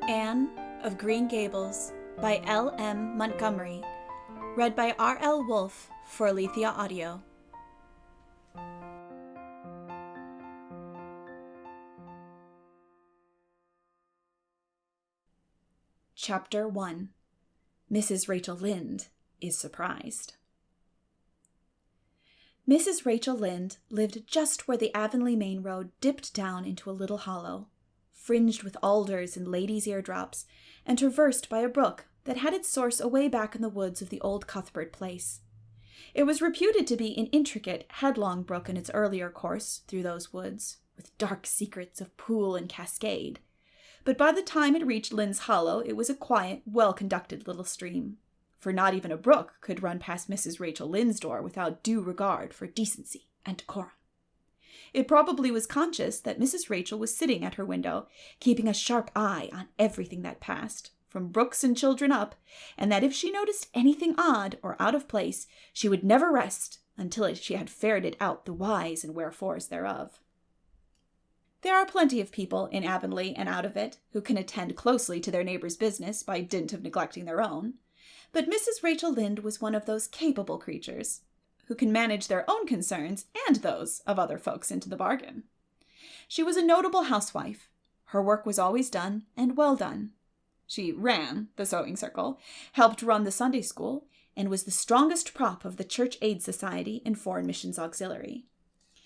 Anne of Green Gables by L.M. Montgomery, read by R.L. Wolfe for Alethea Audio. Chapter 1. Mrs. Rachel Lynde is surprised. Mrs. Rachel Lynde lived just where the Avonlea main road dipped down into a little hollow, fringed with alders and ladies' eardrops, and traversed by a brook that had its source away back in the woods of the old Cuthbert place. It was reputed to be an intricate, headlong brook in its earlier course through those woods, with dark secrets of pool and cascade. But by the time it reached Lynde's Hollow, it was a quiet, well-conducted little stream, for not even a brook could run past Mrs. Rachel Lynde's door without due regard for decency and decorum. It probably was conscious that Mrs. Rachel was sitting at her window, keeping a sharp eye on everything that passed, from brooks and children up, and that if she noticed anything odd or out of place, she would never rest until she had ferreted out the whys and wherefores thereof. There are plenty of people in Avonlea and out of it who can attend closely to their neighbor's business by dint of neglecting their own, but Mrs. Rachel Lynde was one of those capable creatures who can manage their own concerns and those of other folks into the bargain. She was a notable housewife. Her work was always done, and well done. She ran the sewing circle, helped run the Sunday school, and was the strongest prop of the Church Aid Society and Foreign Missions Auxiliary.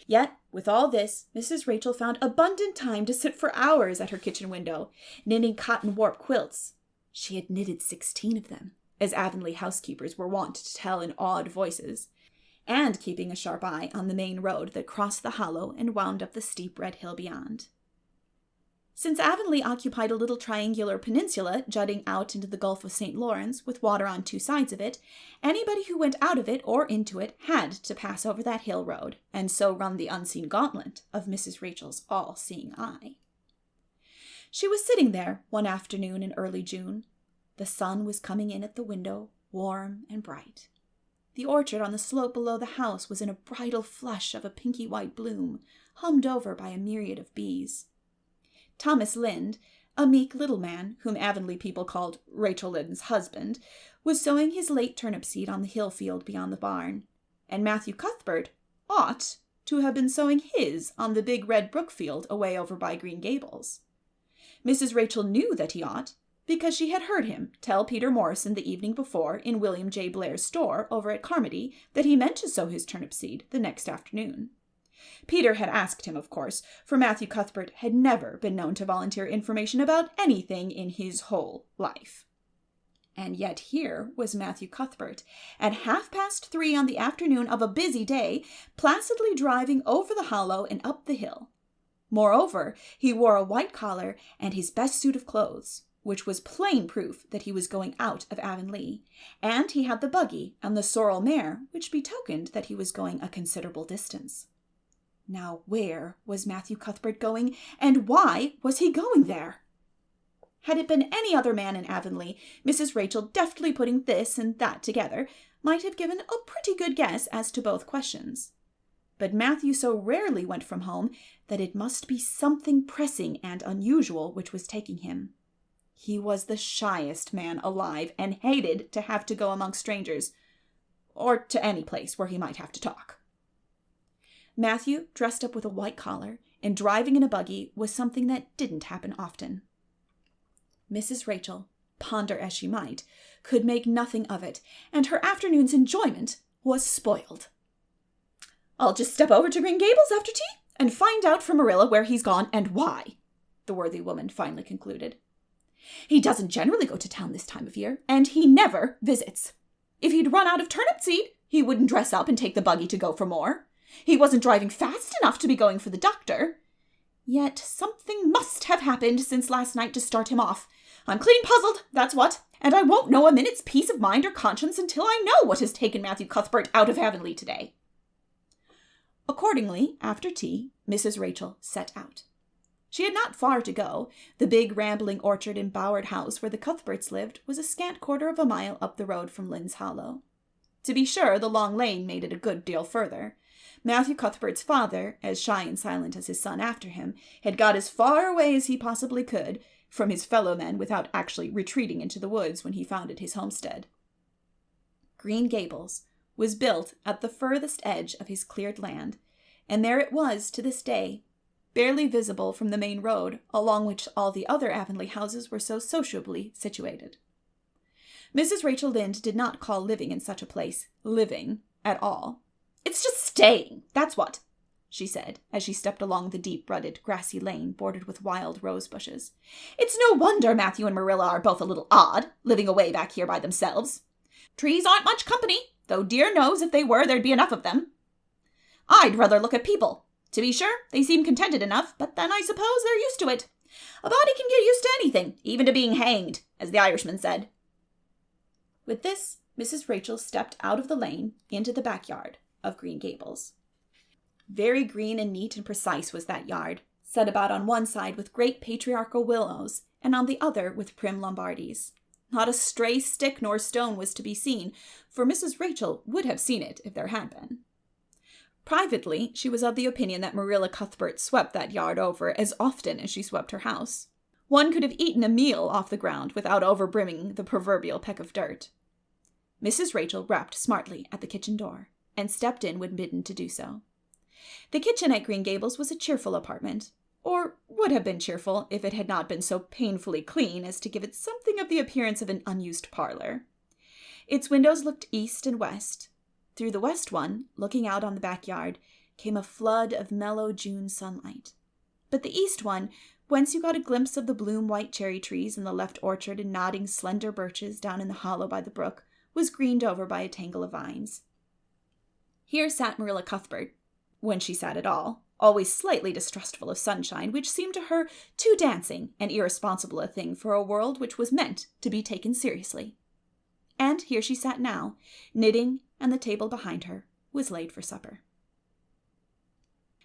Yet, with all this, Mrs. Rachel found abundant time to sit for hours at her kitchen window, knitting cotton warp quilts. She had knitted 16 of them, as Avonlea housekeepers were wont to tell in awed voices, and keeping a sharp eye on the main road that crossed the hollow and wound up the steep red hill beyond. Since Avonlea occupied a little triangular peninsula jutting out into the Gulf of St. Lawrence with water on two sides of it, anybody who went out of it or into it had to pass over that hill road, and so run the unseen gauntlet of Mrs. Rachel's all-seeing eye. She was sitting there one afternoon in early June. The sun was coming in at the window, warm and bright. The orchard on the slope below the house was in a bridal flush of a pinky-white bloom, hummed over by a myriad of bees. Thomas Lynde, a meek little man, whom Avonlea people called Rachel Lynde's husband, was sowing his late turnip seed on the hill field beyond the barn, and Matthew Cuthbert ought to have been sowing his on the big red brook field away over by Green Gables. Mrs. Rachel knew that he ought, because she had heard him tell Peter Morrison the evening before in William J. Blair's store over at Carmody that he meant to sow his turnip seed the next afternoon. Peter had asked him, of course, for Matthew Cuthbert had never been known to volunteer information about anything in his whole life. And yet here was Matthew Cuthbert, at 3:30 on the afternoon of a busy day, placidly driving over the hollow and up the hill. Moreover, he wore a white collar and his best suit of clothes, which was plain proof that he was going out of Avonlea, and he had the buggy and the sorrel mare, which betokened that he was going a considerable distance. Now where was Matthew Cuthbert going, and why was he going there? Had it been any other man in Avonlea, Mrs. Rachel, deftly putting this and that together, might have given a pretty good guess as to both questions. But Matthew so rarely went from home that it must be something pressing and unusual which was taking him. He was the shyest man alive, and hated to have to go among strangers, or to any place where he might have to talk. Matthew, dressed up with a white collar and driving in a buggy, was something that didn't happen often. Mrs. Rachel, ponder as she might, could make nothing of it, and her afternoon's enjoyment was spoiled. "I'll just step over to Green Gables after tea and find out from Marilla where he's gone and why," the worthy woman finally concluded. "He doesn't generally go to town this time of year, and he never visits. If he'd run out of turnip seed, he wouldn't dress up and take the buggy to go for more. He wasn't driving fast enough to be going for the doctor. Yet something must have happened since last night to start him off. I'm clean puzzled, that's what, and I won't know a minute's peace of mind or conscience until I know what has taken Matthew Cuthbert out of Avonlea today." Accordingly, after tea, Mrs. Rachel set out. She had not far to go. The big rambling orchard and bowered house where the Cuthberts lived was a scant quarter of a mile up the road from Lynde's Hollow. To be sure, the long lane made it a good deal further. Matthew Cuthbert's father, as shy and silent as his son after him, had got as far away as he possibly could, from his fellow men without actually retreating into the woods when he founded his homestead. Green Gables was built at the furthest edge of his cleared land, and there it was to this day, barely visible from the main road along which all the other Avonlea houses were so sociably situated. Mrs. Rachel Lynde did not call living in such a place living at all. "It's just staying, that's what," she said, as she stepped along the deep-rutted, grassy lane bordered with wild rose bushes. "It's no wonder Matthew and Marilla are both a little odd, living away back here by themselves. Trees aren't much company, though dear knows if they were, there'd be enough of them. I'd rather look at people. To be sure, they seem contented enough, but then I suppose they're used to it. A body can get used to anything, even to being hanged, as the Irishman said." With this, Mrs. Rachel stepped out of the lane into the backyard of Green Gables. Very green and neat and precise was that yard, set about on one side with great patriarchal willows, and on the other with prim Lombardies. Not a stray stick nor stone was to be seen, for Mrs. Rachel would have seen it if there had been. Privately, she was of the opinion that Marilla Cuthbert swept that yard over as often as she swept her house. One could have eaten a meal off the ground without overbrimming the proverbial peck of dirt. Mrs. Rachel rapped smartly at the kitchen door, and stepped in when bidden to do so. The kitchen at Green Gables was a cheerful apartment, or would have been cheerful if it had not been so painfully clean as to give it something of the appearance of an unused parlor. Its windows looked east and west. Through the west one, looking out on the backyard, came a flood of mellow June sunlight. But the east one, whence you got a glimpse of the bloom-white cherry trees in the left orchard and nodding slender birches down in the hollow by the brook, was greened over by a tangle of vines. Here sat Marilla Cuthbert, when she sat at all, always slightly distrustful of sunshine, which seemed to her too dancing and irresponsible a thing for a world which was meant to be taken seriously. And here she sat now, knitting, and the table behind her was laid for supper.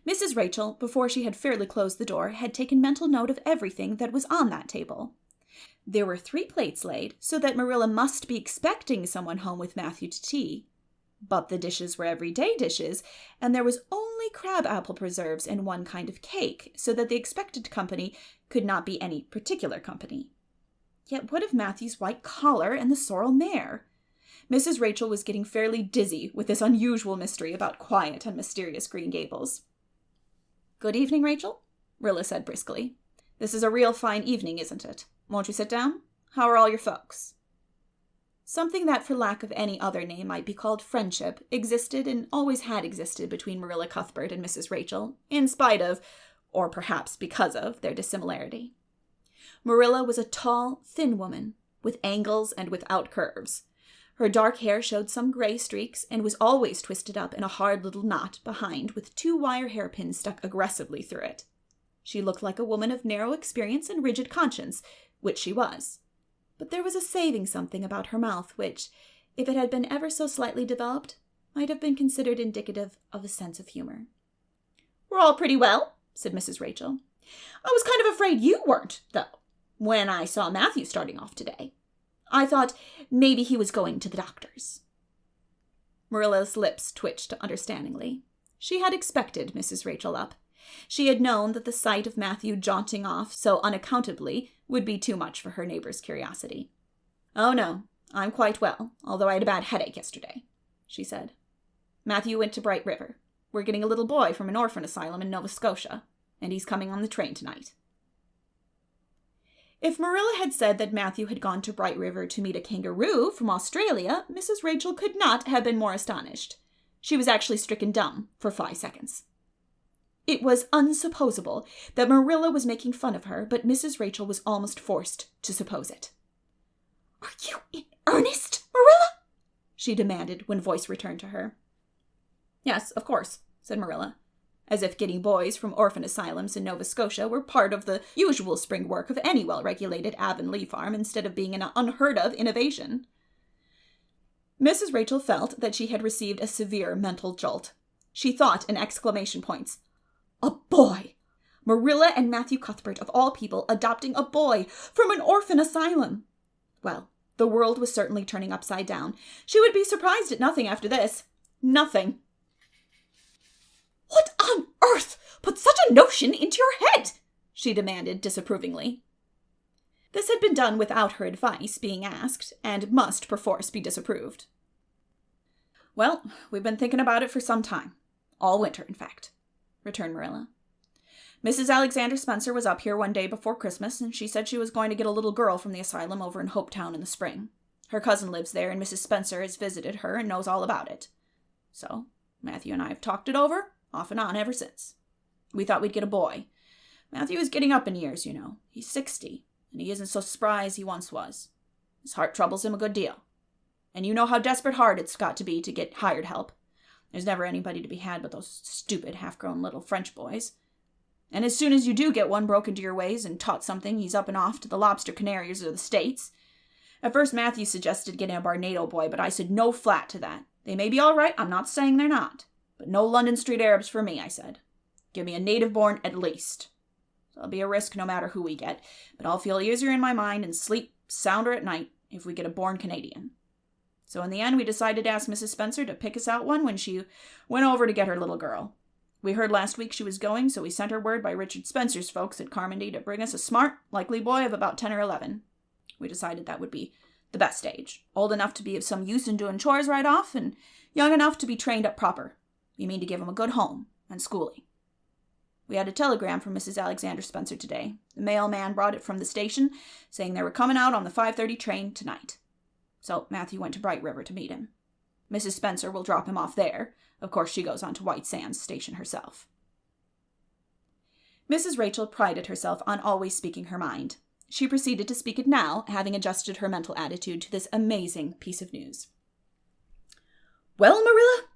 Mrs. Rachel, before she had fairly closed the door, had taken mental note of everything that was on that table. There were 3 plates laid, so that Marilla must be expecting someone home with Matthew to tea. But the dishes were everyday dishes, and there was only crab-apple preserves and 1 kind of cake, so that the expected company could not be any particular company. Yet what of Matthew's white collar and the sorrel mare? Mrs. Rachel was getting fairly dizzy with this unusual mystery about quiet and mysterious Green Gables. "Good evening, Rachel," Rilla said briskly. "This is a real fine evening, isn't it? Won't you sit down? How are all your folks?" Something that, for lack of any other name, might be called friendship, existed and always had existed between Marilla Cuthbert and Mrs. Rachel, in spite of, or perhaps because of, their dissimilarity. Marilla was a tall, thin woman, with angles and without curves. Her dark hair showed some gray streaks and was always twisted up in a hard little knot behind with 2 wire hairpins stuck aggressively through it. She looked like a woman of narrow experience and rigid conscience, which she was. But there was a saving something about her mouth which, if it had been ever so slightly developed, might have been considered indicative of a sense of humor. "We're all pretty well," said Mrs. Rachel. "I was kind of afraid you weren't, though, when I saw Matthew starting off today. I thought maybe he was going to the doctor's." Marilla's lips twitched understandingly. She had expected Mrs. Rachel up. She had known that the sight of Matthew jaunting off so unaccountably would be too much for her neighbor's curiosity. "Oh, no, I'm quite well, although I had a bad headache yesterday," she said. "Matthew went to Bright River. We're getting a little boy from an orphan asylum in Nova Scotia, and he's coming on the train tonight." If Marilla had said that Matthew had gone to Bright River to meet a kangaroo from Australia, Mrs. Rachel could not have been more astonished. She was actually stricken dumb for 5 seconds. It was unsupposable that Marilla was making fun of her, but Mrs. Rachel was almost forced to suppose it. "Are you in earnest, Marilla?" she demanded when voice returned to her. "Yes, of course," said Marilla, as if getting boys from orphan asylums in Nova Scotia were part of the usual spring work of any well-regulated Avonlea farm instead of being an unheard-of innovation. Mrs. Rachel felt that she had received a severe mental jolt. She thought in exclamation points. A boy! Marilla and Matthew Cuthbert, of all people, adopting a boy from an orphan asylum. Well, the world was certainly turning upside down. She would be surprised at nothing after this. Nothing. "What on earth put such a notion into your head?" she demanded disapprovingly. This had been done without her advice being asked, and must perforce be disapproved. "Well, we've been thinking about it for some time. All winter, in fact," returned Marilla. "Mrs. Alexander Spencer was up here one day before Christmas, and she said she was going to get a little girl from the asylum over in Hopetown in the spring. Her cousin lives there, and Mrs. Spencer has visited her and knows all about it. So Matthew and I have talked it over, off and on, ever since. We thought we'd get a boy. Matthew is getting up in years, you know. He's 60, and he isn't so spry as he once was. His heart troubles him a good deal. And you know how desperate hard it's got to be to get hired help. There's never anybody to be had but those stupid, half-grown little French boys. And as soon as you do get one broken to your ways and taught something, he's up and off to the lobster canaries or the States. At first Matthew suggested getting a Barnado boy, but I said no flat to that. They may be all right, I'm not saying they're not. But no London Street Arabs for me, I said. Give me a native-born at least. It'll be a risk no matter who we get, but I'll feel easier in my mind and sleep sounder at night if we get a born Canadian. So in the end, we decided to ask Mrs. Spencer to pick us out one when she went over to get her little girl. We heard last week she was going, so we sent her word by Richard Spencer's folks at Carmody to bring us a smart, likely boy of about 10 or 11. We decided that would be the best age. Old enough to be of some use in doing chores right off, and young enough to be trained up proper. We mean to give him a good home and schooling. We had a telegram from Mrs. Alexander Spencer today. The mailman brought it from the station, saying they were coming out on the 5:30 train tonight. So Matthew went to Bright River to meet him. Mrs. Spencer will drop him off there. Of course, she goes on to White Sands Station herself. Mrs. Rachel prided herself on always speaking her mind. She proceeded to speak it now, having adjusted her mental attitude to this amazing piece of news. "Well, Marilla,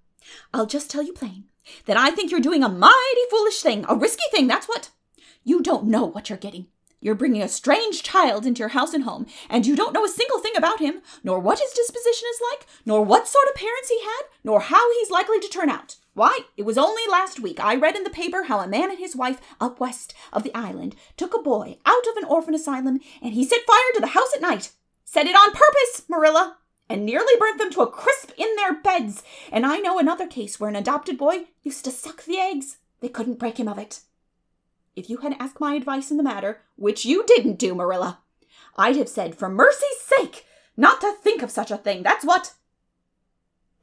I'll just tell you plain that I think you're doing a mighty foolish thing, a risky thing, that's what. You don't know what you're getting. You're bringing a strange child into your house and home, and you don't know a single thing about him, nor what his disposition is like, nor what sort of parents he had, nor how he's likely to turn out. Why, it was only last week I read in the paper how a man and his wife up west of the island took a boy out of an orphan asylum, and he set fire to the house at night. Set it on purpose, Marilla, and nearly burnt them to a crisp in their beds. And I know another case where an adopted boy used to suck the eggs. They couldn't break him of it. If you had asked my advice in the matter, which you didn't do, Marilla, I'd have said, for mercy's sake, not to think of such a thing, that's what."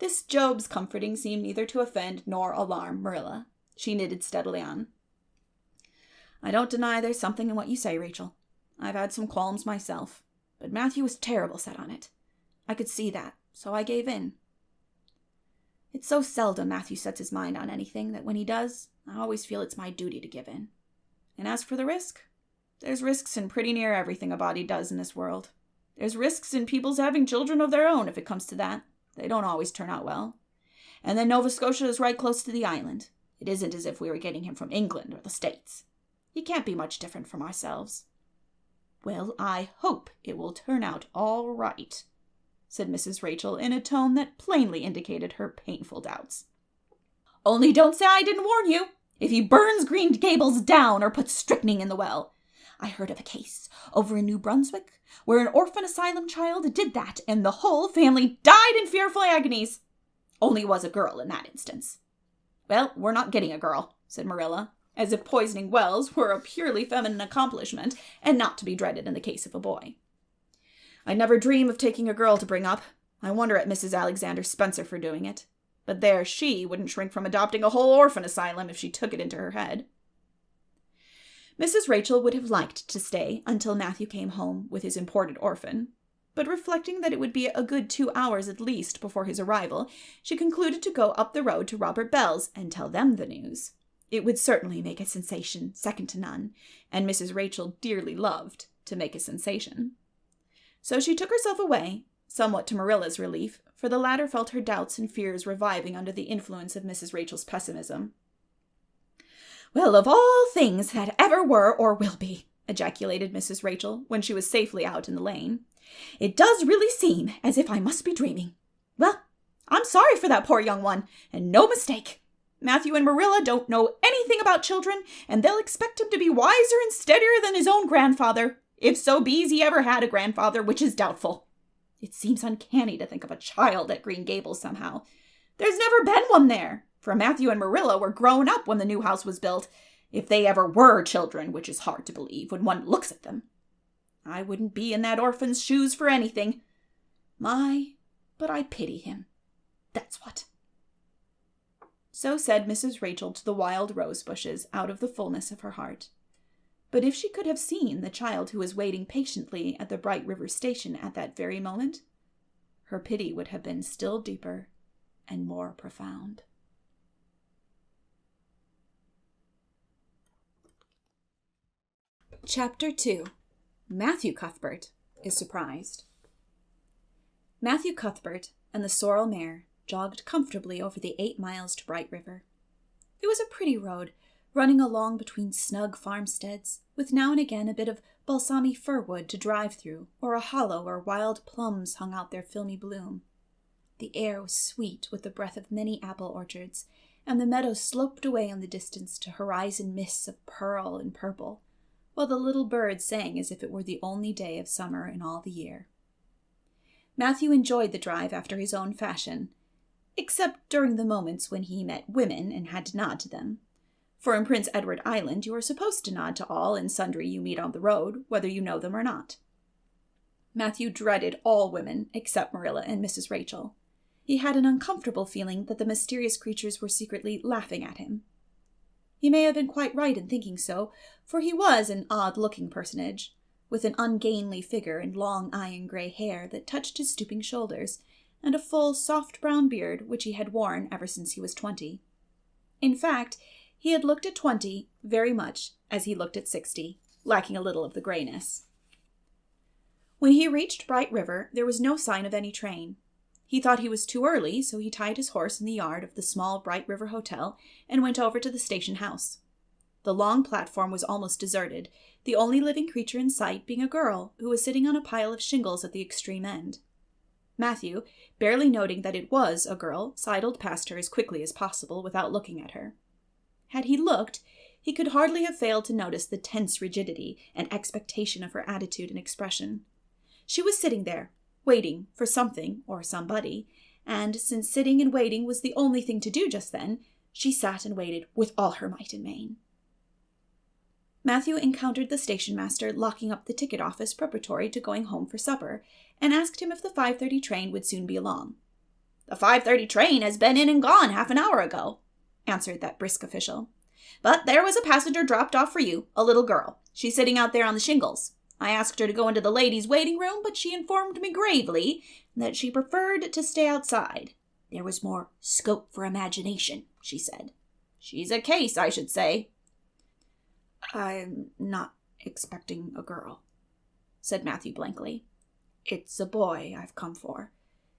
This Job's comforting seemed neither to offend nor alarm Marilla. She knitted steadily on. "I don't deny there's something in what you say, Rachel. I've had some qualms myself, but Matthew was terrible set on it. I could see that, so I gave in. It's so seldom Matthew sets his mind on anything that when he does, I always feel it's my duty to give in. And as for the risk, there's risks in pretty near everything a body does in this world. There's risks in people's having children of their own if it comes to that. They don't always turn out well. And then Nova Scotia is right close to the island. It isn't as if we were getting him from England or the States. He can't be much different from ourselves." "Well, I hope it will turn out all right," said Mrs. Rachel in a tone that plainly indicated her painful doubts. "Only don't say I didn't warn you. If he burns Green Gables down or puts strychnine in the well. I heard of a case over in New Brunswick where an orphan asylum child did that, and the whole family died in fearful agonies. Only it was a girl in that instance." "Well, we're not getting a girl," said Marilla, as if poisoning wells were a purely feminine accomplishment and not to be dreaded in the case of a boy. "I'd never dream of taking a girl to bring up. I wonder at Mrs. Alexander Spencer for doing it. But there, she wouldn't shrink from adopting a whole orphan asylum if she took it into her head." Mrs. Rachel would have liked to stay until Matthew came home with his imported orphan, but reflecting that it would be a good 2 hours at least before his arrival, she concluded to go up the road to Robert Bell's and tell them the news. It would certainly make a sensation, second to none, and Mrs. Rachel dearly loved to make a sensation. So she took herself away, somewhat to Marilla's relief, for the latter felt her doubts and fears reviving under the influence of Mrs. Rachel's pessimism. "Well, of all things that ever were or will be," ejaculated Mrs. Rachel when she was safely out in the lane, "it does really seem as if I must be dreaming. Well, I'm sorry for that poor young one, and no mistake. Matthew and Marilla don't know anything about children, and they'll expect him to be wiser and steadier than his own grandfather, if so be's he ever had a grandfather, which is doubtful. It seems uncanny to think of a child at Green Gables somehow. There's never been one there, for Matthew and Marilla were grown up when the new house was built, if they ever were children, which is hard to believe when one looks at them. I wouldn't be in that orphan's shoes for anything. But I pity him. That's what." So said Mrs. Rachel to the wild rose bushes out of the fullness of her heart. But if she could have seen the child who was waiting patiently at the Bright River station at that very moment, her pity would have been still deeper and more profound. Chapter 2. Matthew Cuthbert is surprised. Matthew Cuthbert and the sorrel mare jogged comfortably over the 8 miles to Bright River. It was a pretty road, running along between snug farmsteads, with now and again a bit of balsamy fir wood to drive through, or a hollow where wild plums hung out their filmy bloom. The air was sweet with the breath of many apple orchards, and the meadows sloped away in the distance to horizon mists of pearl and purple, while the little birds sang as if it were the only day of summer in all the year. Matthew enjoyed the drive after his own fashion, except during the moments when he met women and had to nod to them. For in Prince Edward Island you are supposed to nod to all and sundry you meet on the road, whether you know them or not. Matthew dreaded all women except Marilla and Mrs. Rachel. He had an uncomfortable feeling that the mysterious creatures were secretly laughing at him. He may have been quite right in thinking so, for he was an odd-looking personage, with an ungainly figure and long iron-gray hair that touched his stooping shoulders, and a full, soft brown beard which he had worn ever since he was 20. In fact, he had looked at 20 very much as he looked at 60, lacking a little of the grayness. When he reached Bright River, there was no sign of any train. He thought he was too early, so he tied his horse in the yard of the small Bright River Hotel and went over to the station house. The long platform was almost deserted, the only living creature in sight being a girl who was sitting on a pile of shingles at the extreme end. Matthew, barely noting that it was a girl, sidled past her as quickly as possible without looking at her. Had he looked, he could hardly have failed to notice the tense rigidity and expectation of her attitude and expression. She was sitting there, waiting for something or somebody, and since sitting and waiting was the only thing to do just then, she sat and waited with all her might and main. Matthew encountered the station master locking up the ticket office preparatory to going home for supper, and asked him if the 5:30 train would soon be along. "The 5:30 train has been in and gone half an hour ago," answered that brisk official. "But there was a passenger dropped off for you, a little girl. She's sitting out there on the shingles. I asked her to go into the ladies' waiting room, but she informed me gravely that she preferred to stay outside. There was more scope for imagination, she said. She's a case, I should say." "I'm not expecting a girl," said Matthew blankly. "It's a boy I've come for.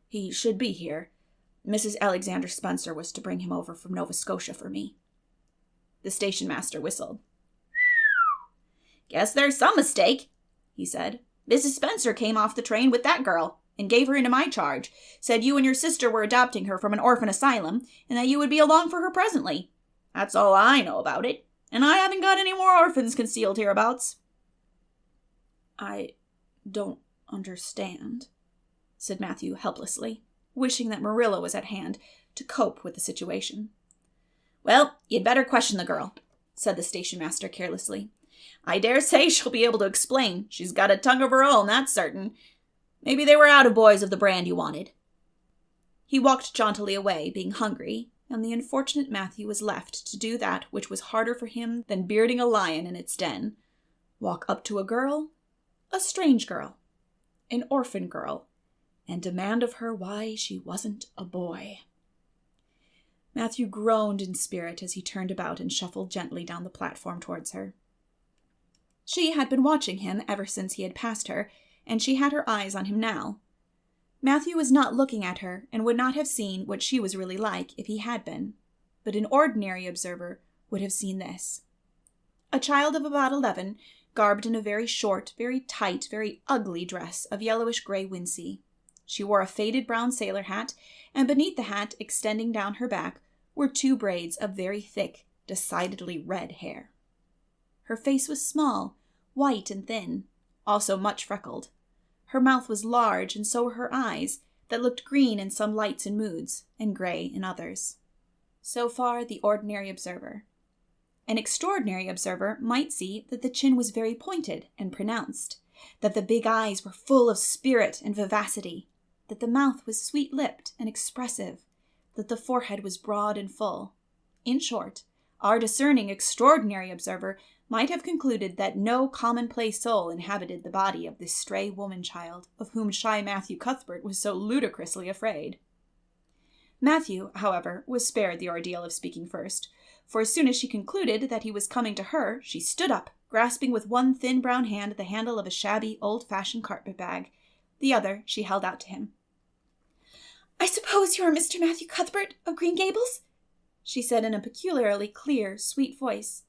He should be here. Mrs. Alexander Spencer was to bring him over from Nova Scotia for me." The station master whistled. "Guess there's some mistake," he said. "Mrs. Spencer came off the train with that girl and gave her into my charge, said you and your sister were adopting her from an orphan asylum and that you would be along for her presently. That's all I know about it, and I haven't got any more orphans concealed hereabouts." "I don't understand," said Matthew helplessly, wishing that Marilla was at hand to cope with the situation. "Well, you'd better question the girl," said the station master carelessly. "I dare say she'll be able to explain. She's got a tongue of her own, that's certain. Maybe they were out of boys of the brand you wanted." He walked jauntily away, being hungry, and the unfortunate Matthew was left to do that which was harder for him than bearding a lion in its den. Walk up to a girl, a strange girl, an orphan girl, and demand of her why she wasn't a boy. Matthew groaned in spirit as he turned about and shuffled gently down the platform towards her. She had been watching him ever since he had passed her, and she had her eyes on him now. Matthew was not looking at her and would not have seen what she was really like if he had been, but an ordinary observer would have seen this. A child of about 11, garbed in a very short, very tight, very ugly dress of yellowish-gray wincey. She wore a faded brown sailor hat, and beneath the hat, extending down her back, were 2 braids of very thick, decidedly red hair. Her face was small, white and thin, also much freckled. Her mouth was large, and so were her eyes, that looked green in some lights and moods, and gray in others. So far, the ordinary observer. An extraordinary observer might see that the chin was very pointed and pronounced, that the big eyes were full of spirit and vivacity, that the mouth was sweet-lipped and expressive, that the forehead was broad and full. In short, our discerning, extraordinary observer might have concluded that no commonplace soul inhabited the body of this stray woman-child, of whom shy Matthew Cuthbert was so ludicrously afraid. Matthew, however, was spared the ordeal of speaking first, for as soon as she concluded that he was coming to her, she stood up, grasping with one thin brown hand the handle of a shabby, old-fashioned carpet-bag. The other she held out to him. "I suppose you are Mr. Matthew Cuthbert of Green Gables?" she said in a peculiarly clear, sweet voice.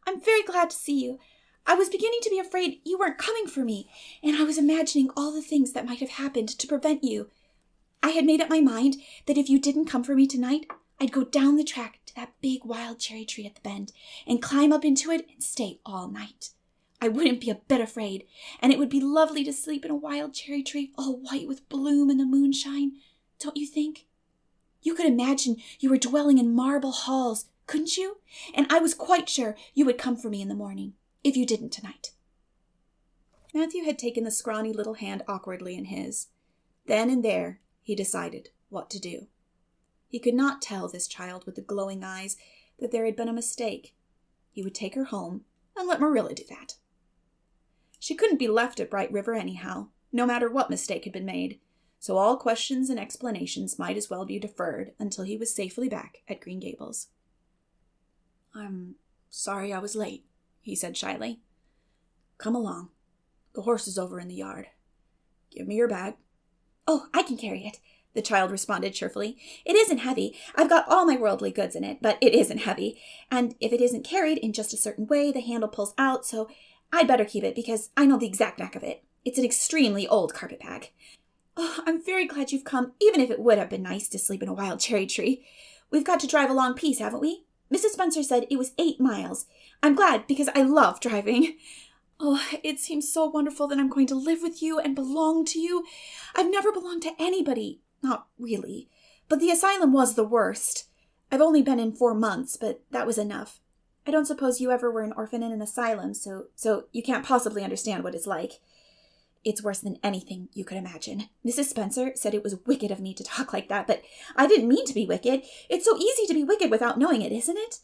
"I'm very glad to see you. I was beginning to be afraid you weren't coming for me, and I was imagining all the things that might have happened to prevent you. I had made up my mind that if you didn't come for me tonight, I'd go down the track to that big wild cherry tree at the bend and climb up into it and stay all night. I wouldn't be a bit afraid, and it would be lovely to sleep in a wild cherry tree all white with bloom in the moonshine, don't you think? You could imagine you were dwelling in marble halls, couldn't you? And I was quite sure you would come for me in the morning, if you didn't tonight." Matthew had taken the scrawny little hand awkwardly in his. Then and there he decided what to do. He could not tell this child with the glowing eyes that there had been a mistake. He would take her home and let Marilla do that. She couldn't be left at Bright River anyhow, no matter what mistake had been made, so all questions and explanations might as well be deferred until he was safely back at Green Gables. "I'm sorry I was late," he said shyly. "Come along. The horse is over in the yard. Give me your bag." "Oh, I can carry it," the child responded cheerfully. "It isn't heavy. I've got all my worldly goods in it, but it isn't heavy. And if it isn't carried in just a certain way, the handle pulls out, so I'd better keep it because I know the exact knack of it. It's an extremely old carpet bag. Oh, I'm very glad you've come, even if it would have been nice to sleep in a wild cherry tree. We've got to drive a long piece, haven't we? Mrs. Spencer said it was 8 miles. I'm glad because I love driving. Oh, it seems so wonderful that I'm going to live with you and belong to you. I've never belonged to anybody. Not really. But the asylum was the worst. I've only been in 4 months, but that was enough. I don't suppose you ever were an orphan in an asylum, so you can't possibly understand what it's like. It's worse than anything you could imagine. Mrs. Spencer said it was wicked of me to talk like that, but I didn't mean to be wicked. It's so easy to be wicked without knowing it, isn't it?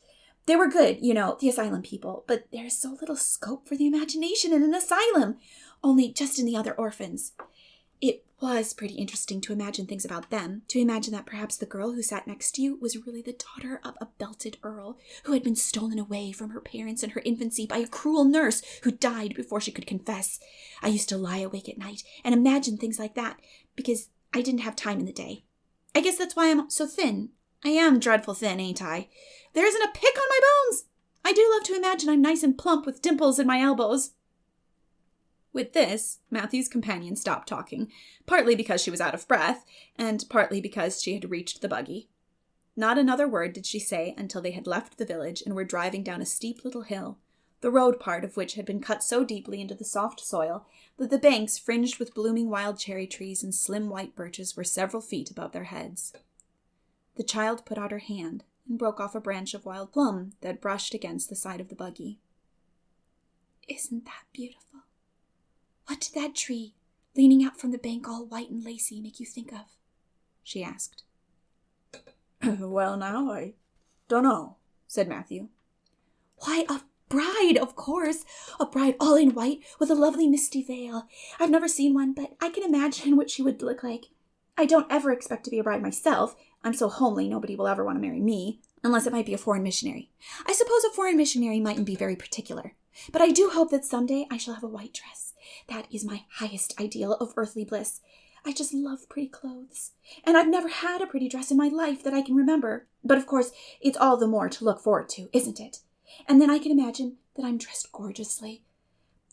They were good, you know, the asylum people, but there's so little scope for the imagination in an asylum, only just in the other orphans. It was pretty interesting to imagine things about them, to imagine that perhaps the girl who sat next to you was really the daughter of a belted earl who had been stolen away from her parents in her infancy by a cruel nurse who died before she could confess. I used to lie awake at night and imagine things like that because I didn't have time in the day. I guess that's why I'm so thin. I am dreadful thin, ain't I? There isn't a pick on my bones. I do love to imagine I'm nice and plump with dimples in my elbows. With this, Matthew's companion stopped talking, partly because she was out of breath, and partly because she had reached the buggy. Not another word did she say until they had left the village and were driving down a steep little hill, the road part of which had been cut so deeply into the soft soil that the banks, fringed with blooming wild cherry trees and slim white birches, were several feet above their heads. The child put out her hand and broke off a branch of wild plum that brushed against the side of the buggy. "Isn't that beautiful? What did that tree, leaning out from the bank all white and lacy, make you think of?" she asked. "Well, now, I dunno," said Matthew. "Why, a bride, of course. A bride all in white with a lovely misty veil. I've never seen one, but I can imagine what she would look like. I don't ever expect to be a bride myself. I'm so homely nobody will ever want to marry me, unless it might be a foreign missionary. I suppose a foreign missionary mightn't be very particular. But I do hope that someday I shall have a white dress. That is my highest ideal of earthly bliss. I just love pretty clothes. And I've never had a pretty dress in my life that I can remember. But of course, it's all the more to look forward to, isn't it? And then I can imagine that I'm dressed gorgeously.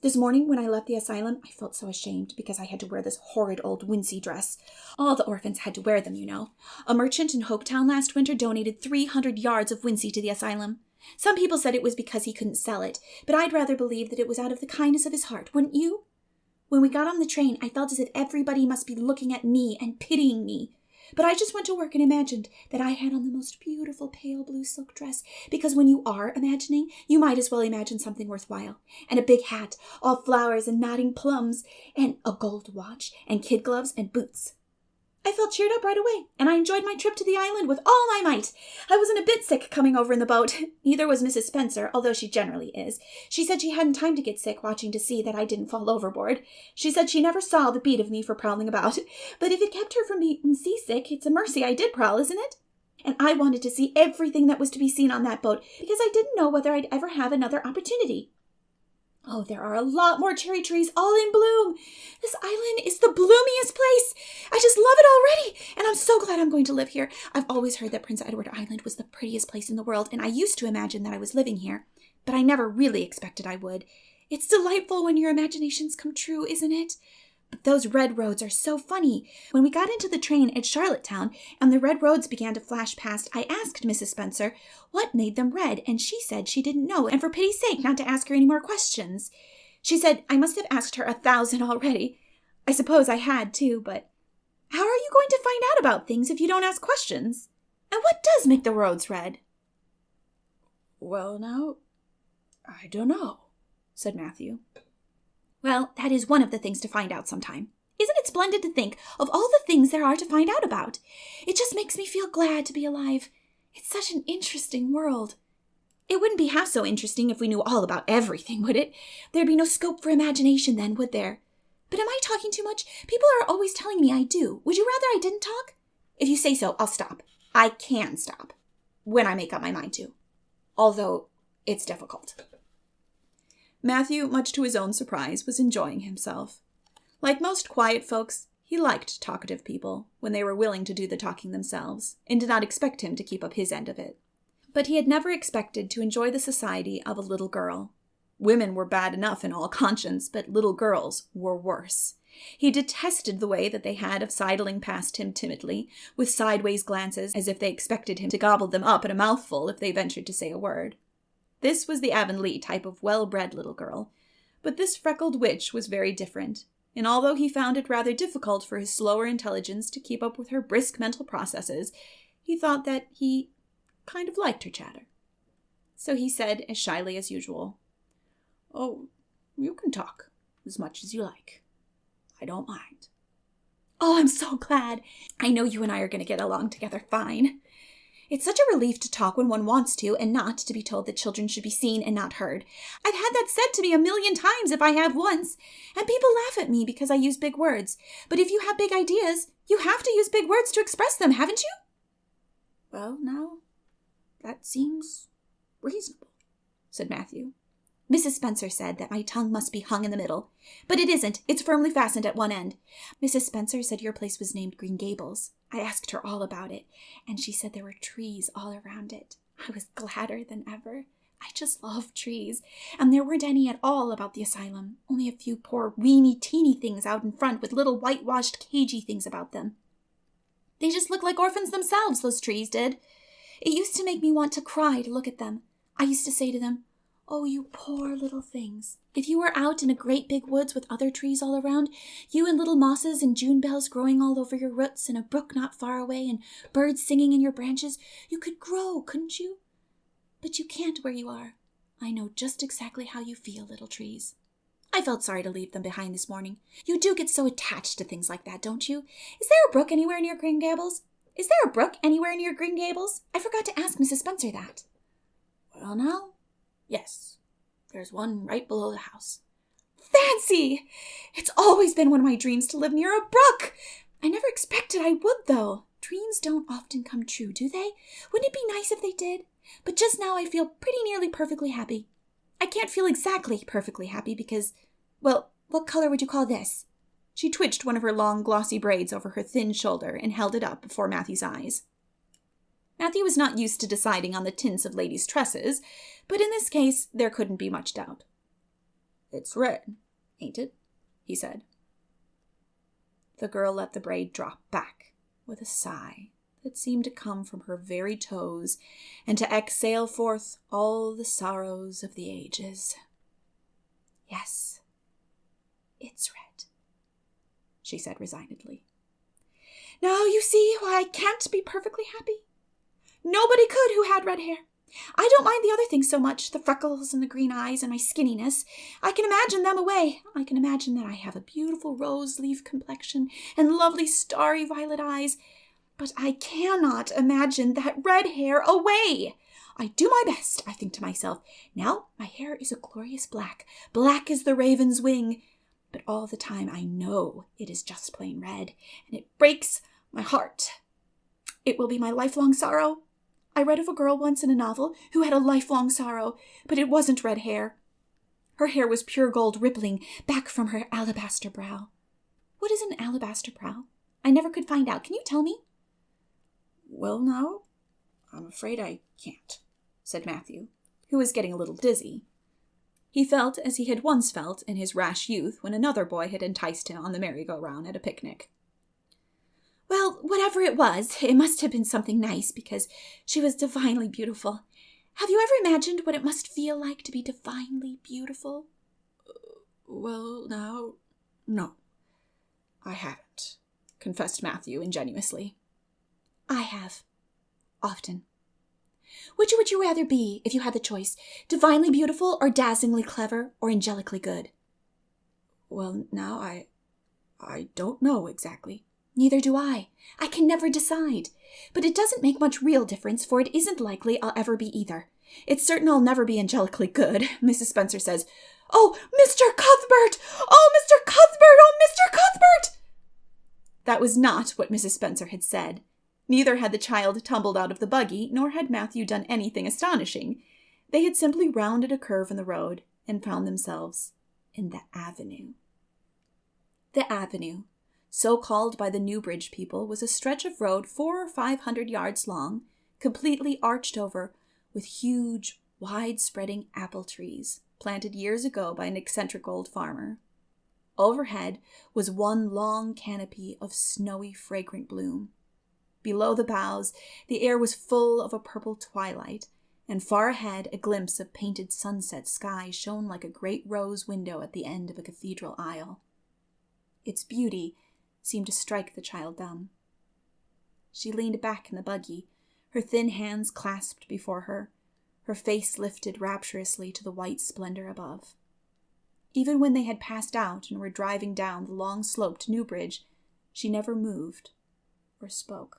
This morning when I left the asylum, I felt so ashamed because I had to wear this horrid old wincey dress. All the orphans had to wear them, you know. A merchant in Hopetown last winter donated 300 yards of wincey to the asylum. Some people said it was because he couldn't sell it, but I'd rather believe that it was out of the kindness of his heart, wouldn't you? When we got on the train, I felt as if everybody must be looking at me and pitying me. But I just went to work and imagined that I had on the most beautiful pale blue silk dress, because when you are imagining, you might as well imagine something worthwhile. And a big hat, all flowers and nodding plums, and a gold watch, and kid gloves and boots. I felt cheered up right away, and I enjoyed my trip to the island with all my might. I wasn't a bit sick coming over in the boat. Neither was Mrs. Spencer, although she generally is. She said she hadn't time to get sick watching to see that I didn't fall overboard. She said she never saw the beat of me for prowling about. But if it kept her from being seasick, it's a mercy I did prowl, isn't it? And I wanted to see everything that was to be seen on that boat, because I didn't know whether I'd ever have another opportunity. Oh, there are a lot more cherry trees all in bloom. This island is the bloomiest place. I just love it already, and I'm so glad I'm going to live here. I've always heard that Prince Edward Island was the prettiest place in the world, and I used to imagine that I was living here, but I never really expected I would. It's delightful when your imaginations come true, isn't it? But those red roads are so funny. When we got into the train at Charlottetown and the red roads began to flash past, I asked Mrs. Spencer what made them red, and she said she didn't know, and for pity's sake not to ask her any more questions. She said I must have asked her 1,000 already. I suppose I had too, but how are you going to find out about things if you don't ask questions? And what does make the roads red? Well, now, I don't know, said Matthew. Well, that is one of the things to find out sometime. Isn't it splendid to think of all the things there are to find out about? It just makes me feel glad to be alive. It's such an interesting world. It wouldn't be half so interesting if we knew all about everything, would it? There'd be no scope for imagination then, would there? But am I talking too much? People are always telling me I do. Would you rather I didn't talk? If you say so, I'll stop. I can stop. When I make up my mind to. Although it's difficult. Matthew, much to his own surprise, was enjoying himself. Like most quiet folks, he liked talkative people when they were willing to do the talking themselves, and did not expect him to keep up his end of it. But he had never expected to enjoy the society of a little girl. Women were bad enough in all conscience, but little girls were worse. He detested the way that they had of sidling past him timidly, with sideways glances as if they expected him to gobble them up at a mouthful if they ventured to say a word. This was the Avonlea type of well-bred little girl, but this freckled witch was very different, and although he found it rather difficult for his slower intelligence to keep up with her brisk mental processes, he thought that he kind of liked her chatter. So he said, as shyly as usual, "Oh, you can talk as much as you like. I don't mind." "Oh, I'm so glad. I know you and I are going to get along together fine. It's such a relief to talk when one wants to, and not to be told that children should be seen and not heard. I've had that said to me 1,000,000 times if I have once, and people laugh at me because I use big words. But if you have big ideas, you have to use big words to express them, haven't you?" "Well, now, that seems reasonable," said Matthew. "Mrs. Spencer said that my tongue must be hung in the middle. But it isn't. It's firmly fastened at one end. Mrs. Spencer said your place was named Green Gables. I asked her all about it, and she said there were trees all around it. I was gladder than ever. I just love trees. And there weren't any at all about the asylum, only a few poor weeny teeny things out in front with little whitewashed cagey things about them. They just looked like orphans themselves, those trees did. It used to make me want to cry to look at them. I used to say to them, 'Oh, you poor little things. If you were out in a great big woods with other trees all around, you and little mosses and June bells growing all over your roots and a brook not far away and birds singing in your branches, you could grow, couldn't you? But you can't where you are. I know just exactly how you feel, little trees.' I felt sorry to leave them behind this morning. You do get so attached to things like that, don't you? Is there a brook anywhere near Green Gables? Is there a brook anywhere near Green Gables? I forgot to ask Mrs. Spencer that." "Well, now, yes. There's one right below the house." "Fancy! It's always been one of my dreams to live near a brook. I never expected I would, though. Dreams don't often come true, do they? Wouldn't it be nice if they did? But just now I feel pretty nearly perfectly happy. I can't feel exactly perfectly happy because, well, what color would you call this?" She twitched one of her long, glossy braids over her thin shoulder and held it up before Matthew's eyes. Matthew was not used to deciding on the tints of ladies' tresses, but in this case there couldn't be much doubt. "It's red, ain't it?" he said. The girl let the braid drop back with a sigh that seemed to come from her very toes and to exhale forth all the sorrows of the ages. "Yes, it's red," she said resignedly. Now you see why I can't be perfectly happy. Nobody could who had red hair. I don't mind the other things so much, the freckles and the green eyes and my skinniness. I can imagine them away. I can imagine that I have a beautiful rose-leaf complexion and lovely starry violet eyes. But I cannot imagine that red hair away. I do my best, I think to myself. Now my hair is a glorious black, black as the raven's wing. But all the time I know it is just plain red, and it breaks my heart. It will be my lifelong sorrow. I read of a girl once in a novel who had a lifelong sorrow, but it wasn't red hair. Her hair was pure gold rippling back from her alabaster brow. What is an alabaster brow? I never could find out. Can you tell me? Well, now, I'm afraid I can't, said Matthew, who was getting a little dizzy. He felt as he had once felt in his rash youth when another boy had enticed him on the merry-go-round at a picnic. Well, whatever it was, it must have been something nice, because she was divinely beautiful. Have you ever imagined what it must feel like to be divinely beautiful? Well, now, no, I haven't, confessed Matthew ingenuously. I have. Often. Which would you rather be, if you had the choice, divinely beautiful or dazzlingly clever or angelically good? Well, now, I don't know exactly. Neither do I. I can never decide. But it doesn't make much real difference, for it isn't likely I'll ever be either. It's certain I'll never be angelically good. Mrs. Spencer says, "Oh, Mr. Cuthbert! Oh, Mr. Cuthbert! Oh, Mr. Cuthbert!" That was not what Mrs. Spencer had said. Neither had the child tumbled out of the buggy, nor had Matthew done anything astonishing. They had simply rounded a curve in the road and found themselves in the avenue. The avenue, so called by the Newbridge people, was a stretch of road 400 or 500 yards long, completely arched over with huge, wide-spreading apple trees, planted years ago by an eccentric old farmer. Overhead was one long canopy of snowy, fragrant bloom. Below the boughs, the air was full of a purple twilight, and far ahead a glimpse of painted sunset sky shone like a great rose window at the end of a cathedral aisle. Its beauty seemed to strike the child dumb. She leaned back in the buggy, her thin hands clasped before her, her face lifted rapturously to the white splendor above. Even when they had passed out and were driving down the long slope to Newbridge, she never moved or spoke.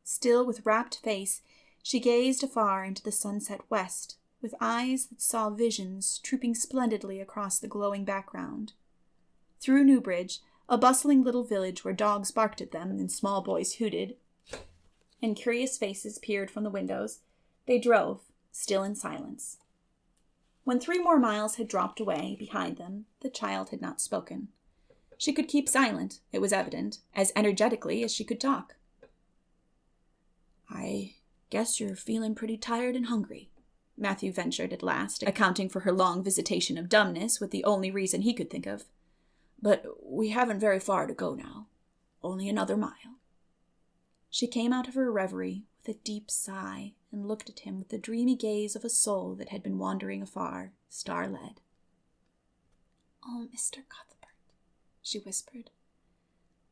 Still, with rapt face, she gazed afar into the sunset west, with eyes that saw visions trooping splendidly across the glowing background. Through Newbridge, a bustling little village where dogs barked at them and small boys hooted, and curious faces peered from the windows, they drove, still in silence. When 3 more miles had dropped away behind them, the child had not spoken. She could keep silent, it was evident, as energetically as she could talk. "I guess you're feeling pretty tired and hungry," Matthew ventured at last, accounting for her long visitation of dumbness with the only reason he could think of. "But we haven't very far to go now. Only another mile." She came out of her reverie with a deep sigh and looked at him with the dreamy gaze of a soul that had been wandering afar, star-led. "Oh, Mr. Cuthbert," she whispered,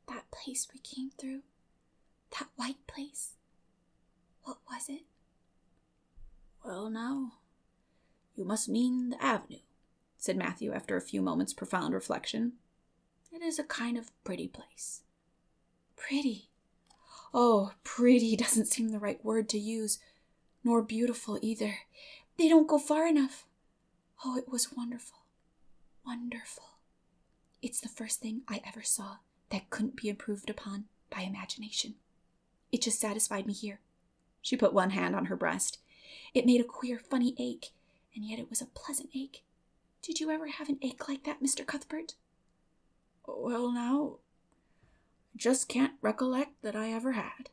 "that place we came through, that white place, what was it?" "Well, now, you must mean the avenue," said Matthew after a few moments' profound reflection. "It is a kind of pretty place." "Pretty? Oh, pretty doesn't seem the right word to use, nor beautiful either. They don't go far enough. Oh, it was wonderful, wonderful. It's the first thing I ever saw that couldn't be improved upon by imagination. It just satisfied me here." She put one hand on her breast. "It made a queer, funny ache, and yet it was a pleasant ache. Did you ever have an ache like that, Mr. Cuthbert?" "Well, now, I just can't recollect that I ever had."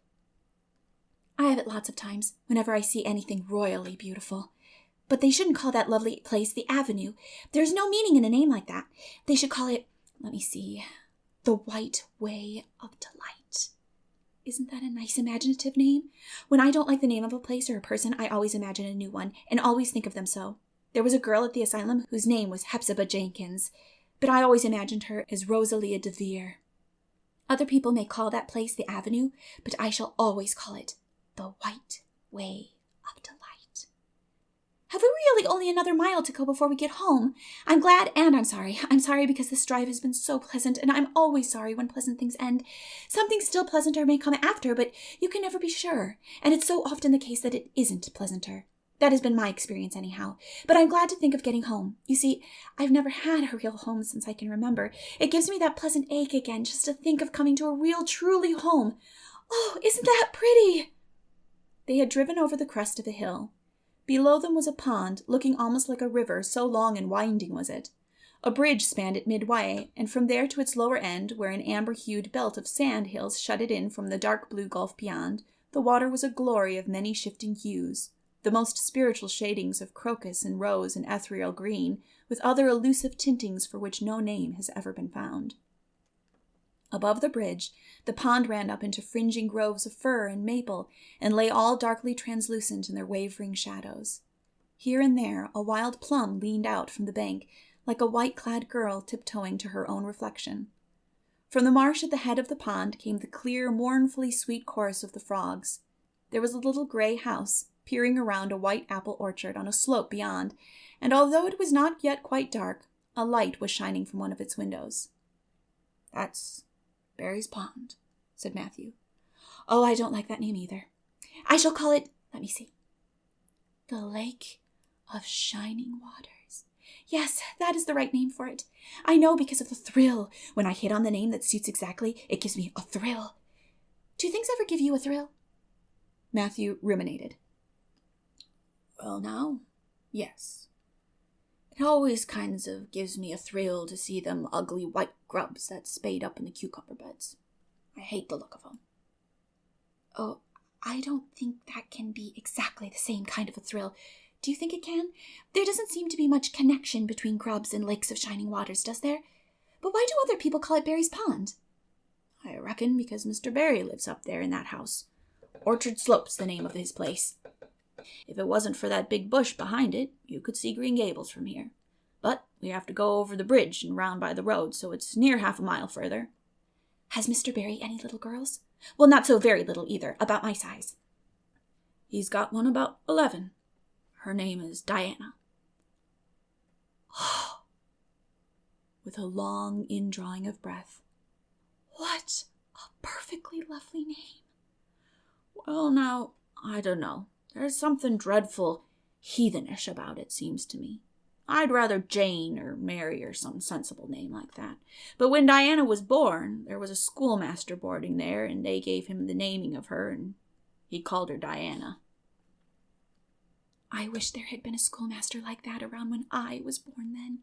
"I have it lots of times, whenever I see anything royally beautiful. But they shouldn't call that lovely place the Avenue. There's no meaning in a name like that. They should call it, let me see, the White Way of Delight. Isn't that a nice imaginative name? When I don't like the name of a place or a person, I always imagine a new one, and always think of them so. There was a girl at the asylum whose name was Hepzibah Jenkins, but I always imagined her as Rosalia de Vere. Other people may call that place the Avenue, but I shall always call it the White Way of Delight. Have we really only another mile to go before we get home? I'm glad and I'm sorry. I'm sorry because this drive has been so pleasant, and I'm always sorry when pleasant things end. Something still pleasanter may come after, but you can never be sure, and it's so often the case that it isn't pleasanter. That has been my experience anyhow, but I'm glad to think of getting home. You see, I've never had a real home since I can remember. It gives me that pleasant ache again just to think of coming to a real, truly home. Oh, isn't that pretty? They had driven over the crest of a hill. Below them was a pond, looking almost like a river, so long and winding was it. A bridge spanned it midway, and from there to its lower end, where an amber-hued belt of sand hills shut it in from the dark blue gulf beyond, the water was a glory of many shifting hues, the most spiritual shadings of crocus and rose and ethereal green, with other elusive tintings for which no name has ever been found. Above the bridge, the pond ran up into fringing groves of fir and maple, and lay all darkly translucent in their wavering shadows. Here and there a wild plum leaned out from the bank, like a white-clad girl tiptoeing to her own reflection. From the marsh at the head of the pond came the clear, mournfully sweet chorus of the frogs. There was a little gray house, peering around a white apple orchard on a slope beyond, and although it was not yet quite dark, a light was shining from one of its windows. "That's Barry's Pond," said Matthew. "Oh, I don't like that name either. I shall call it, let me see, the Lake of Shining Waters. Yes, that is the right name for it. I know because of the thrill. When I hit on the name that suits exactly, it gives me a thrill. Do things ever give you a thrill?" Matthew ruminated. "Well, now, yes. It always kinds of gives me a thrill to see them ugly white grubs that spade up in the cucumber beds. I hate the look of them." "Oh, I don't think that can be exactly the same kind of a thrill. Do you think it can? There doesn't seem to be much connection between grubs and lakes of shining waters, does there? But why do other people call it Barry's Pond?" "I reckon because Mr. Barry lives up there in that house. Orchard Slope's the name of his place. If it wasn't for that big bush behind it, you could see Green Gables from here. But we have to go over the bridge and round by the road, so it's near half a mile further." "Has Mr. Barry any little girls? Well, not so very little either, about my size." "He's got one about 11. Her name is Diana." "Oh," with a long indrawing of breath. "What a perfectly lovely name." "Well, now, I don't know. There's something dreadful heathenish about it, seems to me. I'd rather Jane or Mary or some sensible name like that. But when Diana was born, there was a schoolmaster boarding there, and they gave him the naming of her, and he called her Diana." "I wish there had been a schoolmaster like that around when I was born then.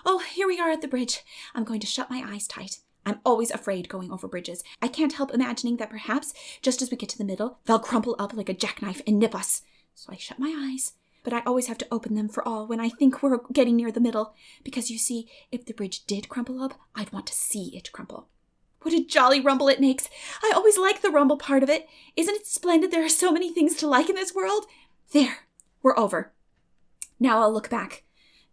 Oh, here we are at the bridge. I'm going to shut my eyes tight. I'm always afraid going over bridges. I can't help imagining that perhaps, just as we get to the middle, they'll crumple up like a jackknife and nip us. So I shut my eyes, but I always have to open them for all when I think we're getting near the middle, because you see, if the bridge did crumple up, I'd want to see it crumple. What a jolly rumble it makes! I always like the rumble part of it. Isn't it splendid there are so many things to like in this world? There, we're over. Now I'll look back.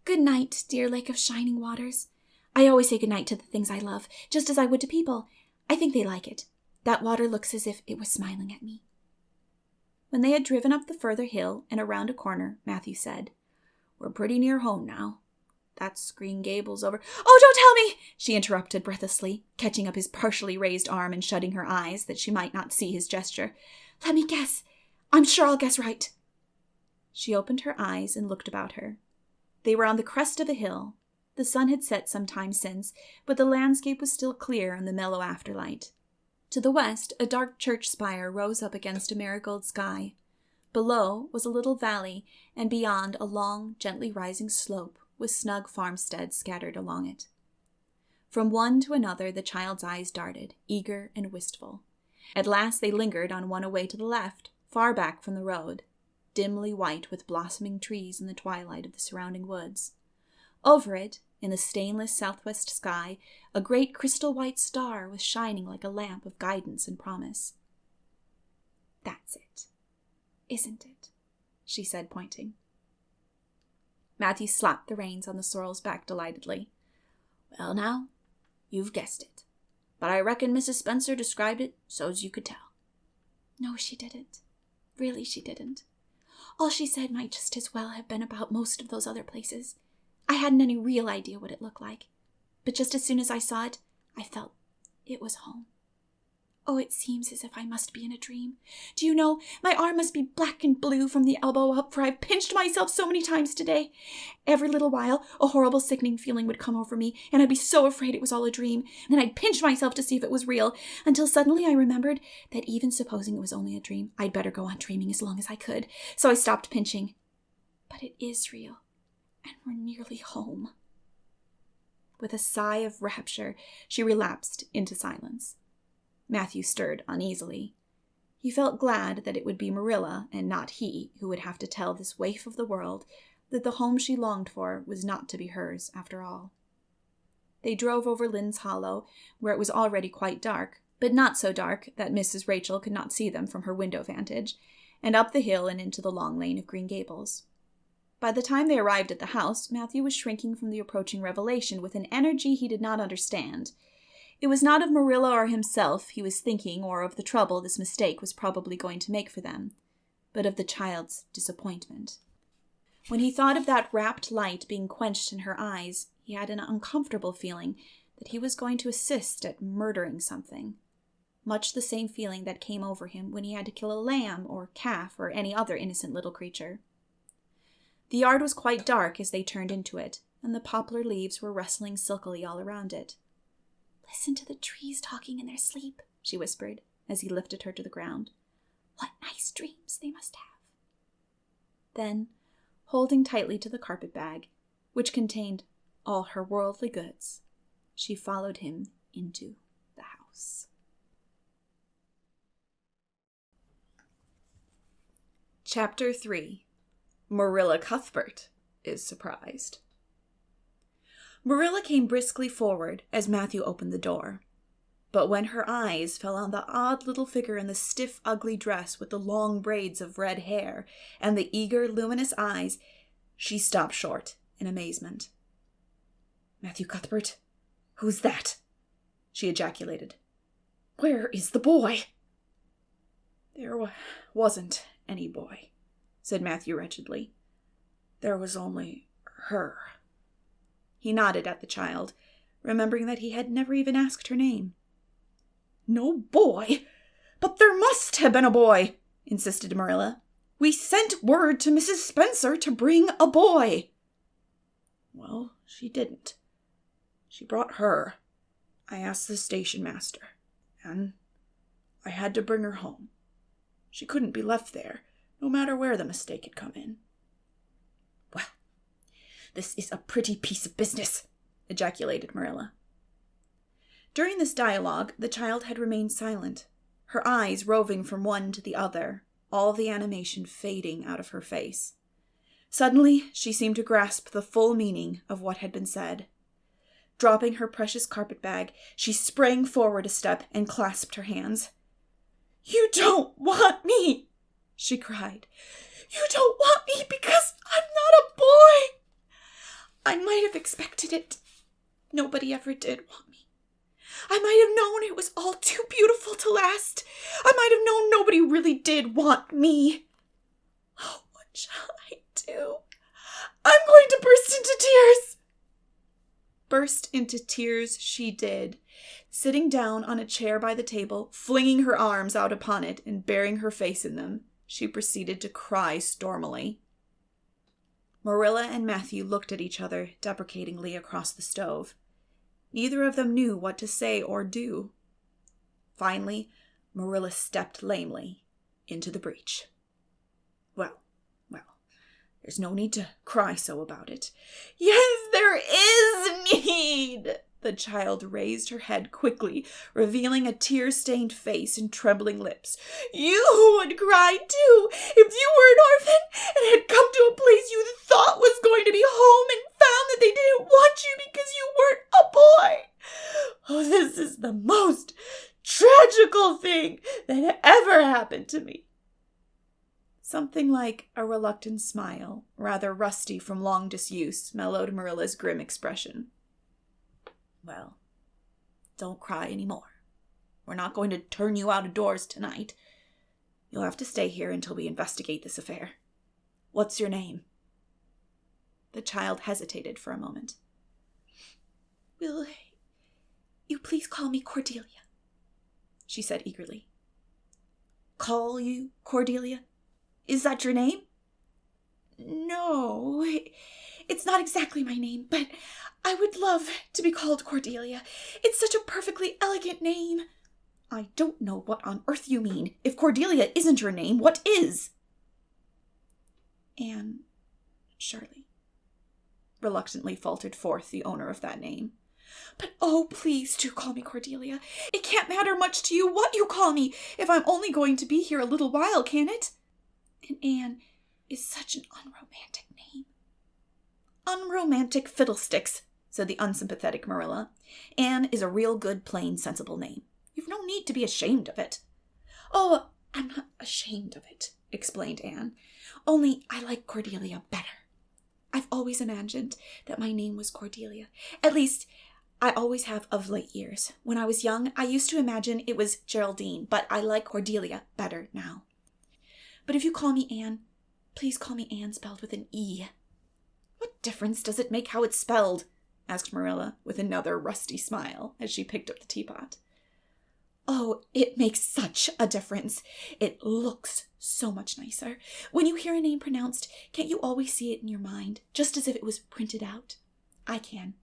Good night, dear Lake of Shining Waters. I always say good night to the things I love, just as I would to people. I think they like it. That water looks as if it was smiling at me." When they had driven up the further hill and around a corner, Matthew said, "We're pretty near home now. That's Green Gables over—" "Oh, don't tell me!" she interrupted breathlessly, catching up his partially raised arm and shutting her eyes that she might not see his gesture. "Let me guess. I'm sure I'll guess right." She opened her eyes and looked about her. They were on the crest of a hill. The sun had set some time since, but the landscape was still clear in the mellow afterlight. To the west, a dark church spire rose up against a marigold sky. Below was a little valley, and beyond a long, gently rising slope with snug farmsteads scattered along it. From one to another the child's eyes darted, eager and wistful. At last they lingered on one away to the left, far back from the road, dimly white with blossoming trees in the twilight of the surrounding woods. Over it, in the stainless southwest sky, a great crystal-white star was shining like a lamp of guidance and promise. "That's it, isn't it?" she said, pointing. Matthew slapped the reins on the sorrel's back delightedly. "Well, now, you've guessed it. but I reckon Mrs. Spencer described it so's you could tell." "No, she didn't. Really, she didn't. All she said might just as well have been about most of those other places. I hadn't any real idea what it looked like. But just as soon as I saw it, I felt it was home. Oh, it seems as if I must be in a dream. Do you know, my arm must be black and blue from the elbow up, for I've pinched myself so many times today. Every little while, a horrible sickening feeling would come over me, and I'd be so afraid it was all a dream. And then I'd pinch myself to see if it was real, until suddenly I remembered that even supposing it was only a dream, I'd better go on dreaming as long as I could. So I stopped pinching. But it is real, and we're nearly home." With a sigh of rapture, she relapsed into silence. Matthew stirred uneasily. He felt glad that it would be Marilla and not he who would have to tell this waif of the world that the home she longed for was not to be hers after all. They drove over Lynde's Hollow, where it was already quite dark, but not so dark that Mrs. Rachel could not see them from her window vantage, and up the hill and into the long lane of Green Gables. By the time they arrived at the house, Matthew was shrinking from the approaching revelation with an energy he did not understand. It was not of Marilla or himself he was thinking, or of the trouble this mistake was probably going to make for them, but of the child's disappointment. When he thought of that rapt light being quenched in her eyes, he had an uncomfortable feeling that he was going to assist at murdering something, much the same feeling that came over him when he had to kill a lamb or calf or any other innocent little creature. The yard was quite dark as they turned into it, and the poplar leaves were rustling silkily all around it. "Listen to the trees talking in their sleep," she whispered, as he lifted her to the ground. "What nice dreams they must have." Then, holding tightly to the carpet bag, which contained all her worldly goods, she followed him into the house. Chapter 3. Marilla Cuthbert is surprised. Marilla came briskly forward as Matthew opened the door. But when her eyes fell on the odd little figure in the stiff, ugly dress with the long braids of red hair and the eager, luminous eyes, she stopped short in amazement. "Matthew Cuthbert? Who's that?" she ejaculated. "Where is the boy?" "There wasn't any boy," said Matthew wretchedly. "There was only her." He nodded at the child, remembering that he had never even asked her name. "No boy? But there must have been a boy," insisted Marilla. "We sent word to Mrs. Spencer to bring a boy." "Well, she didn't. She brought her. I asked the station master, and I had to bring her home. She couldn't be left there, no matter where the mistake had come in." "Well, this is a pretty piece of business," ejaculated Marilla. During this dialogue, the child had remained silent, her eyes roving from one to the other, all the animation fading out of her face. Suddenly, she seemed to grasp the full meaning of what had been said. Dropping her precious carpet-bag, she sprang forward a step and clasped her hands. "You don't want me!" she cried. "You don't want me because I'm not a boy! I might have expected it. Nobody ever did want me. I might have known it was all too beautiful to last. I might have known nobody really did want me. Oh, what shall I do? I'm going to burst into tears." Burst into tears she did, sitting down on a chair by the table, flinging her arms out upon it and burying her face in them. She proceeded to cry stormily. Marilla and Matthew looked at each other deprecatingly across the stove. Neither of them knew what to say or do. Finally, Marilla stepped lamely into the breach. Well, there's no need to cry so about it." "Yes, there is need." The child raised her head quickly, revealing a tear-stained face and trembling lips. "You would cry, too, if you were an orphan and had come to a place you thought was going to be home and found that they didn't want you because you weren't a boy. Oh, this is the most tragical thing that ever happened to me." Something like a reluctant smile, rather rusty from long disuse, mellowed Marilla's grim expression. "Well, don't cry any more," We're not going to turn you out of doors tonight. You'll have to stay here until we investigate this affair. What's your name?" The child hesitated for a moment. "Will you please call me Cordelia?" she said eagerly. "Call you Cordelia? Is that your name?" "No, it's not exactly my name, but I would love to be called Cordelia. It's such a perfectly elegant name." "I don't know what on earth you mean. If Cordelia isn't your name, what is?" "Anne Shirley," reluctantly faltered forth the owner of that name. "But oh, please do call me Cordelia. It can't matter much to you what you call me if I'm only going to be here a little while, can it? And Anne is such an unromantic name." "Unromantic fiddlesticks," said the unsympathetic Marilla. "Anne is a real good, plain, sensible name. You've no need to be ashamed of it." "Oh, I'm not ashamed of it," explained Anne. "Only I like Cordelia better. I've always imagined that my name was Cordelia. At least, I always have of late years. When I was young, I used to imagine it was Geraldine, but I like Cordelia better now. But if you call me Anne, please call me Anne spelled with an E." "What difference does it make how it's spelled?" asked Marilla with another rusty smile as she picked up the teapot. "Oh, it makes such a difference. It looks so much nicer. When you hear a name pronounced, can't you always see it in your mind, just as if it was printed out? I can.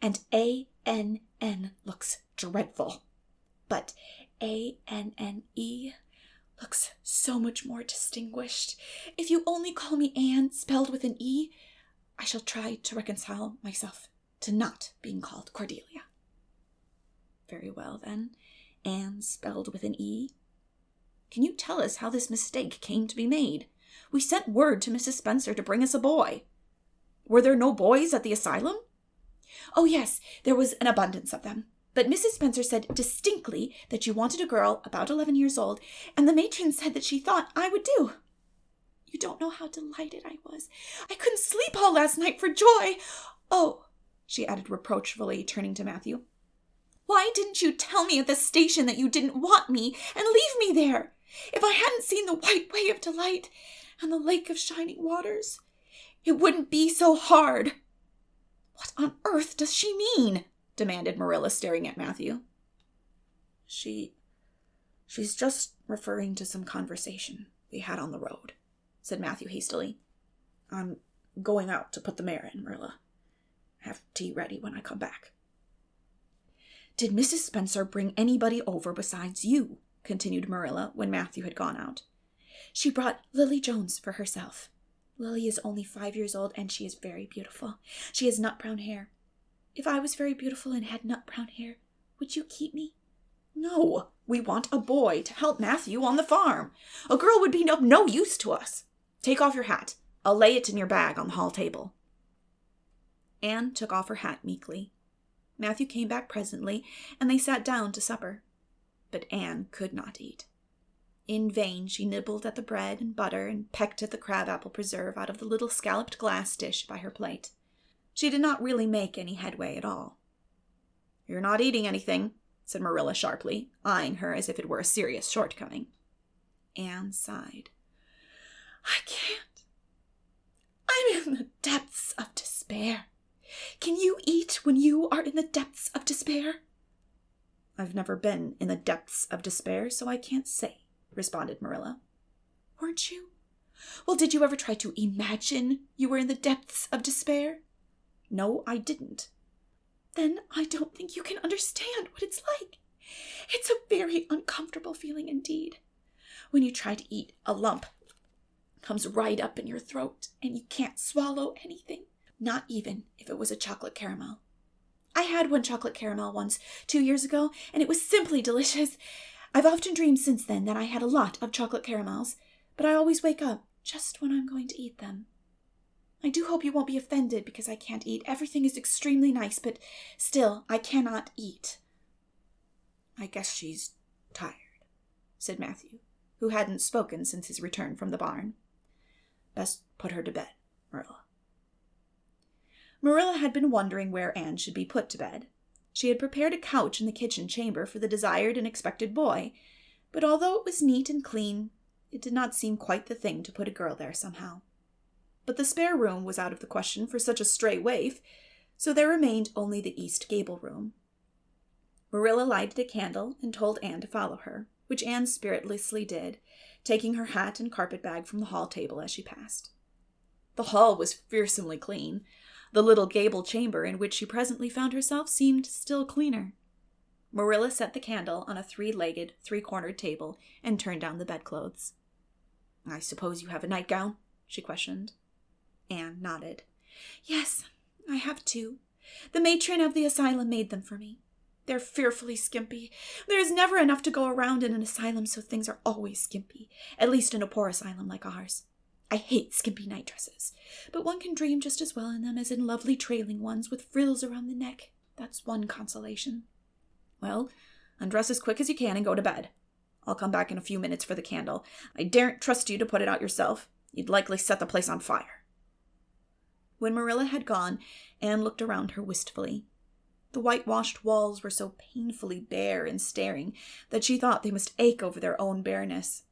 And A-N-N looks dreadful. But A-N-N-E looks so much more distinguished. If you only call me Anne spelled with an E, I shall try to reconcile myself to not being called Cordelia." "Very well, then. Anne spelled with an E. Can you tell us how this mistake came to be made? We sent word to Mrs. Spencer to bring us a boy. Were there no boys at the asylum?" "Oh, yes, there was an abundance of them. But Mrs. Spencer said distinctly that you wanted a girl about 11 years old, and the matron said that she thought I would do. You don't know how delighted I was. I couldn't sleep all last night for joy. Oh," she added reproachfully, turning to Matthew, "why didn't you tell me at the station that you didn't want me and leave me there? If I hadn't seen the White Way of Delight and the Lake of Shining Waters, it wouldn't be so hard." "What on earth does she mean?" demanded Marilla, staring at Matthew. She's just referring to some conversation we had on the road," said Matthew hastily. "I'm going out to put the mare in, Marilla. Have tea ready when I come back." "Did Mrs. Spencer bring anybody over besides you?" continued Marilla when Matthew had gone out. "She brought Lily Jones for herself. Lily is only 5 years old, and she is very beautiful. She has nut-brown hair. If I was very beautiful and had nut-brown hair, would you keep me?" "No, we want a boy to help Matthew on the farm. A girl would be of no use to us. Take off your hat. I'll lay it in your bag on the hall table." Anne took off her hat meekly. Matthew came back presently, and they sat down to supper. But Anne could not eat. In vain she nibbled at the bread and butter and pecked at the crab-apple preserve out of the little scalloped glass dish by her plate. She did not really make any headway at all. "You're not eating anything," said Marilla sharply, eyeing her as if it were a serious shortcoming. Anne sighed. "I can't. I'm in the depths of despair. Can you eat when you are in the depths of despair?" "I've never been in the depths of despair, so I can't say," responded Marilla. "Weren't you? Well, did you ever try to imagine you were in the depths of despair?" "No, I didn't." "Then I don't think you can understand what it's like. It's a very uncomfortable feeling indeed. When you try to eat, a lump comes right up in your throat, and you can't swallow anything, not even if it was a chocolate caramel. I had one chocolate caramel once, 2 years ago, and it was simply delicious. I've often dreamed since then that I had a lot of chocolate caramels, but I always wake up just when I'm going to eat them. I do hope you won't be offended because I can't eat. Everything is extremely nice, but still, I cannot eat." "I guess she's tired," said Matthew, who hadn't spoken since his return from the barn. "Best put her to bed, Marilla." Marilla had been wondering where Anne should be put to bed. She had prepared a couch in the kitchen chamber for the desired and expected boy, but although it was neat and clean, it did not seem quite the thing to put a girl there somehow. But the spare room was out of the question for such a stray waif, so there remained only the east gable room. Marilla lighted a candle and told Anne to follow her, which Anne spiritlessly did, taking her hat and carpet-bag from the hall table as she passed. The hall was fearsomely clean. The little gable chamber in which she presently found herself seemed still cleaner. Marilla set the candle on a three-legged, three-cornered table and turned down the bedclothes. "I suppose you have a nightgown?" she questioned. Anne nodded. "Yes, I have two. The matron of the asylum made them for me. They're fearfully skimpy. There is never enough to go around in an asylum, so things are always skimpy, at least in a poor asylum like ours. I hate skimpy nightdresses, but one can dream just as well in them as in lovely trailing ones with frills around the neck. That's one consolation." "Well, undress as quick as you can and go to bed. I'll come back in a few minutes for the candle. I daren't trust you to put it out yourself. You'd likely set the place on fire." When Marilla had gone, Anne looked around her wistfully. The whitewashed walls were so painfully bare and staring that she thought they must ache over their own bareness.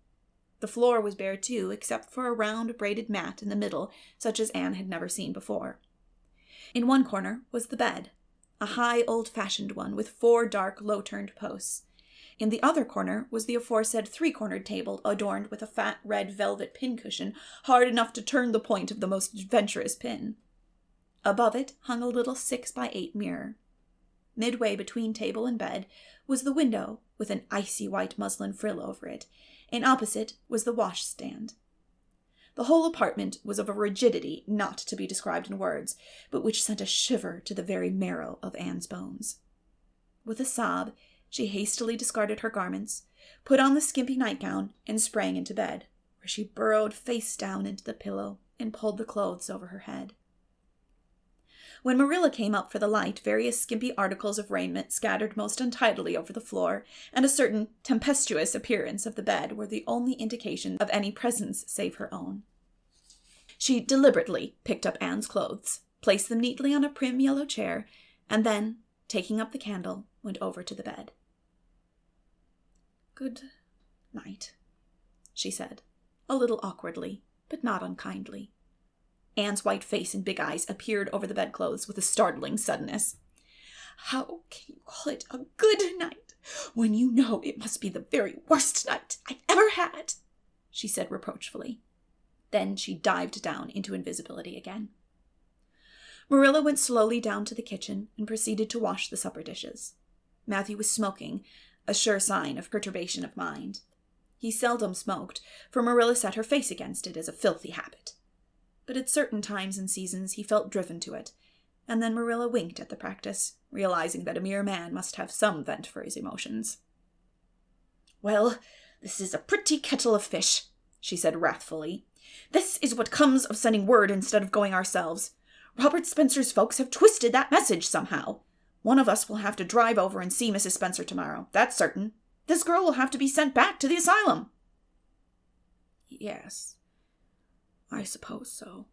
The floor was bare too, except for a round braided mat in the middle, such as Anne had never seen before. In one corner was the bed, a high old-fashioned one with 4 dark low-turned posts. In the other corner was the aforesaid three-cornered table adorned with a fat red velvet pincushion hard enough to turn the point of the most adventurous pin. Above it hung a little 6x8 mirror. Midway between table and bed was the window with an icy white muslin frill over it, and opposite was the washstand. The whole apartment was of a rigidity not to be described in words, but which sent a shiver to the very marrow of Anne's bones. With a sob, she hastily discarded her garments, put on the skimpy nightgown, and sprang into bed, where she burrowed face down into the pillow and pulled the clothes over her head. When Marilla came up for the light, various skimpy articles of raiment scattered most untidily over the floor, and a certain tempestuous appearance of the bed were the only indication of any presence save her own. She deliberately picked up Anne's clothes, placed them neatly on a prim yellow chair, and then, taking up the candle, went over to the bed. "Good night," she said, a little awkwardly, but not unkindly. Anne's white face and big eyes appeared over the bedclothes with a startling suddenness. "How can you call it a good night when you know it must be the very worst night I've ever had?" she said reproachfully. Then she dived down into invisibility again. Marilla went slowly down to the kitchen and proceeded to wash the supper dishes. Matthew was smoking, a sure sign of perturbation of mind. He seldom smoked, for Marilla set her face against it as a filthy habit. But at certain times and seasons he felt driven to it, and then Marilla winked at the practice, realizing that a mere man must have some vent for his emotions. "Well, this is a pretty kettle of fish," she said wrathfully. "This is what comes of sending word instead of going ourselves. Robert Spencer's folks have twisted that message somehow. One of us will have to drive over and see Mrs. Spencer tomorrow, that's certain. This girl will have to be sent back to the asylum." "Yes, I suppose so,"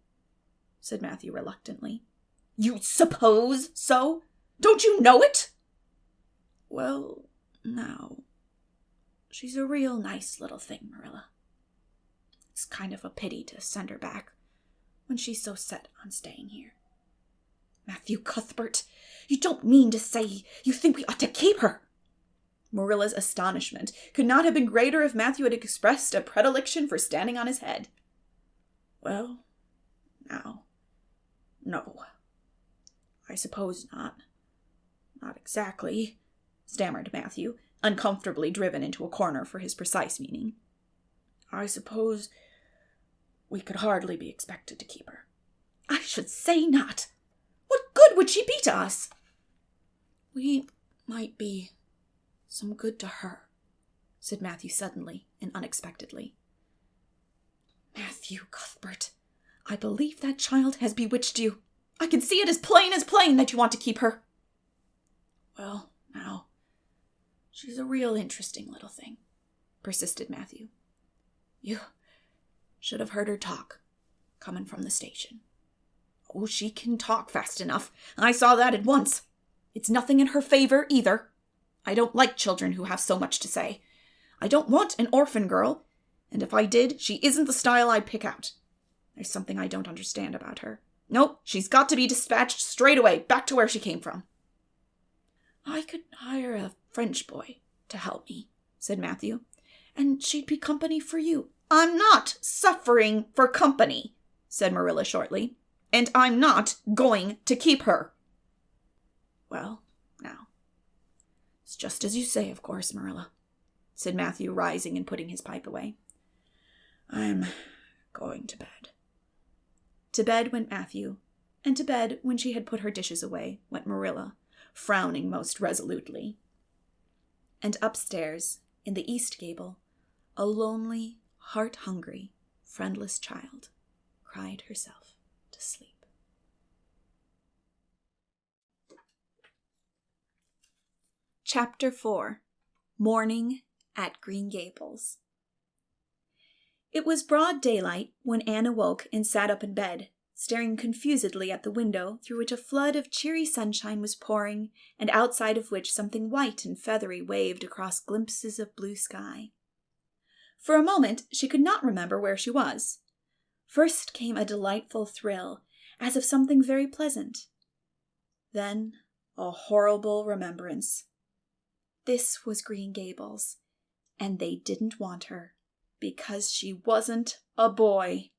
said Matthew reluctantly. "You suppose so? Don't you know it?" "Well, now, she's a real nice little thing, Marilla. It's kind of a pity to send her back when she's so set on staying here." "Matthew Cuthbert, you don't mean to say you think we ought to keep her?" Marilla's astonishment could not have been greater if Matthew had expressed a predilection for standing on his head. "Well, now, no. I suppose not. Not exactly," stammered Matthew, uncomfortably driven into a corner for his precise meaning. "I suppose we could hardly be expected to keep her." "I should say not. What good would she be to us?" "We might be some good to her," said Matthew suddenly and unexpectedly. "Matthew Cuthbert, I believe that child has bewitched you. I can see it as plain that you want to keep her." "Well, now, she's a real interesting little thing," persisted Matthew. "You should have heard her talk, coming from the station." "Oh, she can talk fast enough. I saw that at once. It's nothing in her favor, either. I don't like children who have so much to say. I don't want an orphan girl, and if I did, she isn't the style I'd pick out. There's something I don't understand about her. Nope, she's got to be dispatched straight away, back to where she came from." "I could hire a French boy to help me," said Matthew, "and she'd be company for you." "I'm not suffering for company," said Marilla shortly, "and I'm not going to keep her." "Well, now, it's just as you say, of course, Marilla," said Matthew, rising and putting his pipe away. "I'm going to bed." To bed went Matthew, and to bed, when she had put her dishes away, went Marilla, frowning most resolutely. And upstairs, in the east gable, a lonely, heart-hungry, friendless child cried herself to sleep. Chapter 4. Morning at Green Gables. It was broad daylight when Anne awoke and sat up in bed, staring confusedly at the window through which a flood of cheery sunshine was pouring, and outside of which something white and feathery waved across glimpses of blue sky. For a moment she could not remember where she was. First came a delightful thrill, as of something very pleasant. Then a horrible remembrance. This was Green Gables, and they didn't want her, because she wasn't a boy.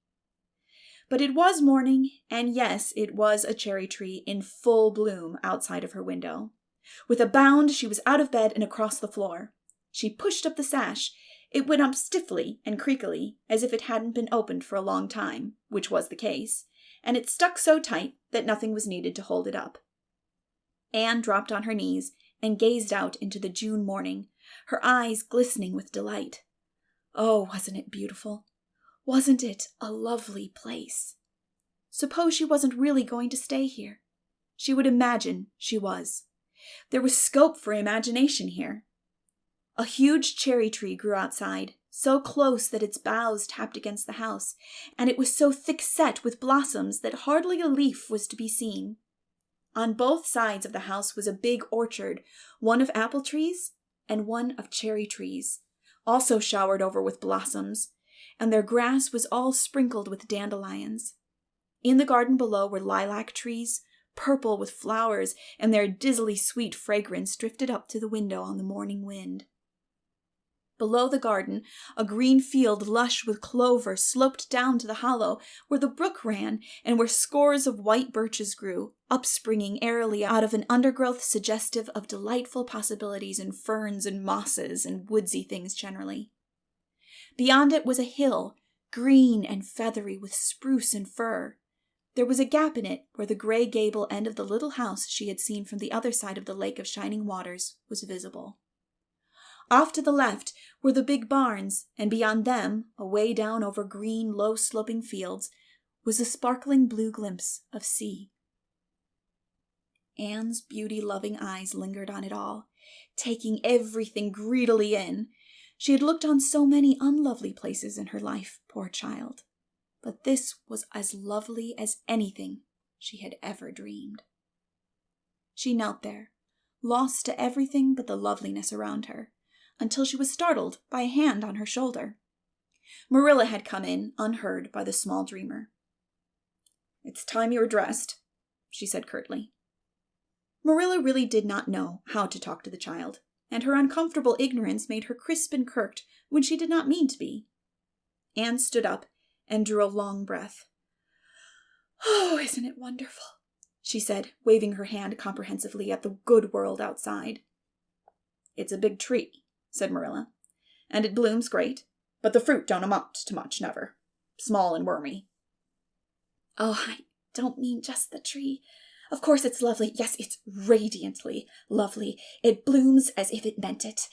But it was morning, and yes, it was a cherry tree in full bloom outside of her window. With a bound, she was out of bed and across the floor. She pushed up the sash. It went up stiffly and creakily, as if it hadn't been opened for a long time, which was the case, and it stuck so tight that nothing was needed to hold it up. Anne dropped on her knees and gazed out into the June morning, her eyes glistening with delight. Oh, wasn't it beautiful? Wasn't it a lovely place? Suppose she wasn't really going to stay here? She would imagine she was. There was scope for imagination here. A huge cherry tree grew outside, so close that its boughs tapped against the house, and it was so thick-set with blossoms that hardly a leaf was to be seen. On both sides of the house was a big orchard, one of apple trees and one of cherry trees, also showered over with blossoms, and their grass was all sprinkled with dandelions. In the garden below were lilac trees, purple with flowers, and their dizzily sweet fragrance drifted up to the window on the morning wind. Below the garden, a green field lush with clover sloped down to the hollow where the brook ran and where scores of white birches grew, upspringing airily out of an undergrowth suggestive of delightful possibilities in ferns and mosses and woodsy things generally. Beyond it was a hill, green and feathery with spruce and fir. There was a gap in it where the gray gable end of the little house she had seen from the other side of the lake of shining waters was visible. Off to the left were the big barns, and beyond them, away down over green, low-sloping fields, was a sparkling blue glimpse of sea. Anne's beauty-loving eyes lingered on it all, taking everything greedily in. She had looked on so many unlovely places in her life, poor child, but this was as lovely as anything she had ever dreamed. She knelt there, lost to everything but the loveliness around her, until she was startled by a hand on her shoulder. Marilla had come in, unheard by the small dreamer. "It's time you were dressed," she said curtly. Marilla really did not know how to talk to the child, and her uncomfortable ignorance made her crisp and kirked when she did not mean to be. Anne stood up and drew a long breath. "Oh, isn't it wonderful?" she said, waving her hand comprehensively at the good world outside. "It's a big tree," said Marilla, "and it blooms great, but the fruit don't amount to much, never. Small and wormy." "Oh, I don't mean just the tree. Of course it's lovely. Yes, it's radiantly lovely. It blooms as if it meant it.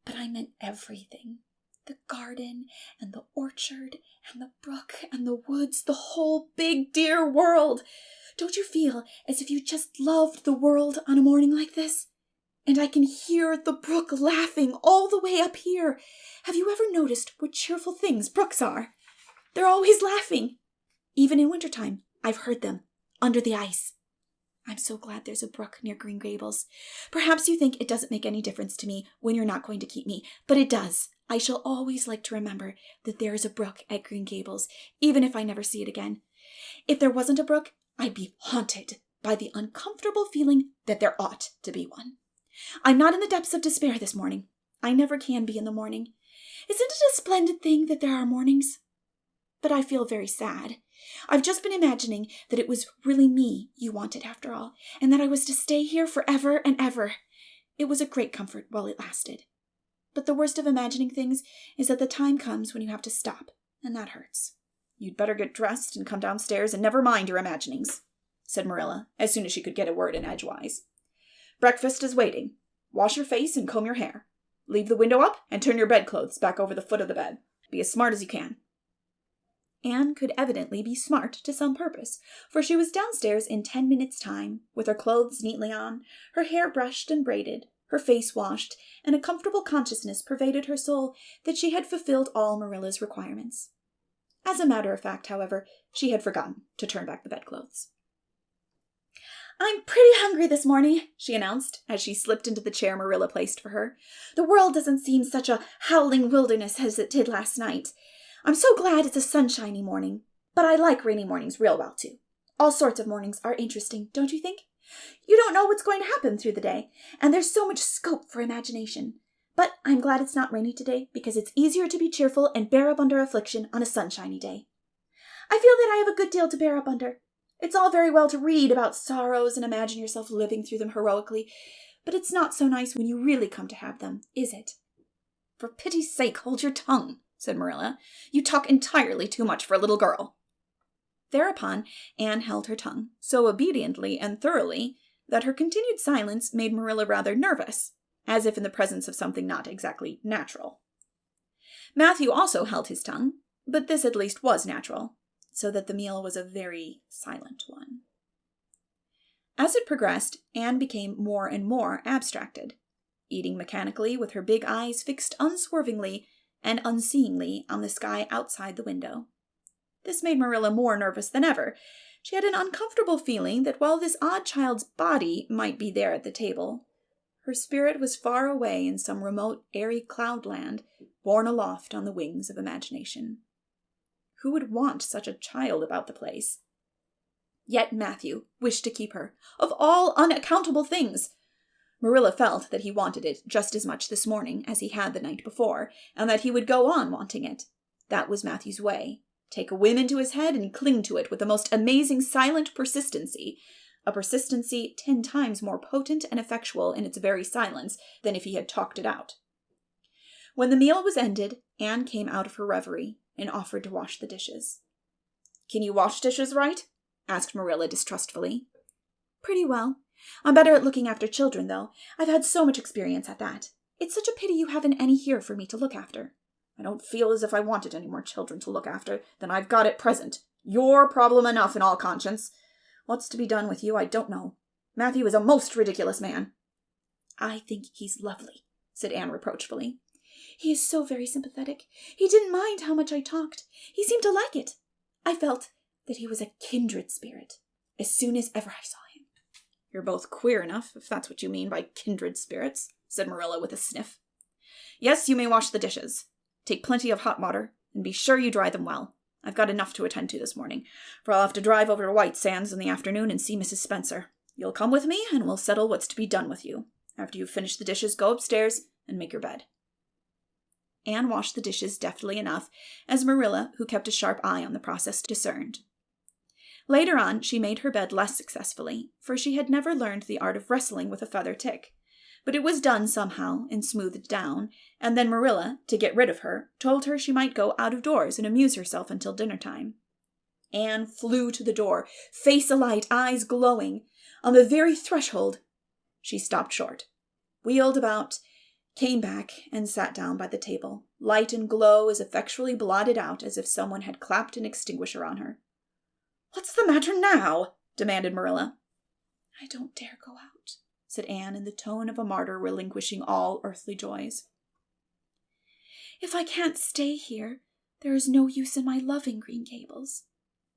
But I meant everything. The garden, and the orchard, and the brook, and the woods, the whole big, dear world. Don't you feel as if you just loved the world on a morning like this? And I can hear the brook laughing all the way up here. Have you ever noticed what cheerful things brooks are? They're always laughing. Even in wintertime, I've heard them, under the ice." I'm so glad there's a brook near Green Gables. Perhaps you think it doesn't make any difference to me when you're not going to keep me, but it does. I shall always like to remember that there is a brook at Green Gables, even if I never see it again. If there wasn't a brook, I'd be haunted by the uncomfortable feeling that there ought to be one. I'm not in the depths of despair this morning. I never can be in the morning. Isn't it a splendid thing that there are mornings? But I feel very sad. I've just been imagining that it was really me you wanted after all, and that I was to stay here forever and ever. It was a great comfort while it lasted. But the worst of imagining things is that the time comes when you have to stop, and that hurts. You'd better get dressed and come downstairs and never mind your imaginings, said Marilla, as soon as she could get a word in edgewise. Breakfast is waiting. Wash your face and comb your hair. Leave the window up and turn your bedclothes back over the foot of the bed. Be as smart as you can. Anne could evidently be smart to some purpose, for she was downstairs in 10 minutes' time, with her clothes neatly on, her hair brushed and braided, her face washed, and a comfortable consciousness pervaded her soul that she had fulfilled all Marilla's requirements. As a matter of fact, however, she had forgotten to turn back the bedclothes. I'm pretty hungry this morning, she announced, as she slipped into the chair Marilla placed for her. The world doesn't seem such a howling wilderness as it did last night. I'm so glad it's a sunshiny morning, but I like rainy mornings real well, too. All sorts of mornings are interesting, don't you think? You don't know what's going to happen through the day, and there's so much scope for imagination. But I'm glad it's not rainy today, because it's easier to be cheerful and bear up under affliction on a sunshiny day. I feel that I have a good deal to bear up under. It's all very well to read about sorrows and imagine yourself living through them heroically, but it's not so nice when you really come to have them, is it? For pity's sake, hold your tongue, said Marilla. You talk entirely too much for a little girl. Thereupon, Anne held her tongue, so obediently and thoroughly that her continued silence made Marilla rather nervous, as if in the presence of something not exactly natural. Matthew also held his tongue, but this at least was natural, so that the meal was a very silent one. As it progressed, Anne became more and more abstracted, eating mechanically with her big eyes fixed unswervingly and unseeingly on the sky outside the window. This made Marilla more nervous than ever. She had an uncomfortable feeling that while this odd child's body might be there at the table, her spirit was far away in some remote, airy cloudland, borne aloft on the wings of imagination. Who would want such a child about the place? Yet Matthew wished to keep her, of all unaccountable things. Marilla felt that he wanted it just as much this morning as he had the night before, and that he would go on wanting it. That was Matthew's way. Take a whim into his head and cling to it with the most amazing silent persistency, a persistency 10 times more potent and effectual in its very silence than if he had talked it out. When the meal was ended, Anne came out of her reverie and offered to wash the dishes. Can you wash dishes right? Asked Marilla distrustfully. Pretty well. I'm better at looking after children, though. I've had so much experience at that. It's such a pity you haven't any here for me to look after. I don't feel as if I wanted any more children to look after than I've got at present. Your problem enough in all conscience. What's to be done with you, I don't know. Matthew is a most ridiculous man. I think he's lovely, said Anne reproachfully. He is so very sympathetic. He didn't mind how much I talked. He seemed to like it. I felt that he was a kindred spirit as soon as ever I saw him. You're both queer enough, if that's what you mean by kindred spirits, said Marilla with a sniff. Yes, you may wash the dishes. Take plenty of hot water, and be sure you dry them well. I've got enough to attend to this morning, for I'll have to drive over to White Sands in the afternoon and see Mrs. Spencer. You'll come with me, and we'll settle what's to be done with you. After you've finished the dishes, go upstairs and make your bed. Anne washed the dishes deftly enough, as Marilla, who kept a sharp eye on the process, discerned. Later on, she made her bed less successfully, for she had never learned the art of wrestling with a feather tick. But it was done somehow and smoothed down, and then Marilla, to get rid of her, told her she might go out of doors and amuse herself until dinner-time. Anne flew to the door, face alight, eyes glowing. On the very threshold, she stopped short, wheeled about, came back, and sat down by the table, light and glow as effectually blotted out as if someone had clapped an extinguisher on her. "What's the matter now?" demanded Marilla. "I don't dare go out," said Anne in the tone of a martyr relinquishing all earthly joys. "If I can't stay here, there is no use in my loving Green Gables.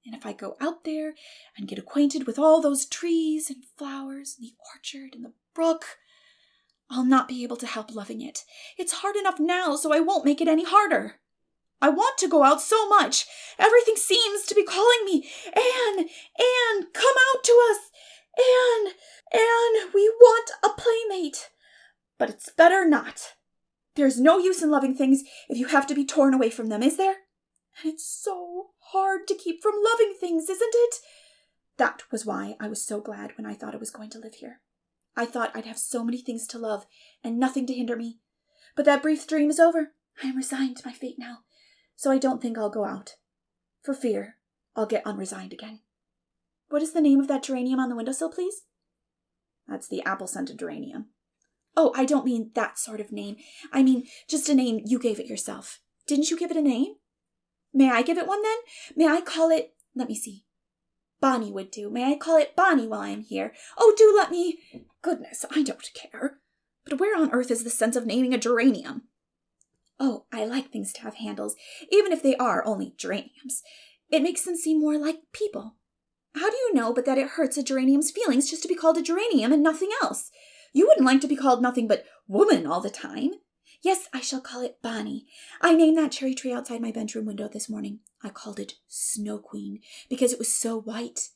And if I go out there and get acquainted with all those trees and flowers and the orchard and the brook, I'll not be able to help loving it. It's hard enough now, so I won't make it any harder. I want to go out so much. Everything seems to be calling me. Anne, Anne, come out to us. Anne, Anne, we want a playmate. But it's better not. There's no use in loving things if you have to be torn away from them, is there? And it's so hard to keep from loving things, isn't it? That was why I was so glad when I thought I was going to live here. I thought I'd have so many things to love and nothing to hinder me. But that brief dream is over. I am resigned to my fate now, so I don't think I'll go out. For fear I'll get unresigned again. What is the name of that geranium on the windowsill, please? That's the apple-scented geranium. Oh, I don't mean that sort of name. I mean just a name you gave it yourself. Didn't you give it a name? May I give it one then? May I call it, let me see. Bonnie would do. May I call it Bonnie while I'm here? Oh, do let me. Goodness, I don't care. But where on earth is the sense of naming a geranium? Oh, I like things to have handles, even if they are only geraniums. It makes them seem more like people. How do you know but that it hurts a geranium's feelings just to be called a geranium and nothing else? You wouldn't like to be called nothing but woman all the time. Yes, I shall call it Bonnie. I named that cherry tree outside my bedroom window this morning. I called it Snow Queen because it was so white.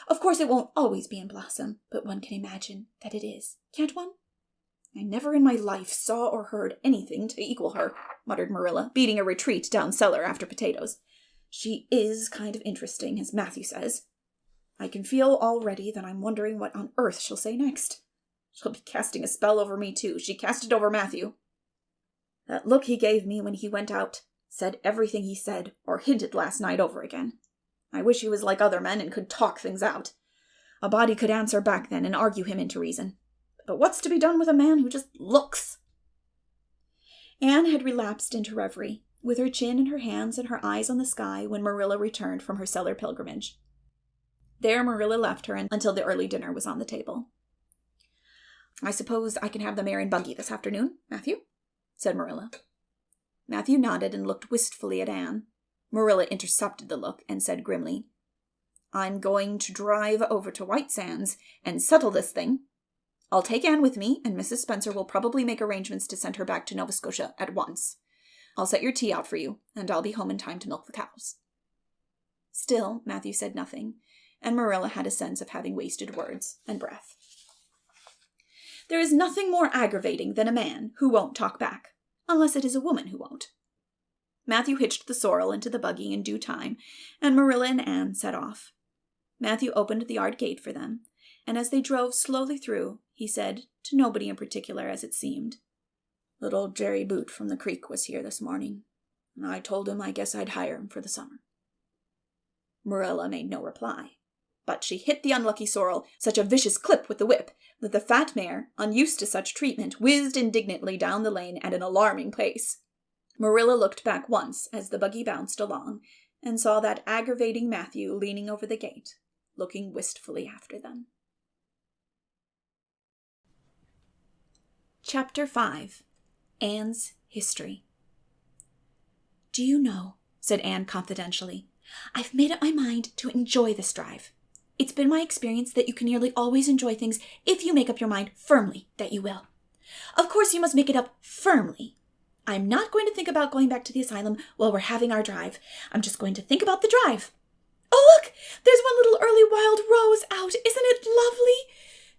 Of course, it won't always be in blossom, but one can imagine that it is. Can't one? I never in my life saw or heard anything to equal her, muttered Marilla, beating a retreat down cellar after potatoes. She is kind of interesting, as Matthew says. I can feel already that I'm wondering what on earth she'll say next. She'll be casting a spell over me, too. She cast it over Matthew. That look he gave me when he went out said everything he said or hinted last night over again. I wish he was like other men and could talk things out. A body could answer back then and argue him into reason. But what's to be done with a man who just looks? Anne had relapsed into reverie, with her chin in her hands and her eyes on the sky when Marilla returned from her cellar pilgrimage. There Marilla left her until the early dinner was on the table. I suppose I can have the mare and buggy this afternoon, Matthew? Said Marilla. Matthew nodded and looked wistfully at Anne. Marilla intercepted the look and said grimly, I'm going to drive over to White Sands and settle this thing. I'll take Anne with me, and Mrs. Spencer will probably make arrangements to send her back to Nova Scotia at once. I'll set your tea out for you, and I'll be home in time to milk the cows. Still, Matthew said nothing, and Marilla had a sense of having wasted words and breath. There is nothing more aggravating than a man who won't talk back, unless it is a woman who won't. Matthew hitched the sorrel into the buggy in due time, and Marilla and Anne set off. Matthew opened the yard gate for them, and as they drove slowly through, he said, to nobody in particular as it seemed, Little Jerry Boot from the creek was here this morning, and I told him I guess I'd hire him for the summer. Marilla made no reply, but she hit the unlucky sorrel such a vicious clip with the whip that the fat mare, unused to such treatment, whizzed indignantly down the lane at an alarming pace. Marilla looked back once as the buggy bounced along, and saw that aggravating Matthew leaning over the gate, looking wistfully after them. Chapter 5. Anne's History. Do you know, said Anne confidentially, I've made up my mind to enjoy this drive. It's been my experience that you can nearly always enjoy things if you make up your mind firmly that you will. Of course, you must make it up firmly. I'm not going to think about going back to the asylum while we're having our drive. I'm just going to think about the drive. Oh, look! There's one little early wild rose out. Isn't it lovely?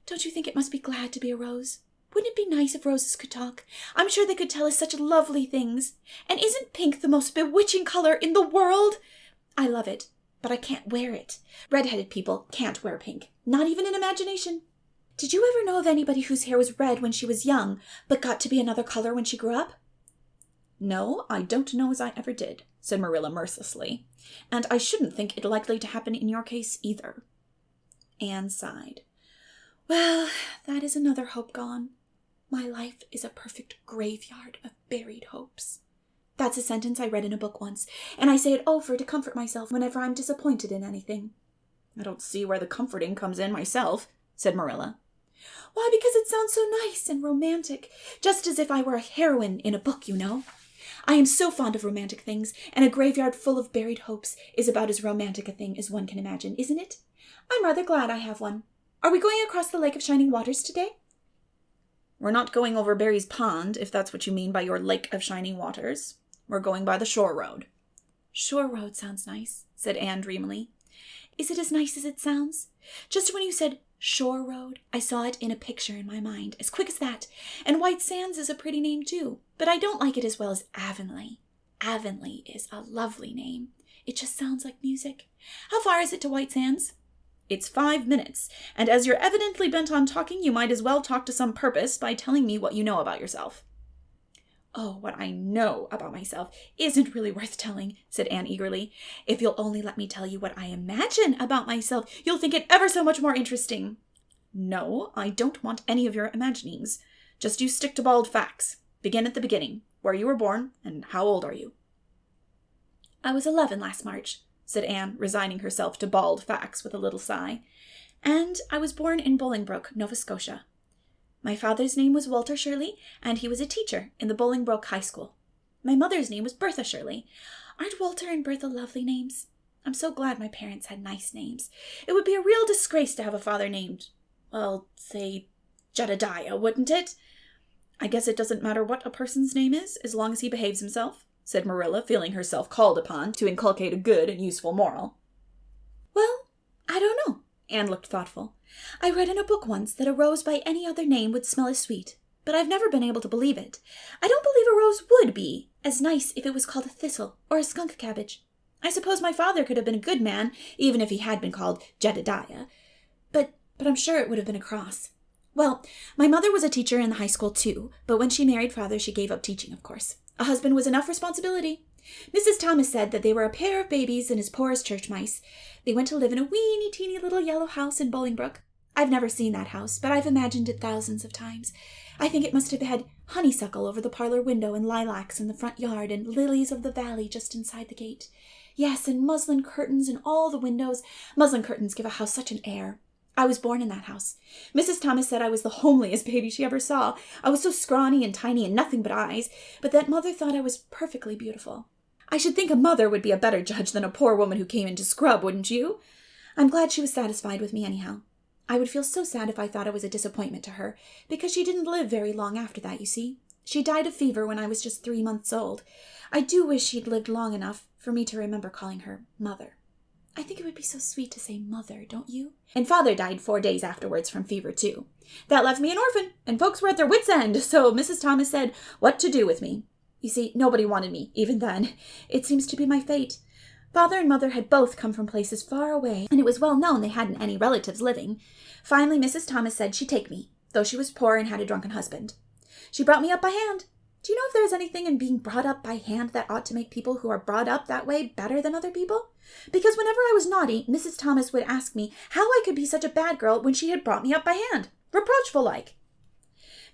Don't you think it must be glad to be a rose? Wouldn't it be nice if roses could talk? I'm sure they could tell us such lovely things. And isn't pink the most bewitching color in the world? I love it, but I can't wear it. Red-headed people can't wear pink, not even in imagination. Did you ever know of anybody whose hair was red when she was young, but got to be another color when she grew up? No, I don't know as I ever did, said Marilla mercilessly, and I shouldn't think it likely to happen in your case either. Anne sighed. Well, that is another hope gone. My life is a perfect graveyard of buried hopes. That's a sentence I read in a book once, and I say it over to comfort myself whenever I'm disappointed in anything. I don't see where the comforting comes in myself, said Marilla. Why, because it sounds so nice and romantic, just as if I were a heroine in a book, you know. I am so fond of romantic things, and a graveyard full of buried hopes is about as romantic a thing as one can imagine, isn't it? I'm rather glad I have one. Are we going across the Lake of Shining Waters today? We're not going over Barry's Pond, if that's what you mean by your Lake of Shining Waters. We're going by the shore road. Shore road sounds nice, said Anne dreamily. Is it as nice as it sounds? Just when you said shore road, I saw it in a picture in my mind, as quick as that. And White Sands is a pretty name too, but I don't like it as well as Avonlea. Avonlea is a lovely name. It just sounds like music. How far is it to White Sands? It's 5 minutes, and as you're evidently bent on talking, you might as well talk to some purpose by telling me what you know about yourself. Oh, what I know about myself isn't really worth telling, said Anne eagerly. If you'll only let me tell you what I imagine about myself, you'll think it ever so much more interesting. No, I don't want any of your imaginings. Just you stick to bald facts. Begin at the beginning, where you were born, and how old are you? I was 11 last March, said Anne, resigning herself to bald facts with a little sigh. And I was born in Bolingbroke, Nova Scotia. My father's name was Walter Shirley, and he was a teacher in the Bolingbroke High School. My mother's name was Bertha Shirley. Aren't Walter and Bertha lovely names? I'm so glad my parents had nice names. It would be a real disgrace to have a father named, well, say, Jedediah, wouldn't it? I guess it doesn't matter what a person's name is, as long as he behaves himself, said Marilla, feeling herself called upon to inculcate a good and useful moral. Well, I don't know. Anne looked thoughtful. I read in a book once that a rose by any other name would smell as sweet, but I've never been able to believe it. I don't believe a rose would be as nice if it was called a thistle or a skunk cabbage. I suppose my father could have been a good man, even if he had been called Jedediah, but I'm sure it would have been a cross. Well, my mother was a teacher in the high school too, but when she married father, she gave up teaching, of course. A husband was enough responsibility. Mrs. Thomas said that they were a pair of babies and as poor as church mice. They went to live in a weeny-teeny little yellow house in Bolingbroke. I've never seen that house, but I've imagined it thousands of times. I think it must have had honeysuckle over the parlor window and lilacs in the front yard and lilies of the valley just inside the gate. Yes, and muslin curtains in all the windows. Muslin curtains give a house such an air. I was born in that house. Mrs. Thomas said I was the homeliest baby she ever saw. I was so scrawny and tiny and nothing but eyes, but that mother thought I was perfectly beautiful. I should think a mother would be a better judge than a poor woman who came in to scrub, wouldn't you? I'm glad she was satisfied with me anyhow. I would feel so sad if I thought I was a disappointment to her, because she didn't live very long after that, you see. She died of fever when I was just 3 months old. I do wish she'd lived long enough for me to remember calling her Mother. I think it would be so sweet to say Mother, don't you? And Father died 4 days afterwards from fever, too. That left me an orphan, and folks were at their wits' end, so Mrs. Thomas said what to do with me. You see, nobody wanted me, even then. It seems to be my fate. Father and Mother had both come from places far away, and it was well known they hadn't any relatives living. Finally, Mrs. Thomas said she'd take me, though she was poor and had a drunken husband. She brought me up by hand. Do you know if there's anything in being brought up by hand that ought to make people who are brought up that way better than other people? Because whenever I was naughty, Mrs. Thomas would ask me how I could be such a bad girl when she had brought me up by hand, reproachful-like.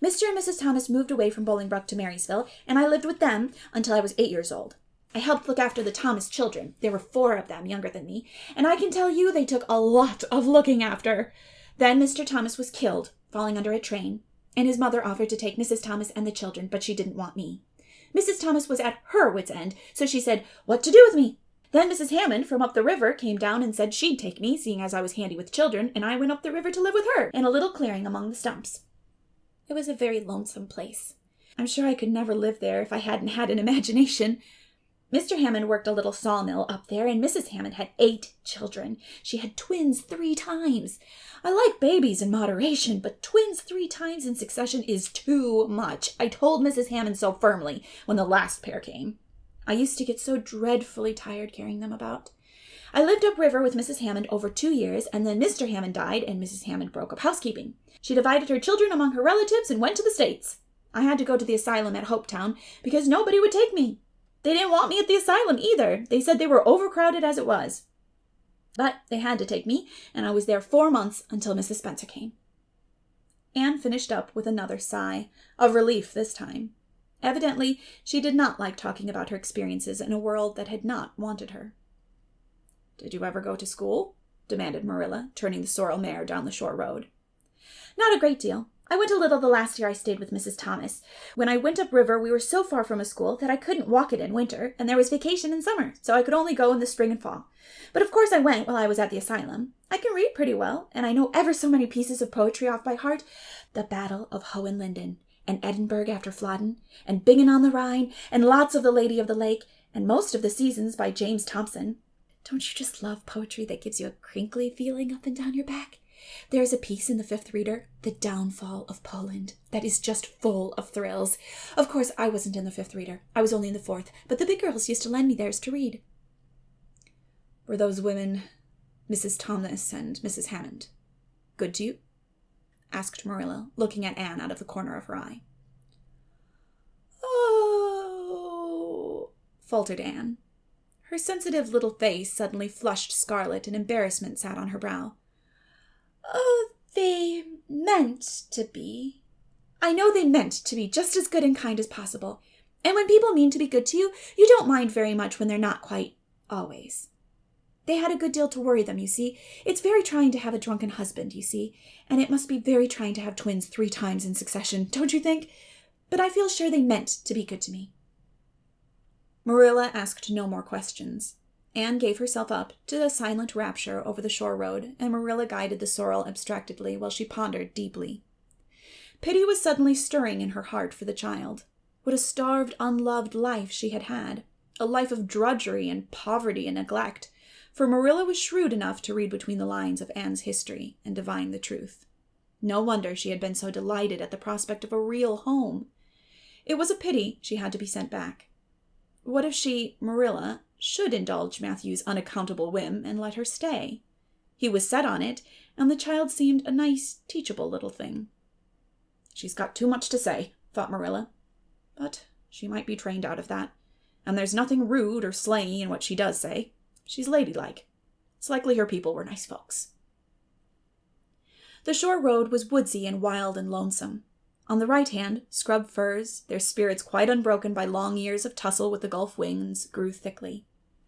Mr. and Mrs. Thomas moved away from Bolingbroke to Marysville, and I lived with them until I was 8 years old. I helped look after the Thomas children. There were 4 of them, younger than me, and I can tell you they took a lot of looking after. Then Mr. Thomas was killed, falling under a train, and his mother offered to take Mrs. Thomas and the children, but she didn't want me. Mrs. Thomas was at her wit's end, so she said, what to do with me? Then Mrs. Hammond from up the river came down and said she'd take me, seeing as I was handy with children, and I went up the river to live with her, in a little clearing among the stumps. It was a very lonesome place. I'm sure I could never live there if I hadn't had an imagination. Mr. Hammond worked a little sawmill up there, and Mrs. Hammond had 8 children. She had twins 3 times. I like babies in moderation, but twins 3 times in succession is too much. I told Mrs. Hammond so firmly when the last pair came. I used to get so dreadfully tired carrying them about. I lived upriver with Mrs. Hammond over 2 years, and then Mr. Hammond died, and Mrs. Hammond broke up housekeeping. She divided her children among her relatives and went to the States. I had to go to the asylum at Hopetown because nobody would take me. They didn't want me at the asylum either. They said they were overcrowded as it was. But they had to take me, and I was there 4 months until Mrs. Spencer came. Anne finished up with another sigh, of relief this time. Evidently, she did not like talking about her experiences in a world that had not wanted her. "Did you ever go to school?" demanded Marilla, turning the sorrel mare down the shore road. "Not a great deal. I went a little the last year I stayed with Mrs. Thomas. When I went upriver, we were so far from a school that I couldn't walk it in winter, and there was vacation in summer, so I could only go in the spring and fall. But of course I went while I was at the asylum. I can read pretty well, and I know ever so many pieces of poetry off by heart. The Battle of Hohenlinden, and Edinburgh after Flodden, and Bingen on the Rhine, and lots of The Lady of the Lake, and most of the Seasons by James Thomson. Don't you just love poetry that gives you a crinkly feeling up and down your back? There's a piece in the Fifth Reader, The Downfall of Poland, that is just full of thrills. Of course, I wasn't in the Fifth Reader. I was only in the Fourth, but the big girls used to lend me theirs to read. Were those women, Mrs. Thomas and Mrs. Hammond, good to you? Asked Marilla, looking at Anne out of the corner of her eye. Oh, faltered Anne. Her sensitive little face suddenly flushed scarlet and embarrassment sat on her brow. Oh, they meant to be. I know they meant to be just as good and kind as possible. And when people mean to be good to you, you don't mind very much when they're not quite always. They had a good deal to worry them, you see. It's very trying to have a drunken husband, you see. And it must be very trying to have twins 3 times in succession, don't you think? But I feel sure they meant to be good to me. Marilla asked no more questions. Anne gave herself up to a silent rapture over the shore road, and Marilla guided the sorrel abstractedly while she pondered deeply. Pity was suddenly stirring in her heart for the child. What a starved, unloved life she had had, a life of drudgery and poverty and neglect, for Marilla was shrewd enough to read between the lines of Anne's history and divine the truth. No wonder she had been so delighted at the prospect of a real home. It was a pity she had to be sent back. What if she, Marilla, should indulge Matthew's unaccountable whim and let her stay? He was set on it, and the child seemed a nice, teachable little thing. She's got too much to say, thought Marilla. But she might be trained out of that. And there's nothing rude or slangy in what she does say. She's ladylike. It's likely her people were nice folks. The shore road was woodsy and wild and lonesome. On the right hand, scrub firs, their spirits quite unbroken by long years of tussle with the Gulf winds, grew thickly.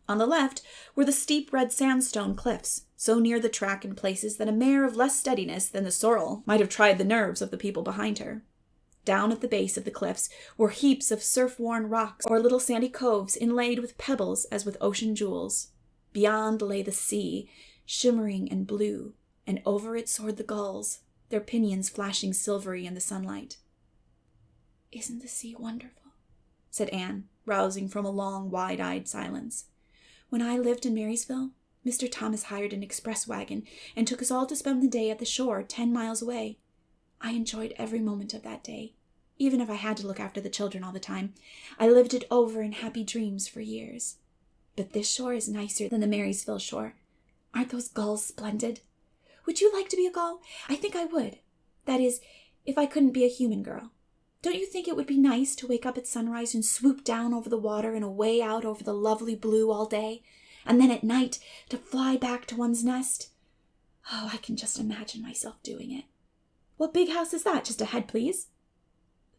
On the left were the steep red sandstone cliffs, so near the track in places that a mare of less steadiness than the sorrel might have tried the nerves of the people behind her. Down at the base of the cliffs were heaps of surf-worn rocks or little sandy coves inlaid with pebbles as with ocean jewels. Beyond lay the sea, shimmering and blue, and over it soared the gulls, their pinions flashing silvery in the sunlight. "Isn't the sea wonderful?" said Anne, rousing from a long, wide-eyed silence. "When I lived in Marysville, Mr. Thomas hired an express wagon and took us all to spend the day at the shore 10 miles away. I enjoyed every moment of that day, even if I had to look after the children all the time. I lived it over in happy dreams for years. But this shore is nicer than the Marysville shore. Aren't those gulls splendid? Would you like to be a gull? I think I would. That is, if I couldn't be a human girl. Don't you think it would be nice to wake up at sunrise and swoop down over the water and away out over the lovely blue all day, and then at night to fly back to one's nest? Oh, I can just imagine myself doing it. What big house is that? Just ahead, please."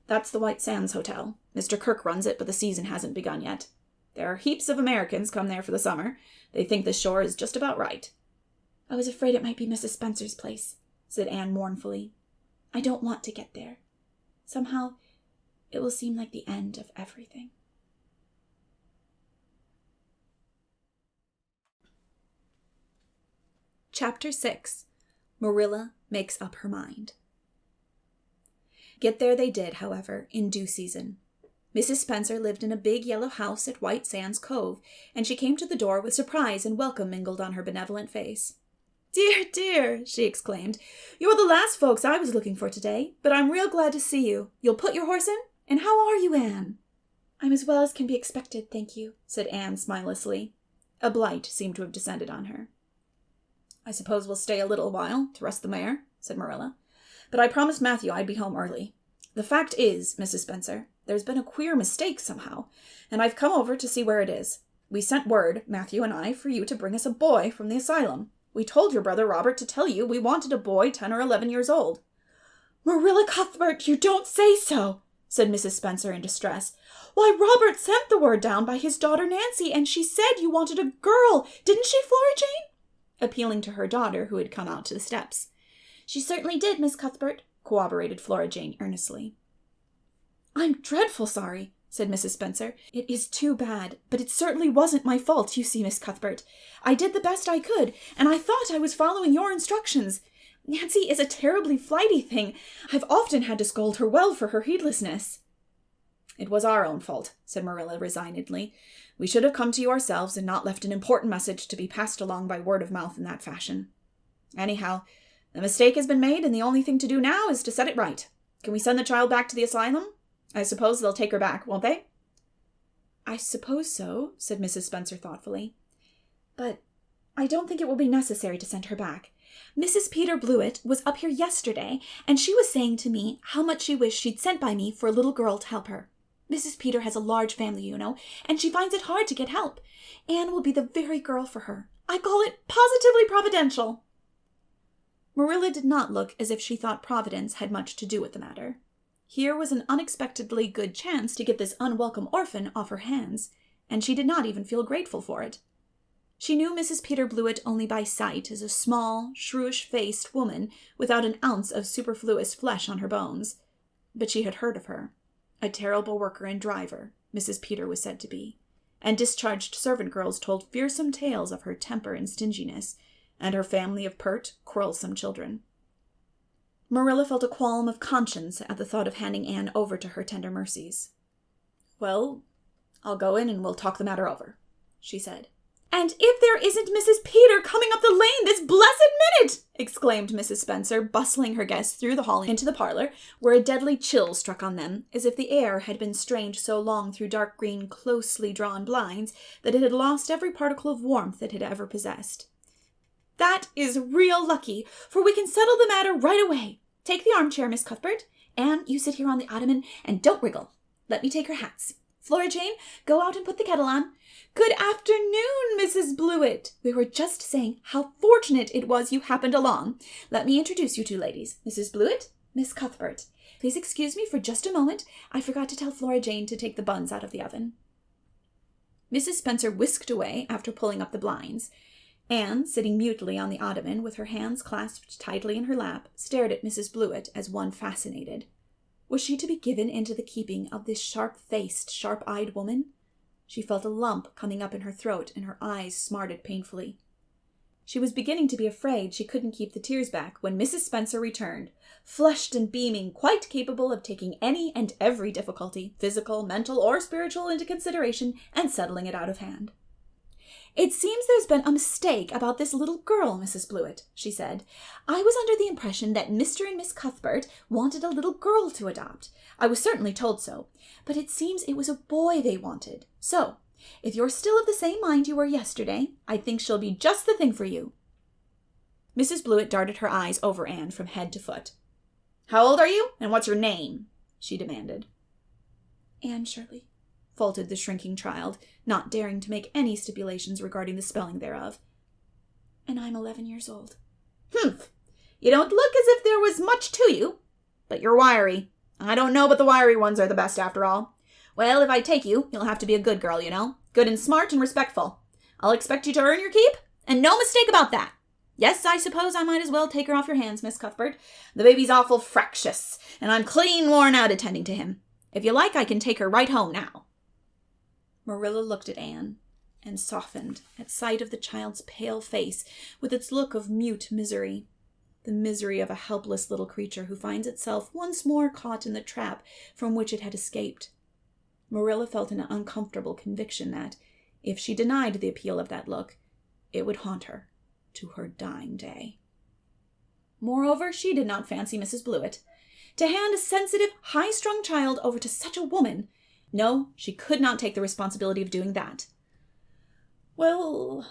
"That's the White Sands Hotel. Mr. Kirk runs it, but the season hasn't begun yet. There are heaps of Americans come there for the summer. They think the shore is just about right." "I was afraid it might be Mrs. Spencer's place," said Anne mournfully. "I don't want to get there. Somehow, it will seem like the end of everything." Chapter 6. Marilla Makes Up Her Mind. Get there they did, however, in due season. Mrs. Spencer lived in a big yellow house at White Sands Cove, and she came to the door with surprise and welcome mingled on her benevolent face. "Dear, dear," she exclaimed, "you're the last folks I was looking for today, but I'm real glad to see you. You'll put your horse in? And how are you, Anne?" "I'm as well as can be expected, thank you," said Anne smilelessly. A blight seemed to have descended on her. "I suppose we'll stay a little while to rest the mare," said Marilla. "But I promised Matthew I'd be home early. The fact is, Mrs. Spencer, there's been a queer mistake somehow, and I've come over to see where it is. We sent word, Matthew and I, for you to bring us a boy from the asylum. We told your brother Robert to tell you we wanted a boy 10 or 11 years old." "Marilla Cuthbert, you don't say so," said Mrs. Spencer in distress. "Why, Robert sent the word down by his daughter Nancy, and she said you wanted a girl. Didn't she, Flora Jane?" appealing to her daughter, who had come out to the steps. "She certainly did, Miss Cuthbert. corroborated Flora Jane earnestly. I'm dreadful sorry, said Mrs. Spencer. It is too bad, but it certainly wasn't my fault, you see, Miss Cuthbert. I did the best I could, and I thought I was following your instructions. Nancy is a terribly flighty thing. I've often had to scold her well for her heedlessness. It was our own fault, said Marilla resignedly. We should have come to you ourselves and not left an important message to be passed along by word of mouth in that fashion. Anyhow, the mistake has been made, and the only thing to do now is to set it right. Can we send the child back to the asylum? I suppose they'll take her back, won't they? I suppose so, said Mrs. Spencer thoughtfully. But I don't think it will be necessary to send her back. Mrs. Peter Blewett was up here yesterday, and she was saying to me how much she wished she'd sent by me for a little girl to help her. Mrs. Peter has a large family, you know, and she finds it hard to get help. Anne will be the very girl for her. I call it positively providential. Marilla did not look as if she thought Providence had much to do with the matter. Here was an unexpectedly good chance to get this unwelcome orphan off her hands, and she did not even feel grateful for it. She knew Mrs. Peter Blewett only by sight as a small, shrewish-faced woman without an ounce of superfluous flesh on her bones. But she had heard of her. A terrible worker and driver, Mrs. Peter was said to be, and discharged servant girls told fearsome tales of her temper and stinginess, and her family of pert, quarrelsome children. Marilla felt a qualm of conscience at the thought of handing Anne over to her tender mercies. Well, I'll go in and we'll talk the matter over, she said. And if there isn't Mrs. Peter coming up the lane this blessed minute! Exclaimed Mrs. Spencer, bustling her guests through the hall into the parlor, where a deadly chill struck on them, as if the air had been strained so long through dark green, closely drawn blinds that it had lost every particle of warmth it had ever possessed. That is real lucky, for we can settle the matter right away. Take the armchair, Miss Cuthbert. Anne, you sit here on the ottoman, and don't wriggle. Let me take her hats. Flora Jane, go out and put the kettle on. Good afternoon, Mrs. Blewett. We were just saying how fortunate it was you happened along. Let me introduce you two ladies. Mrs. Blewett, Miss Cuthbert. Please excuse me for just a moment. I forgot to tell Flora Jane to take the buns out of the oven. Mrs. Spencer whisked away after pulling up the blinds. Anne, sitting mutely on the ottoman with her hands clasped tightly in her lap, stared at Mrs. Blewett as one fascinated. Was she to be given into the keeping of this sharp-faced, sharp-eyed woman? She felt a lump coming up in her throat, and her eyes smarted painfully. She was beginning to be afraid she couldn't keep the tears back when Mrs. Spencer returned, flushed and beaming, quite capable of taking any and every difficulty, physical, mental, or spiritual, into consideration and settling it out of hand. It seems there's been a mistake about this little girl, Mrs. Blewett, she said. I was under the impression that Mr. and Miss Cuthbert wanted a little girl to adopt. I was certainly told so, but it seems it was a boy they wanted. So, if you're still of the same mind you were yesterday, I think she'll be just the thing for you. Mrs. Blewett darted her eyes over Anne from head to foot. How old are you, and what's your name? She demanded. Anne Shirley, faltered the shrinking child, not daring to make any stipulations regarding the spelling thereof. And I'm 11 years old. Humph! You don't look as if there was much to you, but you're wiry. I don't know, but the wiry ones are the best after all. Well, if I take you, you'll have to be a good girl, you know. Good and smart and respectful. I'll expect you to earn your keep, and no mistake about that. Yes, I suppose I might as well take her off your hands, Miss Cuthbert. The baby's awful fractious, and I'm clean worn out attending to him. If you like, I can take her right home now. Marilla looked at Anne and softened at sight of the child's pale face with its look of mute misery, the misery of a helpless little creature who finds itself once more caught in the trap from which it had escaped. Marilla felt an uncomfortable conviction that, if she denied the appeal of that look, it would haunt her to her dying day. Moreover, she did not fancy Mrs. Blewett. To hand a sensitive, high-strung child over to such a woman— no, she could not take the responsibility of doing that. Well,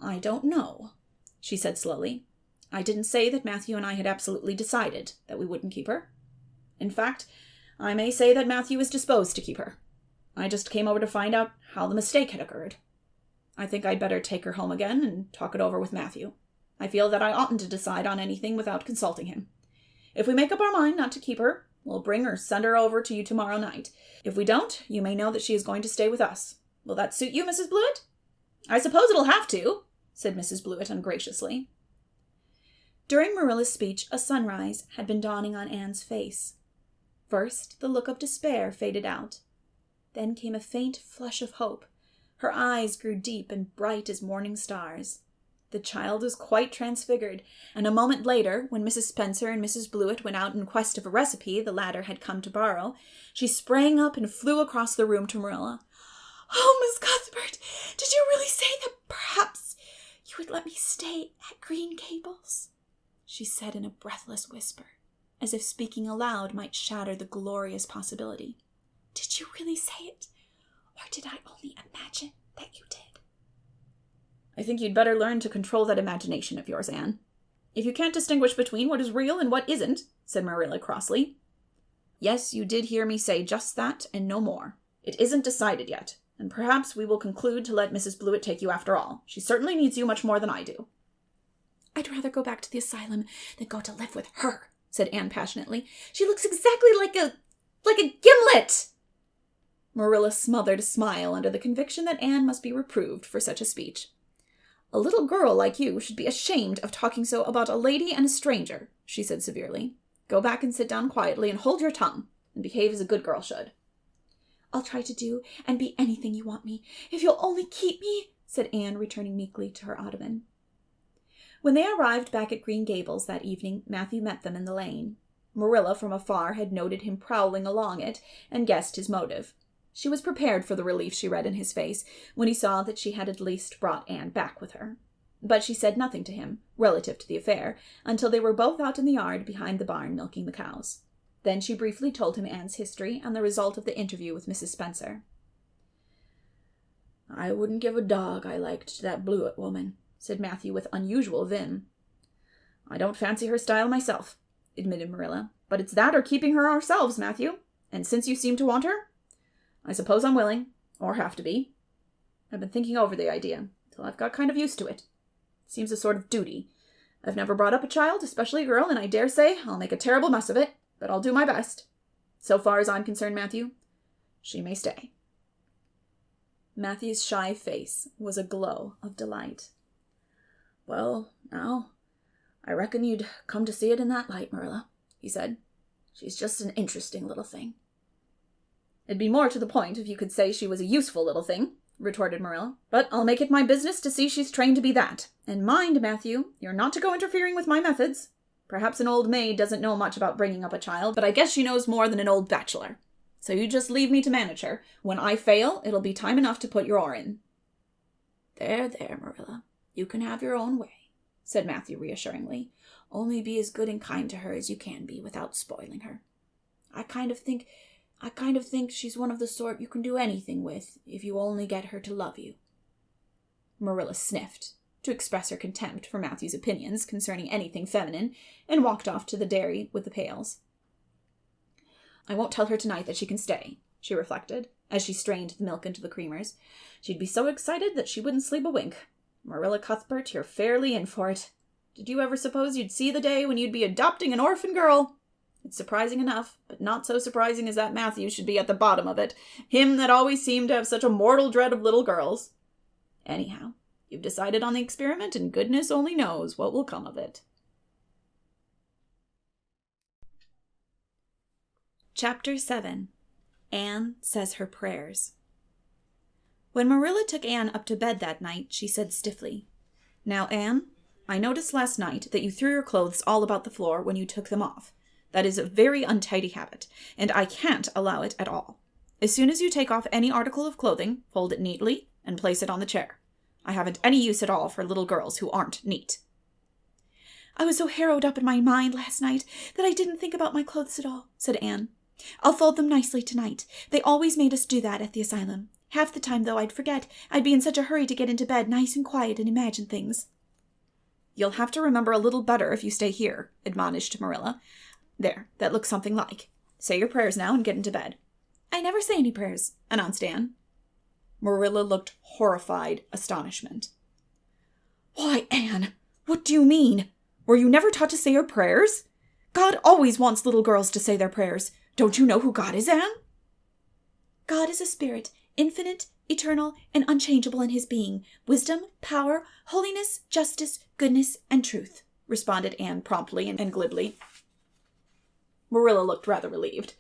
I don't know, she said slowly. I didn't say that Matthew and I had absolutely decided that we wouldn't keep her. In fact, I may say that Matthew is disposed to keep her. I just came over to find out how the mistake had occurred. I think I'd better take her home again and talk it over with Matthew. I feel that I oughtn't to decide on anything without consulting him. If we make up our mind not to keep her, we'll bring or send her over to you tomorrow night. If we don't, you may know that she is going to stay with us. Will that suit you, Mrs. Blewett? I suppose it'll have to, said Mrs. Blewett ungraciously. During Marilla's speech, a sunrise had been dawning on Anne's face. First, the look of despair faded out. Then came a faint flush of hope. Her eyes grew deep and bright as morning stars. The child was quite transfigured, and a moment later, when Mrs. Spencer and Mrs. Blewett went out in quest of a recipe the latter had come to borrow, she sprang up and flew across the room to Marilla. "Oh, Miss Cuthbert, did you really say that perhaps you would let me stay at Green Gables?" she said in a breathless whisper, as if speaking aloud might shatter the glorious possibility. "Did you really say it, or did I only imagine that you did?" "I think you'd better learn to control that imagination of yours, Anne. If you can't distinguish between what is real and what isn't," said Marilla crossly. "Yes, you did hear me say just that and no more. It isn't decided yet, and perhaps we will conclude to let Mrs. Blewett take you after all. She certainly needs you much more than I do." "I'd rather go back to the asylum than go to live with her," said Anne passionately. "She looks exactly like a gimlet." Marilla smothered a smile under the conviction that Anne must be reproved for such a speech. "A little girl like you should be ashamed of talking so about a lady and a stranger," she said severely. "Go back and sit down quietly and hold your tongue, and behave as a good girl should." "I'll try to do and be anything you want me, if you'll only keep me," said Anne, returning meekly to her ottoman. When they arrived back at Green Gables that evening, Matthew met them in the lane. Marilla from afar had noted him prowling along it and guessed his motive. She was prepared for the relief she read in his face when he saw that she had at least brought Anne back with her. But she said nothing to him, relative to the affair, until they were both out in the yard behind the barn milking the cows. Then she briefly told him Anne's history and the result of the interview with Mrs. Spencer. "I wouldn't give a dog I liked to that Blewett woman," said Matthew with unusual vim. "I don't fancy her style myself," admitted Marilla. "But it's that or keeping her ourselves, Matthew. And since you seem to want her, I suppose I'm willing, or have to be. I've been thinking over the idea, till I've got kind of used to it. It seems a sort of duty. I've never brought up a child, especially a girl, and I dare say I'll make a terrible mess of it, but I'll do my best. So far as I'm concerned, Matthew, she may stay." Matthew's shy face was a glow of delight. "Well, now, I reckon you'd come to see it in that light, Marilla," he said. "She's just an interesting little thing." "It'd be more to the point if you could say she was a useful little thing," retorted Marilla. "But I'll make it my business to see she's trained to be that. And mind, Matthew, you're not to go interfering with my methods. Perhaps an old maid doesn't know much about bringing up a child, but I guess she knows more than an old bachelor. So you just leave me to manage her. When I fail, it'll be time enough to put your oar in." There, Marilla. You can have your own way," said Matthew reassuringly. "Only be as good and kind to her as you can be without spoiling her. I kind of think she's one of the sort you can do anything with if you only get her to love you." Marilla sniffed, to express her contempt for Matthew's opinions concerning anything feminine, and walked off to the dairy with the pails. "I won't tell her tonight that she can stay," she reflected, as she strained the milk into the creamers. "She'd be so excited that she wouldn't sleep a wink. Marilla Cuthbert, you're fairly in for it. Did you ever suppose you'd see the day when you'd be adopting an orphan girl? It's surprising enough, but not so surprising as that Matthew should be at the bottom of it, him that always seemed to have such a mortal dread of little girls. Anyhow, you've decided on the experiment, and goodness only knows what will come of it." Chapter 7. Anne Says Her Prayers. When Marilla took Anne up to bed that night, she said stiffly, "Now, Anne, I noticed last night that you threw your clothes all about the floor when you took them off. That is a very untidy habit, and I can't allow it at all. As soon as you take off any article of clothing, fold it neatly and place it on the chair. I haven't any use at all for little girls who aren't neat." "I was so harrowed up in my mind last night that I didn't think about my clothes at all," said Anne. "I'll fold them nicely tonight. They always made us do that at the asylum. Half the time, though, I'd forget. I'd be in such a hurry to get into bed nice and quiet and imagine things." "You'll have to remember a little better if you stay here," admonished Marilla. "There, that looks something like. Say your prayers now and get into bed." "I never say any prayers," announced Anne. Marilla looked horrified astonishment. "Why, Anne, what do you mean? Were you never taught to say your prayers? God always wants little girls to say their prayers. Don't you know who God is, Anne?" "God is a spirit, infinite, eternal, and unchangeable in his being, wisdom, power, holiness, justice, goodness, and truth," responded Anne promptly and glibly. Marilla looked rather relieved.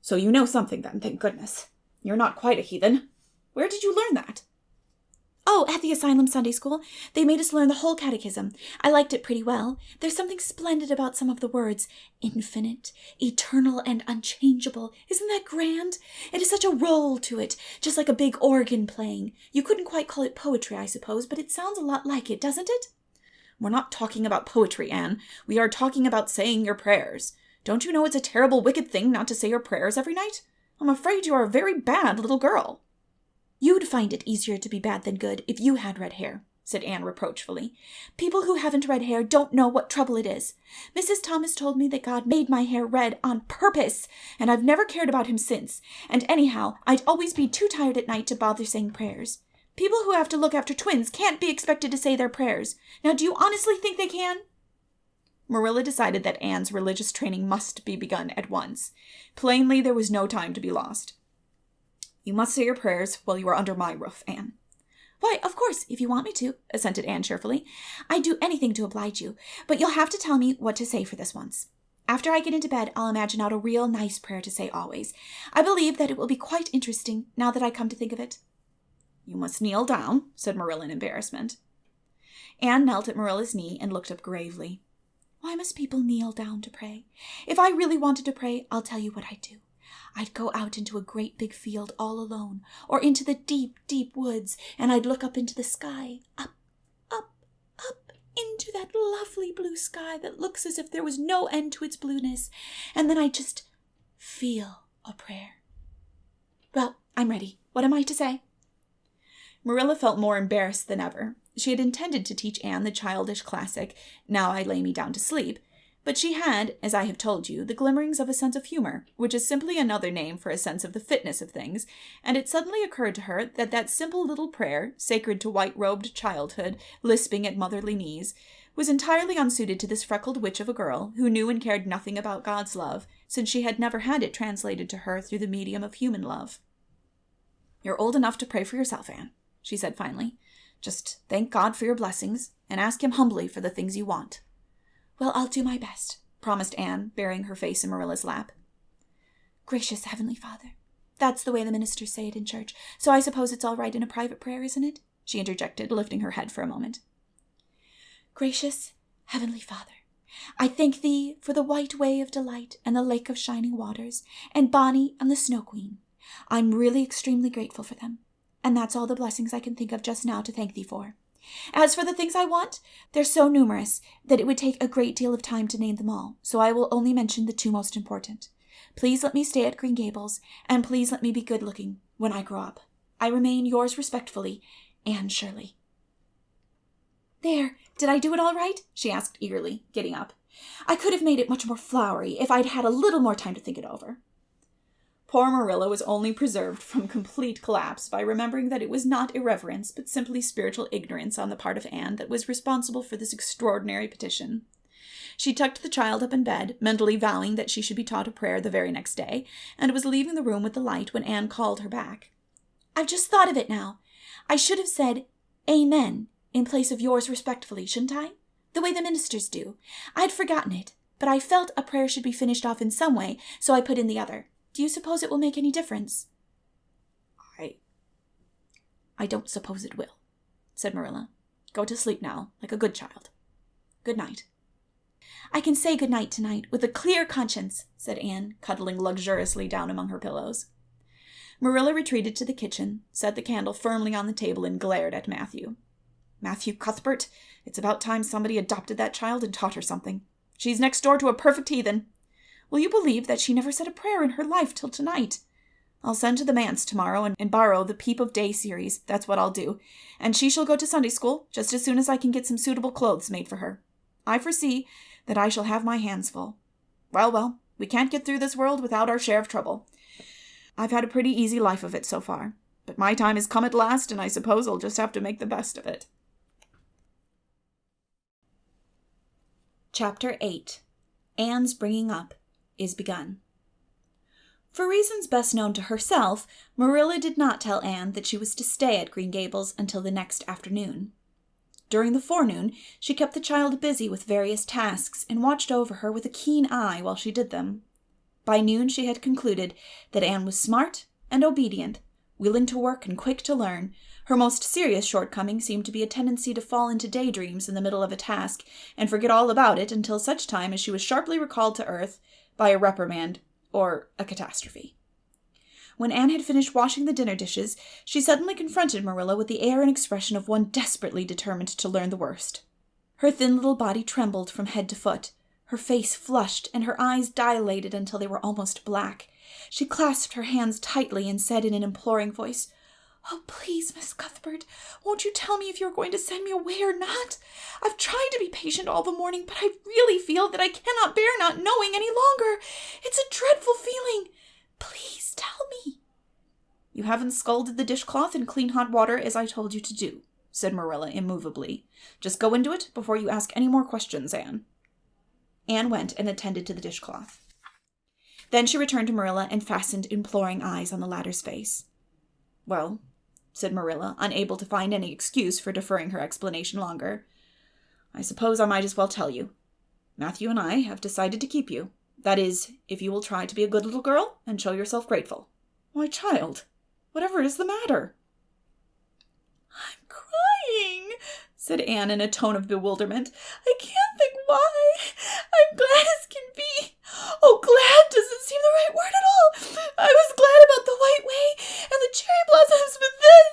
So you know something then, thank goodness. You're not quite a heathen. Where did you learn that? Oh, at the Asylum Sunday School. They made us learn the whole catechism. I liked it pretty well. There's something splendid about some of the words. Infinite, eternal, and unchangeable. Isn't that grand? It has such a roll to it, just like a big organ playing. You couldn't quite call it poetry, I suppose, but it sounds a lot like it, doesn't it? We're not talking about poetry, Anne. We are talking about saying your prayers. Don't you know it's a terrible, wicked thing not to say your prayers every night? I'm afraid you are a very bad little girl. You'd find it easier to be bad than good if you had red hair, said Anne reproachfully. People who haven't red hair don't know what trouble it is. Mrs. Thomas told me that God made my hair red on purpose, and I've never cared about him since. And anyhow, I'd always be too tired at night to bother saying prayers. People who have to look after twins can't be expected to say their prayers. Now, do you honestly think they can? Marilla decided that Anne's religious training must be begun at once. Plainly, there was no time to be lost. You must say your prayers while you are under my roof, Anne. Why, of course, if you want me to, assented Anne cheerfully. I'd do anything to oblige you, but you'll have to tell me what to say for this once. After I get into bed, I'll imagine out a real nice prayer to say always. I believe that it will be quite interesting, now that I come to think of it. You must kneel down, said Marilla in embarrassment. Anne knelt at Marilla's knee and looked up gravely. Why must people kneel down to pray? If I really wanted to pray, I'll tell you what I'd do. I'd go out into a great big field all alone, or into the deep, deep woods, and I'd look up into the sky, up, up, up, into that lovely blue sky that looks as if there was no end to its blueness, and then I'd just feel a prayer. Well, I'm ready. What am I to say? Marilla felt more embarrassed than ever. She had intended to teach Anne the childish classic, Now I Lay Me Down to Sleep, but she had, as I have told you, the glimmerings of a sense of humor, which is simply another name for a sense of the fitness of things, and it suddenly occurred to her that that simple little prayer, sacred to white-robed childhood, lisping at motherly knees, was entirely unsuited to this freckled witch of a girl who knew and cared nothing about God's love, since she had never had it translated to her through the medium of human love. You're old enough to pray for yourself, Anne, she said finally. Just thank God for your blessings, and ask him humbly for the things you want. Well, I'll do my best, promised Anne, burying her face in Marilla's lap. Gracious Heavenly Father. That's the way the ministers say it in church, so I suppose it's all right in a private prayer, isn't it? She interjected, lifting her head for a moment. Gracious Heavenly Father, I thank thee for the white way of delight and the lake of shining waters, and Bonnie and the Snow Queen. I'm really extremely grateful for them, and that's all the blessings I can think of just now to thank thee for. As for the things I want, they're so numerous that it would take a great deal of time to name them all, so I will only mention the two most important. Please let me stay at Green Gables, and please let me be good-looking when I grow up. I remain yours respectfully, Anne Shirley. There, did I do it all right? She asked eagerly, getting up. I could have made it much more flowery if I'd had a little more time to think it over. Poor Marilla was only preserved from complete collapse by remembering that it was not irreverence, but simply spiritual ignorance on the part of Anne that was responsible for this extraordinary petition. She tucked the child up in bed, mentally vowing that she should be taught a prayer the very next day, and was leaving the room with the light when Anne called her back. I've just thought of it now. I should have said, Amen, in place of yours respectfully, shouldn't I? The way the ministers do. I'd forgotten it, but I felt a prayer should be finished off in some way, so I put in the other. Do you suppose it will make any difference? I don't suppose it will, said Marilla. Go to sleep now, like a good child. Good night. I can say good night tonight with a clear conscience, said Anne, cuddling luxuriously down among her pillows. Marilla retreated to the kitchen, set the candle firmly on the table, and glared at Matthew. Matthew Cuthbert, it's about time somebody adopted that child and taught her something. She's next door to a perfect heathen. Will you believe that she never said a prayer in her life till tonight? I'll send to the manse tomorrow and borrow the Peep of Day series. That's what I'll do. And she shall go to Sunday school just as soon as I can get some suitable clothes made for her. I foresee that I shall have my hands full. Well, we can't get through this world without our share of trouble. I've had a pretty easy life of it so far, but my time has come at last, and I suppose I'll just have to make the best of it. Chapter 8. Anne's Bringing Up is begun. For reasons best known to herself, Marilla did not tell Anne that she was to stay at Green Gables until the next afternoon. During the forenoon, she kept the child busy with various tasks and watched over her with a keen eye while she did them. By noon she had concluded that Anne was smart and obedient, willing to work and quick to learn. Her most serious shortcoming seemed to be a tendency to fall into daydreams in the middle of a task and forget all about it until such time as she was sharply recalled to earth by a reprimand or a catastrophe. When Anne had finished washing the dinner dishes, she suddenly confronted Marilla with the air and expression of one desperately determined to learn the worst. Her thin little body trembled from head to foot. Her face flushed, and her eyes dilated until they were almost black. She clasped her hands tightly and said in an imploring voice, "Oh, please, Miss Cuthbert, won't you tell me if you're going to send me away or not? I've tried to be patient all the morning, but I really feel that I cannot bear not knowing any longer. It's a dreadful feeling. Please tell me." "You haven't scalded the dishcloth in clean hot water as I told you to do," said Marilla immovably. "Just go into it before you ask any more questions, Anne." Anne went and attended to the dishcloth. Then she returned to Marilla and fastened imploring eyes on the latter's face. "Well," said Marilla, unable to find any excuse for deferring her explanation longer, "I suppose I might as well tell you. Matthew and I have decided to keep you. That is, if you will try to be a good little girl and show yourself grateful." "Why, child, whatever is the matter?" "I'm crying," said Anne in a tone of bewilderment. "I can't think why. I'm glad as can be. Oh, glad doesn't seem the right word at all. I was glad about the white way and the cherry blossoms, but this.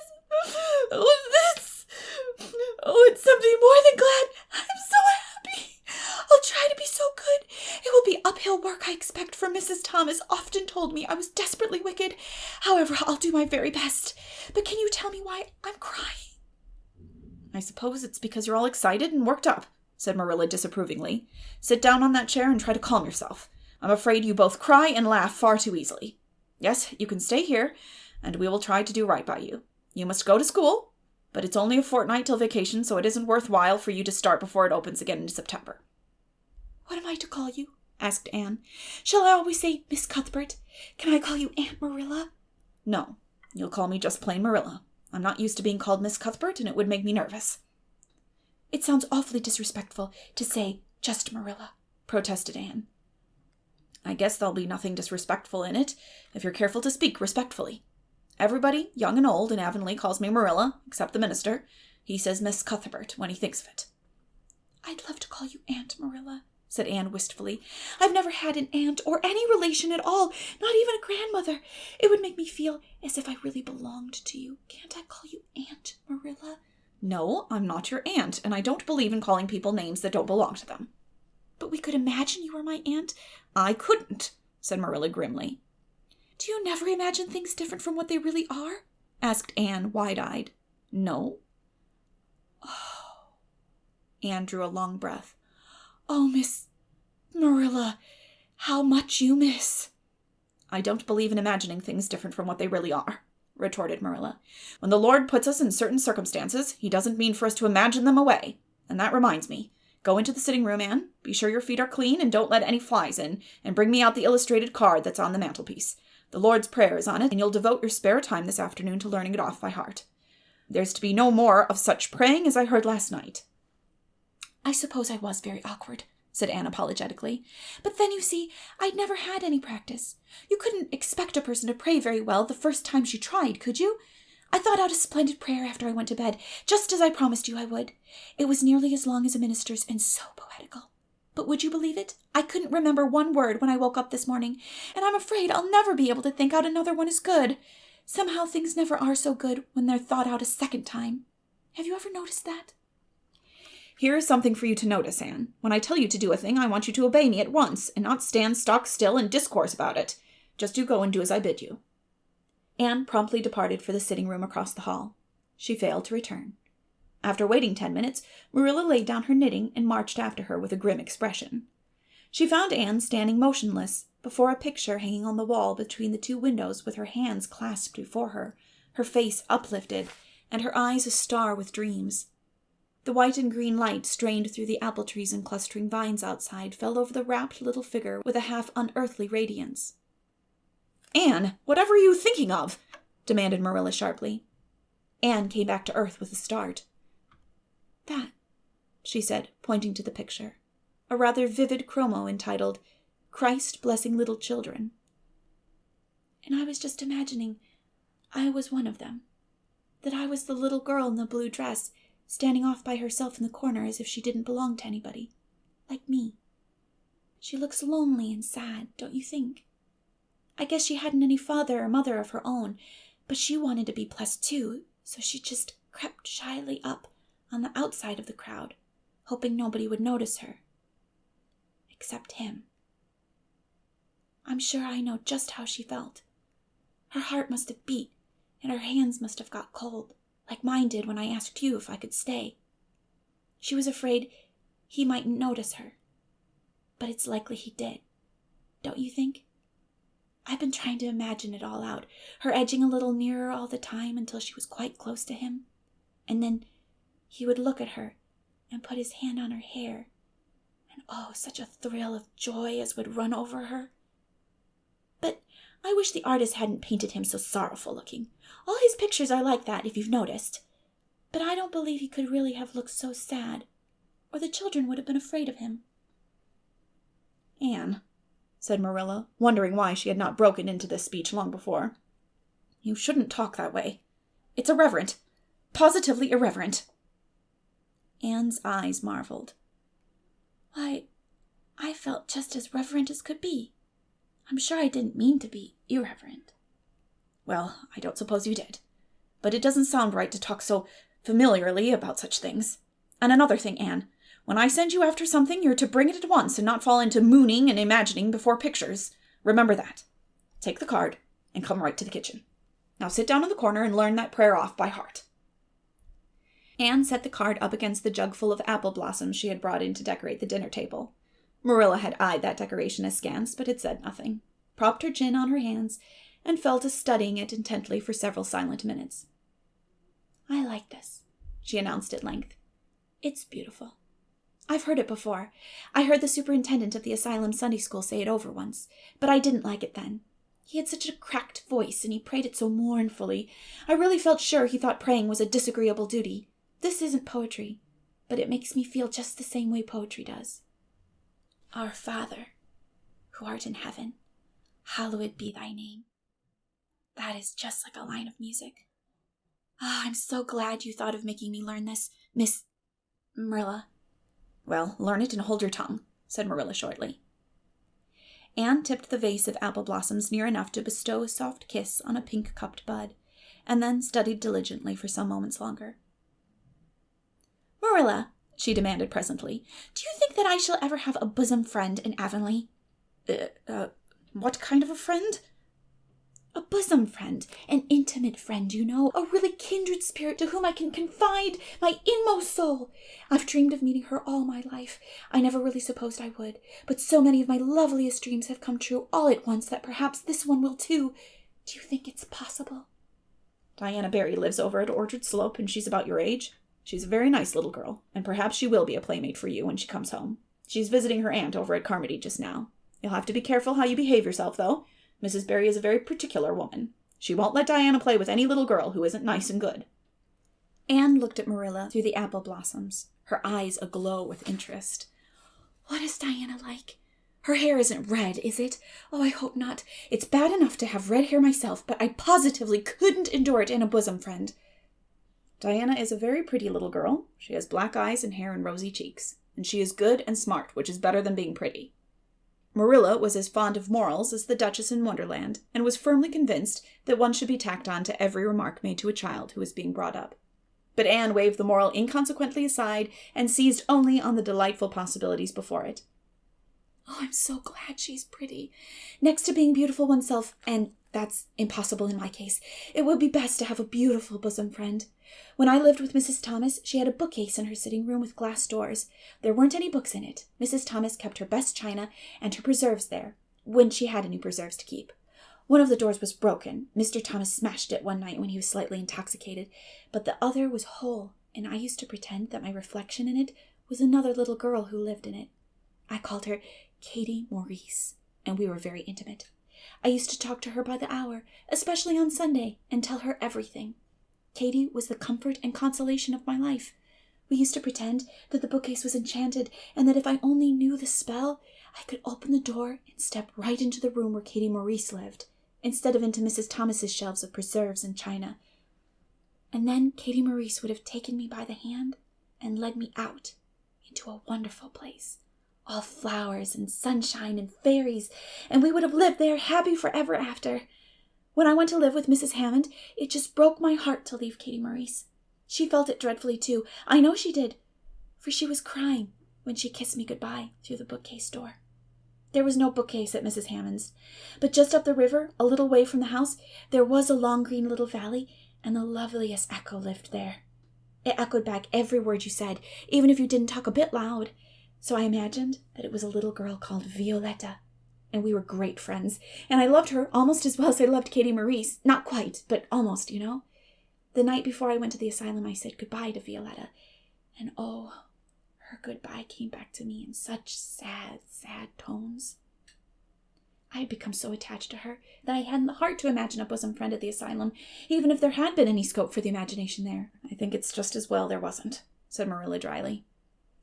Oh, it's something more than glad. I'm so happy. I'll try to be so good. It will be uphill work, I expect, for Mrs. Thomas often told me I was desperately wicked. However, I'll do my very best. But can you tell me why I'm crying?" "I suppose it's because you're all excited and worked up," said Marilla disapprovingly. "Sit down on that chair and try to calm yourself. I'm afraid you both cry and laugh far too easily. Yes, you can stay here, and we will try to do right by you. You must go to school, but it's only a fortnight till vacation, so it isn't worthwhile for you to start before it opens again in September." "What am I to call you?" asked Anne. "Shall I always say Miss Cuthbert? Can I call you Aunt Marilla?" "No, you'll call me just plain Marilla. I'm not used to being called Miss Cuthbert, and it would make me nervous." "It sounds awfully disrespectful to say just Marilla," protested Anne. "I guess there'll be nothing disrespectful in it, if you're careful to speak respectfully. Everybody, young and old, in Avonlea calls me Marilla, except the minister. He says Miss Cuthbert when he thinks of it." "I'd love to call you Aunt Marilla," said Anne wistfully. "I've never had an aunt or any relation at all, not even a grandmother. It would make me feel as if I really belonged to you. Can't I call you Aunt Marilla?" "No, I'm not your aunt, and I don't believe in calling people names that don't belong to them." "But we could imagine you were my aunt." "I couldn't," said Marilla grimly. "Do you never imagine things different from what they really are?" asked Anne, wide-eyed. "No." "Oh." Anne drew a long breath. "Oh, Miss Marilla, how much you miss." "I don't believe in imagining things different from what they really are," retorted Marilla. "When the Lord puts us in certain circumstances, he doesn't mean for us to imagine them away. And that reminds me. Go into the sitting room, Anne. Be sure your feet are clean and don't let any flies in, and bring me out the illustrated card that's on the mantelpiece. The Lord's Prayer is on it, and you'll devote your spare time this afternoon to learning it off by heart. There's to be no more of such praying as I heard last night." "I suppose I was very awkward," said Anne apologetically. "But then, you see, I'd never had any practice. You couldn't expect a person to pray very well the first time she tried, could you? I thought out a splendid prayer after I went to bed, just as I promised you I would. It was nearly as long as a minister's and so poetical. But would you believe it? I couldn't remember one word when I woke up this morning, and I'm afraid I'll never be able to think out another one as good. Somehow things never are so good when they're thought out a second time. Have you ever noticed that?" "Here is something for you to notice, Anne. When I tell you to do a thing, I want you to obey me at once, and not stand stock still and discourse about it. Just you go and do as I bid you." Anne promptly departed for the sitting room across the hall. She failed to return. After waiting 10 minutes, Marilla laid down her knitting and marched after her with a grim expression. She found Anne standing motionless before a picture hanging on the wall between the two windows with her hands clasped before her, her face uplifted, and her eyes a star with dreams. The white and green light strained through the apple trees and clustering vines outside fell over the rapt little figure with a half-unearthly radiance. "Anne, whatever are you thinking of?" demanded Marilla sharply. Anne came back to earth with a start. That, she said, pointing to the picture, a rather vivid chromo entitled, Christ Blessing Little Children. And I was just imagining I was one of them, that I was the little girl in the blue dress, standing off by herself in the corner as if she didn't belong to anybody, like me. She looks lonely and sad, don't you think? I guess she hadn't any father or mother of her own, but she wanted to be blessed too, so she just crept shyly up on the outside of the crowd, hoping nobody would notice her. Except him. I'm sure I know just how she felt. Her heart must have beat, and her hands must have got cold, like mine did when I asked you if I could stay. She was afraid he mightn't notice her. But it's likely he did. Don't you think? I've been trying to imagine it all out, her edging a little nearer all the time until she was quite close to him. And then he would look at her and put his hand on her hair. And oh, such a thrill of joy as would run over her. But I wish the artist hadn't painted him so sorrowful looking. All his pictures are like that, if you've noticed. But I don't believe he could really have looked so sad, or the children would have been afraid of him. Anne, said Marilla, wondering why she had not broken into this speech long before, you shouldn't talk that way. It's irreverent. Positively irreverent. Anne's eyes marveled. Why, I felt just as reverent as could be. I'm sure I didn't mean to be irreverent. Well, I don't suppose you did. But it doesn't sound right to talk so familiarly about such things. And another thing, Anne, when I send you after something, you're to bring it at once and not fall into mooning and imagining before pictures. Remember that. Take the card and come right to the kitchen. Now sit down in the corner and learn that prayer off by heart. Anne set the card up against the jug full of apple blossoms she had brought in to decorate the dinner table. Marilla had eyed that decoration askance, but had said nothing, propped her chin on her hands, and fell to studying it intently for several silent minutes. I like this, she announced at length. It's beautiful. I've heard it before. I heard the superintendent of the asylum Sunday school say it over once, but I didn't like it then. He had such a cracked voice, and he prayed it so mournfully. I really felt sure he thought praying was a disagreeable duty. This isn't poetry, but it makes me feel just the same way poetry does. Our Father, who art in heaven, hallowed be thy name. That is just like a line of music. Ah, I'm so glad you thought of making me learn this, Miss Marilla. Well, learn it and hold your tongue, said Marilla shortly. Anne tipped the vase of apple blossoms near enough to bestow a soft kiss on a pink-cupped bud, and then studied diligently for some moments longer. Marilla, she demanded presently, do you think that I shall ever have a bosom friend in Avonlea? What kind of a friend? A bosom friend, an intimate friend, you know, a really kindred spirit to whom I can confide my inmost soul. I've dreamed of meeting her all my life. I never really supposed I would, but so many of my loveliest dreams have come true all at once that perhaps this one will too. Do you think it's possible? Diana Barry lives over at Orchard Slope, and she's about your age. She's a very nice little girl, and perhaps she will be a playmate for you when she comes home. She's visiting her aunt over at Carmody just now. You'll have to be careful how you behave yourself, though. Mrs. Barry is a very particular woman. She won't let Diana play with any little girl who isn't nice and good. Anne looked at Marilla through the apple blossoms, her eyes aglow with interest. What is Diana like? Her hair isn't red, is it? Oh, I hope not. It's bad enough to have red hair myself, but I positively couldn't endure it in a bosom friend. Diana is a very pretty little girl. She has black eyes and hair and rosy cheeks, and she is good and smart, which is better than being pretty. Marilla was as fond of morals as the Duchess in Wonderland, and was firmly convinced that one should be tacked on to every remark made to a child who is being brought up. But Anne waved the moral inconsequently aside and seized only on the delightful possibilities before it. Oh, I'm so glad she's pretty. Next to being beautiful oneself, and that's impossible in my case, it would be best to have a beautiful bosom friend. When I lived with Mrs. Thomas, she had a bookcase in her sitting room with glass doors. There weren't any books in it. Mrs. Thomas kept her best china and her preserves there, when she had any preserves to keep. One of the doors was broken. Mr. Thomas smashed it one night when he was slightly intoxicated, but the other was whole, and I used to pretend that my reflection in it was another little girl who lived in it. I called her Katie Maurice, and we were very intimate. I used to talk to her by the hour, especially on Sunday, and tell her everything. Katie was the comfort and consolation of my life. We used to pretend that the bookcase was enchanted, and that if I only knew the spell, I could open the door and step right into the room where Katie Maurice lived, instead of into Mrs. Thomas's shelves of preserves and china. And then Katie Maurice would have taken me by the hand and led me out into a wonderful place, all flowers and sunshine and fairies, and we would have lived there happy forever after. When I went to live with Mrs. Hammond, it just broke my heart to leave Katie Maurice. She felt it dreadfully too. I know she did, for she was crying when she kissed me goodbye through the bookcase door. There was no bookcase at Mrs. Hammond's, but just up the river, a little way from the house, there was a long green little valley, and the loveliest echo lived there. It echoed back every word you said, even if you didn't talk a bit loud. So I imagined that it was a little girl called Violetta, and we were great friends, and I loved her almost as well as I loved Katie Maurice. Not quite, but almost, you know. The night before I went to the asylum, I said goodbye to Violetta, and oh, her goodbye came back to me in such sad, sad tones. I had become so attached to her that I hadn't the heart to imagine a bosom friend at the asylum, even if there had been any scope for the imagination there. I think it's just as well there wasn't, said Marilla dryly.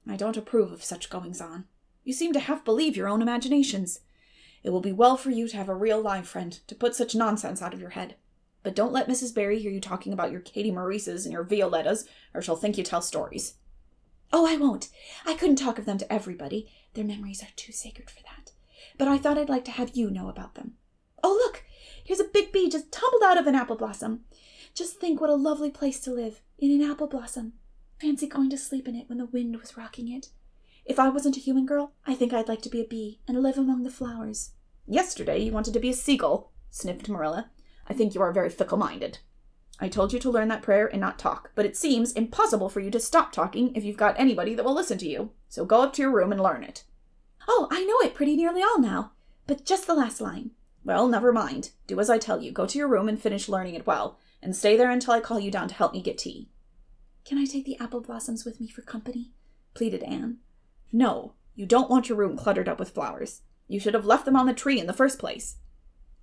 I don't approve of such goings-on. You seem to half believe your own imaginations. It will be well for you to have a real live friend to put such nonsense out of your head. But don't let Mrs. Barry hear you talking about your Katie Maurices and your Violettas, or she'll think you tell stories. Oh, I won't. I couldn't talk of them to everybody. Their memories are too sacred for that. But I thought I'd like to have you know about them. Oh, look! Here's a big bee just tumbled out of an apple blossom. Just think what a lovely place to live, in an apple blossom. Fancy going to sleep in it when the wind was rocking it. If I wasn't a human girl, I think I'd like to be a bee and live among the flowers. Yesterday you wanted to be a seagull, sniffed Marilla. I think you are very fickle-minded. I told you to learn that prayer and not talk, but it seems impossible for you to stop talking if you've got anybody that will listen to you. So go up to your room and learn it. Oh, I know it pretty nearly all now, but just the last line. Well, never mind. Do as I tell you. Go to your room and finish learning it well, and stay there until I call you down to help me get tea. Can I take the apple blossoms with me for company? Pleaded Anne. No, you don't want your room cluttered up with flowers. You should have left them on the tree in the first place.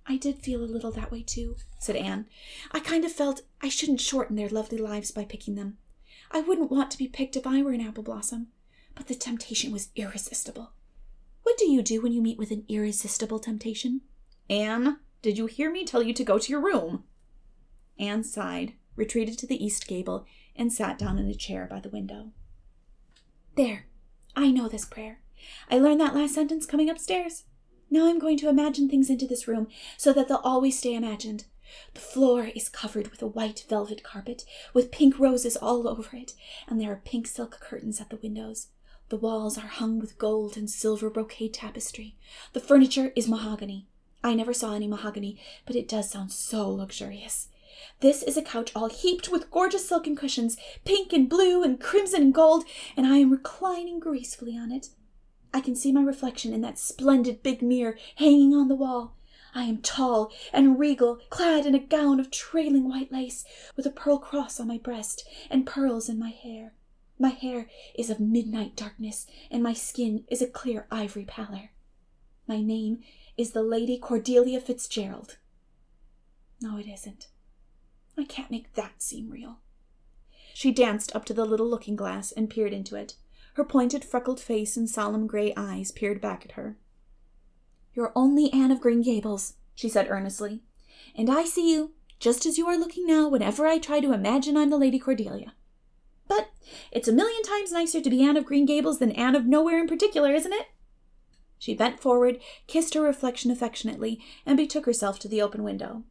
I did feel a little that way too, said Anne. I kind of felt I shouldn't shorten their lovely lives by picking them. I wouldn't want to be picked if I were an apple blossom, but the temptation was irresistible. What do you do when you meet with an irresistible temptation? Anne, did you hear me tell you to go to your room? Anne sighed, retreated to the east gable, and sat down in a chair by the window. There, I know this prayer. I learned that last sentence coming upstairs. Now I'm going to imagine things into this room so that they'll always stay imagined. The floor is covered with a white velvet carpet with pink roses all over it, and there are pink silk curtains at the windows. The walls are hung with gold and silver brocade tapestry. The furniture is mahogany. I never saw any mahogany, but it does sound so luxurious. This is a couch all heaped with gorgeous silken cushions, pink and blue and crimson and gold, and I am reclining gracefully on it. I can see my reflection in that splendid big mirror hanging on the wall. I am tall and regal, clad in a gown of trailing white lace, with a pearl cross on my breast and pearls in my hair. My hair is of midnight darkness, and my skin is a clear ivory pallor. My name is the Lady Cordelia Fitzgerald. No, it isn't. I can't make that seem real. She danced up to the little looking-glass and peered into it. Her pointed, freckled face and solemn gray eyes peered back at her. You're only Anne of Green Gables, she said earnestly, and I see you, just as you are looking now whenever I try to imagine I'm the Lady Cordelia. But it's a million times nicer to be Anne of Green Gables than Anne of Nowhere in particular, isn't it? She bent forward, kissed her reflection affectionately, and betook herself to the open window.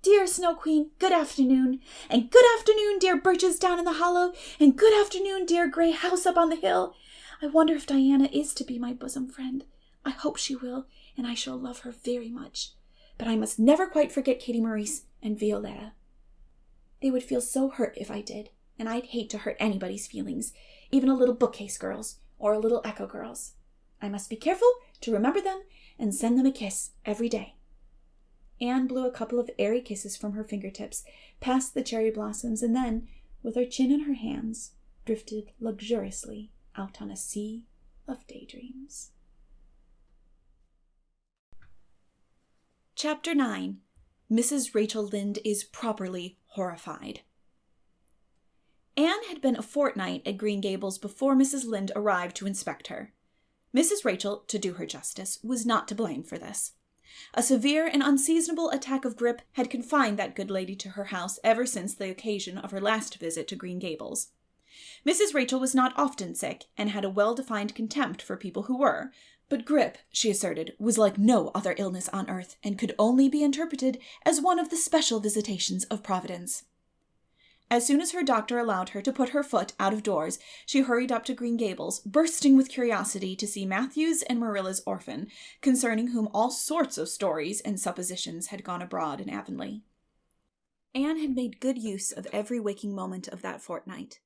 Dear Snow Queen, good afternoon, and good afternoon, dear birches down in the hollow, and good afternoon, dear gray house up on the hill. I wonder if Diana is to be my bosom friend. I hope she will, and I shall love her very much. But I must never quite forget Katie Maurice and Violetta. They would feel so hurt if I did, and I'd hate to hurt anybody's feelings, even a little bookcase girl's or a little echo girl's. I must be careful to remember them and send them a kiss every day. Anne blew a couple of airy kisses from her fingertips, past the cherry blossoms, and then, with her chin in her hands, drifted luxuriously out on a sea of daydreams. Chapter 9. Mrs. Rachel Lynde is properly horrified. Anne had been a fortnight at Green Gables before Mrs. Lynde arrived to inspect her. Mrs. Rachel, to do her justice, was not to blame for this. A severe and unseasonable attack of grippe had confined that good lady to her house ever since the occasion of her last visit to Green Gables. Mrs. Rachel was not often sick, and had a well-defined contempt for people who were, but grippe, she asserted, was like no other illness on earth, and could only be interpreted as one of the special visitations of Providence. As soon as her doctor allowed her to put her foot out of doors, she hurried up to Green Gables, bursting with curiosity to see Matthew's and Marilla's orphan, concerning whom all sorts of stories and suppositions had gone abroad in Avonlea. Anne had made good use of every waking moment of that fortnight.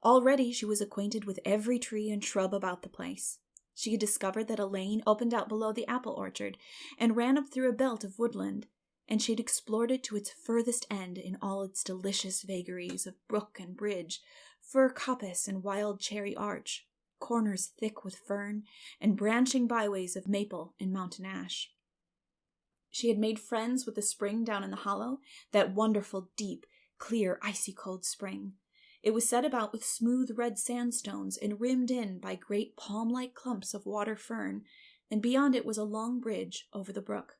Already she was acquainted with every tree and shrub about the place. She had discovered that a lane opened out below the apple orchard, and ran up through a belt of woodland, and she had explored it to its furthest end in all its delicious vagaries of brook and bridge, fir coppice and wild cherry arch, corners thick with fern, and branching byways of maple and mountain ash. She had made friends with the spring down in the hollow, that wonderful, deep, clear, icy-cold spring. It was set about with smooth red sandstones and rimmed in by great palm-like clumps of water fern, and beyond it was a long bridge over the brook.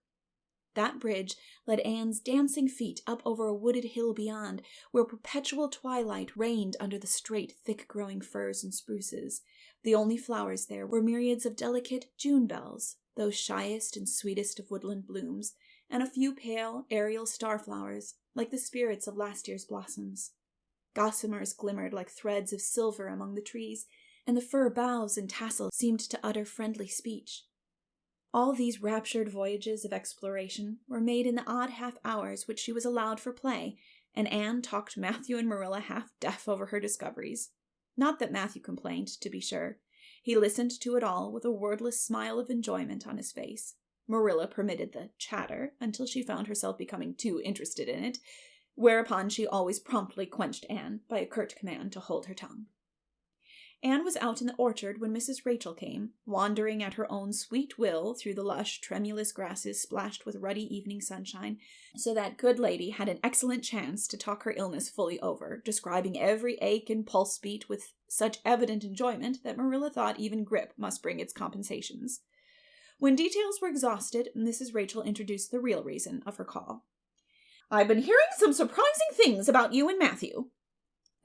That bridge led Anne's dancing feet up over a wooded hill beyond, where perpetual twilight reigned under the straight, thick-growing firs and spruces. The only flowers there were myriads of delicate June bells, those shyest and sweetest of woodland blooms, and a few pale, aerial starflowers, like the spirits of last year's blossoms. Gossamers glimmered like threads of silver among the trees, and the fir boughs and tassels seemed to utter friendly speech. All these raptured voyages of exploration were made in the odd half-hours which she was allowed for play, and Anne talked Matthew and Marilla half-deaf over her discoveries. Not that Matthew complained, to be sure. He listened to it all with a wordless smile of enjoyment on his face. Marilla permitted the chatter until she found herself becoming too interested in it, whereupon she always promptly quenched Anne by a curt command to hold her tongue. Anne was out in the orchard when Mrs. Rachel came, wandering at her own sweet will through the lush, tremulous grasses splashed with ruddy evening sunshine, so that good lady had an excellent chance to talk her illness fully over, describing every ache and pulse beat with such evident enjoyment that Marilla thought even grippe must bring its compensations. When details were exhausted, Mrs. Rachel introduced the real reason of her call. "I've been hearing some surprising things about you and Matthew."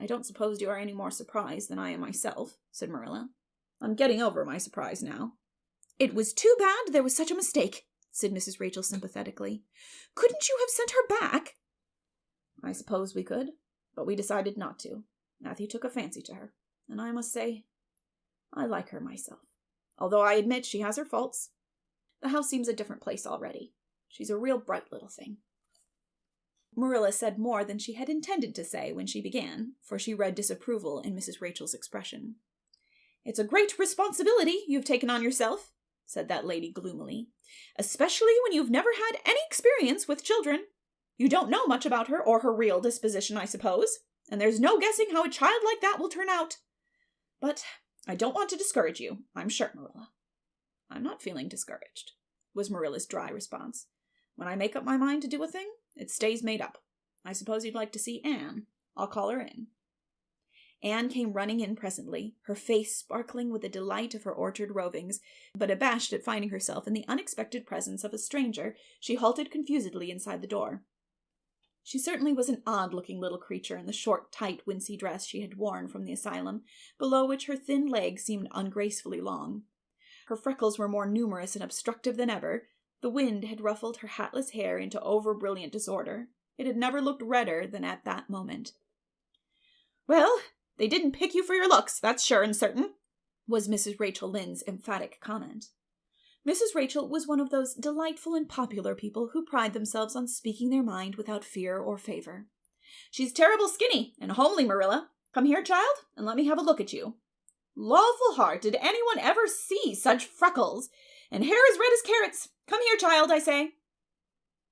"I don't suppose you are any more surprised than I am myself," said Marilla. "I'm getting over my surprise now." "It was too bad there was such a mistake," said Mrs. Rachel sympathetically. "Couldn't you have sent her back?" "I suppose we could, but we decided not to. Matthew took a fancy to her, and I must say I like her myself, although I admit she has her faults. The house seems a different place already. She's a real bright little thing." Marilla said more than she had intended to say when she began, for she read disapproval in Mrs. Rachel's expression. "It's a great responsibility you've taken on yourself," said that lady gloomily, "especially when you've never had any experience with children. You don't know much about her or her real disposition, I suppose, and there's no guessing how a child like that will turn out. But I don't want to discourage you, I'm sure, Marilla." "I'm not feeling discouraged," was Marilla's dry response. "When I make up my mind to do a thing, it stays made up. I suppose you'd like to see Anne. I'll call her in." Anne came running in presently, her face sparkling with the delight of her orchard rovings, but abashed at finding herself in the unexpected presence of a stranger, she halted confusedly inside the door. She certainly was an odd-looking little creature in the short, tight, wincey dress she had worn from the asylum, below which her thin legs seemed ungracefully long. Her freckles were more numerous and obstructive than ever. The wind had ruffled her hatless hair into over-brilliant disorder. It had never looked redder than at that moment. "Well, they didn't pick you for your looks, that's sure and certain," was Mrs. Rachel Lynde's emphatic comment. Mrs. Rachel was one of those delightful and popular people who pride themselves on speaking their mind without fear or favor. "She's terrible skinny and homely, Marilla. Come here, child, and let me have a look at you. Lawful heart, did anyone ever see such freckles? And hair as red as carrots. Come here, child, I say."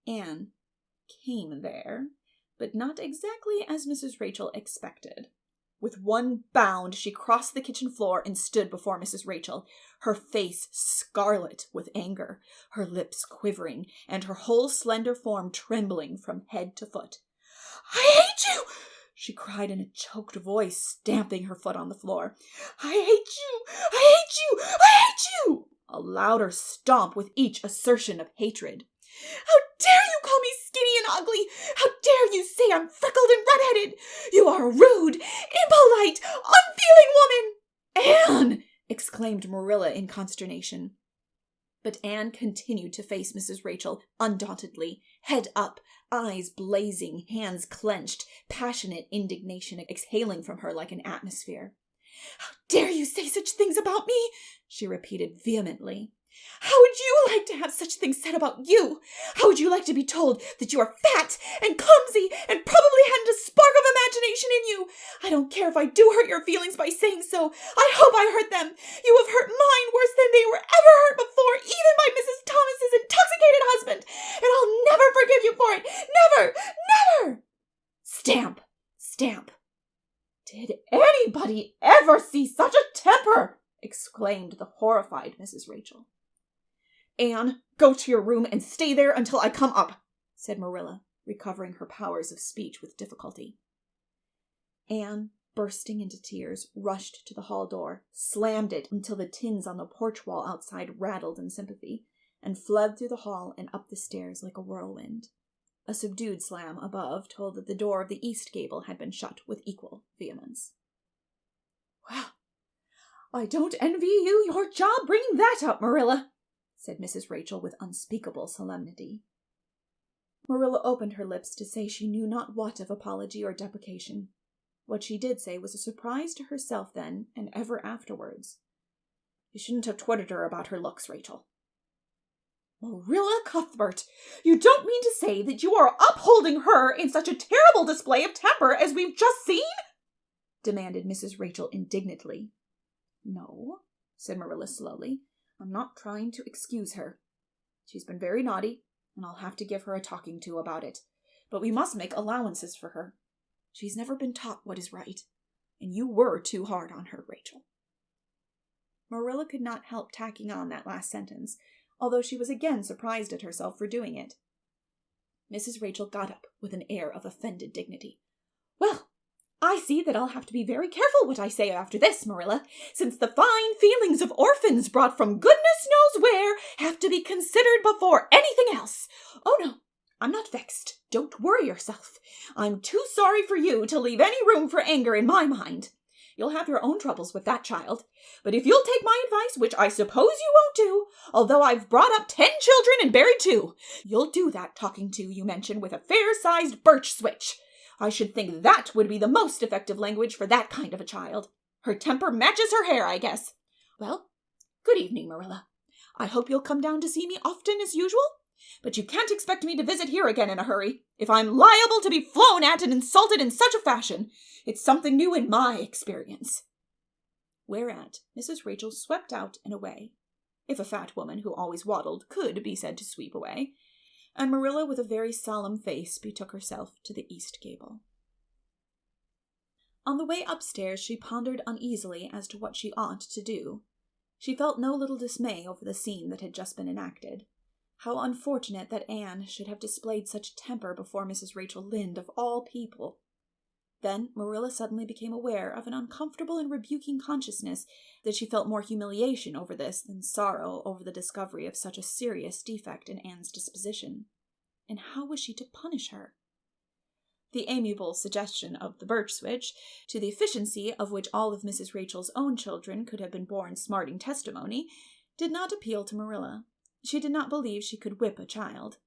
Anne came there, but not exactly as Mrs. Rachel expected. With one bound, she crossed the kitchen floor and stood before Mrs. Rachel, her face scarlet with anger, her lips quivering, and her whole slender form trembling from head to foot. "I hate you! she cried in a choked voice, stamping her foot on the floor. "I hate you! I hate you! I hate you!" A louder stomp with each assertion of hatred. "How dare you call me skinny and ugly? How dare you say I'm freckled and red-headed? You are a rude, impolite, unfeeling woman!" "Anne!" exclaimed Marilla in consternation. But Anne continued to face Mrs. Rachel undauntedly, head up, eyes blazing, hands clenched, passionate indignation exhaling from her like an atmosphere. "How dare you say such things about me?" she repeated vehemently. "How would you like to have such things said about you? How would you like to be told that you are fat and clumsy and probably hadn't a spark of imagination in you? I don't care if I do hurt your feelings by saying so. I hope I hurt them. You have hurt mine worse than they were ever hurt before, even by Mrs. Thomas's intoxicated husband, and I'll never forgive you for it. Never, never!" Stamp, stamp. "Did anybody ever see such a temper?" exclaimed the horrified Mrs. Rachel. "Anne, go to your room and stay there until I come up," said Marilla, recovering her powers of speech with difficulty. Anne, bursting into tears, rushed to the hall door, slammed it until the tins on the porch wall outside rattled in sympathy, and fled through the hall and up the stairs like a whirlwind. A subdued slam above told that the door of the east gable had been shut with equal vehemence. "Well, I don't envy you your job bringing that up, Marilla," said Mrs. Rachel with unspeakable solemnity. Marilla opened her lips to say she knew not what of apology or deprecation. What she did say was a surprise to herself then and ever afterwards. "You shouldn't have twitted her about her looks, Rachel." "Marilla Cuthbert, you don't mean to say that you are upholding her in such a terrible display of temper as we've just seen?" demanded Mrs. Rachel indignantly. "No," said Marilla slowly. "I'm not trying to excuse her. She's been very naughty, and I'll have to give her a talking to about it. But we must make allowances for her. She's never been taught what is right, and you were too hard on her, Rachel." Marilla could not help tacking on that last sentence, although she was again surprised at herself for doing it. Mrs. Rachel got up with an air of offended dignity. "Well, I see that I'll have to be very careful what I say after this, Marilla, since the fine feelings of orphans brought from goodness knows where have to be considered before anything else. Oh, no, I'm not vexed. Don't worry yourself. I'm too sorry for you to leave any room for anger in my mind. You'll have your own troubles with that child. But if you'll take my advice, which I suppose you won't do, although I've brought up 10 children and buried 2, you'll do that talking to you mentioned with a fair-sized birch switch. I should think that would be the most effective language for that kind of a child. Her temper matches her hair, I guess. Well, good evening, Marilla. I hope you'll come down to see me often as usual, but you can't expect me to visit here again in a hurry, if I'm liable to be flown at and insulted in such a fashion. It's something new in my experience." Whereat Mrs. Rachel swept out and away, if a fat woman who always waddled could be said to sweep away, and Marilla with a very solemn face betook herself to the east gable. On the way upstairs she pondered uneasily as to what she ought to do. She felt no little dismay over the scene that had just been enacted. How unfortunate that Anne should have displayed such temper before Mrs. Rachel Lynde of all people. Then Marilla suddenly became aware of an uncomfortable and rebuking consciousness that she felt more humiliation over this than sorrow over the discovery of such a serious defect in Anne's disposition. And how was she to punish her? The amiable suggestion of the birch switch, to the efficiency of which all of Mrs. Rachel's own children could have been borne smarting testimony, did not appeal to Marilla. She did not believe she could whip a child.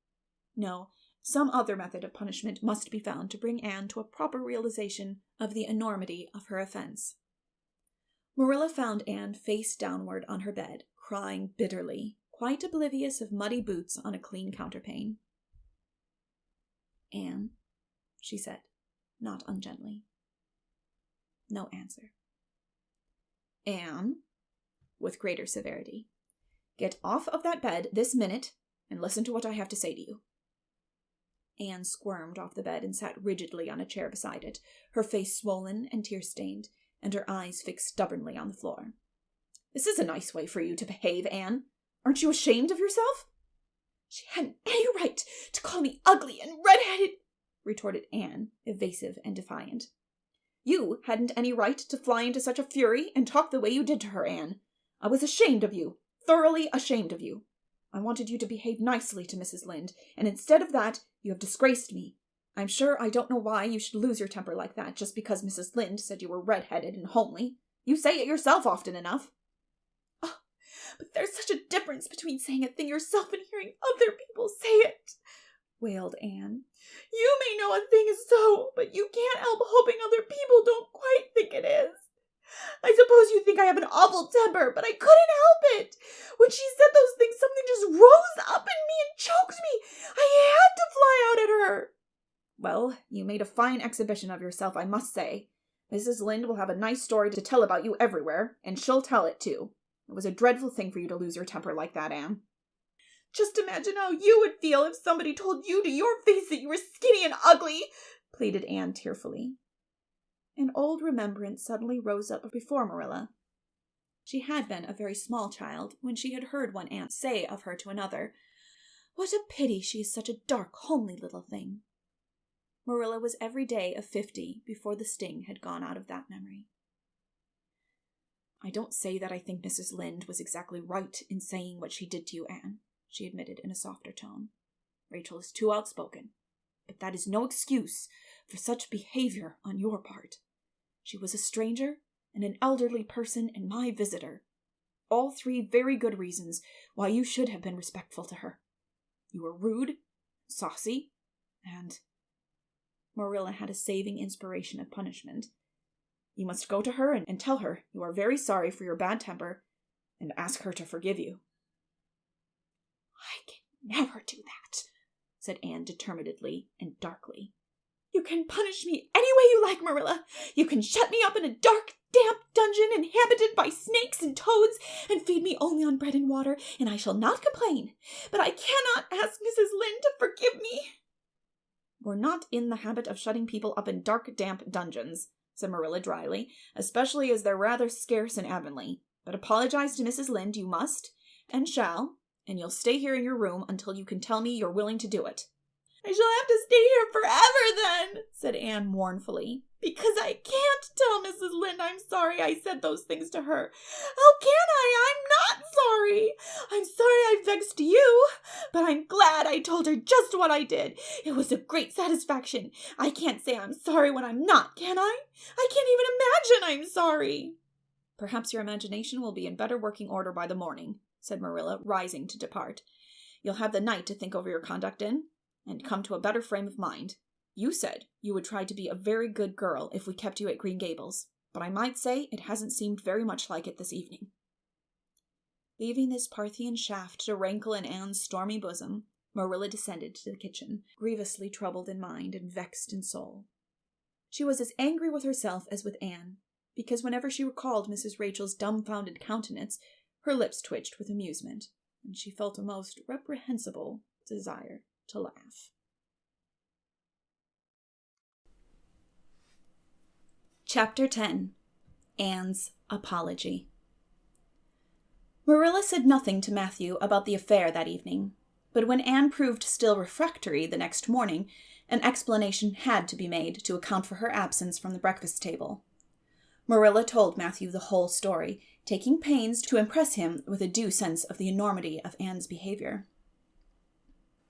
No, some other method of punishment must be found to bring Anne to a proper realization of the enormity of her offense. Marilla found Anne face downward on her bed, crying bitterly, quite oblivious of muddy boots on a clean counterpane. "Anne," she said, not ungently. No answer. "Anne," with greater severity, "get off of that bed this minute and listen to what I have to say to you." Anne squirmed off the bed and sat rigidly on a chair beside it, her face swollen and tear-stained, and her eyes fixed stubbornly on the floor. "This is a nice way for you to behave, Anne. Aren't you ashamed of yourself?" "She hadn't any right to call me ugly and red-headed," retorted Anne, evasive and defiant. You hadn't any right to fly into such a fury and talk the way you did to her, Anne. I was ashamed of you, thoroughly ashamed of you. I wanted you to behave nicely to Mrs. Lynde, and instead of that, you have disgraced me. I'm sure I don't know why you should lose your temper like that just because Mrs. Lynde said you were red-headed and homely. You say it yourself often enough. Oh, but there's such a difference between saying a thing yourself and hearing other people say it, wailed Anne. You may know a thing is so, but you can't help hoping other people don't quite think it is. I suppose you think I have an awful temper, but I couldn't help it. When she said those things, something just rose up in me and choked me. I had to fly out at her. Well, you made a fine exhibition of yourself, I must say. Mrs. Lynde will have a nice story to tell about you everywhere, and she'll tell it too. It was a dreadful thing for you to lose your temper like that, Anne. Just imagine how you would feel if somebody told you to your face that you were skinny and ugly, pleaded Anne tearfully. An old remembrance suddenly rose up before Marilla. She had been a very small child when she had heard one aunt say of her to another, "What a pity she is such a dark, homely little thing." Marilla was every day of 50 before the sting had gone out of that memory. I don't say that I think Mrs. Lynde was exactly right in saying what she did to you, Anne, she admitted in a softer tone. Rachel is too outspoken, but that is no excuse for such behavior on your part. She was a stranger and an elderly person and my visitor. All three very good reasons why you should have been respectful to her. You were rude, saucy, and... Marilla had a saving inspiration of punishment. You must go to her and tell her you are very sorry for your bad temper and ask her to forgive you. I can never do that, said Anne determinedly and darkly. You can punish me any way you like, Marilla. You can shut me up in a dark, damp dungeon inhabited by snakes and toads and feed me only on bread and water, and I shall not complain. But I cannot ask Mrs. Lynde to forgive me. We're not in the habit of shutting people up in dark, damp dungeons, said Marilla dryly, especially as they're rather scarce in Avonlea. But apologize to Mrs. Lynde you must, and shall, and you'll stay here in your room until you can tell me you're willing to do it. I shall have to stay here forever then, said Anne mournfully, because I can't tell Mrs. Lynde I'm sorry I said those things to her. How can I? I'm not sorry. I'm sorry I vexed you, but I'm glad I told her just what I did. It was a great satisfaction. I can't say I'm sorry when I'm not, can I? I can't even imagine I'm sorry. Perhaps your imagination will be in better working order by the morning, said Marilla, rising to depart. You'll have the night to think over your conduct in, and come to a better frame of mind. You said you would try to be a very good girl if we kept you at Green Gables, but I might say it hasn't seemed very much like it this evening. Leaving this Parthian shaft to rankle in Anne's stormy bosom, Marilla descended to the kitchen, grievously troubled in mind and vexed in soul. She was as angry with herself as with Anne, because whenever she recalled Mrs. Rachel's dumbfounded countenance, her lips twitched with amusement, and she felt a most reprehensible desire to laugh. Chapter 10. Anne's Apology. Marilla said nothing to Matthew about the affair that evening, but when Anne proved still refractory the next morning, an explanation had to be made to account for her absence from the breakfast table. Marilla told Matthew the whole story, taking pains to impress him with a due sense of the enormity of Anne's behavior.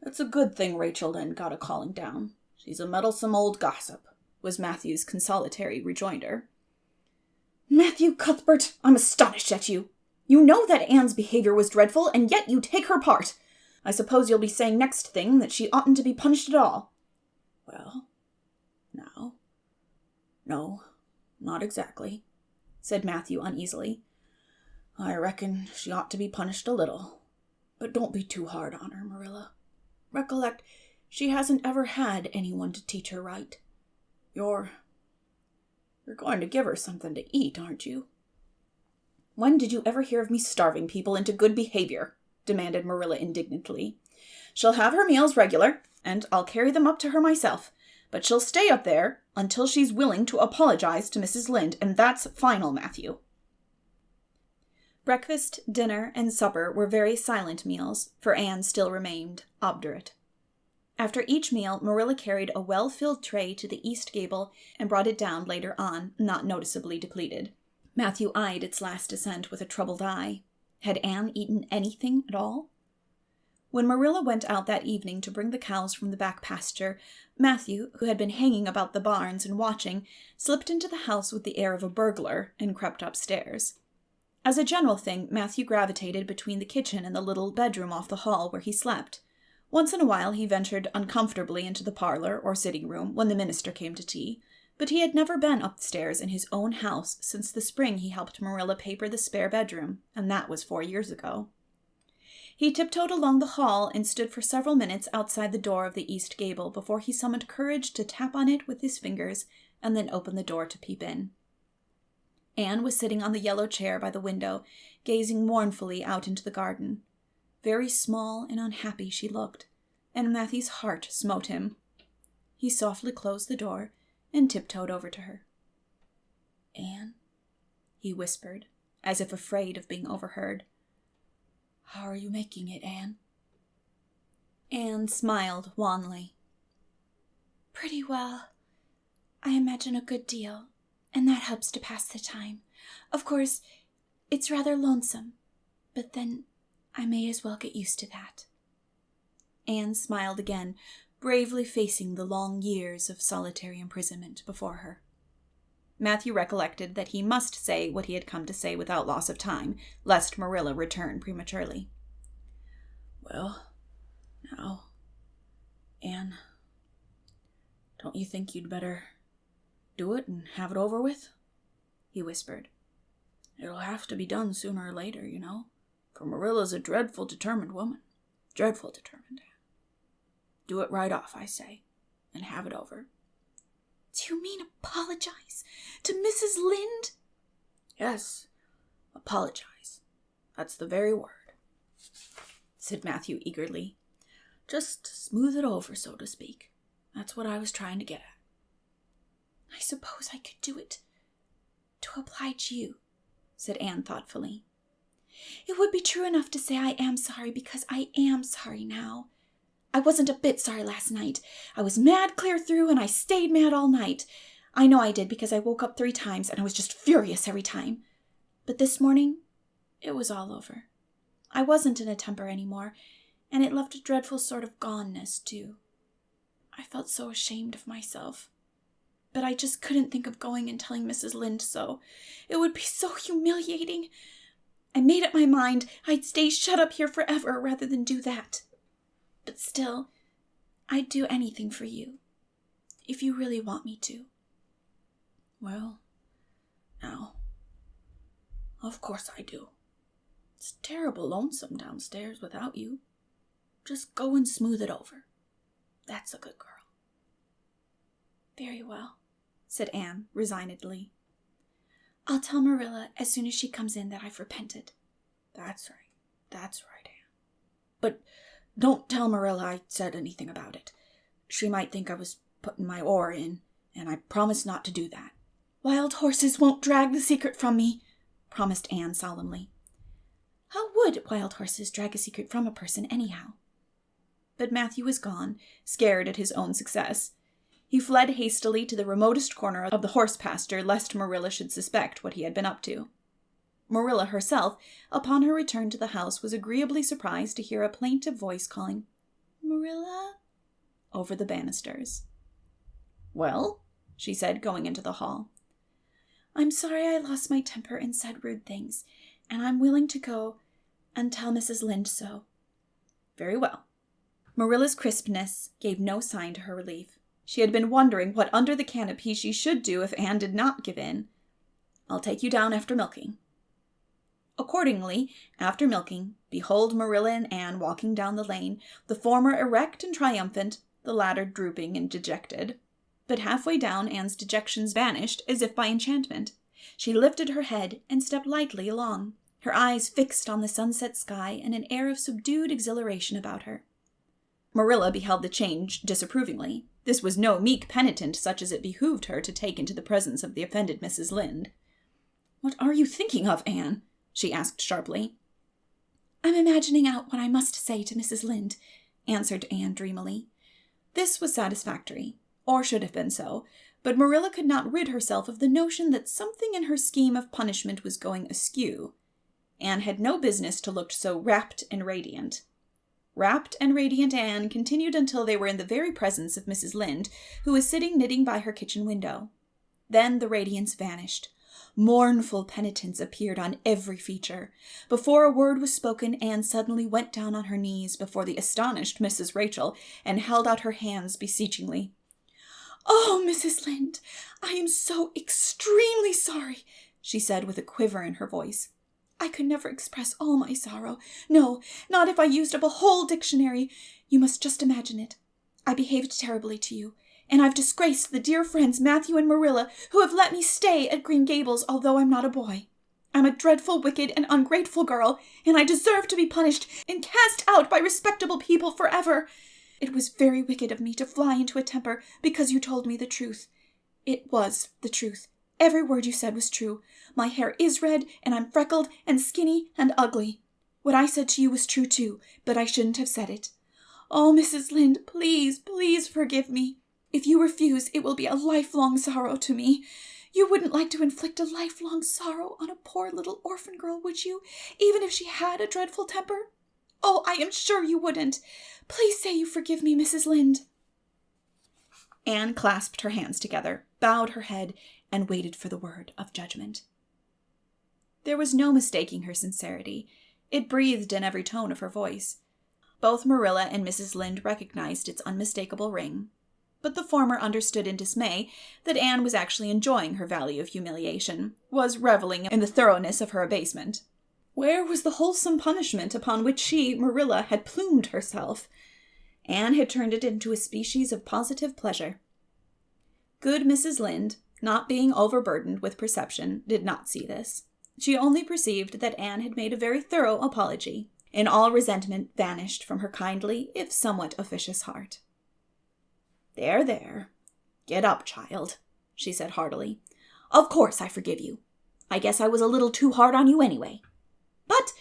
"It's a good thing Rachel Lynde got a calling down. She's a meddlesome old gossip," was Matthew's consolatory rejoinder. "Matthew Cuthbert, I'm astonished at you. You know that Anne's behavior was dreadful, and yet you take her part. I suppose you'll be saying next thing that she oughtn't to be punished at all." "Well, no, not exactly," said Matthew uneasily. "I reckon she ought to be punished a little. But don't be too hard on her, Marilla. Recollect, she hasn't ever had anyone to teach her right. You're going to give her something to eat, aren't you?" "When did you ever hear of me starving people into good behavior?" demanded Marilla indignantly. "She'll have her meals regular, and I'll carry them up to her myself, but she'll stay up there until she's willing to apologize to Mrs. Lynde, and that's final, Matthew." Breakfast, dinner, and supper were very silent meals, for Anne still remained obdurate. After each meal, Marilla carried a well-filled tray to the east gable and brought it down later on, not noticeably depleted. Matthew eyed its last descent with a troubled eye. Had Anne eaten anything at all? When Marilla went out that evening to bring the cows from the back pasture, Matthew, who had been hanging about the barns and watching, slipped into the house with the air of a burglar and crept upstairs. As a general thing, Matthew gravitated between the kitchen and the little bedroom off the hall where he slept. Once in a while he ventured uncomfortably into the parlor or sitting room when the minister came to tea, but he had never been upstairs in his own house since the spring he helped Marilla paper the spare bedroom, and that was 4 years ago. He tiptoed along the hall and stood for several minutes outside the door of the east gable before he summoned courage to tap on it with his fingers and then open the door to peep in. Anne was sitting on the yellow chair by the window, gazing mournfully out into the garden. Very small and unhappy she looked, and Matthew's heart smote him. He softly closed the door and tiptoed over to her. "Anne," he whispered, as if afraid of being overheard. "How are you making it, Anne?" Anne smiled wanly. "Pretty well. I imagine a good deal, and that helps to pass the time. Of course, it's rather lonesome, but then I may as well get used to that." Anne smiled again, bravely facing the long years of solitary imprisonment before her. Matthew recollected that he must say what he had come to say without loss of time, lest Marilla return prematurely. "Well, now, Anne, don't you think you'd better do it and have it over with?" he whispered. "It'll have to be done sooner or later, you know, for Marilla's a dreadful determined woman. Dreadful determined. Do it right off, I say, and have it over." "Do you mean apologize to Mrs. Lynde?" "Yes, apologize. That's the very word," said Matthew eagerly. "Just smooth it over, so to speak. That's what I was trying to get at." "I suppose I could do it to oblige you," said Anne thoughtfully. "It would be true enough to say I am sorry because I am sorry now. I wasn't a bit sorry last night. I was mad clear through, and I stayed mad all night. I know I did because I woke up 3 times, and I was just furious every time. But this morning, it was all over. I wasn't in a temper anymore, and it left a dreadful sort of goneness, too. I felt so ashamed of myself. But I just couldn't think of going and telling Mrs. Lynde so. It would be so humiliating. I made up my mind I'd stay shut up here forever rather than do that. But still, I'd do anything for you, if you really want me to." "Well, now, of course I do. It's terrible lonesome downstairs without you. Just go and smooth it over. That's a good girl." "Very well," said Anne resignedly. "I'll tell Marilla as soon as she comes in that I've repented." That's right, Anne. But don't tell Marilla I said anything about it. She might think I was putting my oar in, and I promise not to do that." "Wild horses won't drag the secret from me," promised Anne solemnly. How would wild horses drag a secret from a person anyhow? But Matthew was gone, scared at his own success. He fled hastily to the remotest corner of the horse pasture lest Marilla should suspect what he had been up to. Marilla herself, upon her return to the house, was agreeably surprised to hear a plaintive voice calling, "Marilla?" over the banisters. "Well?" she said, going into the hall. "I'm sorry I lost my temper and said rude things, and I'm willing to go and tell Mrs. Lynde so." "Very well." Marilla's crispness gave no sign to her relief. She had been wondering what under the canopy she should do if Anne did not give in. "I'll take you down after milking." Accordingly, after milking, behold Marilla and Anne walking down the lane, the former erect and triumphant, the latter drooping and dejected. But halfway down, Anne's dejections vanished as if by enchantment. She lifted her head and stepped lightly along, her eyes fixed on the sunset sky and an air of subdued exhilaration about her. Marilla beheld the change disapprovingly. This was no meek penitent such as it behooved her to take into the presence of the offended Mrs. Lynde. "What are you thinking of, Anne?" she asked sharply. "I'm imagining out what I must say to Mrs. Lynde," answered Anne dreamily. This was satisfactory, or should have been so, but Marilla could not rid herself of the notion that something in her scheme of punishment was going askew. Anne had no business to look so rapt and radiant. Rapt and radiant Anne continued until they were in the very presence of Mrs. Lynde, who was sitting knitting by her kitchen window. Then the radiance vanished. Mournful penitence appeared on every feature. Before a word was spoken, Anne suddenly went down on her knees before the astonished Mrs. Rachel and held out her hands beseechingly. "Oh, Mrs. Lynde, I am so extremely sorry," she said with a quiver in her voice. "I could never express all my sorrow. No, not if I used up a whole dictionary. You must just imagine it. I behaved terribly to you, and I've disgraced the dear friends Matthew and Marilla, who have let me stay at Green Gables, although I'm not a boy. I'm a dreadful, wicked, and ungrateful girl, and I deserve to be punished and cast out by respectable people forever. It was very wicked of me to fly into a temper because you told me the truth. It was the truth. Every word you said was true. My hair is red, and I'm freckled and skinny and ugly. What I said to you was true too, but I shouldn't have said it. Oh, Mrs. Lynde, please, please forgive me. If you refuse, it will be a lifelong sorrow to me. You wouldn't like to inflict a lifelong sorrow on a poor little orphan girl, would you, even if she had a dreadful temper? Oh, I am sure you wouldn't. Please say you forgive me, Mrs. Lynde." Anne clasped her hands together, bowed her head, and waited for the word of judgment. There was no mistaking her sincerity. It breathed in every tone of her voice. Both Marilla and Mrs. Lynde recognized its unmistakable ring, but the former understood in dismay that Anne was actually enjoying her value of humiliation, was reveling in the thoroughness of her abasement. Where was the wholesome punishment upon which she, Marilla, had plumed herself? Anne had turned it into a species of positive pleasure. Good Mrs. Lynde, not being overburdened with perception, did not see this. She only perceived that Anne had made a very thorough apology, and all resentment vanished from her kindly, if somewhat officious heart. "There, there. Get up, child," she said heartily. "Of course I forgive you. I guess I was a little too hard on you anyway. But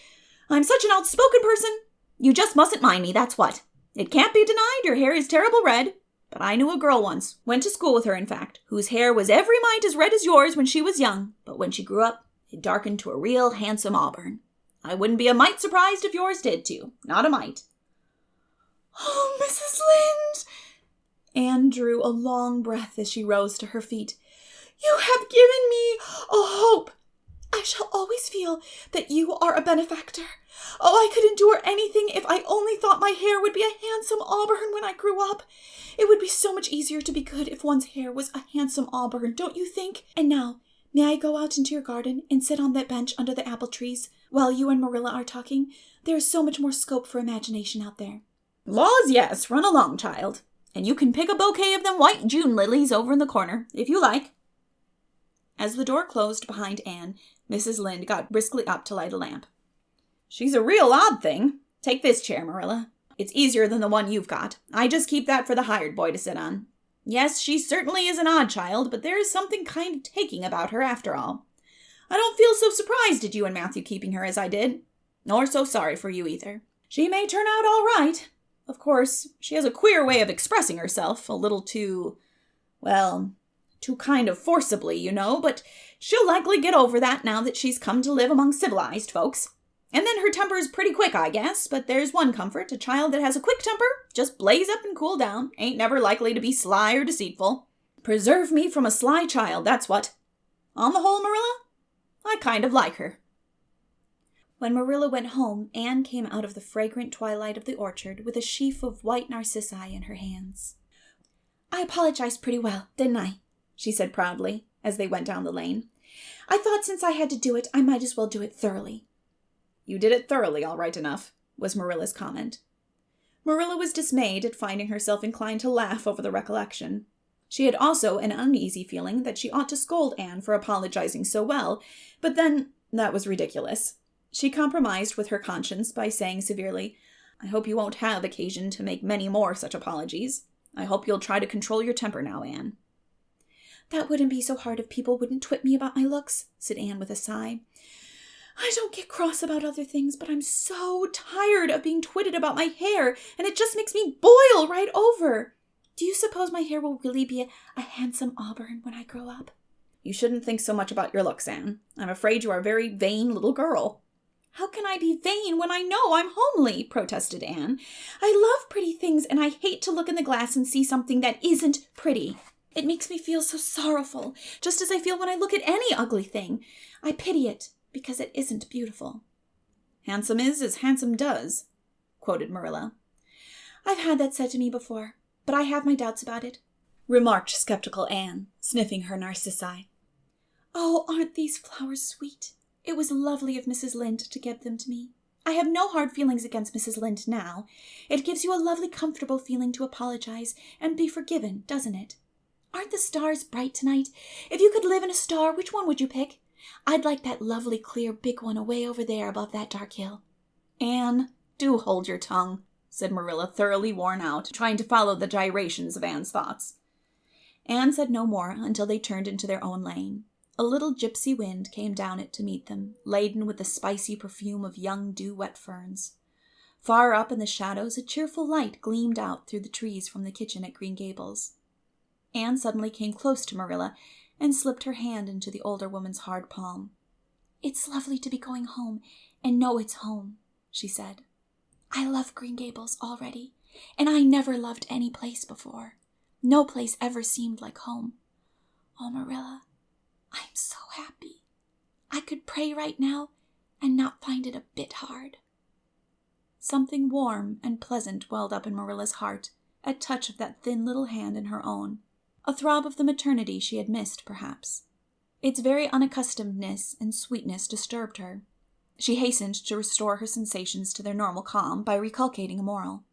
I'm such an outspoken person. You just mustn't mind me, that's what. It can't be denied your hair is terrible red. But I knew a girl once, went to school with her in fact, whose hair was every mite as red as yours when she was young, but when she grew up, it darkened to a real handsome auburn. I wouldn't be a mite surprised if yours did too. Not a mite." "Oh, Mrs. Lynde!" Anne drew a long breath as she rose to her feet. "You have given me a hope. I shall always feel that you are a benefactor. Oh, I could endure anything if I only thought my hair would be a handsome auburn when I grew up. It would be so much easier to be good if one's hair was a handsome auburn, don't you think? And now, may I go out into your garden and sit on that bench under the apple trees while you and Marilla are talking? There is so much more scope for imagination out there." "Laws, yes, run along, child. And you can pick a bouquet of them white June lilies over in the corner, if you like." As the door closed behind Anne, Mrs. Lynde got briskly up to light a lamp. "She's a real odd thing. Take this chair, Marilla. It's easier than the one you've got. I just keep that for the hired boy to sit on. Yes, she certainly is an odd child, but there is something kind of taking about her after all. I don't feel so surprised at you and Matthew keeping her as I did, nor so sorry for you either. She may turn out all right. Of course, she has a queer way of expressing herself, a little too kind of forcibly, you know, but she'll likely get over that now that she's come to live among civilized folks. And then her temper's pretty quick, I guess, but there's one comfort. A child that has a quick temper, just blaze up and cool down, ain't never likely to be sly or deceitful. Preserve me from a sly child, that's what. On the whole, Marilla, I kind of like her." When Marilla went home, Anne came out of the fragrant twilight of the orchard with a sheaf of white narcissi in her hands. "I apologized pretty well, didn't I?" she said proudly, as they went down the lane. "I thought since I had to do it, I might as well do it thoroughly." "You did it thoroughly, all right enough," was Marilla's comment. Marilla was dismayed at finding herself inclined to laugh over the recollection. She had also an uneasy feeling that she ought to scold Anne for apologizing so well, but then that was ridiculous. She compromised with her conscience by saying severely, "I hope you won't have occasion to make many more such apologies. I hope you'll try to control your temper now, Anne." "That wouldn't be so hard if people wouldn't twit me about my looks," said Anne with a sigh. "I don't get cross about other things, but I'm so tired of being twitted about my hair, and it just makes me boil right over. Do you suppose my hair will really be a handsome auburn when I grow up? You shouldn't think so much about your looks, Anne. I'm afraid you are a very vain little girl. How can I be vain when I know I'm homely? Protested Anne. I love pretty things, and I hate to look in the glass and see something that isn't pretty. It makes me feel so sorrowful, just as I feel when I look at any ugly thing. I pity it, because it isn't beautiful. Handsome is as handsome does, quoted Marilla. I've had that said to me before, but I have my doubts about it, remarked skeptical Anne, sniffing her narcissi. Oh, aren't these flowers sweet? It was lovely of Mrs. Lynde to give them to me. I have no hard feelings against Mrs. Lynde now. It gives you a lovely, comfortable feeling to apologize and be forgiven, doesn't it? Aren't the stars bright tonight? If you could live in a star, which one would you pick? I'd like that lovely, clear, big one away over there above that dark hill. Anne, do hold your tongue, said Marilla, thoroughly worn out, trying to follow the gyrations of Anne's thoughts. Anne said no more until they turned into their own lane. A little gypsy wind came down it to meet them, laden with the spicy perfume of young dew-wet ferns. Far up in the shadows, a cheerful light gleamed out through the trees from the kitchen at Green Gables. Anne suddenly came close to Marilla and slipped her hand into the older woman's hard palm. It's lovely to be going home and know it's home, she said. I love Green Gables already, and I never loved any place before. No place ever seemed like home. Oh, Marilla, I'm so happy. I could pray right now and not find it a bit hard. Something warm and pleasant welled up in Marilla's heart at touch of that thin little hand in her own, a throb of the maternity she had missed, perhaps. Its very unaccustomedness and sweetness disturbed her. She hastened to restore her sensations to their normal calm by reculcating a moral.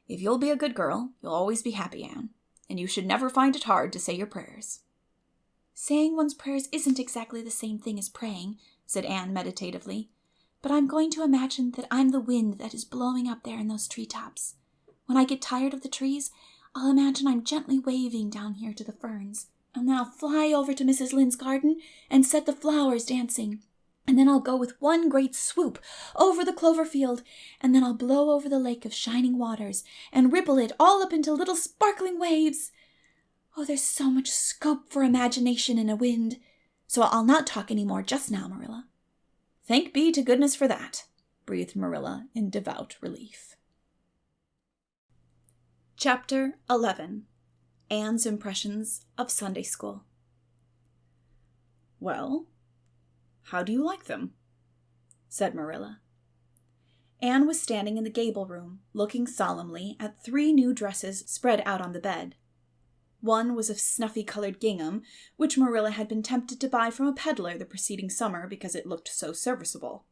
If you'll be a good girl, you'll always be happy, Anne, and you should never find it hard to say your prayers. Saying one's prayers isn't exactly the same thing as praying, said Anne meditatively, but I'm going to imagine that I'm the wind that is blowing up there in those treetops. When I get tired of the trees, I'll imagine I'm gently waving down here to the ferns, and then I'll fly over to Mrs. Lynde's garden and set the flowers dancing. And then I'll go with one great swoop over the clover field, and then I'll blow over the lake of shining waters and ripple it all up into little sparkling waves. Oh, there's so much scope for imagination in a wind. So I'll not talk any more just now, Marilla. Thank be to goodness for that, breathed Marilla in devout relief. Chapter 11. Anne's Impressions of Sunday School. Well, how do you like them? Said Marilla. Anne was standing in the Gable room, looking solemnly at 3 new dresses spread out on the bed. One was of snuffy-colored gingham, which Marilla had been tempted to buy from a peddler the preceding summer because it looked so serviceable.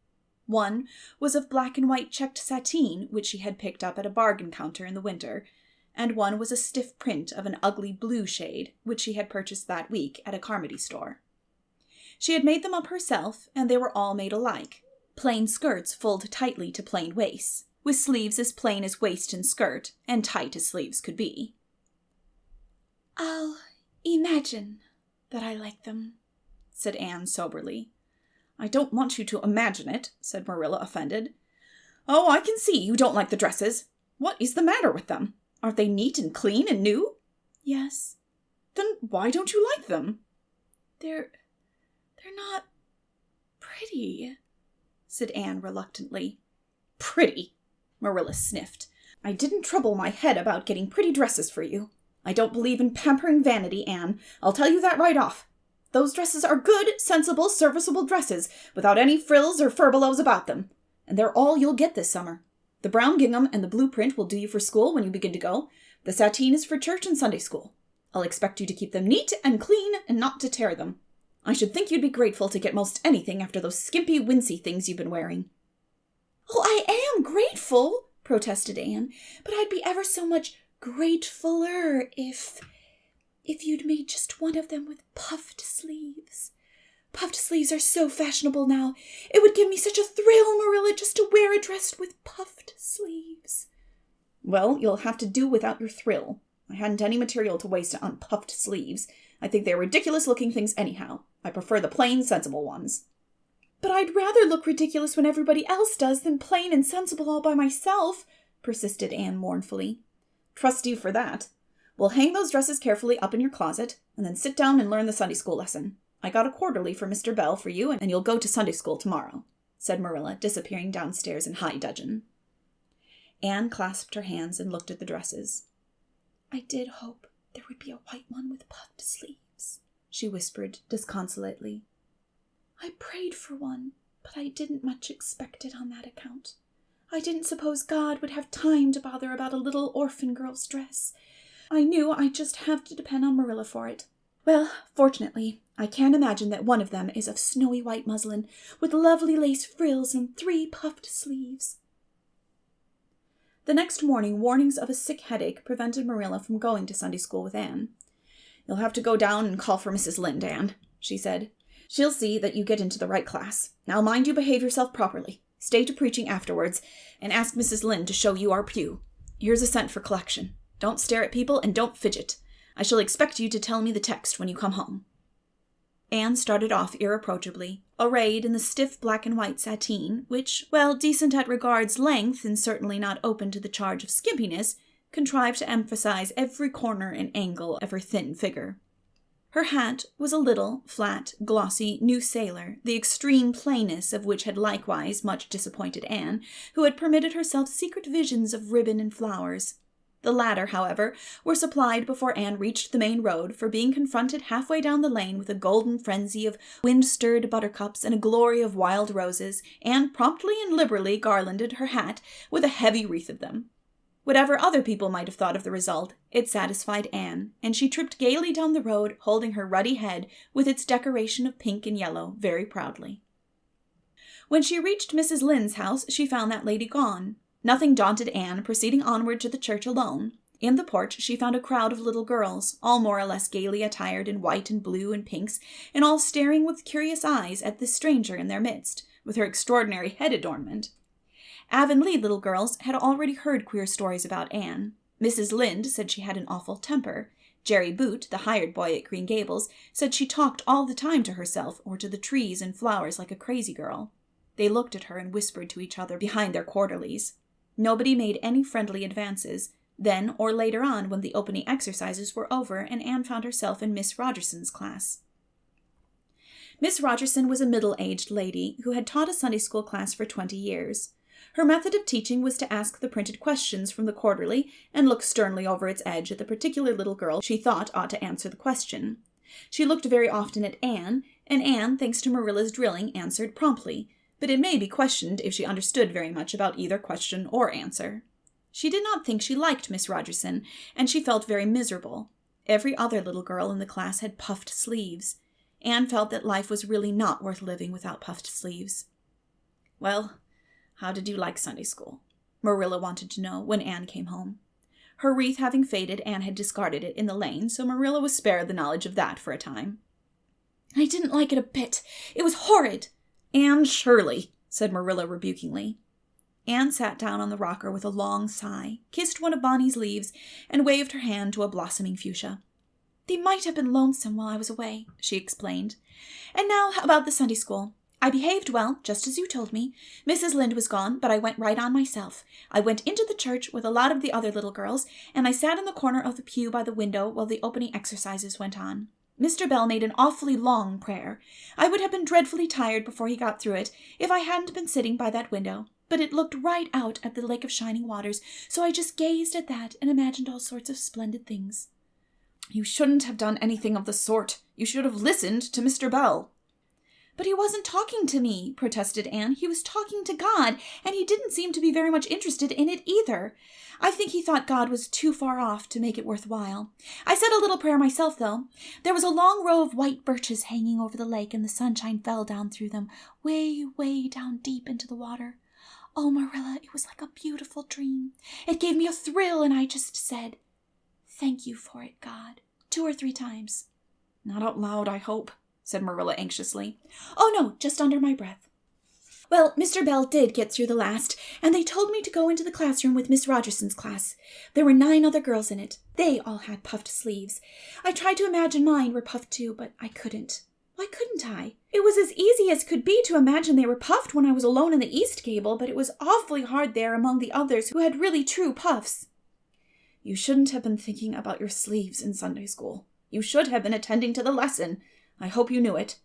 One was of black and white checked sateen, which she had picked up at a bargain counter in the winter, and one was a stiff print of an ugly blue shade, which she had purchased that week at a Carmody store. She had made them up herself, and they were all made alike. Plain skirts fulled tightly to plain waists, with sleeves as plain as waist and skirt, and tight as sleeves could be. I'll imagine that I like them, said Anne soberly. I don't want you to imagine it, said Marilla, offended. Oh, I can see you don't like the dresses. What is the matter with them? Aren't they neat and clean and new? Yes. Then why don't you like them? They're not pretty, said Anne reluctantly. Pretty? Marilla sniffed. I didn't trouble my head about getting pretty dresses for you. I don't believe in pampering vanity, Anne. I'll tell you that right off. Those dresses are good, sensible, serviceable dresses, without any frills or furbelows about them. And they're all you'll get this summer. The brown gingham and the blue print will do you for school when you begin to go. The sateen is for church and Sunday school. I'll expect you to keep them neat and clean and not to tear them. I should think you'd be grateful to get most anything after those skimpy, wincey things you've been wearing. Oh, I am grateful, protested Anne, but I'd be ever so much gratefuler if you'd made just one of them with puffed sleeves. Puffed sleeves are so fashionable now. It would give me such a thrill, Marilla, just to wear a dress with puffed sleeves. Well, you'll have to do without your thrill. I hadn't any material to waste on puffed sleeves. I think they're ridiculous-looking things anyhow. I prefer the plain, sensible ones. But I'd rather look ridiculous when everybody else does than plain and sensible all by myself, persisted Anne mournfully. Trust you for that. We'll hang those dresses carefully up in your closet, and then sit down and learn the Sunday school lesson. I got a quarterly for Mr. Bell for you, and you'll go to Sunday school tomorrow," said Marilla, disappearing downstairs in high dudgeon. Anne clasped her hands and looked at the dresses. "I did hope there would be a white one with puffed sleeves," she whispered disconsolately. "I prayed for one, but I didn't much expect it on that account. I didn't suppose God would have time to bother about a little orphan girl's dress. I knew I'd just have to depend on Marilla for it. Well, fortunately, I can imagine that one of them is of snowy white muslin, with lovely lace frills and 3 puffed sleeves." The next morning, warnings of a sick headache prevented Marilla from going to Sunday school with Anne. "You'll have to go down and call for Mrs. Lynde, Anne," she said. "She'll see that you get into the right class. Now mind you behave yourself properly. Stay to preaching afterwards, and ask Mrs. Lynde to show you our pew. Here's a cent for collection. Don't stare at people and don't fidget. I shall expect you to tell me the text when you come home." Anne started off irreproachably, arrayed in the stiff black and white sateen, which, while decent at regard's length and certainly not open to the charge of skimpiness, contrived to emphasize every corner and angle of her thin figure. Her hat was a little, flat, glossy new sailor, the extreme plainness of which had likewise much disappointed Anne, who had permitted herself secret visions of ribbon and flowers. The latter, however, were supplied before Anne reached the main road, for being confronted halfway down the lane with a golden frenzy of wind-stirred buttercups and a glory of wild roses, Anne promptly and liberally garlanded her hat with a heavy wreath of them. Whatever other people might have thought of the result, it satisfied Anne, and she tripped gaily down the road, holding her ruddy head, with its decoration of pink and yellow, very proudly. When she reached Mrs. Lynde's house, she found that lady gone. Nothing daunted Anne, proceeding onward to the church alone. In the porch she found a crowd of little girls, all more or less gaily attired in white and blue and pinks, and all staring with curious eyes at this stranger in their midst, with her extraordinary head adornment. Avonlea little girls had already heard queer stories about Anne. Mrs. Lynde said she had an awful temper. Jerry Boot, the hired boy at Green Gables, said she talked all the time to herself or to the trees and flowers like a crazy girl. They looked at her and whispered to each other behind their quarterlies. Nobody made any friendly advances. Then or later on, when the opening exercises were over and Anne found herself in Miss Rogerson's class. Miss Rogerson was a middle-aged lady who had taught a Sunday school class for 20 years. Her method of teaching was to ask the printed questions from the quarterly and look sternly over its edge at the particular little girl she thought ought to answer the question. She looked very often at Anne, and Anne, thanks to Marilla's drilling, answered promptly, but it may be questioned if she understood very much about either question or answer. She did not think she liked Miss Rogerson, and she felt very miserable. Every other little girl in the class had puffed sleeves. Anne felt that life was really not worth living without puffed sleeves. "Well, how did you like Sunday school?" Marilla wanted to know when Anne came home. Her wreath having faded, Anne had discarded it in the lane, so Marilla was spared the knowledge of that for a time. "I didn't like it a bit. It was horrid." "Anne Shirley," said Marilla rebukingly. Anne sat down on the rocker with a long sigh, kissed one of Bonny's leaves, and waved her hand to a blossoming fuchsia. "They might have been lonesome while I was away," she explained. "And now about the Sunday school. I behaved well, just as you told me. Mrs. Lynde was gone, but I went right on myself. I went into the church with a lot of the other little girls, and I sat in the corner of the pew by the window while the opening exercises went on. Mr. Bell made an awfully long prayer. I would have been dreadfully tired before he got through it if I hadn't been sitting by that window, but it looked right out at the Lake of Shining Waters, so I just gazed at that and imagined all sorts of splendid things." "You shouldn't have done anything of the sort. You should have listened to Mr. Bell." "But he wasn't talking to me," protested Anne. "He was talking to God, and he didn't seem to be very much interested in it either. I think he thought God was too far off to make it worthwhile. I said a little prayer myself, though. There was a long row of white birches hanging over the lake, and the sunshine fell down through them, way, way down deep into the water. Oh, Marilla, it was like a beautiful dream. It gave me a thrill, and I just said, 'Thank you for it, God,' 2 or 3 times. "Not out loud, I hope," said Marilla anxiously. "Oh, no, just under my breath. Well, Mr. Bell did get through the last, and they told me to go into the classroom with Miss Rogerson's class. There were 9 other girls in it. They all had puffed sleeves. I tried to imagine mine were puffed too, but I couldn't. Why couldn't I? It was as easy as could be to imagine they were puffed when I was alone in the east gable, but it was awfully hard there among the others who had really true puffs." You shouldn't have been thinking about your sleeves in Sunday school. You should have been attending to the lesson. I hope you knew it."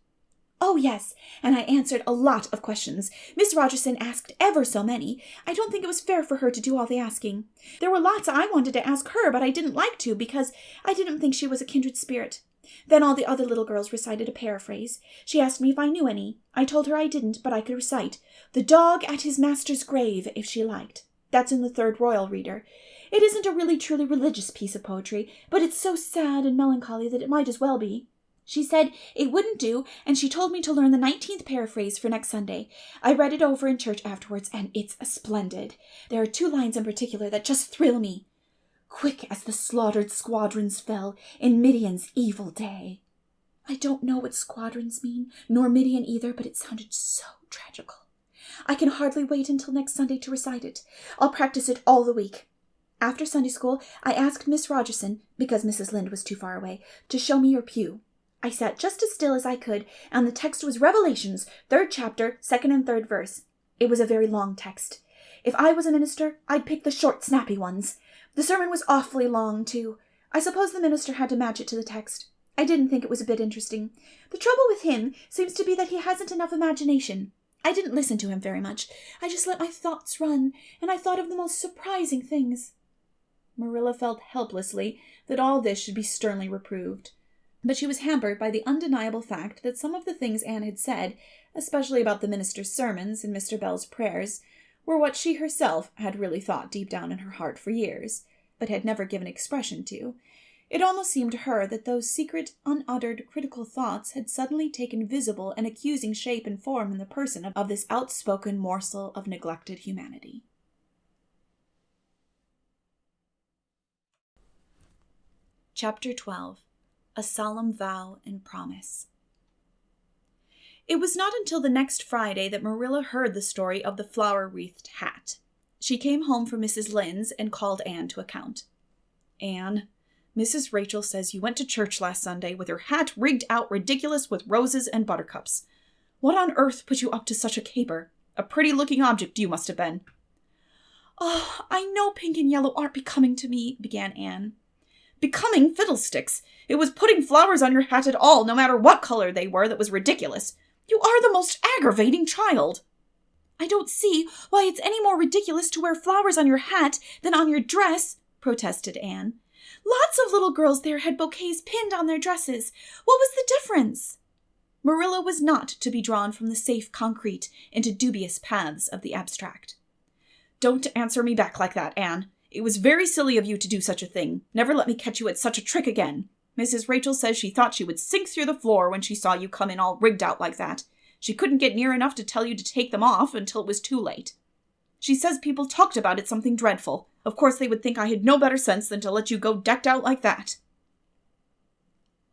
"Oh, yes, and I answered a lot of questions. Miss Rogerson asked ever so many. I don't think it was fair for her to do all the asking. There were lots I wanted to ask her, but I didn't like to because I didn't think she was a kindred spirit. Then all the other little girls recited a paraphrase. She asked me if I knew any. I told her I didn't, but I could recite 'The dog at his master's grave,' if she liked. That's in the Third Royal Reader. It isn't a really truly religious piece of poetry, but it's so sad and melancholy that it might as well be. She said it wouldn't do, and she told me to learn the 19th paraphrase for next Sunday. I read it over in church afterwards, and it's splendid. There are 2 lines in particular that just thrill me. 'Quick as the slaughtered squadrons fell in Midian's evil day.' I don't know what squadrons mean, nor Midian either, but it sounded so tragical. I can hardly wait until next Sunday to recite it. I'll practice it all the week. After Sunday school, I asked Miss Rogerson, because Mrs. Lynde was too far away, to show me your pew. I sat just as still as I could, and the text was Revelations, 3rd chapter, 2nd and 3rd verse. It was a very long text. If I was a minister, I'd pick the short, snappy ones. The sermon was awfully long, too. I suppose the minister had to match it to the text. I didn't think it was a bit interesting. The trouble with him seems to be that he hasn't enough imagination. I didn't listen to him very much. I just let my thoughts run, and I thought of the most surprising things." Marilla felt helplessly that all this should be sternly reproved. But she was hampered by the undeniable fact that some of the things Anne had said, especially about the minister's sermons and Mr. Bell's prayers, were what she herself had really thought deep down in her heart for years, but had never given expression to. It almost seemed to her that those secret, unuttered, critical thoughts had suddenly taken visible and accusing shape and form in the person of this outspoken morsel of neglected humanity. Chapter 12. A Solemn Vow and Promise. It was not until the next Friday that Marilla heard the story of the flower-wreathed hat. She came home from Mrs. Lynde's and called Anne to account. "Anne, Mrs. Rachel says you went to church last Sunday with your hat rigged out ridiculous with roses and buttercups. What on earth put you up to such a caper? A pretty-looking object you must have been." "Oh, I know pink and yellow aren't becoming to me," began Anne. "Becoming fiddlesticks! It was putting flowers on your hat at all, no matter what color they were, that was ridiculous. You are the most aggravating child." "I don't see why it's any more ridiculous to wear flowers on your hat than on your dress," protested Anne. "Lots of little girls there had bouquets pinned on their dresses. What was the difference?" Marilla was not to be drawn from the safe concrete into dubious paths of the abstract. "Don't answer me back like that, Anne. It was very silly of you to do such a thing. Never let me catch you at such a trick again. Mrs. Rachel says she thought she would sink through the floor when she saw you come in all rigged out like that. She couldn't get near enough to tell you to take them off until it was too late. She says people talked about it something dreadful. Of course they would think I had no better sense than to let you go decked out like that."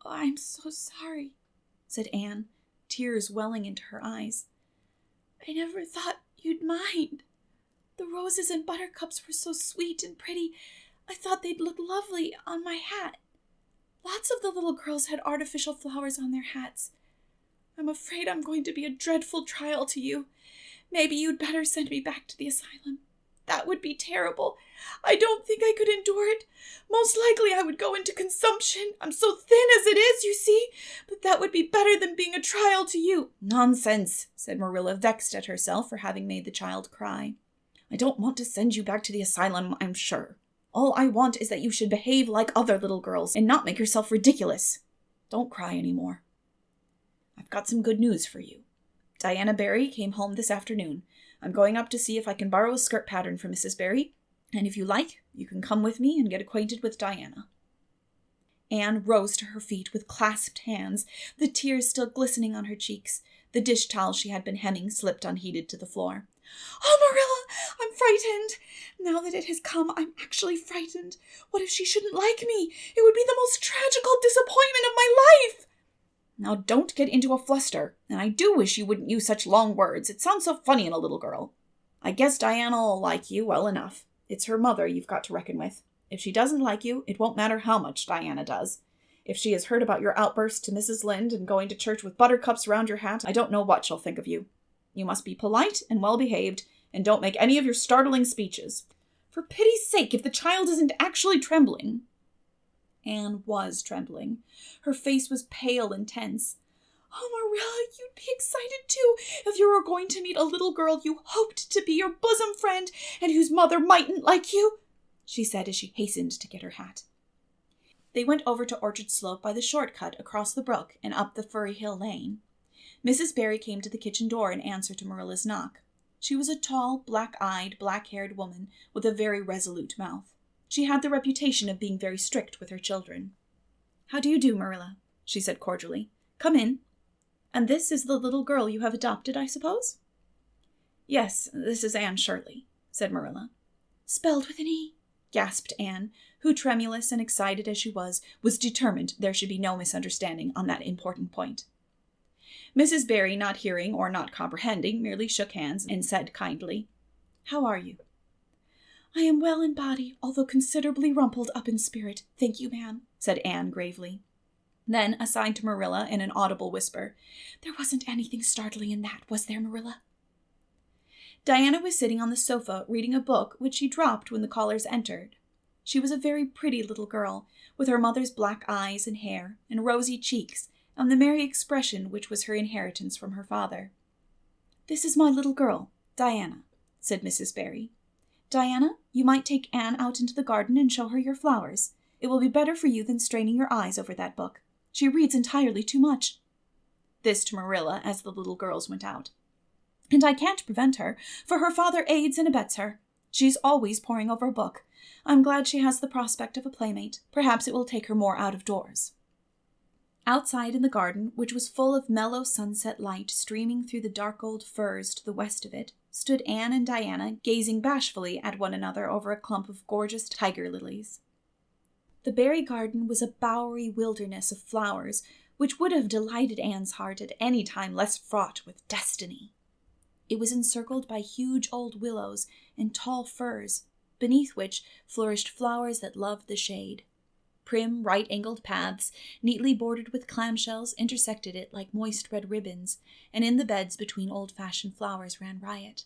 "Oh, I'm so sorry," said Anne, tears welling into her eyes. "I never thought you'd mind. The roses and buttercups were so sweet and pretty. I thought they'd look lovely on my hat. Lots of the little girls had artificial flowers on their hats. I'm afraid I'm going to be a dreadful trial to you. Maybe you'd better send me back to the asylum. That would be terrible. I don't think I could endure it. Most likely I would go into consumption. I'm so thin as it is, you see. But that would be better than being a trial to you." "Nonsense," said Marilla, vexed at herself for having made the child cry. "I don't want to send you back to the asylum, I'm sure. All I want is that you should behave like other little girls and not make yourself ridiculous. Don't cry any more. I've got some good news for you. Diana Barry came home this afternoon. I'm going up to see if I can borrow a skirt pattern from Mrs. Barry, and if you like, you can come with me and get acquainted with Diana." Anne rose to her feet with clasped hands, the tears still glistening on her cheeks. The dish towel she had been hemming slipped unheeded to the floor. "Oh, Marilla, I'm frightened. Now that it has come, I'm actually frightened. What if she shouldn't like me? It would be the most tragical disappointment of my life." "Now don't get into a fluster, and I do wish you wouldn't use such long words. It sounds so funny in a little girl. I guess Diana'll like you well enough. It's her mother you've got to reckon with. If she doesn't like you, it won't matter how much Diana does. If she has heard about your outburst to Mrs. Lynde and going to church with buttercups round your hat, I don't know what she'll think of you. You must be polite and well-behaved, and don't make any of your startling speeches. For pity's sake, if the child isn't actually trembling. Anne was trembling. Her face was pale and tense. Oh, Marilla, you'd be excited too if you were going to meet a little girl you hoped to be your bosom friend and whose mother mightn't like you, she said as she hastened to get her hat. They went over to Orchard Slope by the shortcut across the brook and up the Furry Hill Lane. Mrs. Barry came to the kitchen door in answer to Marilla's knock. She was a tall, black-eyed, black-haired woman with a very resolute mouth. She had the reputation of being very strict with her children. "How do you do, Marilla?" she said cordially. "Come in. And this is the little girl you have adopted, I suppose?" "Yes, this is Anne Shirley," said Marilla. "Spelled with an E," gasped Anne, who, tremulous and excited as she was determined there should be no misunderstanding on that important point. Mrs. Barry, not hearing or not comprehending, merely shook hands and said kindly, "How are you?" "I am well in body, although considerably rumpled up in spirit, thank you, ma'am," said Anne gravely. Then, aside to Marilla in an audible whisper, "There wasn't anything startling in that, was there, Marilla?" Diana was sitting on the sofa reading a book which she dropped when the callers entered. She was a very pretty little girl, with her mother's black eyes and hair, and rosy cheeks, and the merry expression which was her inheritance from her father. "This is my little girl, Diana," said Mrs. Barry. "Diana, you might take Anne out into the garden and show her your flowers. It will be better for you than straining your eyes over that book. She reads entirely too much." This to Marilla as the little girls went out. "And I can't prevent her, for her father aids and abets her. She's always poring over a book. I'm glad she has the prospect of a playmate. Perhaps it will take her more out of doors." Outside in the garden, which was full of mellow sunset light streaming through the dark old firs to the west of it, stood Anne and Diana gazing bashfully at one another over a clump of gorgeous tiger lilies. The Barry garden was a bowery wilderness of flowers, which would have delighted Anne's heart at any time less fraught with destiny. It was encircled by huge old willows and tall firs, beneath which flourished flowers that loved the shade. Prim, right-angled paths, neatly bordered with clamshells, intersected it like moist red ribbons, and in the beds between old-fashioned flowers ran riot.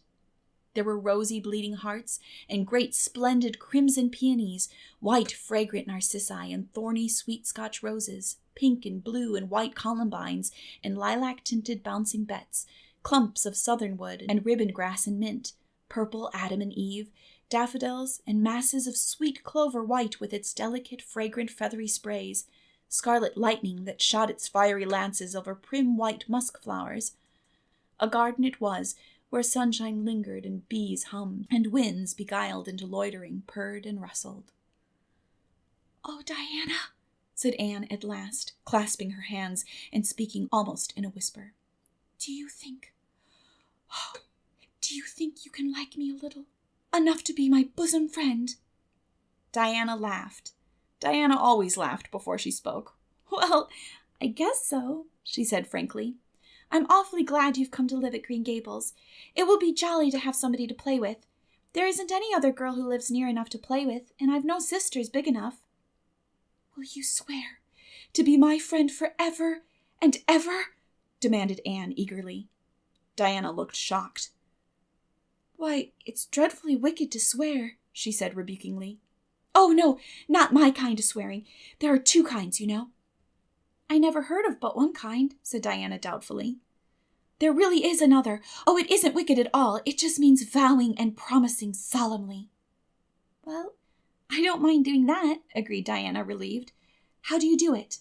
There were rosy bleeding hearts, and great splendid crimson peonies, white fragrant narcissi, and thorny sweet Scotch roses, pink and blue and white columbines, and lilac-tinted bouncing bets, clumps of southernwood and ribbon grass and mint, purple Adam and Eve, daffodils, and masses of sweet clover white with its delicate, fragrant, feathery sprays, scarlet lightning that shot its fiery lances over prim white musk flowers. A garden it was, where sunshine lingered and bees hummed, and winds, beguiled into loitering, purred and rustled. "Oh, Diana," said Anne at last, clasping her hands and speaking almost in a whisper, do you think you can like me a little? Enough to be my bosom friend?" Diana laughed. Diana always laughed before she spoke. "Well, I guess so," she said frankly. "I'm awfully glad you've come to live at Green Gables. It will be jolly to have somebody to play with. There isn't any other girl who lives near enough to play with, and I've no sisters big enough." "Will you swear to be my friend forever and ever?" demanded Anne eagerly. Diana looked shocked. "Why, it's dreadfully wicked to swear," she said rebukingly. "Oh, no, not my kind of swearing. There are two kinds, you know." "I never heard of but one kind," said Diana doubtfully. "There really is another. Oh, it isn't wicked at all. It just means vowing and promising solemnly." "Well, I don't mind doing that," agreed Diana, relieved. "How do you do it?"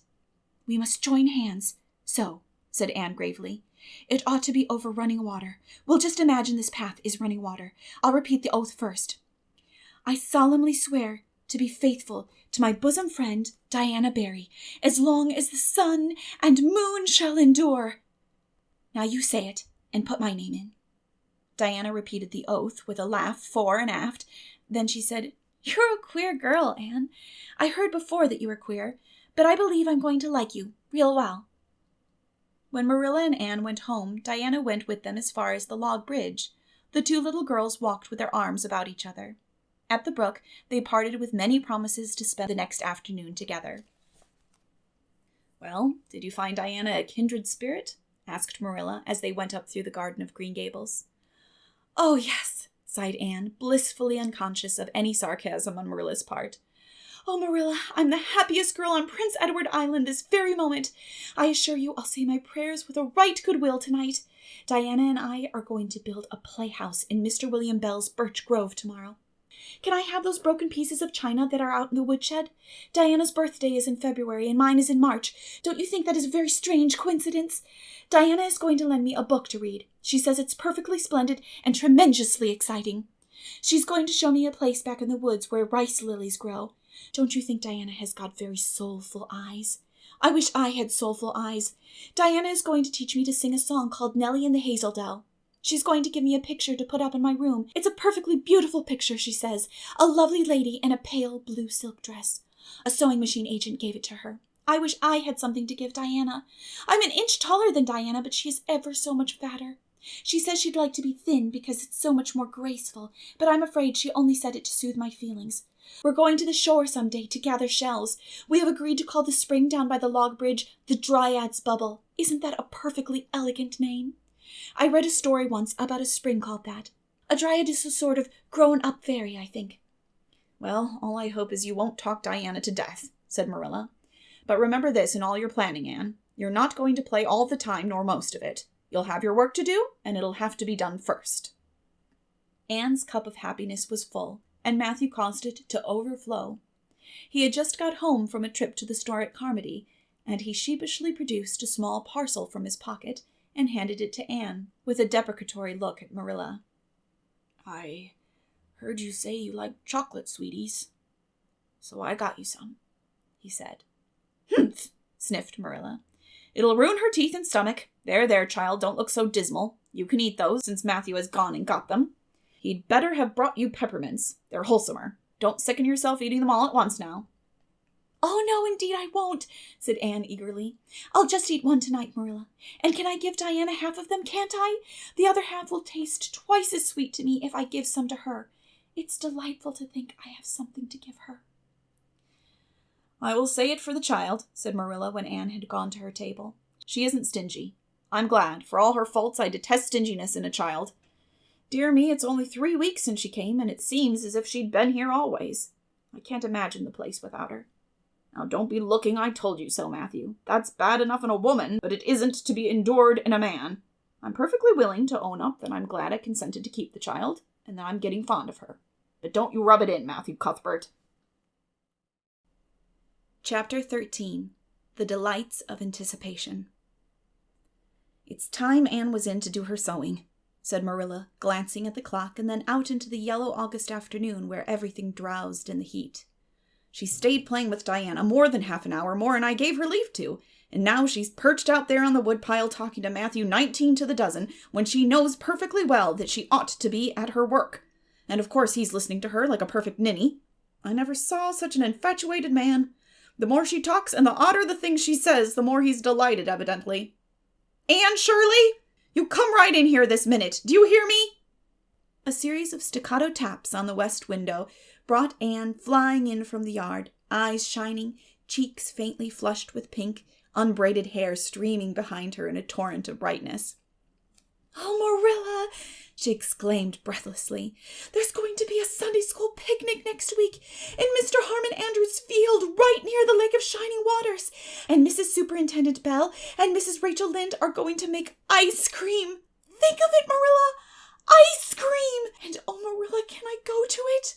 "We must join hands. So," said Anne gravely. "It ought to be over running water. We'll just imagine this path is running water. I'll repeat the oath first. I solemnly swear to be faithful to my bosom friend, Diana Barry, as long as the sun and moon shall endure. Now you say it, and put my name in." Diana repeated the oath with a laugh fore and aft. Then she said, "You're a queer girl, Anne. I heard before that you were queer, but I believe I'm going to like you real well." When Marilla and Anne went home, Diana went with them as far as the log bridge. The two little girls walked with their arms about each other. At the brook, they parted with many promises to spend the next afternoon together. "Well, did you find Diana a kindred spirit?" asked Marilla as they went up through the garden of Green Gables. "Oh, yes," sighed Anne, blissfully unconscious of any sarcasm on Marilla's part. Oh, Marilla, I'm the happiest girl on Prince Edward Island this very moment. I assure you I'll say my prayers with a right good will tonight. Diana and I are going to build a playhouse in Mr. William Bell's Birch Grove tomorrow. Can I have those broken pieces of china that are out in the woodshed? Diana's birthday is in February and mine is in March. Don't you think that is a very strange coincidence? Diana is going to lend me a book to read. She says it's perfectly splendid and tremendously exciting. She's going to show me a place back in the woods where rice lilies grow. Don't you think Diana has got very soulful eyes? I wish I had soulful eyes. Diana is going to teach me to sing a song called Nellie in the Hazel Dell. She's going to give me a picture to put up in my room. It's a perfectly beautiful picture, she says. A lovely lady in a pale blue silk dress. A sewing machine agent gave it to her. I wish I had something to give Diana. I'm an inch taller than Diana, but she is ever so much fatter. She says she'd like to be thin because it's so much more graceful, but I'm afraid she only said it to soothe my feelings. We're going to the shore some day to gather shells. We have agreed to call the spring down by the log bridge the Dryad's Bubble. Isn't that a perfectly elegant name? I read a story once about a spring called that. A dryad is a sort of grown-up fairy, I think. Well, all I hope is you won't talk Diana to death, said Marilla. But remember this in all your planning, Anne. You're not going to play all the time nor most of it. You'll have your work to do, and it'll have to be done first. Anne's cup of happiness was full, and Matthew caused it to overflow. He had just got home from a trip to the store at Carmody, and he sheepishly produced a small parcel from his pocket and handed it to Anne, with a deprecatory look at Marilla. I heard you say you like chocolate, sweeties, so I got you some, he said. Humph, sniffed Marilla. It'll ruin her teeth and stomach. There, child, don't look so dismal. You can eat those, since Matthew has gone and got them. He'd better have brought you peppermints. They're wholesomer. Don't sicken yourself eating them all at once now. Oh, no, indeed I won't, said Anne eagerly. I'll just eat one tonight, Marilla. And can I give Diana half of them, can't I? The other half will taste twice as sweet to me if I give some to her. It's delightful to think I have something to give her. I will say it for the child, said Marilla when Anne had gone to her table. She isn't stingy. I'm glad. For all her faults, I detest stinginess in a child. Dear me, it's only 3 weeks since she came, and it seems as if she'd been here always. I can't imagine the place without her. Now, don't be looking I told you so, Matthew. That's bad enough in a woman, but it isn't to be endured in a man. I'm perfectly willing to own up that I'm glad I consented to keep the child, and that I'm getting fond of her. But don't you rub it in, Matthew Cuthbert. Chapter 13. The Delights of Anticipation. It's time Anne was in to do her sewing, said Marilla, glancing at the clock and then out into the yellow August afternoon where everything drowsed in the heat. She stayed playing with Diana more than half an hour more than I gave her leave to, and now she's perched out there on the woodpile talking to Matthew 19 to the dozen when she knows perfectly well that she ought to be at her work. And of course he's listening to her like a perfect ninny. I never saw such an infatuated man. The more she talks and the odder the things she says, the more he's delighted, evidently. Anne Shirley! You come right in here this minute. Do you hear me? A series of staccato taps on the west window brought Anne flying in from the yard, eyes shining, cheeks faintly flushed with pink, unbraided hair streaming behind her in a torrent of brightness. Oh, Marilla, she exclaimed breathlessly. There's going to be a Sunday school picnic next week in Mr. Harmon Andrews' field right near the Lake of Shining Waters. And Mrs. Superintendent Bell and Mrs. Rachel Lynde are going to make ice cream. Think of it, Marilla! Ice cream! And oh, Marilla, can I go to it?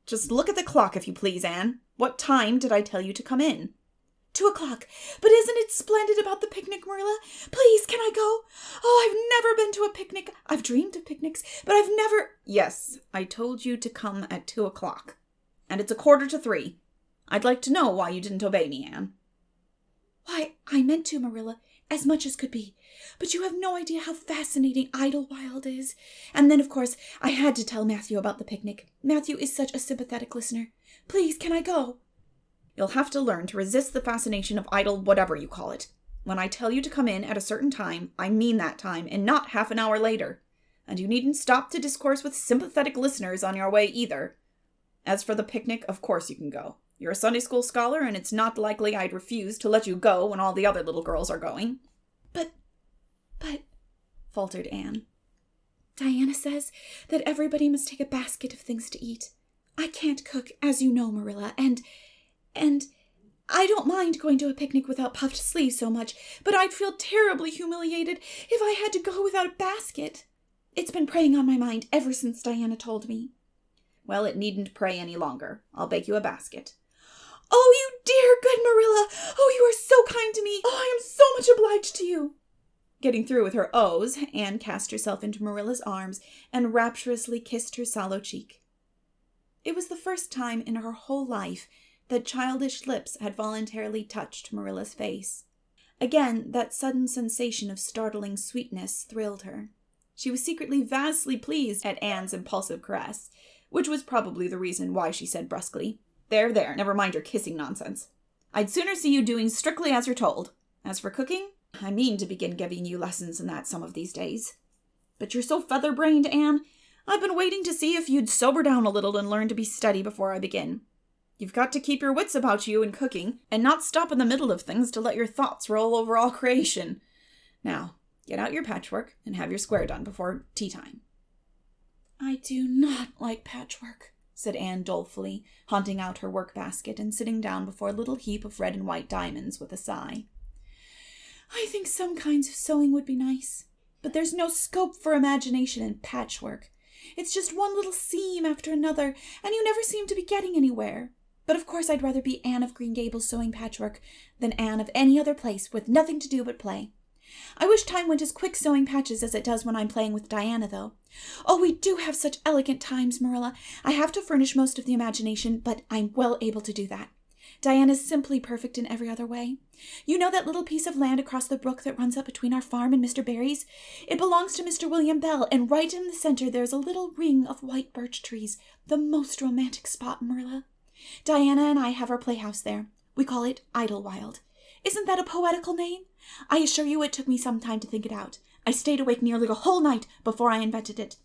Just look at the clock, if you please, Anne. What time did I tell you to come in? 2:00. But isn't it splendid about the picnic, Marilla? Please, can I go? Oh, I've never been to a picnic. I've dreamed of picnics, but I've never... Yes, I told you to come at 2:00. And it's 2:45. I'd like to know why you didn't obey me, Anne. Why, I meant to, Marilla, as much as could be. But you have no idea how fascinating Idlewild is. And then, of course, I had to tell Matthew about the picnic. Matthew is such a sympathetic listener. Please, can I go? You'll have to learn to resist the fascination of idle whatever you call it. When I tell you to come in at a certain time, I mean that time, and not half an hour later. And you needn't stop to discourse with sympathetic listeners on your way either. As for the picnic, of course you can go. You're a Sunday school scholar, and it's not likely I'd refuse to let you go when all the other little girls are going. But, faltered Anne. Diana says that everybody must take a basket of things to eat. I can't cook, as you know, Marilla, and I don't mind going to a picnic without puffed sleeves so much, but I'd feel terribly humiliated if I had to go without a basket. It's been preying on my mind ever since Diana told me. Well, it needn't prey any longer. I'll bake you a basket. Oh, you dear good Marilla! Oh, you are so kind to me! Oh, I am so much obliged to you! Getting through with her ohs, Anne cast herself into Marilla's arms and rapturously kissed her sallow cheek. It was the first time in her whole life that childish lips had voluntarily touched Marilla's face. Again, that sudden sensation of startling sweetness thrilled her. She was secretly vastly pleased at Anne's impulsive caress, which was probably the reason why she said brusquely, There, never mind your kissing nonsense. I'd sooner see you doing strictly as you're told. As for cooking, I mean to begin giving you lessons in that some of these days. But you're so feather-brained, Anne. I've been waiting to see if you'd sober down a little and learn to be steady before I begin. You've got to keep your wits about you in cooking, and not stop in the middle of things to let your thoughts roll over all creation. Now, get out your patchwork and have your square done before tea time. I do not like patchwork, said Anne dolefully, hunting out her work basket and sitting down before a little heap of red and white diamonds with a sigh. I think some kinds of sewing would be nice, but there's no scope for imagination in patchwork. It's just one little seam after another, and you never seem to be getting anywhere. But of course I'd rather be Anne of Green Gable sewing patchwork than Anne of any other place with nothing to do but play. I wish time went as quick sewing patches as it does when I'm playing with Diana, though. Oh, we do have such elegant times, Marilla. I have to furnish most of the imagination, but I'm well able to do that. Diana's simply perfect in every other way. You know that little piece of land across the brook that runs up between our farm and Mr. Barry's? It belongs to Mr. William Bell, and right in the center there's a little ring of white birch trees. The most romantic spot, Marilla. Diana and I have our playhouse there. We call it Idlewild. Isn't that a poetical name? I assure you it took me some time to think it out. I stayed awake nearly a whole night before I invented it.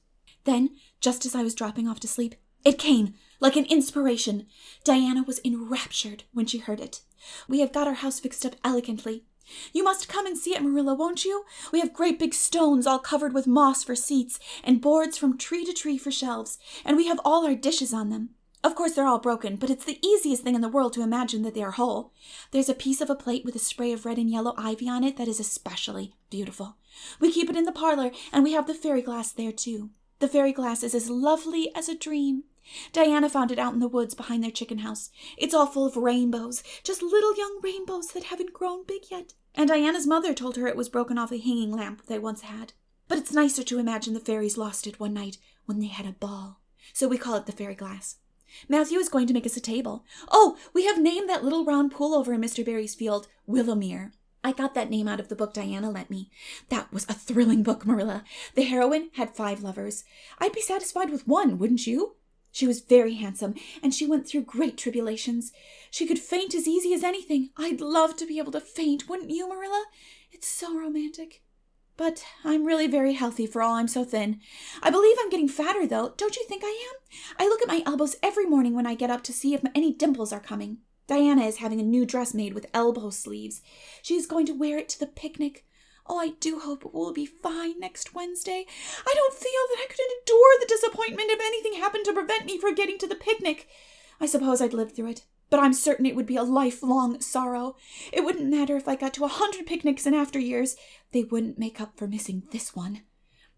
Then, just as I was dropping off to sleep, it came, like an inspiration. Diana was enraptured when she heard it. We have got our house fixed up elegantly. You must come and see it, Marilla, won't you? We have great big stones all covered with moss for seats, and boards from tree to tree for shelves, and we have all our dishes on them. Of course they're all broken, but it's the easiest thing in the world to imagine that they are whole. There's a piece of a plate with a spray of red and yellow ivy on it that is especially beautiful. We keep it in the parlor, and we have the fairy glass there, too. The fairy glass is as lovely as a dream. Diana found it out in the woods behind their chicken house. It's all full of rainbows, just little young rainbows that haven't grown big yet. And Diana's mother told her it was broken off a hanging lamp they once had. But it's nicer to imagine the fairies lost it one night when they had a ball. So we call it the fairy glass. Matthew is going to make us a table. Oh, we have named that little round pool over in Mr. Barry's field Willowmere. I got that name out of the book Diana lent me. That was a thrilling book, Marilla. The heroine had 5 lovers. I'd be satisfied with one, wouldn't you? She was very handsome, and she went through great tribulations. She could faint as easy as anything. I'd love to be able to faint, wouldn't you, Marilla? It's so romantic. But I'm really very healthy for all I'm so thin. I believe I'm getting fatter, though. Don't you think I am? I look at my elbows every morning when I get up to see if any dimples are coming. Diana is having a new dress made with elbow sleeves. She is going to wear it to the picnic. Oh, I do hope it will be fine next Wednesday. I don't feel that I could endure the disappointment if anything happened to prevent me from getting to the picnic. I suppose I'd live through it, but I'm certain it would be a lifelong sorrow. It wouldn't matter if I got to 100 picnics in after years. They wouldn't make up for missing this one.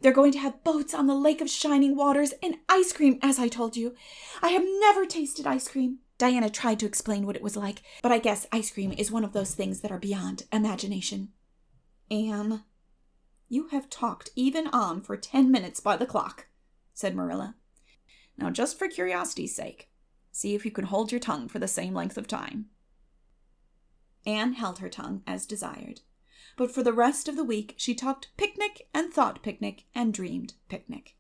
They're going to have boats on the Lake of Shining Waters and ice cream, as I told you. I have never tasted ice cream. Diana tried to explain what it was like, but I guess ice cream is one of those things that are beyond imagination. Anne, you have talked even on for 10 minutes by the clock, said Marilla. Now, just for curiosity's sake, see if you can hold your tongue for the same length of time. Anne held her tongue as desired, but for the rest of the week she talked picnic and thought picnic and dreamed picnic.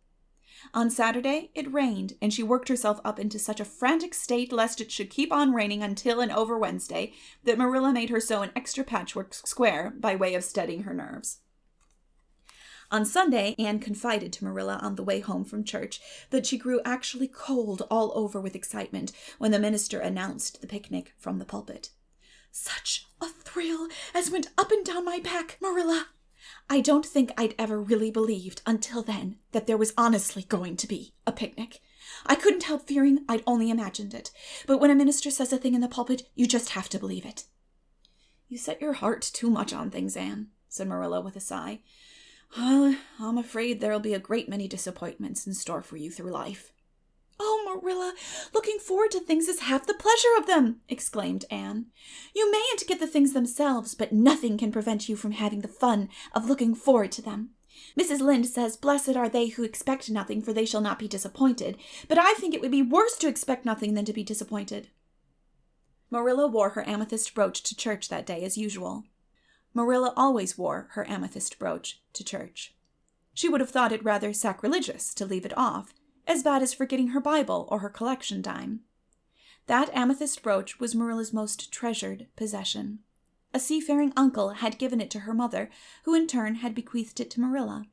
On Saturday it rained, and she worked herself up into such a frantic state lest it should keep on raining until and over Wednesday that Marilla made her sew an extra patchwork square by way of steadying her nerves. On Sunday, Anne confided to Marilla on the way home from church that she grew actually cold all over with excitement when the minister announced the picnic from the pulpit. "Such a thrill as went up and down my back, Marilla. I don't think I'd ever really believed until then that there was honestly going to be a picnic. I couldn't help fearing I'd only imagined it, but when a minister says a thing in the pulpit, you just have to believe it. You set your heart too much on things, Anne, said Marilla with a sigh. Well, I'm afraid there'll be a great many disappointments in store for you through life. Oh, Marilla, looking forward to things is half the pleasure of them, exclaimed Anne. You mayn't get the things themselves, but nothing can prevent you from having the fun of looking forward to them. Mrs. Lynde says, "Blessed are they who expect nothing, for they shall not be disappointed." But I think it would be worse to expect nothing than to be disappointed. Marilla wore her amethyst brooch to church that day as usual. Marilla always wore her amethyst brooch to church. She would have thought it rather sacrilegious to leave it off, as bad as forgetting her Bible or her collection dime. That amethyst brooch was Marilla's most treasured possession. A seafaring uncle had given it to her mother, who in turn had bequeathed it to Marilla.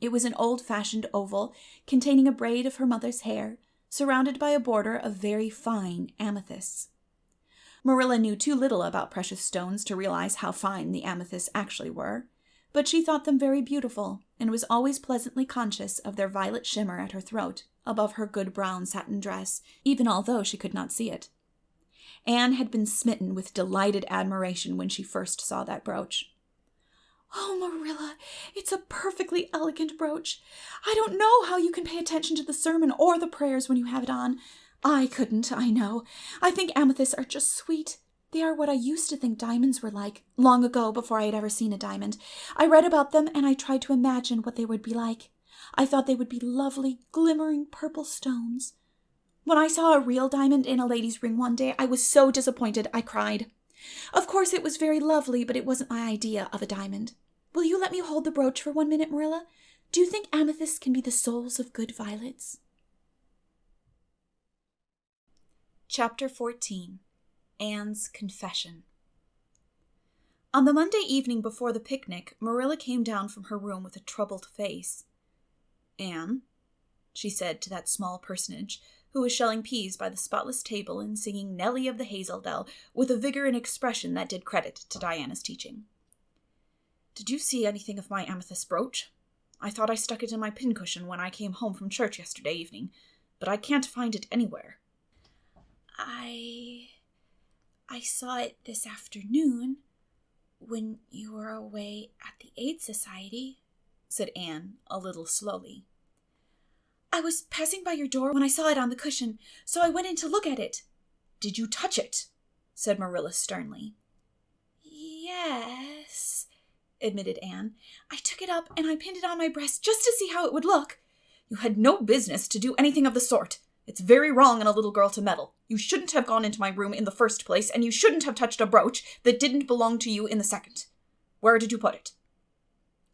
It was an old-fashioned oval containing a braid of her mother's hair, surrounded by a border of very fine amethysts. Marilla knew too little about precious stones to realize how fine the amethysts actually were, but she thought them very beautiful and was always pleasantly conscious of their violet shimmer at her throat, above her good brown satin dress, even although she could not see it. Anne had been smitten with delighted admiration when she first saw that brooch. "Oh, Marilla, it's a perfectly elegant brooch. I don't know how you can pay attention to the sermon or the prayers when you have it on. I couldn't, I know. I think amethysts are just sweet. They are what I used to think diamonds were like, long ago before I had ever seen a diamond. I read about them and I tried to imagine what they would be like. I thought they would be lovely, glimmering purple stones. When I saw a real diamond in a lady's ring one day, I was so disappointed I cried. Of course, it was very lovely, but it wasn't my idea of a diamond. Will you let me hold the brooch for 1 minute, Marilla? Do you think amethysts can be the souls of good violets?" Chapter 14. Anne's Confession. On the Monday evening before the picnic, Marilla came down from her room with a troubled face. "Anne," she said to that small personage, who was shelling peas by the spotless table and singing Nellie of the Hazeldell with a vigor and expression that did credit to Diana's teaching. "Did you see anything of my amethyst brooch? I thought I stuck it in my pincushion when I came home from church yesterday evening, but I can't find it anywhere." I saw it this afternoon when you were away at the Aid Society," said Anne a little slowly. "I was passing by your door when I saw it on the cushion, so I went in to look at it." "Did you touch it?" said Marilla sternly. "Yes," admitted Anne. "I took it up and I pinned it on my breast just to see how it would look." "You had no business to do anything of the sort. It's very wrong in a little girl to meddle. You shouldn't have gone into my room in the first place, and you shouldn't have touched a brooch that didn't belong to you in the second. Where did you put it?"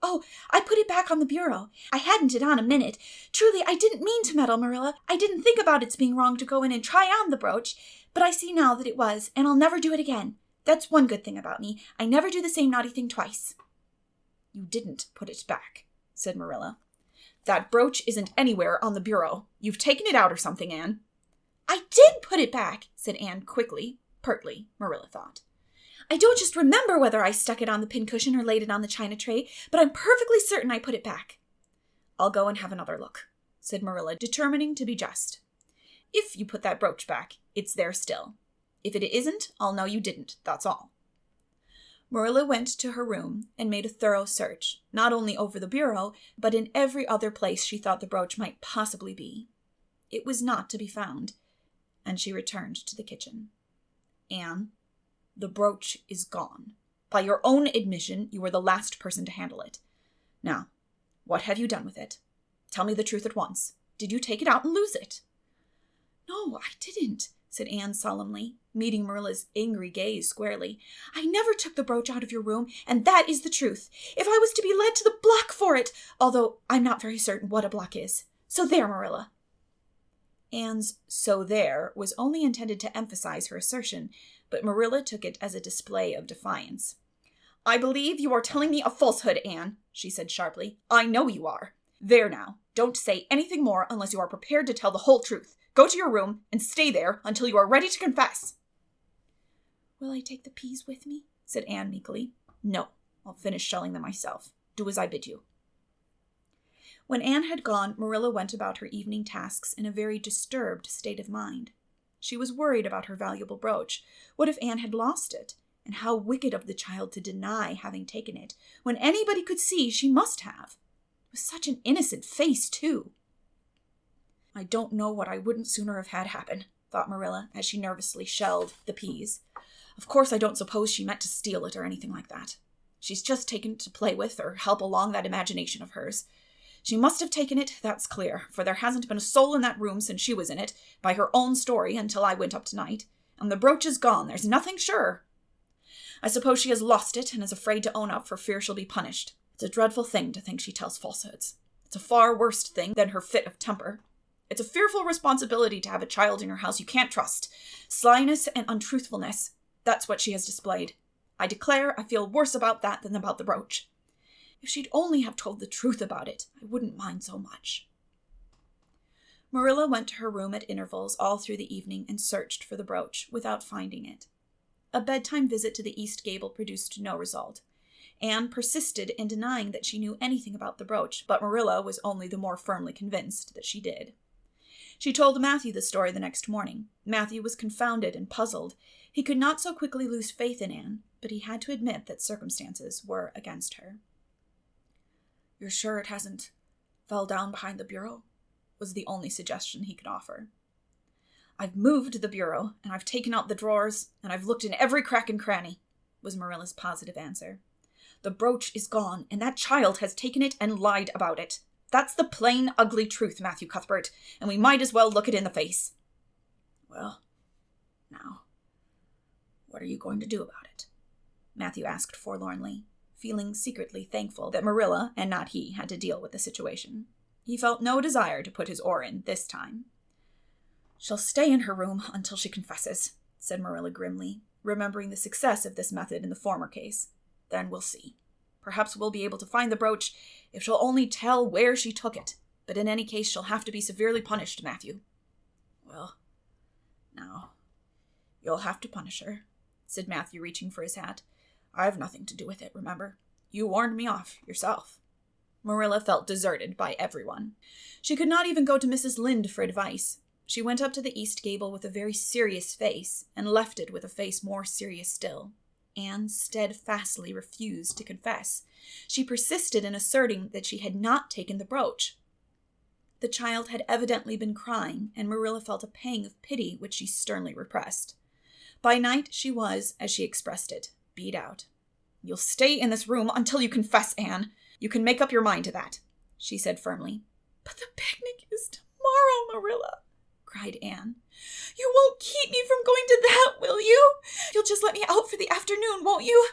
"Oh, I put it back on the bureau. I hadn't it on a minute. Truly, I didn't mean to meddle, Marilla. I didn't think about its being wrong to go in and try on the brooch, but I see now that it was, and I'll never do it again. That's one good thing about me. I never do the same naughty thing twice." "You didn't put it back," said Marilla. "That brooch isn't anywhere on the bureau. You've taken it out or something, Anne." "I did put it back," said Anne quickly, pertly, Marilla thought. "I don't just remember whether I stuck it on the pincushion or laid it on the china tray, but I'm perfectly certain I put it back." "I'll go and have another look," said Marilla, determining to be just. "If you put that brooch back, it's there still. If it isn't, I'll know you didn't, that's all." Marilla went to her room and made a thorough search, not only over the bureau, but in every other place she thought the brooch might possibly be. It was not to be found, and she returned to the kitchen. "Anne, the brooch is gone. By your own admission, you were the last person to handle it. Now, what have you done with it? Tell me the truth at once. Did you take it out and lose it?" "No, I didn't," said Anne solemnly, meeting Marilla's angry gaze squarely. "I never took the brooch out of your room, and that is the truth. If I was to be led to the block for it, although I'm not very certain what a block is. So there, Marilla." Anne's "so there" was only intended to emphasize her assertion, but Marilla took it as a display of defiance. "I believe you are telling me a falsehood, Anne," she said sharply. "I know you are. There now, don't say anything more unless you are prepared to tell the whole truth. Go to your room and stay there until you are ready to confess." "Will I take the peas with me?" said Anne meekly. "No, I'll finish shelling them myself. Do as I bid you." When Anne had gone, Marilla went about her evening tasks in a very disturbed state of mind. She was worried about her valuable brooch. What if Anne had lost it? And how wicked of the child to deny having taken it, when anybody could see she must have. With such an innocent face, too. "I don't know what I wouldn't sooner have had happen," thought Marilla, as she nervously shelled the peas. "Of course I don't suppose she meant to steal it or anything like that. She's just taken it to play with or help along that imagination of hers. She must have taken it, that's clear, for there hasn't been a soul in that room since she was in it, by her own story, until I went up tonight. And the brooch is gone, there's nothing sure. I suppose she has lost it and is afraid to own up for fear she'll be punished. It's a dreadful thing to think she tells falsehoods. It's a far worse thing than her fit of temper. It's a fearful responsibility to have a child in your house you can't trust. Slyness and untruthfulness, that's what she has displayed. I declare I feel worse about that than about the brooch. If she'd only have told the truth about it, I wouldn't mind so much." Marilla went to her room at intervals all through the evening and searched for the brooch, without finding it. A bedtime visit to the East Gable produced no result. Anne persisted in denying that she knew anything about the brooch, but Marilla was only the more firmly convinced that she did. She told Matthew the story the next morning. Matthew was confounded and puzzled. He could not so quickly lose faith in Anne, but he had to admit that circumstances were against her. "You're sure it hasn't fell down behind the bureau?" was the only suggestion he could offer. "I've moved the bureau, and I've taken out the drawers, and I've looked in every crack and cranny," was Marilla's positive answer. "The brooch is gone, and that child has taken it and lied about it. That's the plain, ugly truth, Matthew Cuthbert, and we might as well look it in the face." "Well, now, what are you going to do about it?" Matthew asked forlornly, feeling secretly thankful that Marilla and not he had to deal with the situation. He felt no desire to put his oar in this time. "She'll stay in her room until she confesses," said Marilla grimly, remembering the success of this method in the former case. "Then we'll see. Perhaps we'll be able to find the brooch if she'll only tell where she took it, but in any case she'll have to be severely punished, Matthew." "Well, now, you'll have to punish her," said Matthew, reaching for his hat. "I've nothing to do with it, remember. You warned me off, yourself." Marilla felt deserted by everyone. She could not even go to Mrs. Lynde for advice. She went up to the East Gable with a very serious face, and left it with a face more serious still. Anne steadfastly refused to confess. She persisted in asserting that she had not taken the brooch. The child had evidently been crying, and Marilla felt a pang of pity which she sternly repressed. By night she was, as she expressed it, beat out. "You'll stay in this room until you confess, Anne. You can make up your mind to that," she said firmly. "But the picnic is tomorrow, Marilla," cried Anne. "You won't keep me from going to that, will you? You'll just let me out for the afternoon, won't you?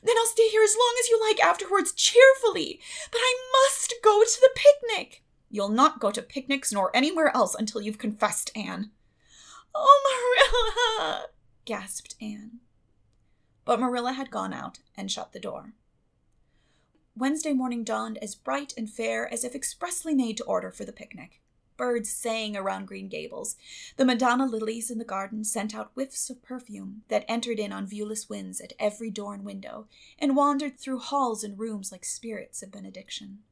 Then I'll stay here as long as you like afterwards, cheerfully. But I must go to the picnic." "You'll not go to picnics nor anywhere else until you've confessed, Anne." "Oh, Marilla," gasped Anne. But Marilla had gone out and shut the door. Wednesday morning dawned as bright and fair as if expressly made to order for the picnic. Birds sang around Green Gables. The Madonna lilies in the garden sent out whiffs of perfume that entered in on viewless winds at every door and window, and wandered through halls and rooms like spirits of benediction.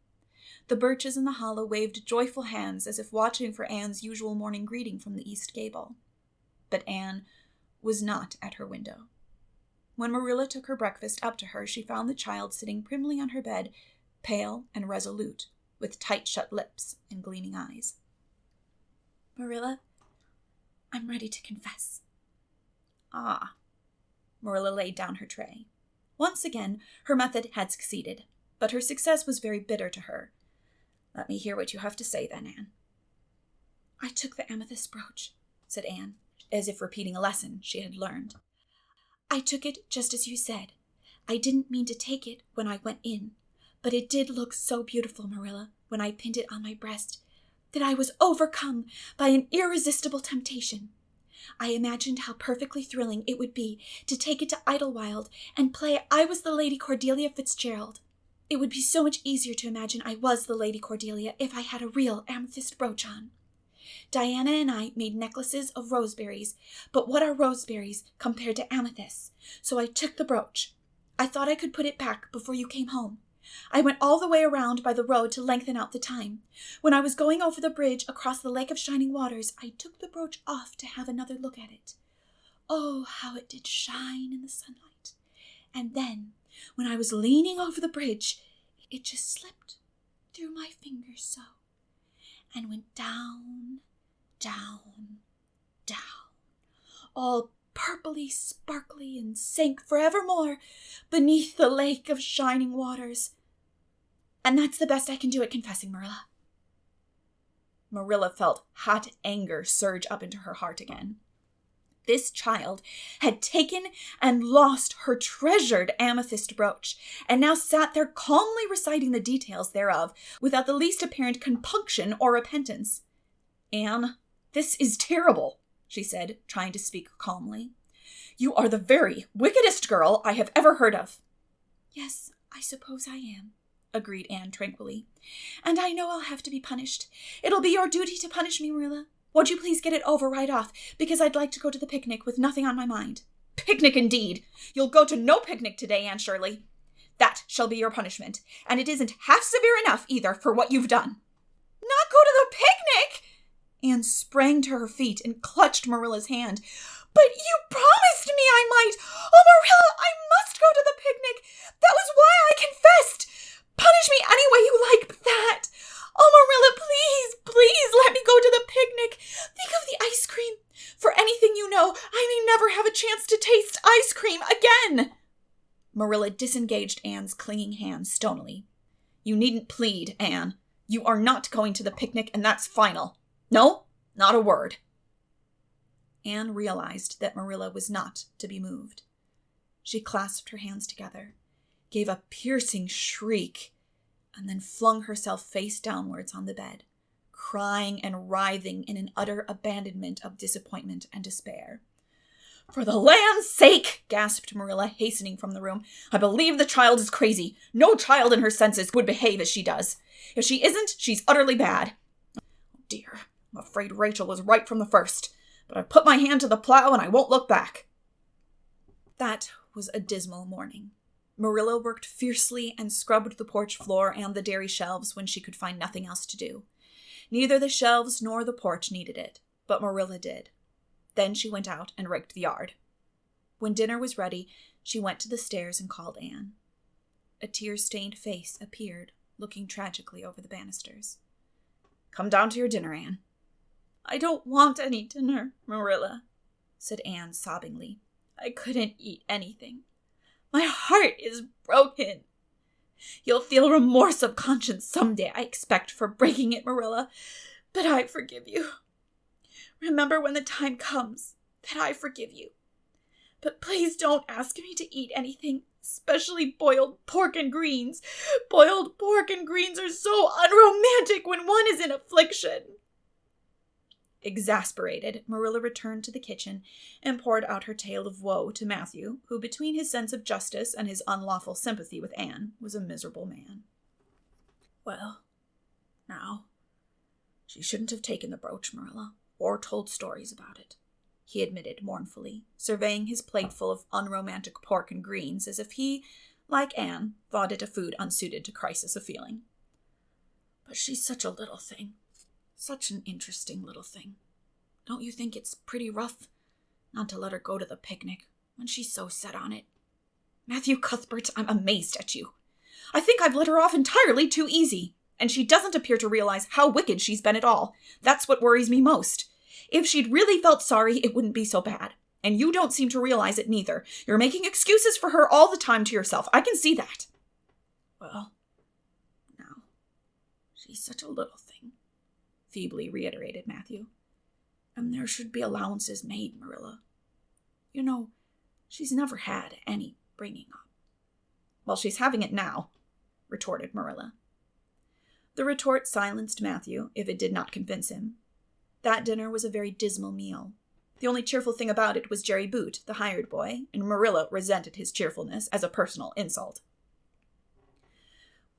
The birches in the hollow waved joyful hands as if watching for Anne's usual morning greeting from the East Gable. But Anne was not at her window. When Marilla took her breakfast up to her, she found the child sitting primly on her bed, pale and resolute, with tight-shut lips and gleaming eyes. "Marilla, I'm ready to confess." "Ah." Marilla laid down her tray. Once again, her method had succeeded, but her success was very bitter to her. "Let me hear what you have to say, then, Anne." "I took the amethyst brooch," said Anne, as if repeating a lesson she had learned. "I took it just as you said. I didn't mean to take it when I went in, but it did look so beautiful, Marilla, when I pinned it on my breast, that I was overcome by an irresistible temptation. I imagined how perfectly thrilling it would be to take it to Idlewild and play I was the Lady Cordelia Fitzgerald. It would be so much easier to imagine I was the Lady Cordelia if I had a real amethyst brooch on. Diana and I made necklaces of roseberries, but what are roseberries compared to amethysts? So I took the brooch. I thought I could put it back before you came home. I went all the way around by the road to lengthen out the time. When I was going over the bridge across the Lake of Shining Waters, I took the brooch off to have another look at it. Oh, how it did shine in the sunlight. And then, when I was leaning over the bridge, it just slipped through my fingers so, and went down, down, down, all purpley, sparkly, and sank forevermore beneath the Lake of Shining Waters. And that's the best I can do at confessing, Marilla. Marilla felt hot anger surge up into her heart again. This child had taken and lost her treasured amethyst brooch, and now sat there calmly reciting the details thereof, without the least apparent compunction or repentance. "Anne, this is terrible," she said, trying to speak calmly. "You are the very wickedest girl I have ever heard of." "Yes, I suppose I am," agreed Anne tranquilly. "And I know I'll have to be punished. It'll be your duty to punish me, Marilla. Won't you please get it over right off, because I'd like to go to the picnic with nothing on my mind." "Picnic indeed! You'll go to no picnic today, Anne Shirley. That shall be your punishment, and it isn't half severe enough either for what you've done." "Not go to the picnic?" Anne sprang to her feet and clutched Marilla's hand. "But you promised me I might! Oh, Marilla, I must go to the picnic! That was why I confessed! Punish me any way you like but that! Oh, Marilla, please, please let me go to the picnic! Think of the ice cream! For anything you know, I may never have a chance to taste ice cream again!" Marilla disengaged Anne's clinging hand stonily. "You needn't plead, Anne. You are not going to the picnic, and that's final. No, not a word." Anne realized that Marilla was not to be moved. She clasped her hands together, gave a piercing shriek, and then flung herself face downwards on the bed, crying and writhing in an utter abandonment of disappointment and despair. "For the land's sake," gasped Marilla, hastening from the room, "I believe the child is crazy. No child in her senses would behave as she does. If she isn't, she's utterly bad. Oh dear, I'm afraid Rachel was right from the first, but I've put my hand to the plow and I won't look back." That was a dismal morning. Marilla worked fiercely and scrubbed the porch floor and the dairy shelves when she could find nothing else to do. Neither the shelves nor the porch needed it, but Marilla did. Then she went out and raked the yard. When dinner was ready, she went to the stairs and called Anne. A tear-stained face appeared, looking tragically over the banisters. "Come down to your dinner, Anne." "I don't want any dinner, Marilla," said Anne sobbingly. "I couldn't eat anything. My heart is broken. You'll feel remorse of conscience someday, I expect, for breaking it, Marilla, but I forgive you. Remember when the time comes that I forgive you. But please don't ask me to eat anything, especially boiled pork and greens. Boiled pork and greens are so unromantic when one is in affliction." Exasperated, Marilla returned to the kitchen and poured out her tale of woe to Matthew, who, between his sense of justice and his unlawful sympathy with Anne, was a miserable man. "Well, now, she shouldn't have taken the brooch, Marilla, or told stories about it," he admitted mournfully, surveying his plate full of unromantic pork and greens as if he, like Anne, thought it a food unsuited to crisis of feeling. "But she's such a little thing. Such an interesting little thing. Don't you think it's pretty rough not to let her go to the picnic when she's so set on it? Matthew Cuthbert, I'm amazed at you. I think I've let her off entirely too easy, and she doesn't appear to realize how wicked she's been at all. That's what worries me most. If she'd really felt sorry, it wouldn't be so bad. And you don't seem to realize it neither. You're making excuses for her all the time to yourself. I can see that." "Well, now, she's such a little thing," feebly reiterated Matthew. "And there should be allowances made, Marilla. You know, she's never had any bringing up." "Well, she's having it now," retorted Marilla. The retort silenced Matthew, if it did not convince him. That dinner was a very dismal meal. The only cheerful thing about it was Jerry Boot, the hired boy, and Marilla resented his cheerfulness as a personal insult.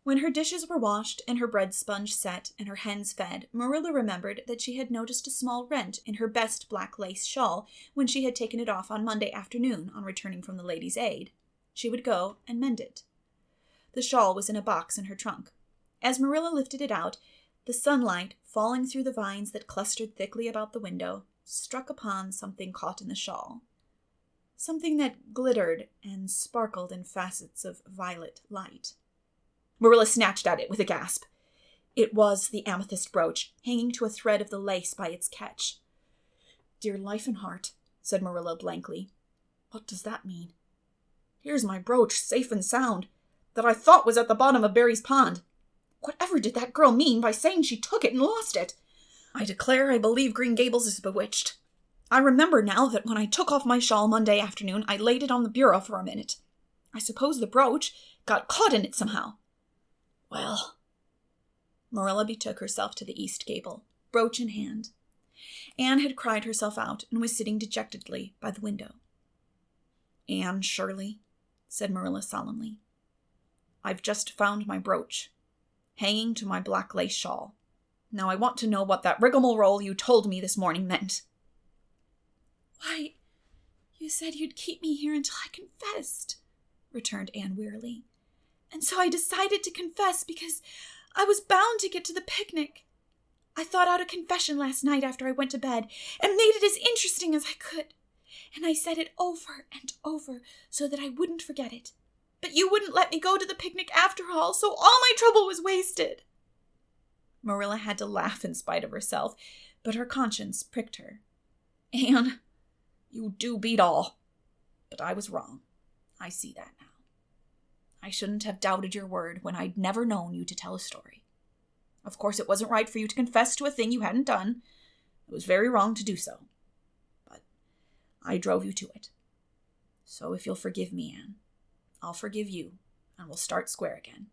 When her dishes were washed and her bread sponge set and her hens fed, Marilla remembered that she had noticed a small rent in her best black lace shawl when she had taken it off on Monday afternoon on returning from the Ladies' Aid. She would go and mend it. The shawl was in a box in her trunk. As Marilla lifted it out, the sunlight, falling through the vines that clustered thickly about the window, struck upon something caught in the shawl. Something that glittered and sparkled in facets of violet light. Marilla snatched at it with a gasp. It was the amethyst brooch, hanging to a thread of the lace by its catch. "Dear life and heart," said Marilla blankly. "What does that mean? Here's my brooch, safe and sound, that I thought was at the bottom of Barry's pond. Whatever did that girl mean by saying she took it and lost it? I declare I believe Green Gables is bewitched. I remember now that when I took off my shawl Monday afternoon, I laid it on the bureau for a minute. I suppose the brooch got caught in it somehow. Well..." Marilla betook herself to the east gable, brooch in hand. Anne had cried herself out and was sitting dejectedly by the window. "Anne Shirley," said Marilla solemnly, "I've just found my brooch, hanging to my black lace shawl. Now I want to know what that rigmarole you told me this morning meant." "Why, you said you'd keep me here until I confessed," returned Anne wearily. "And so I decided to confess because I was bound to get to the picnic. I thought out a confession last night after I went to bed and made it as interesting as I could. And I said it over and over so that I wouldn't forget it. But you wouldn't let me go to the picnic after all, so all my trouble was wasted." Marilla had to laugh in spite of herself, but her conscience pricked her. "Anne, you do beat all. But I was wrong. I see that now. I shouldn't have doubted your word when I'd never known you to tell a story. Of course, it wasn't right for you to confess to a thing you hadn't done. It was very wrong to do so. But I drove you to it. So if you'll forgive me, Anne, I'll forgive you, and we'll start square again.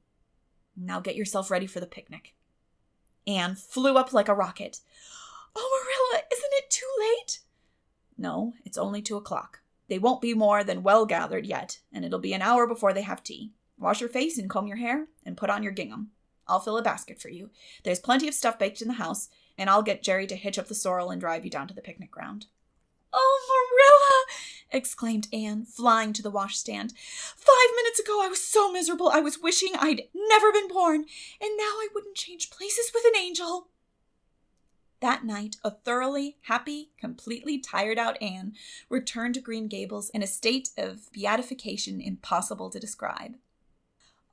Now get yourself ready for the picnic." Anne flew up like a rocket. "Oh, Marilla, isn't it too late?" "No, it's only 2:00. They won't be more than well gathered yet, and it'll be an hour before they have tea. Wash your face and comb your hair, and put on your gingham. I'll fill a basket for you. There's plenty of stuff baked in the house, and I'll get Jerry to hitch up the sorrel and drive you down to the picnic ground." "Oh, Marilla!" exclaimed Anne, flying to the washstand. "5 minutes ago I was so miserable I was wishing I'd never been born, and now I wouldn't change places with an angel." That night, a thoroughly happy, completely tired-out Anne returned to Green Gables in a state of beatification impossible to describe.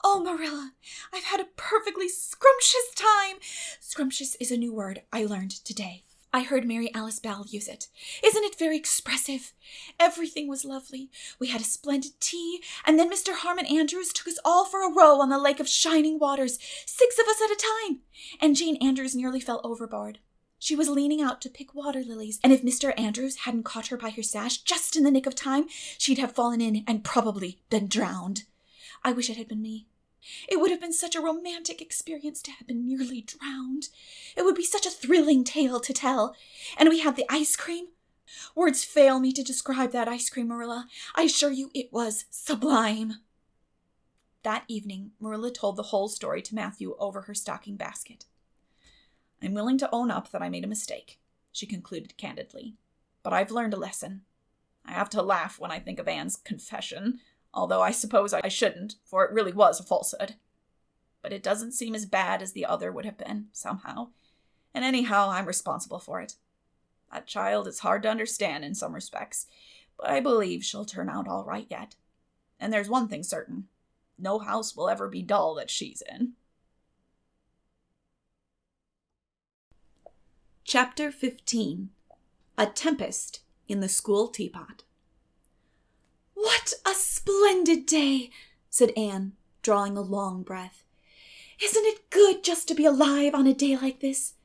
"Oh, Marilla, I've had a perfectly scrumptious time." Scrumptious is a new word I learned today. I heard Mary Alice Bell use it. Isn't it very expressive? Everything was lovely. We had a splendid tea, and then Mr. Harmon Andrews took us all for a row on the Lake of Shining Waters, 6 of us at a time, and Jane Andrews nearly fell overboard. She was leaning out to pick water lilies, and if Mr. Andrews hadn't caught her by her sash just in the nick of time, she'd have fallen in and probably been drowned. I wish it had been me. It would have been such a romantic experience to have been nearly drowned. It would be such a thrilling tale to tell. And we had the ice cream. Words fail me to describe that ice cream, Marilla. I assure you it was sublime." That evening, Marilla told the whole story to Matthew over her stocking basket. "I'm willing to own up that I made a mistake," she concluded candidly. "But I've learned a lesson. I have to laugh when I think of Anne's confession, although I suppose I shouldn't, for it really was a falsehood. But it doesn't seem as bad as the other would have been, somehow. And anyhow, I'm responsible for it. That child is hard to understand in some respects, but I believe she'll turn out all right yet. And there's one thing certain. No house will ever be dull that she's in." Chapter 15. A Tempest in the School Teapot. "What a splendid day," said Anne, drawing a long breath. "Isn't it good just to be alive on a day like this?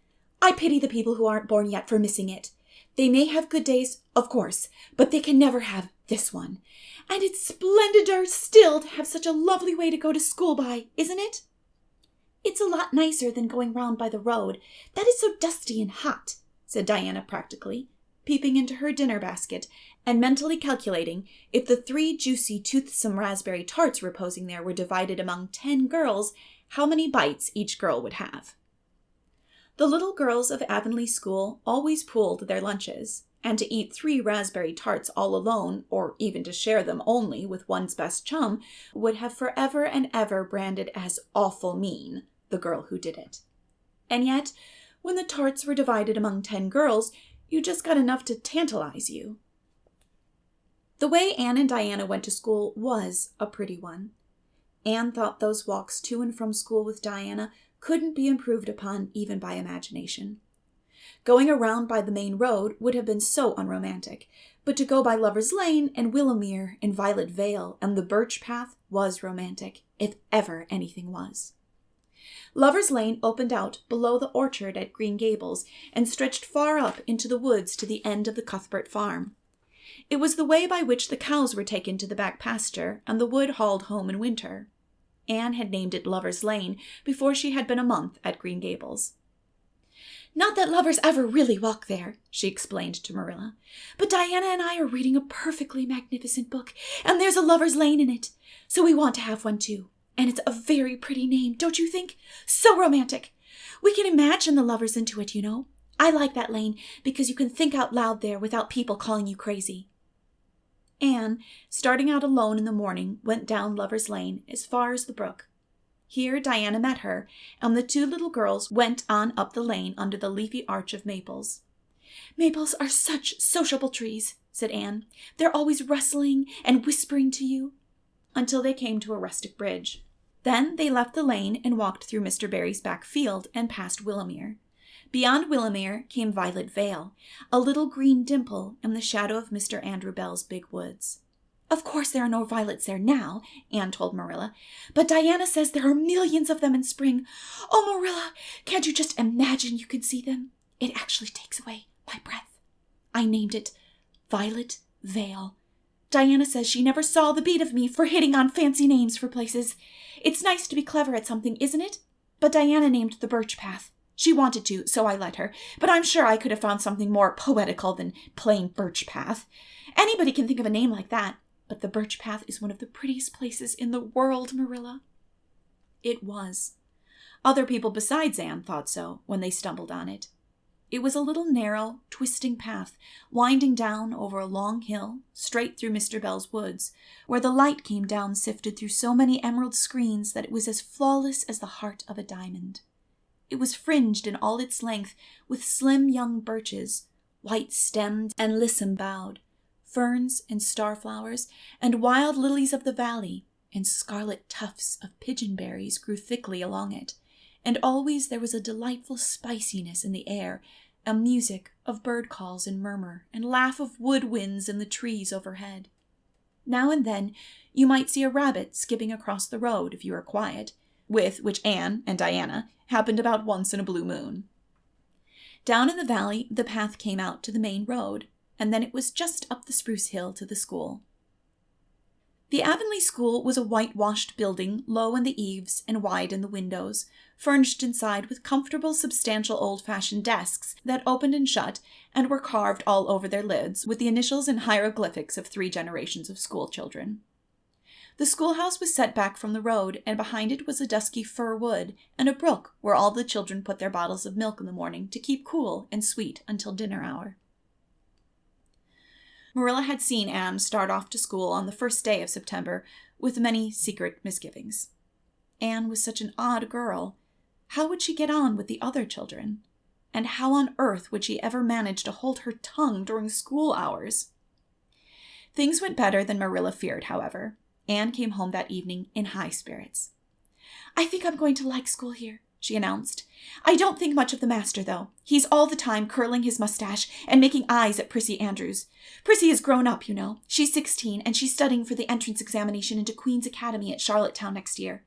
I pity the people who aren't born yet for missing it. They may have good days, of course, but they can never have this one. And it's splendeder still to have such a lovely way to go to school by, isn't it?" "It's a lot nicer than going round by the road. That is so dusty and hot," said Diana practically, peeping into her dinner basket and mentally calculating if the 3 juicy, toothsome raspberry tarts reposing there were divided among 10 girls, how many bites each girl would have. The little girls of Avonlea School always pooled their lunches, and to eat 3 raspberry tarts all alone, or even to share them only with one's best chum, would have forever and ever branded as awful mean the girl who did it. And yet, when the tarts were divided among 10 girls, you just got enough to tantalize you. The way Anne and Diana went to school was a pretty one. Anne thought those walks to and from school with Diana couldn't be improved upon even by imagination. Going around by the main road would have been so unromantic, but to go by Lover's Lane and Willowmere and Violet Vale and the Birch Path was romantic, if ever anything was. Lover's Lane opened out below the orchard at Green Gables and stretched far up into the woods to the end of the Cuthbert farm. It was the way by which the cows were taken to the back pasture and the wood hauled home in winter. Anne had named it Lover's Lane before she had been a month at Green Gables. "Not that lovers ever really walk there," she explained to Marilla, "but Diana and I are reading a perfectly magnificent book, and there's a Lover's Lane in it, so we want to have one too. And it's a very pretty name, don't you think? So romantic. We can imagine the lovers into it, you know. I like that lane because you can think out loud there without people calling you crazy." Anne, starting out alone in the morning, went down Lover's Lane as far as the brook. Here Diana met her, and the 2 little girls went on up the lane under the leafy arch of maples. "Maples are such sociable trees," said Anne. "They're always rustling and whispering to you," until they came to a rustic bridge. Then they left the lane and walked through Mr. Barry's back field and past Willowmere. Beyond Willowmere came Violet Vale, a little green dimple in the shadow of Mr. Andrew Bell's big woods. "Of course there are no violets there now," Anne told Marilla, "but Diana says there are millions of them in spring. Oh, Marilla, can't you just imagine you can see them? It actually takes away my breath. I named it Violet Vale. Diana says she never saw the beat of me for hitting on fancy names for places. It's nice to be clever at something, isn't it? But Diana named the Birch Path. She wanted to, so I let her, but I'm sure I could have found something more poetical than plain Birch Path. Anybody can think of a name like that, but the Birch Path is one of the prettiest places in the world, Marilla." It was. Other people besides Anne thought so when they stumbled on it. It was a little narrow, twisting path, winding down over a long hill, straight through Mr. Bell's woods, where the light came down sifted through so many emerald screens that it was as flawless as the heart of a diamond. It was fringed in all its length with slim young birches, white-stemmed and lissom-boughed, ferns and starflowers, and wild lilies of the valley, and scarlet tufts of pigeonberries grew thickly along it, and always there was a delightful spiciness in the air, a music of bird calls and murmur, and laugh of wood winds in the trees overhead. Now and then you might see a rabbit skipping across the road if you were quiet, with which Anne and Diana happened about once in a blue moon. Down in the valley the path came out to the main road, and then it was just up the spruce hill to the school. The Avonlea School was a whitewashed building, low in the eaves and wide in the windows, furnished inside with comfortable, substantial old-fashioned desks that opened and shut and were carved all over their lids with the initials and hieroglyphics of 3 generations of school children. The schoolhouse was set back from the road, and behind it was a dusky fir wood and a brook where all the children put their bottles of milk in the morning to keep cool and sweet until dinner hour. Marilla had seen Anne start off to school on the first day of September with many secret misgivings. Anne was such an odd girl. How would she get on with the other children? And how on earth would she ever manage to hold her tongue during school hours? Things went better than Marilla feared, however. Anne came home that evening in high spirits. "I think I'm going to like school here," she announced. "I don't think much of the master, though. He's all the time curling his mustache and making eyes at Prissy Andrews. Prissy is grown up, you know. She's 16, and she's studying for the entrance examination into Queen's Academy at Charlottetown next year.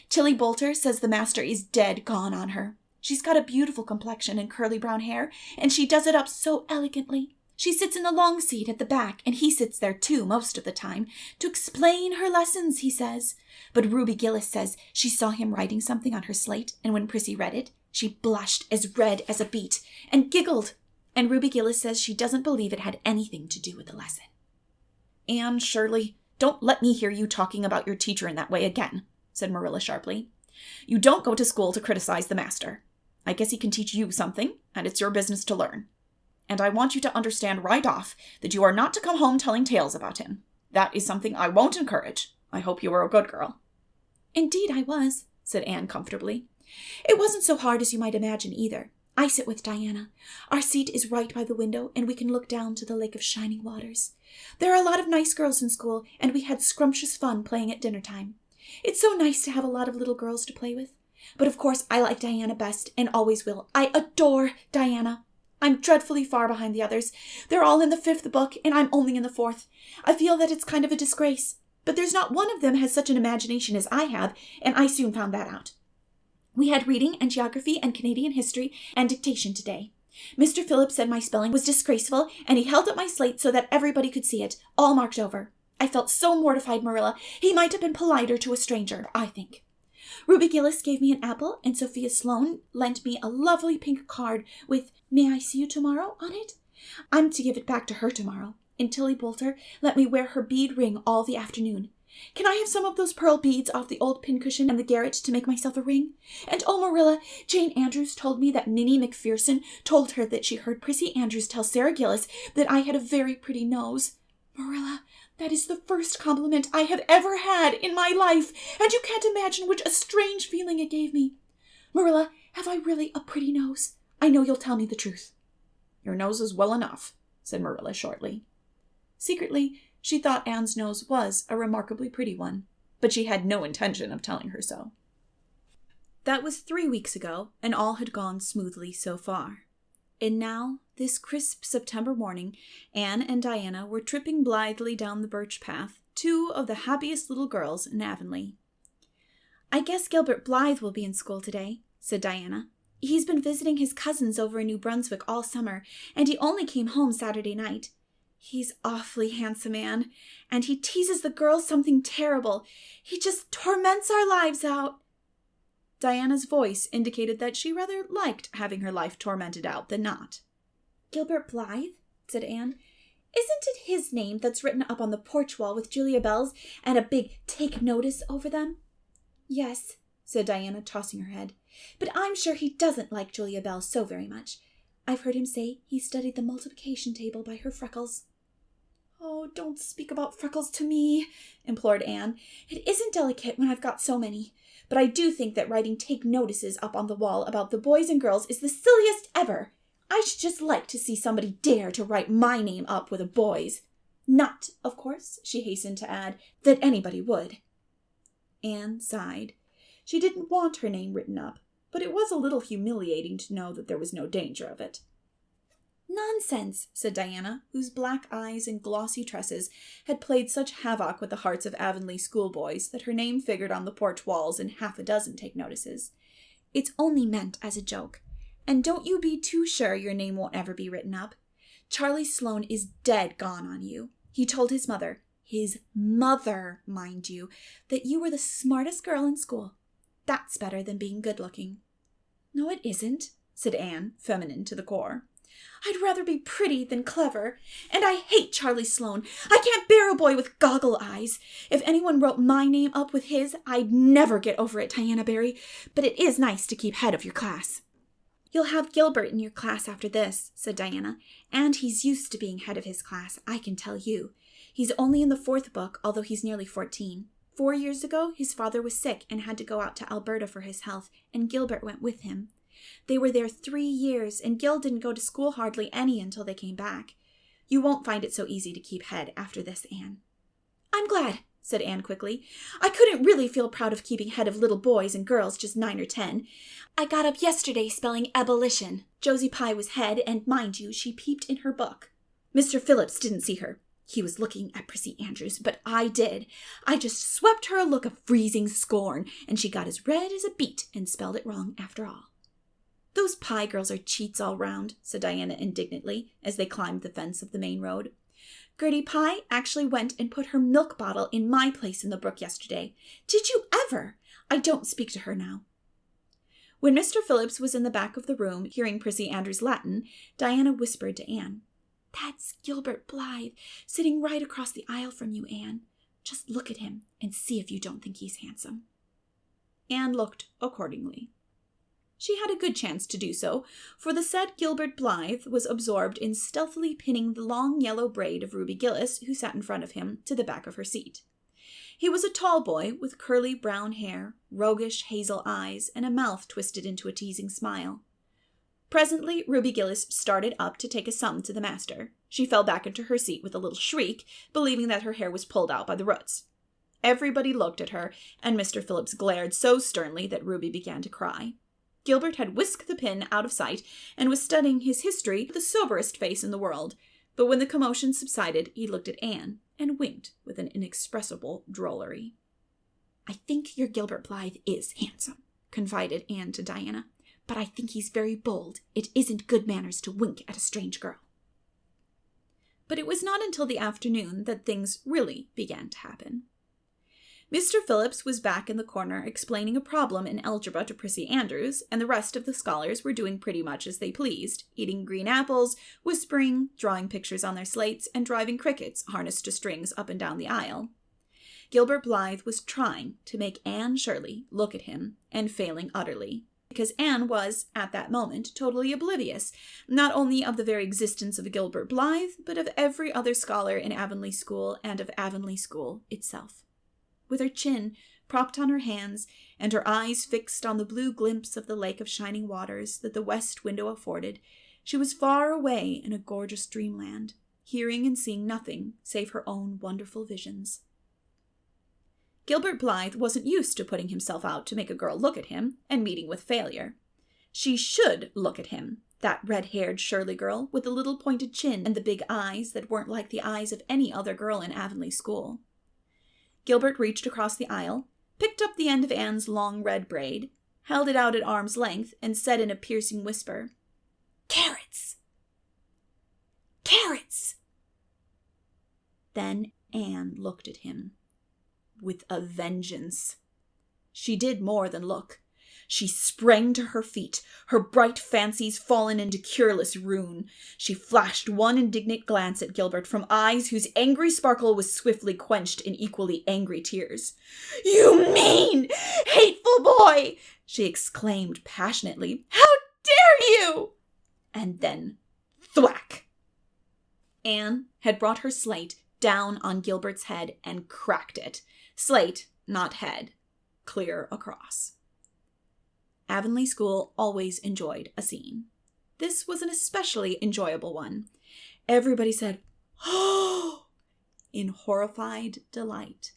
Tilly Boulter says the master is dead gone on her. She's got a beautiful complexion and curly brown hair, and she does it up so elegantly. She sits in the long seat at the back, and he sits there too most of the time, to explain her lessons, he says. But Ruby Gillis says she saw him writing something on her slate, and when Prissy read it, she blushed as red as a beet, and giggled. And Ruby Gillis says she doesn't believe it had anything to do with the lesson." "Anne Shirley, don't let me hear you talking about your teacher in that way again," said Marilla sharply. "You don't go to school to criticize the master. I guess he can teach you something, and it's your business to learn." And I want you to understand right off that you are not to come home telling tales about him. That is something I won't encourage. I hope you are a good girl." "Indeed I was," said Anne comfortably. "It wasn't so hard as you might imagine either. I sit with Diana. Our seat is right by the window, and we can look down to the lake of shining waters. There are a lot of nice girls in school, and we had scrumptious fun playing at dinner time. It's so nice to have a lot of little girls to play with. But of course I like Diana best, and always will. I adore Diana. I'm dreadfully far behind the others. They're all in the 5th book, and I'm only in the 4th. I feel that it's kind of a disgrace. But there's not one of them has such an imagination as I have, and I soon found that out. We had reading and geography and Canadian history and dictation today. Mr. Phillips said my spelling was disgraceful, and he held up my slate so that everybody could see it, all marked over. I felt so mortified, Marilla. He might have been politer to a stranger, I think. Ruby Gillis gave me an apple, and Sophia Sloane lent me a lovely pink card with 'May I see you tomorrow' on it. I'm to give it back to her tomorrow, and Tilly Boulter let me wear her bead ring all the afternoon. Can I have some of those pearl beads off the old pincushion and the garret to make myself a ring? And oh, Marilla, Jane Andrews told me that Minnie McPherson told her that she heard Prissy Andrews tell Sarah Gillis that I had a very pretty nose. Marilla, that is the first compliment I have ever had in my life, and you can't imagine what a strange feeling it gave me. Marilla, have I really a pretty nose? I know you'll tell me the truth." "Your nose is well enough," said Marilla shortly. Secretly, she thought Anne's nose was a remarkably pretty one, but she had no intention of telling her so. That was 3 weeks ago, and all had gone smoothly so far. And now, this crisp September morning, Anne and Diana were tripping blithely down the birch path, 2 of the happiest little girls in Avonlea. "I guess Gilbert Blythe will be in school today," said Diana. "He's been visiting his cousins over in New Brunswick all summer, and he only came home Saturday night. He's awfully handsome, Anne, and he teases the girls something terrible. He just torments our lives out." Diana's voice indicated that she rather liked having her life tormented out than not. "Gilbert Blythe?" said Anne. "Isn't it his name that's written up on the porch wall with Julia Bell's and a big 'Take Notice' over them?" "Yes," said Diana, tossing her head. "But I'm sure he doesn't like Julia Bell so very much. I've heard him say he studied the multiplication table by her freckles." "Oh, don't speak about freckles to me," implored Anne. "It isn't delicate when I've got so many. But I do think that writing 'take notices' up on the wall about the boys and girls is the silliest ever. I should just like to see somebody dare to write my name up with a boy's. Not, of course," she hastened to add, "that anybody would." Anne sighed. She didn't want her name written up, but it was a little humiliating to know that there was no danger of it. "Nonsense," said Diana, whose black eyes and glossy tresses had played such havoc with the hearts of Avonlea schoolboys that her name figured on the porch walls in 6 take notices. "It's only meant as a joke. And don't you be too sure your name won't ever be written up. Charlie Sloane is dead gone on you. He told his mother, mind you, that you were the smartest girl in school. That's better than being good-looking." "No, it isn't," said Anne, feminine to the core. "I'd rather be pretty than clever, and I hate Charlie Sloane. I can't bear a boy with goggle eyes. If anyone wrote my name up with his, I'd never get over it, Diana Barry, but it is nice to keep head of your class." "You'll have Gilbert in your class after this," said Diana, "and he's used to being head of his class, I can tell you. He's only in the 4th book, although he's nearly 14. 4 years ago, his father was sick and had to go out to Alberta for his health, and Gilbert went with him. They were there 3 years, and Gil didn't go to school hardly any until they came back. You won't find it so easy to keep head after this, Anne." "I'm glad," said Anne quickly. "I couldn't really feel proud of keeping head of little boys and girls just 9 or 10. I got up yesterday spelling ebullition. Josie Pye was head, and mind you, she peeped in her book. Mr. Phillips didn't see her. He was looking at Prissy Andrews, but I did. I just swept her a look of freezing scorn, and she got as red as a beet and spelled it wrong after all." "Those Pye girls are cheats all round," said Diana indignantly, as they climbed the fence of the main road. "Gertie Pye actually went and put her milk bottle in my place in the brook yesterday. Did you ever? I don't speak to her now." When Mr. Phillips was in the back of the room, hearing Prissy Andrews' Latin, Diana whispered to Anne, "That's Gilbert Blythe, sitting right across the aisle from you, Anne. Just look at him and see if you don't think he's handsome." Anne looked accordingly. She had a good chance to do so, for the said Gilbert Blythe was absorbed in stealthily pinning the long yellow braid of Ruby Gillis, who sat in front of him, to the back of her seat. He was a tall boy with curly brown hair, roguish hazel eyes, and a mouth twisted into a teasing smile. Presently, Ruby Gillis started up to take a sum to the master. She fell back into her seat with a little shriek, believing that her hair was pulled out by the roots. Everybody looked at her, and Mr. Phillips glared so sternly that Ruby began to cry. Gilbert had whisked the pin out of sight and was studying his history with the soberest face in the world, but when the commotion subsided, he looked at Anne and winked with an inexpressible drollery. "I think your Gilbert Blythe is handsome," confided Anne to Diana, "but I think he's very bold. It isn't good manners to wink at a strange girl." But it was not until the afternoon that things really began to happen. Mr. Phillips was back in the corner explaining a problem in algebra to Prissy Andrews, and the rest of the scholars were doing pretty much as they pleased, eating green apples, whispering, drawing pictures on their slates, and driving crickets harnessed to strings up and down the aisle. Gilbert Blythe was trying to make Anne Shirley look at him, and failing utterly, because Anne was, at that moment, totally oblivious, not only of the very existence of Gilbert Blythe, but of every other scholar in Avonlea School and of Avonlea School itself. With her chin propped on her hands and her eyes fixed on the blue glimpse of the lake of shining waters that the west window afforded, she was far away in a gorgeous dreamland, hearing and seeing nothing save her own wonderful visions. Gilbert Blythe wasn't used to putting himself out to make a girl look at him and meeting with failure. She should look at him, that red-haired Shirley girl with the little pointed chin and the big eyes that weren't like the eyes of any other girl in Avonlea School. Gilbert reached across the aisle, picked up the end of Anne's long red braid, held it out at arm's length, and said in a piercing whisper, "Carrots! Carrots!" Then Anne looked at him with a vengeance. She did more than look. She sprang to her feet, her bright fancies fallen into cureless ruin. She flashed one indignant glance at Gilbert from eyes whose angry sparkle was swiftly quenched in equally angry tears. "You mean, hateful boy!" she exclaimed passionately. "How dare you!" And then, thwack! Anne had brought her slate down on Gilbert's head and cracked it. Slate, not head. Clear across. Avonlea School always enjoyed a scene. This was an especially enjoyable one. Everybody said, "Oh!" in horrified delight.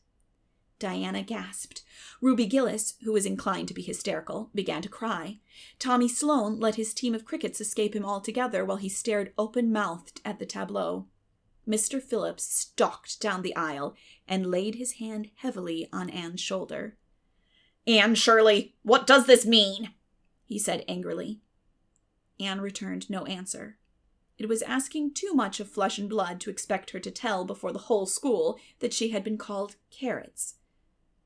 Diana gasped. Ruby Gillis, who was inclined to be hysterical, began to cry. Tommy Sloane let his team of crickets escape him altogether while he stared open-mouthed at the tableau. Mr. Phillips stalked down the aisle and laid his hand heavily on Anne's shoulder. "Anne Shirley, what does this mean?" he said angrily. Anne returned no answer. It was asking too much of flesh and blood to expect her to tell before the whole school that she had been called carrots.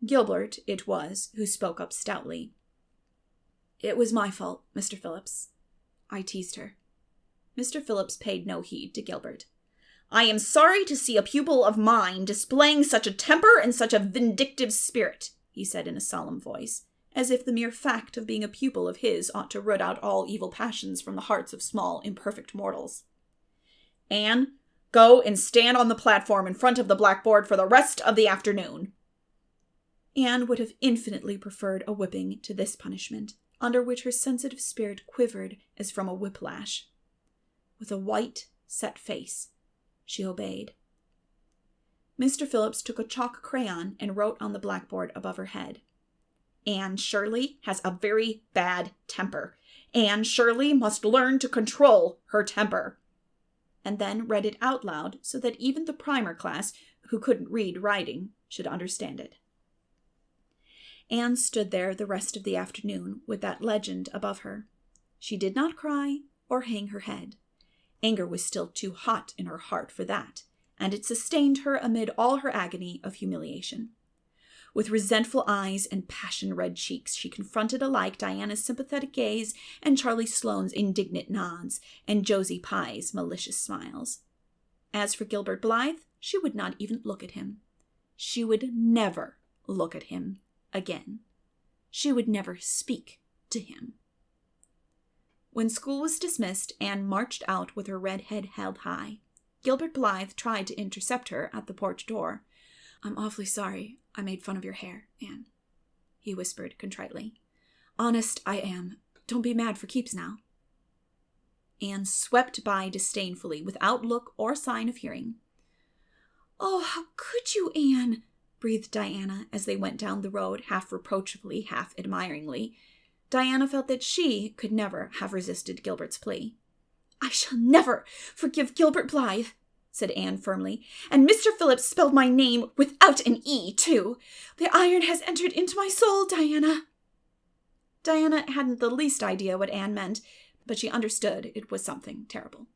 Gilbert, it was, who spoke up stoutly. "It was my fault, Mr. Phillips. I teased her." Mr. Phillips paid no heed to Gilbert. "I am sorry to see a pupil of mine displaying such a temper and such a vindictive spirit," he said in a solemn voice, as if the mere fact of being a pupil of his ought to root out all evil passions from the hearts of small, imperfect mortals. "Anne, go and stand on the platform in front of the blackboard for the rest of the afternoon." Anne would have infinitely preferred a whipping to this punishment, under which her sensitive spirit quivered as from a whiplash. With a white, set face, she obeyed. Mr. Phillips took a chalk crayon and wrote on the blackboard above her head. "Anne Shirley has a very bad temper. Anne Shirley must learn to control her temper." And then read it out loud so that even the primer class, who couldn't read writing, should understand it. Anne stood there the rest of the afternoon with that legend above her. She did not cry or hang her head. Anger was still too hot in her heart for that, and it sustained her amid all her agony of humiliation. With resentful eyes and passion-red cheeks, she confronted alike Diana's sympathetic gaze and Charlie Sloane's indignant nods and Josie Pye's malicious smiles. As for Gilbert Blythe, she would not even look at him. She would never look at him again. She would never speak to him When school was dismissed, Anne marched out with her red head held high. Gilbert Blythe tried to intercept her at the porch door. "I'm awfully sorry I made fun of your hair, Anne," he whispered contritely. "Honest, I am. Don't be mad for keeps now." Anne swept by disdainfully, without look or sign of hearing. "Oh, how could you, Anne?" breathed Diana as they went down the road, half reproachfully, half admiringly. Diana felt that she could never have resisted Gilbert's plea. "I shall never forgive Gilbert Blythe," said Anne firmly. "And Mr. Phillips spelled my name without an E, too. The iron has entered into my soul, Diana." Diana hadn't the least idea what Anne meant, but she understood it was something terrible.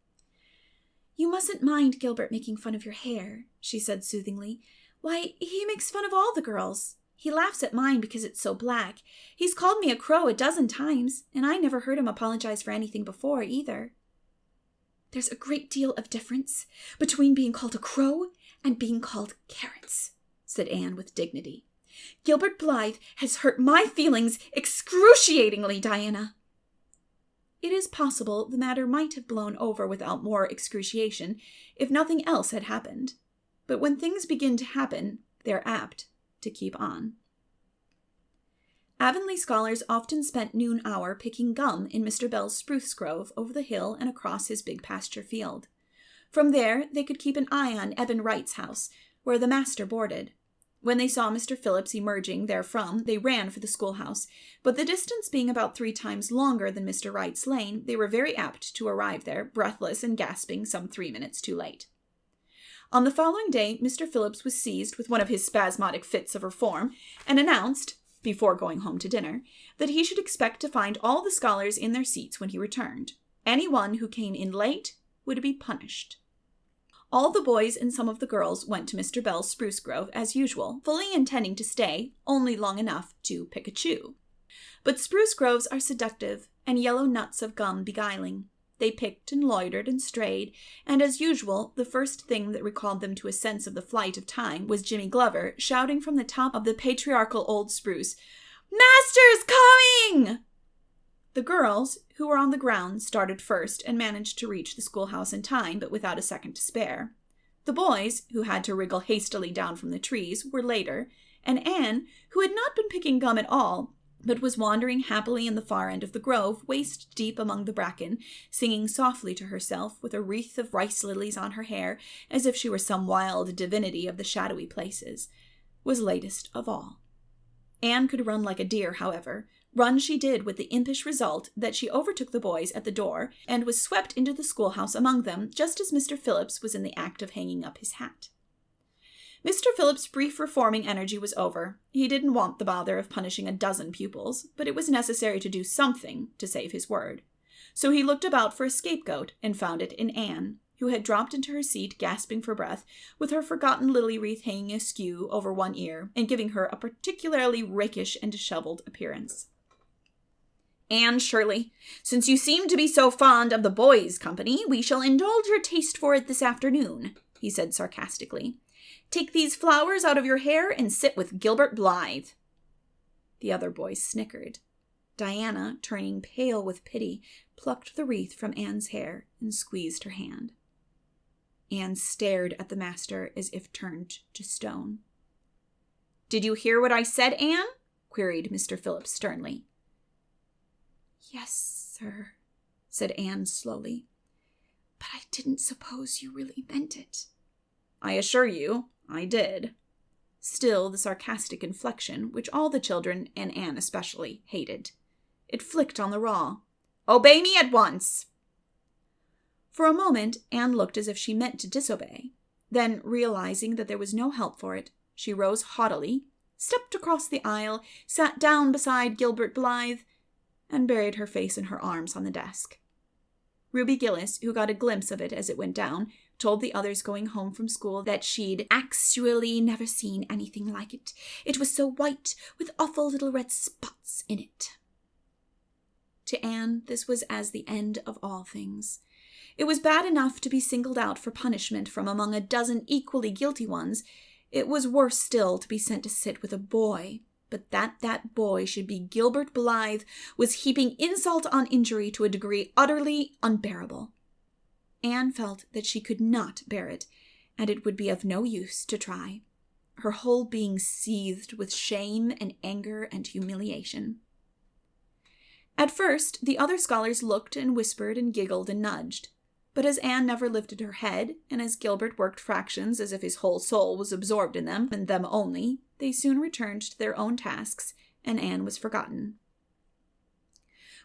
"You mustn't mind Gilbert making fun of your hair," she said soothingly. "Why, he makes fun of all the girls. He laughs at mine because it's so black. He's called me a crow a dozen times, and I never heard him apologize for anything before, either." "There's a great deal of difference between being called a crow and being called carrots," said Anne with dignity. "Gilbert Blythe has hurt my feelings excruciatingly, Diana." It is possible the matter might have blown over without more excruciation if nothing else had happened. But when things begin to happen, they're apt to keep on. Avonlea scholars often spent noon hour picking gum in Mr. Bell's spruce grove over the hill and across his big pasture field. From there, they could keep an eye on Eben Wright's house, where the master boarded. When they saw Mr. Phillips emerging therefrom, they ran for the schoolhouse, but the distance being about 3 times longer than Mr. Wright's lane, they were very apt to arrive there, breathless and gasping, some 3 minutes too late. On the following day, Mr. Phillips was seized with one of his spasmodic fits of reform, and announced, before going home to dinner, that he should expect to find all the scholars in their seats when he returned. Anyone who came in late would be punished. All the boys and some of the girls went to Mr. Bell's spruce grove as usual, fully intending to stay only long enough to pick a chew. But spruce groves are seductive, and yellow nuts of gum beguiling. They picked and loitered and strayed, and as usual, the first thing that recalled them to a sense of the flight of time was Jimmy Glover shouting from the top of the patriarchal old spruce, "Master's coming!" The girls, who were on the ground, started first and managed to reach the schoolhouse in time, but without a second to spare. The boys, who had to wriggle hastily down from the trees, were later, and Anne, who had not been picking gum at all, but was wandering happily in the far end of the grove, waist deep among the bracken, singing softly to herself with a wreath of rice lilies on her hair, as if she were some wild divinity of the shadowy places, was latest of all. Anne could run like a deer, however. Run she did, with the impish result that she overtook the boys at the door and was swept into the schoolhouse among them just as Mr. Phillips was in the act of hanging up his hat. Mr. Phillips' brief reforming energy was over. He didn't want the bother of punishing a dozen pupils, but it was necessary to do something to save his word. So he looked about for a scapegoat and found it in Anne, who had dropped into her seat gasping for breath, with her forgotten lily wreath hanging askew over one ear and giving her a particularly rakish and disheveled appearance. "Anne Shirley, since you seem to be so fond of the boys' company, we shall indulge your taste for it this afternoon," he said sarcastically. "Take these flowers out of your hair and sit with Gilbert Blythe." The other boys snickered. Diana, turning pale with pity, plucked the wreath from Anne's hair and squeezed her hand. Anne stared at the master as if turned to stone. "Did you hear what I said, Anne?" queried Mr. Phillips sternly. "Yes, sir," said Anne slowly, "but I didn't suppose you really meant it." "I assure you, I did." Still the sarcastic inflection, which all the children, and Anne especially, hated. It flicked on the raw. "Obey me at once!" For a moment, Anne looked as if she meant to disobey. Then, realizing that there was no help for it, she rose haughtily, stepped across the aisle, sat down beside Gilbert Blythe, and buried her face in her arms on the desk. Ruby Gillis, who got a glimpse of it as it went down, told the others going home from school that she'd actually never seen anything like it. It was so white, with awful little red spots in it. To Anne, this was as the end of all things. It was bad enough to be singled out for punishment from among 12 equally guilty ones. It was worse still to be sent to sit with a boy, but that boy should be Gilbert Blythe was heaping insult on injury to a degree utterly unbearable. Anne felt that she could not bear it, and it would be of no use to try. Her whole being seethed with shame and anger and humiliation. At first, the other scholars looked and whispered and giggled and nudged. But as Anne never lifted her head, and as Gilbert worked fractions as if his whole soul was absorbed in them, and them only, they soon returned to their own tasks, and Anne was forgotten.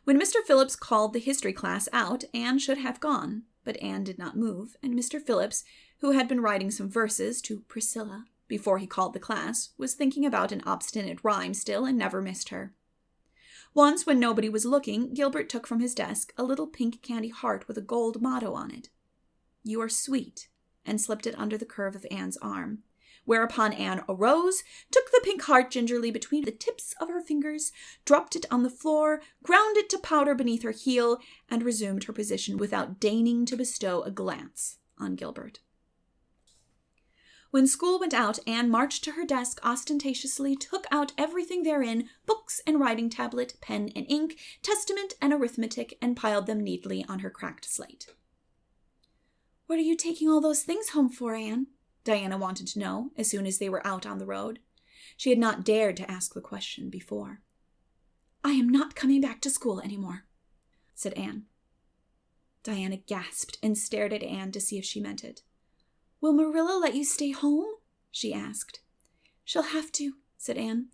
When Mr. Phillips called the history class out, Anne should have gone, but Anne did not move, and Mr. Phillips, who had been writing some verses to Priscilla before he called the class, was thinking about an obstinate rhyme still and never missed her. Once, when nobody was looking, Gilbert took from his desk a little pink candy heart with a gold motto on it. "You are sweet," and slipped it under the curve of Anne's arm, whereupon Anne arose, took the pink heart gingerly between the tips of her fingers, dropped it on the floor, ground it to powder beneath her heel, and resumed her position without deigning to bestow a glance on Gilbert. When school went out, Anne marched to her desk ostentatiously, took out everything therein, books and writing tablet, pen and ink, testament and arithmetic, and piled them neatly on her cracked slate. "What are you taking all those things home for, Anne?" Diana wanted to know as soon as they were out on the road. She had not dared to ask the question before. "I am not coming back to school any more," said Anne. Diana gasped and stared at Anne to see if she meant it. "Will Marilla let you stay home?" she asked. "She'll have to," said Anne.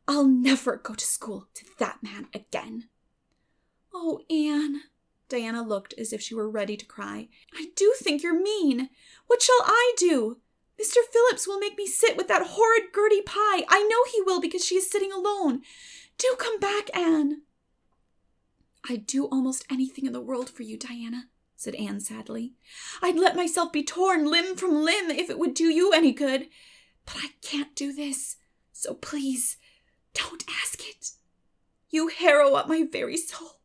"I'll never go to school to that man again." "Oh, Anne." Diana looked as if she were ready to cry. "I do think you're mean. What shall I do? Mr. Phillips will make me sit with that horrid Gertie Pye. I know he will because she is sitting alone. Do come back, Anne." "I'd do almost anything in the world for you, Diana," said Anne sadly. "I'd let myself be torn limb from limb if it would do you any good. But I can't do this, so please, don't ask it. You harrow up my very soul."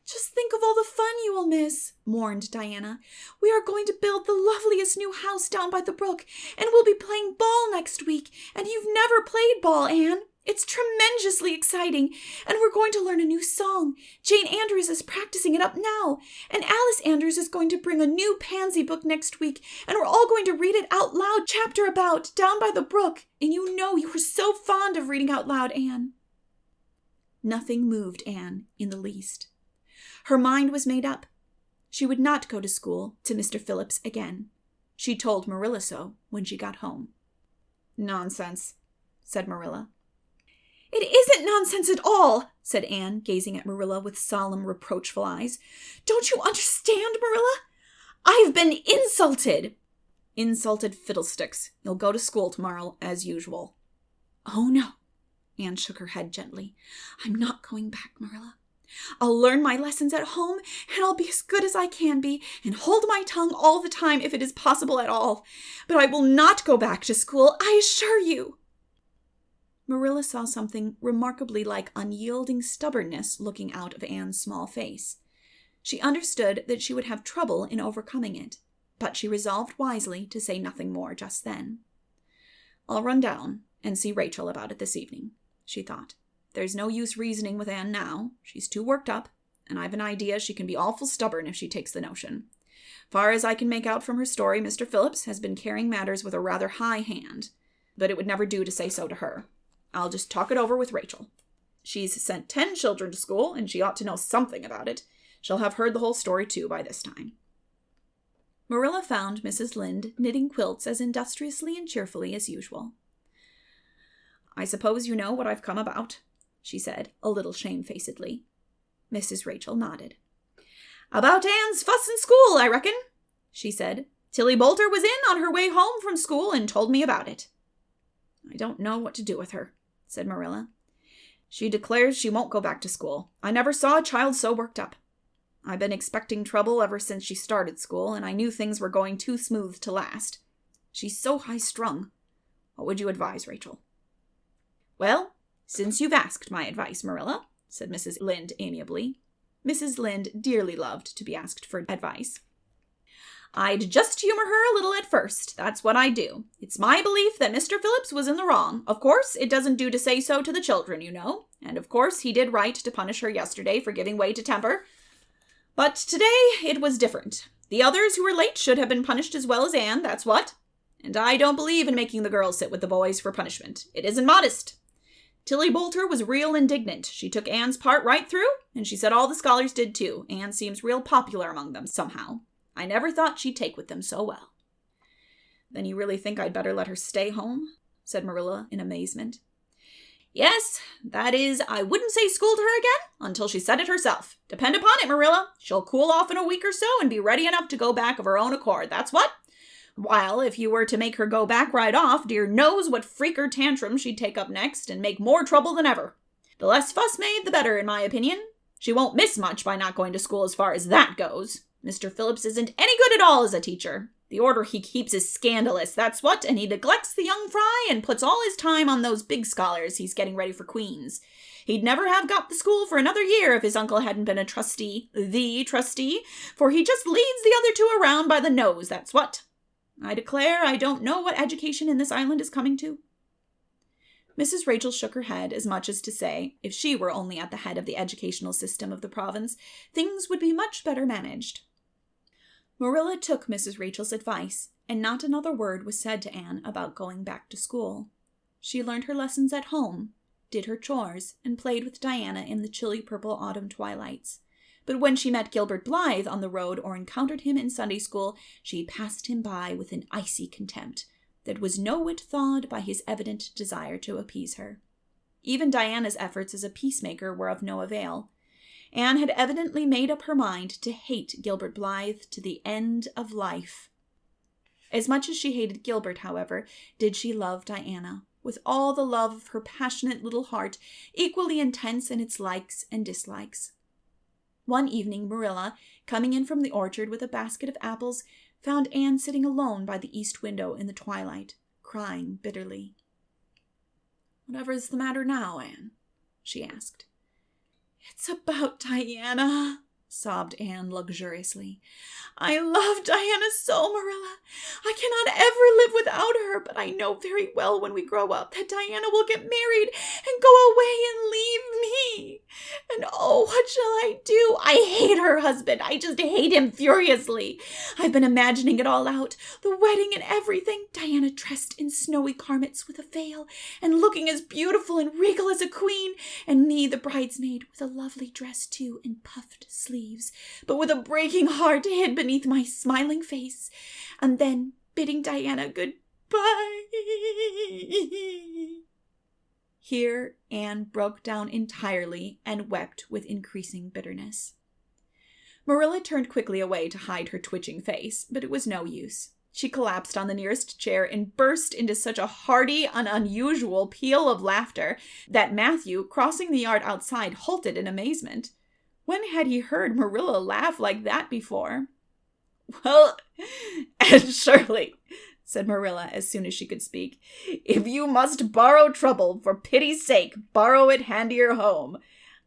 "Just think of all the fun you will miss," mourned Diana. "We are going to build the loveliest new house down by the brook, and we'll be playing ball next week, and you've never played ball, Anne. It's tremendously exciting, and we're going to learn a new song. Jane Andrews is practicing it up now, and Alice Andrews is going to bring a new pansy book next week, and we're all going to read it out loud, chapter about, down by the brook, and you know you were so fond of reading out loud, Anne." Nothing moved Anne in the least. Her mind was made up. She would not go to school to Mr. Phillips again. She told Marilla so when she got home. "Nonsense," said Marilla. "It isn't nonsense at all," said Anne, gazing at Marilla with solemn, reproachful eyes. "Don't you understand, Marilla? I've been insulted." "Insulted fiddlesticks. You'll go to school tomorrow as usual." "Oh, no." Anne shook her head gently. "I'm not going back, Marilla. I'll learn my lessons at home, and I'll be as good as I can be, and hold my tongue all the time if it is possible at all. But I will not go back to school, I assure you." Marilla saw something remarkably like unyielding stubbornness looking out of Anne's small face. She understood that she would have trouble in overcoming it, but she resolved wisely to say nothing more just then. "I'll run down and see Rachel about it this evening," she thought. "There's no use reasoning with Anne now. She's too worked up, and I've an idea she can be awful stubborn if she takes the notion. Far as I can make out from her story, Mr. Phillips has been carrying matters with a rather high hand, but it would never do to say so to her. I'll just talk it over with Rachel. She's sent 10 children to school, and she ought to know something about it. She'll have heard the whole story, too, by this time." Marilla found Mrs. Lynde knitting quilts as industriously and cheerfully as usual. "I suppose you know what I've come about," she said, a little shamefacedly. Mrs. Rachel nodded. "About Anne's fuss in school, I reckon," she said. "Tilly Boulter was in on her way home from school and told me about it." "I don't know what to do with her," said Marilla. "She declares she won't go back to school. I never saw a child so worked up. I've been expecting trouble ever since she started school, and I knew things were going too smooth to last. She's so high-strung. What would you advise, Rachel?" "Well, since you've asked my advice, Marilla," said Mrs. Lynde amiably. Mrs. Lynde dearly loved to be asked for advice. I'd just humor her a little at first. That's what I do. It's my belief that Mr. Phillips was in the wrong. Of course, it doesn't do to say so to the children, you know. And of course, he did right to punish her yesterday for giving way to temper. But today, it was different. The others who were late should have been punished as well as Anne, that's what. And I don't believe in making the girls sit with the boys for punishment. It isn't modest. Tilly Boulter was real indignant. She took Anne's part right through, and she said all the scholars did too. Anne seems real popular among them somehow. I never thought she'd take with them so well. Then you really think I'd better let her stay home? Said Marilla in amazement. Yes, that is, I wouldn't say school to her again until she said it herself. Depend upon it, Marilla. She'll cool off in a week or so and be ready enough to go back of her own accord, that's what. While, if you were to make her go back right off, dear knows what freak or tantrum she'd take up next and make more trouble than ever. The less fuss made, the better, in my opinion. She won't miss much by not going to school as far as that goes. Mr. Phillips isn't any good at all as a teacher. The order he keeps is scandalous, that's what, and he neglects the young fry and puts all his time on those big scholars he's getting ready for Queen's. He'd never have got the school for another year if his uncle hadn't been a trustee, the trustee, for he just leads the other two around by the nose, that's what. I declare I don't know what education in this island is coming to. Mrs. Rachel shook her head as much as to say, if she were only at the head of the educational system of the province, things would be much better managed. Marilla took Mrs. Rachel's advice, and not another word was said to Anne about going back to school. She learned her lessons at home, did her chores, and played with Diana in the chilly purple autumn twilights. But when she met Gilbert Blythe on the road or encountered him in Sunday school, she passed him by with an icy contempt that was no whit thawed by his evident desire to appease her. Even Diana's efforts as a peacemaker were of no avail. Anne had evidently made up her mind to hate Gilbert Blythe to the end of life. As much as she hated Gilbert, however, did she love Diana, with all the love of her passionate little heart, equally intense in its likes and dislikes. One evening, Marilla, coming in from the orchard with a basket of apples, found Anne sitting alone by the east window in the twilight, crying bitterly. "Whatever's the matter now, Anne?" she asked. "It's about Diana," sobbed Anne luxuriously. "I love Diana so, Marilla. I cannot ever live without her, but I know very well when we grow up that Diana will get married and go away and leave me. And oh, what shall I do? I hate her husband. I just hate him furiously. I've been imagining it all out, the wedding and everything. Diana dressed in snowy garments with a veil and looking as beautiful and regal as a queen, and me, the bridesmaid, with a lovely dress too and puffed sleeves, but with a breaking heart hid beneath my smiling face, and then bidding Diana goodbye." Here Anne broke down entirely and wept with increasing bitterness. Marilla turned quickly away to hide her twitching face, but it was no use. She collapsed on the nearest chair and burst into such a hearty and unusual peal of laughter that Matthew, crossing the yard outside, halted in amazement. When had he heard Marilla laugh like that before? "Well, Anne Shirley," said Marilla as soon as she could speak, "if you must borrow trouble, for pity's sake, borrow it handier home.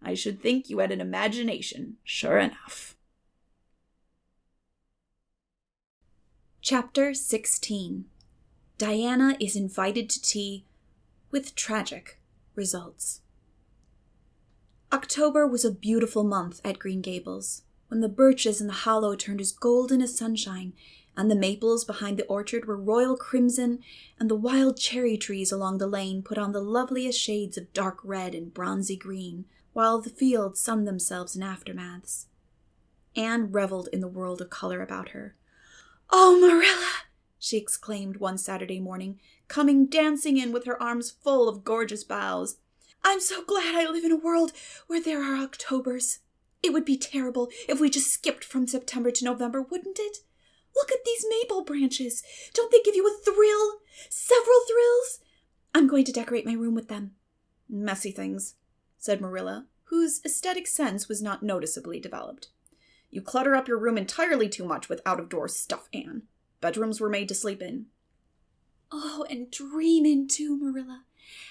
I should think you had an imagination, sure enough." Chapter 16. Diana is invited to tea with tragic results. October was a beautiful month at Green Gables, when the birches in the hollow turned as golden as sunshine, and the maples behind the orchard were royal crimson, and the wild cherry trees along the lane put on the loveliest shades of dark red and bronzy green, while the fields sunned themselves in aftermaths. Anne reveled in the world of color about her. "Oh, Marilla!" she exclaimed one Saturday morning, coming dancing in with her arms full of gorgeous boughs. "I'm so glad I live in a world where there are Octobers. It would be terrible if we just skipped from September to November, wouldn't it? Look at these maple branches. Don't they give you a thrill? Several thrills? I'm going to decorate my room with them." "Messy things," said Marilla, whose aesthetic sense was not noticeably developed. "You clutter up your room entirely too much with out-of-door stuff, Anne. Bedrooms were made to sleep in." "Oh, and dream in too, Marilla.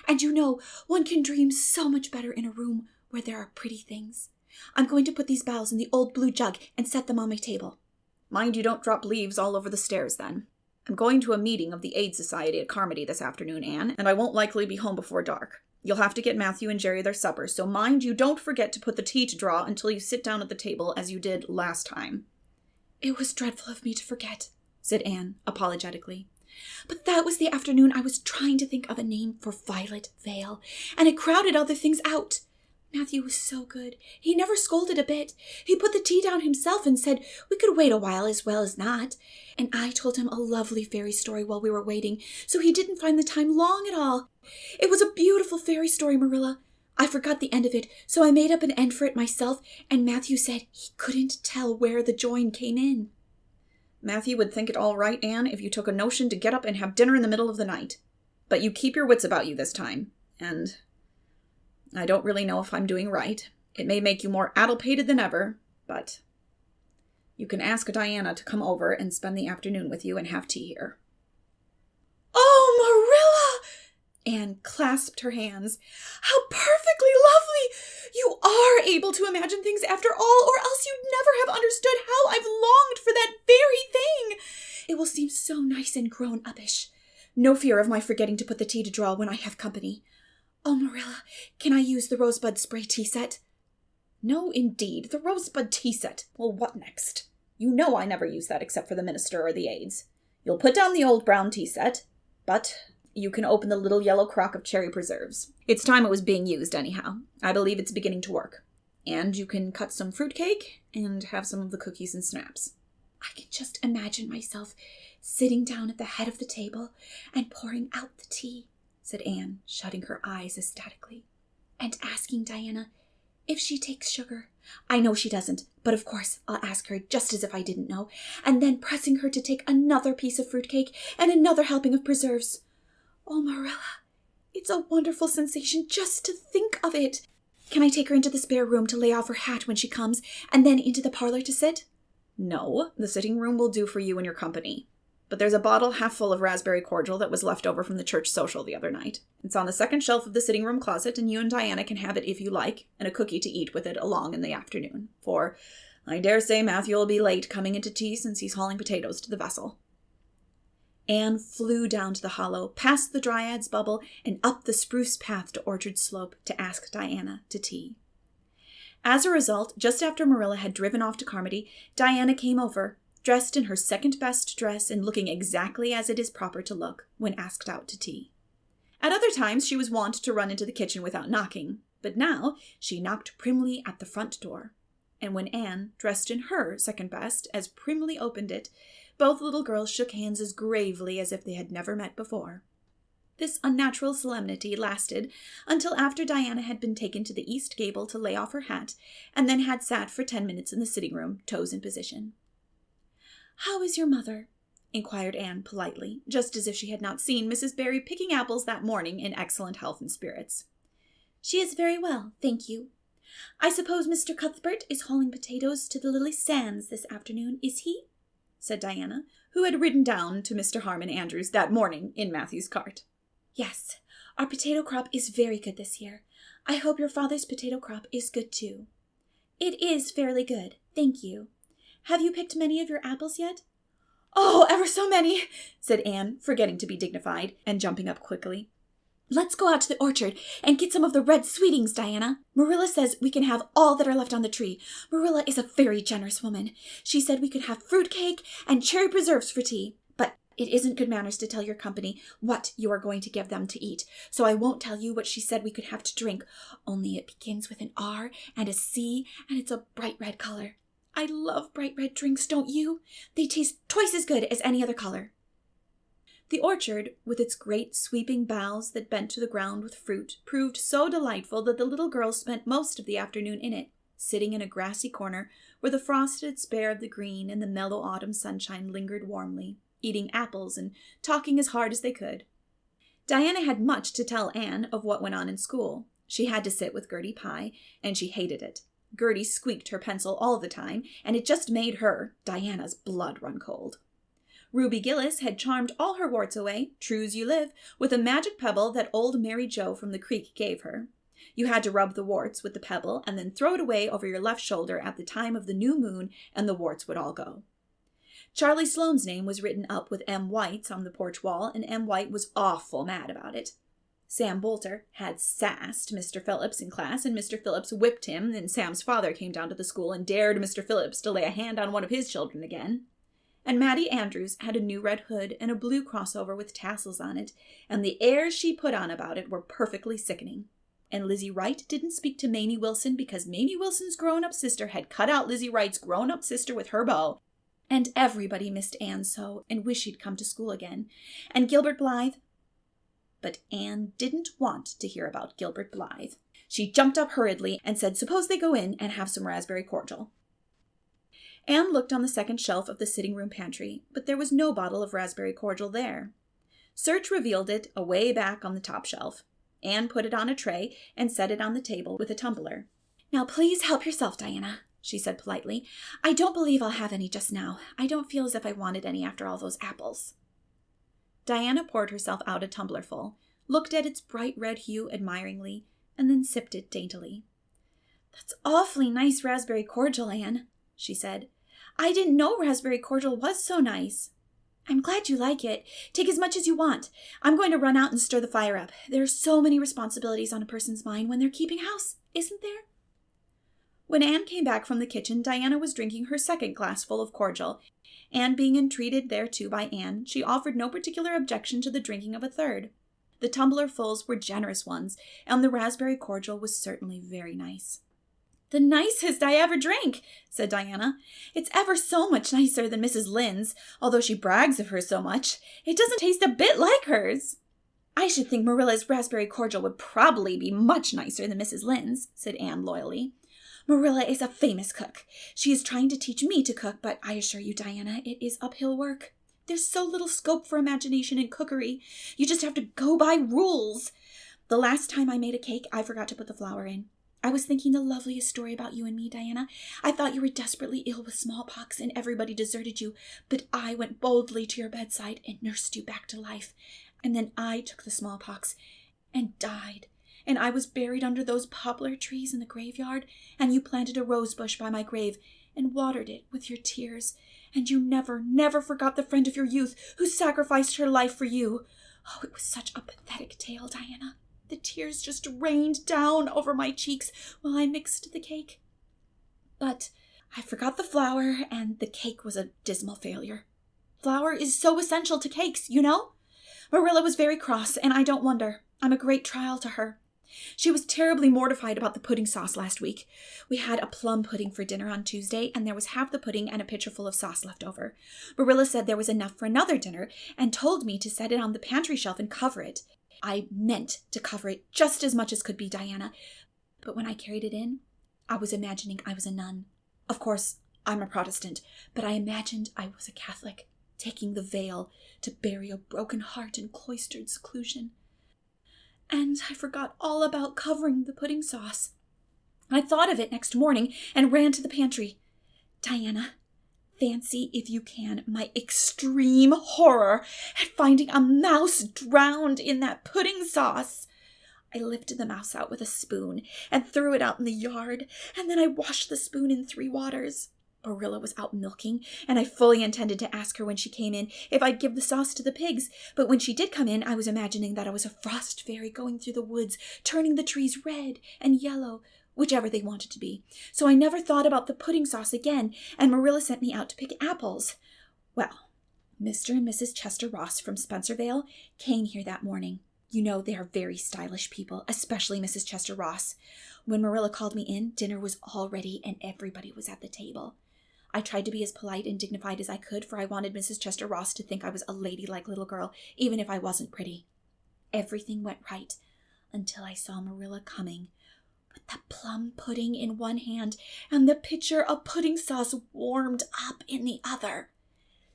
And you know, one can dream so much better in a room where there are pretty things. I'm going to put these boughs in the old blue jug and set them on my table." Mind you don't drop leaves all over the stairs then. I'm going to a meeting of the Aid Society at Carmody this afternoon, Anne, and I won't likely be home before dark. You'll have to get Matthew and Jerry their supper, so mind you don't forget to put the tea to draw until you sit down at the table as you did last time." "It was dreadful of me to forget," said Anne apologetically. "But that was the afternoon I was trying to think of a name for Violet Vale, and it crowded other things out. Matthew was so good. He never scolded a bit. He put the tea down himself and said we could wait a while as well as not. And I told him a lovely fairy story while we were waiting, so he didn't find the time long at all. It was a beautiful fairy story, Marilla. I forgot the end of it, so I made up an end for it myself, and Matthew said he couldn't tell where the join came in." "Matthew would think it all right, Anne, if you took a notion to get up and have dinner in the middle of the night. But you keep your wits about you this time, and I don't really know if I'm doing right. It may make you more addle-pated than ever, but you can ask Diana to come over and spend the afternoon with you and have tea here." "Oh, Marilla!" Anne clasped her hands. "How perfectly lovely! You are able to imagine things after all, or else you'd never have understood how I've longed for that very thing. It will seem so nice and grown-uppish. No fear of my forgetting to put the tea to draw when I have company. Oh, Marilla, can I use the rosebud spray tea set?" "No, indeed. The rosebud tea set. Well, what next? You know I never use that except for the minister or the aides. You'll put down the old brown tea set, but you can open the little yellow crock of cherry preserves. It's time it was being used anyhow. I believe it's beginning to work. And you can cut some fruitcake and have some of the cookies and snaps." "I can just imagine myself sitting down at the head of the table and pouring out the tea," said Anne, shutting her eyes ecstatically, "and asking Diana if she takes sugar. I know she doesn't, but of course I'll ask her just as if I didn't know, and then pressing her to take another piece of fruitcake and another helping of preserves. Oh, Marilla, it's a wonderful sensation just to think of it. Can I take her into the spare room to lay off her hat when she comes, and then into the parlor to sit?" "No, the sitting room will do for you and your company. But there's a bottle half full of raspberry cordial that was left over from the church social the other night. It's on the second shelf of the sitting room closet, and you and Diana can have it if you like, and a cookie to eat with it along in the afternoon. For I dare say Matthew will be late coming into tea since he's hauling potatoes to the vessel." Anne flew down to the hollow, past the Dryad's bubble, and up the spruce path to Orchard Slope to ask Diana to tea. As a result, just after Marilla had driven off to Carmody, Diana came over, dressed in her second-best dress and looking exactly as it is proper to look when asked out to tea. At other times she was wont to run into the kitchen without knocking, but now she knocked primly at the front door. And when Anne, dressed in her second-best, as primly opened it, both little girls shook hands as gravely as if they had never met before. This unnatural solemnity lasted until after Diana had been taken to the east gable to lay off her hat, and then had sat for 10 minutes in the sitting room, toes in position. "How is your mother?" inquired Anne politely, just as if she had not seen Mrs. Barry picking apples that morning in excellent health and spirits. "She is very well, thank you. I suppose Mr. Cuthbert is hauling potatoes to the Lily Sands this afternoon, is he?" said Diana, who had ridden down to Mr. Harmon Andrews that morning in Matthew's cart. "Yes, our potato crop is very good this year. I hope your father's potato crop is good too." "It is fairly good, thank you. Have you picked many of your apples yet?" "Oh, ever so many," said Anne, forgetting to be dignified, and jumping up quickly. "Let's go out to the orchard and get some of the red sweetings, Diana. Marilla says we can have all that are left on the tree. Marilla is a very generous woman. She said we could have fruit cake and cherry preserves for tea. But it isn't good manners to tell your company what you are going to give them to eat, so I won't tell you what she said we could have to drink, only it begins with an R and a C, and it's a bright red color. I love bright red drinks, don't you? They taste twice as good as any other color." The orchard, with its great sweeping boughs that bent to the ground with fruit, proved so delightful that the little girls spent most of the afternoon in it, sitting in a grassy corner where the frosted spare of the green and the mellow autumn sunshine lingered warmly, eating apples and talking as hard as they could. Diana had much to tell Anne of what went on in school. She had to sit with Gertie Pye, and she hated it. Gertie squeaked her pencil all the time, and it just made her, Diana's, blood run cold. Ruby Gillis had charmed all her warts away, true's you live, with a magic pebble that old Mary Joe from the creek gave her. You had to rub the warts with the pebble and then throw it away over your left shoulder at the time of the new moon, and the warts would all go. Charlie Sloane's name was written up with M. White's on the porch wall, and M. White was awful mad about it. Sam Bolter had sassed Mr. Phillips in class, and Mr. Phillips whipped him, and Sam's father came down to the school and dared Mr. Phillips to lay a hand on one of his children again. And Mattie Andrews had a new red hood and a blue crossover with tassels on it, and the airs she put on about it were perfectly sickening. And Lizzie Wright didn't speak to Mamie Wilson because Mamie Wilson's grown-up sister had cut out Lizzie Wright's grown-up sister with her bow. And everybody missed Anne so and wished she'd come to school again. And Gilbert Blythe... But Anne didn't want to hear about Gilbert Blythe. She jumped up hurriedly and said, suppose they go in and have some raspberry cordial. Anne looked on the second shelf of the sitting-room pantry, but there was no bottle of raspberry cordial there. Search revealed it away back on the top shelf. Anne put it on a tray and set it on the table with a tumbler. Now please help yourself, Diana, she said politely. I don't believe I'll have any just now. I don't feel as if I wanted any after all those apples. Diana poured herself out a tumblerful, looked at its bright red hue admiringly, and then sipped it daintily. That's awfully nice raspberry cordial, Anne, she said. I didn't know raspberry cordial was so nice. I'm glad you like it. Take as much as you want. I'm going to run out and stir the fire up. There are so many responsibilities on a person's mind when they're keeping house, isn't there? When Anne came back from the kitchen, Diana was drinking her second glassful of cordial, and being entreated thereto by Anne, she offered no particular objection to the drinking of a third. The tumblerfuls were generous ones, and the raspberry cordial was certainly very nice. The nicest I ever drank, said Diana. It's ever so much nicer than Mrs. Lynde's, although she brags of her so much. It doesn't taste a bit like hers. I should think Marilla's raspberry cordial would probably be much nicer than Mrs. Lynde's, said Anne loyally. Marilla is a famous cook. She is trying to teach me to cook, but I assure you, Diana, it is uphill work. There's so little scope for imagination in cookery. You just have to go by rules. The last time I made a cake, I forgot to put the flour in. I was thinking the loveliest story about you and me, Diana. I thought you were desperately ill with smallpox and everybody deserted you, but I went boldly to your bedside and nursed you back to life. And then I took the smallpox and died. And I was buried under those poplar trees in the graveyard, and you planted a rose bush by my grave and watered it with your tears. And you never forgot the friend of your youth who sacrificed her life for you. Oh, it was such a pathetic tale, Diana. The tears just rained down over my cheeks while I mixed the cake. But I forgot the flour, and the cake was a dismal failure. Flour is so essential to cakes, you know? Marilla was very cross, and I don't wonder. I'm a great trial to her. She was terribly mortified about the pudding sauce last week. We had a plum pudding for dinner on Tuesday, and there was half the pudding and a pitcher full of sauce left over. Marilla said there was enough for another dinner, and told me to set it on the pantry shelf and cover it. I meant to cover it just as much as could be, Diana. But when I carried it in, I was imagining I was a nun. Of course, I'm a Protestant, but I imagined I was a Catholic, taking the veil to bury a broken heart in cloistered seclusion. And I forgot all about covering the pudding sauce. I thought of it next morning and ran to the pantry. Diana, fancy, if you can, my extreme horror at finding a mouse drowned in that pudding sauce. I lifted the mouse out with a spoon and threw it out in the yard, and then I washed the spoon in 3 waters. Marilla was out milking, and I fully intended to ask her when she came in if I'd give the sauce to the pigs, but when she did come in, I was imagining that I was a frost fairy going through the woods, turning the trees red and yellow, whichever they wanted to be. So I never thought about the pudding sauce again, and Marilla sent me out to pick apples. Well, Mr. and Mrs. Chester Ross from Spencervale came here that morning. You know they are very stylish people, especially Mrs. Chester Ross. When Marilla called me in, dinner was all ready and everybody was at the table. I tried to be as polite and dignified as I could, for I wanted Mrs. Chester Ross to think I was a ladylike little girl, even if I wasn't pretty. Everything went right until I saw Marilla coming, with the plum pudding in one hand and the pitcher of pudding sauce warmed up in the other.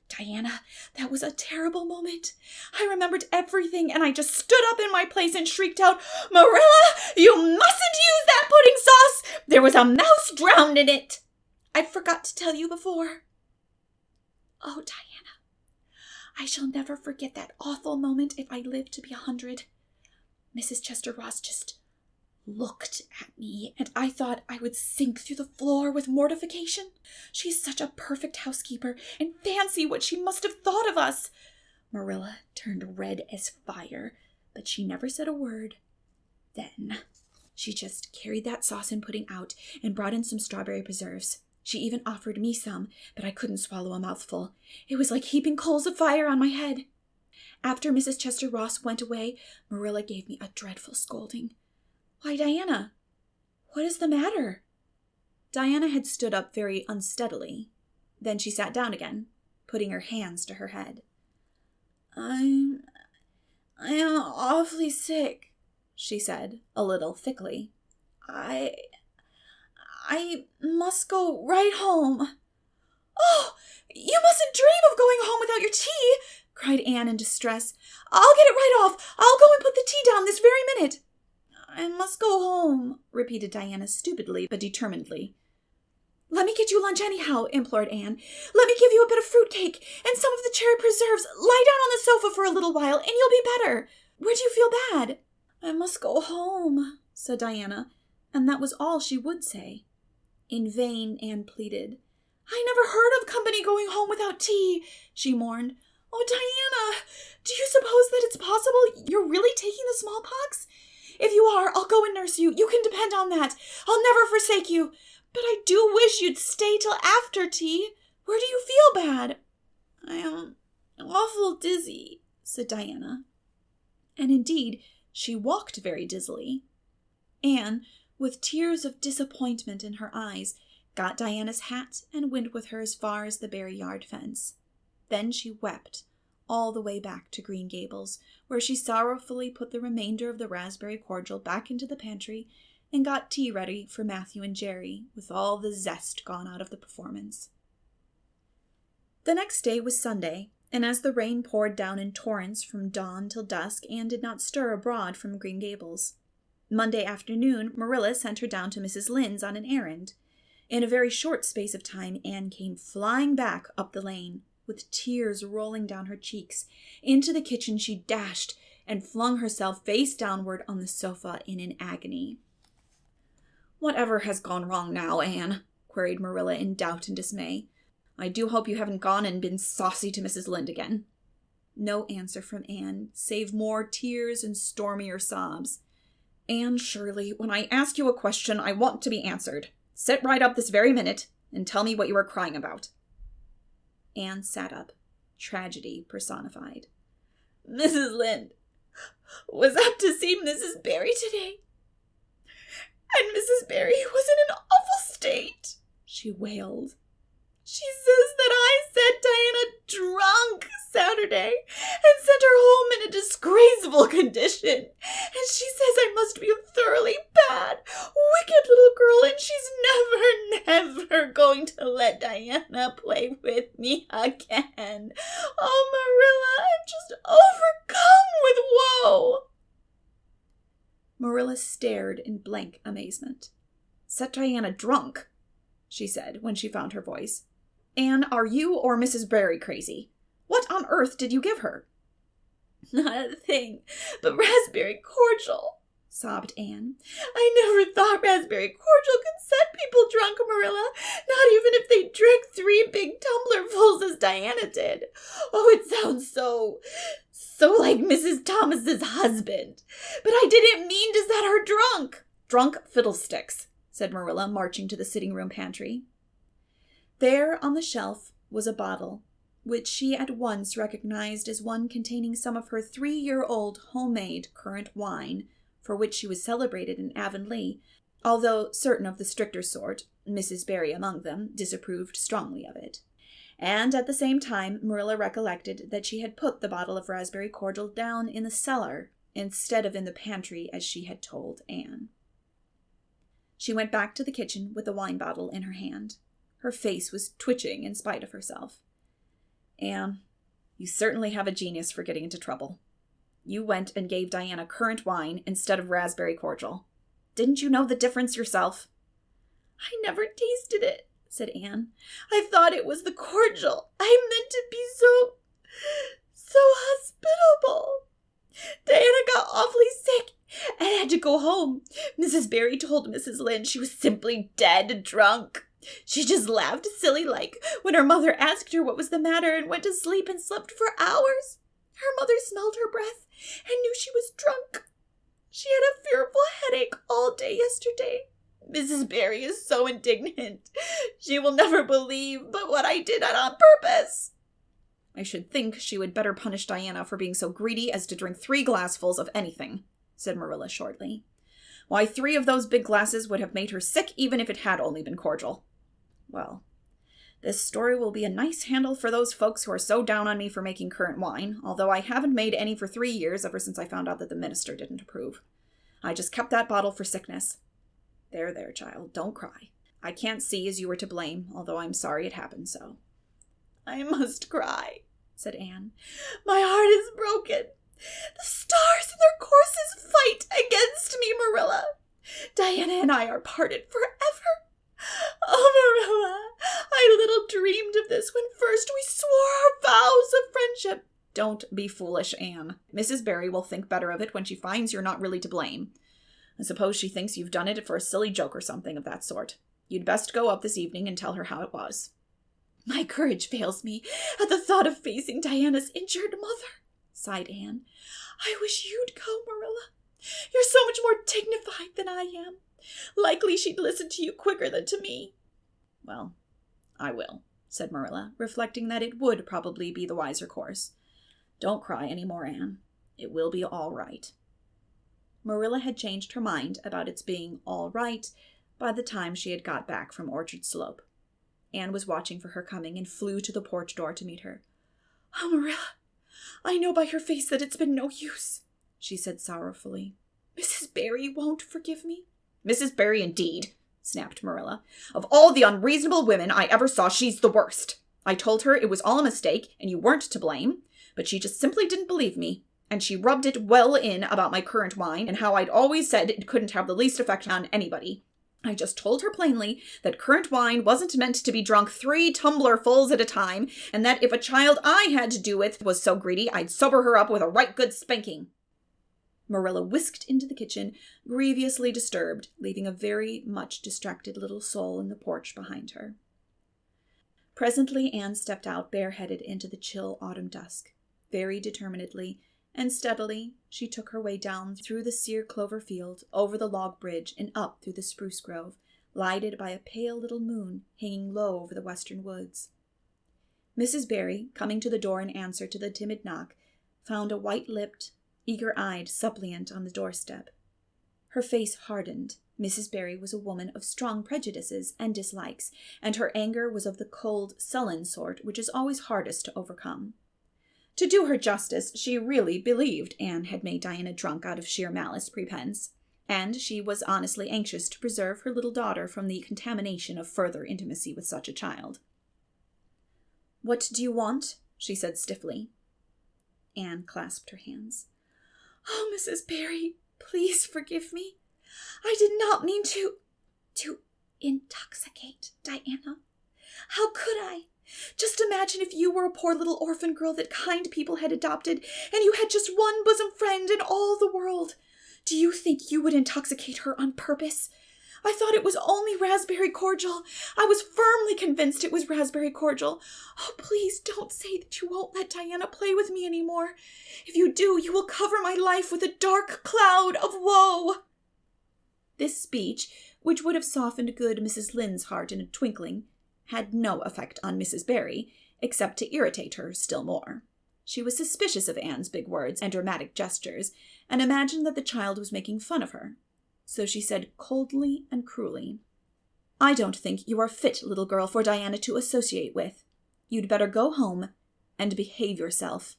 Diana, that was a terrible moment. I remembered everything, and I just stood up in my place and shrieked out, Marilla, you mustn't use that pudding sauce! There was a mouse drowned in it! I forgot to tell you before. Oh, Diana, I shall never forget that awful moment if I live to be 100. Mrs. Chester Ross just looked at me, and I thought I would sink through the floor with mortification. She's such a perfect housekeeper, and fancy what she must have thought of us. Marilla turned red as fire, but she never said a word. Then she just carried that sauce and pudding out and brought in some strawberry preserves. She even offered me some, but I couldn't swallow a mouthful. It was like heaping coals of fire on my head. After Mrs. Chester Ross went away, Marilla gave me a dreadful scolding. Why, Diana, what is the matter? Diana had stood up very unsteadily. Then she sat down again, putting her hands to her head. I am awfully sick, she said, a little thickly. I must go right home. Oh, you mustn't dream of going home without your tea, cried Anne in distress. I'll get it right off. I'll go and put the tea down this very minute. I must go home, repeated Diana stupidly but determinedly. Let me get you lunch anyhow, implored Anne. Let me give you a bit of fruit cake and some of the cherry preserves. Lie down on the sofa for a little while and you'll be better. Where do you feel bad? I must go home, said Diana, and that was all she would say. In vain Anne pleaded. I never heard of company going home without tea, she mourned. Oh, Diana, do you suppose that it's possible you're really taking the smallpox? If you are, I'll go and nurse you. You can depend on that. I'll never forsake you. But I do wish you'd stay till after tea. Where do you feel bad? I am awful dizzy, said Diana. And indeed, she walked very dizzily. Anne, with tears of disappointment in her eyes, got Diana's hat and went with her as far as the Berry Yard fence. Then she wept all the way back to Green Gables, where she sorrowfully put the remainder of the raspberry cordial back into the pantry and got tea ready for Matthew and Jerry, with all the zest gone out of the performance. The next day was Sunday, and as the rain poured down in torrents from dawn till dusk, Anne did not stir abroad from Green Gables. Monday afternoon, Marilla sent her down to Mrs. Lynde's on an errand. In a very short space of time, Anne came flying back up the lane, with tears rolling down her cheeks. Into the kitchen she dashed and flung herself face downward on the sofa in an agony. Whatever has gone wrong now, Anne? Queried Marilla in doubt and dismay. I do hope you haven't gone and been saucy to Mrs. Lynde again. No answer from Anne, save more tears and stormier sobs. Anne Shirley, when I ask you a question, I want to be answered. Sit right up this very minute and tell me what you are crying about. Anne sat up, tragedy personified. Mrs. Lynde was up to see Mrs. Barry today, and Mrs. Barry was in an awful state, she wailed. She says that I set Diana drunk Saturday and sent her home in a disgraceful condition. And she says I must be a thoroughly bad, wicked little girl, and she's never going to let Diana play with me again. Oh, Marilla, I'm just overcome with woe. Marilla stared in blank amazement. Set Diana drunk, she said when she found her voice. Anne, are you or Mrs. Barry crazy? What on earth did you give her? Not a thing but raspberry cordial, sobbed Anne. I never thought raspberry cordial could set people drunk, Marilla, not even if they drank 3 big tumblerfuls as Diana did. Oh, it sounds so like Mrs. Thomas's husband. But I didn't mean to set her drunk. Drunk fiddlesticks, said Marilla, marching to the sitting-room pantry. There on the shelf was a bottle, which she at once recognized as one containing some of her 3-year-old homemade currant wine, for which she was celebrated in Avonlea, although certain of the stricter sort, Mrs. Barry among them, disapproved strongly of it. And at the same time Marilla recollected that she had put the bottle of raspberry cordial down in the cellar instead of in the pantry as she had told Anne. She went back to the kitchen with the wine bottle in her hand. Her face was twitching in spite of herself. Anne, you certainly have a genius for getting into trouble. You went and gave Diana currant wine instead of raspberry cordial. Didn't you know the difference yourself? I never tasted it, said Anne. I thought it was the cordial. I meant to be so hospitable. Diana got awfully sick and had to go home. Mrs. Barry told Mrs. Lynde she was simply dead drunk. She just laughed silly-like when her mother asked her what was the matter and went to sleep and slept for hours. Her mother smelled her breath and knew she was drunk. She had a fearful headache all day yesterday. Mrs. Barry is so indignant. She will never believe but what I did it on purpose. I should think she would better punish Diana for being so greedy as to drink 3 glassfuls of anything, said Marilla shortly. Why, 3 of those big glasses would have made her sick even if it had only been cordial. Well, this story will be a nice handle for those folks who are so down on me for making currant wine, although I haven't made any for 3 years ever since I found out that the minister didn't approve. I just kept that bottle for sickness. There, child, don't cry. I can't see as you were to blame, although I'm sorry it happened so. I must cry, said Anne. My heart is broken. The stars in their courses fight against me, Marilla. Diana and I are parted forever. Oh, Marilla, I little dreamed of this when first we swore our vows of friendship. Don't be foolish, Anne. Mrs. Barry will think better of it when she finds you're not really to blame. I suppose she thinks you've done it for a silly joke or something of that sort. You'd best go up this evening and tell her how it was. My courage fails me at the thought of facing Diana's injured mother, sighed Anne. I wish you'd go, Marilla. You're so much more dignified than I am. Likely she'd listen to you quicker than to me. Well, I will, said Marilla, reflecting that it would probably be the wiser course. Don't cry any more, Anne. It will be all right. Marilla had changed her mind about its being all right by the time she had got back from Orchard Slope. Anne was watching for her coming and flew to the porch door to meet her. Oh, Marilla, I know by your face that it's been no use, she said sorrowfully. Mrs. Barry won't forgive me. Mrs. Barry, indeed, snapped Marilla. Of all the unreasonable women I ever saw, she's the worst. I told her it was all a mistake and you weren't to blame, but she just simply didn't believe me, and she rubbed it well in about my currant wine and how I'd always said it couldn't have the least effect on anybody. I just told her plainly that currant wine wasn't meant to be drunk 3 tumblerfuls at a time, and that if a child I had to do with was so greedy, I'd sober her up with a right good spanking. Marilla whisked into the kitchen, grievously disturbed, leaving a very much distracted little soul in the porch behind her. Presently Anne stepped out bareheaded into the chill autumn dusk. Very determinedly and steadily she took her way down through the sere clover field, over the log bridge, and up through the spruce grove, lighted by a pale little moon hanging low over the western woods. Mrs. Barry, coming to the door in answer to the timid knock, found a white-lipped, eager-eyed suppliant on the doorstep. Her face hardened. Mrs. Barry was a woman of strong prejudices and dislikes, and her anger was of the cold, sullen sort which is always hardest to overcome. To do her justice, she really believed Anne had made Diana drunk out of sheer malice prepense, and she was honestly anxious to preserve her little daughter from the contamination of further intimacy with such a child. "What do you want?" she said stiffly. Anne clasped her hands. Oh, Mrs. Barry, please forgive me. I did not mean to intoxicate Diana. How could I? Just imagine if you were a poor little orphan girl that kind people had adopted, and you had just one bosom friend in all the world. Do you think you would intoxicate her on purpose? I thought it was only raspberry cordial. I was firmly convinced it was raspberry cordial. Oh, please don't say that you won't let Diana play with me any more. If you do, you will cover my life with a dark cloud of woe. This speech, which would have softened good Mrs. Lynde's heart in a twinkling, had no effect on Mrs. Barry, except to irritate her still more. She was suspicious of Anne's big words and dramatic gestures, and imagined that the child was making fun of her. So she said coldly and cruelly, "I don't think you are fit, little girl, for Diana to associate with. You'd better go home and behave yourself."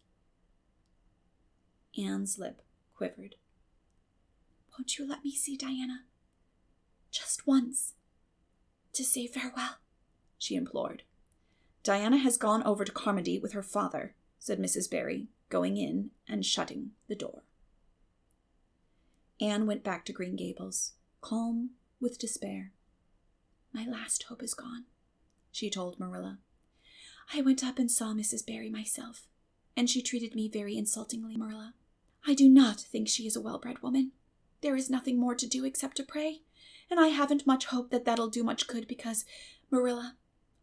Anne's lip quivered. Won't you let me see Diana? Just once. To say farewell, she implored. "Diana has gone over to Carmody with her father," said Mrs. Barry, going in and shutting the door. Anne went back to Green Gables, calm with despair. My last hope is gone, she told Marilla. I went up and saw Mrs. Barry myself, and she treated me very insultingly, Marilla. I do not think she is a well-bred woman. There is nothing more to do except to pray, and I haven't much hope that that'll do much good because, Marilla,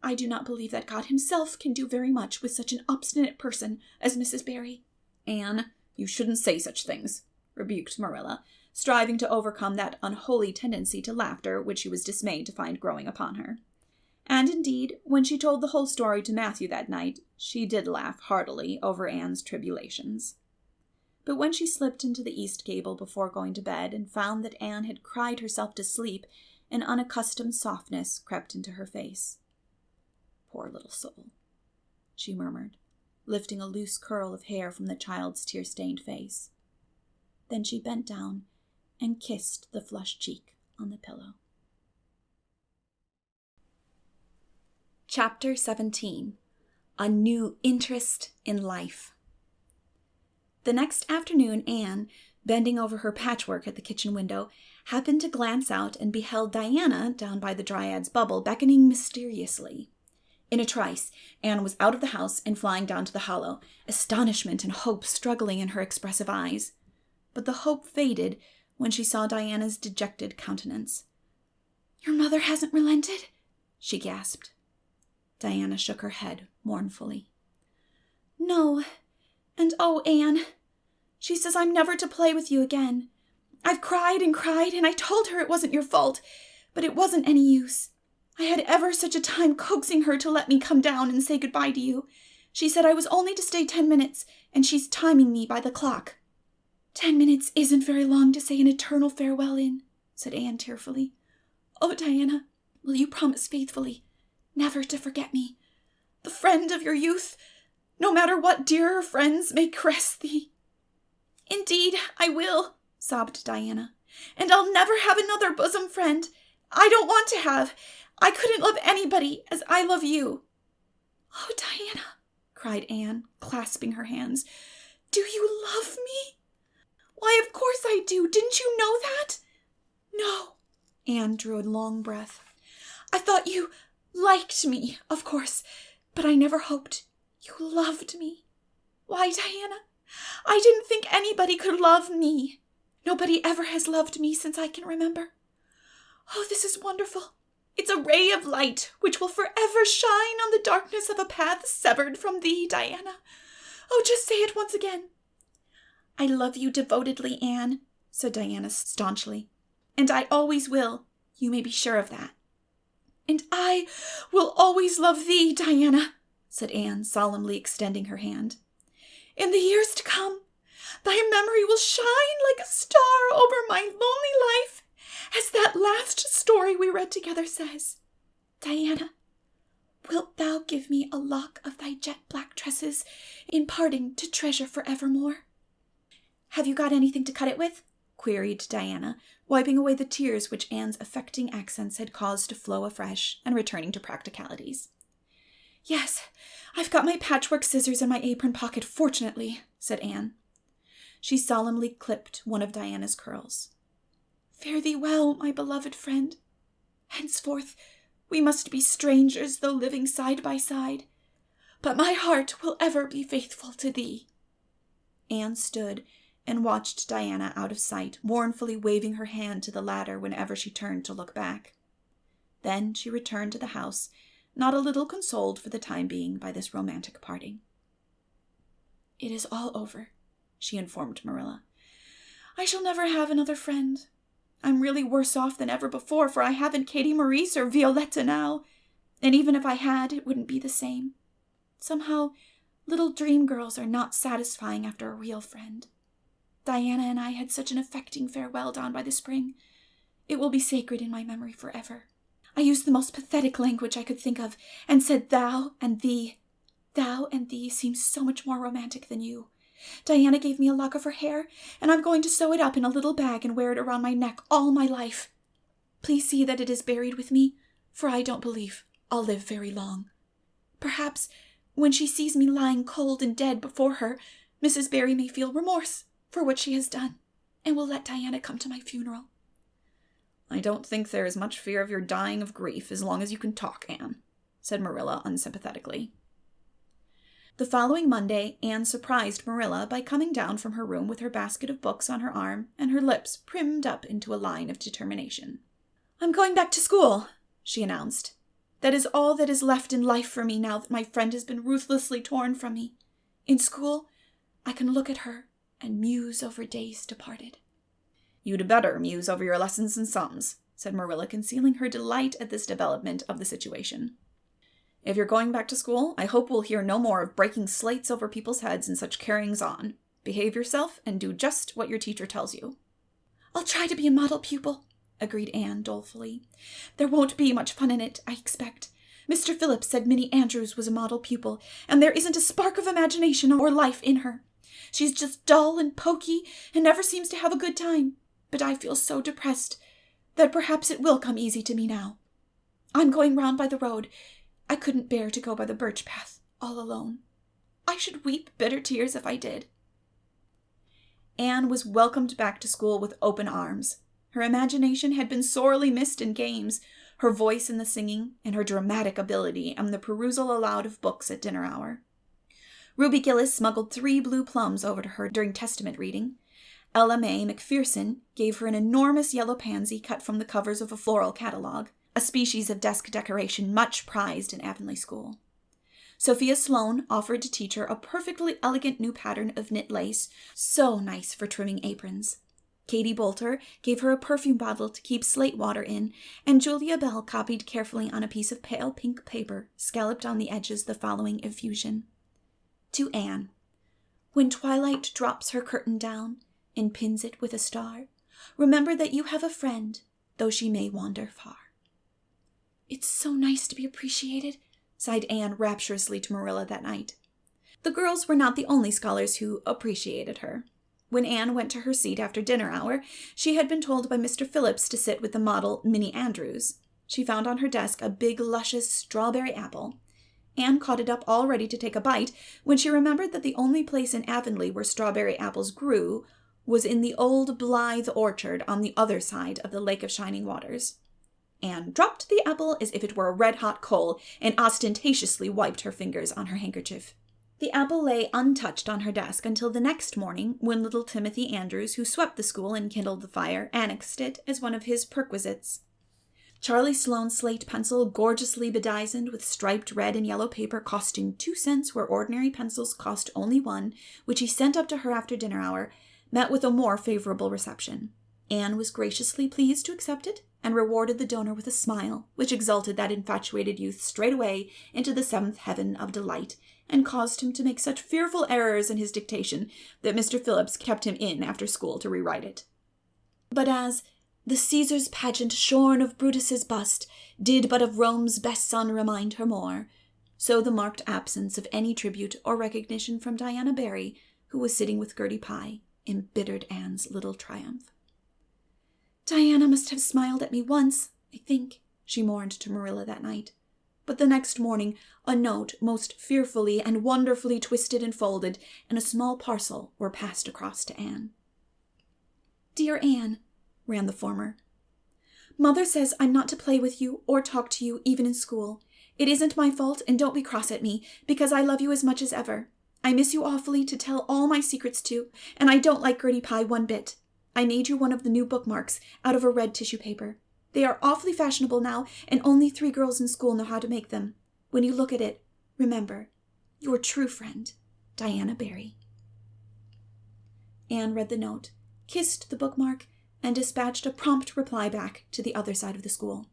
I do not believe that God himself can do very much with such an obstinate person as Mrs. Barry." "Anne, you shouldn't say such things," rebuked Marilla, striving to overcome that unholy tendency to laughter which she was dismayed to find growing upon her. And indeed, when she told the whole story to Matthew that night, she did laugh heartily over Anne's tribulations. But when she slipped into the east gable before going to bed and found that Anne had cried herself to sleep, an unaccustomed softness crept into her face. "Poor little soul," she murmured, lifting a loose curl of hair from the child's tear-stained face. Then she bent down and kissed the flushed cheek on the pillow. Chapter 17. A New Interest in Life. The next afternoon, Anne, bending over her patchwork at the kitchen window, happened to glance out and beheld Diana down by the Dryad's bubble beckoning mysteriously. In a trice, Anne was out of the house and flying down to the hollow, astonishment and hope struggling in her expressive eyes. But the hope faded when she saw Diana's dejected countenance. "Your mother hasn't relented?" she gasped. Diana shook her head mournfully. "No, and oh, Anne, she says I'm never to play with you again. I've cried, and I told her it wasn't your fault, but it wasn't any use. I had ever such a time coaxing her to let me come down and say goodbye to you. She said I was only to stay 10 minutes, and she's timing me by the clock." "10 minutes isn't very long to say an eternal farewell in," said Anne tearfully. "Oh, Diana, will you promise faithfully never to forget me, the friend of your youth, no matter what dearer friends may caress thee?" "Indeed, I will," sobbed Diana, "and I'll never have another bosom friend. I don't want to have. I couldn't love anybody as I love you." "Oh, Diana," cried Anne, clasping her hands, "do you love me?" "Why, of course I do. Didn't you know that?" "No." Anne drew a long breath. "I thought you liked me, of course, but I never hoped you loved me. Why, Diana, I didn't think anybody could love me. Nobody ever has loved me since I can remember. Oh, this is wonderful. It's a ray of light which will forever shine on the darkness of a path severed from thee, Diana. Oh, just say it once again." "I love you devotedly, Anne," said Diana staunchly, "and I always will. You may be sure of that." "And I will always love thee, Diana," said Anne, solemnly extending her hand. "In the years to come, thy memory will shine like a star over my lonely life, as that last story we read together says. Diana, wilt thou give me a lock of thy jet-black tresses in parting to treasure forevermore?" "Have you got anything to cut it with?" queried Diana, wiping away the tears which Anne's affecting accents had caused to flow afresh, and returning to practicalities. "Yes, I've got my patchwork scissors in my apron pocket, fortunately," said Anne. She solemnly clipped one of Diana's curls. "Fare thee well, my beloved friend. Henceforth we must be strangers, though living side by side, but my heart will ever be faithful to thee." Anne stood and watched Diana out of sight, mournfully waving her hand to the ladder whenever she turned to look back. Then she returned to the house, not a little consoled for the time being by this romantic parting. "It is all over," she informed Marilla. "I shall never have another friend. I'm really worse off than ever before, for I haven't Katie Maurice or Violetta now, and even if I had, it wouldn't be the same. Somehow, little dream girls are not satisfying after a real friend. Diana and I had such an affecting farewell down by the spring. It will be sacred in my memory forever. I used the most pathetic language I could think of, and said thou and thee. Thou and thee seems so much more romantic than you. Diana gave me a lock of her hair, and I'm going to sew it up in a little bag and wear it around my neck all my life. Please see that it is buried with me, for I don't believe I'll live very long. Perhaps, when she sees me lying cold and dead before her, Mrs. Barry may feel remorse for what she has done, and will let Diana come to my funeral." "I don't think there is much fear of your dying of grief as long as you can talk, Anne," said Marilla unsympathetically. The following Monday, Anne surprised Marilla by coming down from her room with her basket of books on her arm and her lips primmed up into a line of determination. "I'm going back to school," she announced. "That is all that is left in life for me now that my friend has been ruthlessly torn from me. In school, I can look at her and muse over days departed." "You'd better muse over your lessons and sums," said Marilla, concealing her delight at this development of the situation. "If you're going back to school, I hope we'll hear no more of breaking slates over people's heads and such carryings on. Behave yourself and do just what your teacher tells you." "I'll try to be a model pupil," agreed Anne dolefully. "There won't be much fun in it, I expect. Mr. Phillips said Minnie Andrews was a model pupil, and there isn't a spark of imagination or life in her. She's just dull and poky and never seems to have a good time. But I feel so depressed that perhaps it will come easy to me now. I'm going round by the road. I couldn't bear to go by the birch path, all alone. I should weep bitter tears if I did." Anne was welcomed back to school with open arms. Her imagination had been sorely missed in games, her voice in the singing, and her dramatic ability and the perusal aloud of books at dinner hour. Ruby Gillis smuggled 3 blue plums over to her during Testament reading. Ella May McPherson gave her an enormous yellow pansy cut from the covers of a floral catalogue, a species of desk decoration much prized in Avonlea School. Sophia Sloane offered to teach her a perfectly elegant new pattern of knit lace, so nice for trimming aprons. Katie Bolter gave her a perfume bottle to keep slate water in, and Julia Bell copied carefully on a piece of pale pink paper, scalloped on the edges, the following effusion. To Anne. "When twilight drops her curtain down and pins it with a star, remember that you have a friend, though she may wander far." "It's so nice to be appreciated," sighed Anne rapturously to Marilla that night. The girls were not the only scholars who appreciated her. When Anne went to her seat after dinner hour, she had been told by Mr. Phillips to sit with the model Minnie Andrews. She found on her desk a big, luscious strawberry apple. Anne caught it up all ready to take a bite when she remembered that the only place in Avonlea where strawberry apples grew was in the old Blythe orchard on the other side of the Lake of Shining Waters. Anne dropped the apple as if it were a red-hot coal and ostentatiously wiped her fingers on her handkerchief. The apple lay untouched on her desk until the next morning, when little Timothy Andrews, who swept the school and kindled the fire, annexed it as one of his perquisites. Charlie Sloane's slate pencil, gorgeously bedizened with striped red and yellow paper, costing 2 cents where ordinary pencils cost only 1, which he sent up to her after dinner hour, met with a more favorable reception. Anne was graciously pleased to accept it, and rewarded the donor with a smile, which exalted that infatuated youth straightway into the 7th heaven of delight, and caused him to make such fearful errors in his dictation that Mr. Phillips kept him in after school to rewrite it. But as "the Caesar's pageant shorn of Brutus's bust did but of Rome's best son remind her more," so the marked absence of any tribute or recognition from Diana Barry, who was sitting with Gertie Pye, embittered Anne's little triumph. "Diana must have smiled at me once, I think," she mourned to Marilla that night. But the next morning a note, most fearfully and wonderfully twisted and folded, and a small parcel were passed across to Anne. "Dear Anne," ran the former, "Mother says I'm not to play with you or talk to you even in school. It isn't my fault, and don't be cross at me, because I love you as much as ever. I miss you awfully to tell all my secrets to, and I don't like Gertie Pye one bit. I made you one of the new bookmarks out of a red tissue paper. They are awfully fashionable now, and only 3 girls in school know how to make them. When you look at it, remember, your true friend, Diana Barry." Anne read the note, kissed the bookmark, and dispatched a prompt reply back to the other side of the school.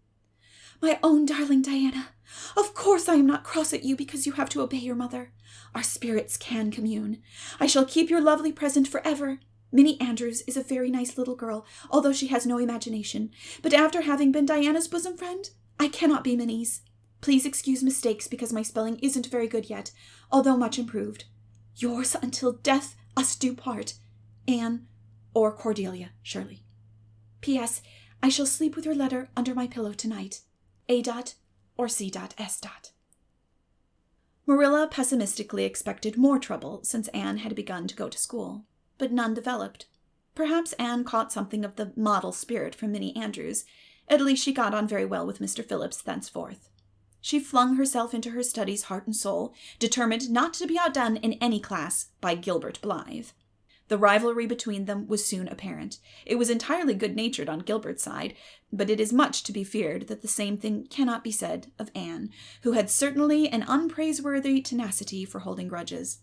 "My own darling Diana, of course I am not cross at you because you have to obey your mother. Our spirits can commune. I shall keep your lovely present forever. Minnie Andrews is a very nice little girl, although she has no imagination, but after having been Diana's bosom friend, I cannot be Minnie's. Please excuse mistakes because my spelling isn't very good yet, although much improved. Yours until death us do part, Anne or Cordelia Shirley. P.S. I shall sleep with your letter under my pillow tonight. A. or C.S. Marilla pessimistically expected more trouble since Anne had begun to go to school, but none developed. Perhaps Anne caught something of the model spirit from Minnie Andrews. At least she got on very well with Mr. Phillips thenceforth. She flung herself into her studies heart and soul, determined not to be outdone in any class by Gilbert Blythe. The rivalry between them was soon apparent. It was entirely good-natured on Gilbert's side, but it is much to be feared that the same thing cannot be said of Anne, who had certainly an unpraiseworthy tenacity for holding grudges.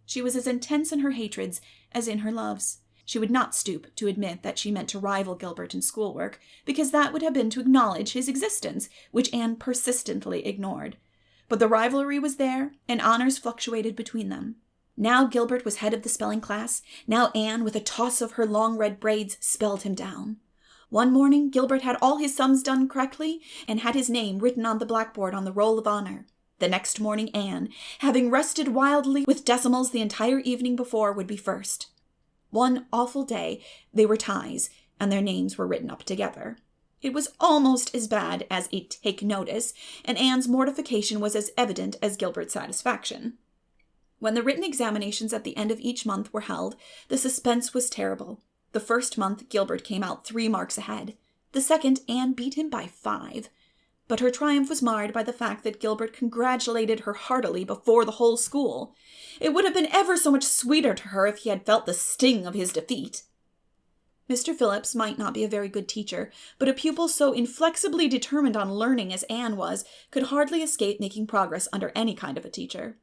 She was as intense in her hatreds as in her loves. She would not stoop to admit that she meant to rival Gilbert in schoolwork, because that would have been to acknowledge his existence, which Anne persistently ignored. But the rivalry was there, and honors fluctuated between them. Now Gilbert was head of the spelling class. Now Anne, with a toss of her long red braids, spelled him down. One morning Gilbert had all his sums done correctly and had his name written on the blackboard on the roll of honor. The next morning Anne, having rested wildly with decimals the entire evening before, would be first. One awful day they were ties, and their names were written up together. It was almost as bad as a take notice, and Anne's mortification was as evident as Gilbert's satisfaction. When the written examinations at the end of each month were held, the suspense was terrible. The first month Gilbert came out 3 marks ahead. The second, Anne beat him by 5. But her triumph was marred by the fact that Gilbert congratulated her heartily before the whole school. It would have been ever so much sweeter to her if he had felt the sting of his defeat. Mr. Phillips might not be a very good teacher, but a pupil so inflexibly determined on learning as Anne was could hardly escape making progress under any kind of a teacher.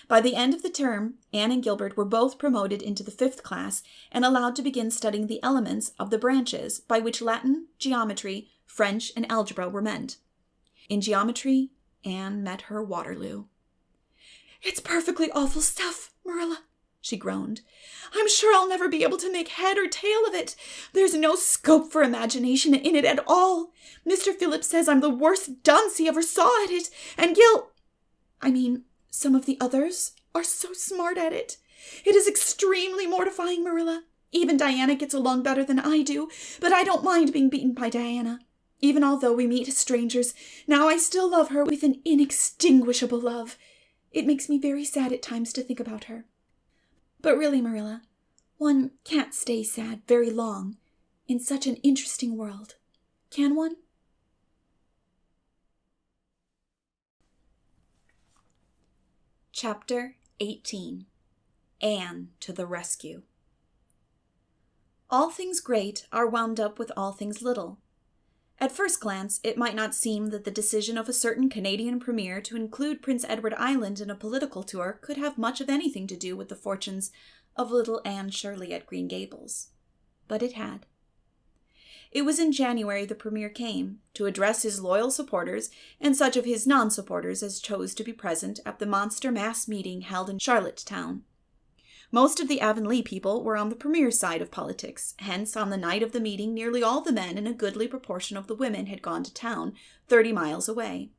By the end of the term, Anne and Gilbert were both promoted into the 5th class and allowed to begin studying the elements of the branches by which Latin, geometry, French, and algebra were meant. In geometry, Anne met her Waterloo. "It's perfectly awful stuff, Marilla," she groaned. "I'm sure I'll never be able to make head or tail of it. There's no scope for imagination in it at all. Mr. Phillips says I'm the worst dunce he ever saw at it, and some of the others are so smart at it. It is extremely mortifying, Marilla. Even Diana gets along better than I do, but I don't mind being beaten by Diana. Even although we meet as strangers, now I still love her with an inextinguishable love. It makes me very sad at times to think about her. But really, Marilla, one can't stay sad very long in such an interesting world, can one?" Chapter 18. Anne to the Rescue. All things great are wound up with all things little. At first glance, it might not seem that the decision of a certain Canadian premier to include Prince Edward Island in a political tour could have much of anything to do with the fortunes of little Anne Shirley at Green Gables. But it had. It was in January the premier came, to address his loyal supporters and such of his non-supporters as chose to be present at the monster mass meeting held in Charlottetown. Most of the Avonlea people were on the premier's side of politics, hence on the night of the meeting nearly all the men and a goodly proportion of the women had gone to town, 30 miles away.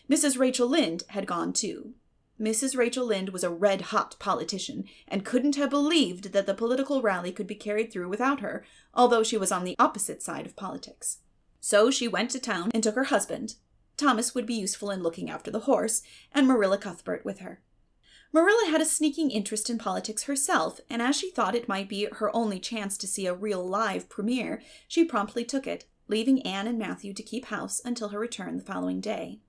Mrs. Rachel Lynde had gone too. Mrs. Rachel Lynde was a red-hot politician, and couldn't have believed that the political rally could be carried through without her, although she was on the opposite side of politics. So she went to town and took her husband. Thomas would be useful in looking after the horse, and Marilla Cuthbert with her. Marilla had a sneaking interest in politics herself, and as she thought it might be her only chance to see a real live premiere, she promptly took it, leaving Anne and Matthew to keep house until her return the following day.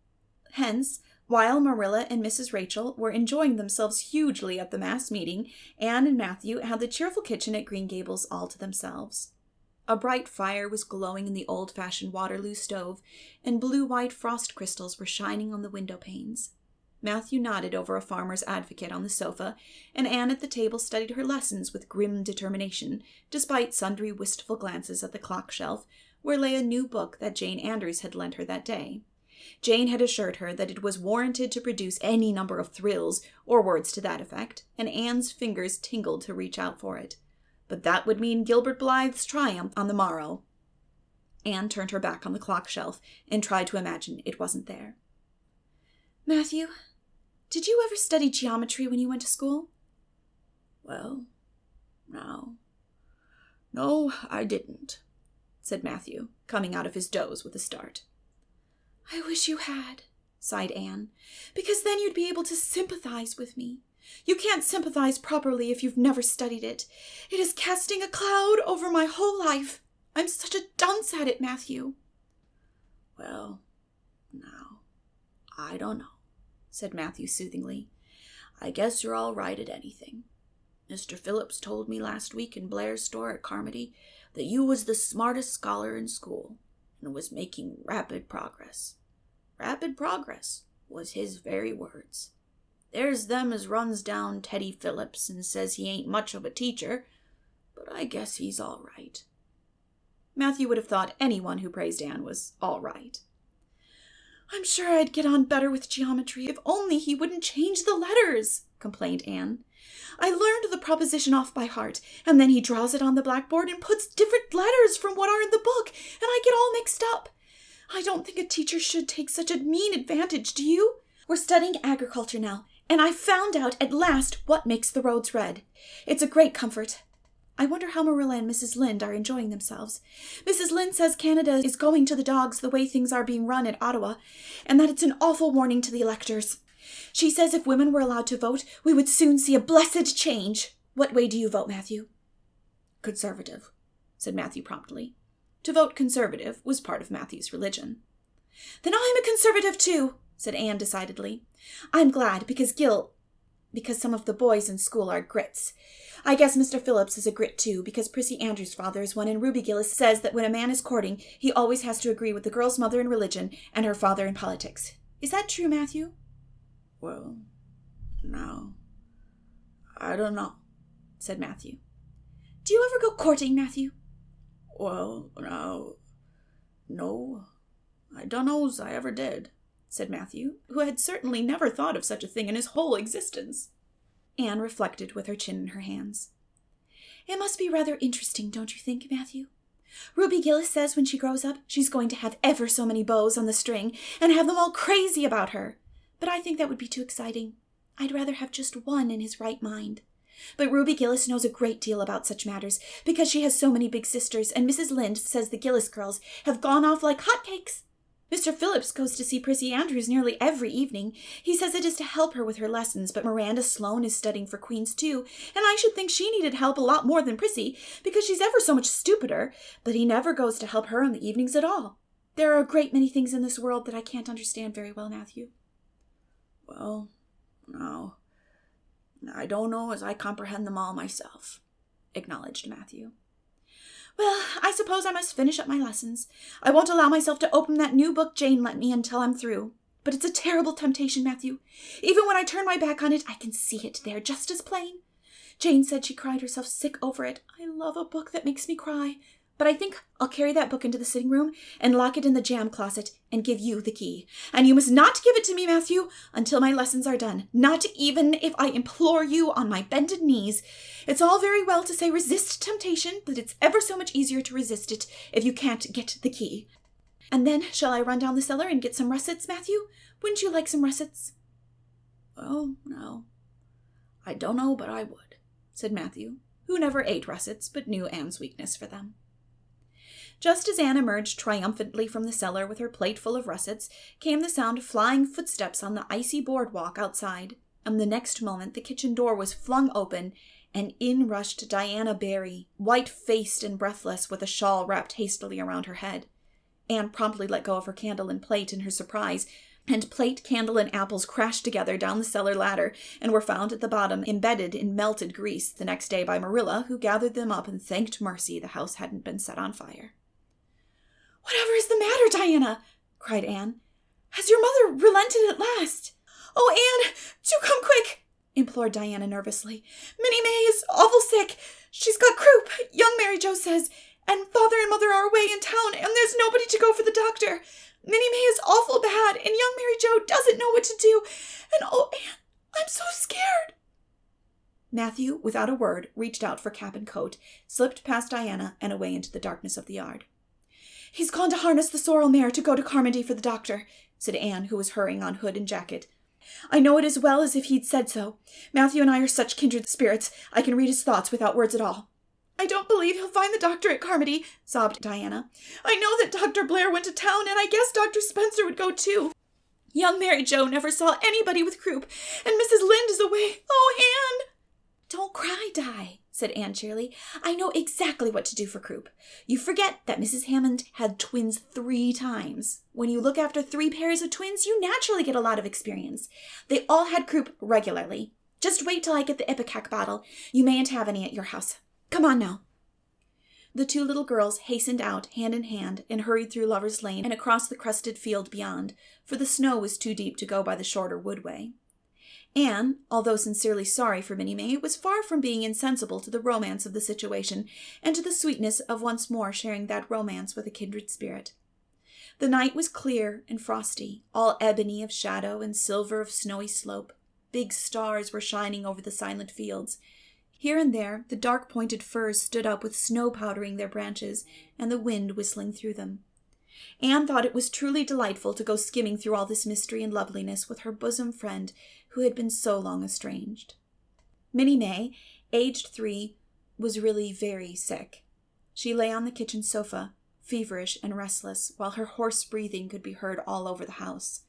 Hence, while Marilla and Mrs. Rachel were enjoying themselves hugely at the mass meeting, Anne and Matthew had the cheerful kitchen at Green Gables all to themselves. A bright fire was glowing in the old-fashioned Waterloo stove, and blue-white frost crystals were shining on the window panes. Matthew nodded over a farmer's advocate on the sofa, and Anne at the table studied her lessons with grim determination, despite sundry wistful glances at the clock shelf, where lay a new book that Jane Andrews had lent her that day. Jane had assured her that it was warranted to produce any number of thrills, or words to that effect, and Anne's fingers tingled to reach out for it. But that would mean Gilbert Blythe's triumph on the morrow. Anne turned her back on the clock shelf and tried to imagine it wasn't there. "Matthew, did you ever study geometry when you went to school?" "Well, no, I didn't," said Matthew, coming out of his doze with a start. "I wish you had," sighed Anne, "because then you'd be able to sympathize with me. You can't sympathize properly if you've never studied it. It is casting a cloud over my whole life. I'm such a dunce at it, Matthew." "Well, now, I don't know, said Matthew soothingly. I guess you're all right at anything. Mr. Phillips told me last week in Blair's store at Carmody that you was the smartest scholar in school and was making rapid progress. Rapid progress was his very words. There's them as runs down Teddy Phillips and says he ain't much of a teacher, but I guess he's all right. Matthew would have thought anyone who praised Anne was all right. I'm sure I'd get on better with geometry if only he wouldn't change the letters, complained Anne. I learned the proposition off by heart, and then he draws it on the blackboard and puts different letters from what are in the book, and I get all mixed up. I don't think a teacher should take such a mean advantage, do you? We're studying agriculture now, and I found out at last what makes the roads red. It's a great comfort. I wonder how Marilla and Mrs. Lynde are enjoying themselves. Mrs. Lynde says Canada is going to the dogs the way things are being run at Ottawa, and that it's an awful warning to the electors. She says if women were allowed to vote, we would soon see a blessed change. What way do you vote, Matthew? Conservative, said Matthew promptly. To vote conservative was part of Matthew's religion. Then I'm a conservative too, said Anne decidedly. I'm glad because some of the boys in school are grits. I guess Mr. Phillips is a grit too, because Prissy Andrews' father is one, and Ruby Gillis says that when a man is courting, he always has to agree with the girl's mother in religion and her father in politics. Is that true, Matthew? Well, no, I don't know, said Matthew. Do you ever go courting, Matthew? Well, no, I don't know's I ever did, said Matthew, who had certainly never thought of such a thing in his whole existence. Anne reflected with her chin in her hands. It must be rather interesting, don't you think, Matthew? Ruby Gillis says when she grows up, she's going to have ever so many bows on the string and have them all crazy about her. But I think that would be too exciting. I'd rather have just one in his right mind. But Ruby Gillis knows a great deal about such matters because she has so many big sisters, and Mrs. Lynde says the Gillis girls have gone off like hotcakes. Mr. Phillips goes to see Prissy Andrews nearly every evening. He says it is to help her with her lessons, but Miranda Sloane is studying for Queen's too, and I should think she needed help a lot more than Prissy, because she's ever so much stupider, but he never goes to help her in the evenings at all. There are a great many things in this world that I can't understand very well, Matthew. Well, no, I don't know as I comprehend them all myself, acknowledged Matthew. Well, I suppose I must finish up my lessons. I won't allow myself to open that new book Jane lent me until I'm through. But it's a terrible temptation, Matthew. Even when I turn my back on it, I can see it there just as plain. Jane said she cried herself sick over it. I love a book that makes me cry. But I think I'll carry that book into the sitting room and lock it in the jam closet and give you the key. And you must not give it to me, Matthew, until my lessons are done. Not even if I implore you on my bended knees. It's all very well to say resist temptation, but it's ever so much easier to resist it if you can't get the key. And then shall I run down the cellar and get some russets, Matthew? Wouldn't you like some russets? Oh, no. I don't know, but I would, said Matthew, who never ate russets but knew Anne's weakness for them. Just as Anne emerged triumphantly from the cellar with her plate full of russets, came the sound of flying footsteps on the icy boardwalk outside, and the next moment the kitchen door was flung open, and in rushed Diana Barry, white-faced and breathless, with a shawl wrapped hastily around her head. Anne promptly let go of her candle and plate in her surprise, and plate, candle, and apples crashed together down the cellar ladder and were found at the bottom, embedded in melted grease, the next day by Marilla, who gathered them up and thanked mercy the house hadn't been set on fire. "Whatever is the matter, Diana?" cried Anne. "Has your mother relented at last?" "Oh, Anne, do come quick," implored Diana nervously. "Minnie May is awful sick. She's got croup, young Mary Jo says, and father and mother are away in town, and there's nobody to go for the doctor. Minnie May is awful bad, and young Mary Jo doesn't know what to do, and oh, Anne, I'm so scared." Matthew, without a word, reached out for cap and coat, slipped past Diana, and away into the darkness of the yard. "He's gone to harness the sorrel mare to go to Carmody for the doctor," said Anne, who was hurrying on hood and jacket. "I know it as well as if he'd said so. Matthew and I are such kindred spirits, I can read his thoughts without words at all." "I don't believe he'll find the doctor at Carmody," sobbed Diana. "I know that Dr. Blair went to town, and I guess Dr. Spencer would go too. Young Mary Jo never saw anybody with croup, and Mrs. Lynde is away. Oh, Anne!" "Don't cry, Di," said Anne Shirley. "I know exactly what to do for croup. You forget that Mrs. Hammond had twins 3 times. When you look after 3 pairs of twins, you naturally get a lot of experience. They all had croup regularly. Just wait till I get the ipecac bottle. You mayn't have any at your house. Come on now." The 2 little girls hastened out hand in hand and hurried through Lover's Lane and across the crusted field beyond, for the snow was too deep to go by the shorter woodway. Anne, although sincerely sorry for Minnie May, was far from being insensible to the romance of the situation and to the sweetness of once more sharing that romance with a kindred spirit. The night was clear and frosty, all ebony of shadow and silver of snowy slope. Big stars were shining over the silent fields. Here and there the dark-pointed firs stood up with snow powdering their branches and the wind whistling through them. Anne thought it was truly delightful to go skimming through all this mystery and loveliness with her bosom friend who had been so long estranged. Minnie May, aged 3, was really very sick. She lay on the kitchen sofa, feverish and restless, while her hoarse breathing could be heard all over the house.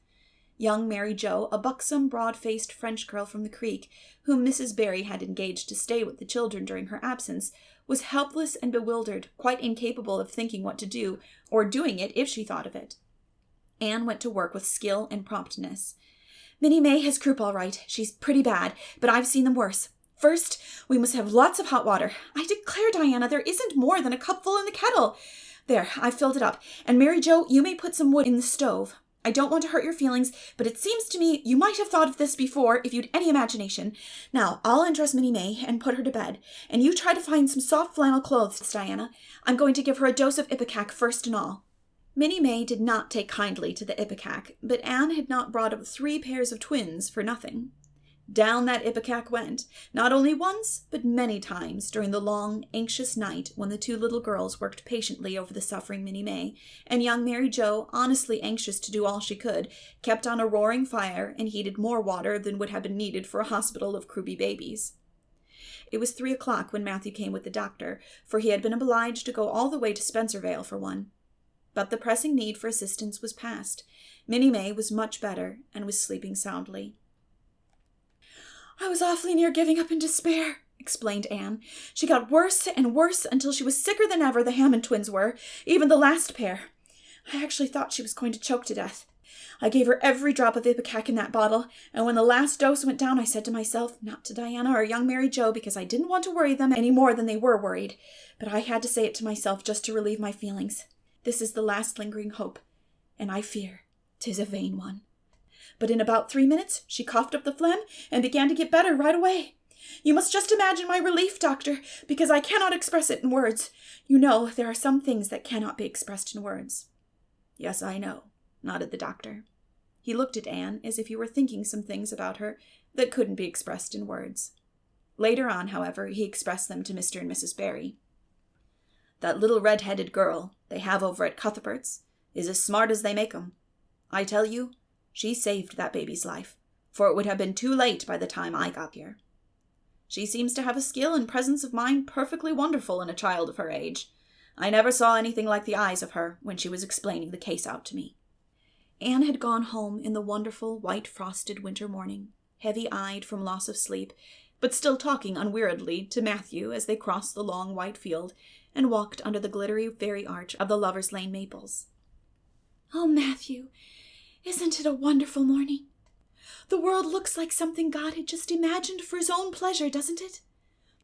Young Mary Jo, a buxom, broad-faced French girl from the creek, whom Mrs. Barry had engaged to stay with the children during her absence, was helpless and bewildered, quite incapable of thinking what to do, or doing it if she thought of it. Anne went to work with skill and promptness. "Minnie May has croup all right. She's pretty bad, but I've seen them worse. First, we must have lots of hot water. I declare, Diana, there isn't more than a cupful in the kettle. There, I've filled it up. And Mary Jo, you may put some wood in the stove. I don't want to hurt your feelings, but it seems to me you might have thought of this before if you'd any imagination. Now, I'll undress Minnie May and put her to bed, and you try to find some soft flannel clothes, Diana. I'm going to give her a dose of ipecac first and all." Minnie May did not take kindly to the ipecac, but Anne had not brought up 3 pairs of twins for nothing. Down that ipecac went, not only once, but many times during the long, anxious night when the 2 little girls worked patiently over the suffering Minnie May, and young Mary Jo, honestly anxious to do all she could, kept on a roaring fire and heated more water than would have been needed for a hospital of croupy babies. It was 3 o'clock when Matthew came with the doctor, for he had been obliged to go all the way to Spencervale for one. But the pressing need for assistance was past. Minnie May was much better and was sleeping soundly. "I was awfully near giving up in despair," explained Anne. "She got worse and worse until she was sicker than ever, the Hammond twins were, even the last pair. I actually thought she was going to choke to death. I gave her every drop of ipecac in that bottle, and when the last dose went down, I said to myself, not to Diana or young Mary Jo, because I didn't want to worry them any more than they were worried, but I had to say it to myself just to relieve my feelings. This is the last lingering hope, and I fear 'tis a vain one. But in about 3 minutes, she coughed up the phlegm and began to get better right away. You must just imagine my relief, doctor, because I cannot express it in words. You know, there are some things that cannot be expressed in words." "Yes, I know," nodded the doctor. He looked at Anne as if he were thinking some things about her that couldn't be expressed in words. Later on, however, he expressed them to Mr. and Mrs. Barry. "That little red-headed girl they have over at Cuthbert's is as smart as they make 'em. I tell you, she saved that baby's life, for it would have been too late by the time I got here. She seems to have a skill and presence of mind perfectly wonderful in a child of her age. I never saw anything like the eyes of her when she was explaining the case out to me." Anne had gone home in the wonderful white-frosted winter morning, heavy-eyed from loss of sleep, but still talking unweariedly to Matthew as they crossed the long white field and walked under the glittery fairy arch of the Lover's Lane maples. "Oh, Matthew, isn't it a wonderful morning? The world looks like something God had just imagined for his own pleasure, doesn't it?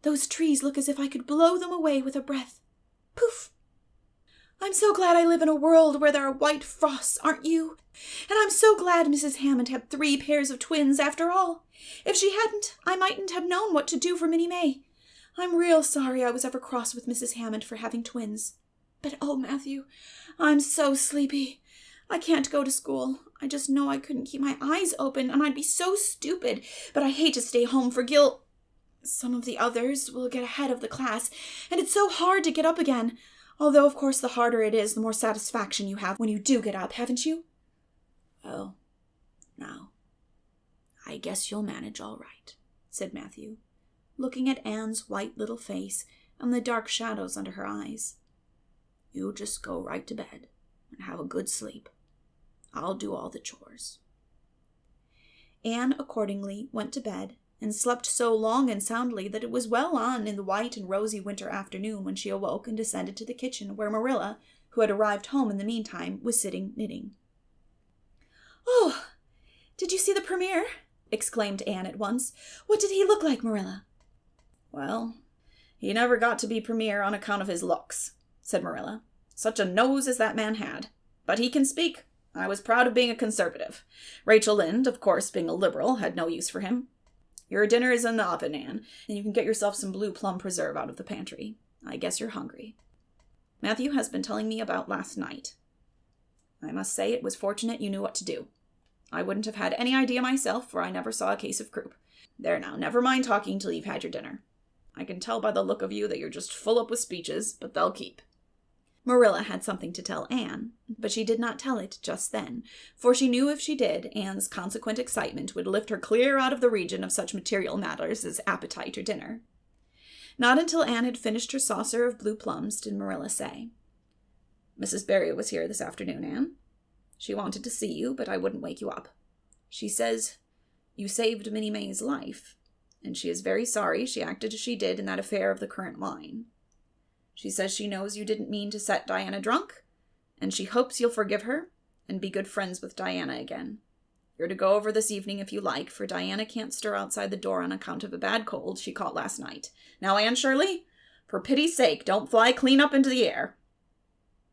Those trees look as if I could blow them away with a breath. Poof! I'm so glad I live in a world where there are white frosts, aren't you? And I'm so glad Mrs. Hammond had 3 pairs of twins after all. If she hadn't, I mightn't have known what to do for Minnie May. I'm real sorry I was ever cross with Mrs. Hammond for having twins. But oh, Matthew, I'm so sleepy. I can't go to school. I just know I couldn't keep my eyes open, and I'd be so stupid, but I hate to stay home for some of the others will get ahead of the class, and it's so hard to get up again, although of course the harder it is, the more satisfaction you have when you do get up, haven't you?" "Oh, now, I guess you'll manage all right," said Matthew, looking at Anne's white little face and the dark shadows under her eyes. "You just go right to bed and have a good sleep. I'll do all the chores." Anne accordingly went to bed and slept so long and soundly that it was well on in the white and rosy winter afternoon when she awoke and descended to the kitchen, where Marilla, who had arrived home in the meantime, was sitting knitting. "Oh, did you see the premiere?" exclaimed Anne at once. "What did he look like, Marilla?" "Well, he never got to be premier on account of his looks," said Marilla. "Such a nose as that man had. But he can speak. I was proud of being a conservative. Rachel Lynde, of course, being a liberal, had no use for him. Your dinner is in the oven, Anne, and you can get yourself some blue plum preserve out of the pantry. I guess you're hungry. Matthew has been telling me about last night. I must say it was fortunate you knew what to do. I wouldn't have had any idea myself, for I never saw a case of croup. There now, never mind talking till you've had your dinner. I can tell by the look of you that you're just full up with speeches, but they'll keep." Marilla had something to tell Anne, but she did not tell it just then, for she knew if she did, Anne's consequent excitement would lift her clear out of the region of such material matters as appetite or dinner. Not until Anne had finished her saucer of blue plums did Marilla say, "Mrs. Barry was here this afternoon, Anne. She wanted to see you, but I wouldn't wake you up. She says you saved Minnie May's life, and she is very sorry she acted as she did in that affair of the currant wine. She says she knows you didn't mean to set Diana drunk, and she hopes you'll forgive her and be good friends with Diana again. You're to go over this evening if you like, for Diana can't stir outside the door on account of a bad cold she caught last night. Now, Anne Shirley, for pity's sake, don't fly clean up into the air."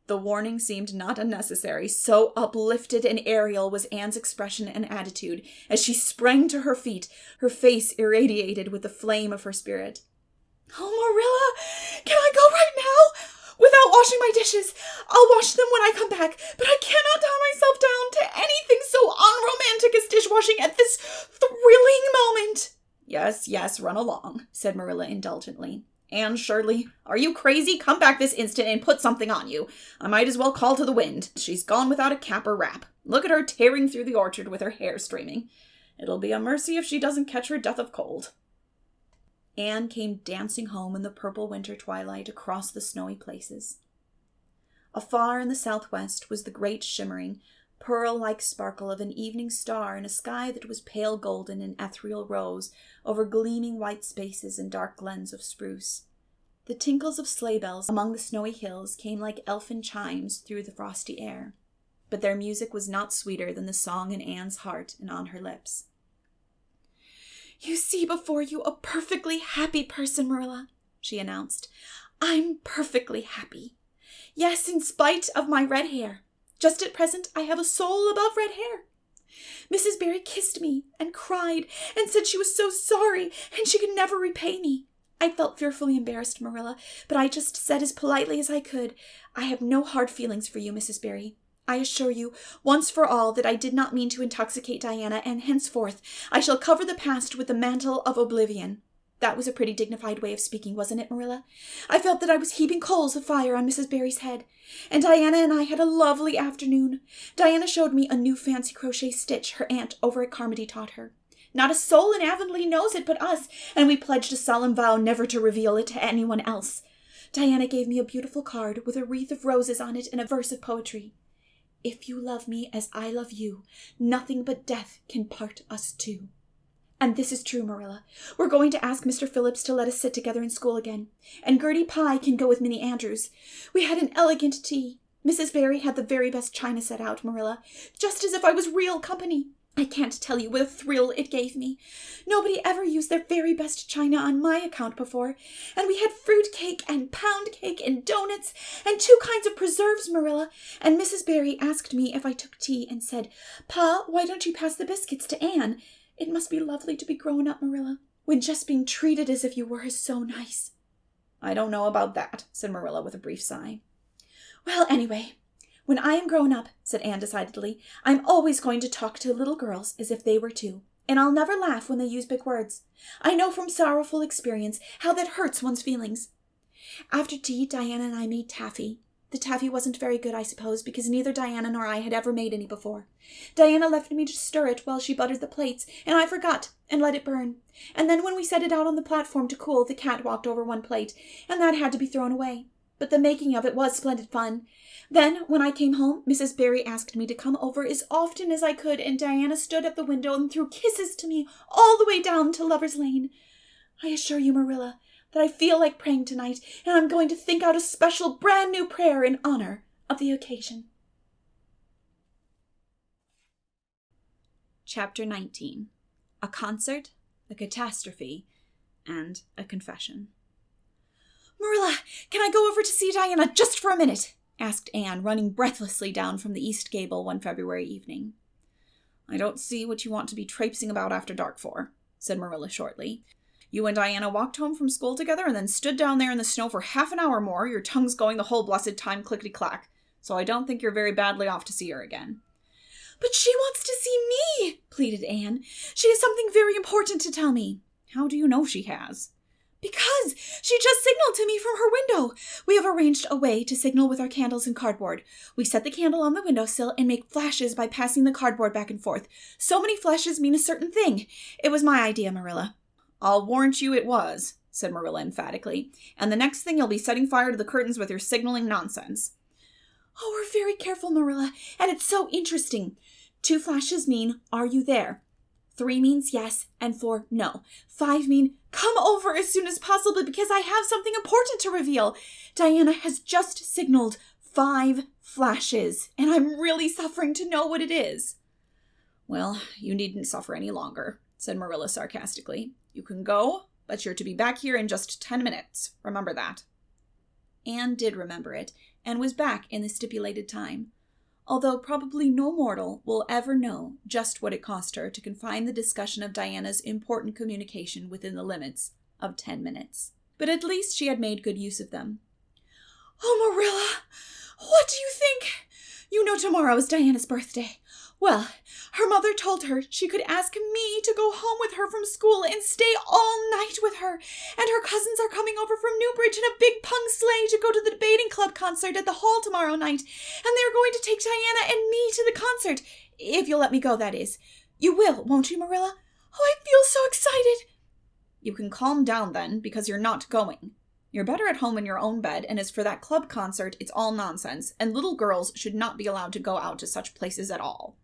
The warning seemed not unnecessary, so uplifted and aerial was Anne's expression and attitude as she sprang to her feet, her face irradiated with the flame of her spirit. "Oh, Marilla, can I go right now? Without washing my dishes. I'll wash them when I come back, but I cannot tie myself down to anything so unromantic as dishwashing at this thrilling moment." Yes, run along," said Marilla indulgently. "Anne Shirley, are you crazy? Come back this instant and put something on you. I might as well call to the wind. She's gone without a cap or wrap. Look at her tearing through the orchard with her hair streaming. It'll be a mercy if she doesn't catch her death of cold." Anne came dancing home in the purple winter twilight across the snowy places. Afar in the southwest was the great shimmering, pearl-like sparkle of an evening star in a sky that was pale golden and ethereal rose over gleaming white spaces and dark glens of spruce. The tinkles of sleigh bells among the snowy hills came like elfin chimes through the frosty air, but their music was not sweeter than the song in Anne's heart and on her lips. "You see before you a perfectly happy person, Marilla," she announced. "I'm perfectly happy. Yes, in spite of my red hair. Just at present I have a soul above red hair. Mrs. Barry kissed me and cried and said she was so sorry and she could never repay me. I felt fearfully embarrassed, Marilla, but I just said as politely as I could, 'I have no hard feelings for you, Mrs. Barry. I assure you, once for all, that I did not mean to intoxicate Diana, and henceforth I shall cover the past with the mantle of oblivion.' That was a pretty dignified way of speaking, wasn't it, Marilla? I felt that I was heaping coals of fire on Mrs. Barry's head. And Diana and I had a lovely afternoon. Diana showed me a new fancy crochet stitch her aunt over at Carmody taught her. Not a soul in Avonlea knows it but us, and we pledged a solemn vow never to reveal it to anyone else. Diana gave me a beautiful card with a wreath of roses on it and a verse of poetry. 'If you love me as I love you, nothing but death can part us two.' And this is true, Marilla. We're going to ask Mr. Phillips to let us sit together in school again. And Gertie Pye can go with Minnie Andrews. We had an elegant tea. Mrs. Barry had the very best china set out, Marilla, just as if I was real company. I can't tell you what a thrill it gave me. Nobody ever used their very best china on my account before. And we had fruit cake and pound cake and donuts and 2 kinds of preserves, Marilla. And Mrs. Barry asked me if I took tea and said, 'Pa, why don't you pass the biscuits to Anne?' It must be lovely to be grown up, Marilla, when just being treated as if you were is so nice." "I don't know about that," said Marilla with a brief sigh. "Well, anyway, when I am grown up," said Anne decidedly, "I'm always going to talk to little girls as if they were too, and I'll never laugh when they use big words. I know from sorrowful experience how that hurts one's feelings. After tea, Diana and I made taffy. The taffy wasn't very good, I suppose, because neither Diana nor I had ever made any before. Diana left me to stir it while she buttered the plates, and I forgot and let it burn. And then when we set it out on the platform to cool, the cat walked over one plate, and that had to be thrown away. but the making of it was splendid fun. Then, when I came home, Mrs. Barry asked me to come over as often as I could, and Diana stood at the window and threw kisses to me all the way down to Lover's Lane. I assure you, Marilla, that I feel like praying tonight, and I'm going to think out a special brand new prayer in honor of the occasion. Chapter 19. A Concert, a Catastrophe, and a Confession. Marilla, can I go over to see Diana just for a minute? Asked Anne, running breathlessly down from the East Gable one February evening. I don't see what you want to be traipsing about after dark for, said Marilla shortly. You and Diana walked home from school together and then stood down there in the snow for half an hour more, your tongues going the whole blessed time clickety-clack, so I don't think you're very badly off to see her again. But she wants to see me, pleaded Anne. She has something very important to tell me. How do you know she has? Because she just signaled to me from her window. We have arranged a way to signal with our candles and cardboard. We set the candle on the windowsill and make flashes by passing the cardboard back and forth. So many flashes mean a certain thing. It was my idea, Marilla. I'll warrant you it was, said Marilla emphatically. And the next thing you'll be setting fire to the curtains with your signaling nonsense. Oh, we're very careful, Marilla, and it's so interesting. 2 flashes mean, are you there? 3 means yes, and 4, no. 5 mean, come over as soon as possible because I have something important to reveal. Diana has just signaled 5 flashes, and I'm really suffering to know what it is. Well, you needn't suffer any longer, said Marilla sarcastically. You can go, but you're to be back here in just 10 minutes. Remember that. Anne did remember it, and was back in the stipulated time, although probably no mortal will ever know just what it cost her to confine the discussion of Diana's important communication within the limits of 10 minutes. But at least she had made good use of them. Oh, Marilla, what do you think? You know tomorrow is Diana's birthday. Well, her mother told her she could ask me to go home with her from school and stay all night with her. And her cousins are coming over from Newbridge in a big pung sleigh to go to the debating club concert at the hall tomorrow night. And they're going to take Diana and me to the concert. If you'll let me go, that is. You will, won't you, Marilla? Oh, I feel so excited. You can calm down then, because you're not going. You're better at home in your own bed, and as for that club concert, it's all nonsense, and little girls should not be allowed to go out to such places at all.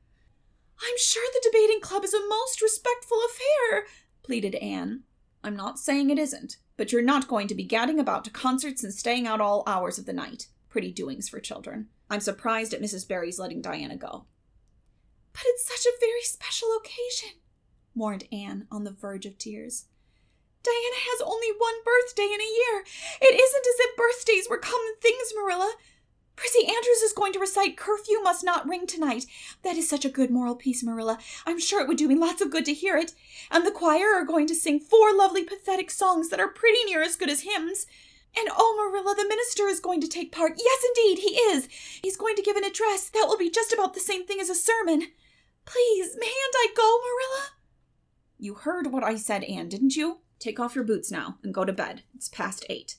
I'm sure the debating club is a most respectful affair, pleaded Anne. I'm not saying it isn't, but you're not going to be gadding about to concerts and staying out all hours of the night. Pretty doings for children. I'm surprised at Mrs. Barry's letting Diana go. But it's such a very special occasion, mourned Anne on the verge of tears. Diana has only one birthday in a year. It isn't as if birthdays were common things, Marilla. Prissy Andrews is going to recite Curfew Must Not Ring tonight. That is such a good moral piece, Marilla. I'm sure it would do me lots of good to hear it. And the choir are going to sing 4 lovely pathetic songs that are pretty near as good as hymns. And oh, Marilla, the minister is going to take part. Yes, indeed, he is. He's going to give an address. That will be just about the same thing as a sermon. Please, mayn't I go, Marilla? You heard what I said, Anne, didn't you? Take off your boots now and go to bed. It's past 8.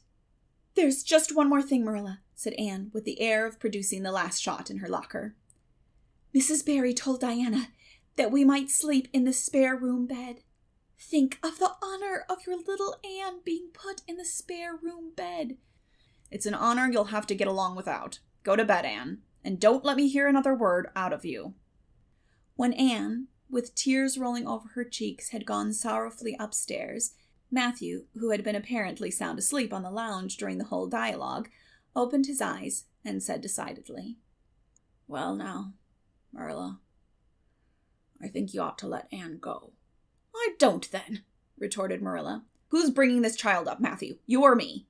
There's just one more thing, Marilla, said Anne, with the air of producing the last shot in her locker. Mrs. Barry told Diana that we might sleep in the spare room bed. Think of the honor of your little Anne being put in the spare room bed. It's an honor you'll have to get along without. Go to bed, Anne, and don't let me hear another word out of you. When Anne, with tears rolling over her cheeks, had gone sorrowfully upstairs, Matthew, who had been apparently sound asleep on the lounge during the whole dialogue, opened his eyes and said decidedly, Well now, Marilla, I think you ought to let Anne go. I don't then, retorted Marilla. Who's bringing this child up, Matthew? You or me?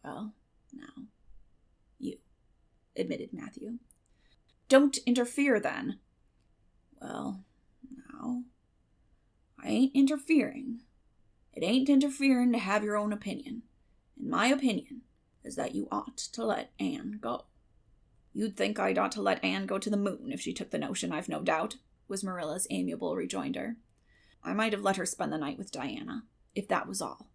Well, now, you, admitted Matthew. Don't interfere then. Well, now, I ain't interfering. It ain't interfering to have your own opinion. And my opinion is that you ought to let Anne go. You'd think I'd ought to let Anne go to the moon if she took the notion, I've no doubt, was Marilla's amiable rejoinder. I might have let her spend the night with Diana, if that was all.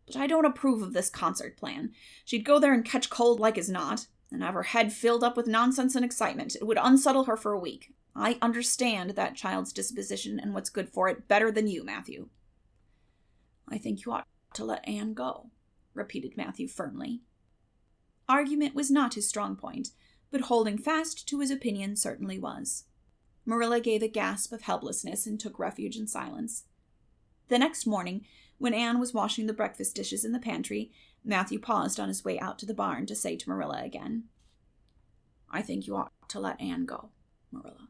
But I don't approve of this concert plan. She'd go there and catch cold like as not, and have her head filled up with nonsense and excitement. It would unsettle her for a week. I understand that child's disposition and what's good for it better than you, Matthew. I think you ought to let Anne go, repeated Matthew firmly. Argument was not his strong point, but holding fast to his opinion certainly was. Marilla gave a gasp of helplessness and took refuge in silence. The next morning, when Anne was washing the breakfast dishes in the pantry, Matthew paused on his way out to the barn to say to Marilla again, "I think you ought to let Anne go, Marilla."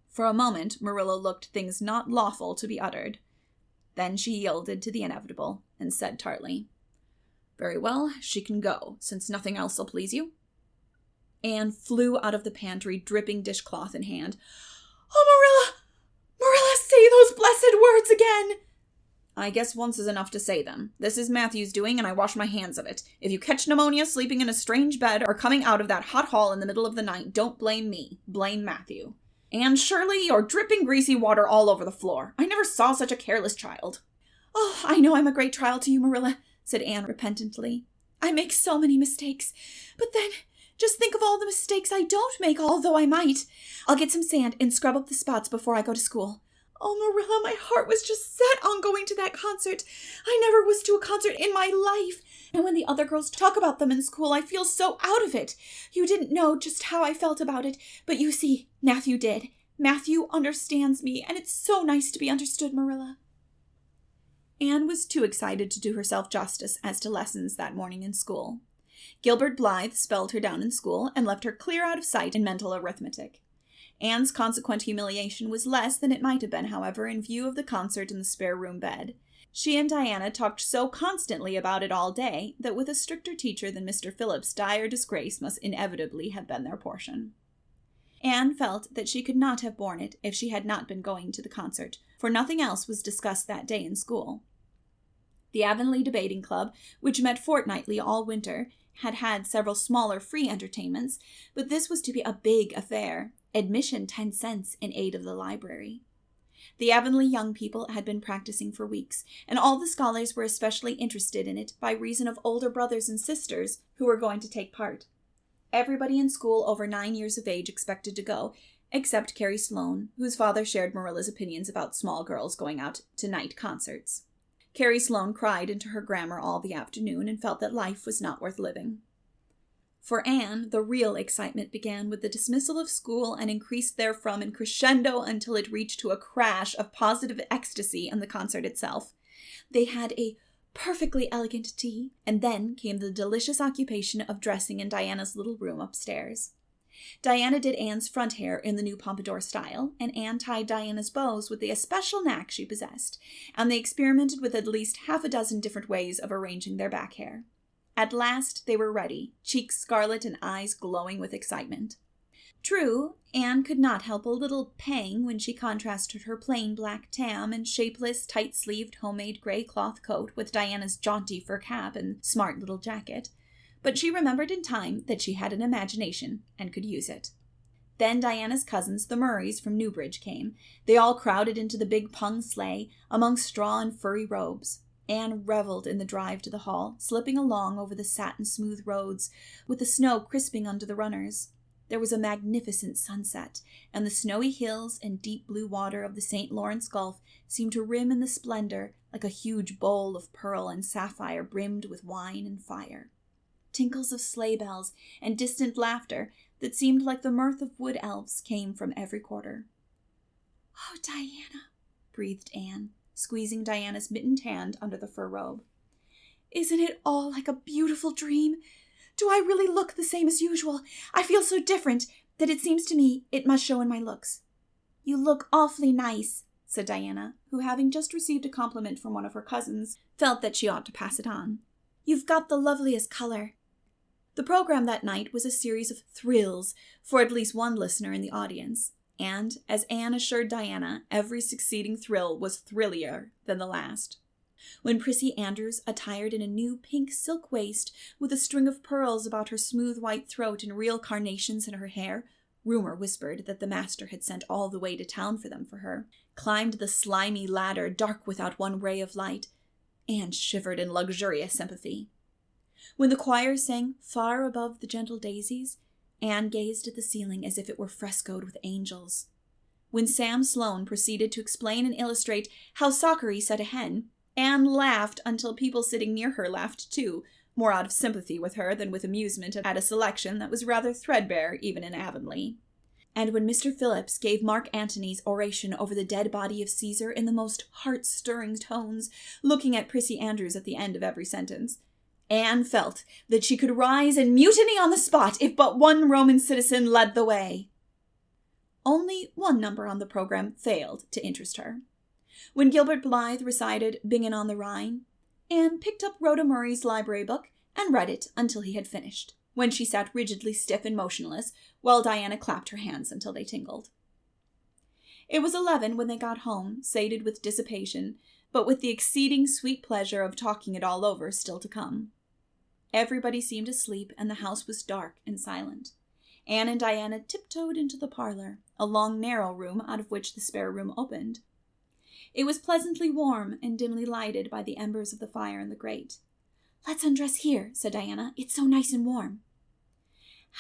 For a moment, Marilla looked things not lawful to be uttered. Then she yielded to the inevitable and said tartly, "Very well, she can go, since nothing else will please you." Anne flew out of the pantry, dripping dishcloth in hand. "Oh, Marilla! Marilla, say those blessed words again!" "I guess once is enough to say them. This is Matthew's doing, and I wash my hands of it. If you catch pneumonia sleeping in a strange bed or coming out of that hot hall in the middle of the night, don't blame me. Blame Matthew. Anne Shirley, you're dripping greasy water all over the floor. I never saw such a careless child." "Oh, I know I'm a great trial to you, Marilla," said Anne repentantly. "I make so many mistakes. But then, just think of all the mistakes I don't make, although I might. I'll get some sand and scrub up the spots before I go to school. Oh, Marilla, my heart was just set on going to that concert. I never was to a concert in my life. And when the other girls talk about them in school, I feel so out of it. You didn't know just how I felt about it, but you see, Matthew did. Matthew understands me, and it's so nice to be understood, Marilla." Anne was too excited to do herself justice as to lessons that morning in school. Gilbert Blythe spelled her down in school and left her clear out of sight in mental arithmetic. Anne's consequent humiliation was less than it might have been, however, in view of the concert in the spare room bed. She and Diana talked so constantly about it all day that with a stricter teacher than Mr. Phillips, dire disgrace must inevitably have been their portion. Anne felt that she could not have borne it if she had not been going to the concert, for nothing else was discussed that day in school. The Avonlea Debating Club, which met fortnightly all winter, had had several smaller free entertainments, but this was to be a big affair, admission 10 cents in aid of the library. The Avonlea young people had been practicing for weeks, and all the scholars were especially interested in it by reason of older brothers and sisters who were going to take part. Everybody in school over 9 years of age expected to go, except Carrie Sloane, whose father shared Marilla's opinions about small girls going out to night concerts. Carrie Sloane cried into her grammar all the afternoon and felt that life was not worth living. For Anne, the real excitement began with the dismissal of school and increased therefrom in crescendo until it reached to a crash of positive ecstasy in the concert itself. They had a perfectly elegant tea, and then came the delicious occupation of dressing in Diana's little room upstairs. Diana did Anne's front hair in the new pompadour style, and Anne tied Diana's bows with the especial knack she possessed, and they experimented with at least half a dozen different ways of arranging their back hair. At last they were ready, cheeks scarlet and eyes glowing with excitement. True, Anne could not help a little pang when she contrasted her plain black tam and shapeless, tight-sleeved, homemade gray cloth coat with Diana's jaunty fur cap and smart little jacket, but she remembered in time that she had an imagination and could use it. Then Diana's cousins, the Murrays from Newbridge, came. They all crowded into the big pung sleigh, among straw and furry robes. Anne reveled in the drive to the hall, slipping along over the satin-smooth roads, with the snow crisping under the runners. There was a magnificent sunset, and the snowy hills and deep blue water of the St. Lawrence Gulf seemed to rim in the splendor like a huge bowl of pearl and sapphire brimmed with wine and fire. Tinkles of sleigh bells and distant laughter that seemed like the mirth of wood elves came from every quarter. "Oh, Diana," breathed Anne, squeezing Diana's mittened hand under the fur robe. "Isn't it all like a beautiful dream? Do I really look the same as usual? I feel so different that it seems to me it must show in my looks." "You look awfully nice," said Diana, who, having just received a compliment from one of her cousins, felt that she ought to pass it on. "You've got the loveliest color." The program that night was a series of thrills for at least one listener in the audience, and, as Anne assured Diana, every succeeding thrill was thrillier than the last. When Prissy Andrews, attired in a new pink silk waist with a string of pearls about her smooth white throat and real carnations in her hair, rumor whispered that the master had sent all the way to town for them for her, climbed the slimy ladder dark without one ray of light, Anne shivered in luxurious sympathy. When the choir sang Far Above the Gentle Daisies, Anne gazed at the ceiling as if it were frescoed with angels. When Sam Sloane proceeded to explain and illustrate how Sockery set a hen, Anne laughed until people sitting near her laughed too, more out of sympathy with her than with amusement at a selection that was rather threadbare even in Avonlea. And when Mr. Phillips gave Mark Antony's oration over the dead body of Caesar in the most heart-stirring tones, looking at Prissy Andrews at the end of every sentence, Anne felt that she could rise and mutiny on the spot if but one Roman citizen led the way. Only one number on the program failed to interest her. When Gilbert Blythe recited Bingen on the Rhine, Anne picked up Rhoda Murray's library book and read it until he had finished, when she sat rigidly stiff and motionless, while Diana clapped her hands until they tingled. It was 11 when they got home, sated with dissipation, but with the exceeding sweet pleasure of talking it all over still to come. Everybody seemed asleep, and the house was dark and silent. Anne and Diana tiptoed into the parlor, a long, narrow room out of which the spare room opened. It was pleasantly warm and dimly lighted by the embers of the fire in the grate. "Let's undress here," said Diana. "It's so nice and warm."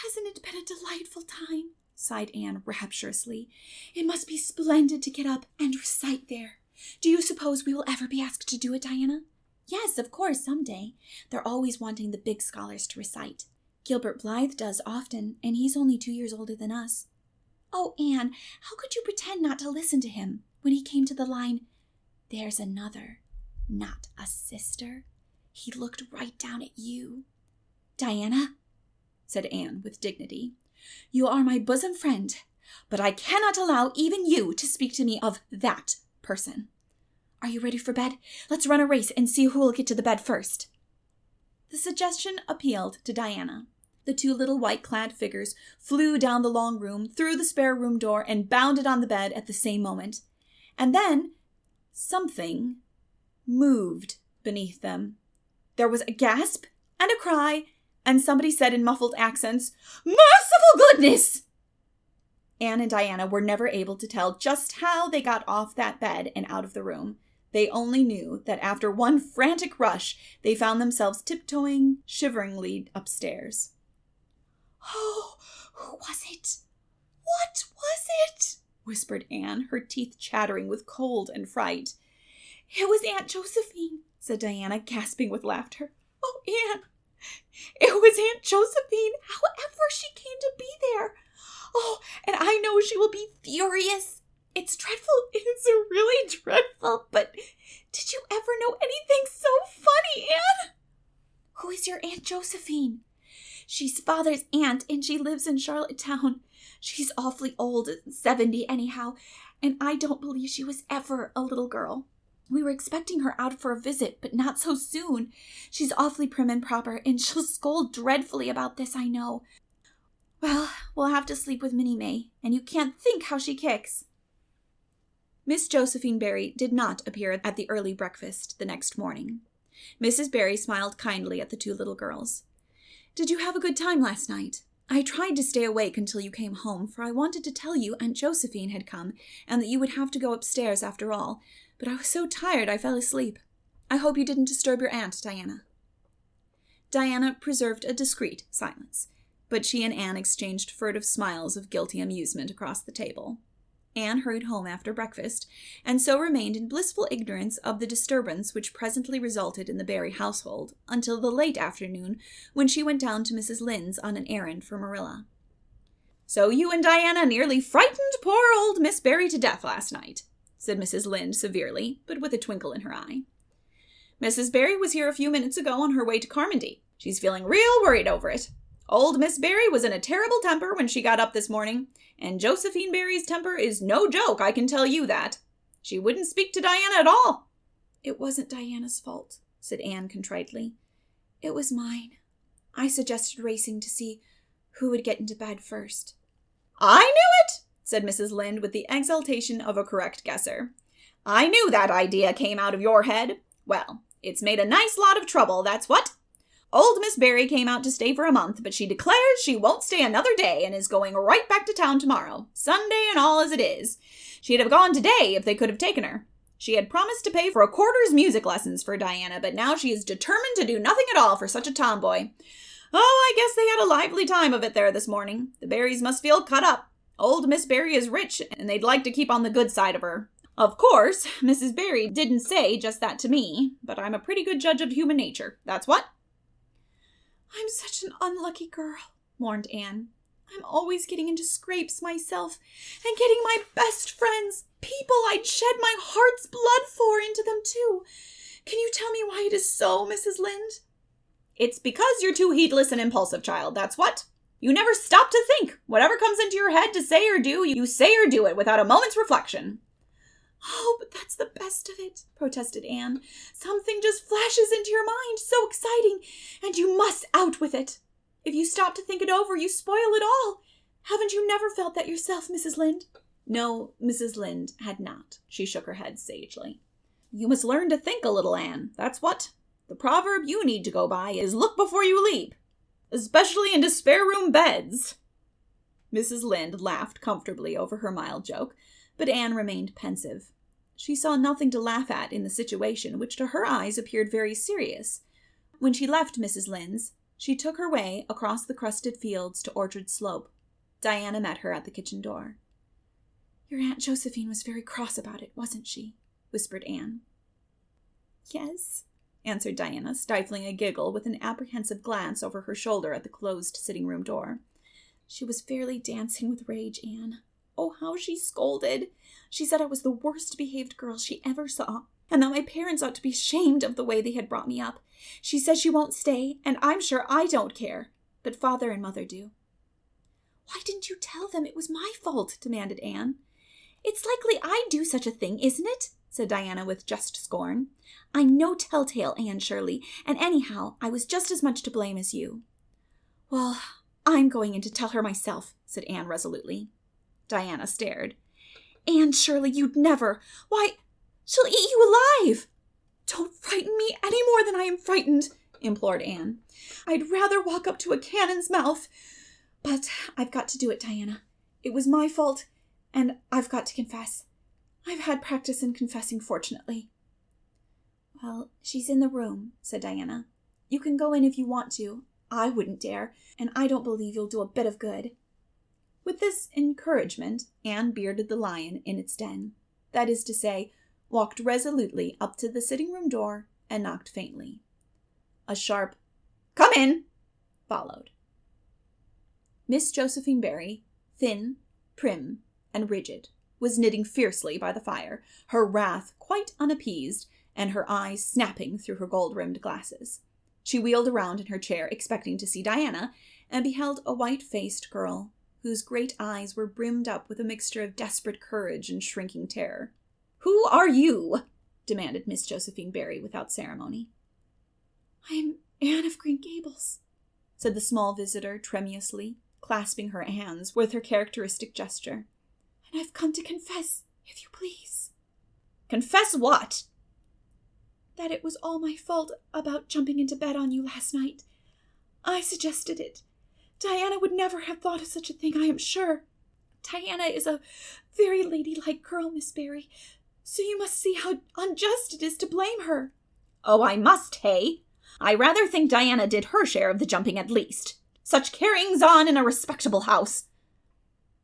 "Hasn't it been a delightful time?" sighed Anne rapturously. "It must be splendid to get up and recite there. Do you suppose we will ever be asked to do it, Diana?" "Yes, of course, some day. They're always wanting the big scholars to recite. Gilbert Blythe does often, and he's only 2 years older than us." "Oh, Anne, how could you pretend not to listen to him when he came to the line, 'There's another, not a sister'? He looked right down at you." "Diana," said Anne with dignity, "you are my bosom friend, but I cannot allow even you to speak to me of that person. Are you ready for bed? Let's run a race and see who will get to the bed first." The suggestion appealed to Diana. The 2 little white-clad figures flew down the long room, through the spare room door, and bounded on the bed at the same moment. And then something moved beneath them. There was a gasp and a cry, and somebody said in muffled accents, "Merciful goodness!" Anne and Diana were never able to tell just how they got off that bed and out of the room. They only knew that after one frantic rush, they found themselves tiptoeing shiveringly upstairs. "Oh, who was it? What was it?" whispered Anne, her teeth chattering with cold and fright. "It was Aunt Josephine," said Diana, gasping with laughter. "Oh, Anne, it was Aunt Josephine. However she came to be there. Oh, and I know she will be furious. It's dreadful. It's really dreadful. But did you ever know anything so funny, Anne?" "Who is your Aunt Josephine?" "She's Father's aunt, and she lives in Charlottetown. She's awfully old, 70 anyhow, and I don't believe she was ever a little girl. We were expecting her out for a visit, but not so soon. She's awfully prim and proper, and she'll scold dreadfully about this, I know. Well, we'll have to sleep with Minnie May, and you can't think how she kicks." Miss Josephine Barry did not appear at the early breakfast the next morning. Mrs. Barry smiled kindly at the 2 little girls. "Did you have a good time last night? I tried to stay awake until you came home, for I wanted to tell you Aunt Josephine had come, and that you would have to go upstairs after all, but I was so tired I fell asleep. I hope you didn't disturb your aunt, Diana." Diana preserved a discreet silence, but she and Anne exchanged furtive smiles of guilty amusement across the table. Anne hurried home after breakfast, and so remained in blissful ignorance of the disturbance which presently resulted in the Barry household, until the late afternoon, when she went down to Mrs. Lynde's on an errand for Marilla. "So you and Diana nearly frightened poor old Miss Barry to death last night," said Mrs. Lynde severely, but with a twinkle in her eye. "Mrs. Barry was here a few minutes ago on her way to Carmody. She's feeling real worried over it. Old Miss Barry was in a terrible temper when she got up this morning, and Josephine Barry's temper is no joke, I can tell you that. She wouldn't speak to Diana at all." "It wasn't Diana's fault," said Anne contritely. "It was mine. I suggested racing to see who would get into bed first." "I knew it," said Mrs. Lynde with the exultation of a correct guesser. "I knew that idea came out of your head. Well, it's made a nice lot of trouble, that's what. Old Miss Barry came out to stay for a month, but she declares she won't stay another day and is going right back to town tomorrow, Sunday and all as it is. She'd have gone today if they could have taken her. She had promised to pay for a quarter's music lessons for Diana, but now she is determined to do nothing at all for such a tomboy. Oh, I guess they had a lively time of it there this morning. The Barrys must feel cut up. Old Miss Barry is rich, and they'd like to keep on the good side of her. Of course, Mrs. Barry didn't say just that to me, but I'm a pretty good judge of human nature, that's what." I'm such an unlucky girl, mourned Anne. I'm always getting into scrapes myself and getting my best friends, people I'd shed my heart's blood for, into them too. Can you tell me why it is so, Mrs. Lynde? It's because you're too heedless and impulsive, child, that's what. You never stop to think. Whatever comes into your head to say or do, you say or do it without a moment's reflection. Oh, but that's the best of it, protested Anne. Something just flashes into your mind, so exciting, and you must out with it. If you stop to think it over, you spoil it all. Haven't you never felt that yourself, Mrs. Lynde? No, Mrs. Lynde had not. She shook her head sagely. You must learn to think a little, Anne. That's what. The proverb you need to go by is look before you leap, especially into spare-room beds. Mrs. Lynde laughed comfortably over her mild joke, but Anne remained pensive. She saw nothing to laugh at in the situation, which to her eyes appeared very serious. When she left Mrs. Lynde's, she took her way across the crusted fields to Orchard Slope. Diana met her at the kitchen door. Your Aunt Josephine was very cross about it, wasn't she? Whispered Anne. Yes, answered Diana, stifling a giggle with an apprehensive glance over her shoulder at the closed sitting-room door. She was fairly dancing with rage, Anne. Oh, how she scolded! She said I was the worst-behaved girl she ever saw, and that my parents ought to be ashamed of the way they had brought me up. She says she won't stay, and I'm sure I don't care, but Father and Mother do. Why didn't you tell them it was my fault? Demanded Anne. It's likely I'd do such a thing, isn't it? Said Diana with just scorn. I'm no telltale, Anne Shirley, and anyhow, I was just as much to blame as you. Well, I'm going in to tell her myself, said Anne resolutely. Diana stared. Anne Shirley, you'd never. Why, she'll eat you alive. Don't frighten me any more than I am frightened, implored Anne. I'd rather walk up to a cannon's mouth. But I've got to do it, Diana. It was my fault, and I've got to confess. I've had practice in confessing, fortunately. Well, she's in the room, said Diana. You can go in if you want to. I wouldn't dare, and I don't believe you'll do a bit of good. With this encouragement, Anne bearded the lion in its den. That is to say, walked resolutely up to the sitting-room door and knocked faintly. A sharp, "Come in," followed. Miss Josephine Barry, thin, prim, and rigid, was knitting fiercely by the fire, her wrath quite unappeased, and her eyes snapping through her gold-rimmed glasses. She wheeled around in her chair, expecting to see Diana, and beheld a white-faced girl, whose great eyes were brimmed up with a mixture of desperate courage and shrinking terror. "Who are you?" demanded Miss Josephine Barry without ceremony. "I am Anne of Green Gables," said the small visitor tremulously, clasping her hands with her characteristic gesture. "And I've come to confess, if you please." "Confess what?" "That it was all my fault about jumping into bed on you last night. I suggested it. Diana would never have thought of such a thing, I am sure. Diana is a very ladylike girl, Miss Barry, so you must see how unjust it is to blame her." "Oh, I must, hey? I rather think Diana did her share of the jumping at least. Such carryings on in a respectable house."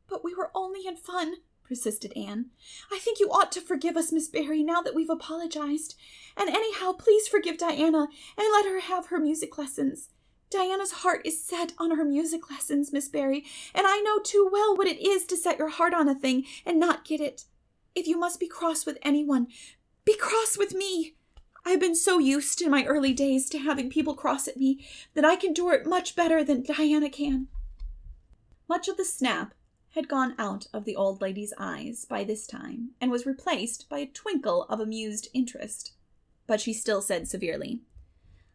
"But we were only in fun," persisted Anne. "I think you ought to forgive us, Miss Barry, now that we've apologized. And anyhow, please forgive Diana and let her have her music lessons. Diana's heart is set on her music lessons, Miss Barry, and I know too well what it is to set your heart on a thing and not get it. If you must be cross with anyone, be cross with me. I've been so used in my early days to having people cross at me that I can endure it much better than Diana can." Much of the snap had gone out of the old lady's eyes by this time, and was replaced by a twinkle of amused interest. But she still said severely,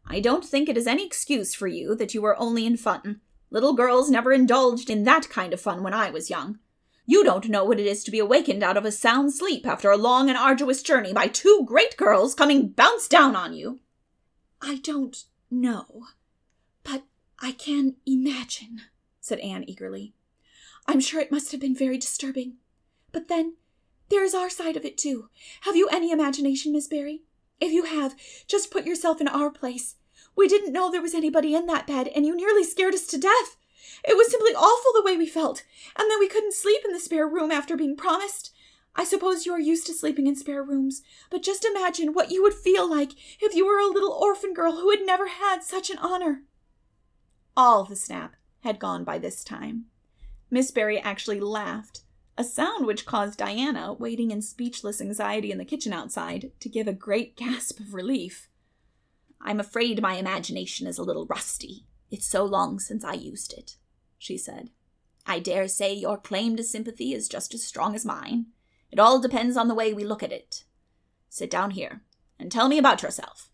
"I don't think it is any excuse for you that you were only in fun. Little girls never indulged in that kind of fun when I was young. You don't know what it is to be awakened out of a sound sleep after a long and arduous journey by two great girls coming bounce down on you." "I don't know, but I can imagine," said Anne eagerly. "I'm sure it must have been very disturbing. But then, there is our side of it, too. Have you any imagination, Miss Barry? If you have, just put yourself in our place. We didn't know there was anybody in that bed, and you nearly scared us to death. It was simply awful the way we felt, and then we couldn't sleep in the spare room after being promised. I suppose you are used to sleeping in spare rooms, but just imagine what you would feel like if you were a little orphan girl who had never had such an honor." All the snap had gone by this time. Miss Barry actually laughed, a sound which caused Diana, waiting in speechless anxiety in the kitchen outside, to give a great gasp of relief. "I'm afraid my imagination is a little rusty. It's so long since I used it," she said. "I dare say your claim to sympathy is just as strong as mine. It all depends on the way we look at it. Sit down here and tell me about yourself."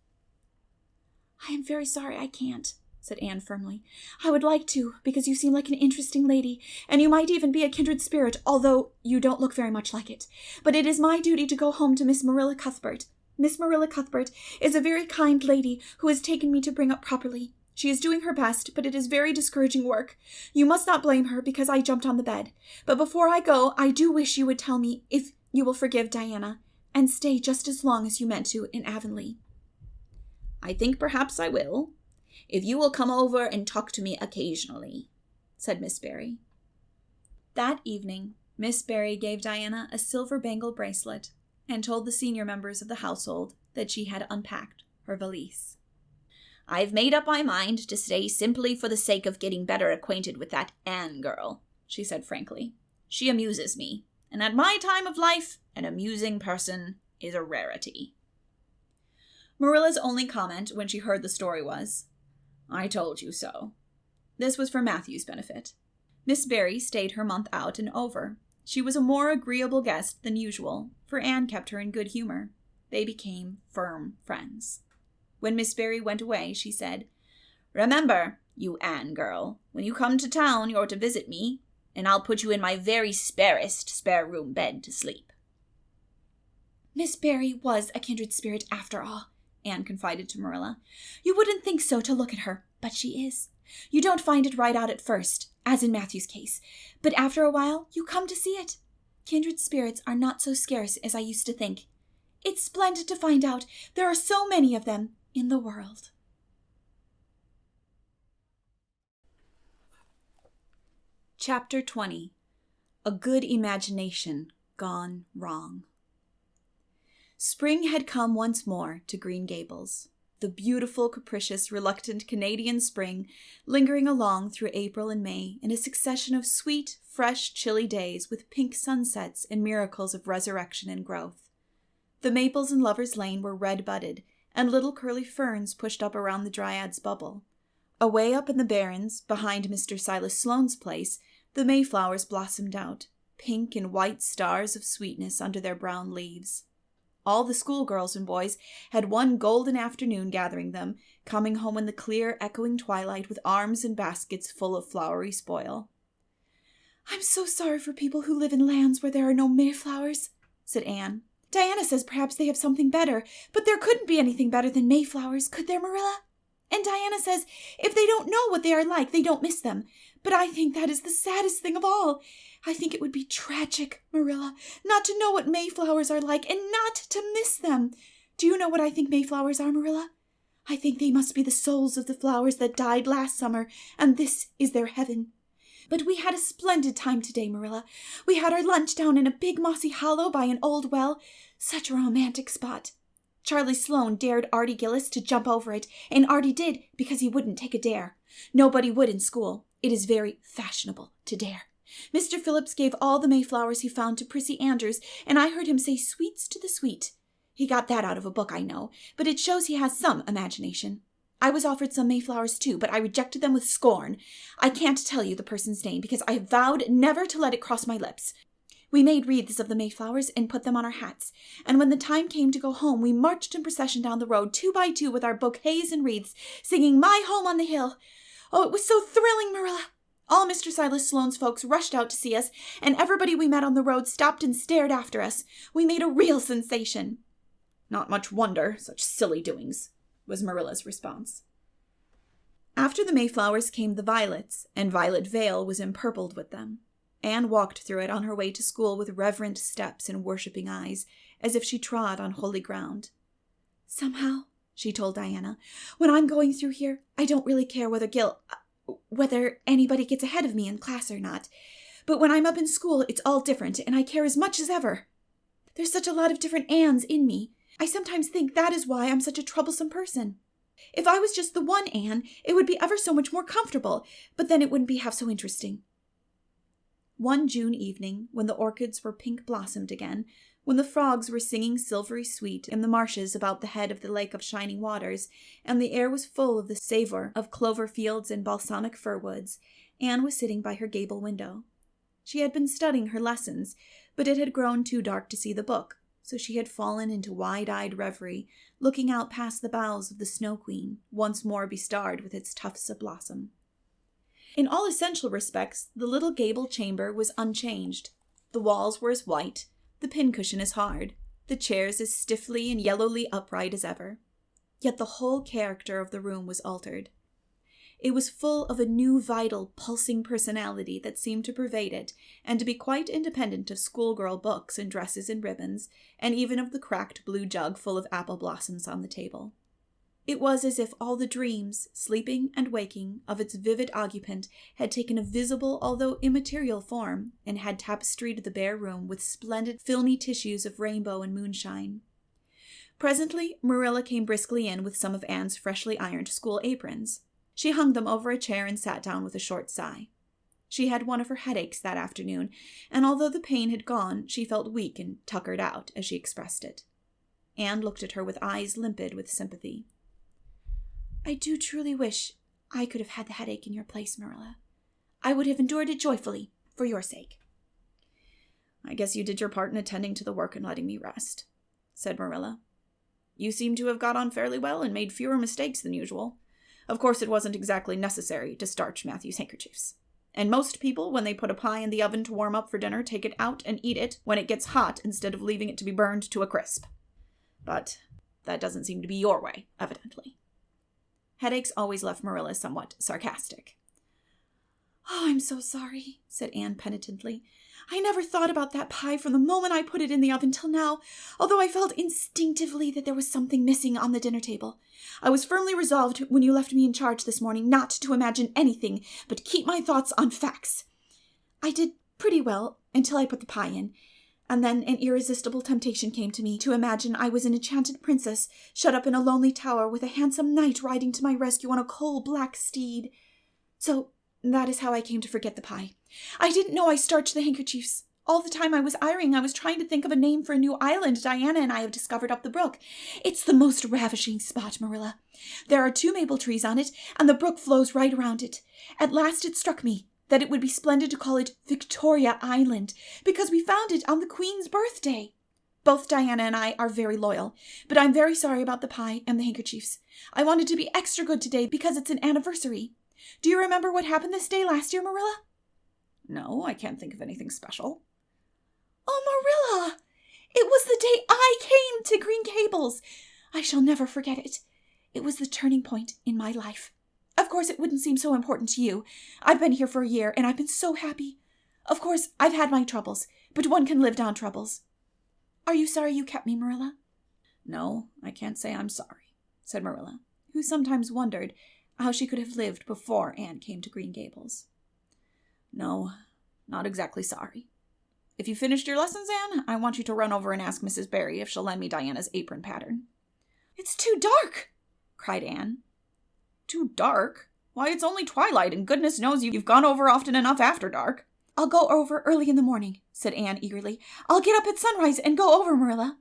"I am very sorry I can't," said Anne firmly. "I would like to, because you seem like an interesting lady, and you might even be a kindred spirit, although you don't look very much like it. But it is my duty to go home to Miss Marilla Cuthbert. Miss Marilla Cuthbert is a very kind lady who has taken me to bring up properly. She is doing her best, but it is very discouraging work. You must not blame her because I jumped on the bed. But before I go, I do wish you would tell me if you will forgive Diana, and stay just as long as you meant to in Avonlea." "I think perhaps I will, if you will come over and talk to me occasionally," said Miss Barry. That evening, Miss Barry gave Diana a silver bangle bracelet and told the senior members of the household that she had unpacked her valise. "I've made up my mind to stay simply for the sake of getting better acquainted with that Anne girl," she said frankly. "She amuses me, and at my time of life, an amusing person is a rarity." Marilla's only comment when she heard the story was, "I told you so." This was for Matthew's benefit. Miss Barry stayed her month out and over. She was a more agreeable guest than usual, for Anne kept her in good humor. They became firm friends. When Miss Barry went away, she said, "Remember, you Anne girl, when you come to town, you're to visit me, and I'll put you in my very sparest spare-room bed to sleep." "Miss Barry was a kindred spirit after all," Anne confided to Marilla. "You wouldn't think so to look at her, but she is. You don't find it right out at first, as in Matthew's case, but after a while you come to see it. Kindred spirits are not so scarce as I used to think. It's splendid to find out there are so many of them in the world." Chapter 20. A Good Imagination Gone Wrong. Spring had come once more to Green Gables. The beautiful, capricious, reluctant Canadian spring, lingering along through April and May in a succession of sweet, fresh, chilly days with pink sunsets and miracles of resurrection and growth. The maples in Lover's Lane were red-budded, and little curly ferns pushed up around the Dryad's bubble. Away up in the barrens, behind Mr. Silas Sloane's place, the mayflowers blossomed out, pink and white stars of sweetness under their brown leaves. All the schoolgirls and boys had one golden afternoon gathering them, coming home in the clear, echoing twilight with arms and baskets full of flowery spoil. "I'm so sorry for people who live in lands where there are no mayflowers," said Anne. "Diana says perhaps they have something better, but there couldn't be anything better than mayflowers, could there, Marilla? And Diana says if they don't know what they are like, they don't miss them. But I think that is the saddest thing of all. I think it would be tragic, Marilla, not to know what mayflowers are like and not to miss them. Do you know what I think mayflowers are, Marilla? I think they must be the souls of the flowers that died last summer, and this is their heaven. But we had a splendid time today, Marilla. We had our lunch down in a big mossy hollow by an old well. Such a romantic spot. Charlie Sloane dared Artie Gillis to jump over it, and Artie did because he wouldn't take a dare. Nobody would in school. It is very fashionable to dare. Mr. Phillips gave all the mayflowers he found to Prissy Andrews, and I heard him say sweets to the sweet. He got that out of a book, I know, but it shows he has some imagination. I was offered some mayflowers too, but I rejected them with scorn. I can't tell you the person's name because I vowed never to let it cross my lips. We made wreaths of the mayflowers and put them on our hats, and when the time came to go home, we marched in procession down the road 2 by 2 with our bouquets and wreaths, singing My Home on the Hill. Oh, it was so thrilling, Marilla. All Mr. Silas Sloane's folks rushed out to see us, and everybody we met on the road stopped and stared after us. We made a real sensation. Not much wonder, such silly doings, was Marilla's response. After the mayflowers came the violets, and Violet Vale was empurpled with them. Anne walked through it on her way to school with reverent steps and worshipping eyes, as if she trod on holy ground. Somehow, she told Diana, when I'm going through here, I don't really care whether anybody gets ahead of me in class or not. But when I'm up in school, it's all different, and I care as much as ever. There's such a lot of different Annes in me. I sometimes think that is why I'm such a troublesome person. If I was just the one Anne, it would be ever so much more comfortable, but then it wouldn't be half so interesting. One June evening, when the orchids were pink blossomed again, when the frogs were singing silvery sweet in the marshes about the head of the lake of shining waters, and the air was full of the savour of clover fields and balsamic fir woods, Anne was sitting by her gable window. She had been studying her lessons, but it had grown too dark to see the book, so she had fallen into wide-eyed reverie, looking out past the boughs of the Snow Queen, once more bestarred with its tufts of blossom. In all essential respects, the little gable chamber was unchanged. The walls were as white, the pincushion as hard, the chairs as stiffly and yellowly upright as ever. Yet the whole character of the room was altered. It was full of a new vital, pulsing personality that seemed to pervade it, and to be quite independent of schoolgirl books and dresses and ribbons, and even of the cracked blue jug full of apple blossoms on the table. It was as if all the dreams, sleeping and waking, of its vivid occupant had taken a visible, although immaterial form, and had tapestried the bare room with splendid filmy tissues of rainbow and moonshine. Presently, Marilla came briskly in with some of Anne's freshly ironed school aprons. She hung them over a chair and sat down with a short sigh. She had one of her headaches that afternoon, and although the pain had gone, she felt weak and tuckered out, as she expressed it. Anne looked at her with eyes limpid with sympathy. "I do truly wish I could have had the headache in your place, Marilla. I would have endured it joyfully, for your sake." "I guess you did your part in attending to the work and letting me rest," said Marilla. "You seem to have got on fairly well and made fewer mistakes than usual. Of course, it wasn't exactly necessary to starch Matthew's handkerchiefs. And most people, when they put a pie in the oven to warm up for dinner, take it out and eat it when it gets hot instead of leaving it to be burned to a crisp. But that doesn't seem to be your way, evidently." Headaches always left Marilla somewhat sarcastic. "Oh, I'm so sorry," said Anne penitently. "I never thought about that pie from the moment I put it in the oven till now, although I felt instinctively that there was something missing on the dinner table. I was firmly resolved when you left me in charge this morning not to imagine anything, but keep my thoughts on facts. I did pretty well until I put the pie in, and then an irresistible temptation came to me to imagine I was an enchanted princess shut up in a lonely tower with a handsome knight riding to my rescue on a coal-black steed. So that is how I came to forget the pie. I didn't know I starched the handkerchiefs. All the time I was ironing, I was trying to think of a name for a new island Diana and I have discovered up the brook. It's the most ravishing spot, Marilla. There are 2 maple trees on it, and the brook flows right around it. At last it struck me that it would be splendid to call it Victoria Island, because we found it on the Queen's birthday. Both Diana and I are very loyal, but I'm very sorry about the pie and the handkerchiefs. I wanted to be extra good today because it's an anniversary. Do you remember what happened this day last year, Marilla?" "No, I can't think of anything special." "Oh, Marilla! It was the day I came to Green Gables. I shall never forget it. It was the turning point in my life. Of course, it wouldn't seem so important to you. I've been here for a year, and I've been so happy. Of course, I've had my troubles, but one can live down troubles. Are you sorry you kept me, Marilla?" "No, I can't say I'm sorry," said Marilla, who sometimes wondered how she could have lived before Anne came to Green Gables. "No, not exactly sorry. If you finished your lessons, Anne, I want you to run over and ask Mrs. Barry if she'll lend me Diana's apron pattern." "It's too dark," cried Anne. "Too dark? Why, it's only twilight, and goodness knows you've gone over often enough after dark." "I'll go over early in the morning," said Anne eagerly. "I'll get up at sunrise and go over, Marilla."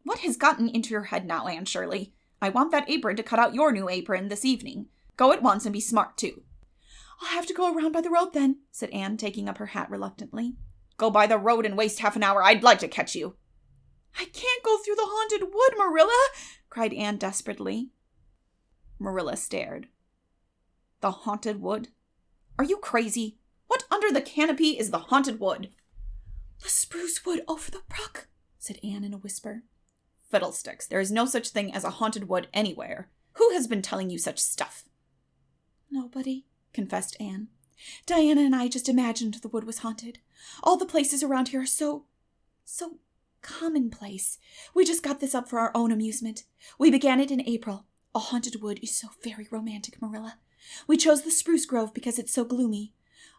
"What has gotten into your head now, Anne Shirley? I want that apron to cut out your new apron this evening. Go at once and be smart, too." "I'll have to go around by the road then," said Anne, taking up her hat reluctantly. "Go by the road and waste half an hour. I'd like to catch you." "I can't go through the haunted wood, Marilla," cried Anne desperately. Marilla stared. "The haunted wood? Are you crazy? What under the canopy is the haunted wood?" "The spruce wood over the brook," said Anne in a whisper. "Fiddlesticks. There is no such thing as a haunted wood anywhere. Who has been telling you such stuff?" "Nobody," confessed Anne. "Diana and I just imagined the wood was haunted. All the places around here are so commonplace. We just got this up for our own amusement. We began it in April. A haunted wood is so very romantic, Marilla. We chose the spruce grove because it's so gloomy.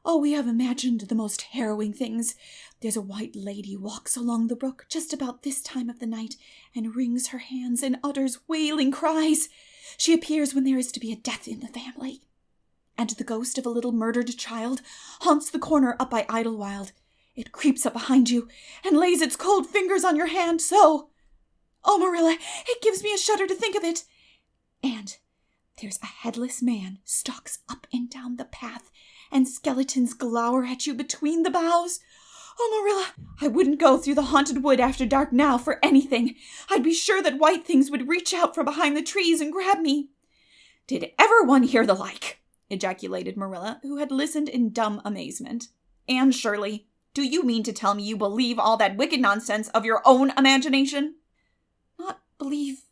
Oh, we have imagined the most harrowing things. There's a white lady walks along the brook just about this time of the night and wrings her hands and utters wailing cries. She appears when there is to be a death in the family. And the ghost of a little murdered child haunts the corner up by Idlewild. It creeps up behind you and lays its cold fingers on your hand so. Oh, Marilla, it gives me a shudder to think of it. And there's a headless man stalks up and down the path, and skeletons glower at you between the boughs. Oh, Marilla, I wouldn't go through the haunted wood after dark now for anything. I'd be sure that white things would reach out from behind the trees and grab me. Did ever one hear the like? Ejaculated Marilla, who had listened in dumb amazement. Anne Shirley, do you mean to tell me you believe all that wicked nonsense of your own imagination? Not believe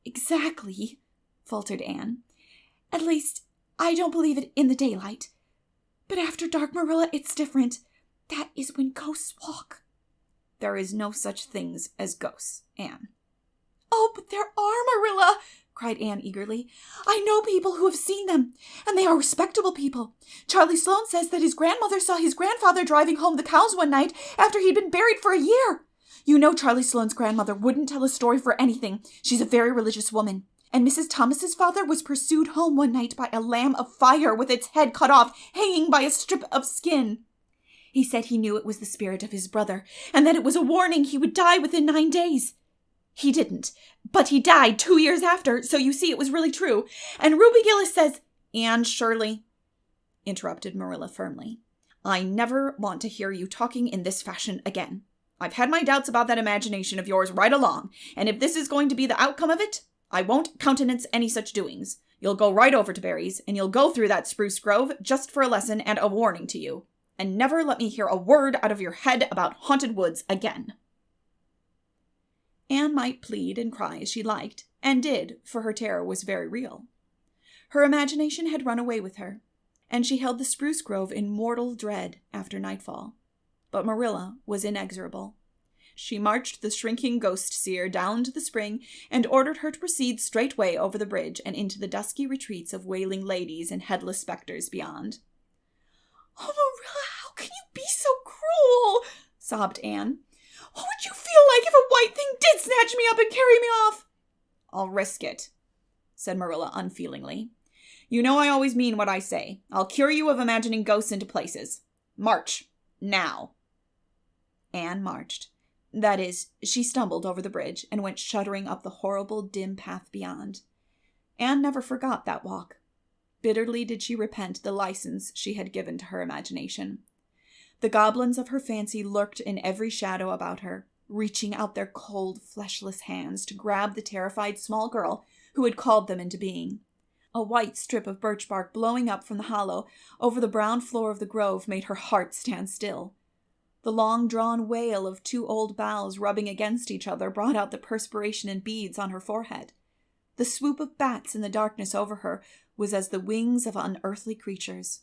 exactly, faltered Anne. At least, I don't believe it in the daylight. But after dark, Marilla, it's different. That is when ghosts walk. There is no such things as ghosts, Anne. Oh, but there are, Marilla, cried Anne eagerly. I know people who have seen them, and they are respectable people. Charlie Sloane says that his grandmother saw his grandfather driving home the cows one night after he'd been buried for a year. You know Charlie Sloane's grandmother wouldn't tell a story for anything. She's a very religious woman. And Mrs. Thomas's father was pursued home one night by a lamb of fire with its head cut off, hanging by a strip of skin. He said he knew it was the spirit of his brother, and that it was a warning he would die within 9 days. He didn't, but he died 2 years after, so you see it was really true. And Ruby Gillis says— Anne Shirley, interrupted Marilla firmly, I never want to hear you talking in this fashion again. I've had my doubts about that imagination of yours right along, and if this is going to be the outcome of it, I won't countenance any such doings. You'll go right over to Barry's, and you'll go through that spruce grove just for a lesson and a warning to you. And never let me hear a word out of your head about haunted woods again. Anne might plead and cry as she liked, and did, for her terror was very real. Her imagination had run away with her, and she held the spruce grove in mortal dread after nightfall. But Marilla was inexorable. She marched the shrinking ghost-seer down to the spring and ordered her to proceed straightway over the bridge and into the dusky retreats of wailing ladies and headless spectres beyond. Oh, Marilla, how can you be so cruel? Sobbed Anne. What would you feel like if a white thing did snatch me up and carry me off? I'll risk it, said Marilla unfeelingly. You know I always mean what I say. I'll cure you of imagining ghosts into places. March. Now. Anne marched. That is, she stumbled over the bridge and went shuddering up the horrible, dim path beyond. Anne never forgot that walk. Bitterly did she repent the license she had given to her imagination. The goblins of her fancy lurked in every shadow about her, reaching out their cold, fleshless hands to grab the terrified small girl who had called them into being. A white strip of birch bark blowing up from the hollow over the brown floor of the grove made her heart stand still. The long-drawn wail of 2 old boughs rubbing against each other brought out the perspiration in beads on her forehead. The swoop of bats in the darkness over her was as the wings of unearthly creatures.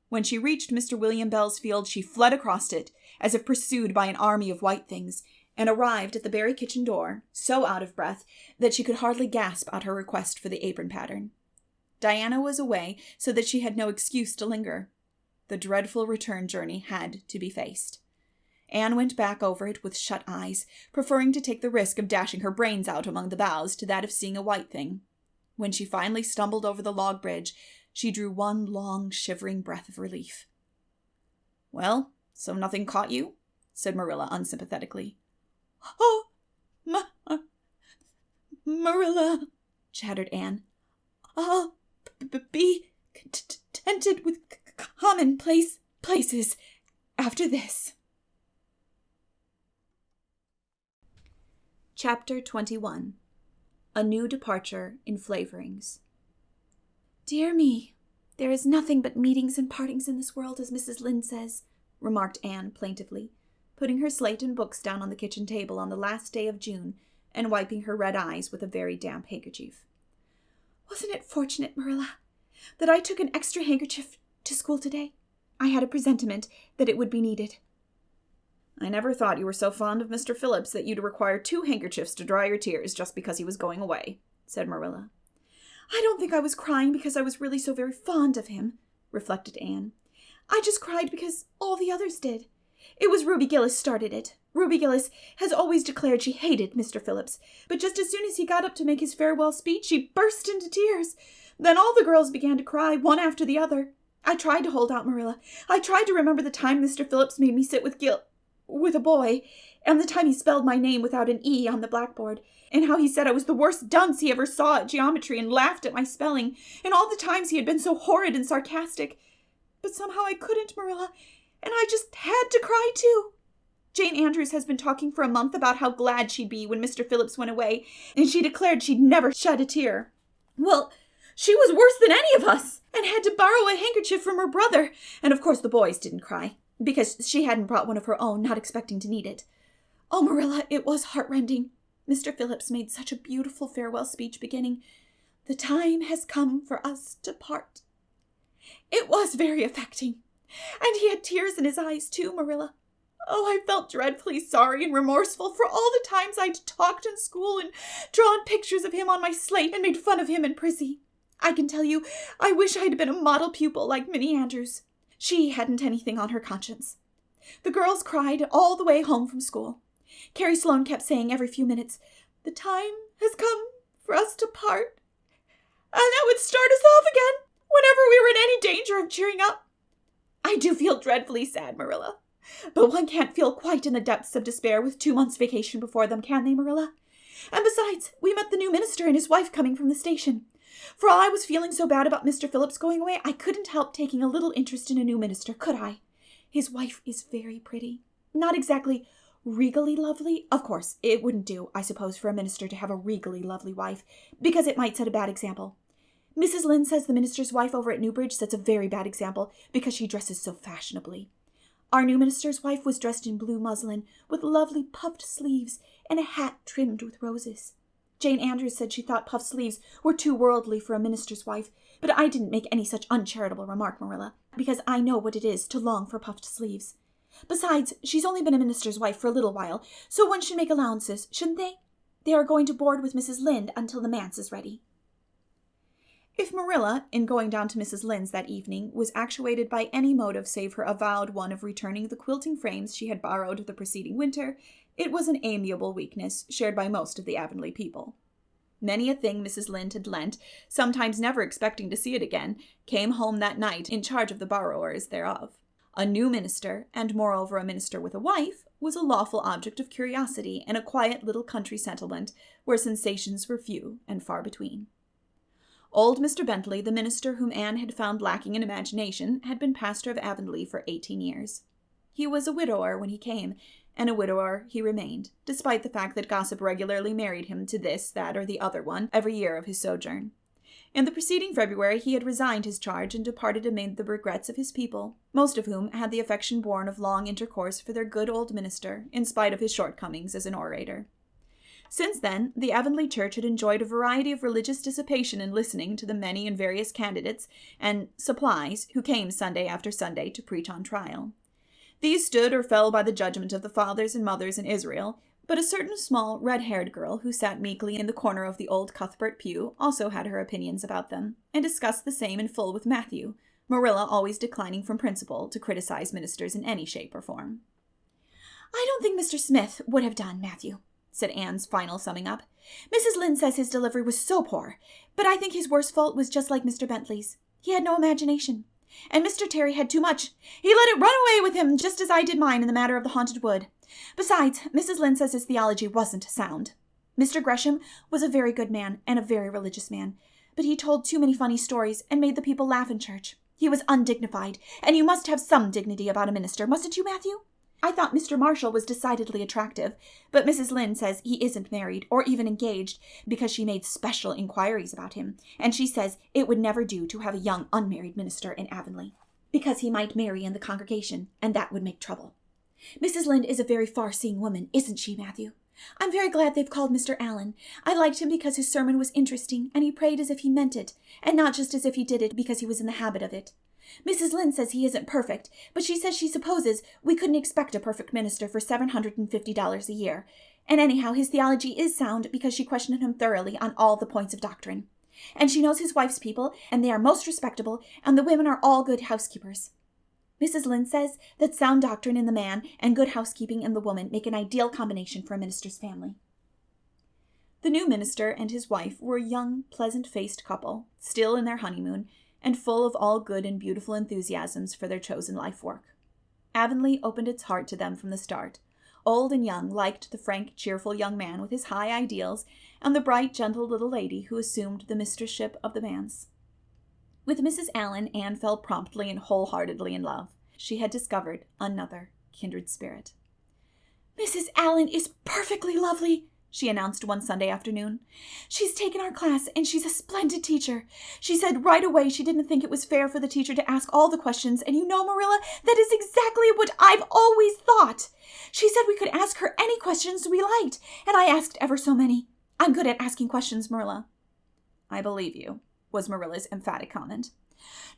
When she reached Mr. William Bell's field, she fled across it, as if pursued by an army of white things, and arrived at the Barry kitchen door, so out of breath that she could hardly gasp out her request for the apron pattern. Diana was away, so that she had no excuse to linger. The dreadful return journey had to be faced. Anne went back over it with shut eyes, preferring to take the risk of dashing her brains out among the boughs to that of seeing a white thing. When she finally stumbled over the log bridge, she drew one long, shivering breath of relief. Well, so nothing caught you? Said Marilla unsympathetically. Oh, Marilla, chattered Anne. I'll be contented with commonplace places after this. Chapter 21. A New Departure in Flavorings. Dear me, there is nothing but meetings and partings in this world, as Mrs. Lynde says, remarked Anne plaintively, putting her slate and books down on the kitchen table on the last day of June and wiping her red eyes with a very damp handkerchief. Wasn't it fortunate, Marilla, that I took an extra handkerchief to school today? I had a presentiment that it would be needed. I never thought you were so fond of Mr. Phillips that you'd require 2 handkerchiefs to dry your tears just because he was going away, said Marilla. I don't think I was crying because I was really so very fond of him, reflected Anne. I just cried because all the others did. It was Ruby Gillis started it. Ruby Gillis has always declared she hated Mr. Phillips, but just as soon as he got up to make his farewell speech, she burst into tears. Then all the girls began to cry, one after the other. I tried to hold out, Marilla. I tried to remember the time Mr. Phillips made me sit with a boy, and the time he spelled my name without an E on the blackboard, and how he said I was the worst dunce he ever saw at geometry and laughed at my spelling, and all the times he had been so horrid and sarcastic. But somehow I couldn't, Marilla, and I just had to cry too. Jane Andrews has been talking for a month about how glad she'd be when Mr. Phillips went away, and she declared she'd never shed a tear. Well, she was worse than any of us, and had to borrow a handkerchief from her brother, and of course the boys didn't cry, because she hadn't brought one of her own, not expecting to need it. Oh, Marilla, it was heartrending. Mr. Phillips made such a beautiful farewell speech beginning, "The time has come for us to part." It was very affecting, and he had tears in his eyes too, Marilla. Oh, I felt dreadfully sorry and remorseful for all the times I'd talked in school and drawn pictures of him on my slate and made fun of him and Prissy. I can tell you, I wish I'd been a model pupil like Minnie Andrews. She hadn't anything on her conscience. The girls cried all the way home from school. Carrie Sloane kept saying every few minutes, "The time has come for us to part." And that would start us off again whenever we were in any danger of cheering up. I do feel dreadfully sad, Marilla. But one can't feel quite in the depths of despair with 2 months' vacation before them, can they, Marilla? And besides, we met the new minister and his wife coming from the station. For all I was feeling so bad about Mr. Phillips going away, I couldn't help taking a little interest in a new minister, could I? His wife is very pretty. Not exactly regally lovely. Of course, it wouldn't do, I suppose, for a minister to have a regally lovely wife, because it might set a bad example. Mrs. Lynde says the minister's wife over at Newbridge sets a very bad example because she dresses so fashionably. Our new minister's wife was dressed in blue muslin with lovely puffed sleeves and a hat trimmed with roses. Jane Andrews said she thought puffed sleeves were too worldly for a minister's wife, but I didn't make any such uncharitable remark, Marilla, because I know what it is to long for puffed sleeves. Besides, she's only been a minister's wife for a little while, so one should make allowances, shouldn't they? They are going to board with Mrs. Lynde until the manse is ready. If Marilla, in going down to Mrs. Lynde's that evening, was actuated by any motive save her avowed one of returning the quilting frames she had borrowed the preceding winter, it was an amiable weakness shared by most of the Avonlea people. Many a thing Mrs. Lynde had lent, sometimes never expecting to see it again, came home that night in charge of the borrowers thereof. A new minister, and moreover a minister with a wife, was a lawful object of curiosity in a quiet little country settlement where sensations were few and far between. Old Mr. Bentley, the minister whom Anne had found lacking in imagination, had been pastor of Avonlea for 18 years. He was a widower when he came, and a widower he remained, despite the fact that gossip regularly married him to this, that, or the other one every year of his sojourn. In the preceding February he had resigned his charge and departed amid the regrets of his people, most of whom had the affection born of long intercourse for their good old minister, in spite of his shortcomings as an orator. Since then, the Avonlea Church had enjoyed a variety of religious dissipation in listening to the many and various candidates and supplies who came Sunday after Sunday to preach on trial. These stood or fell by the judgment of the fathers and mothers in Israel, but a certain small, red-haired girl who sat meekly in the corner of the old Cuthbert pew also had her opinions about them, and discussed the same in full with Matthew, Marilla always declining from principle to criticize ministers in any shape or form. "I don't think Mr. Smith would have done, Matthew," said Anne's final summing up. "Mrs. Lynde says his delivery was so poor, but I think his worst fault was just like Mr. Bentley's. He had no imagination. And Mr. Terry had too much. He let it run away with him, just as I did mine in the matter of the haunted wood. Besides, Mrs. Lynde says his theology wasn't sound. Mr. Gresham was a very good man and a very religious man, but he told too many funny stories and made the people laugh in church. He was undignified, and you must have some dignity about a minister, mustn't you, Matthew? I thought Mr. Marshall was decidedly attractive, but Mrs. Lynde says he isn't married or even engaged because she made special inquiries about him, and she says it would never do to have a young unmarried minister in Avonlea, because he might marry in the congregation, and that would make trouble. Mrs. Lynde is a very far-seeing woman, isn't she, Matthew? I'm very glad they've called Mr. Allen. I liked him because his sermon was interesting, and he prayed as if he meant it, and not just as if he did it because he was in the habit of it. Mrs. Lynde says he isn't perfect, but she says she supposes we couldn't expect a perfect minister for $750 a year. And anyhow, his theology is sound because she questioned him thoroughly on all the points of doctrine. And she knows his wife's people, and they are most respectable, and the women are all good housekeepers. Mrs. Lynde says that sound doctrine in the man and good housekeeping in the woman make an ideal combination for a minister's family. The new minister and his wife were a young, pleasant-faced couple, still in their honeymoon, and full of all good and beautiful enthusiasms for their chosen life work. Avonlea opened its heart to them from the start. Old and young liked the frank, cheerful young man with his high ideals, and the bright, gentle little lady who assumed the mistressship of the manse. With Mrs. Allen, Anne fell promptly and wholeheartedly in love. She had discovered another kindred spirit. "Mrs. Allen is perfectly lovely," she announced one Sunday afternoon. "She's taken our class, and she's a splendid teacher. She said right away she didn't think it was fair for the teacher to ask all the questions, and you know, Marilla, that is exactly what I've always thought. She said we could ask her any questions we liked, and I asked ever so many. I'm good at asking questions, Marilla." "I believe you," was Marilla's emphatic comment.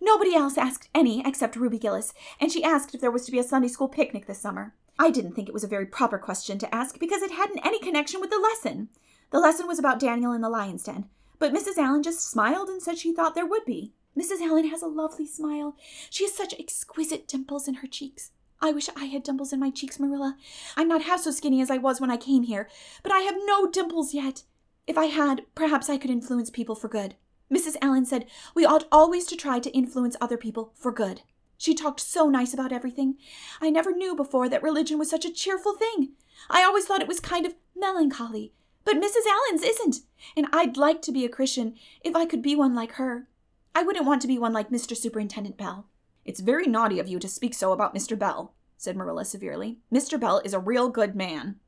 "Nobody else asked any except Ruby Gillis, and she asked if there was to be a Sunday school picnic this summer. I didn't think it was a very proper question to ask because it hadn't any connection with the lesson. The lesson was about Daniel in the lion's den, but Mrs. Allen just smiled and said she thought there would be. Mrs. Allen has a lovely smile. She has such exquisite dimples in her cheeks. I wish I had dimples in my cheeks, Marilla. I'm not half so skinny as I was when I came here, but I have no dimples yet. If I had, perhaps I could influence people for good. Mrs. Allen said we ought always to try to influence other people for good. She talked so nice about everything. I never knew before that religion was such a cheerful thing. I always thought it was kind of melancholy. But Mrs. Allen's isn't, and I'd like to be a Christian if I could be one like her. I wouldn't want to be one like Mr. Superintendent Bell." "It's very naughty of you to speak so about Mr. Bell," said Marilla severely. "Mr. Bell is a real good man."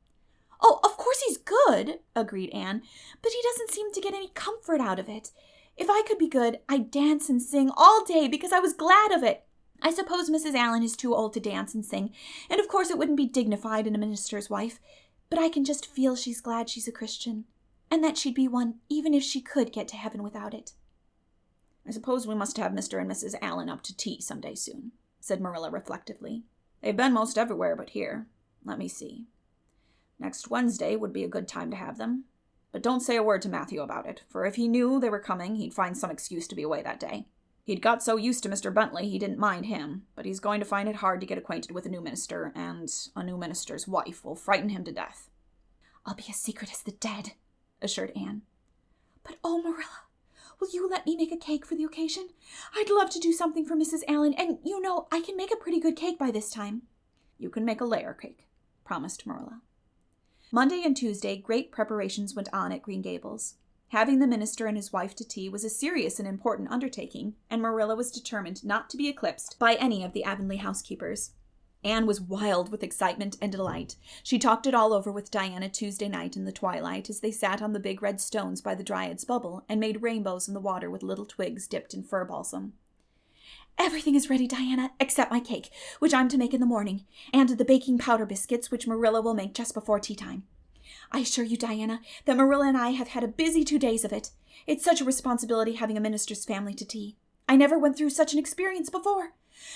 "Oh, of course he's good," agreed Anne, "but he doesn't seem to get any comfort out of it. If I could be good, I'd dance and sing all day because I was glad of it. I suppose Mrs. Allen is too old to dance and sing, and of course it wouldn't be dignified in a minister's wife, but I can just feel she's glad she's a Christian, and that she'd be one even if she could get to heaven without it." "I suppose we must have Mr. and Mrs. Allen up to tea some day soon," said Marilla reflectively. "They've been most everywhere but here. Let me see. Next Wednesday would be a good time to have them. But don't say a word to Matthew about it, for if he knew they were coming, he'd find some excuse to be away that day. He'd got so used to Mr. Bentley he didn't mind him, but he's going to find it hard to get acquainted with a new minister, and a new minister's wife will frighten him to death." "I'll be as secret as the dead," assured Anne. "But oh, Marilla, will you let me make a cake for the occasion? I'd love to do something for Mrs. Allen, and you know I can make a pretty good cake by this time." "You can make a layer cake," promised Marilla. Monday and Tuesday, great preparations went on at Green Gables. Having the minister and his wife to tea was a serious and important undertaking, and Marilla was determined not to be eclipsed by any of the Avonlea housekeepers. Anne was wild with excitement and delight. She talked it all over with Diana Tuesday night in the twilight as they sat on the big red stones by the Dryad's Bubble and made rainbows in the water with little twigs dipped in fir balsam. "Everything is ready, Diana, except my cake, which I'm to make in the morning, and the baking powder biscuits, which Marilla will make just before tea time. I assure you, Diana, that Marilla and I have had a busy 2 days of it. It's such a responsibility having a minister's family to tea. I never went through such an experience before.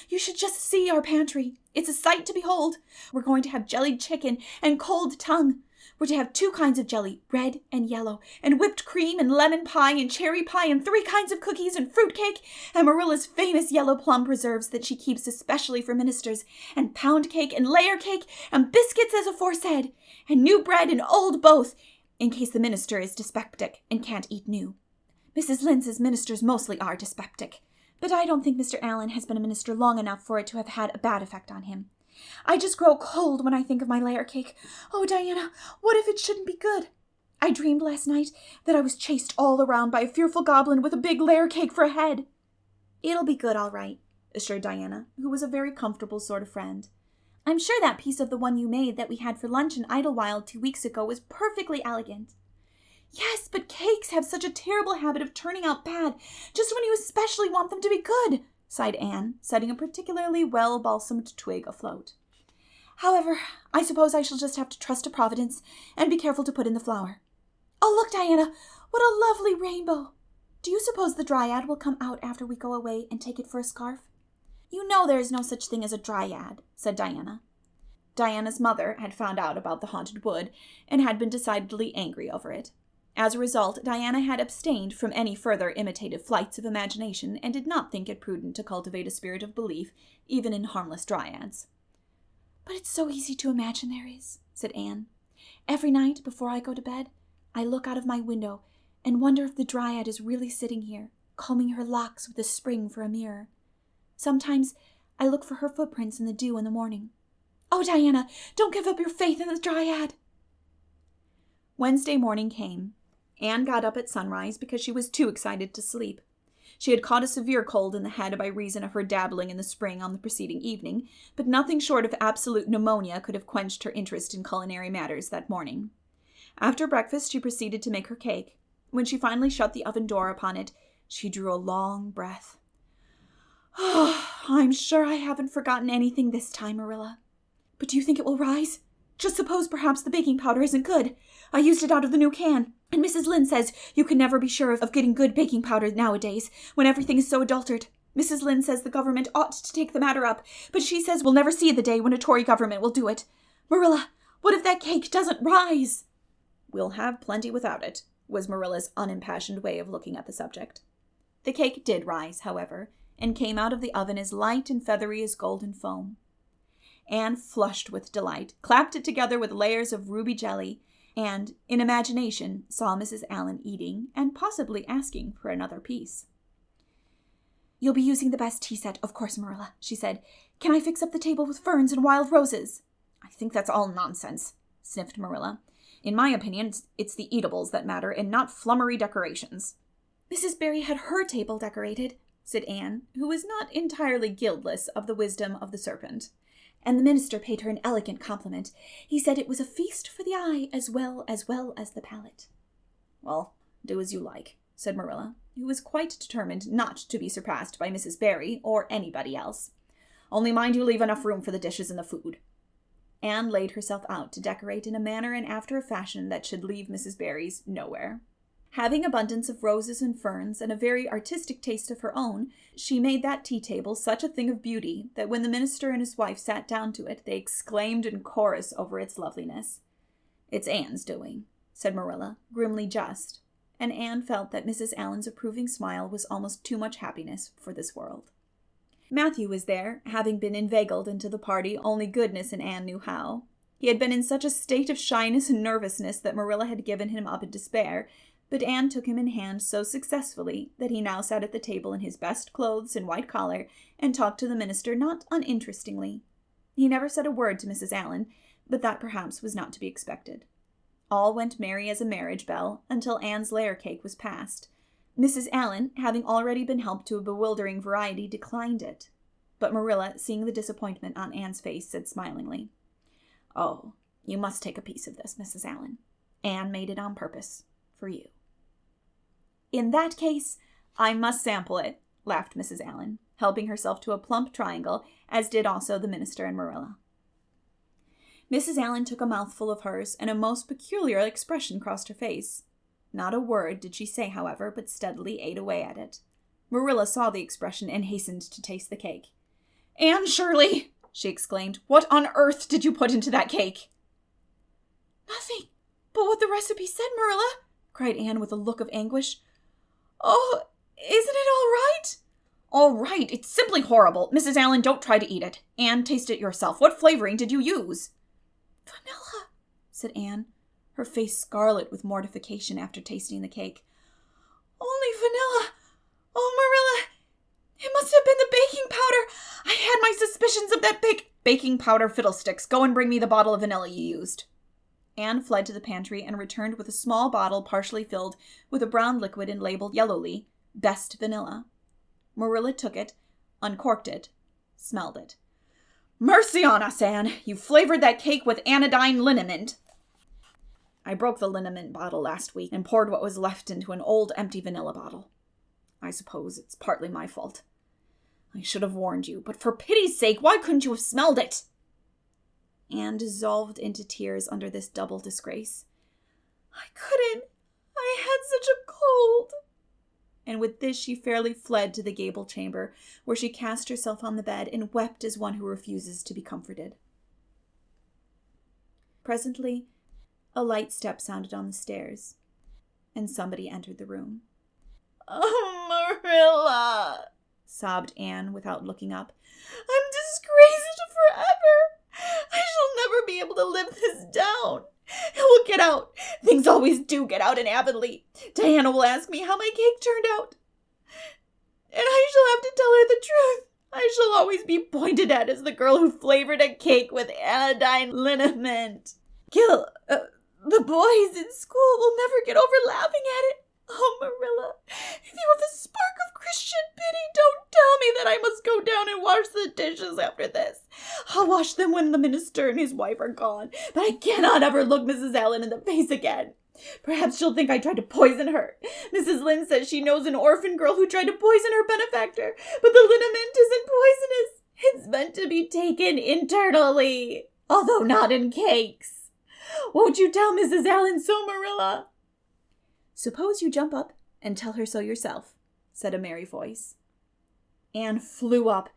You should just see our pantry. It's a sight to behold. We're going to have jellied chicken and cold tongue. We're to have 2 kinds of jelly, red and yellow, and whipped cream and lemon pie and cherry pie and 3 kinds of cookies and fruit cake, and Marilla's famous yellow plum preserves that she keeps especially for ministers, and pound cake and layer cake and biscuits as aforesaid, and new bread and old both, in case the minister is dyspeptic and can't eat new. Mrs. Lynde's ministers mostly are dyspeptic, but I don't think Mr. Allen has been a minister long enough for it to have had a bad effect on him. I just grow cold when I think of my layer cake. Oh, Diana, what if it shouldn't be good? I dreamed last night that I was chased all around by a fearful goblin with a big layer cake for a head." "It'll be good, all right," assured Diana, who was a very comfortable sort of friend. "I'm sure that piece of the one you made that we had for lunch in Idlewild 2 weeks ago was perfectly elegant." "Yes, but cakes have such a terrible habit of turning out bad, just when you especially want them to be good," sighed Anne, setting a particularly well-balsamed twig afloat. "However, I suppose I shall just have to trust to Providence and be careful to put in the flour. Oh, look, Diana, what a lovely rainbow! Do you suppose the Dryad will come out after we go away and take it for a scarf?" "You know there is no such thing as a Dryad," said Diana. Diana's mother had found out about the haunted wood and had been decidedly angry over it. As a result, Diana had abstained from any further imitative flights of imagination and did not think it prudent to cultivate a spirit of belief, even in harmless dryads. "But it's so easy to imagine there is," said Anne. "Every night before I go to bed, I look out of my window and wonder if the dryad is really sitting here, combing her locks with a spring for a mirror. Sometimes I look for her footprints in the dew in the morning. Oh, Diana, don't give up your faith in the dryad!" Wednesday morning came. Anne got up at sunrise because she was too excited to sleep. She had caught a severe cold in the head by reason of her dabbling in the spring on the preceding evening, but nothing short of absolute pneumonia could have quenched her interest in culinary matters that morning. After breakfast, she proceeded to make her cake. When she finally shut the oven door upon it, she drew a long breath. "Oh, I'm sure I haven't forgotten anything this time, Marilla. But do you think it will rise? Just suppose perhaps the baking powder isn't good. I used it out of the new can, and Mrs. Lynde says you can never be sure of getting good baking powder nowadays, when everything is so adulterated. Mrs. Lynde says the government ought to take the matter up, but she says we'll never see the day when a Tory government will do it. Marilla, what if that cake doesn't rise?" "We'll have plenty without it," was Marilla's unimpassioned way of looking at the subject. The cake did rise, however, and came out of the oven as light and feathery as golden foam. Anne flushed with delight, clapped it together with layers of ruby jelly, and, in imagination, saw Mrs. Allen eating and possibly asking for another piece. "You'll be using the best tea set, of course, Marilla," she said. "Can I fix up the table with ferns and wild roses?" "I think that's all nonsense," sniffed Marilla. "In my opinion, it's the eatables that matter and not flummery decorations." "Mrs. Barry had her table decorated," said Anne, who was not entirely guiltless of the wisdom of the serpent. "And the minister paid her an elegant compliment. He said it was a feast for the eye as well as the palate." "Well, do as you like," said Marilla, who was quite determined not to be surpassed by Mrs. Barry or anybody else. "Only mind you leave enough room for the dishes and the food." Anne laid herself out to decorate in a manner and after a fashion that should leave Mrs. Barry's nowhere. Having abundance of roses and ferns and a very artistic taste of her own, she made that tea table such a thing of beauty that when the minister and his wife sat down to it, they exclaimed in chorus over its loveliness. "It's Anne's doing," said Marilla, grimly just, and Anne felt that Mrs. Allen's approving smile was almost too much happiness for this world. Matthew was there, having been inveigled into the party only goodness and Anne knew how. He had been in such a state of shyness and nervousness that Marilla had given him up in despair, but Anne took him in hand so successfully that he now sat at the table in his best clothes and white collar and talked to the minister not uninterestingly. He never said a word to Mrs. Allen, but that perhaps was not to be expected. All went merry as a marriage bell until Anne's layer cake was passed. Mrs. Allen, having already been helped to a bewildering variety, declined it. But Marilla, seeing the disappointment on Anne's face, said smilingly, "Oh, you must take a piece of this, Mrs. Allen. Anne made it on purpose for you." "In that case, I must sample it," laughed Mrs. Allen, helping herself to a plump triangle, as did also the minister and Marilla. Mrs. Allen took a mouthful of hers, and a most peculiar expression crossed her face. Not a word did she say, however, but steadily ate away at it. Marilla saw the expression and hastened to taste the cake. "Anne Shirley," she exclaimed, "what on earth did you put into that cake?" "Nothing but what the recipe said, Marilla," cried Anne with a look of anguish. "Oh, isn't it all right?" "All right? It's simply horrible. Mrs. Allen, don't try to eat it. Anne, taste it yourself. What flavoring did you use?" "Vanilla," said Anne, her face scarlet with mortification after tasting the cake. "Only vanilla. Oh, Marilla, it must have been the baking powder. I had my suspicions of that Baking powder fiddlesticks. Go and bring me the bottle of vanilla you used." Anne fled to the pantry and returned with a small bottle partially filled with a brown liquid and labeled yellowly, "Best Vanilla." Marilla took it, uncorked it, smelled it. "Mercy on us, Anne! You flavored that cake with anodyne liniment." "I broke the liniment bottle last week and poured what was left into an old empty vanilla bottle. I suppose it's partly my fault. I should have warned you, but for pity's sake, why couldn't you have smelled it?" Anne dissolved into tears under this double disgrace. "I couldn't. I had such a cold." And with this she fairly fled to the Gable chamber, where she cast herself on the bed and wept as one who refuses to be comforted. Presently, a light step sounded on the stairs. and somebody entered the room. "Oh, Marilla," sobbed Anne without looking up. "I'm disgraced forever. I shall never be able to live this down. It will get out. Things always do get out in Avonlea. Diana will ask me how my cake turned out, and I shall have to tell her the truth. I shall always be pointed at as the girl who flavored a cake with anodyne liniment. The boys in school will never get over laughing at it. Oh, Marilla, if you have a spark of Christian pity, don't tell me that I must go down and wash the dishes after this. I'll wash them when the minister and his wife are gone, but I cannot ever look Mrs. Allen in the face again. Perhaps she'll think I tried to poison her. Mrs. Lynde says she knows an orphan girl who tried to poison her benefactor, but the liniment isn't poisonous. It's meant to be taken internally, although not in cakes. Won't you tell Mrs. Allen so, Marilla?" "Suppose you jump up and tell her so yourself," said a merry voice. Anne flew up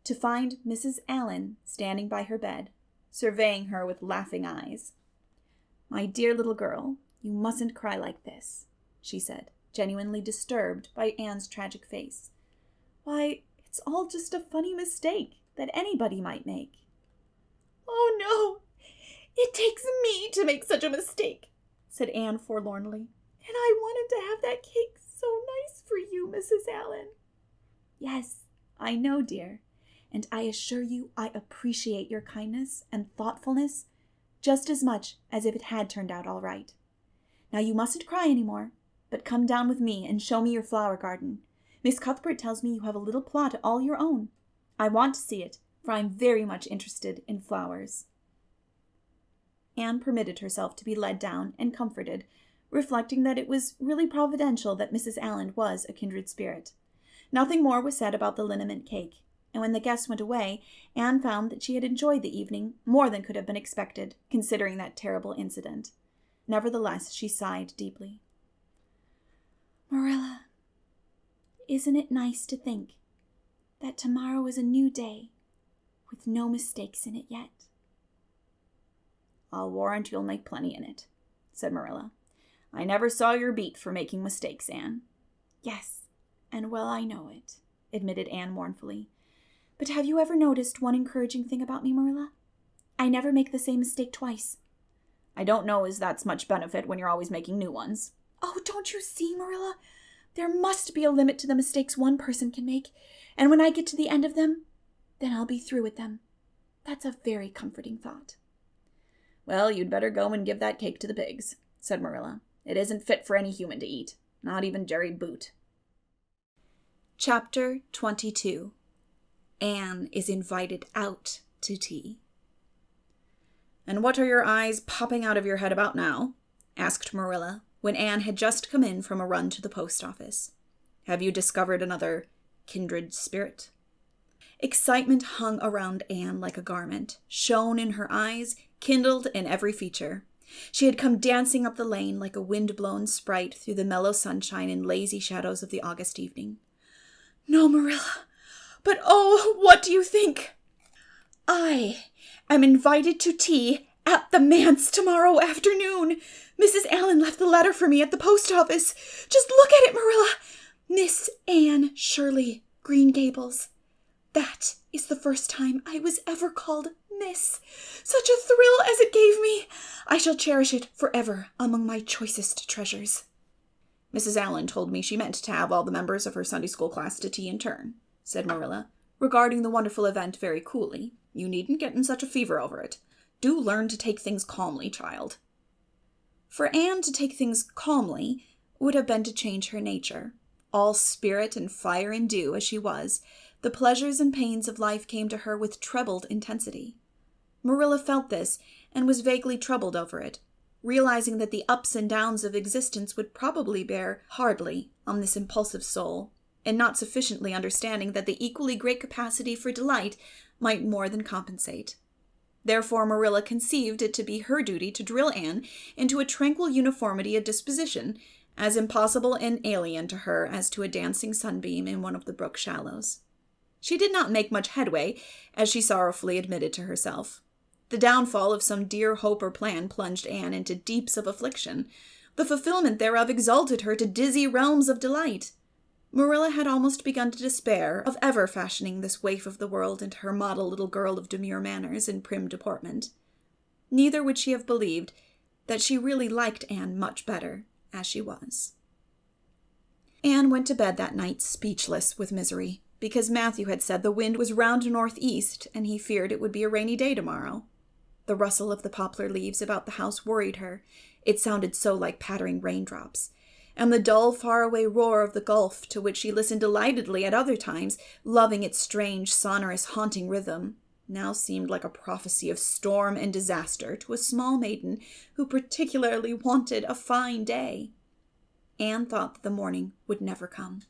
to find Mrs. Allen standing by her bed, surveying her with laughing eyes. "My dear little girl, you mustn't cry like this," she said, genuinely disturbed by Anne's tragic face. "Why, it's all just a funny mistake that anybody might make." "Oh, no, it takes me to make such a mistake," said Anne forlornly. "And I wanted to have that cake so nice for you, Mrs. Allen." "Yes, I know, dear, and I assure you I appreciate your kindness and thoughtfulness just as much as if it had turned out all right. Now you mustn't cry any more, but come down with me and show me your flower garden. Miss Cuthbert tells me you have a little plot all your own. I want to see it, for I'm very much interested in flowers." Anne permitted herself to be led down and comforted, reflecting that it was really providential that Mrs. Allen was a kindred spirit. Nothing more was said about the liniment cake, and when the guests went away, Anne found that she had enjoyed the evening more than could have been expected, considering that terrible incident. Nevertheless, she sighed deeply. "Marilla, isn't it nice to think that tomorrow is a new day with no mistakes in it yet?" "I'll warrant you'll make plenty in it," said Marilla. "I never saw your beat for making mistakes, Anne." "Yes, and well I know it," admitted Anne mournfully. "But have you ever noticed one encouraging thing about me, Marilla? I never make the same mistake twice." "I don't know as that's much benefit when you're always making new ones." "Oh, don't you see, Marilla? There must be a limit to the mistakes one person can make, and when I get to the end of them, then I'll be through with them. That's a very comforting thought." "Well, you'd better go and give that cake to the pigs," said Marilla. "It isn't fit for any human to eat, not even Jerry Boot." Chapter 22. Anne is invited out to tea. "And what are your eyes popping out of your head about now?" asked Marilla, when Anne had just come in from a run to the post office. "Have you discovered another kindred spirit?" Excitement hung around Anne like a garment, shone in her eyes, kindled in every feature. She had come dancing up the lane like a wind-blown sprite through the mellow sunshine and lazy shadows of the August evening. "No, Marilla, but oh, what do you think? I am invited to tea at the manse tomorrow afternoon. Mrs. Allen left the letter for me at the post office. Just look at it, Marilla. Miss Anne Shirley, Green Gables. That is the first time I was ever called Miss. Such a thrill as it gave me. I shall cherish it forever among my choicest treasures." "Mrs. Allen told me she meant to have all the members of her Sunday school class to tea in turn," said Marilla, regarding the wonderful event very coolly. "You needn't get in such a fever over it. Do learn to take things calmly, child." For Anne to take things calmly would have been to change her nature. All spirit and fire and dew as she was, the pleasures and pains of life came to her with trebled intensity. Marilla felt this and was vaguely troubled over it, realizing that the ups and downs of existence would probably bear hardly on this impulsive soul, and not sufficiently understanding that the equally great capacity for delight might more than compensate. Therefore Marilla conceived it to be her duty to drill Anne into a tranquil uniformity of disposition, as impossible and alien to her as to a dancing sunbeam in one of the brook shallows. She did not make much headway, as she sorrowfully admitted to herself. The downfall of some dear hope or plan plunged Anne into deeps of affliction, The fulfillment thereof exalted her to dizzy realms of delight. Marilla had almost begun to despair of ever fashioning this waif of the world into her model little girl of demure manners and prim deportment. Neither would she have believed that she really liked Anne much better as she was. Anne went to bed that night speechless with misery, because Matthew had said the wind was round northeast and he feared it would be a rainy day tomorrow. The rustle of the poplar leaves about the house worried her. It sounded so like pattering raindrops. And the dull, faraway roar of the Gulf, to which she listened delightedly at other times, loving its strange, sonorous, haunting rhythm, now seemed like a prophecy of storm and disaster to a small maiden who particularly wanted a fine day. Anne thought that the morning would never come.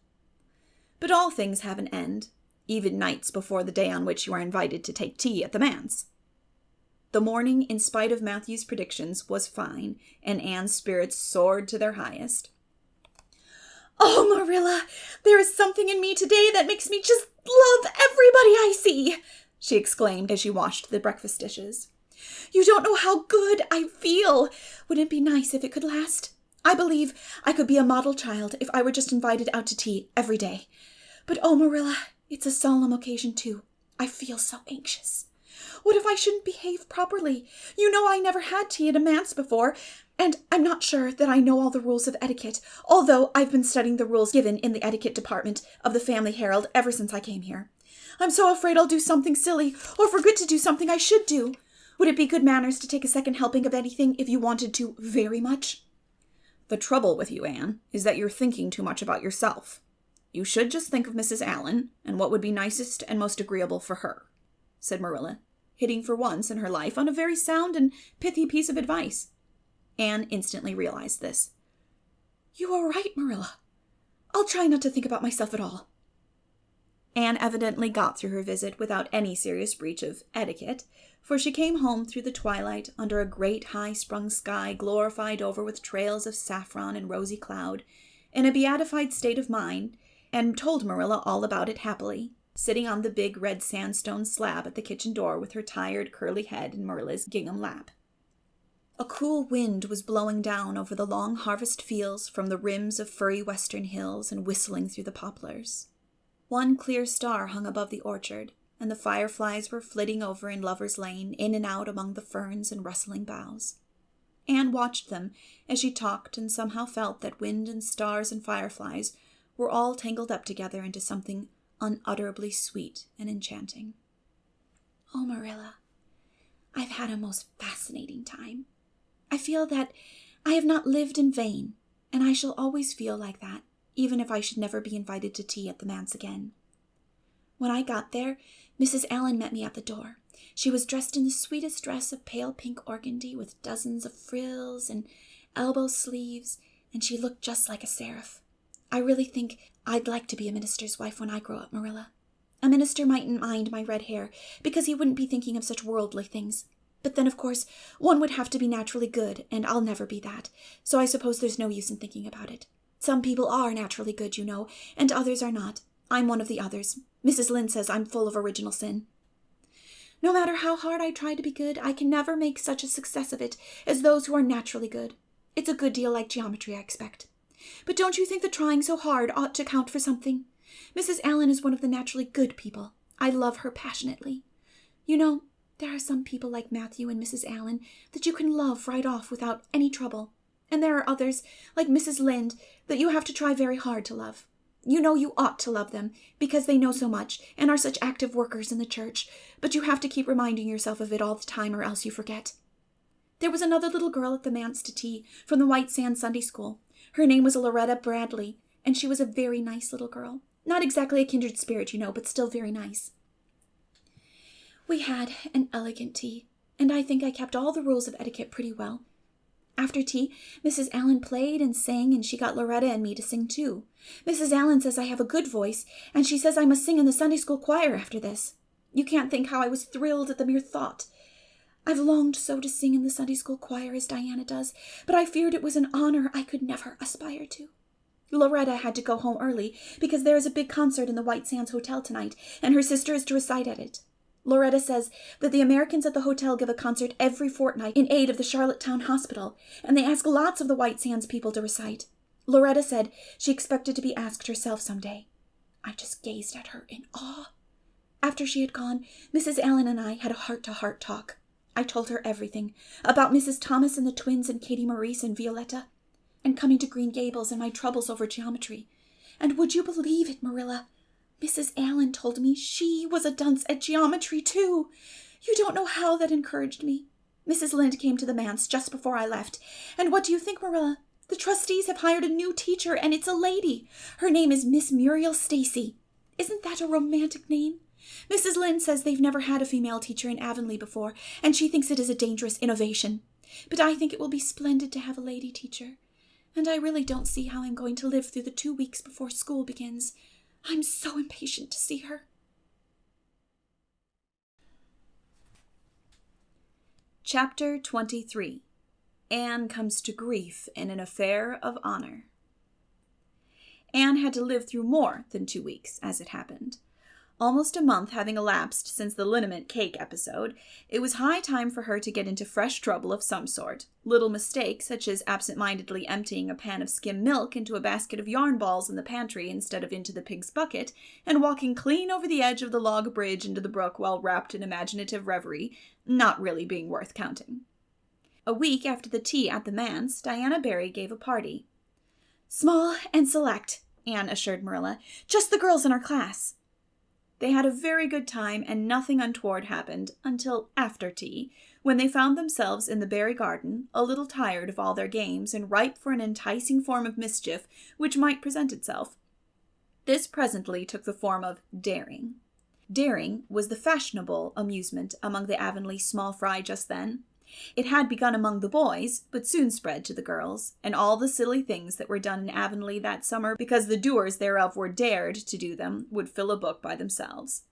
But all things have an end, even nights before the day on which you are invited to take tea at the manse. The morning, in spite of Matthew's predictions, was fine, and Anne's spirits soared to their highest. "Oh, Marilla, there is something in me today that makes me just love everybody I see," she exclaimed as she washed the breakfast dishes. "You don't know how good I feel. Wouldn't it be nice if it could last? I believe I could be a model child if I were just invited out to tea every day. But oh, Marilla, it's a solemn occasion too. I feel so anxious. What if I shouldn't behave properly? You know I never had tea at a manse before, and I'm not sure that I know all the rules of etiquette, although I've been studying the rules given in the etiquette department of the Family Herald ever since I came here. I'm so afraid I'll do something silly, or forget to do something I should do. Would it be good manners to take a second helping of anything if you wanted to very much?" "The trouble with you, Anne, is that you're thinking too much about yourself. You should just think of Mrs. Allan and what would be nicest and most agreeable for her," said Marilla, hitting for once in her life on a very sound and pithy piece of advice. Anne instantly realized this. "You are right, Marilla. I'll try not to think about myself at all." Anne evidently got through her visit without any serious breach of etiquette, for she came home through the twilight under a great high-sprung sky glorified over with trails of saffron and rosy cloud, in a beatified state of mind, and told Marilla all about it happily, sitting on the big red sandstone slab at the kitchen door with her tired curly head in Marilla's gingham lap. A cool wind was blowing down over the long harvest fields from the rims of furry western hills and whistling through the poplars. One clear star hung above the orchard, and the fireflies were flitting over in Lover's Lane, in and out among the ferns and rustling boughs. Anne watched them as she talked and somehow felt that wind and stars and fireflies were all tangled up together into something unutterably sweet and enchanting. "Oh, Marilla, I've had a most fascinating time. I feel that I have not lived in vain, and I shall always feel like that, even if I should never be invited to tea at the manse again. When I got there, Mrs. Allan met me at the door. She was dressed in the sweetest dress of pale pink organdy with dozens of frills and elbow sleeves, and she looked just like a seraph. I really think I'd like to be a minister's wife when I grow up, Marilla. A minister mightn't mind my red hair, because he wouldn't be thinking of such worldly things. But then, of course, one would have to be naturally good, and I'll never be that, so I suppose there's no use in thinking about it. Some people are naturally good, you know, and others are not. I'm one of the others. Mrs. Lynde says I'm full of original sin. No matter how hard I try to be good, I can never make such a success of it as those who are naturally good. It's a good deal like geometry, I expect. But don't you think that trying so hard ought to count for something? Mrs. Allan is one of the naturally good people. I love her passionately. You know, there are some people like Matthew and Mrs. Allan that you can love right off without any trouble. And there are others, like Mrs. Lynde, that you have to try very hard to love. You know you ought to love them, because they know so much and are such active workers in the church, but you have to keep reminding yourself of it all the time or else you forget. There was another little girl at the manse to tea from the White Sands Sunday School. Her name was Loretta Bradley, and she was a very nice little girl. Not exactly a kindred spirit, you know, but still very nice. We had an elegant tea, and I think I kept all the rules of etiquette pretty well. After tea, Mrs. Allan played and sang, and she got Loretta and me to sing too. Mrs. Allan says I have a good voice, and she says I must sing in the Sunday school choir after this. You can't think how I was thrilled at the mere thought. I've longed so to sing in the Sunday school choir as Diana does, but I feared it was an honor I could never aspire to. Loretta had to go home early because there is a big concert in the White Sands Hotel tonight, and her sister is to recite at it. Loretta says that the Americans at the hotel give a concert every fortnight in aid of the Charlottetown Hospital, and they ask lots of the White Sands people to recite. Loretta said she expected to be asked herself someday. I just gazed at her in awe. After she had gone, Mrs. Allen and I had a heart-to-heart talk. I told her everything, about Mrs. Thomas and the twins and Katie Maurice and Violetta, and coming to Green Gables and my troubles over geometry. And would you believe it, Marilla? Mrs. Allen told me she was a dunce at geometry, too. You don't know how that encouraged me. Mrs. Lynde came to the manse just before I left, and what do you think, Marilla? The trustees have hired a new teacher, and it's a lady. Her name is Miss Muriel Stacy. Isn't that a romantic name? Mrs. Lynde says they've never had a female teacher in Avonlea before, and she thinks it is a dangerous innovation. But I think it will be splendid to have a lady teacher. And I really don't see how I'm going to live through the 2 weeks before school begins. I'm so impatient to see her. Chapter 23. Anne comes to grief in an affair of honor. Anne had to live through more than 2 weeks, as it happened. Almost a month having elapsed since the liniment cake episode, it was high time for her to get into fresh trouble of some sort. Little mistakes, such as absent-mindedly emptying a pan of skim milk into a basket of yarn balls in the pantry instead of into the pig's bucket, and walking clean over the edge of the log bridge into the brook while wrapped in imaginative reverie, not really being worth counting. A week after the tea at the manse, Diana Barry gave a party. "Small and select," Anne assured Marilla. "Just the girls in our class." They had a very good time, and nothing untoward happened until after tea, when they found themselves in the Barry garden, a little tired of all their games and ripe for an enticing form of mischief which might present itself. This presently took the form of daring. Daring was the fashionable amusement among the Avonlea small fry just then. It had begun among the boys, but soon spread to the girls, and all the silly things that were done in Avonlea that summer because the doers thereof were dared to do them would fill a book by themselves.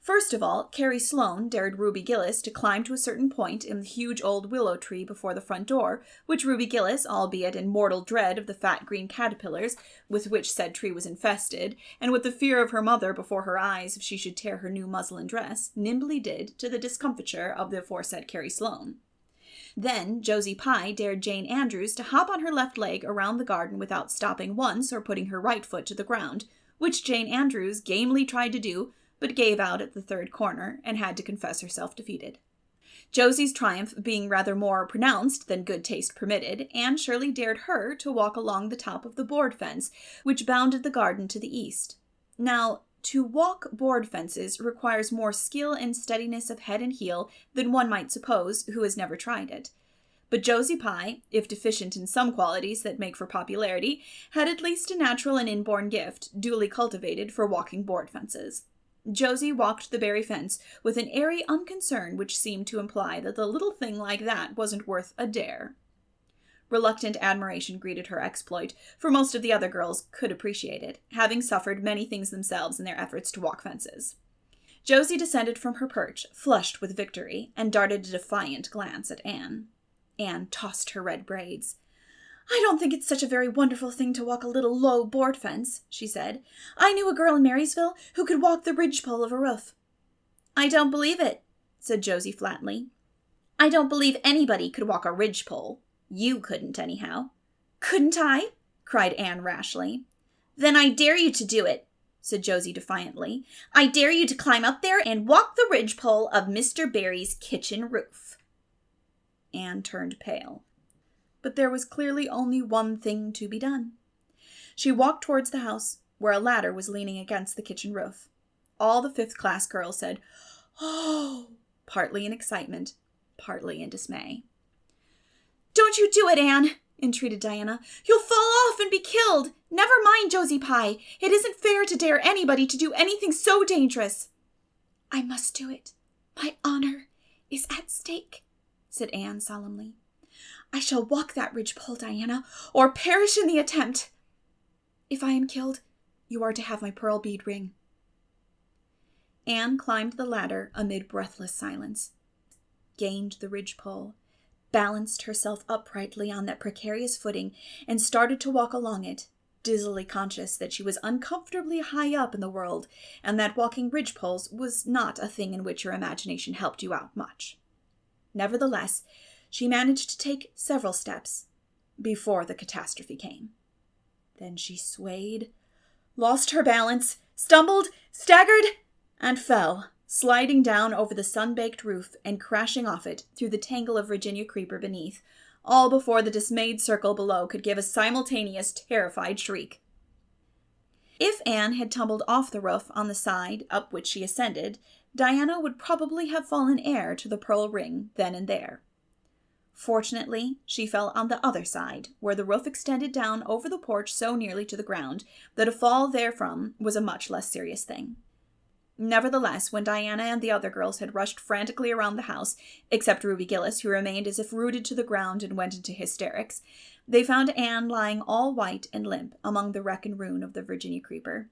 First of all, Carrie Sloane dared Ruby Gillis to climb to a certain point in the huge old willow tree before the front door, which Ruby Gillis, albeit in mortal dread of the fat green caterpillars with which said tree was infested, and with the fear of her mother before her eyes if she should tear her new muslin dress, nimbly did, to the discomfiture of the aforesaid Carrie Sloane. Then Josie Pye dared Jane Andrews to hop on her left leg around the garden without stopping once or putting her right foot to the ground, which Jane Andrews gamely tried to do, but gave out at the third corner and had to confess herself defeated. Josie's triumph being rather more pronounced than good taste permitted, Anne Shirley dared her to walk along the top of the board fence, which bounded the garden to the east. Now, to walk board fences requires more skill and steadiness of head and heel than one might suppose who has never tried it. But Josie Pye, if deficient in some qualities that make for popularity, had at least a natural and inborn gift, duly cultivated, for walking board fences. Josie walked the Barry fence with an airy unconcern which seemed to imply that the little thing like that wasn't worth a dare. Reluctant admiration greeted her exploit, for most of the other girls could appreciate it, having suffered many things themselves in their efforts to walk fences. Josie descended from her perch, flushed with victory, and darted a defiant glance at Anne. Anne tossed her red braids. "I don't think it's such a very wonderful thing to walk a little low board fence," she said. "I knew a girl in Marysville who could walk the ridgepole of a roof." "I don't believe it," said Josie flatly. "I don't believe anybody could walk a ridgepole. You couldn't, anyhow." "Couldn't I?" cried Anne rashly. "Then I dare you to do it," said Josie defiantly. "I dare you to climb up there and walk the ridgepole of Mr. Barry's kitchen roof." Anne turned pale. But there was clearly only one thing to be done. She walked towards the house, where a ladder was leaning against the kitchen roof. All the fifth-class girls said, "Oh," partly in excitement, partly in dismay. "Don't you do it, Anne," entreated Diana. "You'll fall off and be killed. Never mind Josie Pye. It isn't fair to dare anybody to do anything so dangerous." "I must do it. My honor is at stake," said Anne solemnly. "I shall walk that ridgepole, Diana, or perish in the attempt. If I am killed, you are to have my pearl bead ring." Anne climbed the ladder amid breathless silence, gained the ridgepole, balanced herself uprightly on that precarious footing, and started to walk along it, dizzily conscious that she was uncomfortably high up in the world, and that walking ridgepoles was not a thing in which your imagination helped you out much. Nevertheless, she managed to take several steps before the catastrophe came. Then she swayed, lost her balance, stumbled, staggered, and fell, sliding down over the sun-baked roof and crashing off it through the tangle of Virginia creeper beneath, all before the dismayed circle below could give a simultaneous, terrified shriek. If Anne had tumbled off the roof on the side up which she ascended, Diana would probably have fallen heir to the pearl ring then and there. Fortunately, she fell on the other side, where the roof extended down over the porch so nearly to the ground that a fall therefrom was a much less serious thing. Nevertheless, when Diana and the other girls had rushed frantically around the house, except Ruby Gillis, who remained as if rooted to the ground and went into hysterics, they found Anne lying all white and limp among the wreck and ruin of the Virginia creeper.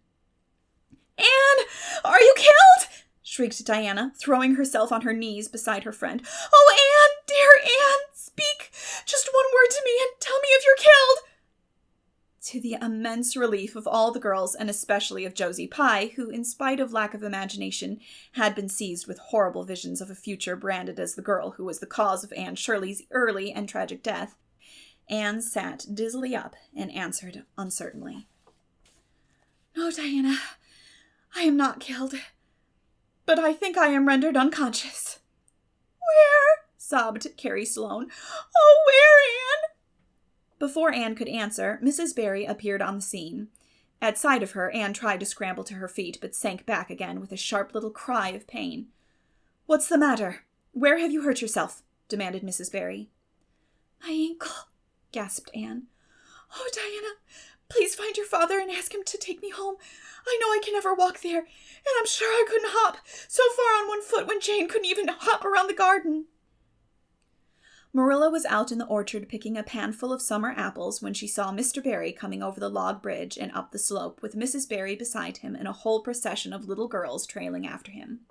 "Anne, are you killed?" shrieked Diana, throwing herself on her knees beside her friend. "Oh, Anne, dear Anne, speak just one word to me and tell me if you're killed." To the immense relief of all the girls, and especially of Josie Pye, who, in spite of lack of imagination, had been seized with horrible visions of a future branded as the girl who was the cause of Anne Shirley's early and tragic death, Anne sat dizzily up and answered uncertainly. "No, Diana, I am not killed, but I think I am rendered unconscious." "Where?" sobbed Carrie Sloane. "Oh, where, Anne?" Before Anne could answer, Mrs. Barry appeared on the scene. At sight of her, Anne tried to scramble to her feet, but sank back again with a sharp little cry of pain. "What's the matter? Where have you hurt yourself?" demanded Mrs. Barry. "My ankle," gasped Anne. "Oh, Diana, please find your father and ask him to take me home. I know I can never walk there, and I'm sure I couldn't hop so far on one foot when Jane couldn't even hop around the garden." Marilla was out in the orchard picking a panful of summer apples when she saw Mr. Barry coming over the log bridge and up the slope with Mrs. Barry beside him and a whole procession of little girls trailing after him.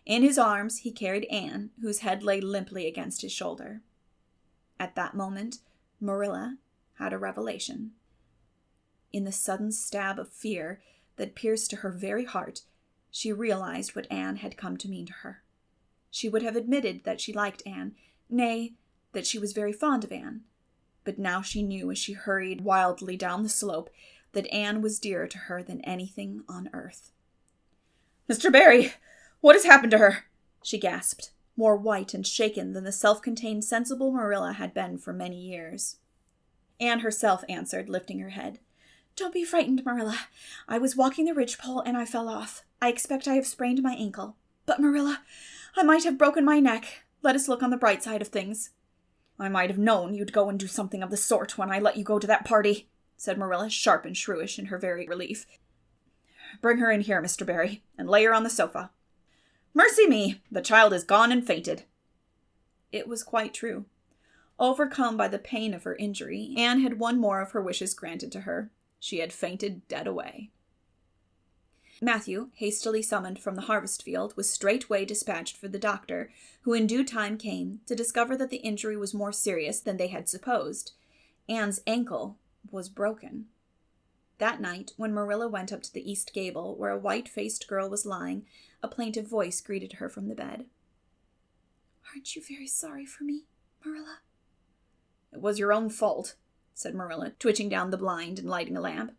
In his arms he carried Anne, whose head lay limply against his shoulder. At that moment, Marilla had a revelation. In the sudden stab of fear that pierced to her very heart, she realized what Anne had come to mean to her. She would have admitted that she liked Anne, nay, that she was very fond of Anne, but now she knew as she hurried wildly down the slope that Anne was dearer to her than anything on earth. "Mr. Barry, what has happened to her?" she gasped, more white and shaken than the self-contained, sensible Marilla had been for many years. Anne herself answered, lifting her head. "Don't be frightened, Marilla. I was walking the ridgepole and I fell off. I expect I have sprained my ankle. But, Marilla, I might have broken my neck. Let us look on the bright side of things." "I might have known you'd go and do something of the sort when I let you go to that party," said Marilla, sharp and shrewish in her very relief. "Bring her in here, Mr. Barry, and lay her on the sofa. Mercy me, the child is gone and fainted." It was quite true. Overcome by the pain of her injury, Anne had one more of her wishes granted to her. She had fainted dead away. Matthew, hastily summoned from the harvest field, was straightway dispatched for the doctor, who in due time came to discover that the injury was more serious than they had supposed. Anne's ankle was broken. That night, when Marilla went up to the east gable, where a white-faced girl was lying, a plaintive voice greeted her from the bed. "Aren't you very sorry for me, Marilla?" "It was your own fault," said Marilla, twitching down the blind and lighting a lamp.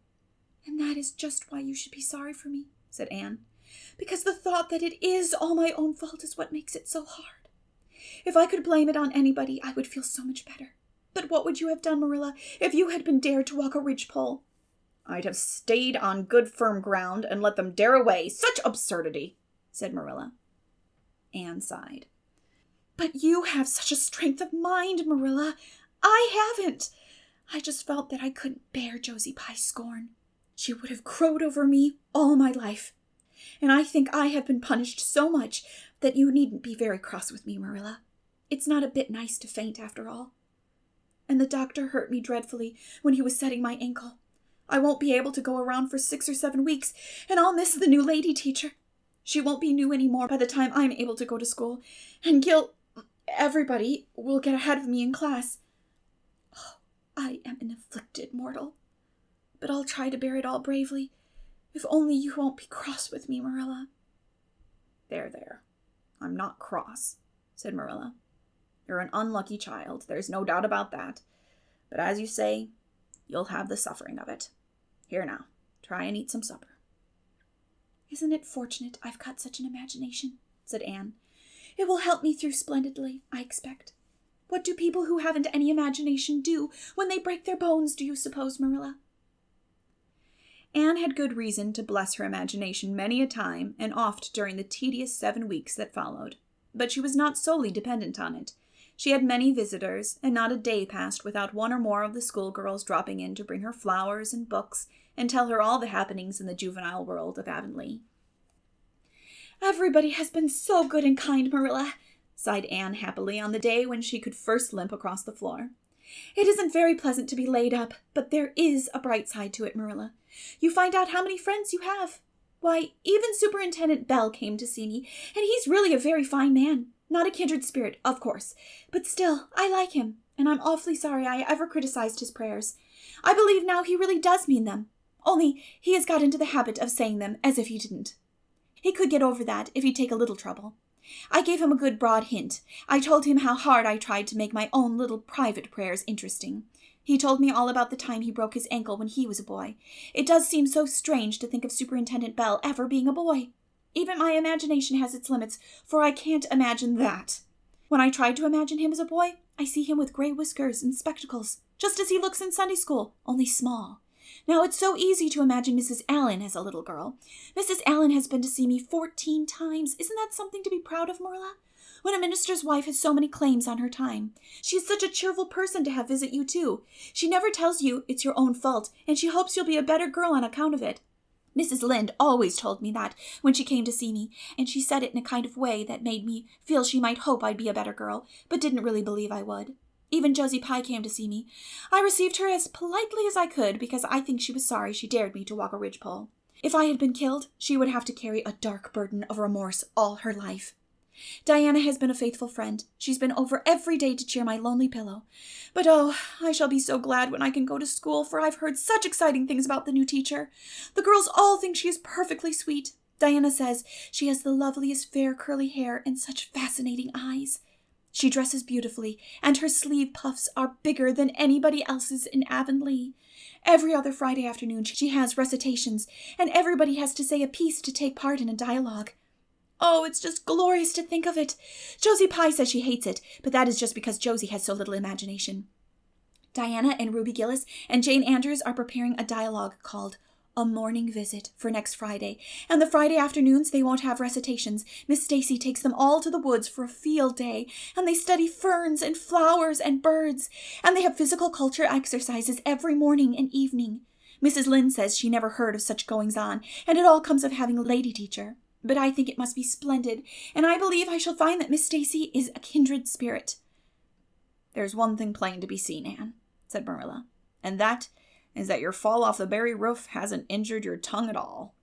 "And that is just why you should be sorry for me," said Anne. "Because the thought that it is all my own fault is what makes it so hard. If I could blame it on anybody, I would feel so much better. But what would you have done, Marilla, if you had been dared to walk a ridgepole?" "I'd have stayed on good firm ground and let them dare away. Such absurdity," said Marilla. Anne sighed. "But you have such a strength of mind, Marilla. I haven't. I just felt that I couldn't bear Josie Pye's scorn. She would have crowed over me all my life. And I think I have been punished so much that you needn't be very cross with me, Marilla. It's not a bit nice to faint after all. And the doctor hurt me dreadfully when he was setting my ankle. I won't be able to go around for 6 or 7 weeks, and I'll miss the new lady teacher. She won't be new anymore by the time I'm able to go to school, and everybody will get ahead of me in class. Oh, I am an afflicted mortal. but I'll try to bear it all bravely. If only you won't be cross with me, Marilla." There. I'm not cross," said Marilla. "You're an unlucky child, there's no doubt about that. But as you say, you'll have the suffering of it. Here now, try and eat some supper." "Isn't it fortunate I've got such an imagination?" said Anne. "It will help me through splendidly, I expect. What do people who haven't any imagination do when they break their bones, do you suppose, Marilla?" Anne had good reason to bless her imagination many a time and oft during the tedious 7 weeks that followed. But she was not solely dependent on it. She had many visitors, and not a day passed without one or more of the schoolgirls dropping in to bring her flowers and books and tell her all the happenings in the juvenile world of Avonlea. "Everybody has been so good and kind, Marilla," sighed Anne happily on the day when she could first limp across the floor. "It isn't very pleasant to be laid up, but there is a bright side to it, Marilla. You find out how many friends you have. Why, even Superintendent Bell came to see me, and he's really a very fine man. Not a kindred spirit, of course, but still, I like him, and I'm awfully sorry I ever criticized his prayers. I believe now he really does mean them, only he has got into the habit of saying them as if he didn't. He could get over that if he'd take a little trouble. I gave him a good broad hint. I told him how hard I tried to make my own little private prayers interesting. He told me all about the time he broke his ankle when he was a boy. It does seem so strange to think of Superintendent Bell ever being a boy. Even my imagination has its limits, for I can't imagine that. When I try to imagine him as a boy, I see him with gray whiskers and spectacles, just as he looks in Sunday school, only small. Now, it's so easy to imagine Mrs. Allen as a little girl. Mrs. Allen has been to see me 14 times. Isn't that something to be proud of, Marilla? When a minister's wife has so many claims on her time. She is such a cheerful person to have visit you, too. She never tells you it's your own fault, and she hopes you'll be a better girl on account of it. Mrs. Lynde always told me that when she came to see me, and she said it in a kind of way that made me feel she might hope I'd be a better girl, but didn't really believe I would. Even Josie Pye came to see me. I received her as politely as I could because I think she was sorry she dared me to walk a ridgepole. If I had been killed, she would have to carry a dark burden of remorse all her life. Diana has been a faithful friend. She's been over every day to cheer my lonely pillow. But oh, I shall be so glad when I can go to school, for I've heard such exciting things about the new teacher. The girls all think she is perfectly sweet. Diana says she has the loveliest fair curly hair and such fascinating eyes. She dresses beautifully, and her sleeve puffs are bigger than anybody else's in Avonlea. Every other Friday afternoon she has recitations, and everybody has to say a piece to take part in a dialogue. Oh, it's just glorious to think of it. Josie Pye says she hates it, but that is just because Josie has so little imagination. Diana and Ruby Gillis and Jane Andrews are preparing a dialogue called A Morning Visit for next Friday, and the Friday afternoons they won't have recitations. Miss Stacy takes them all to the woods for a field day, and they study ferns and flowers and birds, and they have physical culture exercises every morning and evening. Mrs. Lynde says she never heard of such goings-on, and it all comes of having a lady teacher. But I think it must be splendid, and I believe I shall find that Miss Stacy is a kindred spirit. "There's one thing plain to be seen, Anne," said Marilla, "and that is that your fall off the berry roof hasn't injured your tongue at all."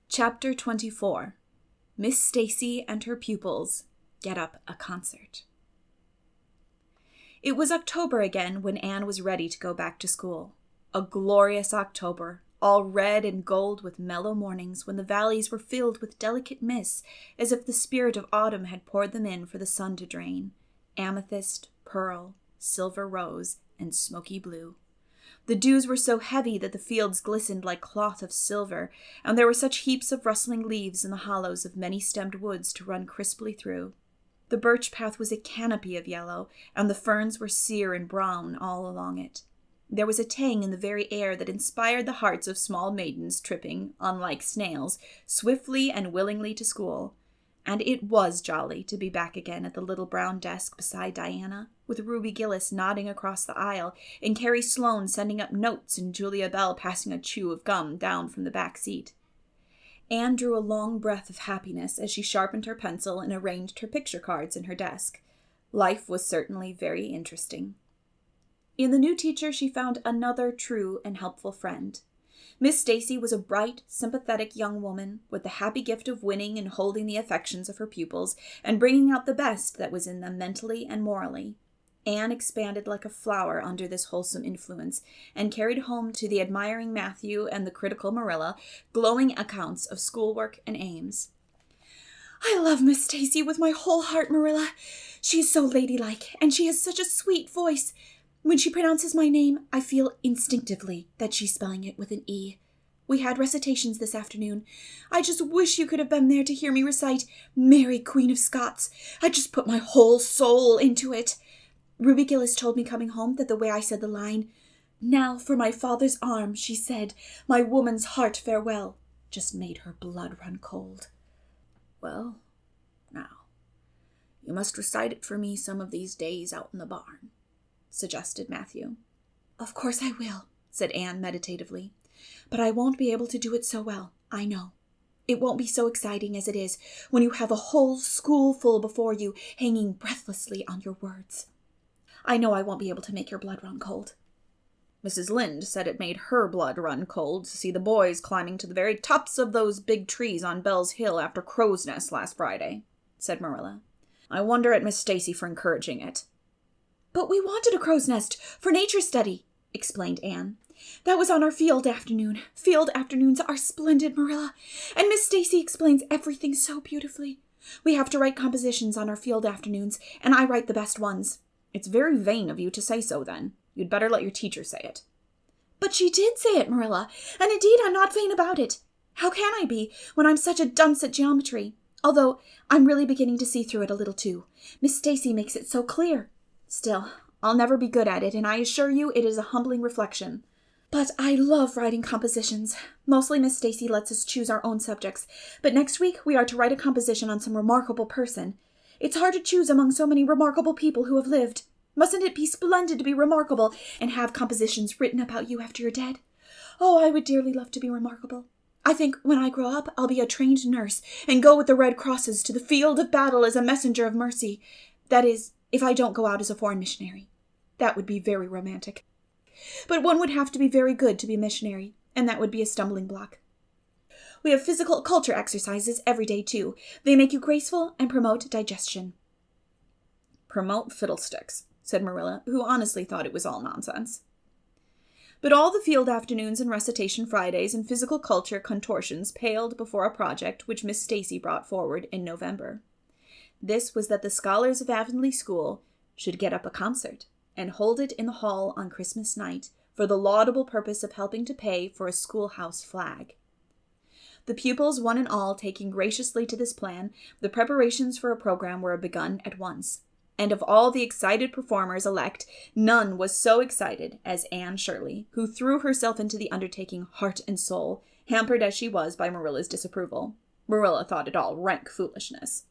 Chapter 24. Miss Stacy and her pupils get up a concert. It was October again when Anne was ready to go back to school. A glorious October, all red and gold with mellow mornings when the valleys were filled with delicate mists, as if the spirit of autumn had poured them in for the sun to drain. Amethyst, pearl, silver rose, and smoky blue. The dews were so heavy that the fields glistened like cloth of silver, and there were such heaps of rustling leaves in the hollows of many-stemmed woods to run crisply through. The birch path was a canopy of yellow, and the ferns were sere and brown all along it. There was a tang in the very air that inspired the hearts of small maidens tripping, unlike snails, swiftly and willingly to school. And it was jolly to be back again at the little brown desk beside Diana, with Ruby Gillis nodding across the aisle, and Carrie Sloane sending up notes and Julia Bell passing a chew of gum down from the back seat. Anne drew a long breath of happiness as she sharpened her pencil and arranged her picture cards in her desk. Life was certainly very interesting. In the new teacher she found another true and helpful friend. Miss Stacy was a bright, sympathetic young woman with the happy gift of winning and holding the affections of her pupils and bringing out the best that was in them mentally and morally. Anne expanded like a flower under this wholesome influence, and carried home to the admiring Matthew and the critical Marilla glowing accounts of schoolwork and aims. "I love Miss Stacy with my whole heart, Marilla. She is so ladylike, and she has such a sweet voice. When she pronounces my name, I feel instinctively that she's spelling it with an E. We had recitations this afternoon. I just wish you could have been there to hear me recite Mary, Queen of Scots. I just put my whole soul into it. Ruby Gillis told me coming home that the way I said the line, 'Now for my father's arm,' she said, 'my woman's heart farewell,' just made her blood run cold." "Well, now, you must recite it for me some of these days out in the barn," suggested Matthew. "Of course I will," said Anne meditatively. "But I won't be able to do it so well, I know. It won't be so exciting as it is when you have a whole school full before you, hanging breathlessly on your words. I know I won't be able to make your blood run cold." Mrs. Lynde said it made her blood run cold to see the boys climbing to the very tops of those big trees on Bell's Hill after Crow's Nest last Friday, said Marilla. "I wonder at Miss Stacy for encouraging it." "But we wanted a crow's nest for nature study," explained Anne. "That was on our field afternoon. Field afternoons are splendid, Marilla, and Miss Stacy explains everything so beautifully. We have to write compositions on our field afternoons, and I write the best ones." "It's very vain of you to say so, then. You'd better let your teacher say it." "But she did say it, Marilla, and indeed I'm not vain about it. How can I be, when I'm such a dunce at geometry? Although I'm really beginning to see through it a little too. Miss Stacy makes it so clear. Still, I'll never be good at it, and I assure you it is a humbling reflection. But I love writing compositions. Mostly Miss Stacy lets us choose our own subjects, but next week we are to write a composition on some remarkable person. It's hard to choose among so many remarkable people who have lived. Mustn't it be splendid to be remarkable and have compositions written about you after you're dead? Oh, I would dearly love to be remarkable. I think when I grow up, I'll be a trained nurse and go with the Red Crosses to the field of battle as a messenger of mercy. That is, if I don't go out as a foreign missionary. That would be very romantic. But one would have to be very good to be a missionary, and that would be a stumbling block. We have physical culture exercises every day, too. They make you graceful and promote digestion." "Promote fiddlesticks," said Marilla, who honestly thought it was all nonsense. But all the field afternoons and recitation Fridays and physical culture contortions paled before a project which Miss Stacy brought forward in November. This was that the scholars of Avonlea School should get up a concert and hold it in the hall on Christmas night for the laudable purpose of helping to pay for a schoolhouse flag. The pupils, one and all, taking graciously to this plan, the preparations for a program were begun at once. And of all the excited performers-elect, none was so excited as Anne Shirley, who threw herself into the undertaking heart and soul, hampered as she was by Marilla's disapproval. Marilla thought it all rank foolishness.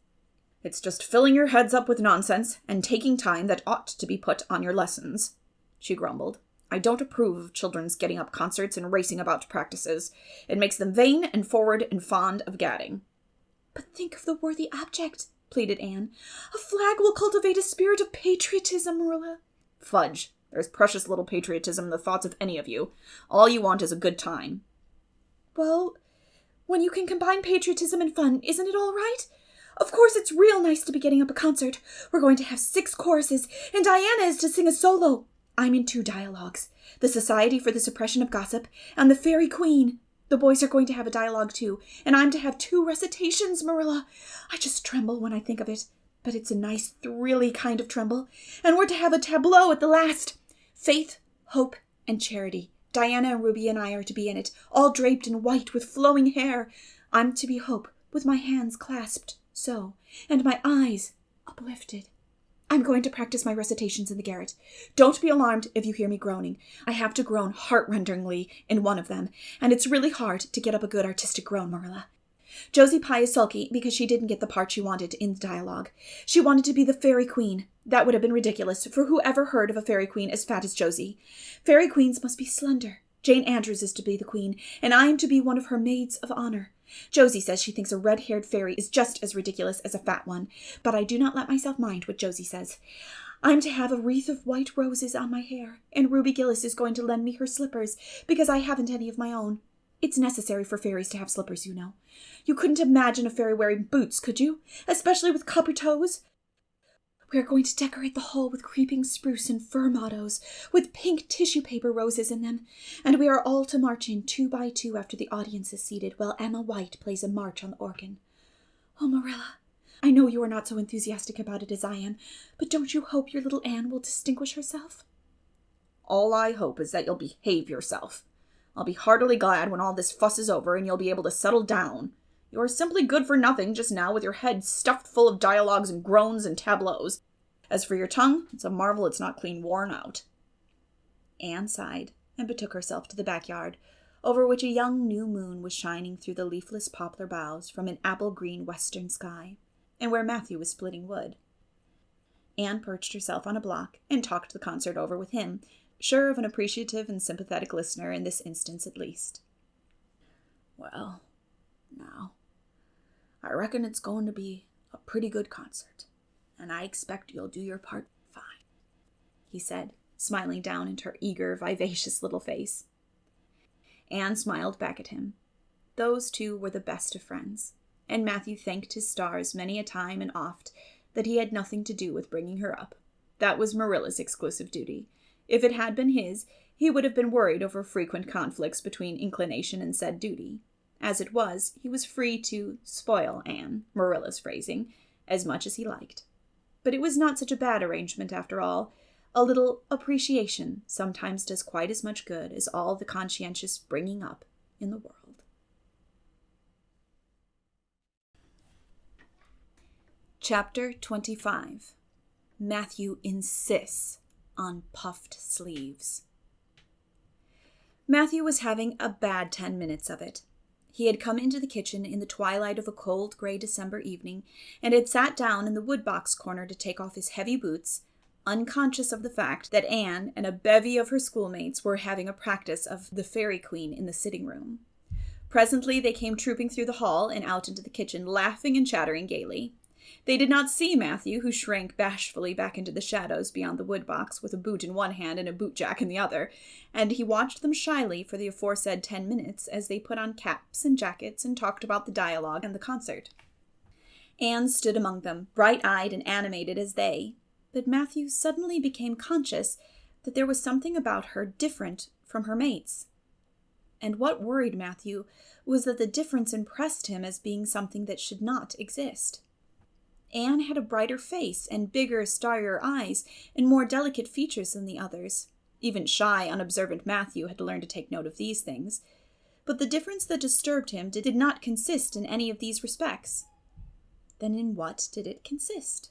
"It's just filling your heads up with nonsense and taking time that ought to be put on your lessons," she grumbled. "I don't approve of children's getting up concerts and racing about practices. It makes them vain and forward and fond of gadding." "But think of the worthy object," pleaded Anne. "A flag will cultivate a spirit of patriotism, Marilla." "Fudge. There's precious little patriotism in the thoughts of any of you. All you want is a good time." "Well, when you can combine patriotism and fun, isn't it all right? Of course it's real nice to be getting up a concert. We're going to have 6 choruses, and Diana is to sing a solo. I'm in 2 dialogues. The Society for the Suppression of Gossip and the Fairy Queen. The boys are going to have a dialogue too, and I'm to have 2 recitations, Marilla. I just tremble when I think of it, but it's a nice, thrilly kind of tremble. And we're to have a tableau at the last. Faith, Hope, and Charity. Diana and Ruby and I are to be in it, all draped in white with flowing hair. I'm to be Hope, with my hands clasped, so, and my eyes uplifted. I'm going to practice my recitations in the garret. Don't be alarmed if you hear me groaning. I have to groan heart-renderingly in one of them, and it's really hard to get up a good artistic groan, Marilla. Josie Pye is sulky because she didn't get the part she wanted in the dialogue. She wanted to be the Fairy Queen. That would have been ridiculous, for who ever heard of a Fairy Queen as fat as Josie? Fairy Queens must be slender. Jane Andrews is to be the queen, and I am to be one of her maids of honor. Josie says she thinks a red-haired fairy is just as ridiculous as a fat one, but I do not let myself mind what Josie says. I'm to have a wreath of white roses on my hair, and Ruby Gillis is going to lend me her slippers, because I haven't any of my own. It's necessary for fairies to have slippers, you know. You couldn't imagine a fairy wearing boots, could you? Especially with copper toes? We are going to decorate the hall with creeping spruce and fir mottos, with pink tissue paper roses in them, and we are all to march in 2 by 2 after the audience is seated, while Emma White plays a march on the organ. Oh, Marilla, I know you are not so enthusiastic about it as I am, but don't you hope your little Anne will distinguish herself? All I hope is that you'll behave yourself. I'll be heartily glad when all this fuss is over and you'll be able to settle down. You are simply good for nothing just now with your head stuffed full of dialogues and groans and tableaus. As for your tongue, it's a marvel it's not clean worn out. Anne sighed and betook herself to the backyard, over which a young new moon was shining through the leafless poplar boughs from an apple-green western sky, and where Matthew was splitting wood. Anne perched herself on a block and talked the concert over with him, sure of an appreciative and sympathetic listener in this instance at least. Well, now, I reckon it's going to be a pretty good concert, and I expect you'll do your part fine, he said, smiling down into her eager, vivacious little face. Anne smiled back at him. Those two were the best of friends, and Matthew thanked his stars many a time and oft that he had nothing to do with bringing her up. That was Marilla's exclusive duty. If it had been his, he would have been worried over frequent conflicts between inclination and said duty. As it was, he was free to spoil Anne, Marilla's phrasing, as much as he liked. But it was not such a bad arrangement after all. A little appreciation sometimes does quite as much good as all the conscientious bringing up in the world. Chapter 25. Matthew insists on puffed sleeves. Matthew was having a bad 10 minutes of it. He had come into the kitchen in the twilight of a cold gray December evening and had sat down in the woodbox corner to take off his heavy boots, unconscious of the fact that Anne and a bevy of her schoolmates were having a practice of the Fairy Queen in the sitting room. Presently they came trooping through the hall and out into the kitchen, laughing and chattering gaily. They did not see Matthew, who shrank bashfully back into the shadows beyond the woodbox with a boot in one hand and a bootjack in the other, and he watched them shyly for the aforesaid 10 minutes as they put on caps and jackets and talked about the dialogue and the concert. Anne stood among them, bright-eyed and animated as they, but Matthew suddenly became conscious that there was something about her different from her mates. And what worried Matthew was that the difference impressed him as being something that should not exist. Anne had a brighter face and bigger, starrier eyes and more delicate features than the others. Even shy, unobservant Matthew had learned to take note of these things. But the difference that disturbed him did not consist in any of these respects. Then in what did it consist?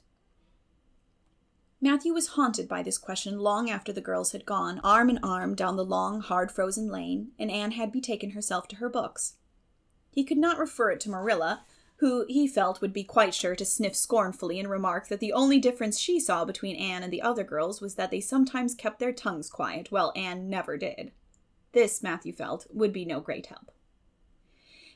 Matthew was haunted by this question long after the girls had gone, arm in arm, down the long, hard-frozen lane, and Anne had betaken herself to her books. He could not refer it to Marilla, who he felt would be quite sure to sniff scornfully and remark that the only difference she saw between Anne and the other girls was that they sometimes kept their tongues quiet, while Anne never did. This, Matthew felt, would be no great help.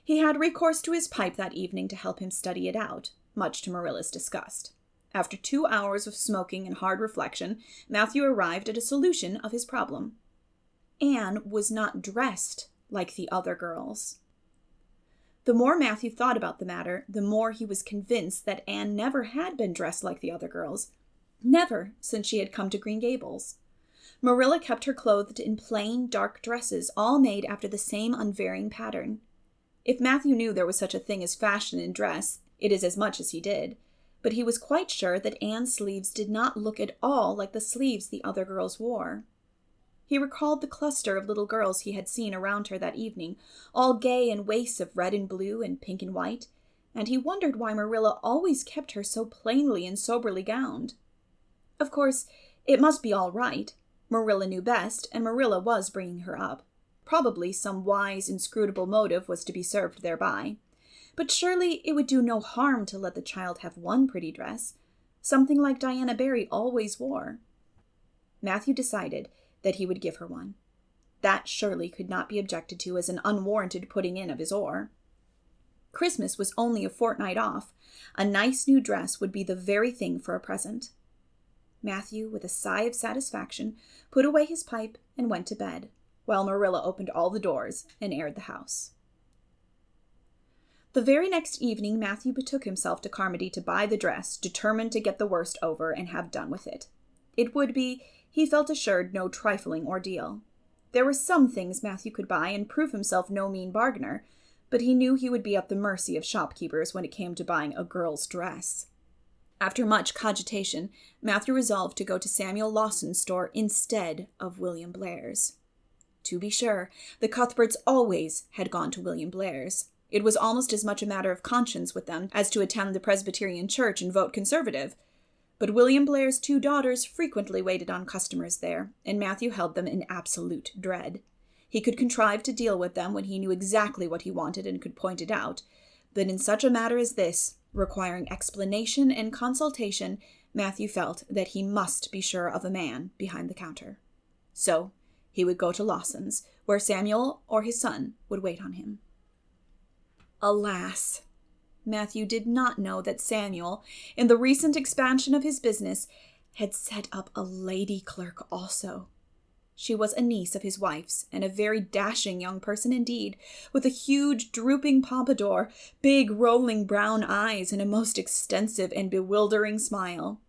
He had recourse to his pipe that evening to help him study it out, much to Marilla's disgust. After 2 hours of smoking and hard reflection, Matthew arrived at a solution of his problem. Anne was not dressed like the other girls. The more Matthew thought about the matter, the more he was convinced that Anne never had been dressed like the other girls. Never since she had come to Green Gables. Marilla kept her clothed in plain, dark dresses, all made after the same unvarying pattern. If Matthew knew there was such a thing as fashion in dress, it is as much as he did. But he was quite sure that Anne's sleeves did not look at all like the sleeves the other girls wore. He recalled the cluster of little girls he had seen around her that evening, all gay in waists of red and blue and pink and white, and he wondered why Marilla always kept her so plainly and soberly gowned. Of course, it must be all right. Marilla knew best, and Marilla was bringing her up. Probably some wise, inscrutable motive was to be served thereby. But surely it would do no harm to let the child have one pretty dress, something like Diana Barry always wore. Matthew decided that he would give her one. That surely could not be objected to as an unwarranted putting in of his oar. Christmas was only a fortnight off. A nice new dress would be the very thing for a present. Matthew, with a sigh of satisfaction, put away his pipe and went to bed, while Marilla opened all the doors and aired the house. The very next evening, Matthew betook himself to Carmody to buy the dress, determined to get the worst over and have done with it. It would be, he felt assured, no trifling ordeal. There were some things Matthew could buy and prove himself no mean bargainer, but he knew he would be at the mercy of shopkeepers when it came to buying a girl's dress. After much cogitation, Matthew resolved to go to Samuel Lawson's store instead of William Blair's. To be sure, the Cuthberts always had gone to William Blair's. It was almost as much a matter of conscience with them as to attend the Presbyterian church and vote Conservative. But William Blair's 2 daughters frequently waited on customers there, and Matthew held them in absolute dread. He could contrive to deal with them when he knew exactly what he wanted and could point it out, but in such a matter as this, requiring explanation and consultation, Matthew felt that he must be sure of a man behind the counter. So he would go to Lawson's, where Samuel or his son would wait on him. Alas! Matthew did not know that Samuel, in the recent expansion of his business, had set up a lady clerk also. She was a niece of his wife's, and a very dashing young person indeed, with a huge drooping pompadour, big rolling brown eyes, and a most extensive and bewildering smile.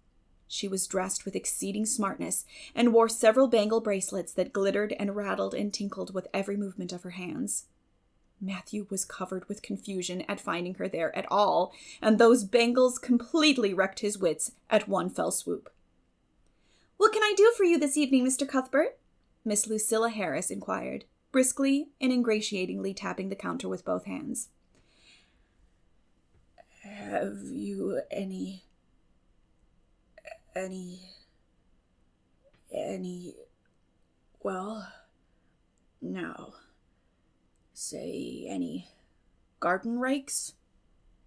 She was dressed with exceeding smartness, and wore several bangle bracelets that glittered and rattled and tinkled with every movement of her hands. Matthew was covered with confusion at finding her there at all, and those bangles completely wrecked his wits at one fell swoop. "What can I do for you this evening, Mr. Cuthbert?" Miss Lucilla Harris inquired, briskly and ingratiatingly tapping the counter with both hands. "Have you any, well, now, say any garden rakes?"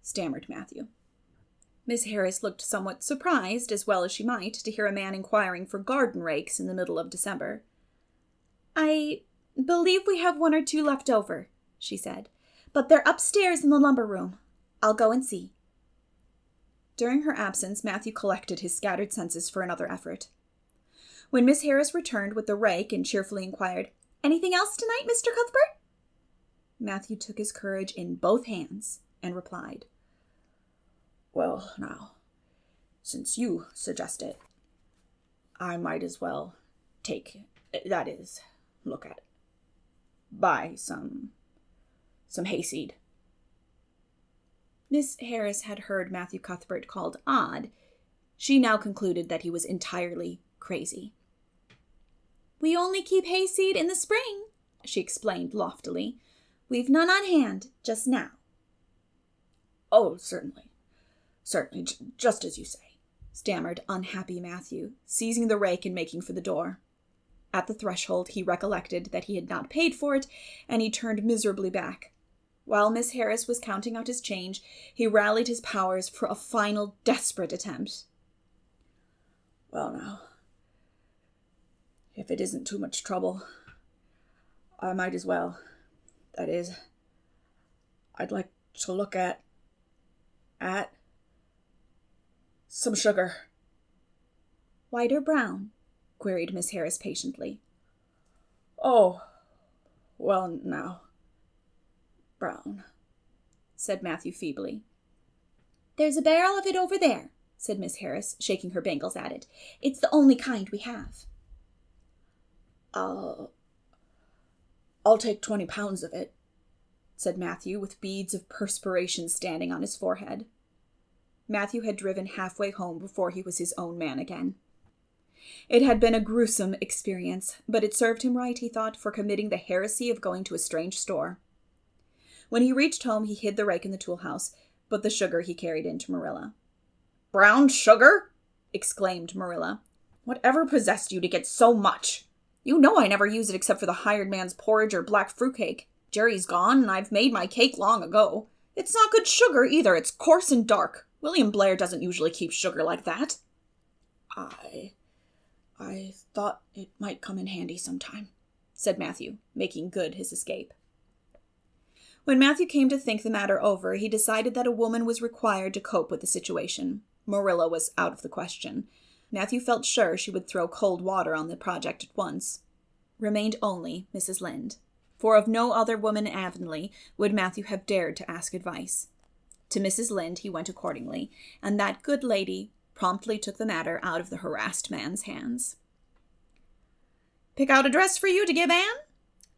stammered Matthew. Miss Harris looked somewhat surprised, as well as she might, to hear a man inquiring for garden rakes in the middle of December. "I believe we have 1 or 2 left over," she said, "but they're upstairs in the lumber room. I'll go and see." During her absence, Matthew collected his scattered senses for another effort. When Miss Harris returned with the rake and cheerfully inquired, "Anything else tonight, Mr. Cuthbert?" Matthew took his courage in both hands and replied, "Well, now, since you suggest it, I might as well look at it. Buy some hayseed." Miss Harris had heard Matthew Cuthbert called odd. She now concluded that he was entirely crazy. "We only keep hayseed in the spring," she explained loftily. "We've none on hand just now." "Oh, certainly, just as you say," stammered unhappy Matthew, seizing the rake and making for the door. At the threshold, he recollected that he had not paid for it, and he turned miserably back. While Miss Harris was counting out his change, he rallied his powers for a final desperate attempt. "Well, now, if it isn't too much trouble, I might as well. That is, I'd like to look at some sugar." "White or brown?" queried Miss Harris patiently. "Oh, well, now, brown," said Matthew feebly. "There's a barrel of it over there," said Miss Harris, shaking her bangles at it. "It's the only kind we have." I'll take 20 pounds of it," said Matthew, with beads of perspiration standing on his forehead. Matthew had driven halfway home before he was his own man again. It had been a gruesome experience, but it served him right, he thought, for committing the heresy of going to a strange store. When he reached home, he hid the rake in the tool house, but the sugar he carried in to Marilla. "Brown sugar?" exclaimed Marilla. "Whatever possessed you to get so much? You know I never use it except for the hired man's porridge or black fruitcake. Jerry's gone, and I've made my cake long ago. It's not good sugar either. It's coarse and dark. William Blair doesn't usually keep sugar like that." I thought it might come in handy sometime," said Matthew, making good his escape. When Matthew came to think the matter over, he decided that a woman was required to cope with the situation. Marilla was out of the question. Matthew felt sure she would throw cold water on the project at once. remained only Mrs. Lynde, for of no other woman in Avonlea would Matthew have dared to ask advice. To Mrs. Lynde he went accordingly, and that good lady promptly took the matter out of the harassed man's hands. "Pick out a dress for you to give Anne?"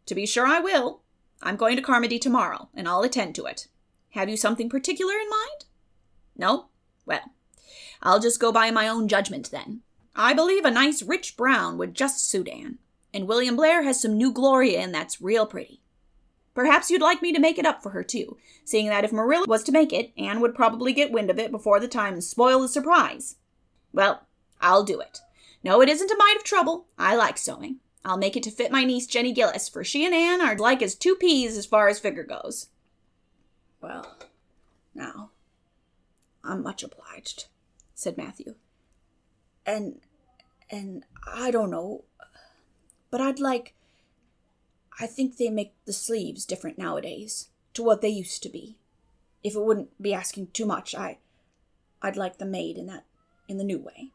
"To be sure I will. I'm going to Carmody tomorrow, and I'll attend to it. Have you something particular in mind?" "No? Well, I'll just go by my own judgment then. I believe a nice rich brown would just suit Anne, and William Blair has some new Gloria in that's real pretty. Perhaps you'd like me to make it up for her, too, seeing that if Marilla was to make it, Anne would probably get wind of it before the time and spoil the surprise. Well, I'll do it. No, it isn't a mite of trouble. I like sewing. I'll make it to fit my niece Jenny Gillis, for she and Anne are like as two peas as far as figure goes." "Well, now, I'm much obliged," said Matthew. And I don't know, but I think they make the sleeves different nowadays to what they used to be. If it wouldn't be asking too much, I'd like them made in the new way."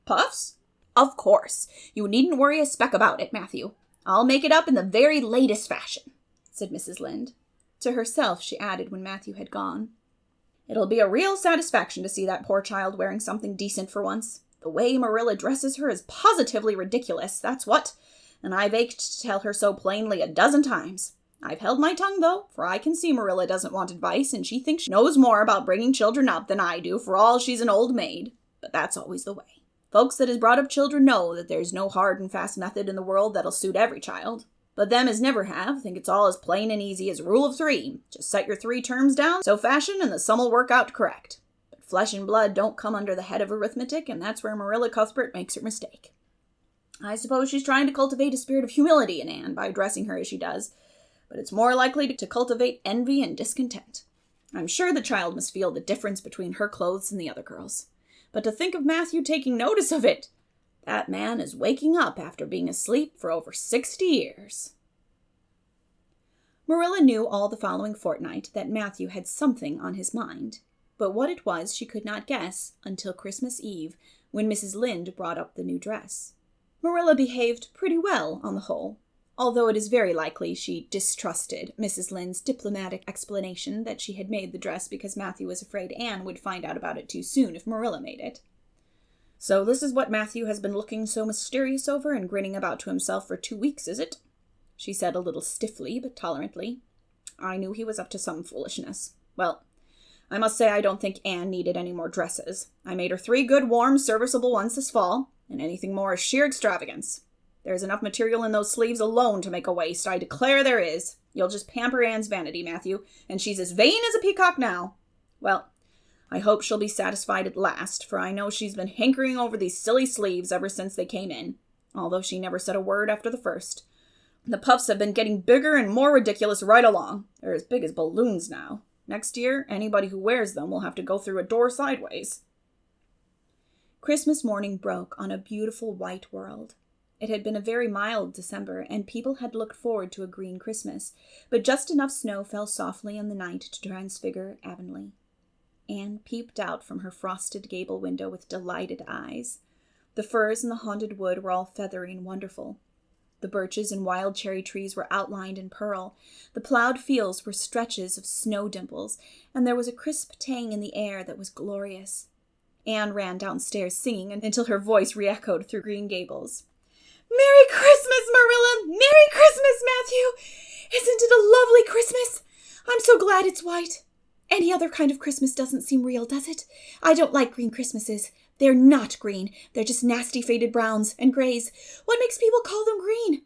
"Puffs? Of course. You needn't worry a speck about it, Matthew. I'll make it up in the very latest fashion," said Mrs. Lynde. To herself she added when Matthew had gone, "It'll be a real satisfaction to see that poor child wearing something decent for once. The way Marilla dresses her is positively ridiculous, that's what, and I've ached to tell her so plainly a dozen times. I've held my tongue, though, for I can see Marilla doesn't want advice, and she thinks she knows more about bringing children up than I do, for all she's an old maid. But that's always the way. Folks that has brought up children know that there's no hard and fast method in the world that'll suit every child. But them as never have think it's all as plain and easy as rule of 3. Just set your 3 terms down, so fashion, and the sum'll work out correct. But flesh and blood don't come under the head of arithmetic, and that's where Marilla Cuthbert makes her mistake. I suppose she's trying to cultivate a spirit of humility in Anne by dressing her as she does, but it's more likely to cultivate envy and discontent. I'm sure the child must feel the difference between her clothes and the other girls. But to think of Matthew taking notice of it! That man is waking up after being asleep for over 60 years. Marilla knew all the following fortnight that Matthew had something on his mind, but what it was she could not guess until Christmas Eve, when Mrs. Lynde brought up the new dress. Marilla behaved pretty well on the whole, although it is very likely she distrusted Mrs. Lynde's diplomatic explanation that she had made the dress because Matthew was afraid Anne would find out about it too soon if Marilla made it. "So this is what Matthew has been looking so mysterious over and grinning about to himself for 2 weeks, is it?" she said a little stiffly but tolerantly. "I knew he was up to some foolishness. Well, I must say I don't think Anne needed any more dresses. I made her 3 good, warm, serviceable ones this fall, and anything more is sheer extravagance. There's enough material in those sleeves alone to make a waist, I declare there is. You'll just pamper Anne's vanity, Matthew, and she's as vain as a peacock now. Well, I hope she'll be satisfied at last, for I know she's been hankering over these silly sleeves ever since they came in, although she never said a word after the first. The puffs have been getting bigger and more ridiculous right along. They're as big as balloons now. Next year, anybody who wears them will have to go through a door sideways." Christmas morning broke on a beautiful white world. It had been a very mild December, and people had looked forward to a green Christmas, but just enough snow fell softly in the night to transfigure Avonlea. Anne peeped out from her frosted gable window with delighted eyes. The firs in the haunted wood were all feathery and wonderful. The birches and wild cherry trees were outlined in pearl. The plowed fields were stretches of snow dimples, and there was a crisp tang in the air that was glorious. Anne ran downstairs singing until her voice re-echoed through Green Gables. "Merry Christmas, Marilla! Merry Christmas, Matthew! Isn't it a lovely Christmas? I'm so glad it's white. Any other kind of Christmas doesn't seem real, does it? I don't like green Christmases. They're not green. They're just nasty faded browns and grays. What makes people call them green?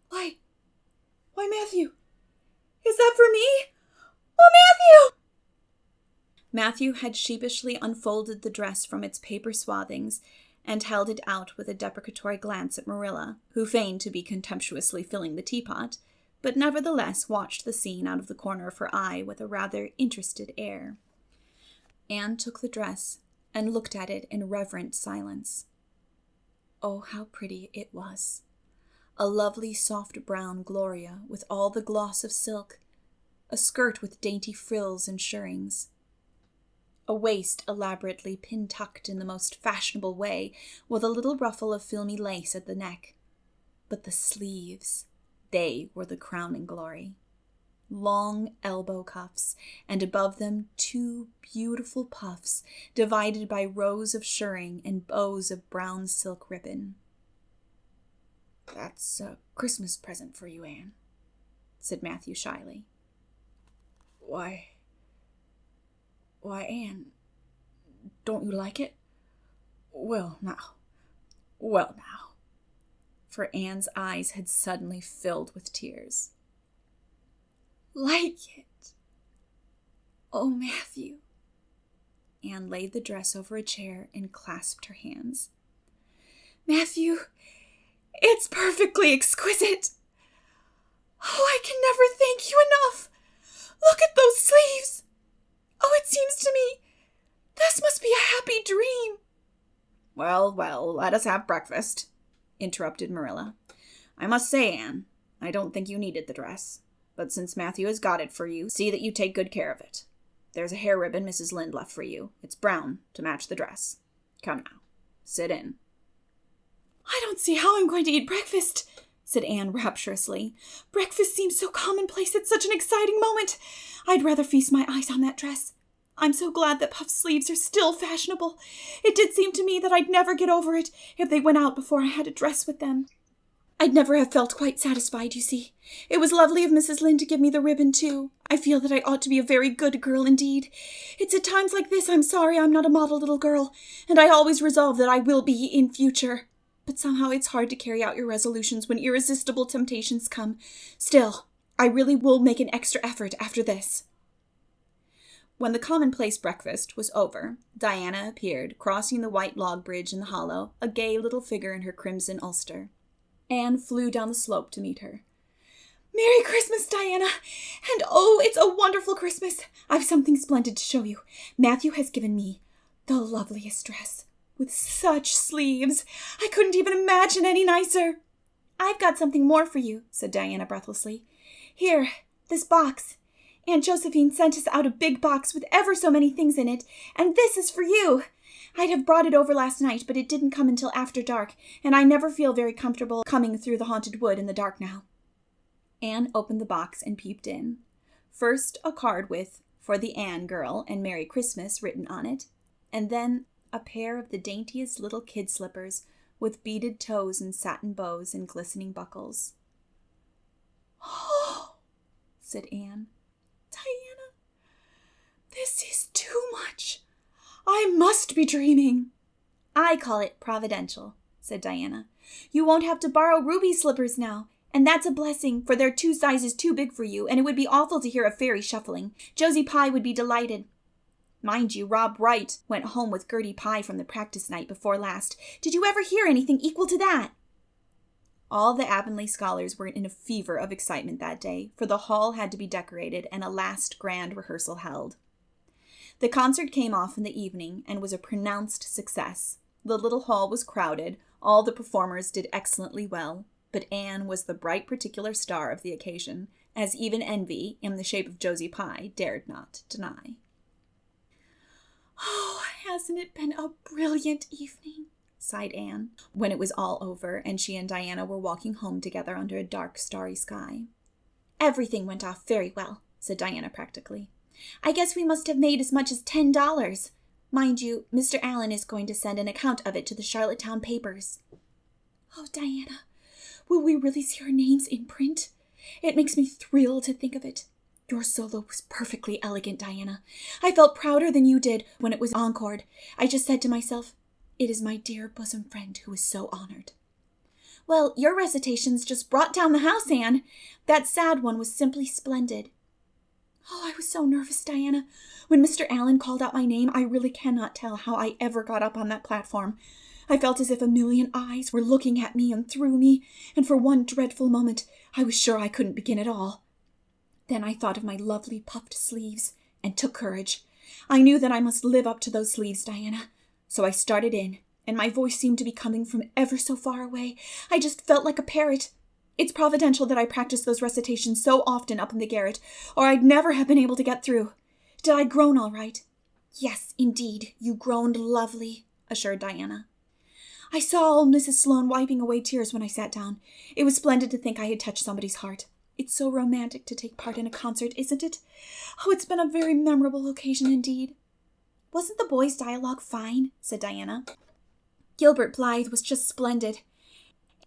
Why, Matthew, is that for me? Oh, Matthew!" Matthew had sheepishly unfolded the dress from its paper swathings and held it out with a deprecatory glance at Marilla, who feigned to be contemptuously filling the teapot, but nevertheless watched the scene out of the corner of her eye with a rather interested air. Anne took the dress and looked at it in reverent silence. Oh, how pretty it was! A lovely soft brown Gloria with all the gloss of silk, a skirt with dainty frills and shirrings, a waist elaborately pin-tucked in the most fashionable way, with a little ruffle of filmy lace at the neck. But the sleeves, they were the crowning glory. Long elbow cuffs, and above them 2 beautiful puffs divided by rows of shirring and bows of brown silk ribbon. "That's a Christmas present for you, Anne," said Matthew shyly. Why, Anne, don't you like it? Well, now. For Anne's eyes had suddenly filled with tears. Like it? Oh, Matthew. Anne laid the dress over a chair and clasped her hands. Matthew, it's perfectly exquisite. Oh, I can never thank you enough. Look at those sleeves. Oh, it seems to me this must be a happy dream. Well, let us have breakfast, interrupted Marilla. I must say, Anne, I don't think you needed the dress. But since Matthew has got it for you, see that you take good care of it. There's a hair ribbon Mrs. Lynde left for you. It's brown, to match the dress. Come now, sit in. I don't see how I'm going to eat breakfast, said Anne rapturously. Breakfast seems so commonplace at such an exciting moment. I'd rather feast my eyes on that dress. I'm so glad that puff sleeves are still fashionable. It did seem to me that I'd never get over it if they went out before I had a dress with them. I'd never have felt quite satisfied, you see. It was lovely of Mrs. Lynde to give me the ribbon, too. I feel that I ought to be a very good girl indeed. It's at times like this I'm sorry I'm not a model little girl, and I always resolve that I will be in future. But somehow it's hard to carry out your resolutions when irresistible temptations come. Still, I really will make an extra effort after this. When the commonplace breakfast was over, Diana appeared, crossing the white log bridge in the hollow, a gay little figure in her crimson ulster. Anne flew down the slope to meet her. Merry Christmas, Diana! And oh, it's a wonderful Christmas! I've something splendid to show you. Matthew has given me the loveliest dress, with such sleeves. I couldn't even imagine any nicer. I've got something more for you, said Diana breathlessly. Here, this box. Aunt Josephine sent us out a big box with ever so many things in it, and this is for you. I'd have brought it over last night, but it didn't come until after dark, and I never feel very comfortable coming through the haunted wood in the dark now. Anne opened the box and peeped in. First, a card with, "For the Anne girl and Merry Christmas" written on it, and then a pair of the daintiest little kid slippers with beaded toes and satin bows and glistening buckles. Oh, said Anne. Diana, this is too much. I must be dreaming. I call it providential, said Diana. You won't have to borrow Ruby's slippers now, and that's a blessing, for they're 2 sizes too big for you, and it would be awful to hear a fairy shuffling. Josie Pye would be delighted. Mind you, Rob Wright went home with Gertie Pye from the practice night before last. Did you ever hear anything equal to that? All the Avonlea scholars were in a fever of excitement that day, for the hall had to be decorated and a last grand rehearsal held. The concert came off in the evening and was a pronounced success. The little hall was crowded, all the performers did excellently well, but Anne was the bright particular star of the occasion, as even envy, in the shape of Josie Pye, dared not deny. Oh, hasn't it been a brilliant evening? Sighed Anne, when it was all over and she and Diana were walking home together under a dark, starry sky. Everything went off very well, said Diana practically. I guess we must have made as much as $10. Mind you, Mr. Allen is going to send an account of it to the Charlottetown papers. Oh, Diana, will we really see our names in print? It makes me thrill to think of it. Your solo was perfectly elegant, Diana. I felt prouder than you did when it was encored. I just said to myself, it is my dear bosom friend who is so honored. Well, your recitations just brought down the house, Anne. That sad one was simply splendid. Oh, I was so nervous, Diana. When Mr. Allen called out my name, I really cannot tell how I ever got up on that platform. I felt as if a million eyes were looking at me and through me, and for one dreadful moment, I was sure I couldn't begin at all. Then I thought of my lovely puffed sleeves, and took courage. I knew that I must live up to those sleeves, Diana. So I started in, and my voice seemed to be coming from ever so far away. I just felt like a parrot. It's providential that I practiced those recitations so often up in the garret, or I'd never have been able to get through. Did I groan all right? Yes, indeed, you groaned lovely, assured Diana. I saw old Mrs. Sloane wiping away tears when I sat down. It was splendid to think I had touched somebody's heart. It's so romantic to take part in a concert, isn't it? Oh, it's been a very memorable occasion indeed. Wasn't the boys' dialogue fine? Said Diana. Gilbert Blythe was just splendid.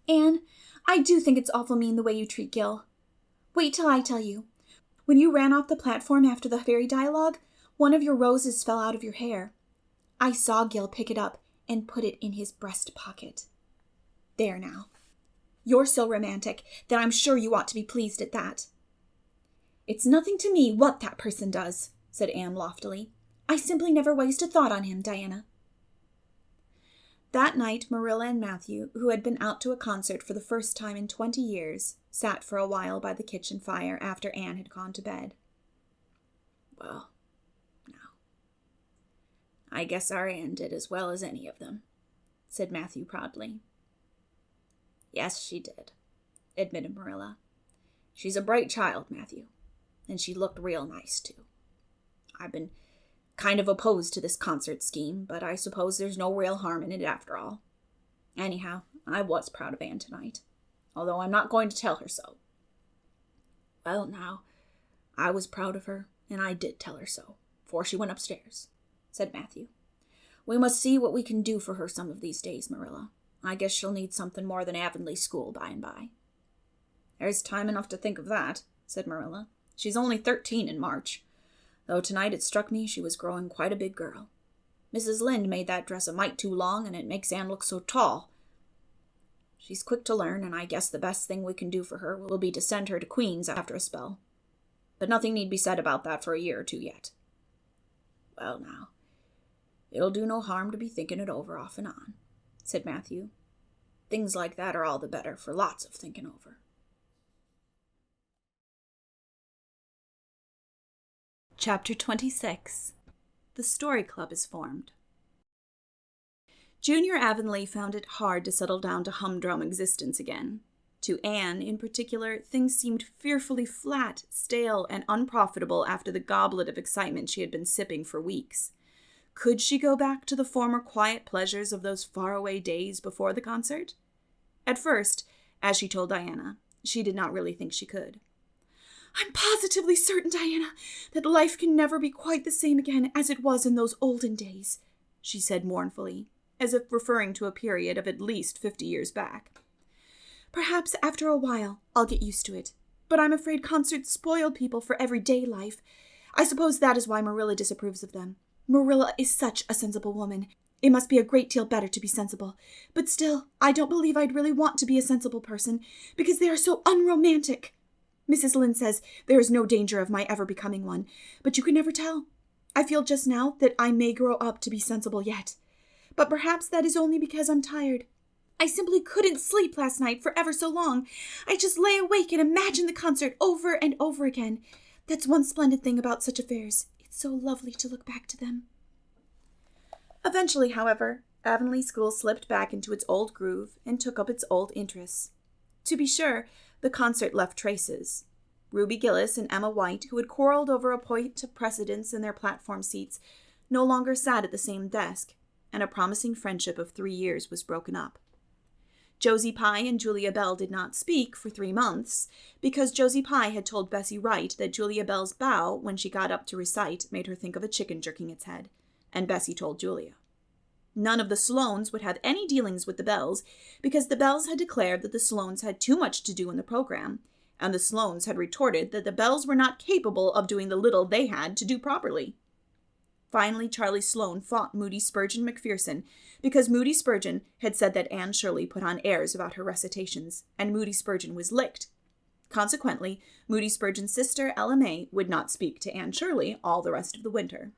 Anne, I do think it's awful mean the way you treat Gil. Wait till I tell you. When you ran off the platform after the fairy dialogue, one of your roses fell out of your hair. I saw Gil pick it up and put it in his breast pocket. There now. You're so romantic that I'm sure you ought to be pleased at that. It's nothing to me what that person does, said Anne loftily. I simply never waste a thought on him, Diana. That night, Marilla and Matthew, who had been out to a concert for the first time in 20 years, sat for a while by the kitchen fire after Anne had gone to bed. Well, now, I guess our Anne did as well as any of them, said Matthew proudly. Yes, she did, admitted Marilla. She's a bright child, Matthew, and she looked real nice, too. I've been kind of opposed to this concert scheme, but I suppose there's no real harm in it after all. Anyhow, I was proud of Anne tonight, although I'm not going to tell her so. Well, now, I was proud of her, and I did tell her so, before she went upstairs, said Matthew. We must see what we can do for her some of these days, Marilla. I guess she'll need something more than Avonlea School by and by. There's time enough to think of that, said Marilla. She's only 13 in March, though tonight it struck me she was growing quite a big girl. Mrs. Lynde made that dress a mite too long, and it makes Anne look so tall. She's quick to learn, and I guess the best thing we can do for her will be to send her to Queen's after a spell. But nothing need be said about that for a year or two yet. Well, now, it'll do no harm to be thinking it over off and on, said Matthew. Things like that are all the better for lots of thinking over. Chapter 26. The Story Club is formed. Junior Avonlea found it hard to settle down to humdrum existence again. To Anne, in particular, things seemed fearfully flat, stale, and unprofitable after the goblet of excitement she had been sipping for weeks. Could she go back to the former quiet pleasures of those faraway days before the concert? At first, as she told Diana, she did not really think she could. I'm positively certain, Diana, that life can never be quite the same again as it was in those olden days, she said mournfully, as if referring to a period of at least 50 years back. Perhaps after a while I'll get used to it, but I'm afraid concerts spoil people for everyday life. I suppose that is why Marilla disapproves of them. Marilla is such a sensible woman. It must be a great deal better to be sensible. But still, I don't believe I'd really want to be a sensible person, because they are so unromantic. Mrs. Lynde says there is no danger of my ever becoming one, but you can never tell. I feel just now that I may grow up to be sensible yet. But perhaps that is only because I'm tired. I simply couldn't sleep last night for ever so long. I just lay awake and imagined the concert over and over again. That's one splendid thing about such affairs. It's so lovely to look back to them. Eventually, however, Avonlea School slipped back into its old groove and took up its old interests. To be sure, the concert left traces. Ruby Gillis and Emma White, who had quarreled over a point of precedence in their platform seats, no longer sat at the same desk, and a promising friendship of 3 years was broken up. Josie Pye and Julia Bell did not speak for 3 months, because Josie Pye had told Bessie Wright that Julia Bell's bow, when she got up to recite, made her think of a chicken jerking its head, and Bessie told Julia. None of the Sloanes would have any dealings with the Bells, because the Bells had declared that the Sloanes had too much to do in the program, and the Sloanes had retorted that the Bells were not capable of doing the little they had to do properly. Finally, Charlie Sloane fought Moody Spurgeon McPherson, because Moody Spurgeon had said that Anne Shirley put on airs about her recitations, and Moody Spurgeon was licked. Consequently, Moody Spurgeon's sister, Ella May, would not speak to Anne Shirley all the rest of the winter.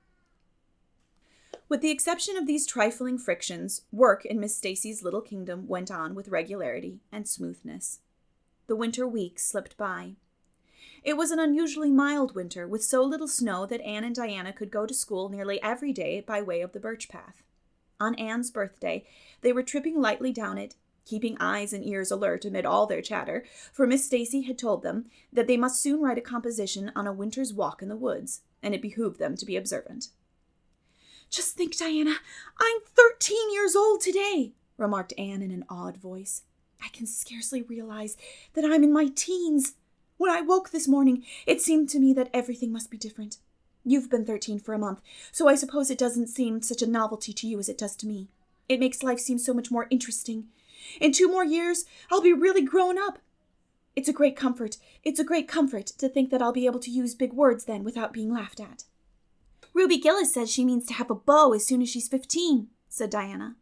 With the exception of these trifling frictions, work in Miss Stacy's little kingdom went on with regularity and smoothness. The winter weeks slipped by. It was an unusually mild winter, with so little snow that Anne and Diana could go to school nearly every day by way of the birch path. On Anne's birthday, they were tripping lightly down it, keeping eyes and ears alert amid all their chatter, for Miss Stacy had told them that they must soon write a composition on a winter's walk in the woods, and it behooved them to be observant. Just think, Diana, I'm 13 years old today, remarked Anne in an awed voice. I can scarcely realize that I'm in my teens. When I woke this morning, it seemed to me that everything must be different. You've been 13 for a month, so I suppose it doesn't seem such a novelty to you as it does to me. It makes life seem so much more interesting. In 2 more years, I'll be really grown up. It's a great comfort. It's a great comfort to think that I'll be able to use big words then without being laughed at. Ruby Gillis says she means to have a beau as soon as she's 15, said Diana.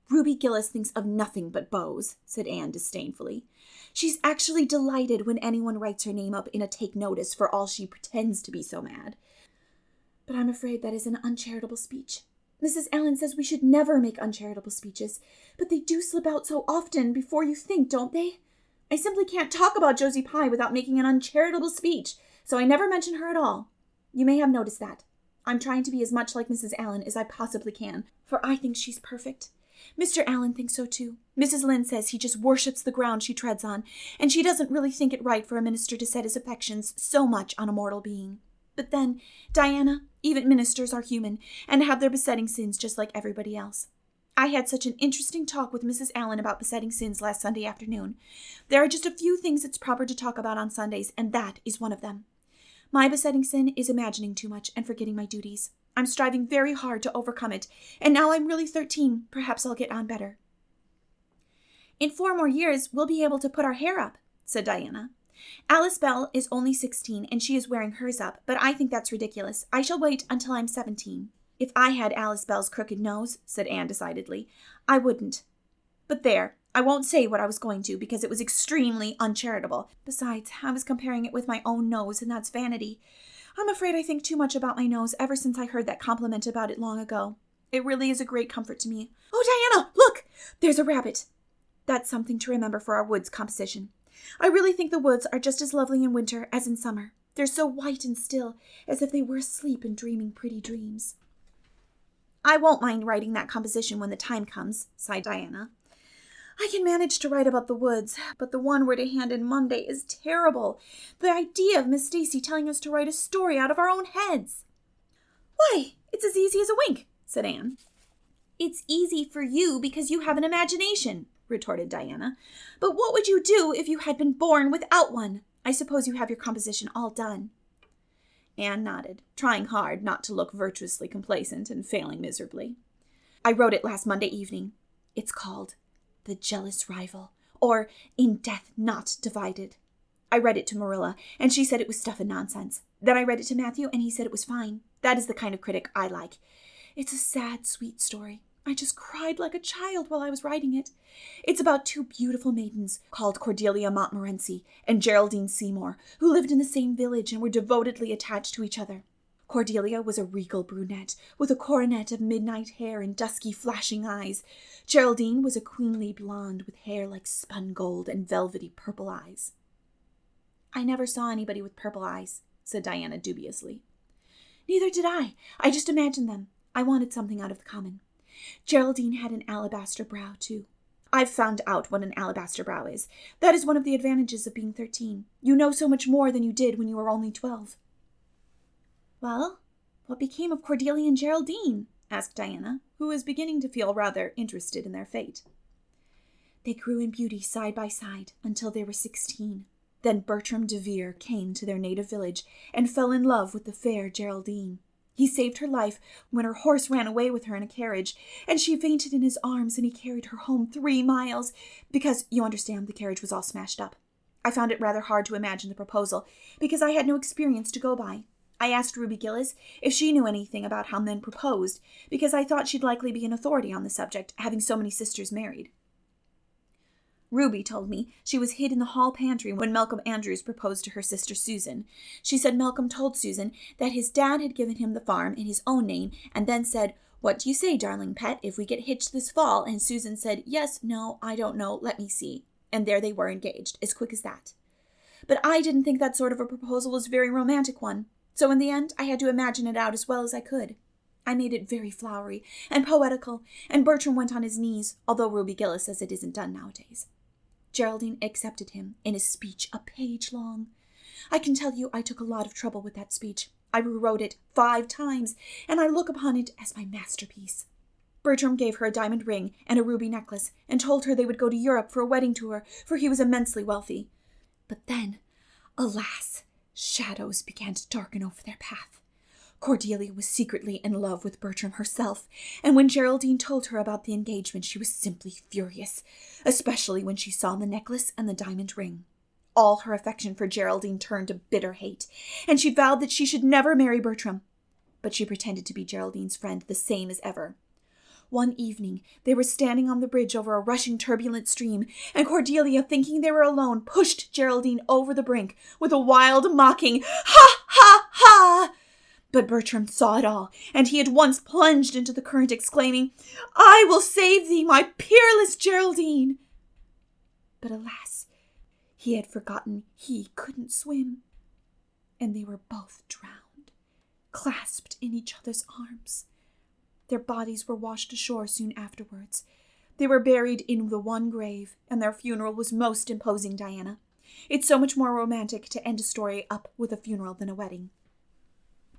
Ruby Gillis thinks of nothing but beaux, said Anne disdainfully. She's actually delighted when anyone writes her name up in a take notice for all she pretends to be so mad. But I'm afraid that is an uncharitable speech. Mrs. Allen says we should never make uncharitable speeches, but they do slip out so often before you think, don't they? I simply can't talk about Josie Pye without making an uncharitable speech, so I never mention her at all. You may have noticed that. I'm trying to be as much like Mrs. Allen as I possibly can, for I think she's perfect. Mr. Allen thinks so too. Mrs. Lynde says he just worships the ground she treads on, and she doesn't really think it right for a minister to set his affections so much on a mortal being. But then, Diana, even ministers are human and have their besetting sins just like everybody else. I had such an interesting talk with Mrs. Allen about besetting sins last Sunday afternoon. There are just a few things it's proper to talk about on Sundays, and that is one of them. My besetting sin is imagining too much and forgetting my duties. I'm striving very hard to overcome it, and now I'm really 13. Perhaps I'll get on better. In 4 more years, we'll be able to put our hair up, said Diana. Alice Bell is only 16, and she is wearing hers up, but I think that's ridiculous. I shall wait until I'm 17. If I had Alice Bell's crooked nose, said Anne decidedly, I wouldn't. But there, I won't say what I was going to, because it was extremely uncharitable. Besides, I was comparing it with my own nose, and that's vanity. I'm afraid I think too much about my nose ever since I heard that compliment about it long ago. It really is a great comfort to me. Oh, Diana, look! There's a rabbit. That's something to remember for our woods composition. I really think the woods are just as lovely in winter as in summer. They're so white and still, as if they were asleep and dreaming pretty dreams. I won't mind writing that composition when the time comes, sighed Diana. I can manage to write about the woods, but the one we're to hand in Monday is terrible. The idea of Miss Stacy telling us to write a story out of our own heads. Why, it's as easy as a wink, said Anne. It's easy for you because you have an imagination, retorted Diana. But what would you do if you had been born without one? I suppose you have your composition all done. Anne nodded, trying hard not to look virtuously complacent and failing miserably. I wrote it last Monday evening. It's called The Jealous Rival, or In Death Not Divided. I read it to Marilla, and she said it was stuff and nonsense. Then I read it to Matthew, and he said it was fine. That is the kind of critic I like. It's a sad, sweet story. I just cried like a child while I was writing it. It's about 2 beautiful maidens called Cordelia Montmorency and Geraldine Seymour, who lived in the same village and were devotedly attached to each other. Cordelia was a regal brunette with a coronet of midnight hair and dusky flashing eyes. Geraldine was a queenly blonde with hair like spun gold and velvety purple eyes. I never saw anybody with purple eyes, said Diana dubiously. Neither did I. I just imagined them. I wanted something out of the common. Geraldine had an alabaster brow, too. I've found out what an alabaster brow is. That is one of the advantages of being 13. You know so much more than you did when you were only 12. Well, what became of Cordelia and Geraldine? Asked Diana, who was beginning to feel rather interested in their fate. They grew in beauty side by side until they were 16. Then Bertram de Vere came to their native village and fell in love with the fair Geraldine. He saved her life when her horse ran away with her in a carriage, and she fainted in his arms, and he carried her home 3 miles, because, you understand, the carriage was all smashed up. I found it rather hard to imagine the proposal, because I had no experience to go by. I asked Ruby Gillis if she knew anything about how men proposed, because I thought she'd likely be an authority on the subject, having so many sisters married. Ruby told me she was hid in the hall pantry when Malcolm Andrews proposed to her sister Susan. She said Malcolm told Susan that his dad had given him the farm in his own name, and then said, "What do you say, darling pet, if we get hitched this fall?" And Susan said, "Yes, no, I don't know, let me see." And there they were engaged, as quick as that. But I didn't think that sort of a proposal was a very romantic one, so in the end I had to imagine it out as well as I could. I made it very flowery and poetical, and Bertram went on his knees, although Ruby Gillis says it isn't done nowadays. Geraldine accepted him in a speech a page long. I can tell you I took a lot of trouble with that speech. I rewrote it 5 times, and I look upon it as my masterpiece. Bertram gave her a diamond ring and a ruby necklace and told her they would go to Europe for a wedding tour, for he was immensely wealthy. But then, alas, shadows began to darken over their path. Cordelia was secretly in love with Bertram herself, and when Geraldine told her about the engagement, she was simply furious, especially when she saw the necklace and the diamond ring. All her affection for Geraldine turned to bitter hate, and she vowed that she should never marry Bertram. But she pretended to be Geraldine's friend, the same as ever. One evening, they were standing on the bridge over a rushing turbulent stream, and Cordelia, thinking they were alone, pushed Geraldine over the brink with a wild, mocking, "Ha, ha, ha!" But Bertram saw it all, and he at once plunged into the current, exclaiming, "I will save thee, my peerless Geraldine!" But alas, he had forgotten he couldn't swim, and they were both drowned, clasped in each other's arms. Their bodies were washed ashore soon afterwards. They were buried in the one grave, and their funeral was most imposing, Diana. It's so much more romantic to end a story up with a funeral than a wedding.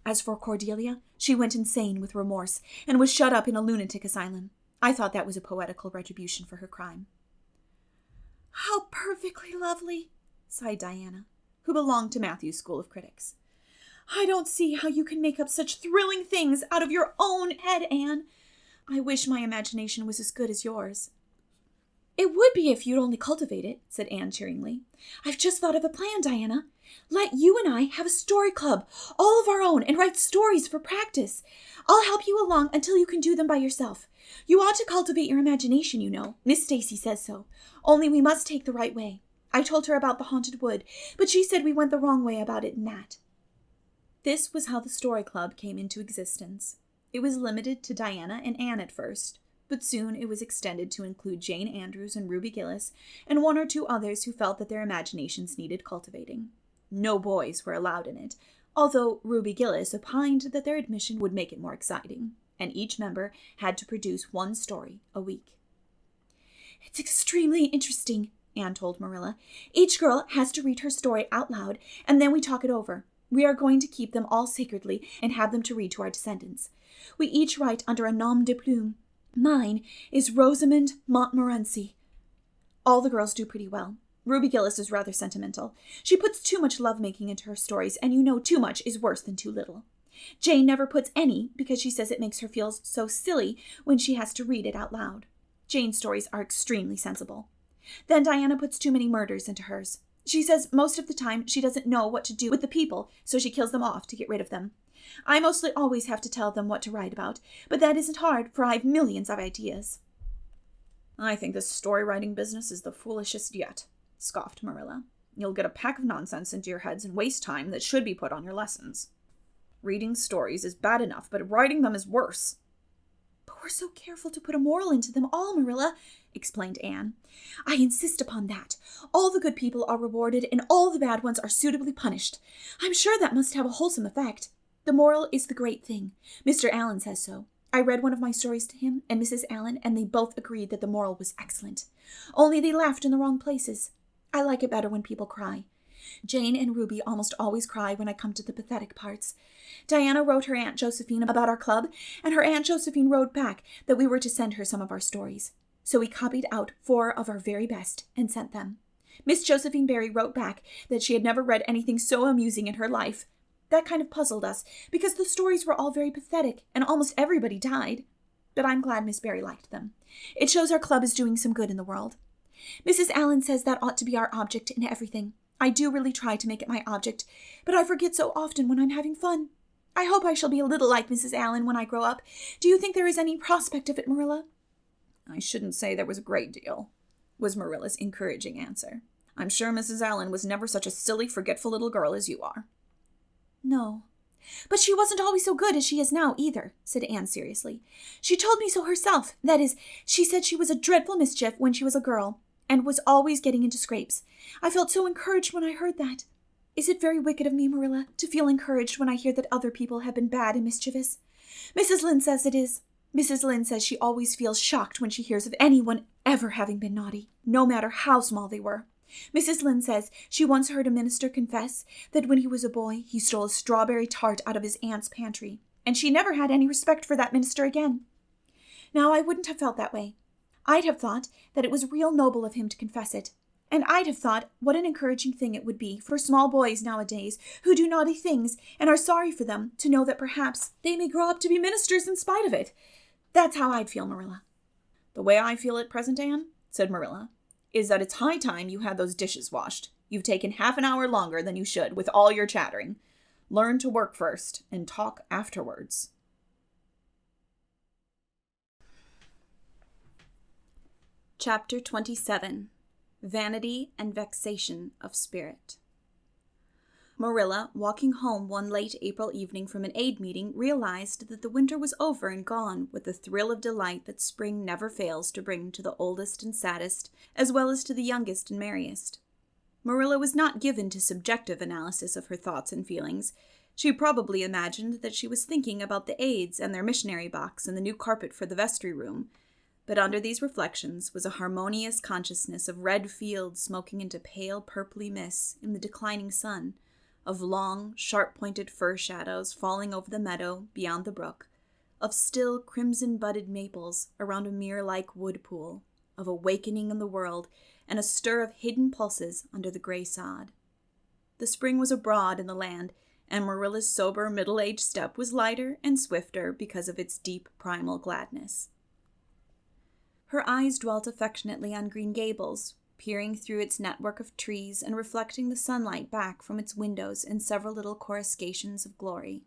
As for Cordelia, she went insane with remorse and was shut up in a lunatic asylum. I thought that was a poetical retribution for her crime. "How perfectly lovely," sighed Diana, who belonged to Matthew's school of critics. "I don't see how you can make up such thrilling things out of your own head, Anne. I wish my imagination was as good as yours." "It would be if you'd only cultivate it," said Anne cheeringly. "I've just thought of a plan, Diana. Let you and I have a story club, all of our own, and write stories for practice. I'll help you along until you can do them by yourself. You ought to cultivate your imagination, you know. Miss Stacy says so. Only we must take the right way. I told her about the haunted wood, but she said we went the wrong way about it in that." This was how the story club came into existence. It was limited to Diana and Anne at first, but soon it was extended to include Jane Andrews and Ruby Gillis, and one or two others who felt that their imaginations needed cultivating. No boys were allowed in it, although Ruby Gillis opined that their admission would make it more exciting, and each member had to produce one story a week. "It's extremely interesting," Anne told Marilla. "Each girl has to read her story out loud, and then we talk it over. We are going to keep them all sacredly and have them to read to our descendants. We each write under a nom de plume. Mine is Rosamond Montmorency." All the girls do pretty well. Ruby Gillis is rather sentimental. She puts too much lovemaking into her stories, and you know too much is worse than too little. Jane never puts any because she says it makes her feel so silly when she has to read it out loud. Jane's stories are extremely sensible. Then Diana puts too many murders into hers. She says most of the time she doesn't know what to do with the people, so she kills them off to get rid of them. I mostly always have to tell them what to write about, but that isn't hard, for I've millions of ideas. "I think this story-writing business is the foolishest yet," scoffed Marilla. "You'll get a pack of nonsense into your heads and waste time that should be put on your lessons. Reading stories is bad enough, but writing them is worse." "But we're so careful to put a moral into them all, Marilla," explained Anne. "I insist upon that. All the good people are rewarded and all the bad ones are suitably punished. I'm sure that must have a wholesome effect. The moral is the great thing. Mr. Allen says so. I read one of my stories to him and Mrs. Allen, and they both agreed that the moral was excellent. Only they laughed in the wrong places. I like it better when people cry. Jane and Ruby almost always cry when I come to the pathetic parts. Diana wrote her Aunt Josephine about our club, and her Aunt Josephine wrote back that we were to send her some of our stories. So we copied out 4 of our very best and sent them. Miss Josephine Barry wrote back that she had never read anything so amusing in her life. That kind of puzzled us, because the stories were all very pathetic, and almost everybody died. But I'm glad Miss Barry liked them. It shows our club is doing some good in the world. Mrs. Allen says that ought to be our object in everything. I do really try to make it my object, but I forget so often when I'm having fun. I hope I shall be a little like Mrs. Allen when I grow up. Do you think there is any prospect of it, Marilla?" "I shouldn't say there was a great deal," was Marilla's encouraging answer. "I'm sure Mrs. Allen was never such a silly, forgetful little girl as you are." "No. But she wasn't always so good as she is now, either," said Anne seriously. "She told me so herself. That is, she said she was a dreadful mischief when she was a girl, and was always getting into scrapes. I felt so encouraged when I heard that. Is it very wicked of me, Marilla, to feel encouraged when I hear that other people have been bad and mischievous? Mrs. Lynde says it is. Mrs. Lynde says she always feels shocked when she hears of anyone ever having been naughty, no matter how small they were. Mrs. Lynde says she once heard a minister confess that when he was a boy, he stole a strawberry tart out of his aunt's pantry, and she never had any respect for that minister again. Now, I wouldn't have felt that way. I'd have thought that it was real noble of him to confess it. And I'd have thought what an encouraging thing it would be for small boys nowadays who do naughty things and are sorry for them to know that perhaps they may grow up to be ministers in spite of it. That's how I'd feel, Marilla. The way I feel at present, Anne, said Marilla, is that it's high time you had those dishes washed. You've taken half an hour longer than you should with all your chattering. Learn to work first and talk afterwards. Chapter 27. Vanity and Vexation of Spirit. Marilla, walking home one late April evening from an aid meeting, realized that the winter was over and gone with the thrill of delight that spring never fails to bring to the oldest and saddest, as well as to the youngest and merriest. Marilla was not given to subjective analysis of her thoughts and feelings. She probably imagined that she was thinking about the aids and their missionary box and the new carpet for the vestry room. But under these reflections was a harmonious consciousness of red fields smoking into pale purply mists in the declining sun, of long, sharp-pointed fir shadows falling over the meadow beyond the brook, of still crimson-budded maples around a mirror-like wood pool, of awakening in the world and a stir of hidden pulses under the gray sod. The spring was abroad in the land, and Marilla's sober middle-aged step was lighter and swifter because of its deep primal gladness. Her eyes dwelt affectionately on Green Gables, peering through its network of trees and reflecting the sunlight back from its windows in several little coruscations of glory.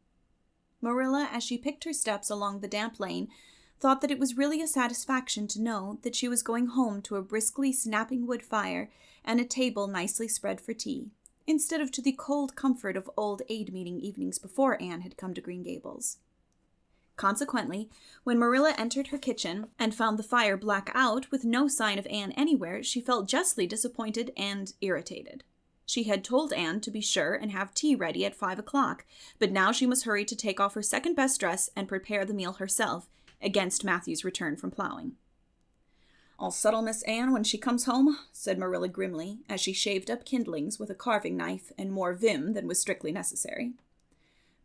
Marilla, as she picked her steps along the damp lane, thought that it was really a satisfaction to know that she was going home to a briskly snapping wood fire and a table nicely spread for tea, instead of to the cold comfort of old aid meeting evenings before Anne had come to Green Gables. Consequently, when Marilla entered her kitchen and found the fire black out with no sign of Anne anywhere, she felt justly disappointed and irritated. She had told Anne to be sure and have tea ready at 5 o'clock, but now she must hurry to take off her second-best dress and prepare the meal herself, against Matthew's return from plowing. "I'll settle Miss Anne when she comes home," said Marilla grimly, as she shaved up kindlings with a carving knife and more vim than was strictly necessary.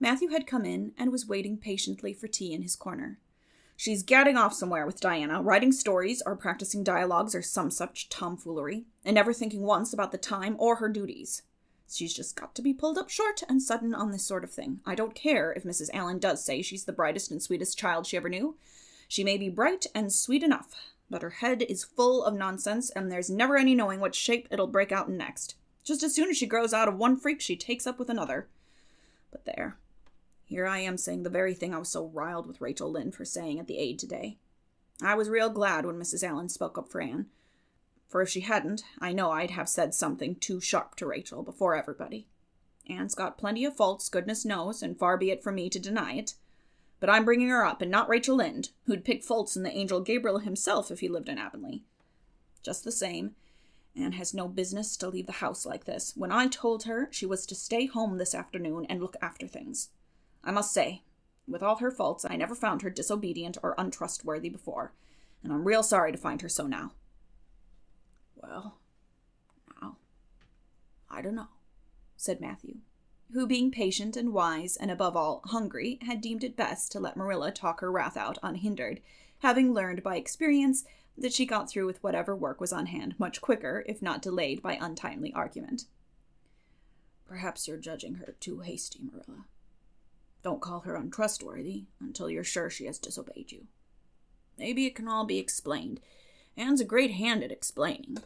Matthew had come in and was waiting patiently for tea in his corner. "She's gadding off somewhere with Diana, writing stories or practicing dialogues or some such tomfoolery, and never thinking once about the time or her duties. She's just got to be pulled up short and sudden on this sort of thing. I don't care if Mrs. Allan does say she's the brightest and sweetest child she ever knew. She may be bright and sweet enough, but her head is full of nonsense, and there's never any knowing what shape it'll break out in next. Just as soon as she grows out of one freak, she takes up with another. But there. Here I am saying the very thing I was so riled with Rachel Lynde for saying at the aid today. I was real glad when Mrs. Allan spoke up for Anne, for if she hadn't, I know I'd have said something too sharp to Rachel before everybody. Anne's got plenty of faults, goodness knows, and far be it from me to deny it. But I'm bringing her up, and not Rachel Lynde, who'd pick faults in the angel Gabriel himself if he lived in Avonlea. Just the same, Anne has no business to leave the house like this, when I told her she was to stay home this afternoon and look after things. I must say, with all her faults, I never found her disobedient or untrustworthy before, and I'm real sorry to find her so now." "Well, now, I don't know," said Matthew, who, being patient and wise, and above all, hungry, had deemed it best to let Marilla talk her wrath out unhindered, having learned by experience that she got through with whatever work was on hand much quicker, if not delayed by untimely argument. "Perhaps you're judging her too hasty, Marilla. Don't call her untrustworthy until you're sure she has disobeyed you. Maybe it can all be explained. Anne's a great hand at explaining."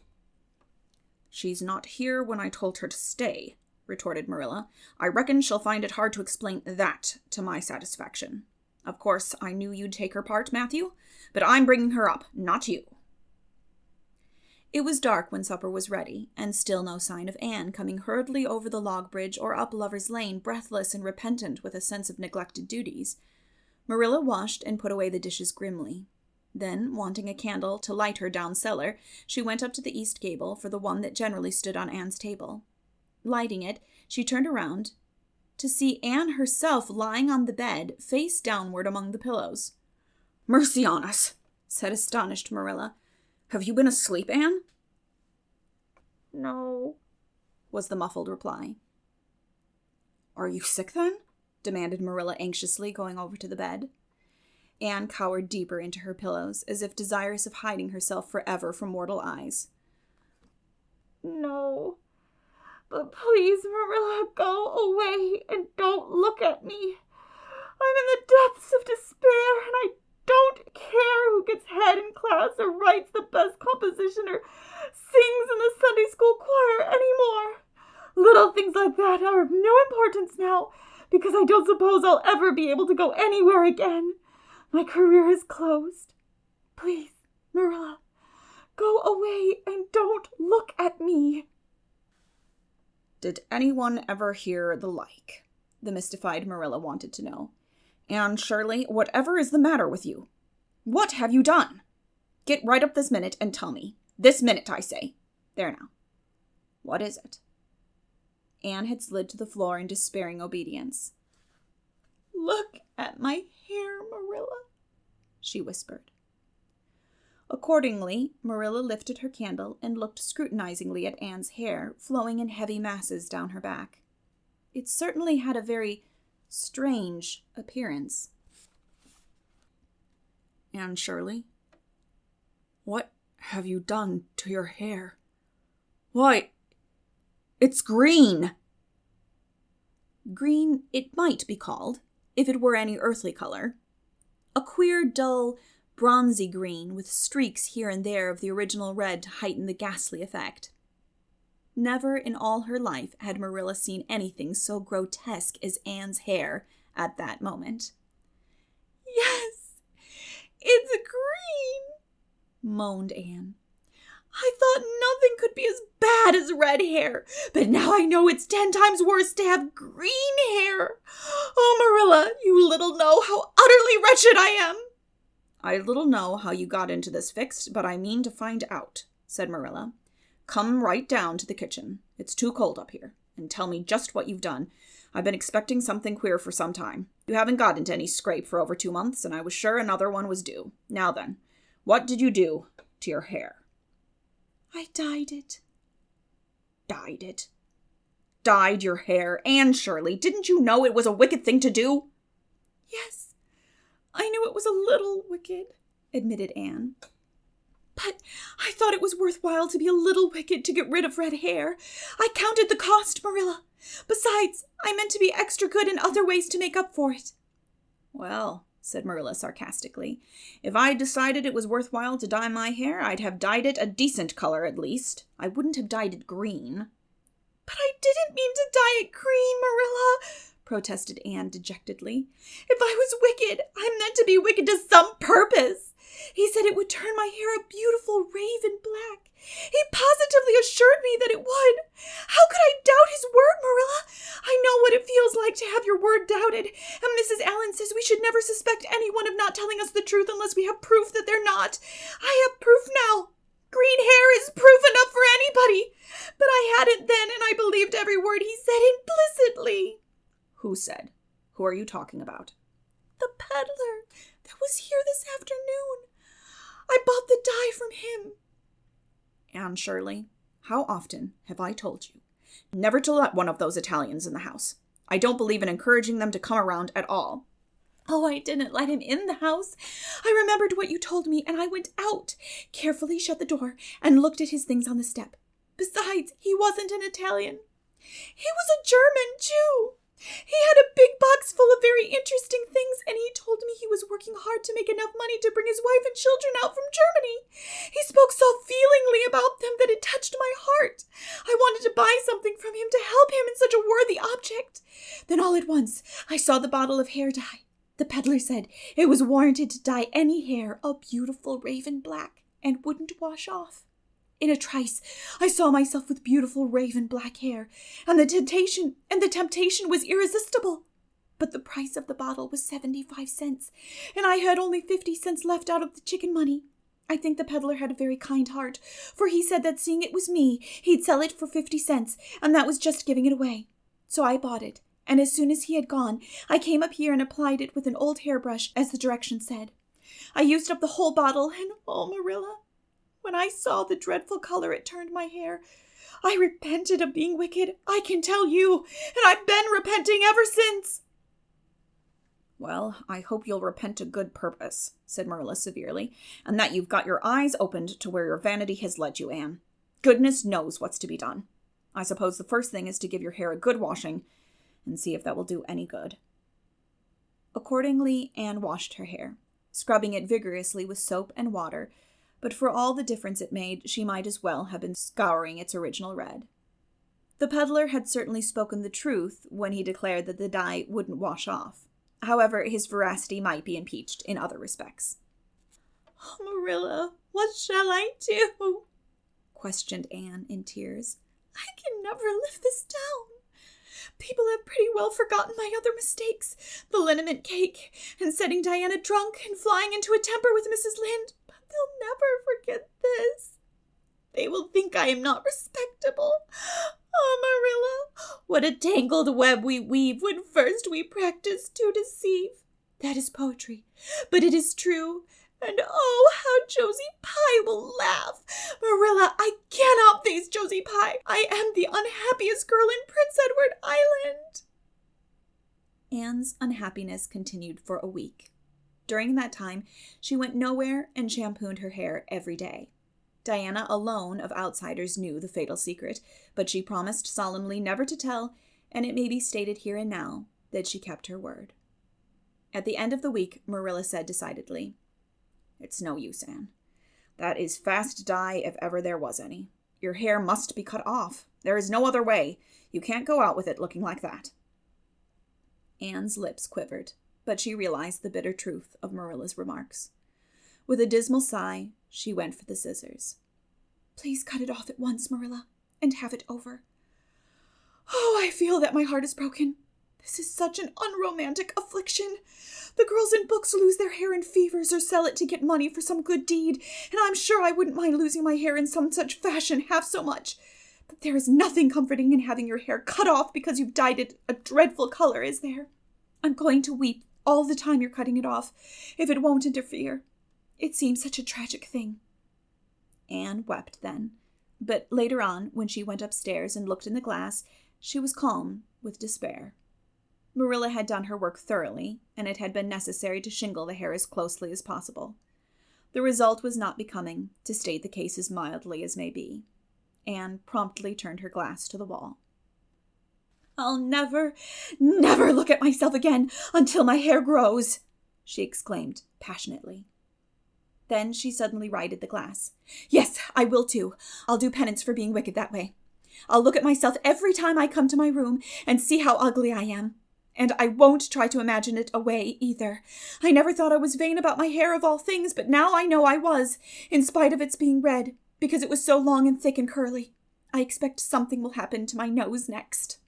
"She's not here when I told her to stay," retorted Marilla. "I reckon she'll find it hard to explain that to my satisfaction. Of course, I knew you'd take her part, Matthew, but I'm bringing her up, not you." It was dark when supper was ready, and still no sign of Anne coming hurriedly over the log bridge or up Lover's Lane, breathless and repentant with a sense of neglected duties. Marilla washed and put away the dishes grimly. Then, wanting a candle to light her down cellar, she went up to the east gable for the one that generally stood on Anne's table. Lighting it, she turned around to see Anne herself lying on the bed, face downward among the pillows. "Mercy on us," said astonished Marilla. "Have you been asleep, Anne?" "No," was the muffled reply. "Are you sick, then?" demanded Marilla anxiously, going over to the bed. Anne cowered deeper into her pillows, as if desirous of hiding herself forever from mortal eyes. No, but please, Marilla, go away and don't look at me. I'm in the depths of despair, and I don't care who gets head in class or writes the best composition or sings in the Sunday school choir anymore. Little things like that are of no importance now, because I don't suppose I'll ever be able to go anywhere again. My career is closed. Please, Marilla, go away and don't look at me. Did anyone ever hear the like? The mystified Marilla wanted to know. Anne Shirley, whatever is the matter with you? What have you done? Get right up this minute and tell me. This minute, I say. There now. What is it? Anne had slid to the floor in despairing obedience. Look at my hair, Marilla, she whispered. Accordingly, Marilla lifted her candle and looked scrutinizingly at Anne's hair, flowing in heavy masses down her back. It certainly had a very strange appearance. Anne Shirley, what have you done to your hair? Why, it's green! Green it might be called, if it were any earthly color. A queer, dull, bronzy green with streaks here and there of the original red to heighten the ghastly effect. Never in all her life had Marilla seen anything so grotesque as Anne's hair at that moment. Yes, it's green, moaned Anne. I thought nothing could be as bad as red hair, but now I know it's 10 times worse to have green hair. Oh, Marilla, you little know how utterly wretched I am. I little know how you got into this fix, but I mean to find out, said Marilla. Come right down to the kitchen. It's too cold up here, and tell me just what you've done. I've been expecting something queer for some time. You haven't got into any scrape for over 2 months, and I was sure another one was due. Now then, what did you do to your hair? I dyed it. Dyed it? Dyed your hair? Anne Shirley, didn't you know it was a wicked thing to do? Yes, I knew it was a little wicked, admitted Anne. But I thought it was worthwhile to be a little wicked to get rid of red hair. I counted the cost, Marilla. Besides, I meant to be extra good in other ways to make up for it. Well, said Marilla sarcastically, if I'd decided it was worthwhile to dye my hair, I'd have dyed it a decent color at least. I wouldn't have dyed it green. But I didn't mean to dye it green, Marilla, protested Anne dejectedly. If I was wicked, I meant to be wicked to some purpose. He said it would turn my hair a beautiful raven black. He positively assured me that it would. How could I doubt his word, Marilla? I know what it feels like to have your word doubted, and Mrs. Allen says we should never suspect anyone of not telling us the truth unless we have proof that they're not. I have proof now. Green hair is proof enough for anybody. But I hadn't then, and I believed every word he said implicitly. Who said? Who are you talking about? The peddler that was here this afternoon. I bought the dye from him. Anne Shirley, how often have I told you never to let one of those Italians in the house? I don't believe in encouraging them to come around at all. Oh, I didn't let him in the house. I remembered what you told me, and I went out, carefully shut the door, and looked at his things on the step. Besides, he wasn't an Italian. He was a German Jew. He had a big box full of very interesting things, and he told me he was working hard to make enough money to bring his wife and children out from Germany. He spoke so feelingly about them that it touched my heart. I wanted to buy something from him to help him in such a worthy object. Then all at once, I saw the bottle of hair dye. The peddler said it was warranted to dye any hair a beautiful raven black and wouldn't wash off. In a trice, I saw myself with beautiful raven black hair, and the temptation was irresistible. But the price of the bottle was 75 cents, and I had only 50 cents left out of the chicken money. I think the peddler had a very kind heart, for he said that seeing it was me, he'd sell it for 50 cents, and that was just giving it away. So I bought it, and as soon as he had gone, I came up here and applied it with an old hairbrush, as the directions said. I used up the whole bottle, and oh, Marilla, when I saw the dreadful color it turned my hair, I repented of being wicked, I can tell you, and I've been repenting ever since. Well, I hope you'll repent to good purpose, said Marilla severely, and that you've got your eyes opened to where your vanity has led you, Anne. Goodness knows what's to be done. I suppose the first thing is to give your hair a good washing and see if that will do any good. Accordingly, Anne washed her hair, scrubbing it vigorously with soap and water, but for all the difference it made, she might as well have been scouring its original red. The peddler had certainly spoken the truth when he declared that the dye wouldn't wash off. However, his veracity might be impeached in other respects. "Oh, Marilla, what shall I do?" questioned Anne in tears. "I can never live this down. People have pretty well forgotten my other mistakes, the liniment cake, and setting Diana drunk and flying into a temper with Mrs. Lynde, but they'll never forget this. They will think I am not respectable. Oh, Marilla, what a tangled web we weave when first we practice to deceive. That is poetry, but it is true. And oh, how Josie Pye will laugh. Marilla, I cannot face Josie Pye. I am the unhappiest girl in Prince Edward Island." Anne's unhappiness continued for a week. During that time, she went nowhere and shampooed her hair every day. Diana alone of outsiders knew the fatal secret, but she promised solemnly never to tell, and it may be stated here and now that she kept her word. At the end of the week, Marilla said decidedly, "It's no use, Anne. That is fast dye if ever there was any. Your hair must be cut off. There is no other way. You can't go out with it looking like that." Anne's lips quivered, but she realized the bitter truth of Marilla's remarks. With a dismal sigh, she went for the scissors. "Please cut it off at once, Marilla, and have it over. Oh, I feel that my heart is broken. This is such an unromantic affliction. The girls in books lose their hair in fevers or sell it to get money for some good deed, and I'm sure I wouldn't mind losing my hair in some such fashion half so much. But there is nothing comforting in having your hair cut off because you've dyed it a dreadful color, is there? I'm going to weep all the time you're cutting it off, if it won't interfere. It seems such a tragic thing." Anne wept then, but later on, when she went upstairs and looked in the glass, she was calm with despair. Marilla had done her work thoroughly, and it had been necessary to shingle the hair as closely as possible. The result was not becoming, to state the case as mildly as may be. Anne promptly turned her glass to the wall. "I'll never, never look at myself again until my hair grows," she exclaimed passionately. Then she suddenly righted the glass. "Yes, I will too. I'll do penance for being wicked that way. I'll look at myself every time I come to my room and see how ugly I am. And I won't try to imagine it away either. I never thought I was vain about my hair of all things, but now I know I was, in spite of its being red, because it was so long and thick and curly. I expect something will happen to my nose next."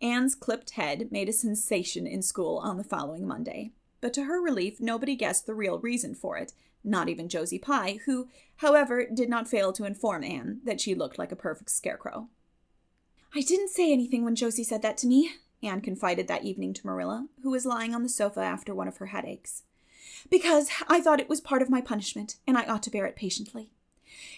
Anne's clipped head made a sensation in school on the following Monday, but to her relief, nobody guessed the real reason for it, not even Josie Pye, who, however, did not fail to inform Anne that she looked like a perfect scarecrow. "I didn't say anything when Josie said that to me," Anne confided that evening to Marilla, who was lying on the sofa after one of her headaches, "because I thought it was part of my punishment, and I ought to bear it patiently.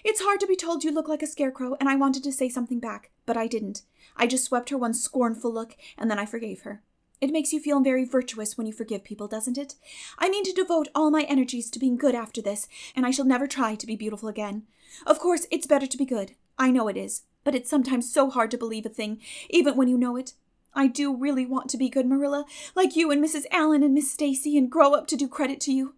It's hard to be told you look like a scarecrow, and I wanted to say something back, but I didn't. I just swept her one scornful look, and then I forgave her. It makes you feel very virtuous when you forgive people, doesn't it? I mean to devote all my energies to being good after this, and I shall never try to be beautiful again. Of course, it's better to be good. I know it is, but it's sometimes so hard to believe a thing, even when you know it. I do really want to be good, Marilla, like you and Mrs. Allen and Miss Stacy, and grow up to do credit to you.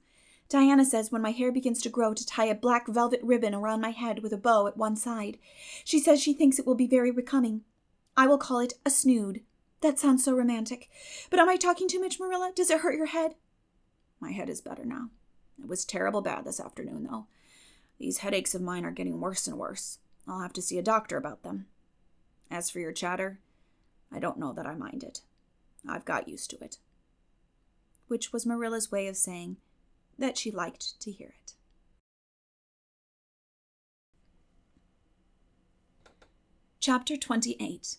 Diana says when my hair begins to grow to tie a black velvet ribbon around my head with a bow at one side. She says she thinks it will be very becoming. I will call it a snood. That sounds so romantic. But am I talking too much, Marilla? Does it hurt your head?" "My head is better now. It was terrible bad this afternoon, though. These headaches of mine are getting worse and worse. I'll have to see a doctor about them. As for your chatter, I don't know that I mind it. I've got used to it." Which was Marilla's way of saying that she liked to hear it. Chapter 28.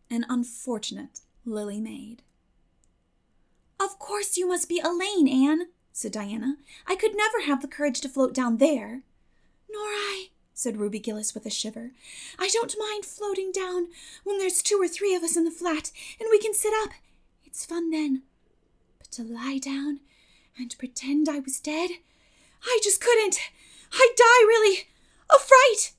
An Unfortunate Lily Maid. "Of course you must be Elaine, Anne," said Diana. "I could never have the courage to float down there." "Nor I," said Ruby Gillis with a shiver. "I don't mind floating down when there's 2 or 3 of us in the flat, and we can sit up. It's fun then. to lie down and pretend I was dead. I just couldn't. I'd die, really. Of fright.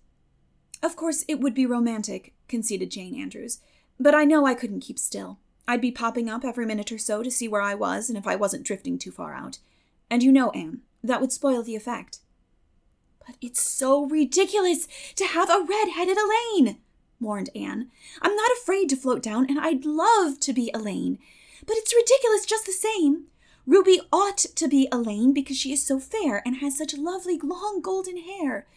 Of course, it would be romantic, conceded Jane Andrews, but I know I couldn't keep still. I'd be popping up every minute or so to see where I was and if I wasn't drifting too far out. And you know, Anne, that would spoil the effect. But it's so ridiculous to have a red-headed Elaine, mourned Anne. I'm not afraid to float down, and I'd love to be Elaine. But it's ridiculous just the same. Ruby ought to be Elaine because she is so fair and has such lovely long golden hair.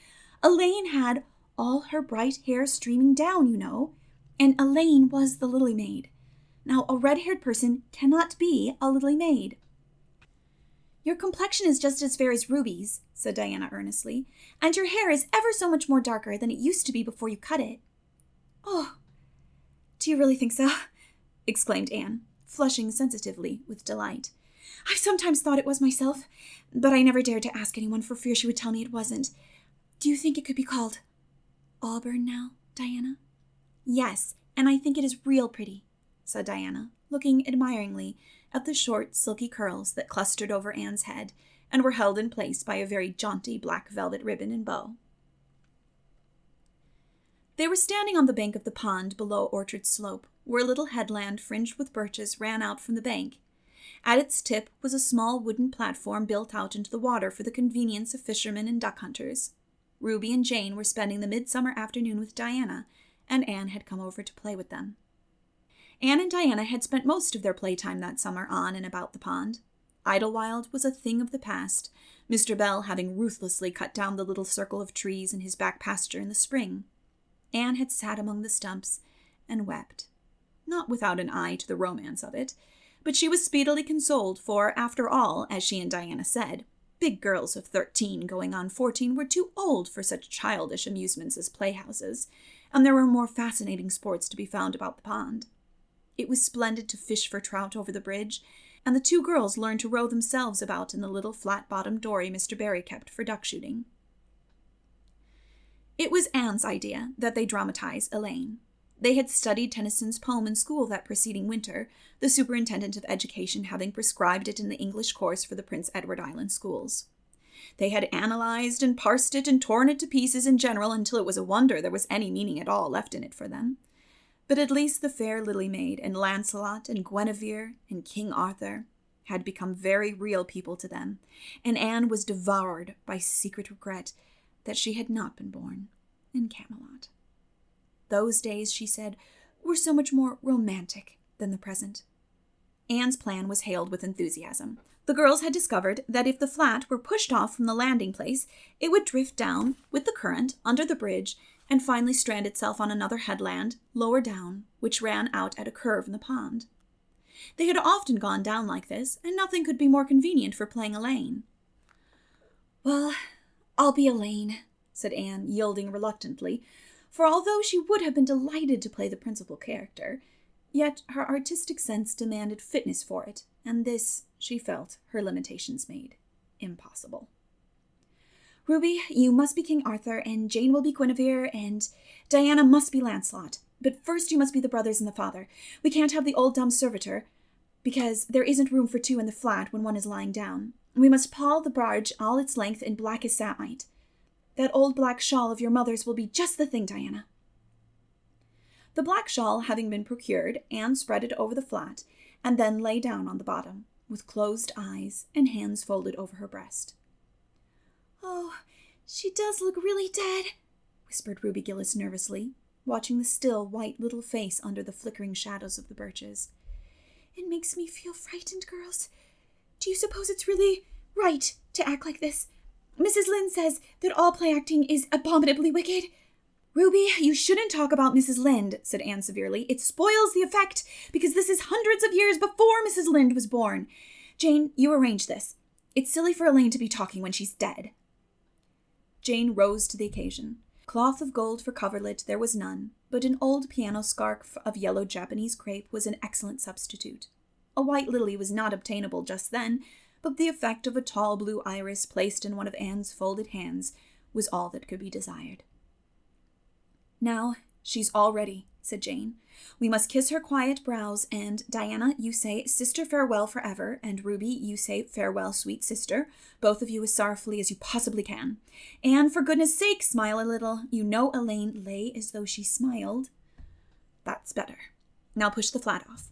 Elaine had all her bright hair streaming down, you know, and Elaine was the Lily Maid. Now, a red-haired person cannot be a Lily Maid. Your complexion is just as fair as Ruby's, said Diana earnestly, and your hair is ever so much more darker than it used to be before you cut it. Oh, do you really think so? Exclaimed Anne, flushing sensitively with delight. I've sometimes thought it was myself, but I never dared to ask anyone for fear she would tell me it wasn't. Do you think it could be called auburn now, Diana? Yes, and I think it is real pretty, said Diana, looking admiringly at the short, silky curls that clustered over Anne's head and were held in place by a very jaunty black velvet ribbon and bow. They were standing on the bank of the pond below Orchard Slope, where a little headland fringed with birches ran out from the bank. At its tip was a small wooden platform built out into the water for the convenience of fishermen and duck hunters. Ruby and Jane were spending the midsummer afternoon with Diana, and Anne had come over to play with them. Anne and Diana had spent most of their playtime that summer on and about the pond. Idlewild was a thing of the past, Mr. Bell having ruthlessly cut down the little circle of trees in his back pasture in the spring. Anne had sat among the stumps and wept, not without an eye to the romance of it, but she was speedily consoled, for, after all, as she and Diana said, big girls of 13 going on 14 were too old for such childish amusements as playhouses, and there were more fascinating sports to be found about the pond. It was splendid to fish for trout over the bridge, and the two girls learned to row themselves about in the little flat-bottomed dory Mr. Barry kept for duck shooting. It was Anne's idea that they dramatize Elaine. They had studied Tennyson's poem in school that preceding winter, the superintendent of education having prescribed it in the English course for the Prince Edward Island schools. They had analyzed and parsed it and torn it to pieces in general until it was a wonder there was any meaning at all left in it for them. But at least the fair Lily Maid and Lancelot and Guinevere and King Arthur had become very real people to them, and Anne was devoured by secret regret that she had not been born in Camelot. Those days, she said, were so much more romantic than the present. Anne's plan was hailed with enthusiasm. The girls had discovered that if the flat were pushed off from the landing place, it would drift down with the current under the bridge and finally strand itself on another headland lower down, which ran out at a curve in the pond. They had often gone down like this, and nothing could be more convenient for playing Elaine. Well, I'll be Elaine, said Anne, yielding reluctantly, for although she would have been delighted to play the principal character, yet her artistic sense demanded fitness for it, and this, she felt, her limitations made impossible. Ruby, you must be King Arthur, and Jane will be Guinevere, and Diana must be Lancelot. But first you must be the brothers and the father. We can't have the old dumb servitor, because there isn't room for two in the flat when one is lying down. We must pall the barge all its length in black as samite. That old black shawl of your mother's will be just the thing, Diana. The black shawl having been procured, Anne spread it over the flat, and then lay down on the bottom, with closed eyes and hands folded over her breast. Oh, she does look really dead, whispered Ruby Gillis nervously, watching the still, white little face under the flickering shadows of the birches. It makes me feel frightened, girls. Do you suppose it's really right to act like this? Mrs. Lynde says that all play acting is abominably wicked. Ruby, you shouldn't talk about Mrs. Lynde, said Anne severely. It spoils the effect, because this is hundreds of years before Mrs. Lynde was born. Jane, you arrange this. It's silly for Elaine to be talking when she's dead. Jane rose to the occasion. Cloth of gold for coverlet there was none, but an old piano scarf of yellow Japanese crepe was an excellent substitute. A white lily was not obtainable just then, but the effect of a tall blue iris placed in one of Anne's folded hands was all that could be desired. "Now, she's all ready," said Jane. "We must kiss her quiet brows, and Diana, you say, 'Sister, farewell forever,' and Ruby, you say, 'Farewell, sweet sister,' both of you as sorrowfully as you possibly can. Anne, for goodness sake, smile a little. You know Elaine lay as though she smiled. That's better. Now push the flat off."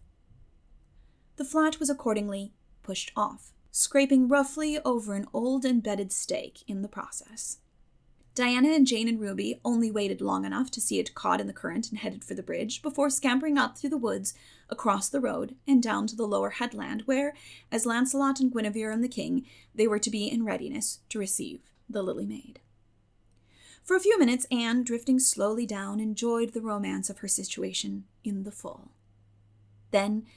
The flat was accordingly pushed off, scraping roughly over an old embedded stake in the process. Diana and Jane and Ruby only waited long enough to see it caught in the current and headed for the bridge before scampering up through the woods, across the road, and down to the lower headland where, as Lancelot and Guinevere and the king, they were to be in readiness to receive the Lily Maid. For a few minutes, Anne, drifting slowly down, enjoyed the romance of her situation in the full. Then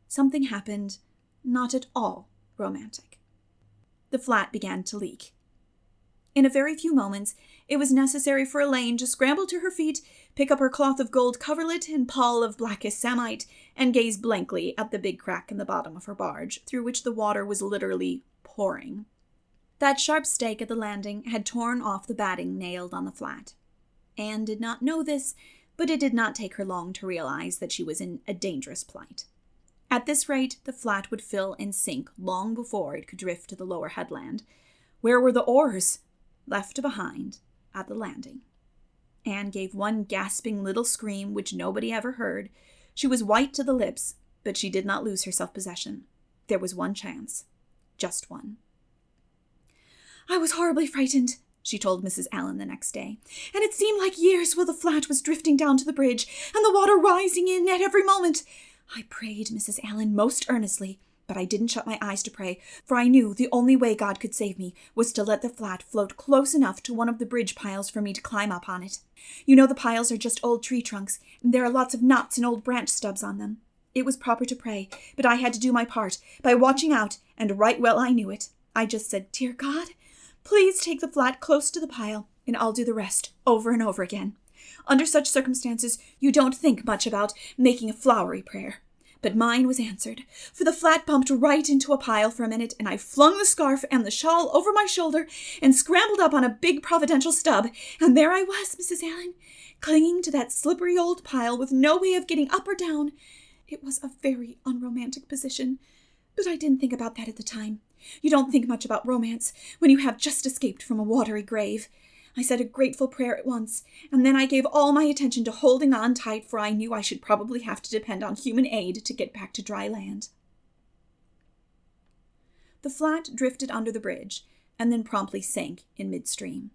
something happened not at all romantic. The flat began to leak. In a very few moments, it was necessary for Elaine to scramble to her feet, pick up her cloth of gold coverlet and pall of blackest samite, and gaze blankly at the big crack in the bottom of her barge, through which the water was literally pouring. That sharp stake at the landing had torn off the batting nailed on the flat. Anne did not know this, but it did not take her long to realize that she was in a dangerous plight. At this rate, the flat would fill and sink long before it could drift to the lower headland. Where were the oars? Left behind at the landing. Anne gave one gasping little scream which nobody ever heard. She was white to the lips, but she did not lose her self-possession. There was one chance. Just one. "I was horribly frightened," she told Mrs. Allen the next day, "and it seemed like years while the flat was drifting down to the bridge, and the water rising in at every moment. I prayed, Mrs. Allen, most earnestly, but I didn't shut my eyes to pray, for I knew the only way God could save me was to let the flat float close enough to one of the bridge piles for me to climb up on it. You know the piles are just old tree trunks, and there are lots of knots and old branch stubs on them. It was proper to pray, but I had to do my part by watching out, and right well I knew it. I just said, 'Dear God, please take the flat close to the pile, and I'll do the rest over and over again.' Under such circumstances, you don't think much about making a flowery prayer. But mine was answered, for the flat bumped right into a pile for a minute, and I flung the scarf and the shawl over my shoulder and scrambled up on a big providential stub, and there I was, Mrs. Allen, clinging to that slippery old pile with no way of getting up or down. It was a very unromantic position, but I didn't think about that at the time. You don't think much about romance when you have just escaped from a watery grave. I said a grateful prayer at once, and then I gave all my attention to holding on tight, for I knew I should probably have to depend on human aid to get back to dry land." The flat drifted under the bridge, and then promptly sank in midstream.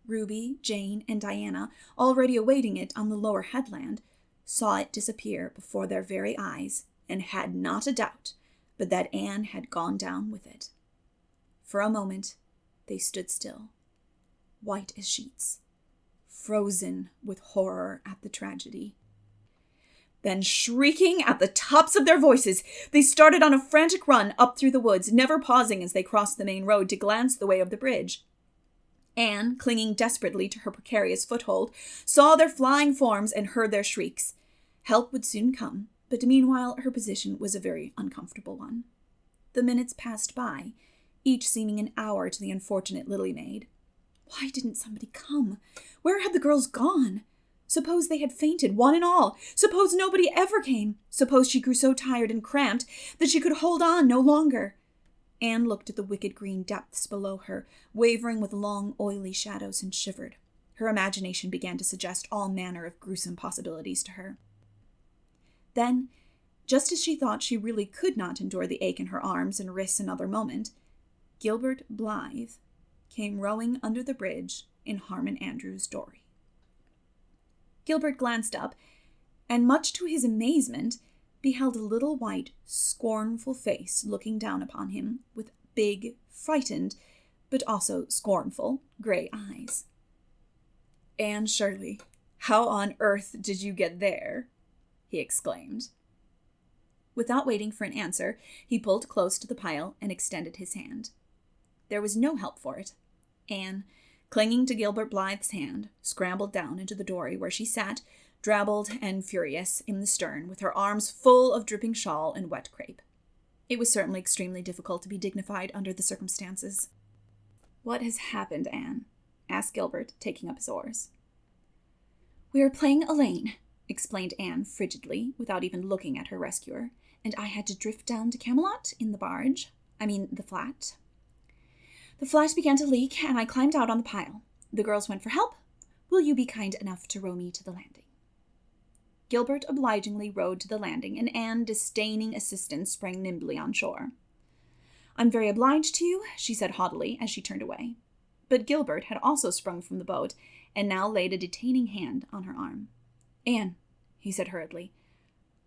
Ruby, Jane, and Diana, already awaiting it on the lower headland, saw it disappear before their very eyes, and had not a doubt but that Anne had gone down with it. For a moment, they stood still, white as sheets, frozen with horror at the tragedy. Then, shrieking at the tops of their voices, they started on a frantic run up through the woods, never pausing as they crossed the main road to glance the way of the bridge. Anne, clinging desperately to her precarious foothold, saw their flying forms and heard their shrieks. Help would soon come, but meanwhile her position was a very uncomfortable one. The minutes passed by, each seeming an hour to the unfortunate Lily Maid. Why didn't somebody come? Where had the girls gone? Suppose they had fainted, one and all. Suppose nobody ever came. Suppose she grew so tired and cramped that she could hold on no longer. Anne looked at the wicked green depths below her, wavering with long, oily shadows, and shivered. Her imagination began to suggest all manner of gruesome possibilities to her. Then, just as she thought she really could not endure the ache in her arms and wrists another moment, Gilbert Blythe came rowing under the bridge in Harmon Andrew's dory. Gilbert glanced up, and much to his amazement, beheld a little white, scornful face looking down upon him with big, frightened, but also scornful, gray eyes. "Anne Shirley, how on earth did you get there?" he exclaimed. Without waiting for an answer, he pulled close to the pile and extended his hand. There was no help for it. Anne, clinging to Gilbert Blythe's hand, scrambled down into the dory where she sat, drabbled and furious, in the stern, with her arms full of dripping shawl and wet crepe. It was certainly extremely difficult to be dignified under the circumstances. "What has happened, Anne?" asked Gilbert, taking up his oars. "We are playing Elaine," explained Anne frigidly, without even looking at her rescuer, and I had to drift down to Camelot in the the flat. The flat began to leak, and I climbed out on the pile. The girls went for help. Will you be kind enough to row me to the landing? Gilbert obligingly rowed to the landing, and Anne, disdaining assistance, sprang nimbly on shore. I'm very obliged to you, she said haughtily as she turned away. But Gilbert had also sprung from the boat, and now laid a detaining hand on her arm. Anne, he said hurriedly,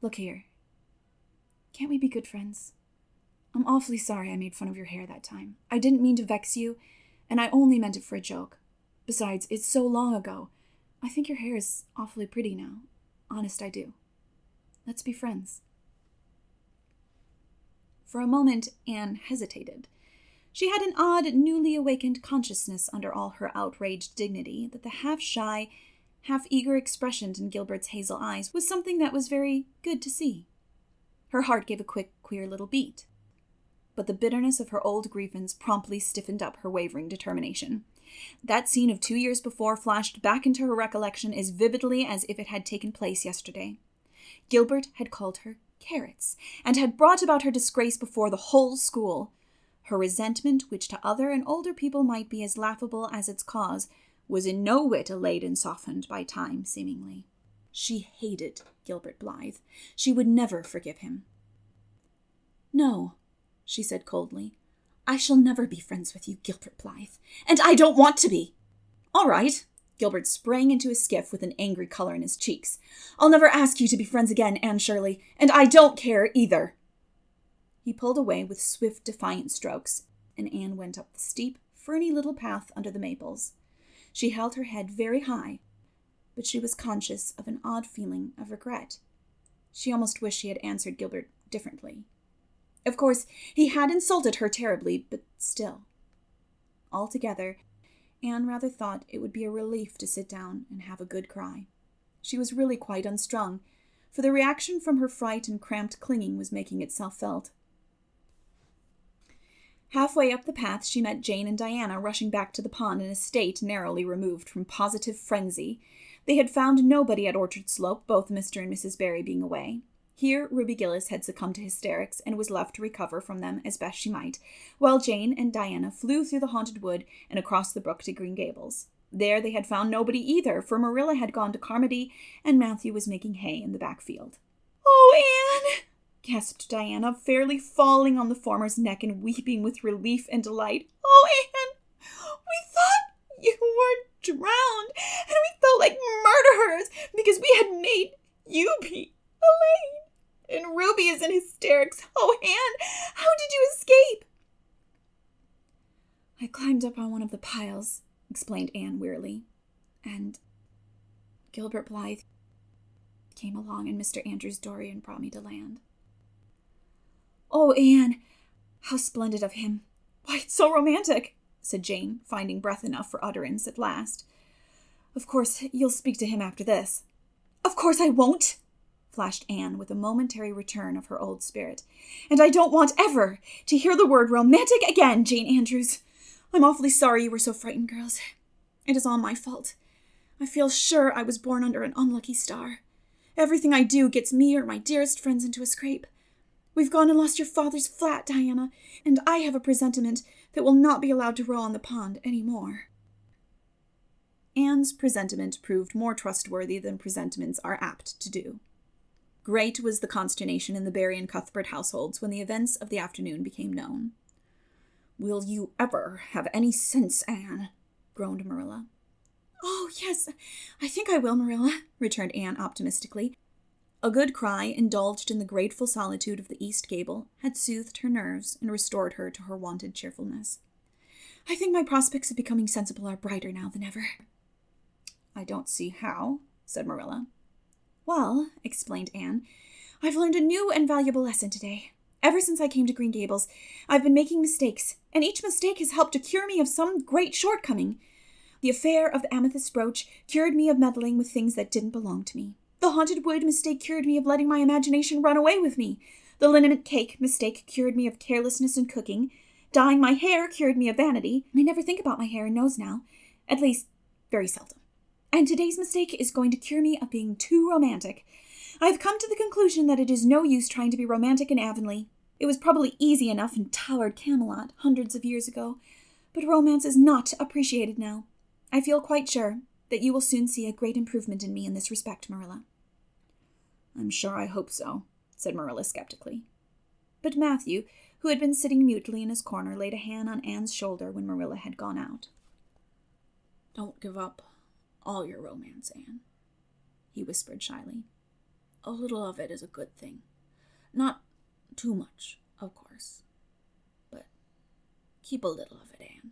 look here. Can't we be good friends? I'm awfully sorry I made fun of your hair that time. I didn't mean to vex you, and I only meant it for a joke. Besides, it's so long ago. I think your hair is awfully pretty now. Honest, I do. Let's be friends. For a moment, Anne hesitated. She had an odd, newly awakened consciousness under all her outraged dignity that the half-shy, half-eager expression in Gilbert's hazel eyes was something that was very good to see. Her heart gave a quick, queer little beat. But the bitterness of her old grievance promptly stiffened up her wavering determination. That scene of 2 years before flashed back into her recollection as vividly as if it had taken place yesterday. Gilbert had called her carrots, and had brought about her disgrace before the whole school. Her resentment, which to other and older people might be as laughable as its cause, was in no whit allayed and softened by time, seemingly. She hated Gilbert Blythe. She would never forgive him. No, she said coldly. I shall never be friends with you, Gilbert Blythe, and I don't want to be. All right. Gilbert sprang into his skiff with an angry color in his cheeks. I'll never ask you to be friends again, Anne Shirley, and I don't care either. He pulled away with swift, defiant strokes, and Anne went up the steep, ferny little path under the maples. She held her head very high, but she was conscious of an odd feeling of regret. She almost wished she had answered Gilbert differently. Of course, he had insulted her terribly, but still. Altogether, Anne rather thought it would be a relief to sit down and have a good cry. She was really quite unstrung, for the reaction from her fright and cramped clinging was making itself felt. Halfway up the path, she met Jane and Diana rushing back to the pond in a state narrowly removed from positive frenzy. They had found nobody at Orchard Slope, both Mr. and Mrs. Barry being away. Here, Ruby Gillis had succumbed to hysterics and was left to recover from them as best she might, while Jane and Diana flew through the haunted wood and across the brook to Green Gables. There they had found nobody either, for Marilla had gone to Carmody and Matthew was making hay in the back field. Oh, Anne, gasped Diana, fairly falling on the former's neck and weeping with relief and delight. Oh, Anne, we thought you were drowned, and we felt like murderers because we had made you be Elaine. And Ruby is in hysterics. Oh, Anne, how did you escape? I climbed up on one of the piles, explained Anne wearily, and Gilbert Blythe came along and Mr. Andrews Dorian brought me to land. Oh, Anne, how splendid of him. Why, it's so romantic, said Jane, finding breath enough for utterance at last. Of course, you'll speak to him after this. Of course I won't, flashed Anne with a momentary return of her old spirit. And I don't want ever to hear the word romantic again, Jane Andrews. I'm awfully sorry you were so frightened, girls. It is all my fault. I feel sure I was born under an unlucky star. Everything I do gets me or my dearest friends into a scrape. We've gone and lost your father's flat, Diana, and I have a presentiment that we'll not be allowed to row on the pond any more. Anne's presentiment proved more trustworthy than presentiments are apt to do. Great was the consternation in the Barry and Cuthbert households when the events of the afternoon became known. Will you ever have any sense, Anne? Groaned Marilla. Oh, yes, I think I will, Marilla, returned Anne optimistically. A good cry, indulged in the grateful solitude of the east gable, had soothed her nerves and restored her to her wonted cheerfulness. I think my prospects of becoming sensible are brighter now than ever. I don't see how, said Marilla. Well, explained Anne, I've learned a new and valuable lesson today. Ever since I came to Green Gables, I've been making mistakes, and each mistake has helped to cure me of some great shortcoming. The affair of the amethyst brooch cured me of meddling with things that didn't belong to me. The haunted wood mistake cured me of letting my imagination run away with me. The liniment cake mistake cured me of carelessness in cooking. Dyeing my hair cured me of vanity. I never think about my hair and nose now. At least, very seldom. And today's mistake is going to cure me of being too romantic. I have come to the conclusion that it is no use trying to be romantic in Avonlea. It was probably easy enough in towered Camelot hundreds of years ago, but romance is not appreciated now. I feel quite sure that you will soon see a great improvement in me in this respect, Marilla. I'm sure I hope so, said Marilla skeptically. But Matthew, who had been sitting mutely in his corner, laid a hand on Anne's shoulder when Marilla had gone out. Don't give up all your romance, Anne, he whispered shyly. A little of it is a good thing. Not too much, of course. But keep a little of it, Anne.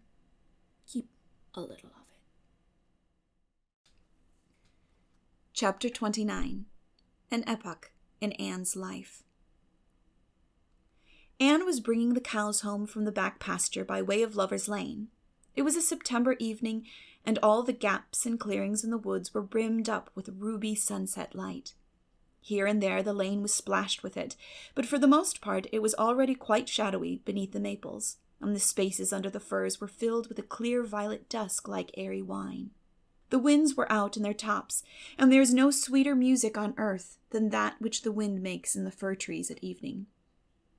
Keep a little of it. Chapter 29. An Epoch in Anne's Life. Anne was bringing the cows home from the back pasture by way of Lover's Lane. It was a September evening, and all the gaps and clearings in the woods were brimmed up with ruby sunset light. Here and there the lane was splashed with it, but for the most part it was already quite shadowy beneath the maples, and the spaces under the firs were filled with a clear violet dusk like airy wine. The winds were out in their tops, and there is no sweeter music on earth than that which the wind makes in the fir trees at evening.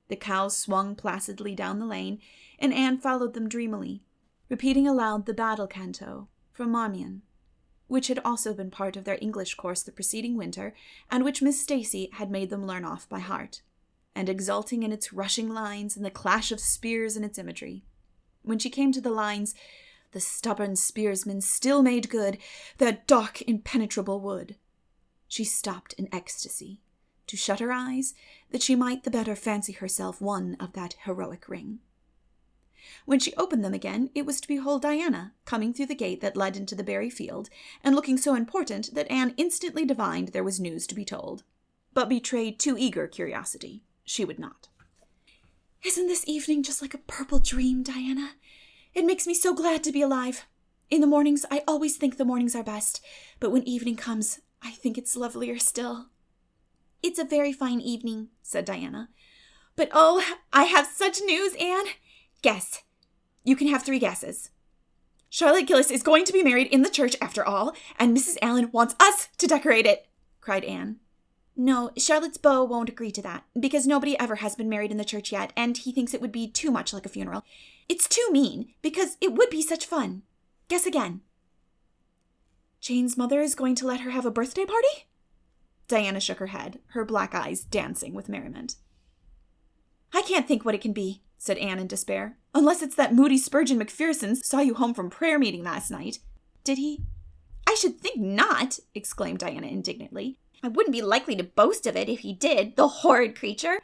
The cows swung placidly down the lane, and Anne followed them dreamily, repeating aloud the battle canto from Marmion, which had also been part of their English course the preceding winter, and which Miss Stacy had made them learn off by heart, and exulting in its rushing lines and the clash of spears and its imagery. When she came to the lines, "The stubborn spearsman still made good that dark impenetrable wood," she stopped in ecstasy, to shut her eyes, that she might the better fancy herself one of that heroic ring. When she opened them again, it was to behold Diana coming through the gate that led into the berry field, and looking so important that Anne instantly divined there was news to be told, but betrayed too eager curiosity. She would not. "Isn't this evening just like a purple dream, Diana? It makes me so glad to be alive. In the mornings, I always think the mornings are best, but when evening comes, I think it's lovelier still." "It's a very fine evening," said Diana. "But oh, I have such news, Anne. Guess. You can have 3 guesses. Charlotte Gillis is going to be married in the church after all, and Mrs. Allen wants us to decorate it," cried Anne. "No, Charlotte's beau won't agree to that, because nobody ever has been married in the church yet, and he thinks it would be too much like a funeral. It's too mean, because it would be such fun. Guess again." "Jane's mother is going to let her have a birthday party?" Diana shook her head, her black eyes dancing with merriment. "I can't think what it can be," said Anne in despair, "unless it's that moody Spurgeon McPherson saw you home from prayer meeting last night." "Did he?" "I should think not," exclaimed Diana indignantly. "I wouldn't be likely to boast of it if he did, the horrid creature.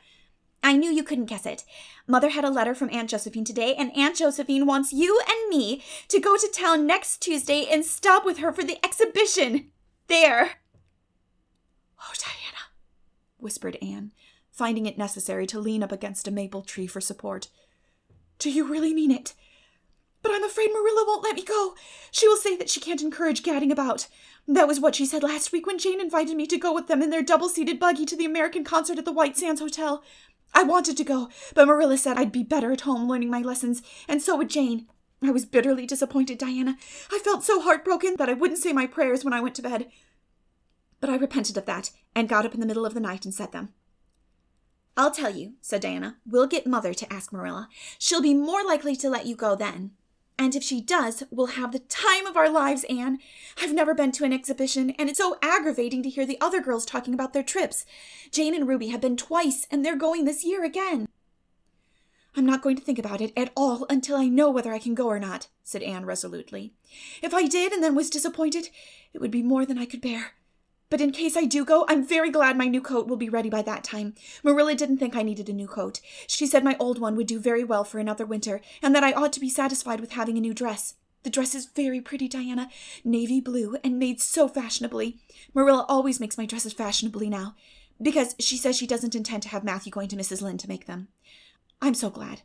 I knew you couldn't guess it. Mother had a letter from Aunt Josephine today, and Aunt Josephine wants you and me to go to town next Tuesday and stop with her for the exhibition. There." "Oh, Diana," whispered Anne, finding it necessary to lean up against a maple tree for support. "Do you really mean it? But I'm afraid Marilla won't let me go. She will say that she can't encourage gadding about. That was what she said last week when Jane invited me to go with them in their double-seated buggy to the American concert at the White Sands Hotel. I wanted to go, but Marilla said I'd be better at home learning my lessons, and so would Jane. I was bitterly disappointed, Diana. I felt so heartbroken that I wouldn't say my prayers when I went to bed. But I repented of that, and got up in the middle of the night and said them." "I'll tell you," said Diana. "We'll get Mother to ask Marilla. She'll be more likely to let you go then. And if she does, we'll have the time of our lives, Anne. I've never been to an exhibition, and it's so aggravating to hear the other girls talking about their trips. Jane and Ruby have been twice, and they're going this year again." "I'm not going to think about it at all until I know whether I can go or not," said Anne resolutely. "If I did and then was disappointed, it would be more than I could bear. But in case I do go, I'm very glad my new coat will be ready by that time. Marilla didn't think I needed a new coat. She said my old one would do very well for another winter, and that I ought to be satisfied with having a new dress. The dress is very pretty, Diana, navy blue and made so fashionably. Marilla always makes my dresses fashionably now, because she says she doesn't intend to have Matthew going to Mrs. Lynde to make them. I'm so glad.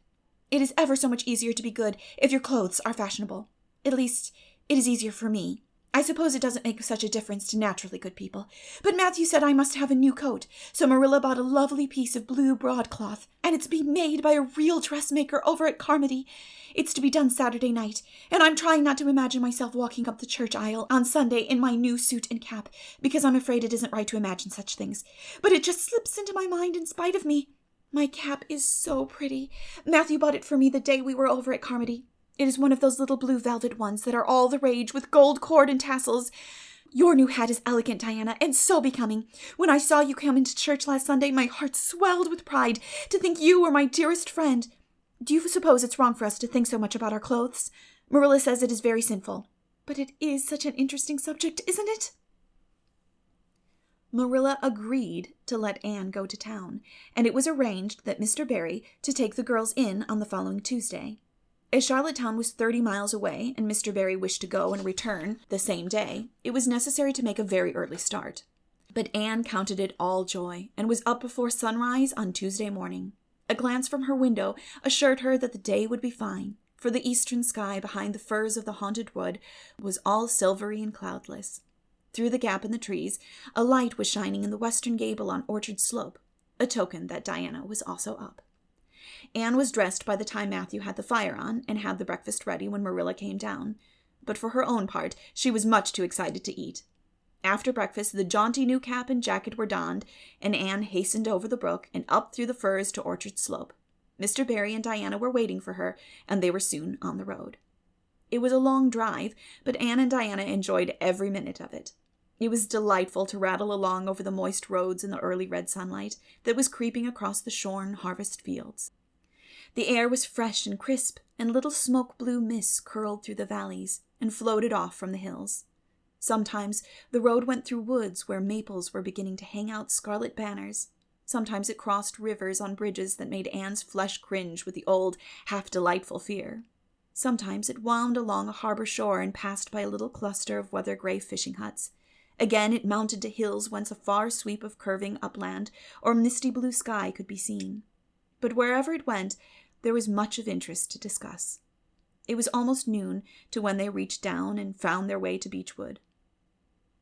It is ever so much easier to be good if your clothes are fashionable. At least, it is easier for me. I suppose it doesn't make such a difference to naturally good people, but Matthew said I must have a new coat, so Marilla bought a lovely piece of blue broadcloth, and it's being made by a real dressmaker over at Carmody. It's to be done Saturday night, and I'm trying not to imagine myself walking up the church aisle on Sunday in my new suit and cap, because I'm afraid it isn't right to imagine such things, but it just slips into my mind in spite of me. My cap is so pretty. Matthew bought it for me the day we were over at Carmody. It is one of those little blue velvet ones that are all the rage with gold cord and tassels. Your new hat is elegant, Diana, and so becoming. When I saw you come into church last Sunday, my heart swelled with pride to think you were my dearest friend. Do you suppose it's wrong for us to think so much about our clothes? Marilla says it is very sinful. But it is such an interesting subject, isn't it? Marilla agreed to let Anne go to town, and it was arranged that Mr. Barry to take the girls in on the following Tuesday. As Charlottetown was 30 miles away, and Mr. Barry wished to go and return the same day, it was necessary to make a very early start. But Anne counted it all joy, and was up before sunrise on Tuesday morning. A glance from her window assured her that the day would be fine, for the eastern sky behind the firs of the haunted wood was all silvery and cloudless. Through the gap in the trees, a light was shining in the western gable on Orchard Slope, a token that Diana was also up. Anne was dressed by the time Matthew had the fire on and had the breakfast ready when Marilla came down, but for her own part she was much too excited to eat. After breakfast the jaunty new cap and jacket were donned, and Anne hastened over the brook and up through the firs to Orchard Slope. Mr. Barry and Diana were waiting for her, and they were soon on the road. It was a long drive, but Anne and Diana enjoyed every minute of it. It was delightful to rattle along over the moist roads in the early red sunlight that was creeping across the shorn harvest fields. The air was fresh and crisp, and little smoke-blue mists curled through the valleys and floated off from the hills. Sometimes the road went through woods where maples were beginning to hang out scarlet banners. Sometimes it crossed rivers on bridges that made Anne's flesh cringe with the old, half-delightful fear. Sometimes it wound along a harbor shore and passed by a little cluster of weather-gray fishing huts. Again it mounted to hills whence a far sweep of curving upland or misty blue sky could be seen. But wherever it went, there was much of interest to discuss. It was almost noon to when they reached down and found their way to Beechwood.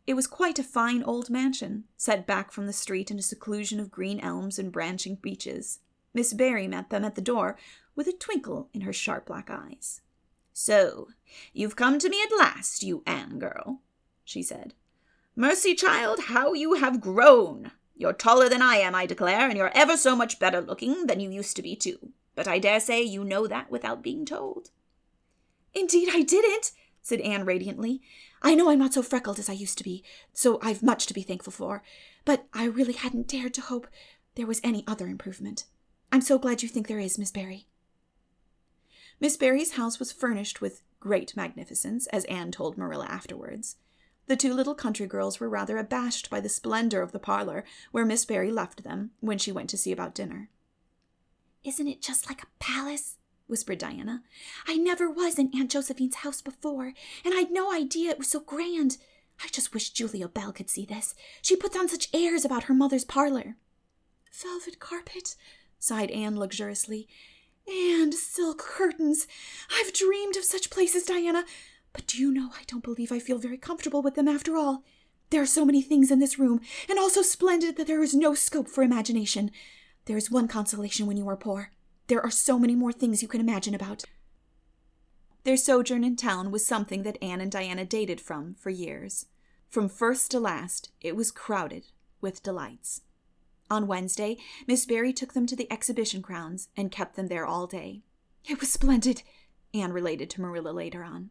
It was quite a fine old mansion, set back from the street in a seclusion of green elms and branching beeches. Miss Barry met them at the door with a twinkle in her sharp black eyes. "So, you've come to me at last, you Anne girl," she said. "Mercy, child, how you have grown! You're taller than I am, I declare, and you're ever so much better looking than you used to be, too. But I dare say you know that without being told." "Indeed I didn't," said Anne radiantly. "I know I'm not so freckled as I used to be, so I've much to be thankful for, but I really hadn't dared to hope there was any other improvement. I'm so glad you think there is, Miss Barry." Miss Barry's house was furnished with great magnificence, as Anne told Marilla afterwards. The two little country girls were rather abashed by the splendor of the parlor where Miss Barry left them when she went to see about dinner. "Isn't it just like a palace?" whispered Diana. "I never was in Aunt Josephine's house before, and I'd no idea it was so grand. I just wish Julia Bell could see this. She puts on such airs about her mother's parlor." "Velvet carpet," sighed Anne luxuriously, "and silk curtains. I've dreamed of such places, Diana. But do you know, I don't believe I feel very comfortable with them after all. There are so many things in this room, and all so splendid that there is no scope for imagination. There is one consolation when you are poor. There are so many more things you can imagine about." Their sojourn in town was something that Anne and Diana dated from for years. From first to last, it was crowded with delights. On Wednesday, Miss Barry took them to the exhibition grounds and kept them there all day. "It was splendid," Anne related to Marilla later on.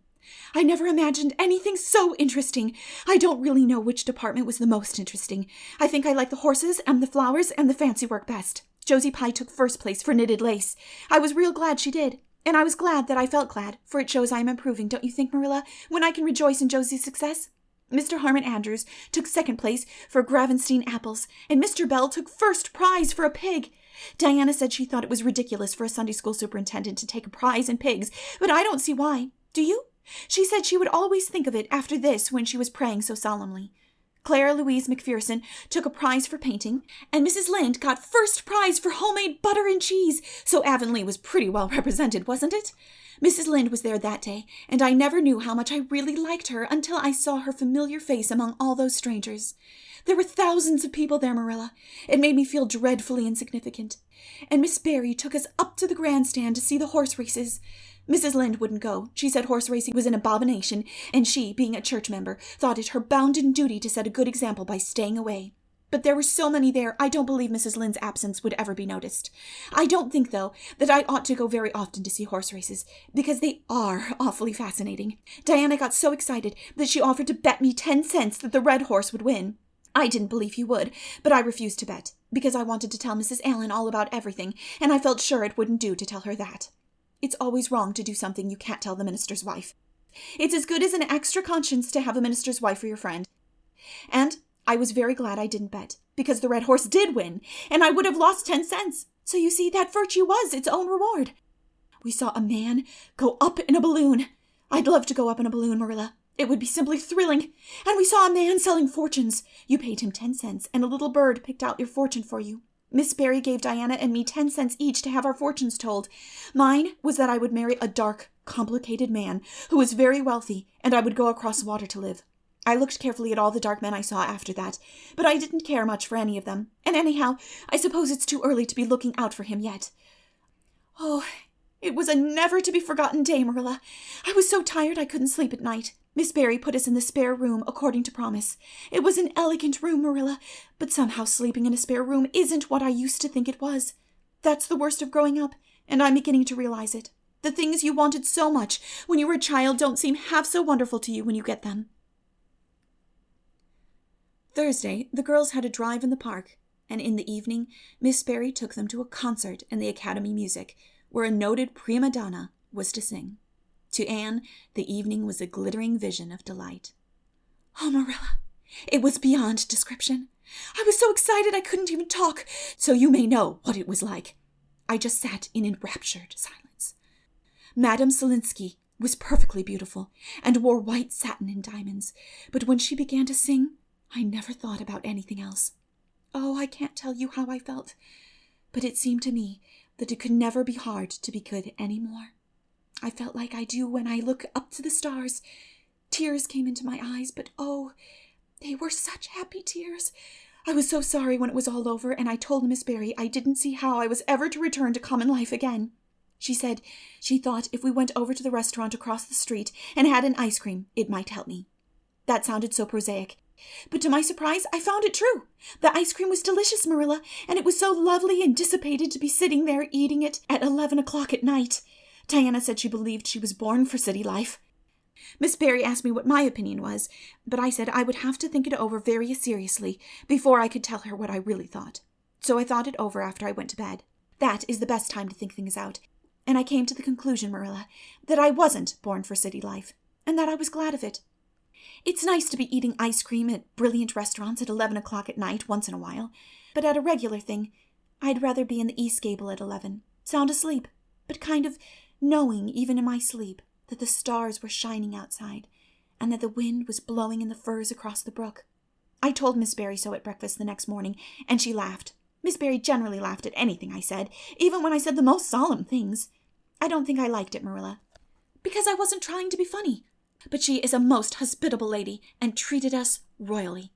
"I never imagined anything so interesting. I don't really know which department was the most interesting. I think I like the horses and the flowers and the fancy work best. Josie Pye took first place for knitted lace. I was real glad she did. And I was glad that I felt glad, for it shows I am improving, don't you think, Marilla, when I can rejoice in Josie's success? Mr. Harmon Andrews took second place for Gravenstein apples, and Mr. Bell took first prize for a pig. Diana said she thought it was ridiculous for a Sunday school superintendent to take a prize in pigs, but I don't see why. Do you? She said she would always think of it after this when she was praying so solemnly. Clara Louise McPherson took a prize for painting, and Mrs. Lynde got first prize for homemade butter and cheese, so Avonlea was pretty well represented, wasn't it? Mrs. Lynde was there that day, and I never knew how much I really liked her until I saw her familiar face among all those strangers. There were thousands of people there, Marilla. It made me feel dreadfully insignificant. And Miss Barry took us up to the grandstand to see the horse races. Mrs. Lynde wouldn't go. She said horse racing was an abomination, and she, being a church member, thought it her bounden duty to set a good example by staying away. But there were so many there, I don't believe Mrs. Lynde's absence would ever be noticed. I don't think, though, that I ought to go very often to see horse races, because they are awfully fascinating. Diana got so excited that she offered to bet me 10 cents that the red horse would win. I didn't believe he would, but I refused to bet, because I wanted to tell Mrs. Allen all about everything, and I felt sure it wouldn't do to tell her that. It's always wrong to do something you can't tell the minister's wife. It's as good as an extra conscience to have a minister's wife for your friend. And I was very glad I didn't bet, because the red horse did win, and I would have lost 10 cents. So you see, that virtue was its own reward. We saw a man go up in a balloon. I'd love to go up in a balloon, Marilla. It would be simply thrilling. And we saw a man selling fortunes. You paid him 10 cents, and a little bird picked out your fortune for you. Miss Barry gave Diana and me 10 cents each to have our fortunes told. Mine was that I would marry a dark, complicated man who was very wealthy, and I would go across water to live. I looked carefully at all the dark men I saw after that, but I didn't care much for any of them. And anyhow, I suppose it's too early to be looking out for him yet. Oh, it was a never-to-be-forgotten day, Marilla. I was so tired I couldn't sleep at night. Miss Barry put us in the spare room according to promise. It was an elegant room, Marilla, but somehow sleeping in a spare room isn't what I used to think it was. That's the worst of growing up, and I'm beginning to realize it. The things you wanted so much when you were a child don't seem half so wonderful to you when you get them. Thursday, the girls had a drive in the park, and in the evening, Miss Barry took them to a concert in the Academy Music, where a noted prima donna was to sing. To Anne, the evening was a glittering vision of delight. Oh, Marilla, it was beyond description. I was so excited I couldn't even talk, so you may know what it was like. I just sat in enraptured silence. Madame Selinsky was perfectly beautiful and wore white satin and diamonds, but when she began to sing, I never thought about anything else. Oh, I can't tell you how I felt, but it seemed to me that it could never be hard to be good any more. I felt like I do when I look up to the stars. Tears came into my eyes, but oh, they were such happy tears. I was so sorry when it was all over, and I told Miss Barry I didn't see how I was ever to return to common life again. She said she thought if we went over to the restaurant across the street and had an ice cream, it might help me. That sounded so prosaic, but to my surprise, I found it true. The ice cream was delicious, Marilla, and it was so lovely and dissipated to be sitting there eating it at 11 o'clock at night. Diana said she believed she was born for city life. Miss Barry asked me what my opinion was, but I said I would have to think it over very seriously before I could tell her what I really thought. So I thought it over after I went to bed. That is the best time to think things out. And I came to the conclusion, Marilla, that I wasn't born for city life, and that I was glad of it. It's nice to be eating ice cream at brilliant restaurants at 11 o'clock at night once in a while, but at a regular thing, I'd rather be in the East Gable at 11, sound asleep, but kind of knowing even in my sleep that the stars were shining outside and that the wind was blowing in the firs across the brook. I told Miss Barry so at breakfast the next morning, and she laughed. Miss Barry generally laughed at anything I said, even when I said the most solemn things. I don't think I liked it, Marilla, because I wasn't trying to be funny. But she is a most hospitable lady and treated us royally.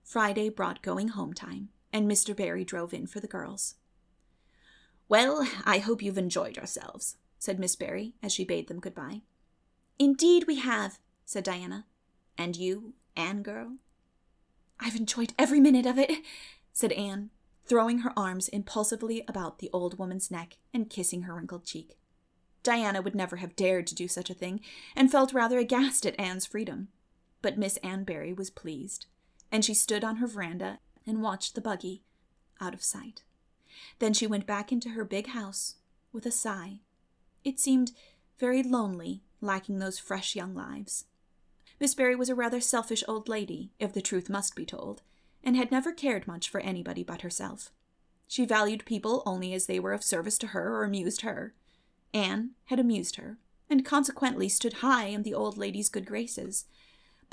Friday brought going home time, and Mr. Barry drove in for the girls. Well, I hope you've enjoyed yourselves, said Miss Barry as she bade them goodbye. Indeed we have, said Diana. And you, Anne girl? I've enjoyed every minute of it, said Anne, throwing her arms impulsively about the old woman's neck and kissing her wrinkled cheek. Diana would never have dared to do such a thing, and felt rather aghast at Anne's freedom. But Miss Anne Barry was pleased, and she stood on her veranda and watched the buggy out of sight. Then she went back into her big house with a sigh. It seemed very lonely, lacking those fresh young lives. Miss Barry was a rather selfish old lady, if the truth must be told, and had never cared much for anybody but herself. She valued people only as they were of service to her or amused her. Anne had amused her, and consequently stood high in the old lady's good graces.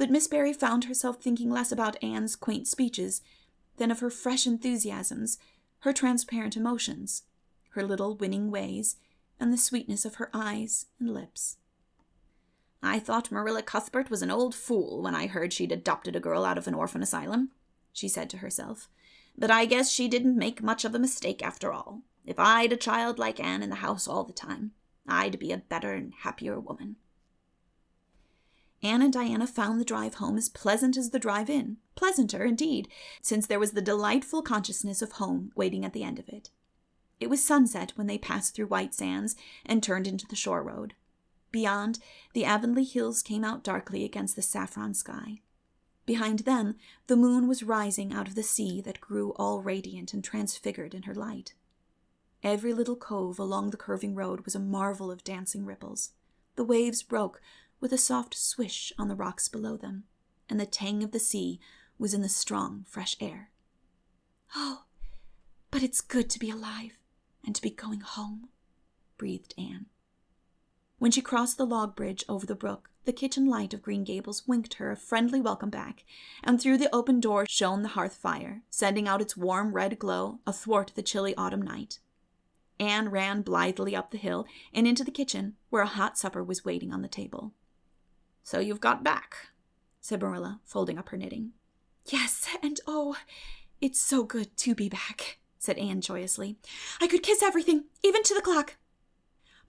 but Miss Barry found herself thinking less about Anne's quaint speeches than of her fresh enthusiasms, her transparent emotions, her little winning ways, and the sweetness of her eyes and lips. "I thought Marilla Cuthbert was an old fool when I heard she'd adopted a girl out of an orphan asylum," she said to herself. "But I guess she didn't make much of a mistake after all. If I'd a child like Anne in the house all the time, I'd be a better and happier woman." Anne and Diana found the drive home as pleasant as the drive in, pleasanter, indeed, since there was the delightful consciousness of home waiting at the end of it. It was sunset when they passed through White Sands and turned into the shore road. Beyond, the Avonlea hills came out darkly against the saffron sky. Behind them, the moon was rising out of the sea that grew all radiant and transfigured in her light. Every little cove along the curving road was a marvel of dancing ripples. The waves broke with a soft swish on the rocks below them, and the tang of the sea was in the strong, fresh air. "Oh, but it's good to be alive and to be going home," breathed Anne. When she crossed the log bridge over the brook, the kitchen light of Green Gables winked her a friendly welcome back, and through the open door shone the hearth fire, sending out its warm red glow athwart the chilly autumn night. Anne ran blithely up the hill and into the kitchen, where a hot supper was waiting on the table. "So you've got back," said Marilla, folding up her knitting. "Yes, and oh, it's so good to be back," said Anne joyously. "I could kiss everything, even to the clock.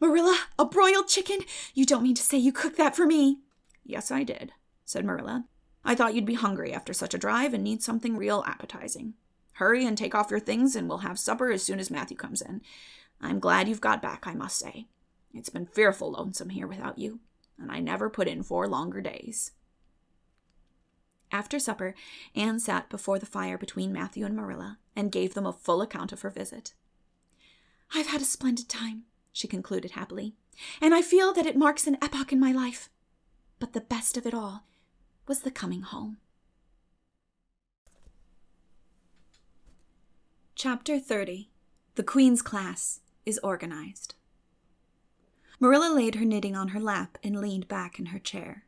Marilla, a broiled chicken? You don't mean to say you cooked that for me?" "Yes, I did," said Marilla. "I thought you'd be hungry after such a drive and need something real appetizing. Hurry and take off your things and we'll have supper as soon as Matthew comes in. I'm glad you've got back, I must say. It's been fearful lonesome here without you, and I never put in 4 longer days." After supper, Anne sat before the fire between Matthew and Marilla and gave them a full account of her visit. "I've had a splendid time," she concluded happily, "and I feel that it marks an epoch in my life. But the best of it all was the coming home." Chapter 30. The Queen's Class is Organized. Marilla laid her knitting on her lap and leaned back in her chair.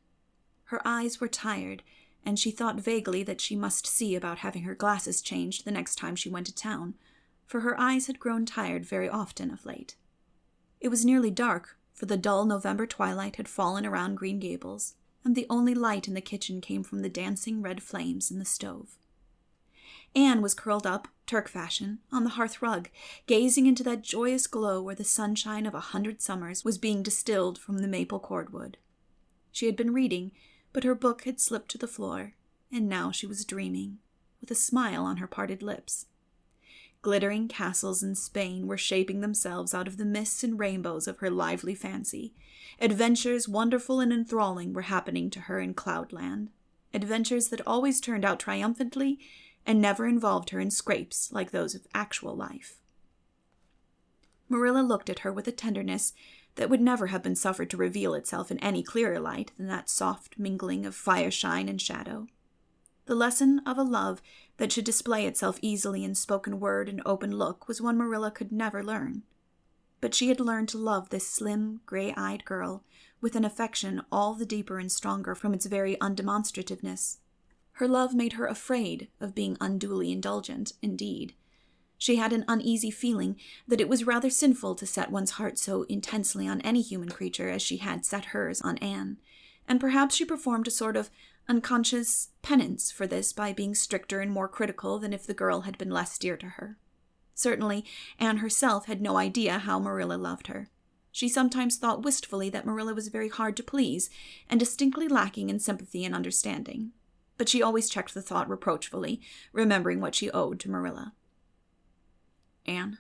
Her eyes were tired, and she thought vaguely that she must see about having her glasses changed the next time she went to town, for her eyes had grown tired very often of late. It was nearly dark, for the dull November twilight had fallen around Green Gables, and the only light in the kitchen came from the dancing red flames in the stove. Anne was curled up, Turk fashion, on the hearth rug, gazing into that joyous glow where the sunshine of 100 summers was being distilled from the maple cordwood. She had been reading, but her book had slipped to the floor, and now she was dreaming, with a smile on her parted lips. Glittering castles in Spain were shaping themselves out of the mists and rainbows of her lively fancy. Adventures wonderful and enthralling were happening to her in Cloudland. Adventures that always turned out triumphantly and never involved her in scrapes like those of actual life. Marilla looked at her with a tenderness that would never have been suffered to reveal itself in any clearer light than that soft mingling of fireshine and shadow. The lesson of a love that should display itself easily in spoken word and open look was one Marilla could never learn. But she had learned to love this slim, gray-eyed girl with an affection all the deeper and stronger from its very undemonstrativeness. Her love made her afraid of being unduly indulgent, indeed. She had an uneasy feeling that it was rather sinful to set one's heart so intensely on any human creature as she had set hers on Anne, and perhaps she performed a sort of unconscious penance for this by being stricter and more critical than if the girl had been less dear to her. Certainly, Anne herself had no idea how Marilla loved her. She sometimes thought wistfully that Marilla was very hard to please and distinctly lacking in sympathy and understanding. But she always checked the thought reproachfully, remembering what she owed to Marilla. "Anne,"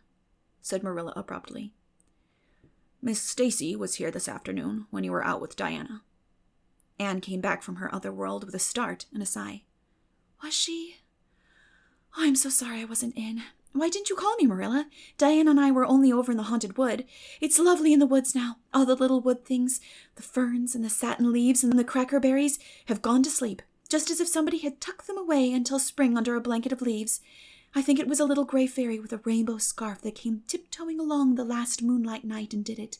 said Marilla abruptly, "Miss Stacy was here this afternoon when you were out with Diana." Anne came back from her other world with a start and a sigh. "Was she? Oh, I'm so sorry I wasn't in. Why didn't you call me, Marilla? Diana and I were only over in the haunted wood. It's lovely in the woods now. All the little wood things, the ferns and the satin leaves and the crackerberries have gone to sleep, just as if somebody had tucked them away until spring under a blanket of leaves. I think it was a little gray fairy with a rainbow scarf that came tiptoeing along the last moonlight night and did it.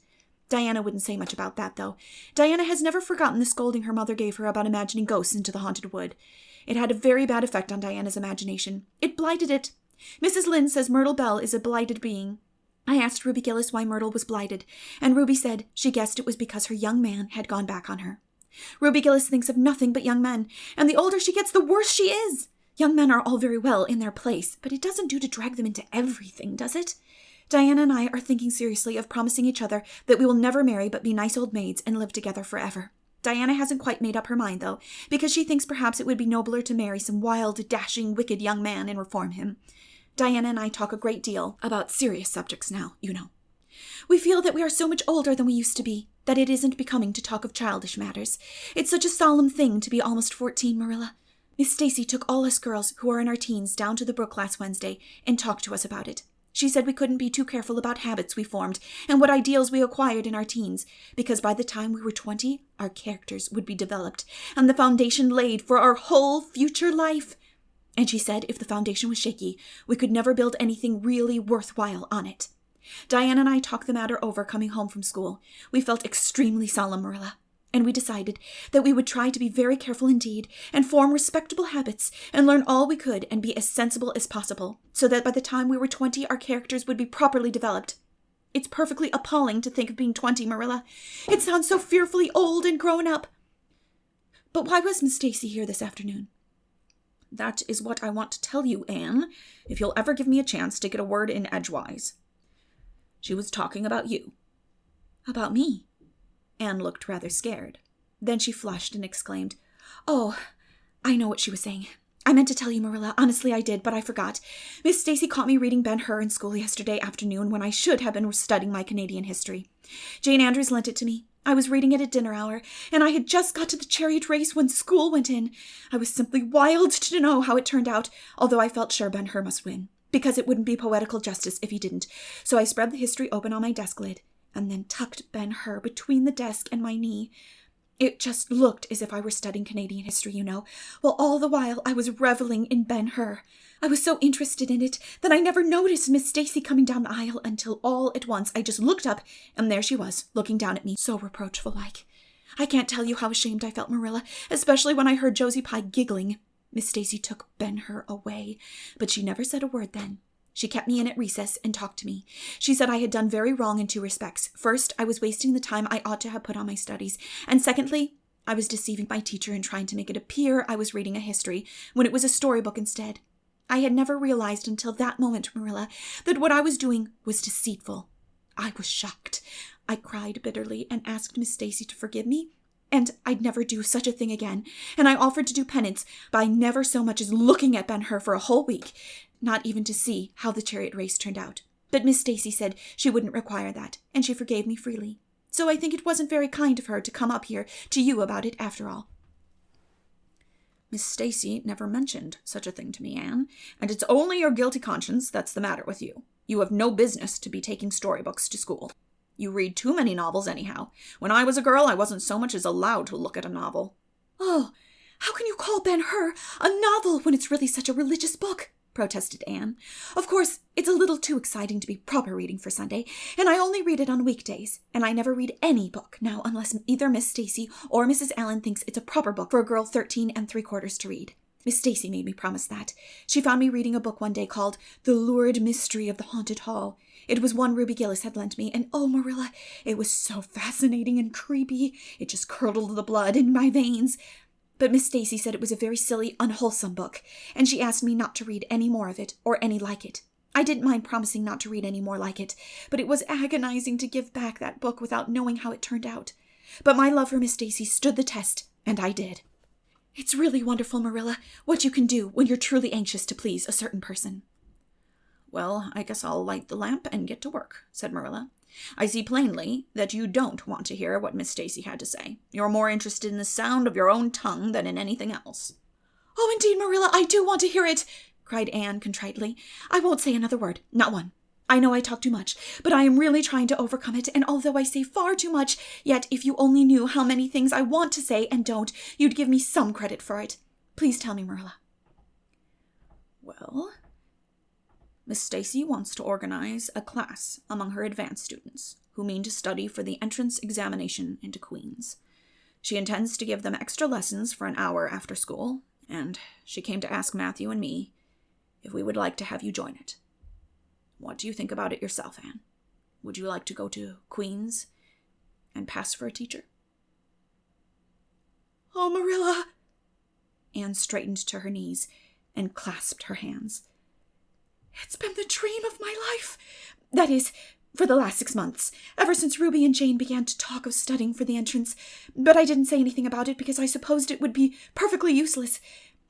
Diana wouldn't say much about that, though. Diana has never forgotten the scolding her mother gave her about imagining ghosts into the haunted wood. It had a very bad effect on Diana's imagination. It blighted it. Mrs. Lynde says Myrtle Bell is a blighted being. I asked Ruby Gillis why Myrtle was blighted, and Ruby said she guessed it was because her young man had gone back on her. Ruby Gillis thinks of nothing but young men, and the older she gets, the worse she is. Young men are all very well in their place, but it doesn't do to drag them into everything, does it? Diana and I are thinking seriously of promising each other that we will never marry but be nice old maids and live together forever. Diana hasn't quite made up her mind, though, because she thinks perhaps it would be nobler to marry some wild, dashing, wicked young man and reform him. Diana and I talk a great deal about serious subjects now, you know. We feel that we are so much older than we used to be, that it isn't becoming to talk of childish matters. It's such a solemn thing to be almost 14, Marilla. Miss Stacy took all us girls who are in our teens down to the Brook last Wednesday and talked to us about it. She said we couldn't be too careful about habits we formed and what ideals we acquired in our teens, because by the time we were 20, our characters would be developed and the foundation laid for our whole future life. And she said if the foundation was shaky, we could never build anything really worthwhile on it. Diana and I talked the matter over coming home from school. We felt extremely solemn, Marilla, and we decided that we would try to be very careful indeed and form respectable habits and learn all we could and be as sensible as possible, so that by the time we were 20, our characters would be properly developed. It's perfectly appalling to think of being 20, Marilla. It sounds so fearfully old and grown up. But why was Miss Stacy here this afternoon? That is what I want to tell you, Anne, if you'll ever give me a chance to get a word in edgewise. She was talking about you. About me? Anne looked rather scared. Then she flushed and exclaimed, "Oh, I know what she was saying. I meant to tell you, Marilla. Honestly, I did, but I forgot. Miss Stacy caught me reading Ben-Hur in school yesterday afternoon when I should have been studying my Canadian history. Jane Andrews lent it to me. I was reading it at dinner hour, and I had just got to the chariot race when school went in. I was simply wild to know how it turned out, although I felt sure Ben-Hur must win, because it wouldn't be poetical justice if he didn't. So I spread the history open on my desk lid, and then tucked Ben-Hur between the desk and my knee. It just looked as if I were studying Canadian history, you know, while all the while I was reveling in Ben-Hur. I was so interested in it that I never noticed Miss Stacy coming down the aisle until all at once I just looked up, and there she was, looking down at me, so reproachful-like. I can't tell you how ashamed I felt, Marilla, especially when I heard Josie Pye giggling. Miss Stacy took Ben-Hur away, but she never said a word then. She kept me in at recess and talked to me. She said I had done very wrong in two respects. First, I was wasting the time I ought to have put on my studies, and secondly, I was deceiving my teacher in trying to make it appear I was reading a history when it was a storybook instead. I had never realized until that moment, Marilla, that what I was doing was deceitful. I was shocked. I cried bitterly and asked Miss Stacy to forgive me, and I'd never do such a thing again, and I offered to do penance by never so much as looking at Ben-Hur for a whole week, not even to see how the chariot race turned out. But Miss Stacy said she wouldn't require that, and she forgave me freely. So I think it wasn't very kind of her to come up here to you about it after all. Miss Stacy never mentioned such a thing to me, Anne, and it's only your guilty conscience that's the matter with you. You have no business to be taking storybooks to school. You read too many novels anyhow. When I was a girl, I wasn't so much as allowed to look at a novel. Oh, how can you call Ben-Hur a novel when it's really such a religious book? Protested Anne. Of course, it's a little too exciting to be proper reading for Sunday, and I only read it on weekdays, and I never read any book now unless either Miss Stacy or Mrs. Allen thinks it's a proper book for a girl 13 3/4 to read. Miss Stacy made me promise that. She found me reading a book one day called The Lurid Mystery of the Haunted Hall. It was one Ruby Gillis had lent me, and oh, Marilla, it was so fascinating and creepy. It just curdled the blood in my veins. But Miss Stacy said it was a very silly, unwholesome book, and she asked me not to read any more of it, or any like it. I didn't mind promising not to read any more like it, but it was agonizing to give back that book without knowing how it turned out. But my love for Miss Stacy stood the test, and I did. It's really wonderful, Marilla, what you can do when you're truly anxious to please a certain person. Well, I guess I'll light the lamp and get to work, said Marilla. I see plainly that you don't want to hear what Miss Stacy had to say. You're more interested in the sound of your own tongue than in anything else. Oh, indeed, Marilla, I do want to hear it, cried Anne contritely. I won't say another word, not one. I know I talk too much, but I am really trying to overcome it, and although I say far too much, yet if you only knew how many things I want to say and don't, you'd give me some credit for it. Please tell me, Marilla. Well, Miss Stacy wants to organize a class among her advanced students. who mean to study for the entrance examination into Queen's. She intends to give them extra lessons for an hour after school, and she came to ask Matthew and me if we would like to have you join it. What do you think about it yourself, Anne? Would you like to go to Queen's and pass for a teacher?" "Oh, Marilla!" Anne straightened to her knees and clasped her hands. "It's been the dream of my life. That is, for the last 6 months, ever since Ruby and Jane began to talk of studying for the entrance. But I didn't say anything about it because I supposed it would be perfectly useless.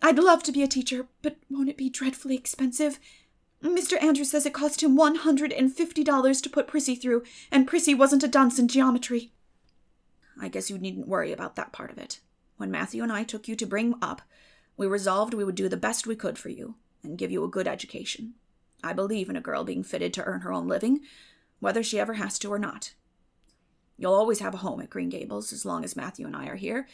I'd love to be a teacher, but won't it be dreadfully expensive? Mr. Andrews says it cost him $150 to put Prissy through, and Prissy wasn't a dunce in geometry." "I guess you needn't worry about that part of it. When Matthew and I took you to bring up, we resolved we would do the best we could for you and give you a good education. I believe in a girl being fitted to earn her own living, whether she ever has to or not. You'll always have a home at Green Gables as long as Matthew and I are here,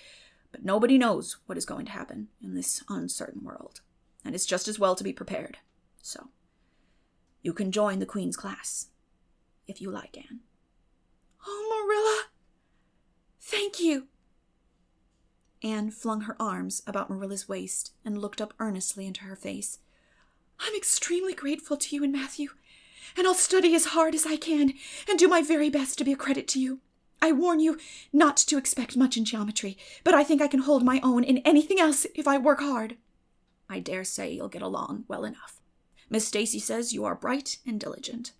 but nobody knows what is going to happen in this uncertain world, and it's just as well to be prepared. So, you can join the Queen's class, if you like, Anne." "Oh, Marilla! Thank you!" Anne flung her arms about Marilla's waist and looked up earnestly into her face. "I'm extremely grateful to you and Matthew, and I'll study as hard as I can and do my very best to be a credit to you. I warn you not to expect much in geometry, but I think I can hold my own in anything else if I work hard." "I dare say you'll get along well enough. Miss Stacy says you are bright and diligent."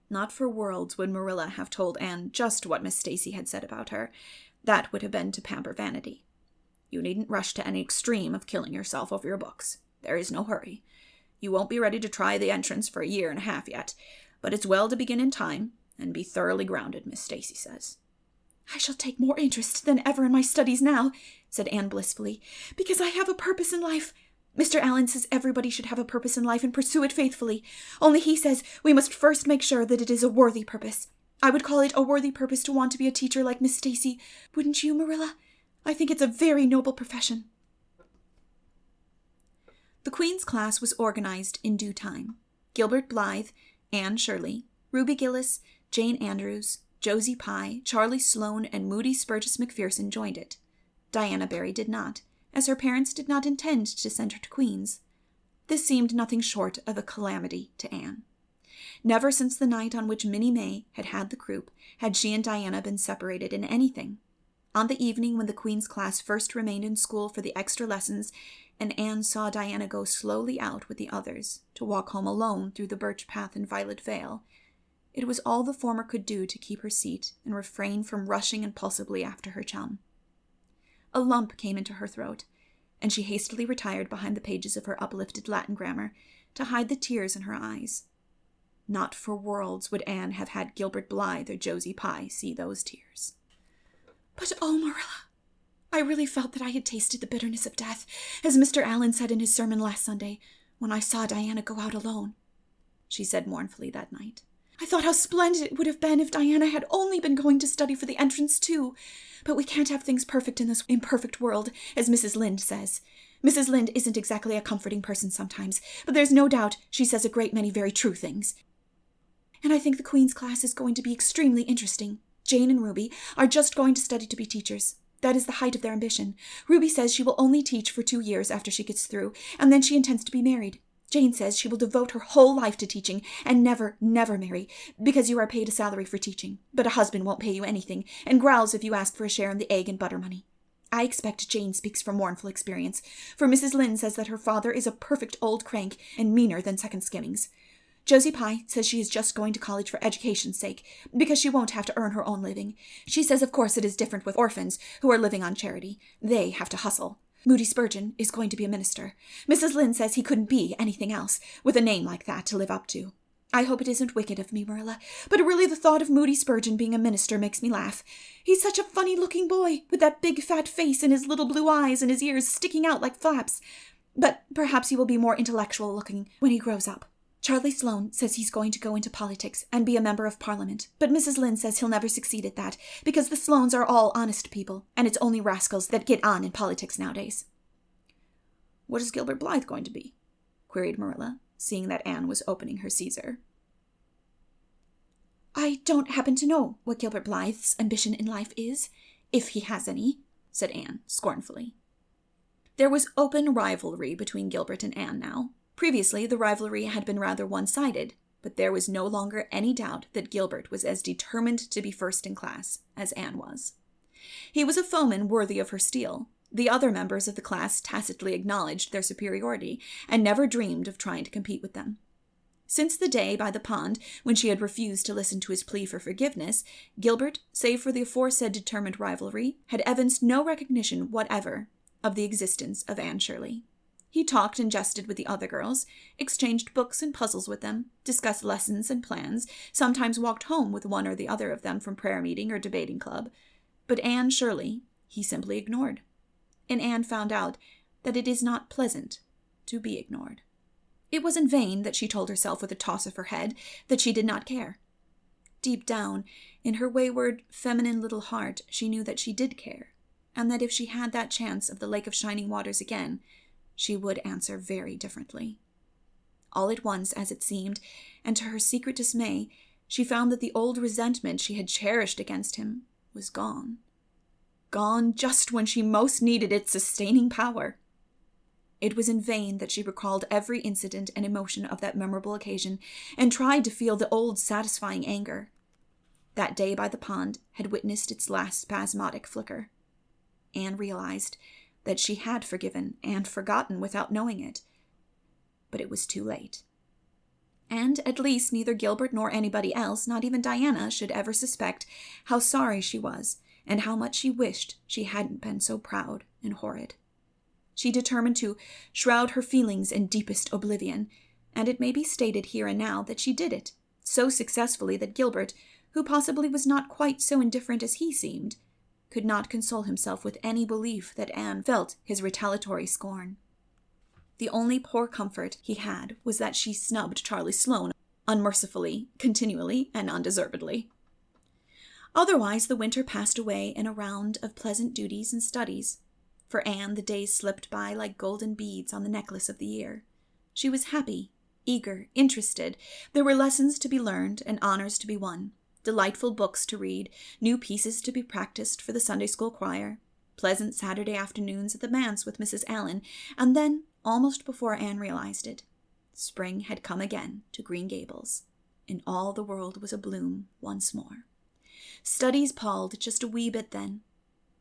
Not for worlds would Marilla have told Anne just what Miss Stacy had said about her. That would have been to pamper vanity. "You needn't rush to any extreme of killing yourself over your books. There is no hurry. You won't be ready to try the entrance for 1.5 years yet, but it's well to begin in time and be thoroughly grounded, Miss Stacy says." "I shall take more interest than ever in my studies now," said Anne blissfully, "because I have a purpose in life. Mr. Allen says everybody should have a purpose in life and pursue it faithfully, only he says we must first make sure that it is a worthy purpose. I would call it a worthy purpose to want to be a teacher like Miss Stacy. Wouldn't you, Marilla? I think it's a very noble profession." The Queen's class was organized in due time. Gilbert Blythe, Anne Shirley, Ruby Gillis, Jane Andrews, Josie Pye, Charlie Sloane, and Moody Spurgis McPherson joined it. Diana Barry did not, as her parents did not intend to send her to Queen's. This seemed nothing short of a calamity to Anne. Never since the night on which Minnie May had had the croup had she and Diana been separated in anything. On the evening when the Queen's class first remained in school for the extra lessons, and Anne saw Diana go slowly out with the others to walk home alone through the birch path in Violet Vale, it was all the former could do to keep her seat and refrain from rushing impulsively after her chum. A lump came into her throat, and she hastily retired behind the pages of her uplifted Latin grammar to hide the tears in her eyes. Not for worlds would Anne have had Gilbert Blythe or Josie Pye see those tears. "But oh, Marilla, I really felt that I had tasted the bitterness of death, as Mr. Allen said in his sermon last Sunday, when I saw Diana go out alone," she said mournfully that night. "I thought how splendid it would have been if Diana had only been going to study for the entrance too. But we can't have things perfect in this imperfect world, as Mrs. Lynde says. Mrs. Lynde isn't exactly a comforting person sometimes, but there's no doubt she says a great many very true things. And I think the Queen's class is going to be extremely interesting. Jane and Ruby are just going to study to be teachers. That is the height of their ambition. Ruby says she will only teach for 2 years after she gets through, and then she intends to be married. Jane says she will devote her whole life to teaching and never, never marry, because you are paid a salary for teaching, but a husband won't pay you anything, and growls if you ask for a share in the egg and butter money. I expect Jane speaks from mournful experience, for Mrs. Lynde says that her father is a perfect old crank and meaner than second skimmings. Josie Pye says she is just going to college for education's sake, because she won't have to earn her own living. She says of course it is different with orphans who are living on charity. They have to hustle. Moody Spurgeon is going to be a minister. Mrs. Lynde says he couldn't be anything else, with a name like that to live up to. I hope it isn't wicked of me, Marilla, but really the thought of Moody Spurgeon being a minister makes me laugh. He's such a funny-looking boy, with that big fat face and his little blue eyes and his ears sticking out like flaps. But perhaps he will be more intellectual-looking when he grows up. Charlie Sloane says he's going to go into politics and be a member of Parliament, but Mrs. Lynde says he'll never succeed at that, because the Sloanes are all honest people, and it's only rascals that get on in politics nowadays. "What is Gilbert Blythe going to be?" queried Marilla, seeing that Anne was opening her Caesar. I don't happen to know what Gilbert Blythe's ambition in life is, if he has any, said Anne scornfully. There was open rivalry between Gilbert and Anne now. Previously, the rivalry had been rather one-sided, but there was no longer any doubt that Gilbert was as determined to be first in class as Anne was. He was a foeman worthy of her steel. The other members of the class tacitly acknowledged their superiority and never dreamed of trying to compete with them. Since the day by the pond when she had refused to listen to his plea for forgiveness, Gilbert, save for the aforesaid determined rivalry, had evinced no recognition whatever of the existence of Anne Shirley. He talked and jested with the other girls, exchanged books and puzzles with them, discussed lessons and plans, sometimes walked home with one or the other of them from prayer meeting or debating club. But Anne Shirley he simply ignored. And Anne found out that it is not pleasant to be ignored. It was in vain that she told herself with a toss of her head that she did not care. Deep down, in her wayward, feminine little heart, she knew that she did care, and that if she had that chance of the Lake of Shining Waters again, she would answer very differently. All at once, as it seemed, and to her secret dismay, she found that the old resentment she had cherished against him was gone. Gone just when she most needed its sustaining power. It was in vain that she recalled every incident and emotion of that memorable occasion and tried to feel the old satisfying anger. That day by the pond had witnessed its last spasmodic flicker. Anne realized that she had forgiven and forgotten without knowing it. But it was too late. And at least neither Gilbert nor anybody else, not even Diana, should ever suspect how sorry she was and how much she wished she hadn't been so proud and horrid. She determined to shroud her feelings in deepest oblivion, and it may be stated here and now that she did it, so successfully that Gilbert, who possibly was not quite so indifferent as he seemed, could not console himself with any belief that Anne felt his retaliatory scorn. The only poor comfort he had was that she snubbed Charlie Sloane unmercifully, continually, and undeservedly. Otherwise, the winter passed away in a round of pleasant duties and studies. For Anne, the days slipped by like golden beads on the necklace of the year. She was happy, eager, interested. There were lessons to be learned and honors to be won, delightful books to read, new pieces to be practiced for the Sunday school choir, pleasant Saturday afternoons at the manse with Mrs. Allen, and then, almost before Anne realized it, spring had come again to Green Gables, and all the world was abloom once more. Studies palled just a wee bit then.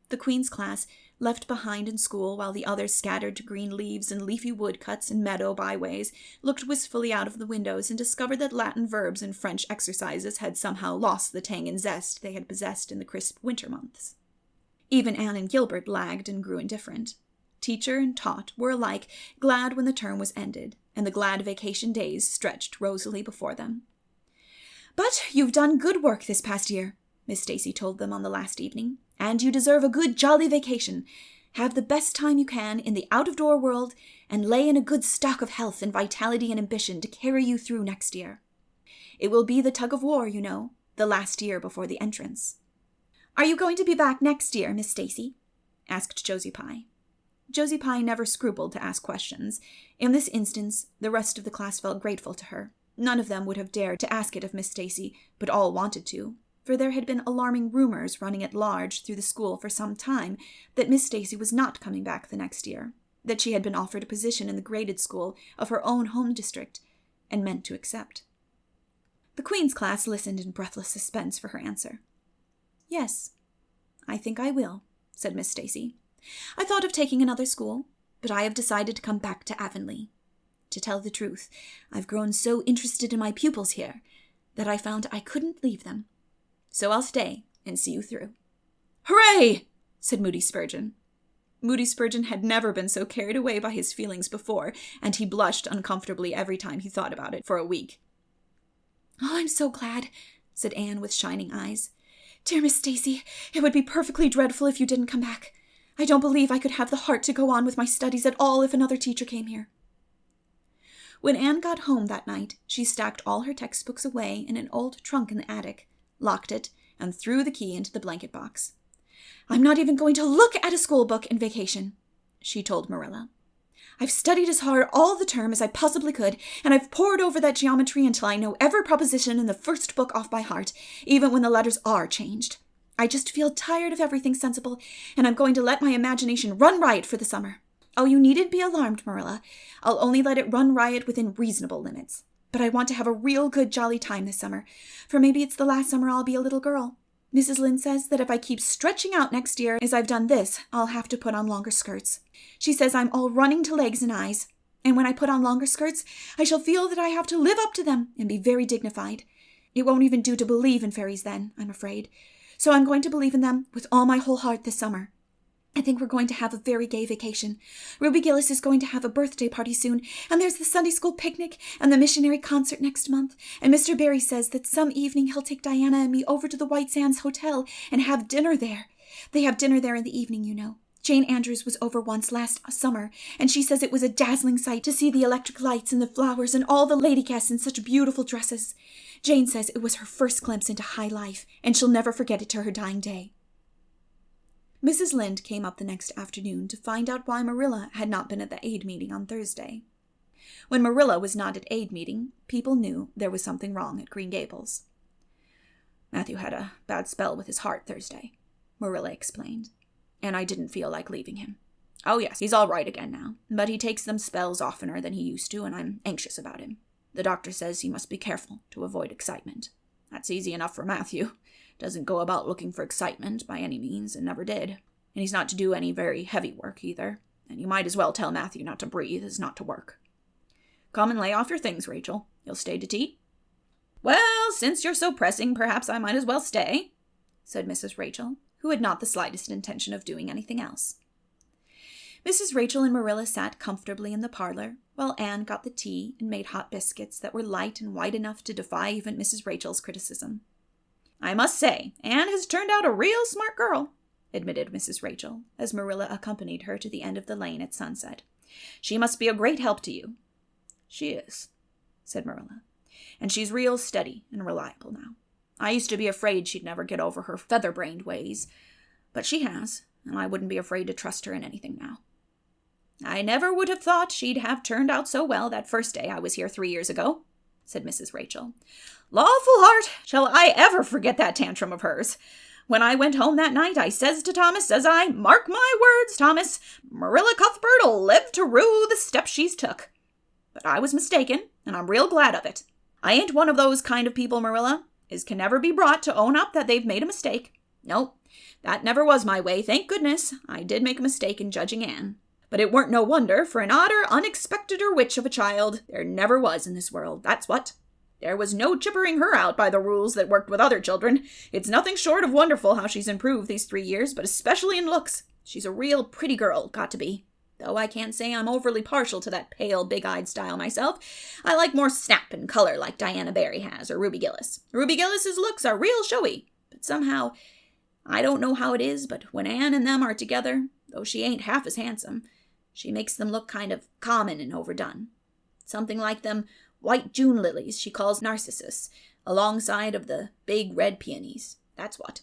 The Queen's class, left behind in school while the others scattered to green leaves and leafy woodcuts and meadow byways, looked wistfully out of the windows and discovered that Latin verbs and French exercises had somehow lost the tang and zest they had possessed in the crisp winter months. Even Anne and Gilbert lagged and grew indifferent. Teacher and taught were alike glad when the term was ended, and the glad vacation days stretched rosily before them. "But you've done good work this past year," Miss Stacy told them on the last evening, "and you deserve a good jolly vacation. Have the best time you can in the out-of-door world, and lay in a good stock of health and vitality and ambition to carry you through next year. It will be the tug-of-war, you know, the last year before the entrance." "Are you going to be back next year, Miss Stacy?" asked Josie Pye. Josie Pye never scrupled to ask questions. In this instance, the rest of the class felt grateful to her. None of them would have dared to ask it of Miss Stacy, but all wanted to, for there had been alarming rumors running at large through the school for some time that Miss Stacy was not coming back the next year, that she had been offered a position in the graded school of her own home district, and meant to accept. The Queen's class listened in breathless suspense for her answer. "Yes, I think I will," said Miss Stacy. "I thought of taking another school, but I have decided to come back to Avonlea. To tell the truth, I've grown so interested in my pupils here that I found I couldn't leave them. So I'll stay and see you through." "Hooray!" said Moody Spurgeon. Moody Spurgeon had never been so carried away by his feelings before, and he blushed uncomfortably every time he thought about it for a week. "Oh, I'm so glad," said Anne with shining eyes. "Dear Miss Stacy, it would be perfectly dreadful if you didn't come back. I don't believe I could have the heart to go on with my studies at all if another teacher came here." When Anne got home that night, she stacked all her textbooks away in an old trunk in the attic, locked it, and threw the key into the blanket box. "I'm not even going to look at a school book in vacation," she told Marilla. I've studied as hard all the term as I possibly could, and I've pored over that geometry until I know every proposition in the first book off by heart, even when the letters are changed. I just feel tired of everything sensible, and I'm going to let my imagination run riot for the summer. Oh, you needn't be alarmed, Marilla. I'll only let it run riot within reasonable limits. But I want to have a real good jolly time this summer, for maybe it's the last summer I'll be a little girl. Mrs. Lynde says that if I keep stretching out next year as I've done this, I'll have to put on longer skirts. She says I'm all running to legs and eyes, and when I put on longer skirts, I shall feel that I have to live up to them and be very dignified. It won't even do to believe in fairies then, I'm afraid. So I'm going to believe in them with all my whole heart this summer. I think we're going to have a very gay vacation. Ruby Gillis is going to have a birthday party soon, and there's the Sunday school picnic and the missionary concert next month, and Mr. Barry says that some evening he'll take Diana and me over to the White Sands Hotel and have dinner there. They have dinner there in the evening, you know. Jane Andrews was over once last summer, and she says it was a dazzling sight to see the electric lights and the flowers and all the lady guests in such beautiful dresses. Jane says it was her first glimpse into high life, and she'll never forget it to her dying day. Mrs. Lynde came up the next afternoon to find out why Marilla had not been at the aid meeting on Thursday. When Marilla was not at aid meeting, people knew there was something wrong at Green Gables. Matthew had a bad spell with his heart Thursday, Marilla explained, and I didn't feel like leaving him. Oh yes, he's all right again now, but he takes them spells oftener than he used to, and I'm anxious about him. The doctor says he must be careful to avoid excitement. That's easy enough for Matthew. Doesn't go about looking for excitement by any means, and never did. And he's not to do any very heavy work either, and you might as well tell Matthew not to breathe as not to work. Come and lay off your things, Rachel. You'll stay to tea? Well, since you're so pressing, perhaps I might as well stay, said Mrs. Rachel, who had not the slightest intention of doing anything else. Mrs. Rachel and Marilla sat comfortably in the parlor, while Anne got the tea and made hot biscuits that were light and white enough to defy even Mrs. Rachel's criticism. I must say, Anne has turned out a real smart girl, admitted Mrs. Rachel, as Marilla accompanied her to the end of the lane at sunset. She must be a great help to you. She is, said Marilla, and she's real steady and reliable now. I used to be afraid she'd never get over her feather-brained ways, but she has, and I wouldn't be afraid to trust her in anything now. I never would have thought she'd have turned out so well that first day I was here 3 years ago, said Mrs. Rachel. Lawful heart, shall I ever forget that tantrum of hers? When I went home that night, I says to Thomas, says I, mark my words, Thomas, Marilla Cuthbert'll live to rue the step she's took. But I was mistaken, and I'm real glad of it. I ain't one of those kind of people, Marilla, as can never be brought to own up that they've made a mistake. No, that never was my way, thank goodness. I did make a mistake in judging Anne. But it weren't no wonder, for an odder, unexpecteder witch of a child there never was in this world, that's what. There was no chippering her out by the rules that worked with other children. It's nothing short of wonderful how she's improved these 3 years, but especially in looks. She's a real pretty girl, got to be. Though I can't say I'm overly partial to that pale, big-eyed style myself. I like more snap and color like Diana Barry has, or Ruby Gillis. Ruby Gillis's looks are real showy, but somehow, I don't know how it is, but when Anne and them are together, though she ain't half as handsome, she makes them look kind of common and overdone. Something like them white June lilies she calls narcissus, alongside of the big red peonies. That's what.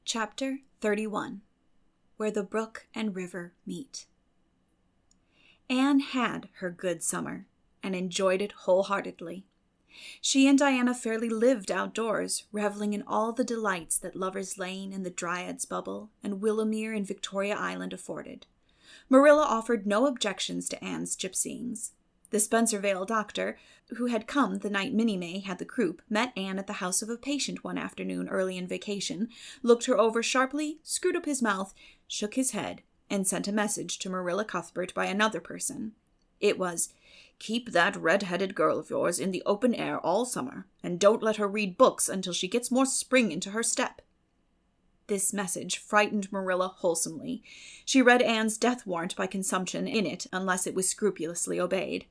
Chapter 31. Where the Brook and River Meet. Anne had her good summer, and enjoyed it wholeheartedly. She and Diana fairly lived outdoors, reveling in all the delights that Lover's Lane and the Dryad's Bubble and Willowmere and Victoria Island afforded. Marilla offered no objections to Anne's gypsyings. The Spencervale doctor, who had come the night Minnie May had the croup, met Anne at the house of a patient one afternoon early in vacation, looked her over sharply, screwed up his mouth, shook his head, and sent a message to Marilla Cuthbert by another person. It was, "Keep that red-headed girl of yours in the open air all summer, and don't let her read books until she gets more spring into her step." This message frightened Marilla wholesomely. She read Anne's death warrant by consumption in it unless it was scrupulously obeyed.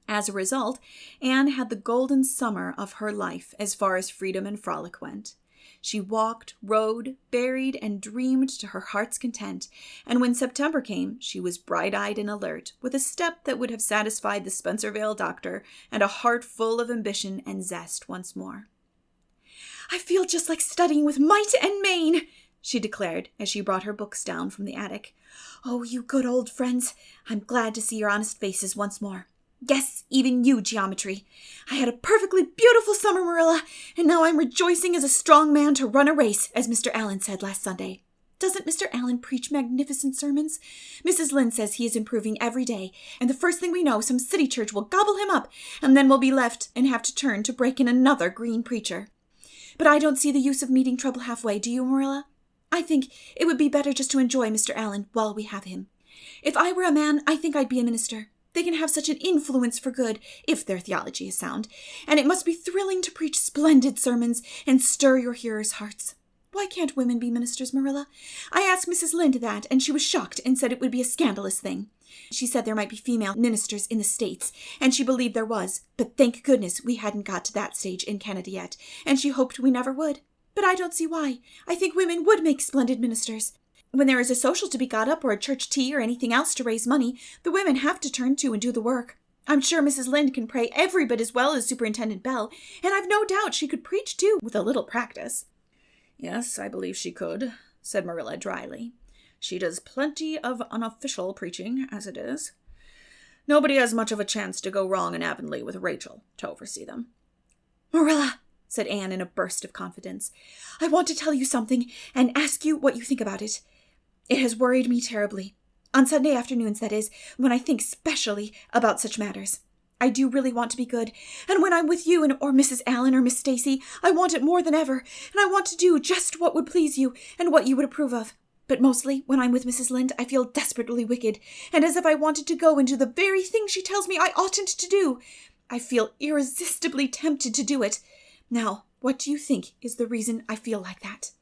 As a result, Anne had the golden summer of her life as far as freedom and frolic went. She walked, rode, berried, and dreamed to her heart's content, and when September came, she was bright-eyed and alert, with a step that would have satisfied the Spencervale doctor, and a heart full of ambition and zest once more. "I feel just like studying with might and main," she declared as she brought her books down from the attic. "Oh, you good old friends. I'm glad to see your honest faces once more. Yes, even you, geometry. I had a perfectly beautiful summer, Marilla, and now I'm rejoicing as a strong man to run a race, as Mr. Allen said last Sunday. Doesn't Mr. Allen preach magnificent sermons? Mrs. Lynde says he is improving every day, and the first thing we know, some city church will gobble him up, and then we'll be left and have to turn to break in another green preacher. But I don't see the use of meeting trouble halfway, do you, Marilla? I think it would be better just to enjoy Mr. Allen while we have him. If I were a man, I think I'd be a minister. They can have such an influence for good, if their theology is sound, and it must be thrilling to preach splendid sermons and stir your hearers' hearts. Why can't women be ministers, Marilla? I asked Mrs. Lynde that, and she was shocked and said it would be a scandalous thing. She said there might be female ministers in the States, and she believed there was, but thank goodness we hadn't got to that stage in Canada yet, and she hoped we never would. But I don't see why. I think women would make splendid ministers. When there is a social to be got up or a church tea or anything else to raise money, the women have to turn to and do the work. I'm sure Mrs. Lynde can pray every bit as well as Superintendent Bell, and I've no doubt she could preach too, with a little practice." "Yes, I believe she could," said Marilla dryly. "She does plenty of unofficial preaching, as it is. Nobody has much of a chance to go wrong in Avonlea with Rachel to oversee them." "Marilla," said Anne in a burst of confidence, "I want to tell you something and ask you what you think about it. It has worried me terribly. On Sunday afternoons, that is, when I think specially about such matters. I do really want to be good, and when I'm with you or Mrs. Allen or Miss Stacy, I want it more than ever, and I want to do just what would please you and what you would approve of. But mostly, when I'm with Mrs. Lynde, I feel desperately wicked, and as if I wanted to go and do the very thing she tells me I oughtn't to do. I feel irresistibly tempted to do it. Now, what do you think is the reason I feel like that?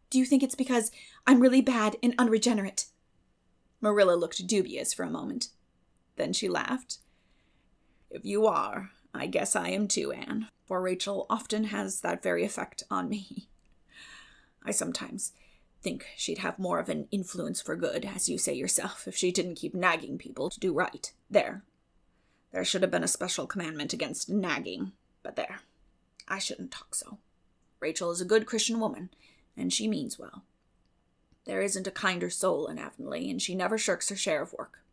Do you think it's because I'm really bad and unregenerate?" Marilla looked dubious for a moment. Then she laughed. "If you are, I guess I am too, Anne, for Rachel often has that very effect on me. I sometimes think she'd have more of an influence for good, as you say yourself, if she didn't keep nagging people to do right. There should have been a special commandment against nagging, but there, I shouldn't talk so. Rachel is a good Christian woman, and she means well. There isn't a kinder soul in Avonlea, and she never shirks her share of work."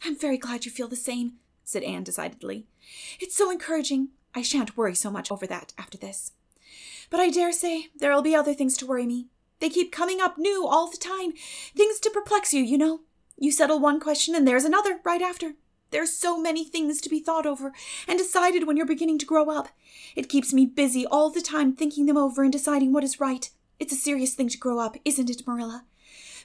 "I'm very glad you feel the same," said Anne decidedly. "It's so encouraging. I shan't worry so much over that after this. But I dare say there'll be other things to worry me. They keep coming up new all the time. Things to perplex you, you know. You settle one question and there's another right after. There's so many things to be thought over and decided when you're beginning to grow up. It keeps me busy all the time thinking them over and deciding what is right. It's a serious thing to grow up, isn't it, Marilla?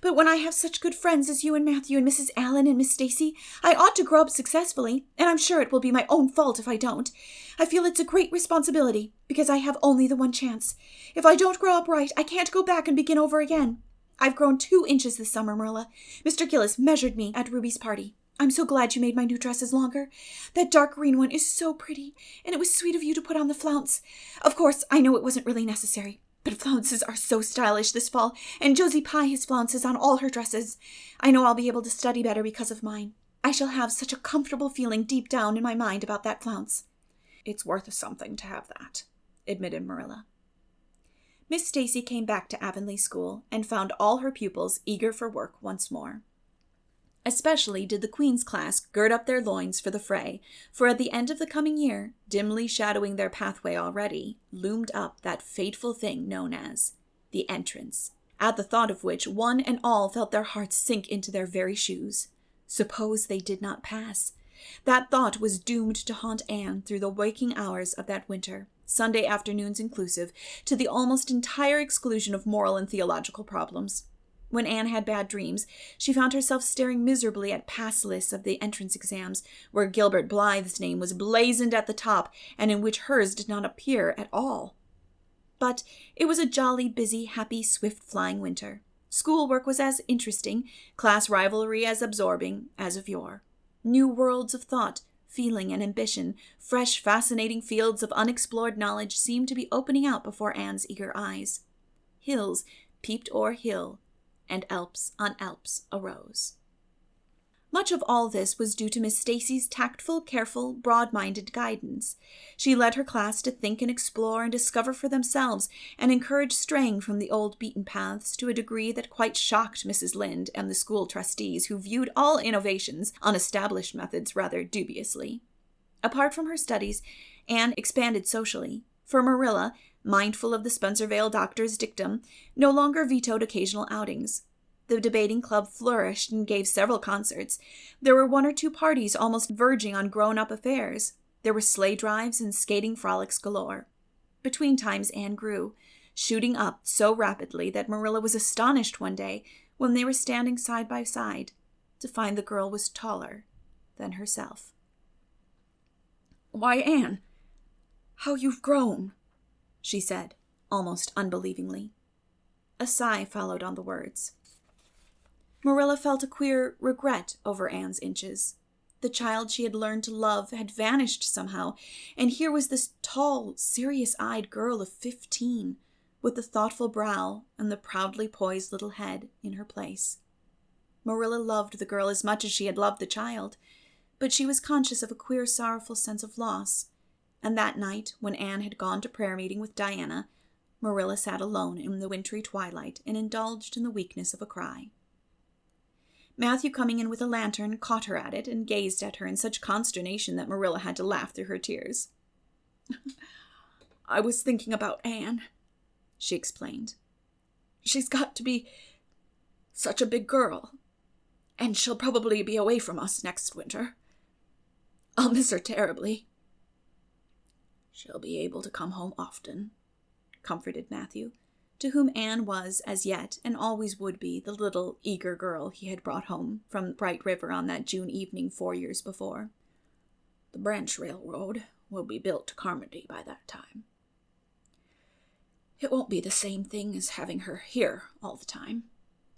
But when I have such good friends as you and Matthew and Mrs. Allen and Miss Stacy, I ought to grow up successfully, and I'm sure it will be my own fault if I don't. I feel it's a great responsibility, because I have only the one chance. If I don't grow up right, I can't go back and begin over again. I've grown 2 inches this summer, Marilla. Mr. Gillis measured me at Ruby's party. I'm so glad you made my new dresses longer. That dark green one is so pretty, and it was sweet of you to put on the flounce. Of course, I know it wasn't really necessary. But flounces are so stylish this fall, and Josie Pye has flounces on all her dresses. I know I'll be able to study better because of mine. I shall have such a comfortable feeling deep down in my mind about that flounce." "It's worth something to have that," admitted Marilla. Miss Stacy came back to Avonlea School and found all her pupils eager for work once more. Especially did the Queen's class gird up their loins for the fray, for at the end of the coming year, dimly shadowing their pathway already, loomed up that fateful thing known as the entrance, at the thought of which one and all felt their hearts sink into their very shoes. Suppose they did not pass? That thought was doomed to haunt Anne through the waking hours of that winter, Sunday afternoons inclusive, to the almost entire exclusion of moral and theological problems. When Anne had bad dreams, she found herself staring miserably at pass lists of the entrance exams, where Gilbert Blythe's name was blazoned at the top, and in which hers did not appear at all. But it was a jolly, busy, happy, swift-flying winter. Schoolwork was as interesting, class rivalry as absorbing, as of yore. New worlds of thought, feeling, and ambition, fresh, fascinating fields of unexplored knowledge seemed to be opening out before Anne's eager eyes. Hills peeped o'er hill, and Alps on Alps arose. Much of all this was due to Miss Stacy's tactful, careful, broad-minded guidance. She led her class to think and explore and discover for themselves, and encouraged straying from the old beaten paths to a degree that quite shocked Mrs. Lynde and the school trustees, who viewed all innovations on established methods rather dubiously. Apart from her studies, Anne expanded socially, for Marilla, mindful of the Spencervale doctor's dictum, no longer vetoed occasional outings. The debating club flourished and gave several concerts. There were 1 or 2 parties almost verging on grown-up affairs. There were sleigh drives and skating frolics galore. Between times Anne grew, shooting up so rapidly that Marilla was astonished one day, when they were standing side by side, to find the girl was taller than herself. "Why, Anne, how you've grown," she said, almost unbelievingly. A sigh followed on the words. Marilla felt a queer regret over Anne's inches. The child she had learned to love had vanished somehow, and here was this tall, serious-eyed girl of 15, with the thoughtful brow and the proudly poised little head in her place. Marilla loved the girl as much as she had loved the child, but she was conscious of a queer, sorrowful sense of loss, and that night, when Anne had gone to prayer meeting with Diana, Marilla sat alone in the wintry twilight and indulged in the weakness of a cry. Matthew, coming in with a lantern, caught her at it and gazed at her in such consternation that Marilla had to laugh through her tears. "I was thinking about Anne," she explained. "She's got to be such a big girl, and she'll probably be away from us next winter. I'll miss her terribly." "She'll be able to come home often," comforted Matthew, to whom Anne was, as yet, and always would be, the little, eager girl he had brought home from Bright River on that June evening 4 years before. "The branch railroad will be built to Carmody by that time. It won't be the same thing as having her here all the time,"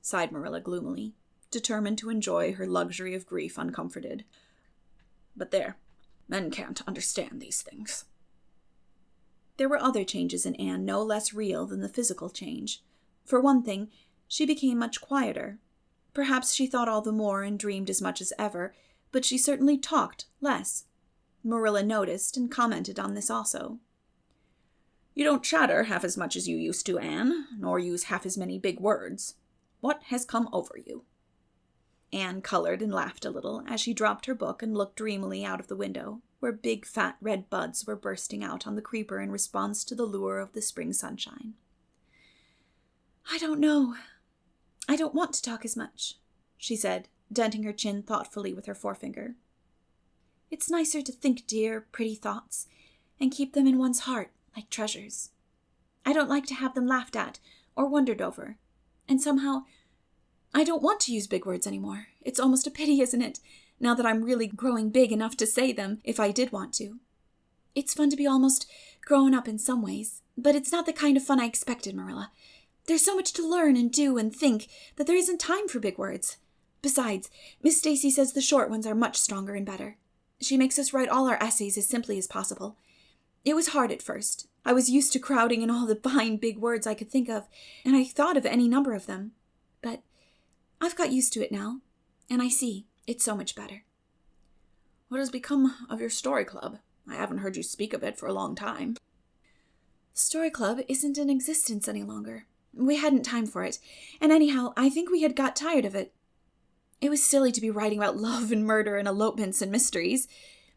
sighed Marilla gloomily, determined to enjoy her luxury of grief uncomforted. "But there, men can't understand these things." There were other changes in Anne no less real than the physical change. For one thing, she became much quieter. Perhaps she thought all the more and dreamed as much as ever, but she certainly talked less. Marilla noticed and commented on this also. "You don't chatter half as much as you used to, Anne, nor use half as many big words. What has come over you?" Anne colored and laughed a little as she dropped her book and looked dreamily out of the window, where big fat red buds were bursting out on the creeper in response to the lure of the spring sunshine. "I don't know. I don't want to talk as much," she said, denting her chin thoughtfully with her forefinger. "It's nicer to think dear, pretty thoughts, and keep them in one's heart like treasures. I don't like to have them laughed at or wondered over, and somehow I don't want to use big words anymore. It's almost a pity, isn't it, now that I'm really growing big enough to say them if I did want to. It's fun to be almost grown up in some ways, but it's not the kind of fun I expected, Marilla. There's so much to learn and do and think that there isn't time for big words. Besides, Miss Stacy says the short ones are much stronger and better. She makes us write all our essays as simply as possible. It was hard at first. I was used to crowding in all the fine big words I could think of, and I thought of any number of them. But I've got used to it now, and I see it's so much better." "What has become of your story club? I haven't heard you speak of it for a long time." "The story club isn't in existence any longer. We hadn't time for it, and anyhow, I think we had got tired of it. It was silly to be writing about love and murder and elopements and mysteries.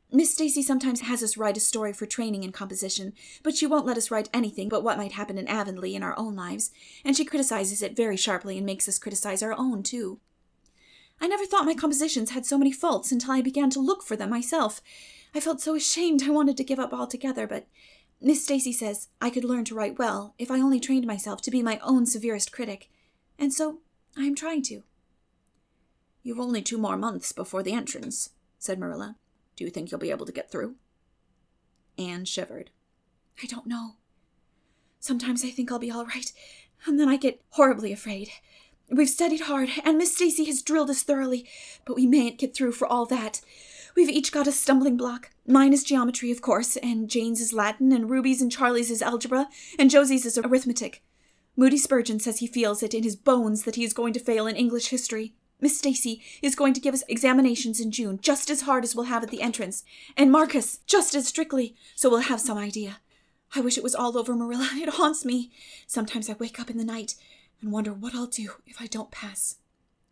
Miss Stacy sometimes has us write a story for training in composition, but she won't let us write anything but what might happen in Avonlea in our own lives, and she criticizes it very sharply and makes us criticize our own, too. I never thought my compositions had so many faults until I began to look for them myself. I felt so ashamed I wanted to give up altogether, but Miss Stacy says I could learn to write well if I only trained myself to be my own severest critic, and so I am trying to." "You've only 2 more months before the entrance," said Marilla. "Do you think you'll be able to get through?" Anne shivered. "I don't know. Sometimes I think I'll be all right, and then I get horribly afraid. We've studied hard, and Miss Stacy has drilled us thoroughly, but we mayn't get through for all that. We've each got a stumbling block. Mine is geometry, of course, and Jane's is Latin, and Ruby's and Charlie's is algebra, and Josie's is arithmetic. Moody Spurgeon says he feels it in his bones that he is going to fail in English history. Miss Stacy is going to give us examinations in June just as hard as we'll have at the entrance, and mark us just as strictly, so we'll have some idea. I wish it was all over, Marilla. It haunts me. Sometimes I wake up in the night and wonder what I'll do if I don't pass.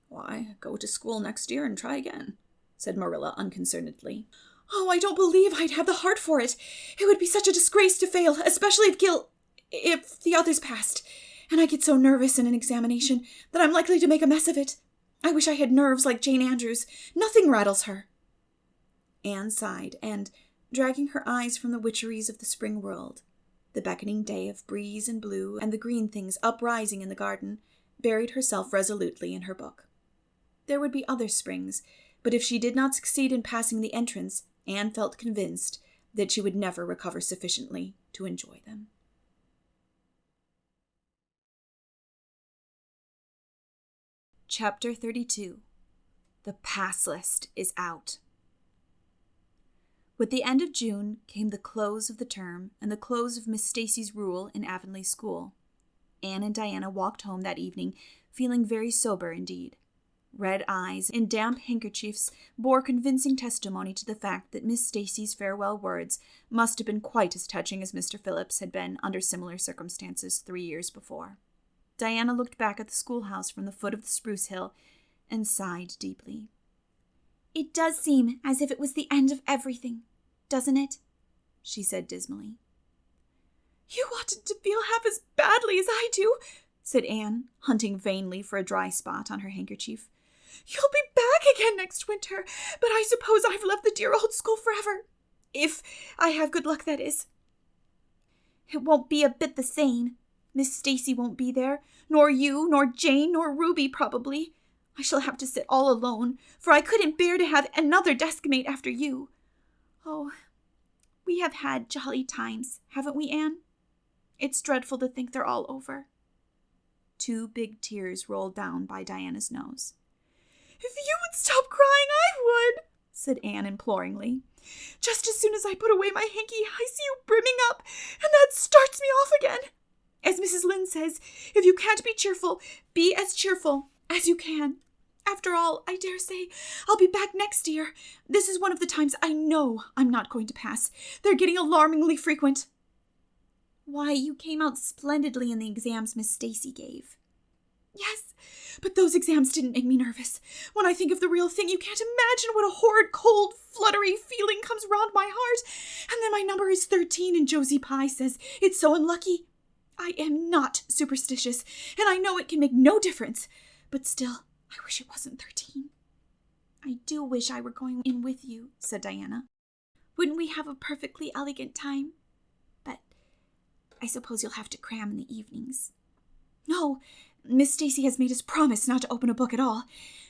Why, go to school next year and try again, said Marilla unconcernedly. Oh, I don't believe I'd have the heart for it. It would be such a disgrace to fail, especially if the others passed. And I get so nervous in an examination that I'm likely to make a mess of it. I wish I had nerves like Jane Andrews. Nothing rattles her. Anne sighed, and, dragging her eyes from the witcheries of the spring world, the beckoning day of breeze and blue and the green things uprising in the garden, buried herself resolutely in her book. There would be other springs, but if she did not succeed in passing the entrance, Anne felt convinced that she would never recover sufficiently to enjoy them. Chapter 32. The Pass List is Out. With the end of June came the close of the term and the close of Miss Stacy's rule in Avonlea School. Anne and Diana walked home that evening, feeling very sober indeed. Red eyes and damp handkerchiefs bore convincing testimony to the fact that Miss Stacy's farewell words must have been quite as touching as Mr. Phillips had been under similar circumstances 3 years before. Diana looked back at the schoolhouse from the foot of the spruce hill and sighed deeply. It does seem as if it was the end of everything, doesn't it? She said dismally. You oughtn't to feel half as badly as I do, said Anne, hunting vainly for a dry spot on her handkerchief. You'll be back again next winter, but I suppose I've left the dear old school forever. If I have good luck, that is. It won't be a bit the same. Miss Stacy won't be there, nor you, nor Jane, nor Ruby, probably. I shall have to sit all alone, for I couldn't bear to have another deskmate after you. Oh, we have had jolly times, haven't we, Anne? It's dreadful to think they're all over. 2 big tears rolled down by Diana's nose. If you would stop crying, I would, said Anne imploringly. Just as soon as I put away my hanky, I see you brimming up, and that starts me off again. As Mrs. Lynde says, if you can't be cheerful, be as cheerful as you can. After all, I dare say I'll be back next year. This is one of the times I know I'm not going to pass. They're getting alarmingly frequent. Why, you came out splendidly in the exams Miss Stacy gave. Yes, but those exams didn't make me nervous. When I think of the real thing, you can't imagine what a horrid, cold, fluttery feeling comes round my heart. And then my number is 13, and Josie Pye says it's so unlucky. I am not superstitious, and I know it can make no difference. But still, I wish it wasn't 13. I do wish I were going in with you, said Diana. Wouldn't we have a perfectly elegant time? But I suppose you'll have to cram in the evenings. No, Miss Stacy has made us promise not to open a book at all.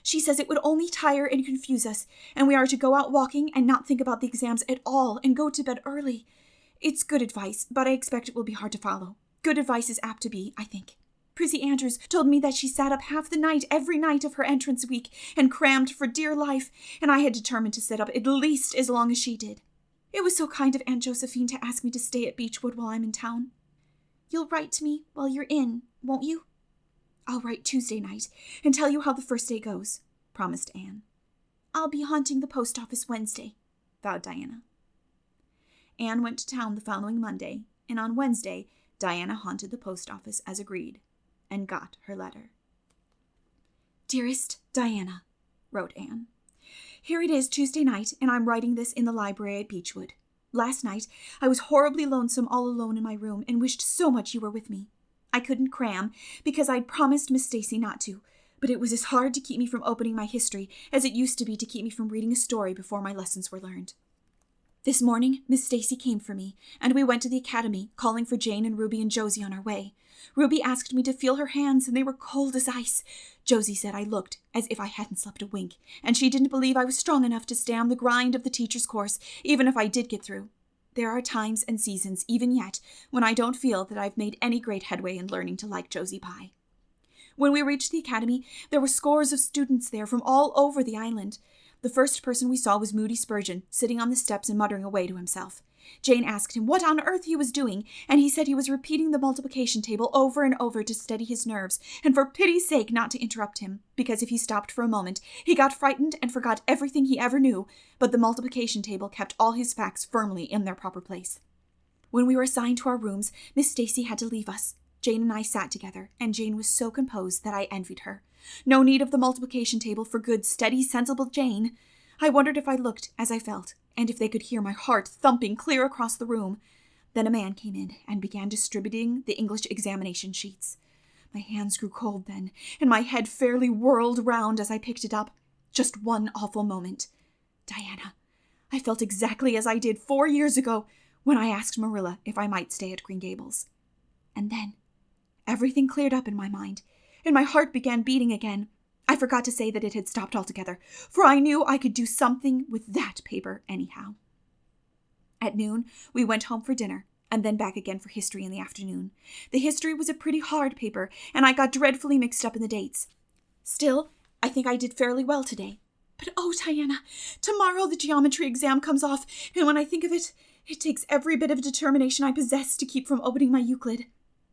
She says it would only tire and confuse us, and we are to go out walking and not think about the exams at all and go to bed early. It's good advice, but I expect it will be hard to follow. Good advice is apt to be, I think. Prissy Andrews told me that she sat up half the night every night of her entrance week and crammed for dear life, and I had determined to sit up at least as long as she did. It was so kind of Aunt Josephine to ask me to stay at Beechwood while I'm in town. You'll write to me while you're in, won't you? I'll write Tuesday night and tell you how the first day goes, promised Anne. I'll be haunting the post office Wednesday, vowed Diana. Anne went to town the following Monday, and on Wednesday, Diana haunted the post office as agreed, and got her letter. Dearest Diana, wrote Anne, here it is Tuesday night, and I'm writing this in the library at Beechwood. Last night, I was horribly lonesome all alone in my room and wished so much you were with me. I couldn't cram, because I'd promised Miss Stacy not to, but it was as hard to keep me from opening my history as it used to be to keep me from reading a story before my lessons were learned. This morning, Miss Stacy came for me, and we went to the academy, calling for Jane and Ruby and Josie on our way. Ruby asked me to feel her hands, and they were cold as ice. Josie said I looked as if I hadn't slept a wink, and she didn't believe I was strong enough to stand the grind of the teacher's course, even if I did get through. There are times and seasons, even yet, when I don't feel that I've made any great headway in learning to like Josie Pye. When we reached the academy, there were scores of students there from all over the island. The first person we saw was Moody Spurgeon, sitting on the steps and muttering away to himself. Jane asked him what on earth he was doing, and he said he was repeating the multiplication table over and over to steady his nerves, and for pity's sake not to interrupt him, because if he stopped for a moment, he got frightened and forgot everything he ever knew, but the multiplication table kept all his facts firmly in their proper place. When we were assigned to our rooms, Miss Stacy had to leave us. Jane and I sat together, and Jane was so composed that I envied her. No need of the multiplication table for good, steady, sensible Jane. I wondered if I looked as I felt, and if they could hear my heart thumping clear across the room. Then a man came in and began distributing the English examination sheets. My hands grew cold then, and my head fairly whirled round as I picked it up. Just one awful moment. Diana, I felt exactly as I did 4 years ago when I asked Marilla if I might stay at Green Gables. And then everything cleared up in my mind, and my heart began beating again. I forgot to say that it had stopped altogether, for I knew I could do something with that paper anyhow. At noon, we went home for dinner, and then back again for history in the afternoon. The history was a pretty hard paper, and I got dreadfully mixed up in the dates. Still, I think I did fairly well today. But oh, Diana, tomorrow the geometry exam comes off, and when I think of it, it takes every bit of determination I possess to keep from opening my Euclid.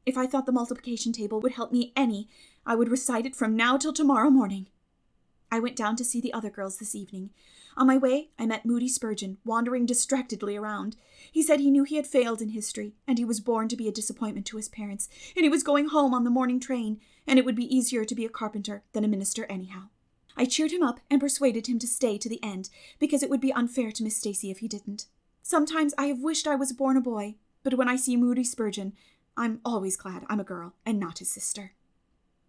If I thought the multiplication table would help me any, I would recite it from now till tomorrow morning. I went down to see the other girls this evening. On my way, I met Moody Spurgeon, wandering distractedly around. He said he knew he had failed in history, and he was born to be a disappointment to his parents, and he was going home on the morning train, and it would be easier to be a carpenter than a minister anyhow. I cheered him up and persuaded him to stay to the end, because it would be unfair to Miss Stacy if he didn't. Sometimes I have wished I was born a boy, but when I see Moody Spurgeon, I'm always glad I'm a girl and not his sister.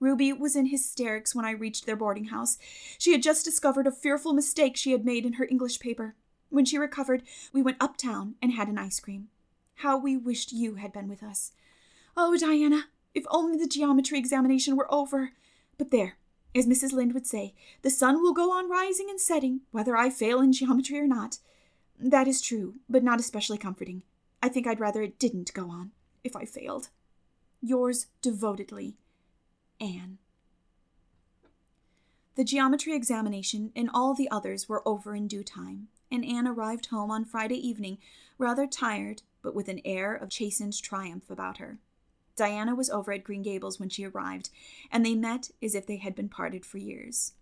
Ruby was in hysterics when I reached their boarding house. She had just discovered a fearful mistake she had made in her English paper. When she recovered, we went uptown and had an ice cream. How we wished you had been with us. Oh, Diana, if only the geometry examination were over. But there, as Mrs. Lynde would say, the sun will go on rising and setting, whether I fail in geometry or not. That is true, but not especially comforting. I think I'd rather it didn't go on, if I failed. Yours devotedly, Anne. The geometry examination and all the others were over in due time, and Anne arrived home on Friday evening, rather tired, but with an air of chastened triumph about her. Diana was over at Green Gables when she arrived, and they met as if they had been parted for years.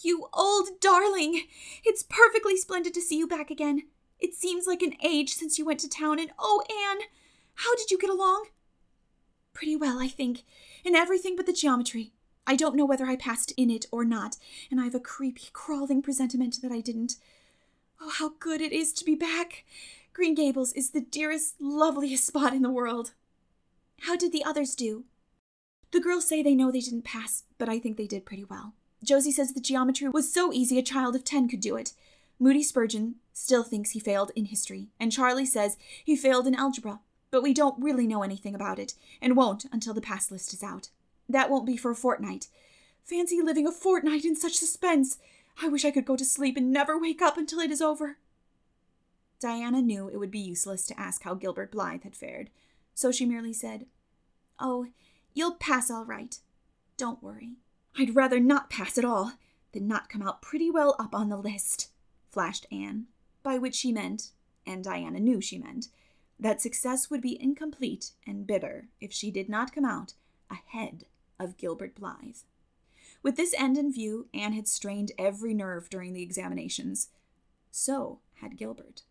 You old darling! It's perfectly splendid to see you back again. It seems like an age since you went to town, and oh, Anne, how did you get along? Pretty well, I think, in everything but the geometry. I don't know whether I passed in it or not, and I have a creepy, crawling presentiment that I didn't. Oh, how good it is to be back! Green Gables is the dearest, loveliest spot in the world. How did the others do? The girls say they know they didn't pass, but I think they did pretty well. Josie says the geometry was so easy a child of 10 could do it. Moody Spurgeon still thinks he failed in history, and Charlie says he failed in algebra, but we don't really know anything about it, and won't until the pass list is out. That won't be for a fortnight. Fancy living a fortnight in such suspense. I wish I could go to sleep and never wake up until it is over. Diana knew it would be useless to ask how Gilbert Blythe had fared, so she merely said, "Oh, you'll pass all right. Don't worry." "I'd rather not pass at all than not come out pretty well up on the list," flashed Anne, by which she meant, and Diana knew she meant, that success would be incomplete and bitter if she did not come out ahead of Gilbert Blythe. With this end in view, Anne had strained every nerve during the examinations. So had Gilbert.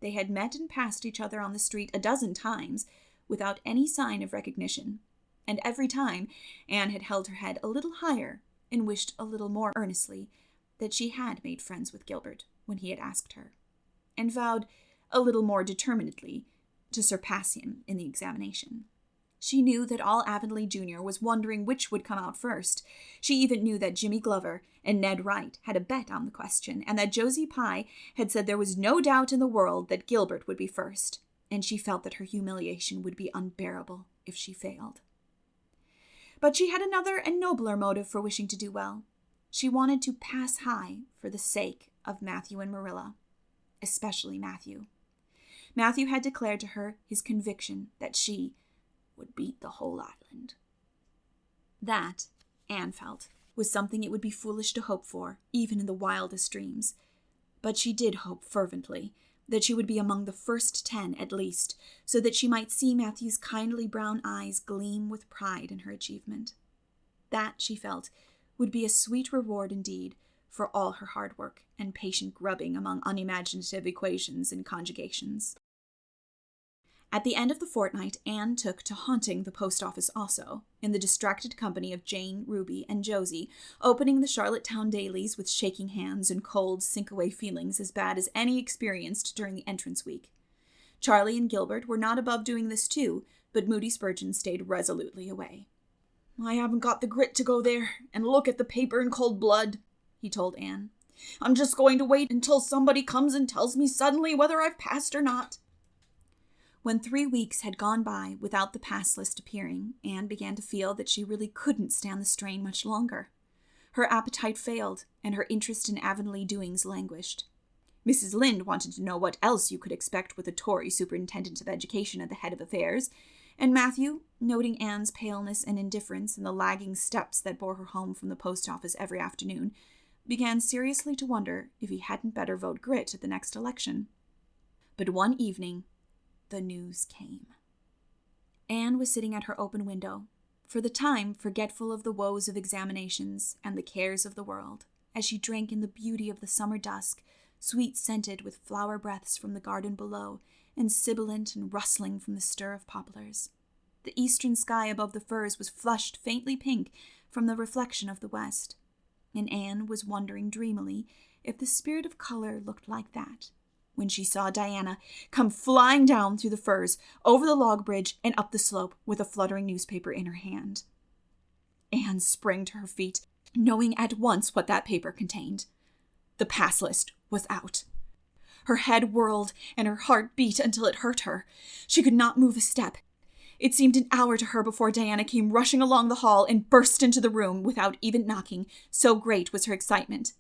They had met and passed each other on the street a dozen times without any sign of recognition, and every time Anne had held her head a little higher and wished a little more earnestly that she had made friends with Gilbert when he had asked her, and vowed a little more determinedly to surpass him in the examination. She knew that all Avonlea Jr. was wondering which would come out first. She even knew that Jimmy Glover and Ned Wright had a bet on the question, and that Josie Pye had said there was no doubt in the world that Gilbert would be first, and she felt that her humiliation would be unbearable if she failed. But she had another and nobler motive for wishing to do well. She wanted to pass high for the sake of Matthew and Marilla, especially Matthew. Matthew had declared to her his conviction that she would beat the whole island. That, Anne felt, was something it would be foolish to hope for, even in the wildest dreams. But she did hope fervently that she would be among the first 10 at least, so that she might see Matthew's kindly brown eyes gleam with pride in her achievement. That, she felt, would be a sweet reward indeed for all her hard work and patient grubbing among unimaginative equations and conjugations. At the end of the fortnight, Anne took to haunting the post office also, in the distracted company of Jane, Ruby, and Josie, opening the Charlottetown dailies with shaking hands and cold, sink-away feelings as bad as any experienced during the entrance week. Charlie and Gilbert were not above doing this too, but Moody Spurgeon stayed resolutely away. "I haven't got the grit to go there and look at the paper in cold blood," he told Anne. "I'm just going to wait until somebody comes and tells me suddenly whether I've passed or not." When 3 weeks had gone by without the pass list appearing, Anne began to feel that she really couldn't stand the strain much longer. Her appetite failed, and her interest in Avonlea doings languished. Mrs. Lynde wanted to know what else you could expect with a Tory superintendent of education at the head of affairs, and Matthew, noting Anne's paleness and indifference and the lagging steps that bore her home from the post office every afternoon, began seriously to wonder if he hadn't better vote Grit at the next election. But one evening, the news came. Anne was sitting at her open window, for the time forgetful of the woes of examinations and the cares of the world, as she drank in the beauty of the summer dusk, sweet-scented with flower breaths from the garden below, and sibilant and rustling from the stir of poplars. The eastern sky above the firs was flushed faintly pink from the reflection of the west, and Anne was wondering dreamily if the spirit of color looked like that, when she saw Diana come flying down through the firs, over the log bridge, and up the slope with a fluttering newspaper in her hand. Anne sprang to her feet, knowing at once what that paper contained. The pass list was out. Her head whirled, and her heart beat until it hurt her. She could not move a step. It seemed an hour to her before Diana came rushing along the hall and burst into the room without even knocking, so great was her excitement.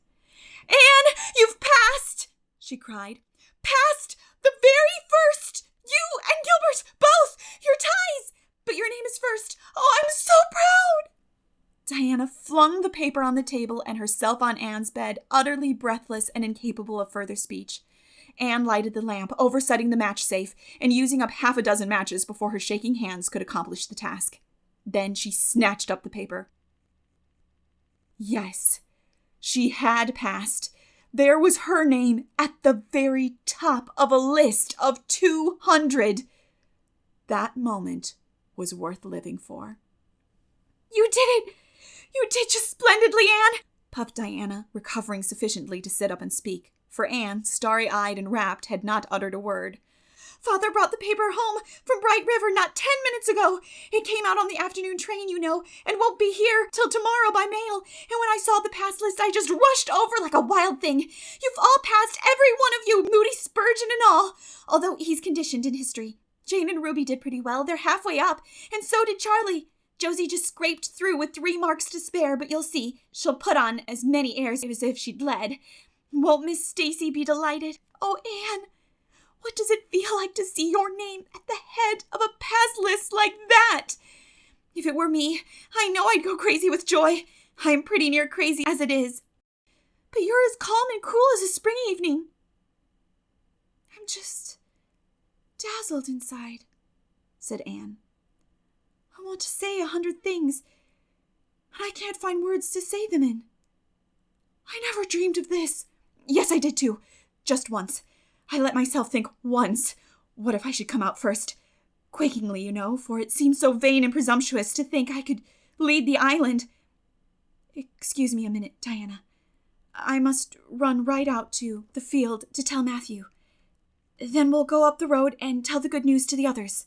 "Anne, you've passed!" she cried. "Passed the very first! You and Gilbert, both! Your ties! But your name is first! Oh, I'm so proud!" Diana flung the paper on the table and herself on Anne's bed, utterly breathless and incapable of further speech. Anne lighted the lamp, oversetting the match safe, and using up 6 matches before her shaking hands could accomplish the task. Then she snatched up the paper. Yes, she had passed. There was her name at the very top of a list of 200. That moment was worth living for. "You did it! You did just splendidly, Anne!" puffed Diana, recovering sufficiently to sit up and speak, for Anne, starry-eyed and rapt, had not uttered a word. "Father brought the paper home from Bright River not 10 minutes ago. It came out on the afternoon train, you know, and won't be here till tomorrow by mail. And when I saw the pass list, I just rushed over like a wild thing. You've all passed, every one of you, Moody Spurgeon and all, although he's conditioned in history. Jane and Ruby did pretty well. They're halfway up, and so did Charlie. Josie just scraped through with 3 marks to spare, but you'll see, she'll put on as many airs as if she'd led. Won't Miss Stacy be delighted? Oh, Anne, what does it feel like to see your name at the head of a pass list like that? If it were me, I know I'd go crazy with joy. I'm pretty near crazy as it is. But you're as calm and cool as a spring evening." "I'm just dazzled inside," said Anne. "I want to say 100 things, and I can't find words to say them in. I never dreamed of this. Yes, I did too. Just once. I let myself think once, what if I should come out first? Quakingly, you know, for it seemed so vain and presumptuous to think I could lead the island. Excuse me a minute, Diana. I must run right out to the field to tell Matthew. Then we'll go up the road and tell the good news to the others."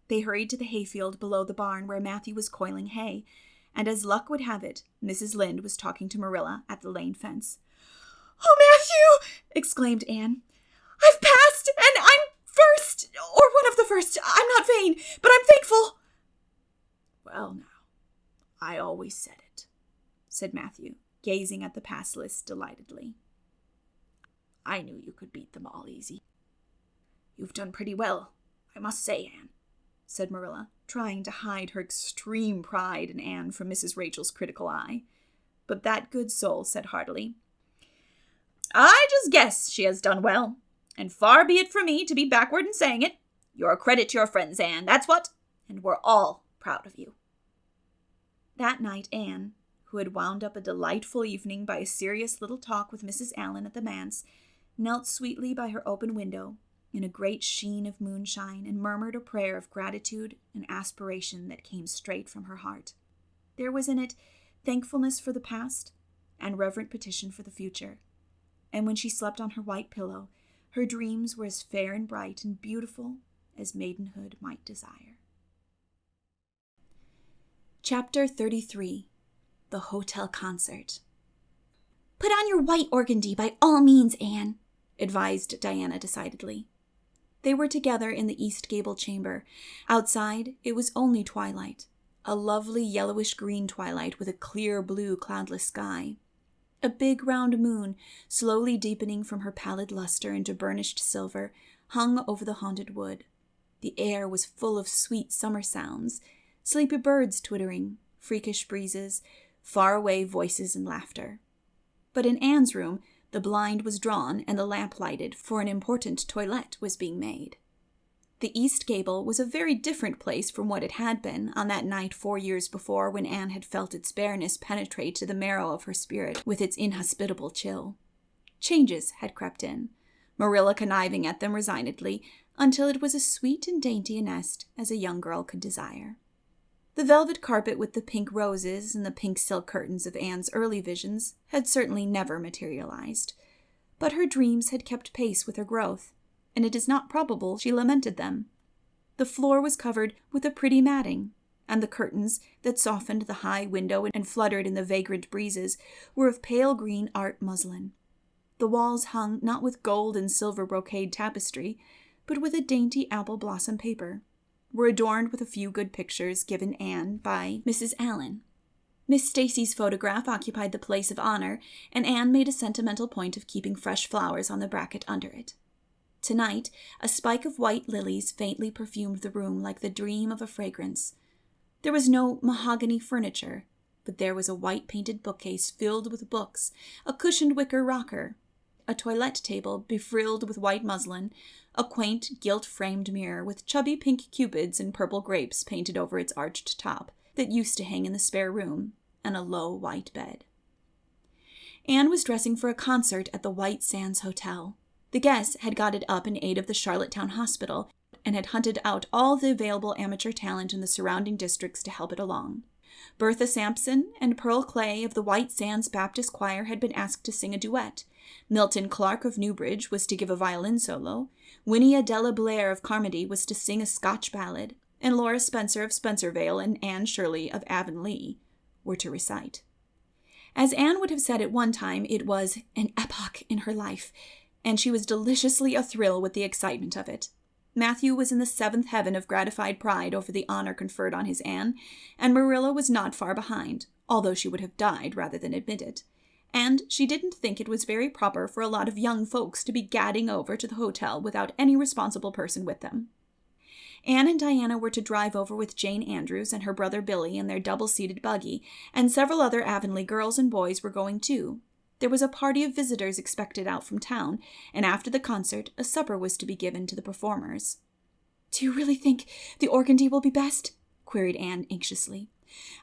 They hurried to the hayfield below the barn where Matthew was coiling hay, and as luck would have it, Mrs. Lynde was talking to Marilla at the lane fence. "Oh, Matthew!" exclaimed Anne. "I've passed, and I'm first, or one of the first. I'm not vain, but I'm thankful." "Well, now, I always said it," said Matthew, gazing at the pass list delightedly. "I knew you could beat them all easy." "You've done pretty well, I must say, Anne," said Marilla, trying to hide her extreme pride in Anne from Mrs. Rachel's critical eye. But that good soul said heartily, "I just guess she has done well, and far be it from me to be backward in saying it. You're a credit to your friends, Anne, that's what, and we're all proud of you." That night Anne, who had wound up a delightful evening by a serious little talk with Mrs. Allen at the manse, knelt sweetly by her open window in a great sheen of moonshine and murmured a prayer of gratitude and aspiration that came straight from her heart. There was in it thankfulness for the past and reverent petition for the future, and when she slept on her white pillow, her dreams were as fair and bright and beautiful as maidenhood might desire. Chapter 33. The Hotel Concert. "Put on your white organdy by all means, Anne," advised Diana decidedly. They were together in the East Gable chamber. Outside, it was only twilight, a lovely yellowish-green twilight with a clear blue cloudless sky. A big round moon, slowly deepening from her pallid luster into burnished silver, hung over the haunted wood. The air was full of sweet summer sounds, sleepy birds twittering, freakish breezes, far-away voices and laughter. But in Anne's room, the blind was drawn and the lamp lighted, for an important toilette was being made. The East Gable was a very different place from what it had been on that night 4 years before, when Anne had felt its bareness penetrate to the marrow of her spirit with its inhospitable chill. Changes had crept in, Marilla conniving at them resignedly, until it was as sweet and dainty a nest as a young girl could desire. The velvet carpet with the pink roses and the pink silk curtains of Anne's early visions had certainly never materialized, but her dreams had kept pace with her growth, and it is not probable she lamented them. The floor was covered with a pretty matting, and the curtains that softened the high window and fluttered in the vagrant breezes were of pale green art muslin. The walls hung not with gold and silver brocade tapestry, but with a dainty apple blossom paper, were adorned with a few good pictures given Anne by Mrs. Allen. Miss Stacy's photograph occupied the place of honor, and Anne made a sentimental point of keeping fresh flowers on the bracket under it. Tonight, a spike of white lilies faintly perfumed the room like the dream of a fragrance. There was no mahogany furniture, but there was a white-painted bookcase filled with books, a cushioned wicker rocker, a toilette table befrilled with white muslin, a quaint gilt-framed mirror with chubby pink cupids and purple grapes painted over its arched top that used to hang in the spare room, and a low white bed. Anne was dressing for a concert at the White Sands Hotel. The guests had got it up in aid of the Charlottetown Hospital and had hunted out all the available amateur talent in the surrounding districts to help it along. Bertha Sampson and Pearl Clay of the White Sands Baptist Choir had been asked to sing a duet. Milton Clark of Newbridge was to give a violin solo. Winnie Adela Blair of Carmody was to sing a Scotch ballad, and Laura Spencer of Spencervale and Anne Shirley of Avonlea were to recite. As Anne would have said at one time, it was an epoch in her life, and she was deliciously athrill with the excitement of it. Matthew was in the seventh heaven of gratified pride over the honor conferred on his Anne, and Marilla was not far behind, although she would have died rather than admit it. And she didn't think it was very proper for a lot of young folks to be gadding over to the hotel without any responsible person with them. Anne and Diana were to drive over with Jane Andrews and her brother Billy in their double-seated buggy, and several other Avonlea girls and boys were going too. There was a party of visitors expected out from town, and after the concert, a supper was to be given to the performers. "Do you really think the organdy will be best?" queried Anne anxiously.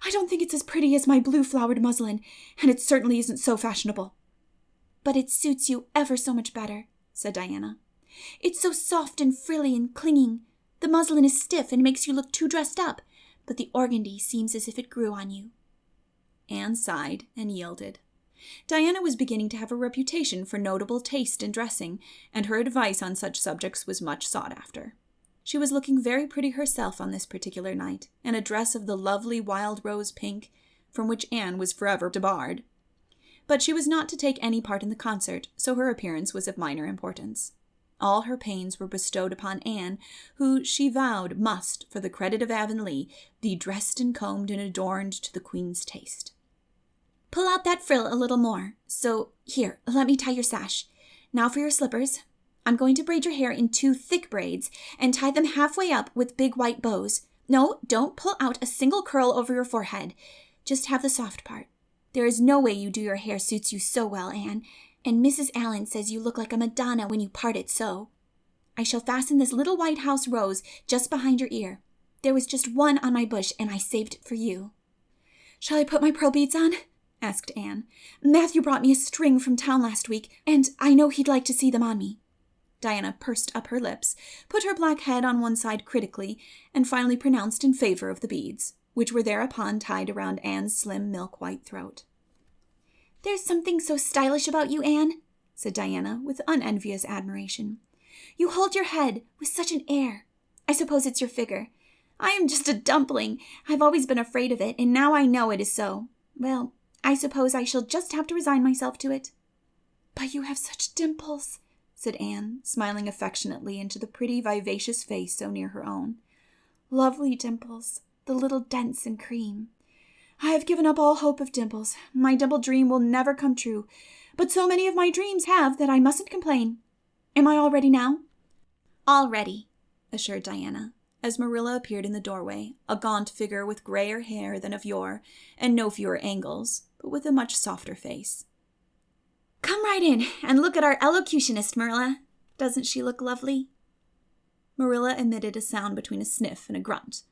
"I don't think it's as pretty as my blue-flowered muslin, and it certainly isn't so fashionable." "But it suits you ever so much better," said Diana. "It's so soft and frilly and clinging. The muslin is stiff and makes you look too dressed up, but the organdy seems as if it grew on you." Anne sighed and yielded. Diana was beginning to have a reputation for notable taste in dressing, and her advice on such subjects was much sought after. She was looking very pretty herself on this particular night, in a dress of the lovely wild rose pink, from which Anne was forever debarred. But she was not to take any part in the concert, so her appearance was of minor importance. All her pains were bestowed upon Anne, who, she vowed, must, for the credit of Avonlea, be dressed and combed and adorned to the Queen's taste. "Pull out that frill a little more. So, here, let me tie your sash. Now for your slippers. I'm going to braid your hair in 2 thick braids and tie them halfway up with big white bows, No, don't pull out a single curl over your forehead. Just have the soft part. There is no way you do your hair suits you so well, Anne, and Mrs. Allen says you look like a Madonna when you part it so. I shall fasten this little white house rose just behind your ear. There was just one on my bush, and I saved it for you. Shall I put my pearl beads on? Asked Anne. Matthew brought me a string from town last week, and I know he'd like to see them on me. Diana pursed up her lips, put her black head on one side critically, and finally pronounced in favor of the beads, which were thereupon tied around Anne's slim milk-white throat. There's something so stylish about you, Anne, said Diana with unenvious admiration. You hold your head with such an air. I suppose it's your figure. I am just a dumpling. I've always been afraid of it, and now I know it is so. Well, I suppose I shall just have to resign myself to it. But you have such dimples, said Anne, smiling affectionately into the pretty, vivacious face so near her own. Lovely dimples, the little dents in cream. I have given up all hope of dimples. My dimple dream will never come true, but so many of my dreams have that I mustn't complain. Am I all ready now? All ready, assured Diana, as Marilla appeared in the doorway, a gaunt figure with grayer hair than of yore, and no fewer angles, but with a much softer face. Come right in and look at our elocutionist, Marilla. Doesn't she look lovely? Marilla emitted a sound between a sniff and a grunt.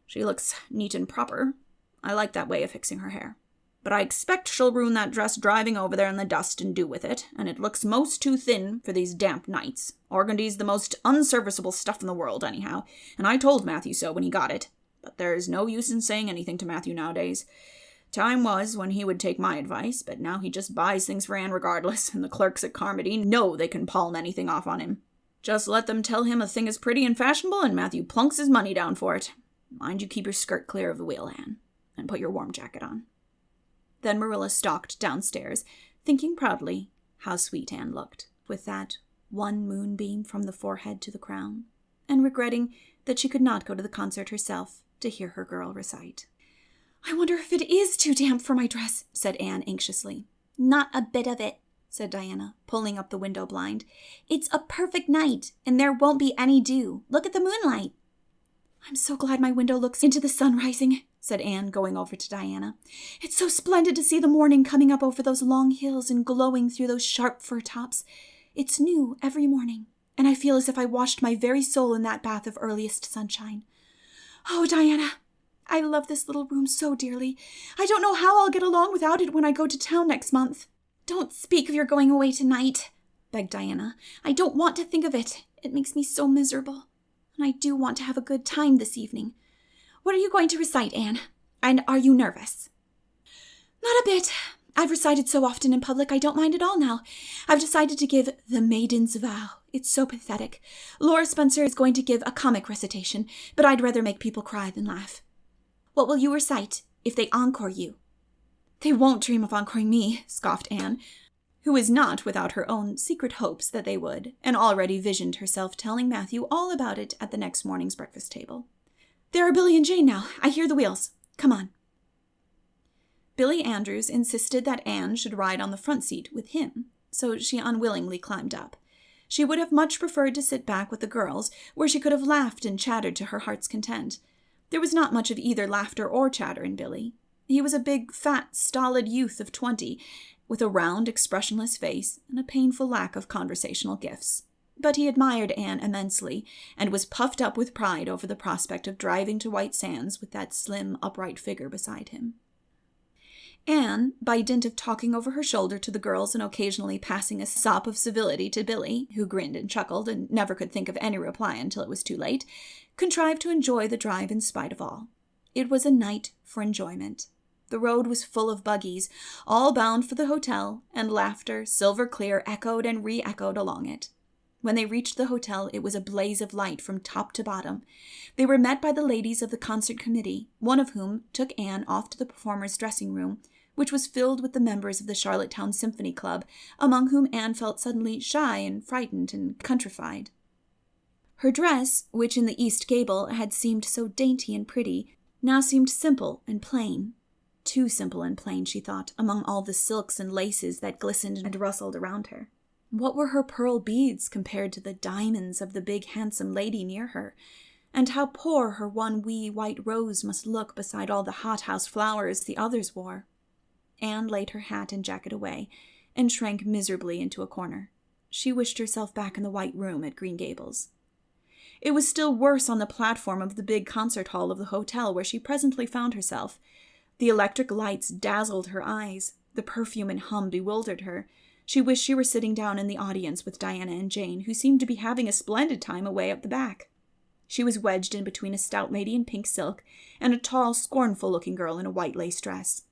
She looks neat and proper. I like that way of fixing her hair. But I expect she'll ruin that dress driving over there in the dust and do with it, and it looks most too thin for these damp nights. Organdy's the most unserviceable stuff in the world, anyhow, and I told Matthew so when he got it. But there's no use in saying anything to Matthew nowadays. Time was when he would take my advice, but now he just buys things for Anne regardless, and the clerks at Carmody know they can palm anything off on him. Just let them tell him a thing is pretty and fashionable, and Matthew plunks his money down for it. Mind you keep your skirt clear of the wheel, Anne, and put your warm jacket on. Then Marilla stalked downstairs, thinking proudly how sweet Anne looked, with that one moonbeam from the forehead to the crown, and regretting that she could not go to the concert herself to hear her girl recite. I wonder if it is too damp for my dress, said Anne anxiously. Not a bit of it, said Diana, pulling up the window blind. It's a perfect night, and there won't be any dew. Look at the moonlight. I'm so glad my window looks into the sun rising, said Anne, going over to Diana. It's so splendid to see the morning coming up over those long hills and glowing through those sharp fir tops. It's new every morning, and I feel as if I washed my very soul in that bath of earliest sunshine. Oh, Diana, I love this little room so dearly. I don't know how I'll get along without it when I go to town next month. Don't speak of your going away tonight, begged Diana. I don't want to think of it. It makes me so miserable. And I do want to have a good time this evening. What are you going to recite, Anne? And are you nervous? Not a bit. I've recited so often in public I don't mind at all now. I've decided to give The Maiden's Vow. It's so pathetic. Laura Spencer is going to give a comic recitation, but I'd rather make people cry than laugh. What will you recite if they encore you? They won't dream of encoring me, scoffed Anne, who was not without her own secret hopes that they would, and already visioned herself telling Matthew all about it at the next morning's breakfast table. There are Billy and Jane now. I hear the wheels. Come on. Billy Andrews insisted that Anne should ride on the front seat with him, so she unwillingly climbed up. She would have much preferred to sit back with the girls, where she could have laughed and chattered to her heart's content. There was not much of either laughter or chatter in Billy. He was a big, fat, stolid youth of 20, with a round, expressionless face and a painful lack of conversational gifts. But he admired Anne immensely, and was puffed up with pride over the prospect of driving to White Sands with that slim, upright figure beside him. Anne, by dint of talking over her shoulder to the girls and occasionally passing a sop of civility to Billy, who grinned and chuckled and never could think of any reply until it was too late, contrived to enjoy the drive in spite of all. It was a night for enjoyment. The road was full of buggies, all bound for the hotel, and laughter, silver clear, echoed and re-echoed along it. When they reached the hotel, it was a blaze of light from top to bottom. They were met by the ladies of the concert committee, one of whom took Anne off to the performers' dressing room, which was filled with the members of the Charlottetown Symphony Club, among whom Anne felt suddenly shy and frightened and countrified. Her dress, which in the East Gable had seemed so dainty and pretty, now seemed simple and plain. Too simple and plain, she thought, among all the silks and laces that glistened and rustled around her. What were her pearl beads compared to the diamonds of the big handsome lady near her? and how poor her one wee white rose must look beside all the hothouse flowers the others wore. Anne laid her hat and jacket away, and shrank miserably into a corner. She wished herself back in the white room at Green Gables. It was still worse on the platform of the big concert hall of the hotel where she presently found herself. The electric lights dazzled her eyes. The perfume and hum bewildered her. She wished she were sitting down in the audience with Diana and Jane, who seemed to be having a splendid time away up the back. She was wedged in between a stout lady in pink silk and a tall, scornful-looking girl in a white lace dress.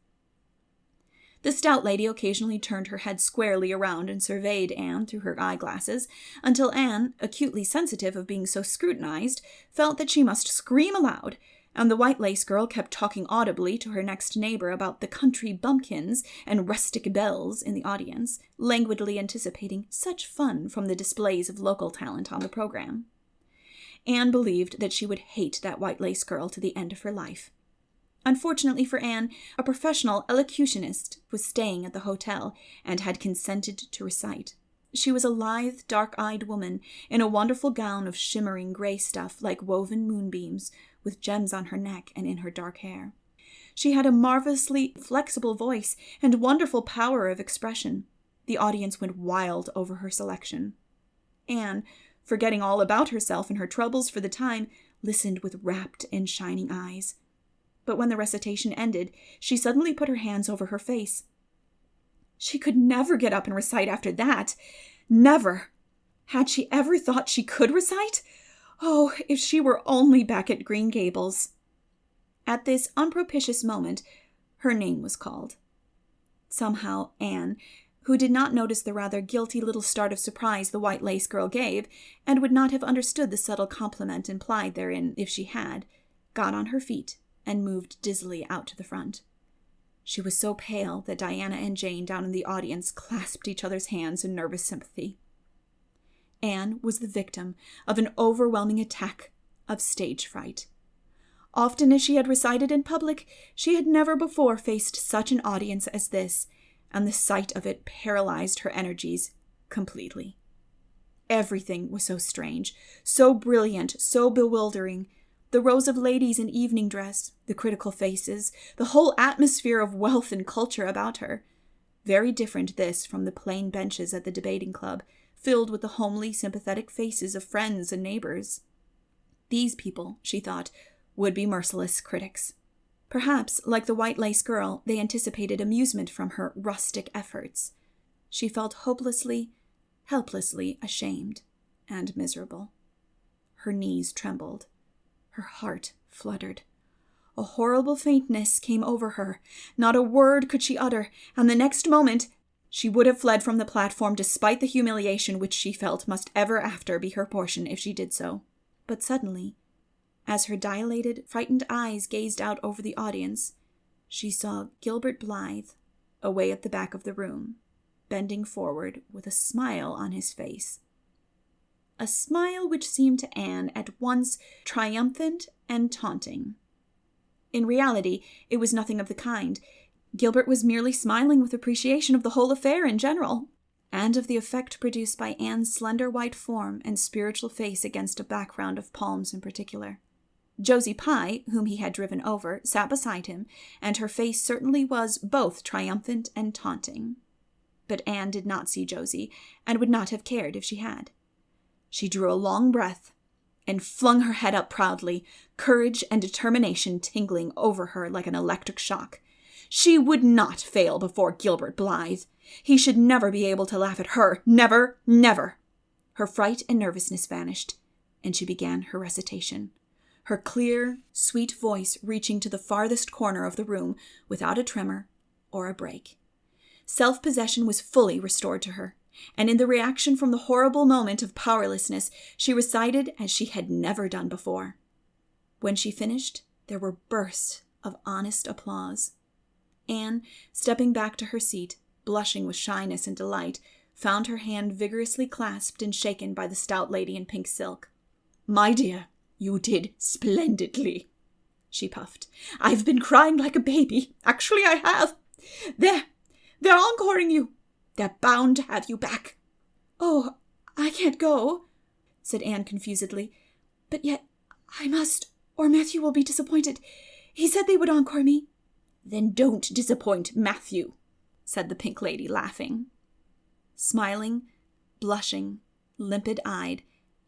The stout lady occasionally turned her head squarely around and surveyed Anne through her eyeglasses, until Anne, acutely sensitive of being so scrutinized, felt that she must scream aloud, and the white lace girl kept talking audibly to her next neighbor about the country bumpkins and rustic belles in the audience, languidly anticipating such fun from the displays of local talent on the program. Anne believed that she would hate that white lace girl to the end of her life. Unfortunately for Anne, a professional elocutionist was staying at the hotel and had consented to recite. She was a lithe, dark-eyed woman in a wonderful gown of shimmering gray stuff like woven moonbeams, with gems on her neck and in her dark hair. She had a marvelously flexible voice and wonderful power of expression. The audience went wild over her selection. Anne, forgetting all about herself and her troubles for the time, listened with rapt and shining eyes. But when the recitation ended, she suddenly put her hands over her face. She could never get up and recite after that. Never. Had she ever thought she could recite? Oh, if she were only back at Green Gables. At this unpropitious moment, her name was called. Somehow Anne, who did not notice the rather guilty little start of surprise the white lace girl gave, and would not have understood the subtle compliment implied therein if she had, got on her feet and moved dizzily out to the front. She was so pale that Diana and Jane down in the audience clasped each other's hands in nervous sympathy. Anne was the victim of an overwhelming attack of stage fright. Often as she had recited in public, she had never before faced such an audience as this, and the sight of it paralyzed her energies completely. Everything was so strange, so brilliant, so bewildering. The rows of ladies in evening dress, the critical faces, the whole atmosphere of wealth and culture about her. Very different this from the plain benches at the debating club, filled with the homely, sympathetic faces of friends and neighbors. These people, she thought, would be merciless critics. Perhaps, like the white lace girl, they anticipated amusement from her rustic efforts. She felt hopelessly, helplessly ashamed and miserable. Her knees trembled. Her heart fluttered. A horrible faintness came over her. Not a word could she utter, and the next moment she would have fled from the platform despite the humiliation which she felt must ever after be her portion if she did so. But suddenly, as her dilated, frightened eyes gazed out over the audience, she saw Gilbert Blythe, away at the back of the room, bending forward with a smile on his face. A smile which seemed to Anne at once triumphant and taunting. In reality, it was nothing of the kind. Gilbert was merely smiling with appreciation of the whole affair in general, and of the effect produced by Anne's slender white form and spiritual face against a background of palms in particular. Josie Pye, whom he had driven over, sat beside him, and her face certainly was both triumphant and taunting. But Anne did not see Josie, and would not have cared if she had. She drew a long breath and flung her head up proudly, courage and determination tingling over her like an electric shock. She would not fail before Gilbert Blythe. He should never be able to laugh at her. Never, never. Her fright and nervousness vanished, and she began her recitation, her clear, sweet voice reaching to the farthest corner of the room without a tremor or a break. Self-possession was fully restored to her, and in the reaction from the horrible moment of powerlessness, she recited as she had never done before. When she finished, there were bursts of honest applause. Anne, stepping back to her seat, blushing with shyness and delight, found her hand vigorously clasped and shaken by the stout lady in pink silk. "My dear, you did splendidly," she puffed. "I've been crying like a baby. Actually, I have. They're encoring you. They're bound to have you back." "Oh, I can't go," said Anne confusedly. "But yet I must, or Matthew will be disappointed. He said they would encore me. Then don't disappoint Matthew, said the Pink Lady, laughing. Smiling, blushing, limpid-eyed,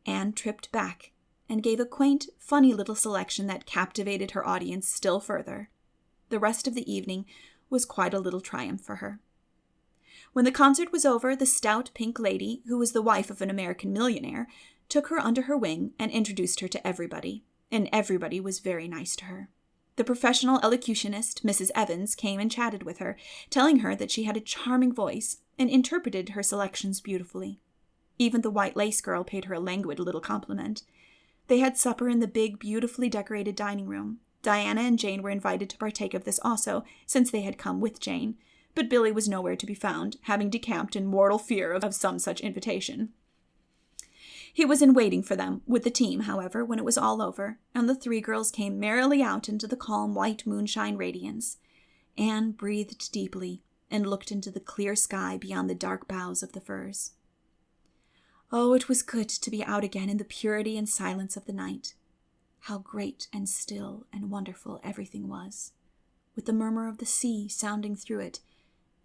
Anne tripped back and gave a quaint, funny little selection that captivated her audience still further. The rest of the evening was quite a little triumph for her. When the concert was over, the stout Pink Lady, who was the wife of an American millionaire, took her under her wing and introduced her to everybody, and everybody was very nice to her. The professional elocutionist, Mrs. Evans, came and chatted with her, telling her that she had a charming voice and interpreted her selections beautifully. Even the white lace girl paid her a languid little compliment. They had supper in the big, beautifully decorated dining room. Diana and Jane were invited to partake of this also, since they had come with Jane, but Billy was nowhere to be found, having decamped in mortal fear of some such invitation. He was in waiting for them, with the team, however, when it was all over, and the three girls came merrily out into the calm white moonshine radiance. Anne breathed deeply and looked into the clear sky beyond the dark boughs of the firs. Oh, it was good to be out again in the purity and silence of the night. How great and still and wonderful everything was, with the murmur of the sea sounding through it,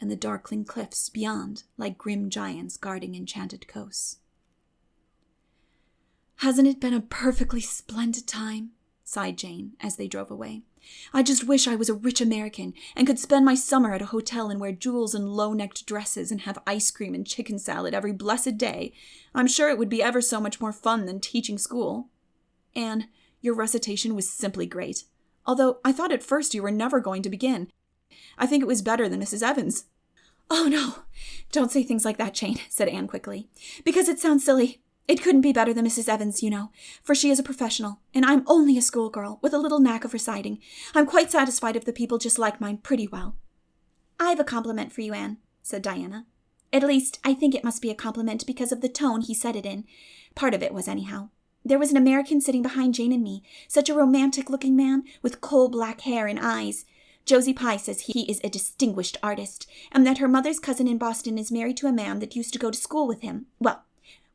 and the darkling cliffs beyond like grim giants guarding enchanted coasts. "Hasn't it been a perfectly splendid time?" sighed Jane as they drove away. "I just wish I was a rich American and could spend my summer at a hotel and wear jewels and low-necked dresses and have ice cream and chicken salad every blessed day. I'm sure it would be ever so much more fun than teaching school. Anne, your recitation was simply great, although I thought at first you were never going to begin. I think it was better than Mrs. Evans." "Oh, no, don't say things like that, Jane," said Anne quickly, "because it sounds silly. It couldn't be better than Mrs. Evans, you know, for she is a professional, and I'm only a schoolgirl with a little knack of reciting. I'm quite satisfied if the people just like mine pretty well." "I've a compliment for you, Anne," said Diana. "At least, I think it must be a compliment because of the tone he said it in. Part of it was, anyhow. There was an American sitting behind Jane and me, such a romantic-looking man, with coal-black hair and eyes. Josie Pye says he is a distinguished artist, and that her mother's cousin in Boston is married to a man that used to go to school with him. Well,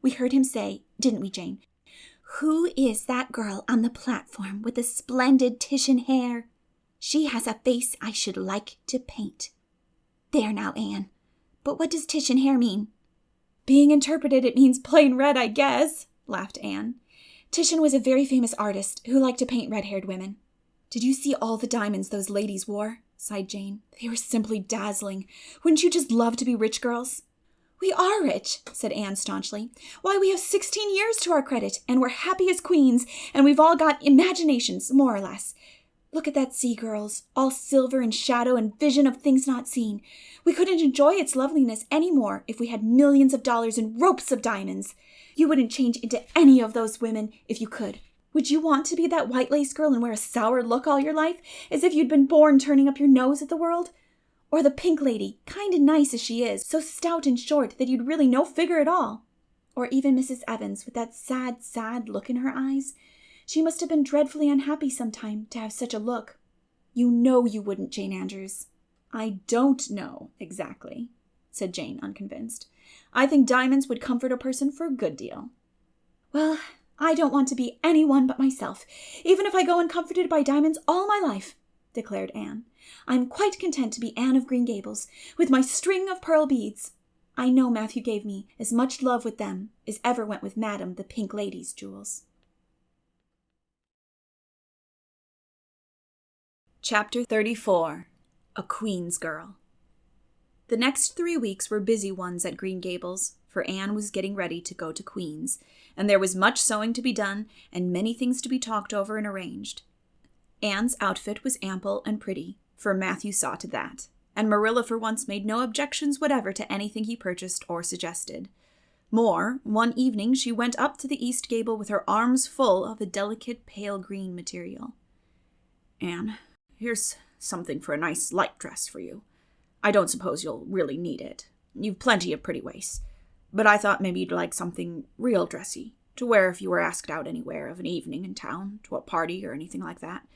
we heard him say, didn't we, Jane? 'Who is that girl on the platform with the splendid Titian hair? She has a face I should like to paint.' There now, Anne. But what does Titian hair mean?" "Being interpreted, it means plain red, I guess," laughed Anne. "Titian was a very famous artist who liked to paint red-haired women." "Did you see all the diamonds those ladies wore?" sighed Jane. "They were simply dazzling. Wouldn't you just love to be rich girls?" "We are rich," said Anne staunchly. "Why, we have 16 years to our credit, and we're happy as queens, and we've all got imaginations, more or less. Look at that sea, girls, all silver and shadow and vision of things not seen. We couldn't enjoy its loveliness any more if we had millions of dollars and ropes of diamonds. You wouldn't change into any of those women if you could. Would you want to be that white lace girl and wear a sour look all your life, as if you'd been born turning up your nose at the world? Or the Pink Lady, kind and nice as she is, so stout and short that you'd really no figure at all? Or even Mrs. Evans, with that sad, sad look in her eyes? She must have been dreadfully unhappy sometime to have such a look. You know you wouldn't, Jane Andrews." "I don't know exactly," said Jane, unconvinced. "I think diamonds would comfort a person for a good deal." "Well, I don't want to be anyone but myself, even if I go uncomforted by diamonds all my life," declared Anne. "I'm quite content to be Anne of Green Gables, with my string of pearl beads. I know Matthew gave me as much love with them as ever went with Madame the Pink Lady's jewels." Chapter 34. A Queen's Girl. The next 3 weeks were busy ones at Green Gables, for Anne was getting ready to go to Queen's, and there was much sewing to be done and many things to be talked over and arranged. Anne's outfit was ample and pretty, for Matthew saw to that, and Marilla for once made no objections whatever to anything he purchased or suggested. More, one evening she went up to the east gable with her arms full of a delicate pale green material. "Anne, here's something for a nice light dress for you. I don't suppose you'll really need it. You've plenty of pretty waists. But I thought maybe you'd like something real dressy, to wear if you were asked out anywhere of an evening in town, to a party or anything like that.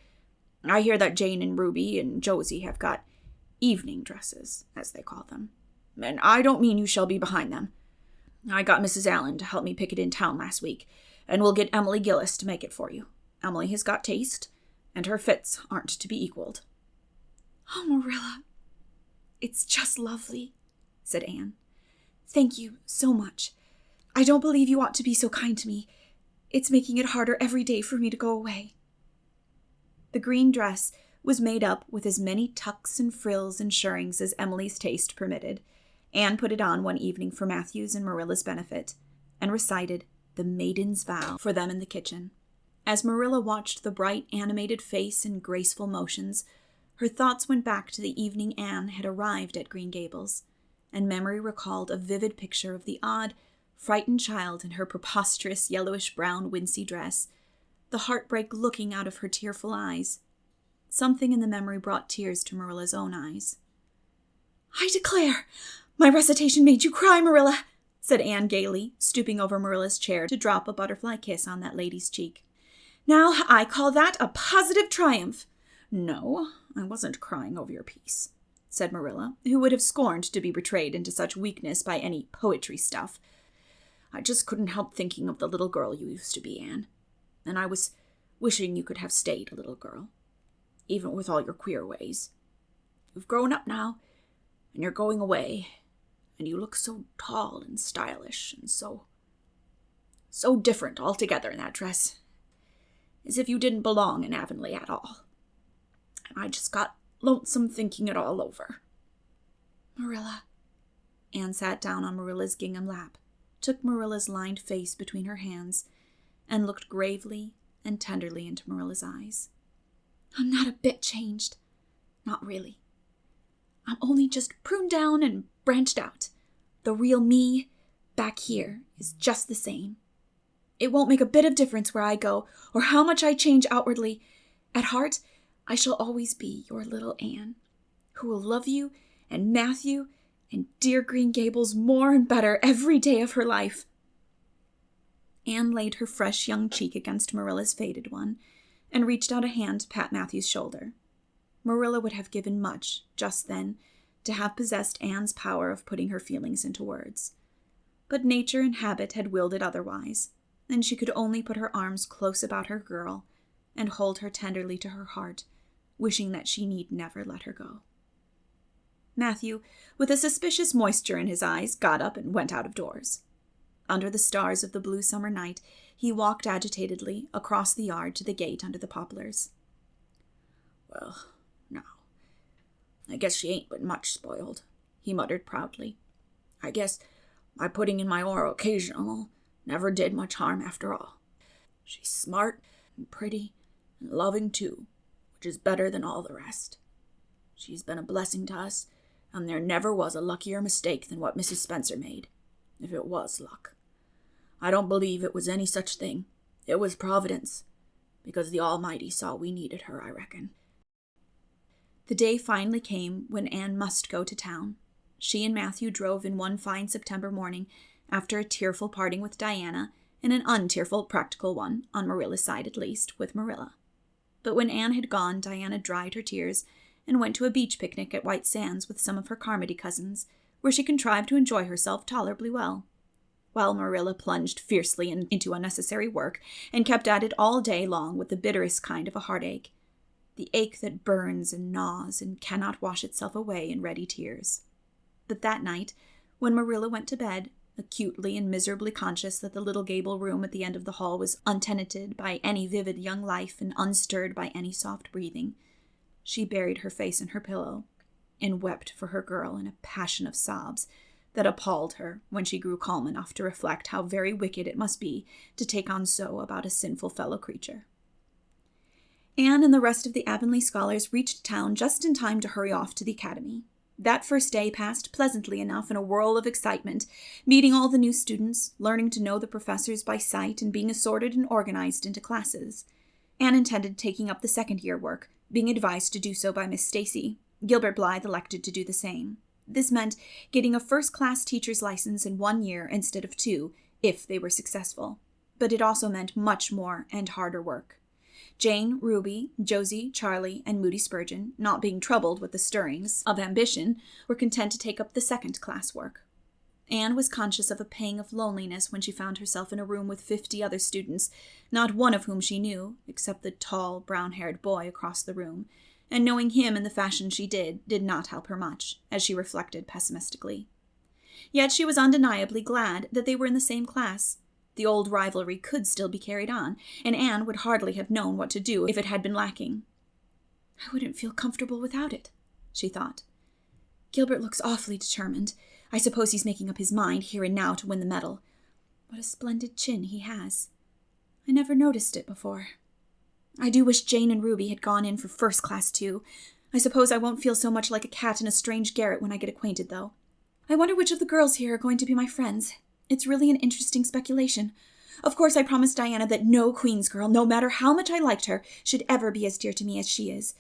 I hear that Jane and Ruby and Josie have got evening dresses, as they call them. And I don't mean you shall be behind them. I got Mrs. Allen to help me pick it in town last week, and we'll get Emily Gillis to make it for you. Emily has got taste, and her fits aren't to be equaled." "Oh, Marilla, it's just lovely," said Anne. "Thank you so much. I don't believe you ought to be so kind to me. It's making it harder every day for me to go away." The green dress was made up with as many tucks and frills and shirrings as Emily's taste permitted. Anne put it on one evening for Matthew's and Marilla's benefit, and recited the Maiden's Vow for them in the kitchen. As Marilla watched the bright, animated face and graceful motions, her thoughts went back to the evening Anne had arrived at Green Gables, and memory recalled a vivid picture of the odd, frightened child in her preposterous yellowish-brown wincey dress, the heartbreak looking out of her tearful eyes. Something in the memory brought tears to Marilla's own eyes. "I declare, my recitation made you cry, Marilla," said Anne gaily, stooping over Marilla's chair to drop a butterfly kiss on that lady's cheek. "Now, I call that a positive triumph." "No, I wasn't crying over your piece," said Marilla, who would have scorned to be betrayed into such weakness by any poetry stuff. "I just couldn't help thinking of the little girl you used to be, Anne, and I was wishing you could have stayed a little girl, even with all your queer ways. You've grown up now, and you're going away, and you look so tall and stylish and so different altogether in that dress, as if you didn't belong in Avonlea at all. And I just got lonesome thinking it all over." "Marilla." Anne sat down on Marilla's gingham lap, took Marilla's lined face between her hands, and looked gravely and tenderly into Marilla's eyes. "I'm not a bit changed. Not really. I'm only just pruned down and branched out. The real me, back here, is just the same. It won't make a bit of difference where I go, or how much I change outwardly. At heart, I shall always be your little Anne, who will love you and Matthew and dear Green Gables more and better every day of her life." Anne laid her fresh young cheek against Marilla's faded one, and reached out a hand to pat Matthew's shoulder. Marilla would have given much, just then, to have possessed Anne's power of putting her feelings into words. But nature and habit had willed it otherwise, and she could only put her arms close about her girl and hold her tenderly to her heart, wishing that she need never let her go. Matthew, with a suspicious moisture in his eyes, got up and went out of doors. Under the stars of the blue summer night, he walked agitatedly across the yard to the gate under the poplars. "Well, now, I guess she ain't been much spoiled," he muttered proudly. "I guess my putting in my oar occasional never did much harm after all. She's smart and pretty and loving too, which is better than all the rest. She's been a blessing to us, and there never was a luckier mistake than what Mrs. Spencer made, if it was luck. I don't believe it was any such thing. It was Providence, because the Almighty saw we needed her, I reckon." The day finally came when Anne must go to town. She and Matthew drove in one fine September morning, after a tearful parting with Diana, and an untearful practical one, on Marilla's side at least, with Marilla. But when Anne had gone, Diana dried her tears and went to a beach picnic at White Sands with some of her Carmody cousins, where she contrived to enjoy herself tolerably well, while Marilla plunged fiercely into unnecessary work and kept at it all day long with the bitterest kind of a heartache, the ache that burns and gnaws and cannot wash itself away in ready tears. But that night, when Marilla went to bed, acutely and miserably conscious that the little gable room at the end of the hall was untenanted by any vivid young life and unstirred by any soft breathing, she buried her face in her pillow and wept for her girl in a passion of sobs that appalled her when she grew calm enough to reflect how very wicked it must be to take on so about a sinful fellow creature. Anne and the rest of the Avonlea scholars reached town just in time to hurry off to the academy. That first day passed pleasantly enough in a whirl of excitement, meeting all the new students, learning to know the professors by sight, and being assorted and organized into classes. Anne intended taking up the second-year work, being advised to do so by Miss Stacy. Gilbert Blythe elected to do the same. This meant getting a first-class teacher's license in 1 year instead of 2, if they were successful. But it also meant much more and harder work. Jane, Ruby, Josie, Charlie, and Moody Spurgeon, not being troubled with the stirrings of ambition, were content to take up the second-class work. Anne was conscious of a pang of loneliness when she found herself in a room with 50 other students, not one of whom she knew, except the tall, brown-haired boy across the room, and knowing him in the fashion she did not help her much, as she reflected pessimistically. Yet she was undeniably glad that they were in the same class. The old rivalry could still be carried on, and Anne would hardly have known what to do if it had been lacking. "I wouldn't feel comfortable without it," she thought. "Gilbert looks awfully determined. I suppose he's making up his mind here and now to win the medal. What a splendid chin he has. I never noticed it before. I do wish Jane and Ruby had gone in for first class too. I suppose I won't feel so much like a cat in a strange garret when I get acquainted, though. I wonder which of the girls here are going to be my friends. It's really an interesting speculation. Of course I promised Diana that no Queen's girl, no matter how much I liked her, should ever be as dear to me as she is.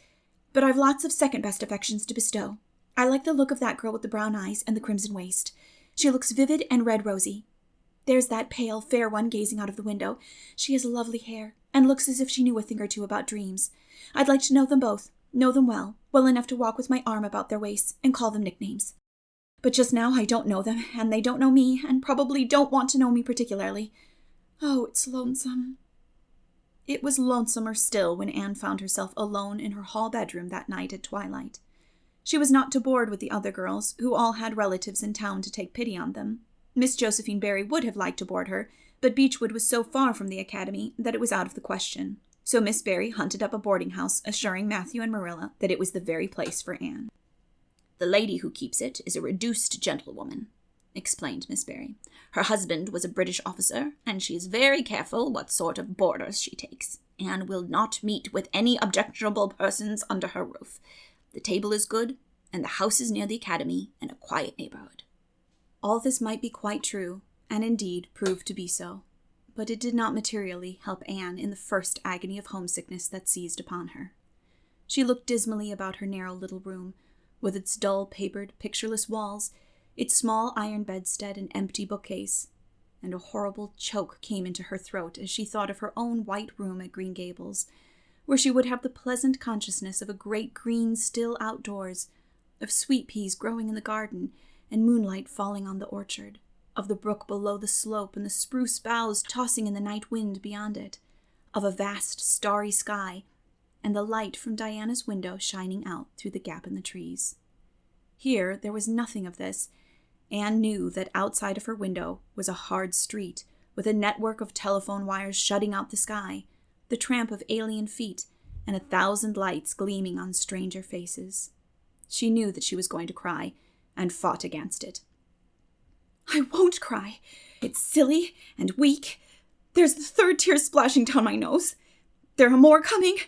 But I've lots of second-best affections to bestow. I like the look of that girl with the brown eyes and the crimson waist. She looks vivid and red-rosy. There's that pale, fair one gazing out of the window. She has lovely hair, and looks as if she knew a thing or two about dreams. I'd like to know them both, know them well enough to walk with my arm about their waists and call them nicknames. But just now I don't know them, and they don't know me, and probably don't want to know me particularly. Oh, it's lonesome." It was lonesomer still when Anne found herself alone in her hall bedroom that night at twilight. She was not to board with the other girls, who all had relatives in town to take pity on them. Miss Josephine Barry would have liked to board her, but Beechwood was so far from the academy that it was out of the question. So Miss Barry hunted up a boarding house, assuring Matthew and Marilla that it was the very place for Anne. "The lady who keeps it is a reduced gentlewoman," explained Miss Barry. "Her husband was a British officer, and she is very careful what sort of boarders she takes. Anne will not meet with any objectionable persons under her roof. The table is good, and the house is near the academy in a quiet neighborhood." All this might be quite true, and indeed proved to be so, but it did not materially help Anne in the first agony of homesickness that seized upon her. She looked dismally about her narrow little room, with its dull, papered, pictureless walls, its small iron bedstead and empty bookcase, and a horrible choke came into her throat as she thought of her own white room at Green Gables, where she would have the pleasant consciousness of a great green still outdoors, of sweet peas growing in the garden and moonlight falling on the orchard, of the brook below the slope and the spruce boughs tossing in the night wind beyond it, of a vast starry sky, and the light from Diana's window shining out through the gap in the trees. Here there was nothing of this. Anne knew that outside of her window was a hard street, with a network of telephone wires shutting out the sky, the tramp of alien feet, and 1,000 lights gleaming on stranger faces. She knew that she was going to cry, and fought against it. "I won't cry. It's silly and weak. There's the third tear splashing down my nose. There are more coming.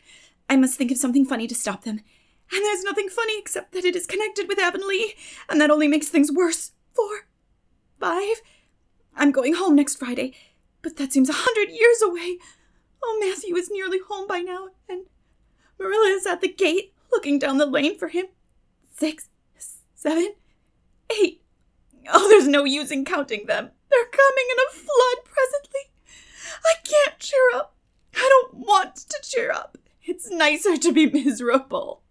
I must think of something funny to stop them. And there's nothing funny except that it is connected with Avonlea, and that only makes things worse. 4, 5. I'm going home next Friday, but that seems 100 years away. Oh, Matthew is nearly home by now, and Marilla is at the gate, looking down the lane for him. 6, 7, 8. Oh, there's no use in counting them. They're coming in a flood presently. I can't cheer up. I don't want to cheer up. It's nicer to be miserable."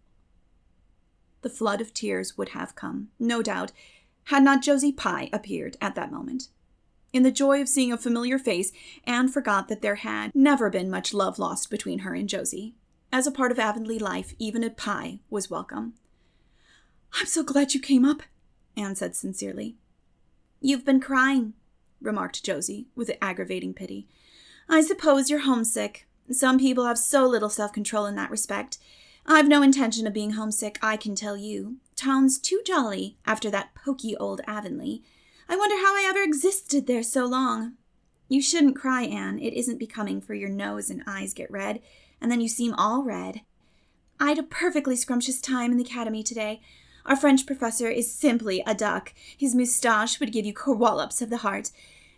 The flood of tears would have come, no doubt, had not Josie Pye appeared at that moment. In the joy of seeing a familiar face, Anne forgot that there had never been much love lost between her and Josie. As a part of Avonlea life, even a Pye was welcome. "I'm so glad you came up," Anne said sincerely. "You've been crying," remarked Josie, with aggravating pity. "I suppose you're homesick. Some people have so little self-control in that respect. I've no intention of being homesick, I can tell you. Town's too jolly after that poky old Avonlea. I wonder how I ever existed there so long. You shouldn't cry, Anne. It isn't becoming, for your nose and eyes get red, and then you seem all red. I had a perfectly scrumptious time in the academy today. Our French professor is simply a duck. His moustache would give you kerwallops of the heart.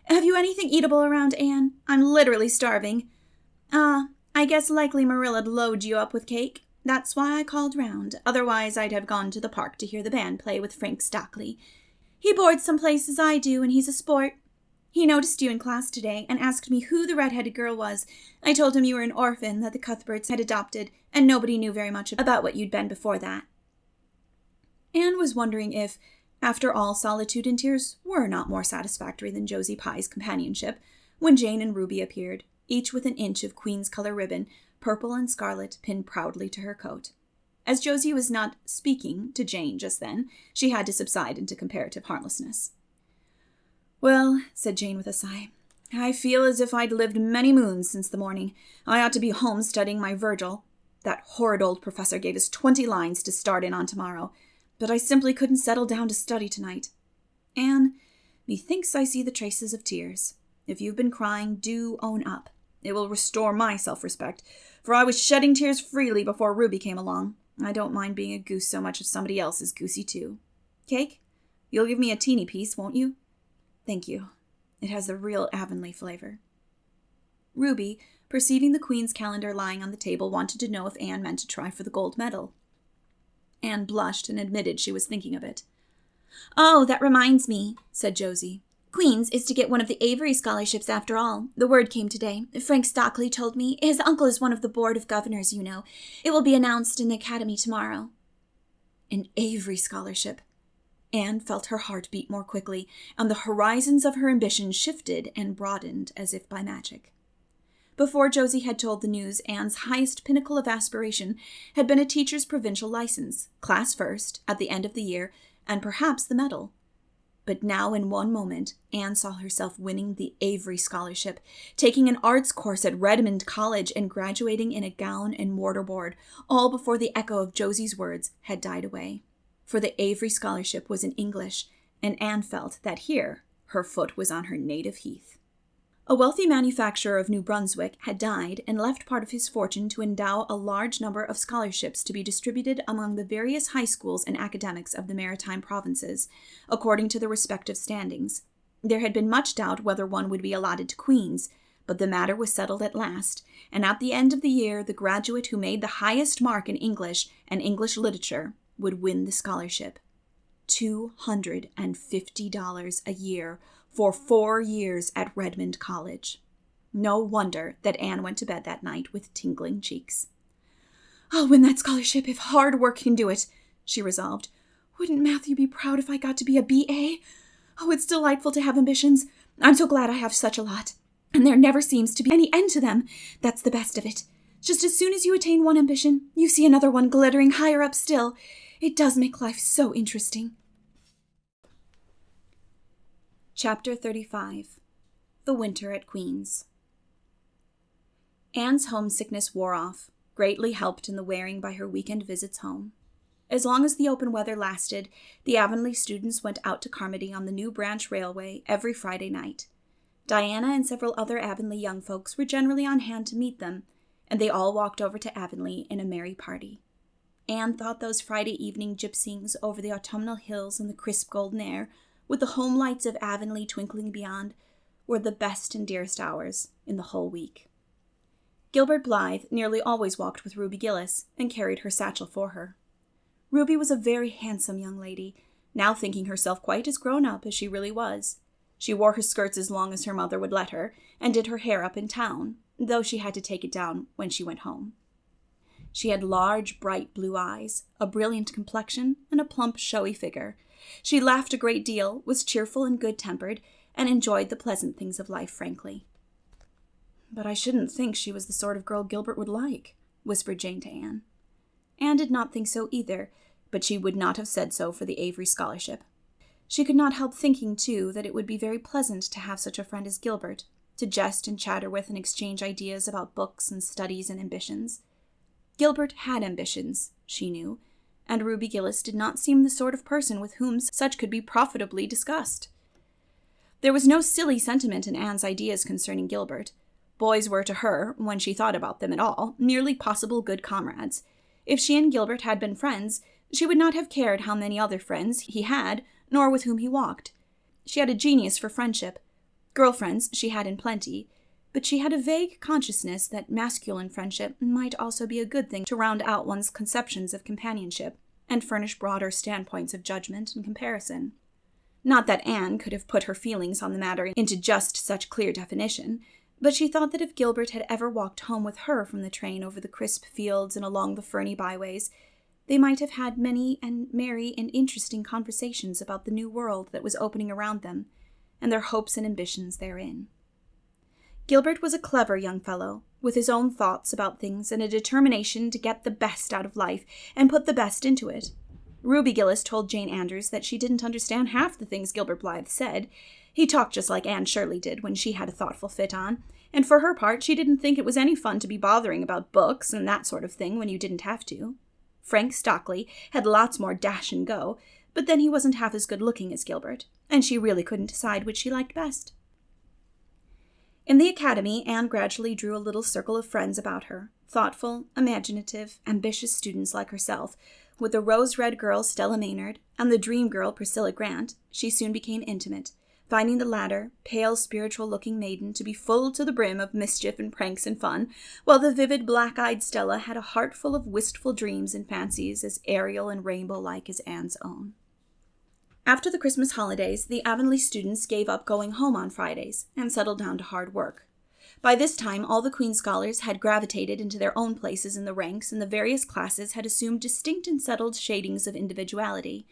Have you anything eatable around, Anne? I'm literally starving. I guess likely Marilla'd load you up with cake. That's why I called round. Otherwise I'd have gone to the park to hear the band play with Frank Stockley. He boards some place as I do, and he's a sport. He noticed you in class today and asked me who the red-headed girl was. I told him you were an orphan that the Cuthberts had adopted, and nobody knew very much about what you'd been before that." Anne was wondering if, After all, solitude and tears were not more satisfactory than Josie Pye's companionship when Jane and Ruby appeared, each with an inch of Queen's color ribbon, purple and scarlet, pinned proudly to her coat. As Josie was not speaking to Jane just then, she had to subside into comparative harmlessness. "Well," said Jane with a sigh, "I feel as if I'd lived many moons since the morning. I ought to be home studying my Virgil. That horrid old professor gave us 20 lines to start in on tomorrow, but I simply couldn't settle down to study tonight. Anne, methinks I see the traces of tears. If you've been crying, do own up. It will restore my self-respect, for I was shedding tears freely before Ruby came along. I don't mind being a goose so much if somebody else is goosey too. Cake? You'll give me a teeny piece, won't you? Thank you. It has the real Avonlea flavor." Ruby, perceiving the Queen's calendar lying on the table, wanted to know if Anne meant to try for the gold medal. Anne blushed and admitted she was thinking of it. "Oh, that reminds me," said Josie. "Queen's is to get one of the Avery scholarships after all. The word came today. Frank Stockley told me. His uncle is one of the board of governors, you know. It will be announced in the academy tomorrow." An Avery scholarship. Anne felt her heart beat more quickly, and the horizons of her ambition shifted and broadened as if by magic. Before Josie had told the news, Anne's highest pinnacle of aspiration had been a teacher's provincial license, class first, at the end of the year, and perhaps the medal. But now, in one moment, Anne saw herself winning the Avery scholarship, taking an arts course at Redmond College, and graduating in a gown and mortarboard, all before the echo of Josie's words had died away. For the Avery scholarship was in English, and Anne felt that here her foot was on her native heath. A wealthy manufacturer of New Brunswick had died and left part of his fortune to endow a large number of scholarships to be distributed among the various high schools and academics of the maritime provinces, according to their respective standings. There had been much doubt whether one would be allotted to Queen's, but the matter was settled at last, and at the end of the year the graduate who made the highest mark in English and English literature would win the scholarship. $250 a year for 4 years at Redmond College. No wonder that Anne went to bed that night with tingling cheeks. "I'll win that scholarship if hard work can do it," she resolved. "Wouldn't Matthew be proud if I got to be a B.A.? Oh, it's delightful to have ambitions. I'm so glad I have such a lot. And there never seems to be any end to them. That's the best of it. Just as soon as you attain one ambition, you see another one glittering higher up still. It does make life so interesting." Chapter 35. The Winter at Queen's. Anne's homesickness wore off, greatly helped in the wearing by her weekend visits home. As long as the open weather lasted, the Avonlea students went out to Carmody on the New Branch Railway every Friday night. Diana and several other Avonlea young folks were generally on hand to meet them, and they all walked over to Avonlea in a merry party. Anne thought those Friday evening gypsyings over the autumnal hills in the crisp golden air, with the home lights of Avonlea twinkling beyond, were the best and dearest hours in the whole week. Gilbert Blythe nearly always walked with Ruby Gillis and carried her satchel for her. Ruby was a very handsome young lady, now thinking herself quite as grown up as she really was. She wore her skirts as long as her mother would let her, and did her hair up in town, though she had to take it down when she went home. She had large, bright blue eyes, a brilliant complexion, and a plump, showy figure. She laughed a great deal, was cheerful and good-tempered, and enjoyed the pleasant things of life frankly. "But I shouldn't think she was the sort of girl Gilbert would like," whispered Jane to Anne. Anne did not think so either, but she would not have said so for the Avery scholarship. She could not help thinking, too, that it would be very pleasant to have such a friend as Gilbert, to jest and chatter with and exchange ideas about books and studies and ambitions. Gilbert had ambitions, she knew, and Ruby Gillis did not seem the sort of person with whom such could be profitably discussed. There was no silly sentiment in Anne's ideas concerning Gilbert. Boys were to her, when she thought about them at all, merely possible good comrades. If she and Gilbert had been friends, she would not have cared how many other friends he had, nor with whom he walked. She had a genius for friendship. Girlfriends she had in plenty, but she had a vague consciousness that masculine friendship might also be a good thing to round out one's conceptions of companionship and furnish broader standpoints of judgment and comparison. Not that Anne could have put her feelings on the matter into just such clear definition, but she thought that if Gilbert had ever walked home with her from the train over the crisp fields and along the ferny byways, they might have had many and merry and interesting conversations about the new world that was opening around them, and their hopes and ambitions therein. Gilbert was a clever young fellow, with his own thoughts about things and a determination to get the best out of life and put the best into it. Ruby Gillis told Jane Andrews that she didn't understand half the things Gilbert Blythe said. He talked just like Anne Shirley did when she had a thoughtful fit on, and for her part she didn't think it was any fun to be bothering about books and that sort of thing when you didn't have to. Frank Stockley had lots more dash and go, but then he wasn't half as good-looking as Gilbert, and she really couldn't decide which she liked best. In the academy, Anne gradually drew a little circle of friends about her, thoughtful, imaginative, ambitious students like herself. With the rose-red girl Stella Maynard and the dream girl Priscilla Grant, she soon became intimate, finding the latter, pale, spiritual-looking maiden, to be full to the brim of mischief and pranks and fun, while the vivid, black-eyed Stella had a heart full of wistful dreams and fancies as aerial and rainbow-like as Anne's own. After the Christmas holidays, the Avonlea students gave up going home on Fridays and settled down to hard work. By this time, all the Queen's scholars had gravitated into their own places in the ranks, and the various classes had assumed distinct and settled shadings of individuality.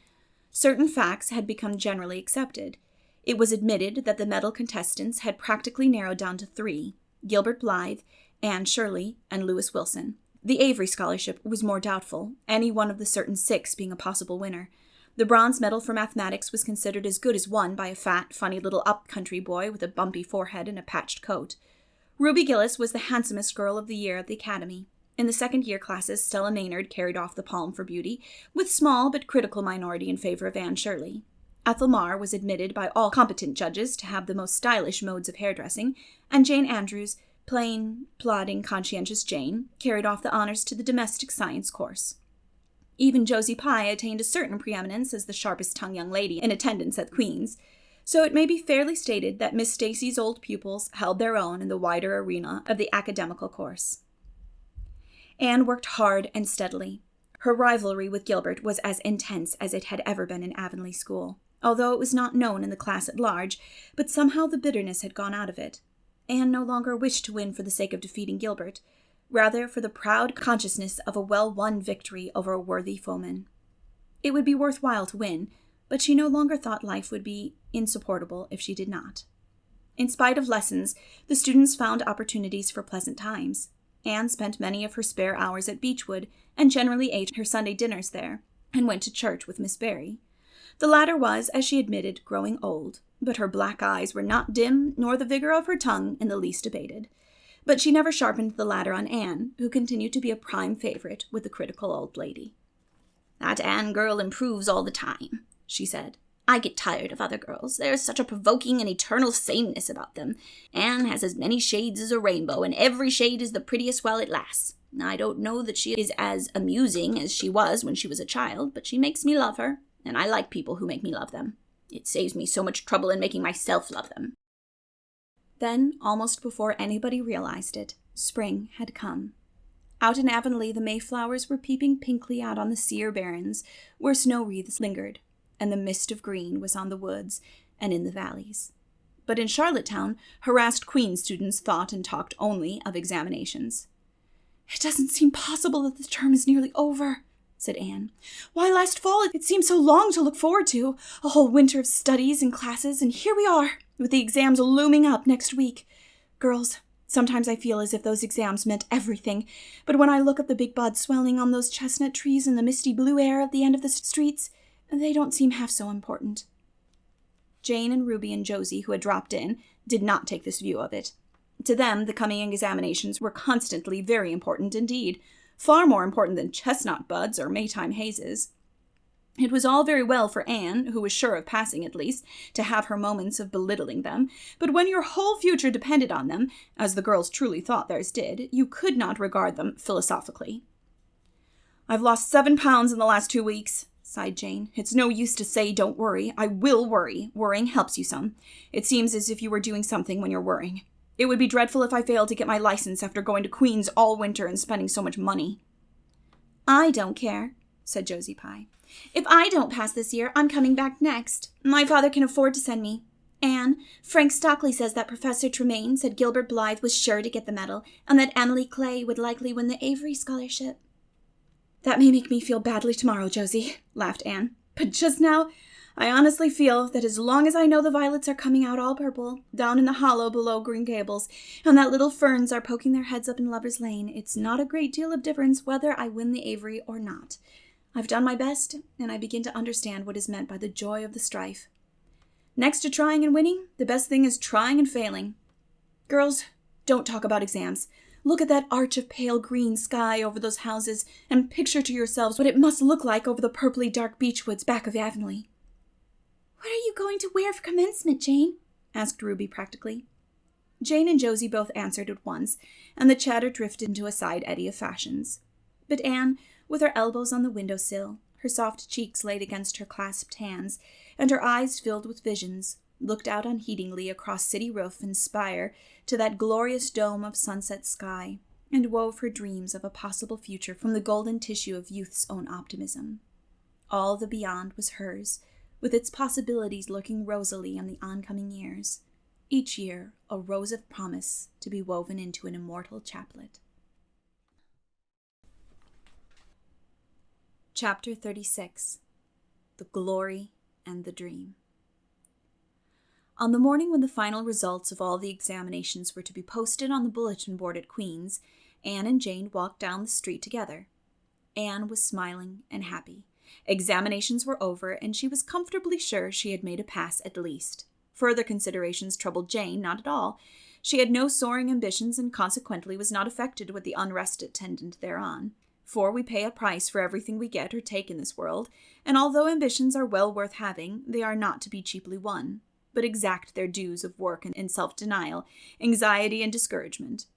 Certain facts had become generally accepted. It was admitted that the medal contestants had practically narrowed down to 3, Gilbert Blythe, Anne Shirley, and Lewis Wilson. The Avery Scholarship was more doubtful, any one of the certain 6 being a possible winner. The bronze medal for mathematics was considered as good as won by a fat, funny little up-country boy with a bumpy forehead and a patched coat. Ruby Gillis was the handsomest girl of the year at the academy. In the second-year classes, Stella Maynard carried off the palm for beauty, with small but critical minority in favor of Anne Shirley. Ethel Marr was admitted by all competent judges to have the most stylish modes of hairdressing, and Jane Andrews, plain, plodding, conscientious Jane, carried off the honors to the domestic science course. Even Josie Pye attained a certain preeminence as the sharpest-tongued young lady in attendance at Queen's, so it may be fairly stated that Miss Stacy's old pupils held their own in the wider arena of the academical course. Anne worked hard and steadily. Her rivalry with Gilbert was as intense as it had ever been in Avonlea School, although it was not known in the class at large, but somehow the bitterness had gone out of it. Anne no longer wished to win for the sake of defeating Gilbert, rather for the proud consciousness of a well-won victory over a worthy foeman. It would be worthwhile to win, but she no longer thought life would be insupportable if she did not. In spite of lessons, the students found opportunities for pleasant times. Anne spent many of her spare hours at Beechwood, and generally ate her Sunday dinners there, and went to church with Miss Barry. The latter was, as she admitted, growing old, but her black eyes were not dim, nor the vigor of her tongue in the least abated. But she never sharpened the latter on Anne, who continued to be a prime favorite with the critical old lady. "That Anne girl improves all the time," she said. "I get tired of other girls. There's such a provoking and eternal sameness about them. Anne has as many shades as a rainbow, and every shade is the prettiest while it lasts. I don't know that she is as amusing as she was when she was a child, but she makes me love her, and I like people who make me love them. It saves me so much trouble in making myself love them." Then, almost before anybody realized it, spring had come. Out in Avonlea, the Mayflowers were peeping pinkly out on the sere barrens, where snow wreaths lingered, and the mist of green was on the woods and in the valleys. But in Charlottetown, harassed Queen's students thought and talked only of examinations. "It doesn't seem possible that the term is nearly over," said Anne. "Why, last fall it seemed so long to look forward to, a whole winter of studies and classes, and here we are, with the exams looming up next week. Girls, sometimes I feel as if those exams meant everything, but when I look at the big buds swelling on those chestnut trees in the misty blue air at the end of the streets, they don't seem half so important." Jane and Ruby and Josie, who had dropped in, did not take this view of it. To them, the coming examinations were constantly very important indeed, far more important than chestnut buds or Maytime hazes. It was all very well for Anne, who was sure of passing at least, to have her moments of belittling them, but when your whole future depended on them, as the girls truly thought theirs did, you could not regard them philosophically. "I've lost 7 pounds in the last 2 weeks, sighed Jane. "It's no use to say don't worry. I will worry. Worrying helps you some. It seems as if you were doing something when you're worrying. It would be dreadful if I failed to get my license after going to Queen's all winter and spending so much money." "I don't care," said Josie Pye. "If I don't pass this year, I'm coming back next. My father can afford to send me. Anne, Frank Stockley says that Professor Tremaine said Gilbert Blythe was sure to get the medal, and that Emily Clay would likely win the Avery Scholarship." That may make me feel badly tomorrow, Josie, laughed Anne. But just now, I honestly feel that as long as I know the violets are coming out all purple, down in the hollow below Green Gables, and that little ferns are poking their heads up in Lover's Lane, it's not a great deal of difference whether I win the Avery or not. I've done my best, and I begin to understand what is meant by the joy of the strife. Next to trying and winning, the best thing is trying and failing. Girls, don't talk about exams. Look at that arch of pale green sky over those houses, and picture to yourselves what it must look like over the purply dark beechwoods back of Avonlea. What are you going to wear for commencement, Jane? Asked Ruby practically. Jane and Josie both answered at once, and the chatter drifted into a side eddy of fashions. But Anne, with her elbows on the windowsill, her soft cheeks laid against her clasped hands, and her eyes filled with visions, looked out unheedingly across city roof and spire to that glorious dome of sunset sky, and wove her dreams of a possible future from the golden tissue of youth's own optimism. All the beyond was hers, with its possibilities lurking rosily on the oncoming years, each year a rose of promise to be woven into an immortal chaplet. Chapter 36. The Glory and the Dream. On the morning when the final results of all the examinations were to be posted on the bulletin board at Queen's, Anne and Jane walked down the street together. Anne was smiling and happy. Examinations were over, and she was comfortably sure she had made a pass at least. Further considerations troubled Jane not at all. She had no soaring ambitions, and consequently was not affected with the unrest attendant thereon. For we pay a price for everything we get or take in this world, and although ambitions are well worth having, they are not to be cheaply won, but exact their dues of work and self-denial, anxiety and discouragement.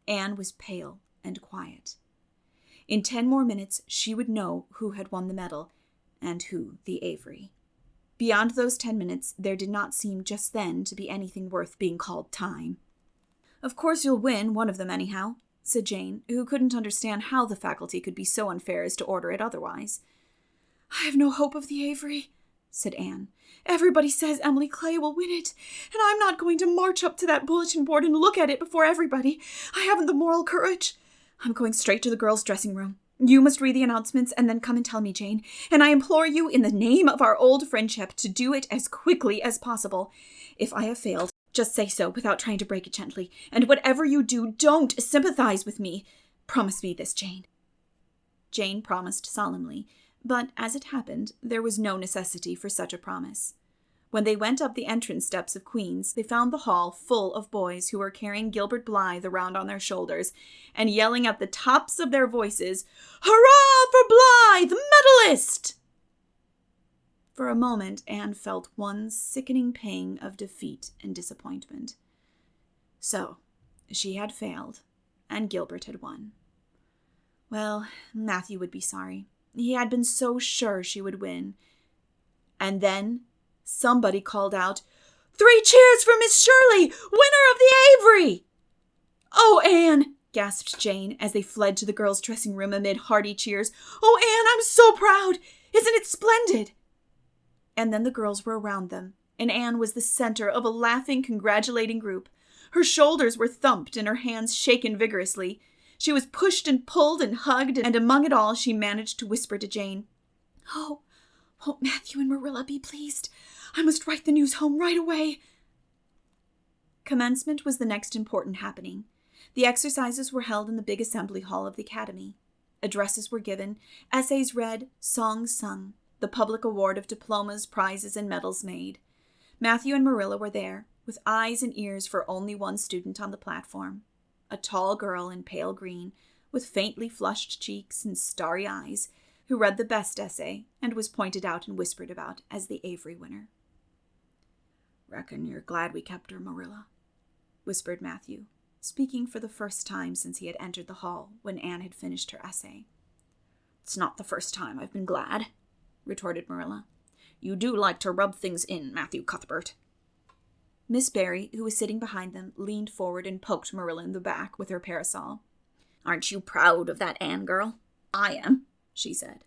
Anne was pale and quiet. In 10 more minutes she would know who had won the medal, and who the Avery. Beyond those 10 minutes there did not seem just then to be anything worth being called time. "Of course you'll win one of them anyhow," said Jane, who couldn't understand how the faculty could be so unfair as to order it otherwise. "I have no hope of the Avery," said Anne. "Everybody says Emily Clay will win it, and I'm not going to march up to that bulletin board and look at it before everybody. I haven't the moral courage. I'm going straight to the girls' dressing room. You must read the announcements and then come and tell me, Jane, and I implore you in the name of our old friendship to do it as quickly as possible. If I have failed, just say so without trying to break it gently, and whatever you do, don't sympathize with me. Promise me this, Jane." Jane promised solemnly, but as it happened, there was no necessity for such a promise. When they went up the entrance steps of Queen's, they found the hall full of boys who were carrying Gilbert Blythe around on their shoulders and yelling at the tops of their voices, "Hurrah for Blythe, medalist!" For a moment, Anne felt one sickening pang of defeat and disappointment. So, she had failed, and Gilbert had won. Well, Matthew would be sorry. He had been so sure she would win. And then somebody called out, "3 cheers for Miss Shirley, winner of the Avery!" "Oh, Anne!" gasped Jane as they fled to the girls' dressing room amid hearty cheers. "Oh, Anne, I'm so proud! Isn't it splendid?" And then the girls were around them, and Anne was the center of a laughing, congratulating group. Her shoulders were thumped and her hands shaken vigorously. She was pushed and pulled and hugged, and among it all she managed to whisper to Jane, "Oh, won't Matthew and Marilla be pleased? I must write the news home right away." Commencement was the next important happening. The exercises were held in the big assembly hall of the academy. Addresses were given, essays read, songs sung, the public award of diplomas, prizes, and medals made. Matthew and Marilla were there, with eyes and ears for only one student on the platform, a tall girl in pale green, with faintly flushed cheeks and starry eyes, who read the best essay and was pointed out and whispered about as the Avery winner. "Reckon you're glad we kept her, Marilla," whispered Matthew, speaking for the first time since he had entered the hall when Anne had finished her essay. "It's not the first time I've been glad," retorted Marilla. "You do like to rub things in, Matthew Cuthbert." Miss Barry, who was sitting behind them, leaned forward and poked Marilla in the back with her parasol. "Aren't you proud of that Anne girl? I am," she said.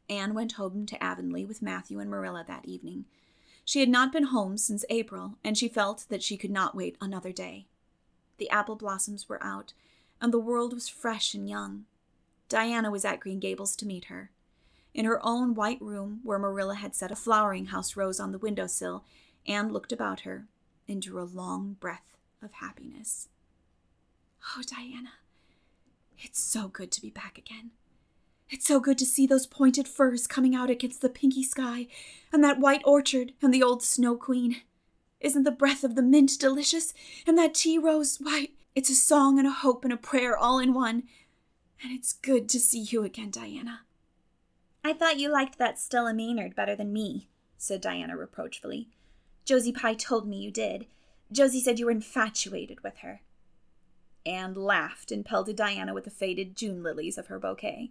Anne went home to Avonlea with Matthew and Marilla that evening. She had not been home since April, and she felt that she could not wait another day. The apple blossoms were out, and the world was fresh and young. Diana was at Green Gables to meet her. In her own white room, where Marilla had set a flowering house rose on the windowsill, Anne looked about her and drew a long breath of happiness. "Oh, Diana, it's so good to be back again. It's so good to see those pointed firs coming out against the pinky sky, and that white orchard, and the old Snow Queen. Isn't the breath of the mint delicious? And that tea rose, why, it's a song and a hope and a prayer all in one. And it's good to see you again, Diana." "I thought you liked that Stella Maynard better than me," said Diana reproachfully. "Josie Pye told me you did. Josie said you were infatuated with her." Anne laughed and pelted Diana with the faded June lilies of her bouquet.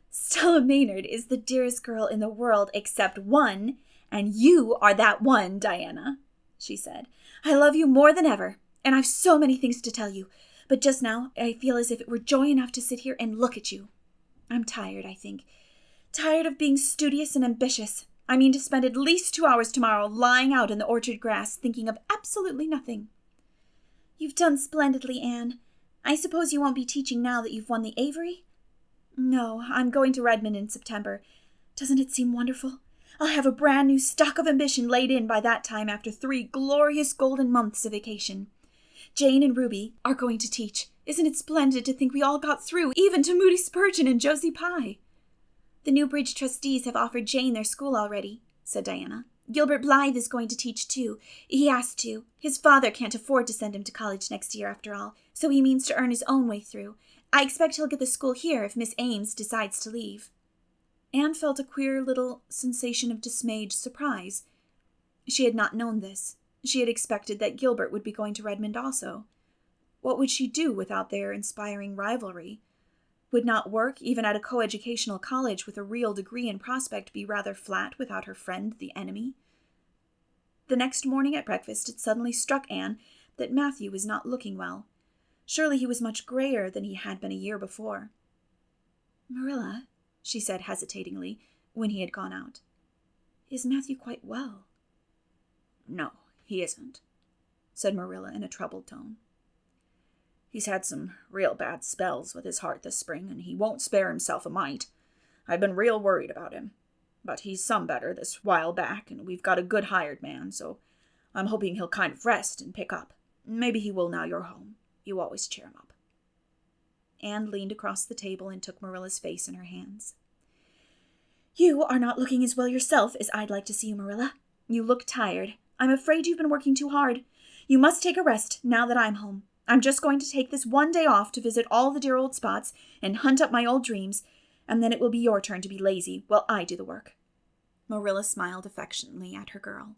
"Stella Maynard is the dearest girl in the world except one, and you are that one, Diana," she said. "I love you more than ever, and I've so many things to tell you, but just now I feel as if it were joy enough to sit here and look at you. I'm tired, I think. Tired of being studious and ambitious. I mean to spend at least 2 hours tomorrow lying out in the orchard grass thinking of absolutely nothing." "You've done splendidly, Anne. I suppose you won't be teaching now that you've won the Avery?" "No, I'm going to Redmond in September. Doesn't it seem wonderful? I'll have a brand new stock of ambition laid in by that time after 3 glorious golden months of vacation. Jane and Ruby are going to teach. Isn't it splendid to think we all got through, even to Moody Spurgeon and Josie Pye?" "The Newbridge trustees have offered Jane their school already," said Diana. "Gilbert Blythe is going to teach, too. He has to. His father can't afford to send him to college next year, after all, so he means to earn his own way through. I expect he'll get the school here if Miss Ames decides to leave." Anne felt a queer little sensation of dismayed surprise. She had not known this. She had expected that Gilbert would be going to Redmond also. What would she do without their inspiring rivalry? Would not work, even at a coeducational college with a real degree in prospect, be rather flat without her friend, the enemy? The next morning at breakfast it suddenly struck Anne that Matthew was not looking well. Surely he was much grayer than he had been a year before. "Marilla," she said hesitatingly, when he had gone out, "is Matthew quite well?" "No, he isn't," said Marilla in a troubled tone. "He's had some real bad spells with his heart this spring, and he won't spare himself a mite. I've been real worried about him. But he's some better this while back, and we've got a good hired man, so I'm hoping he'll kind of rest and pick up. Maybe he will now you're home. You always cheer him up." Anne leaned across the table and took Marilla's face in her hands. "You are not looking as well yourself as I'd like to see you, Marilla. You look tired. I'm afraid you've been working too hard. You must take a rest now that I'm home. I'm just going to take this one day off to visit all the dear old spots and hunt up my old dreams, and then it will be your turn to be lazy while I do the work." Marilla smiled affectionately at her girl.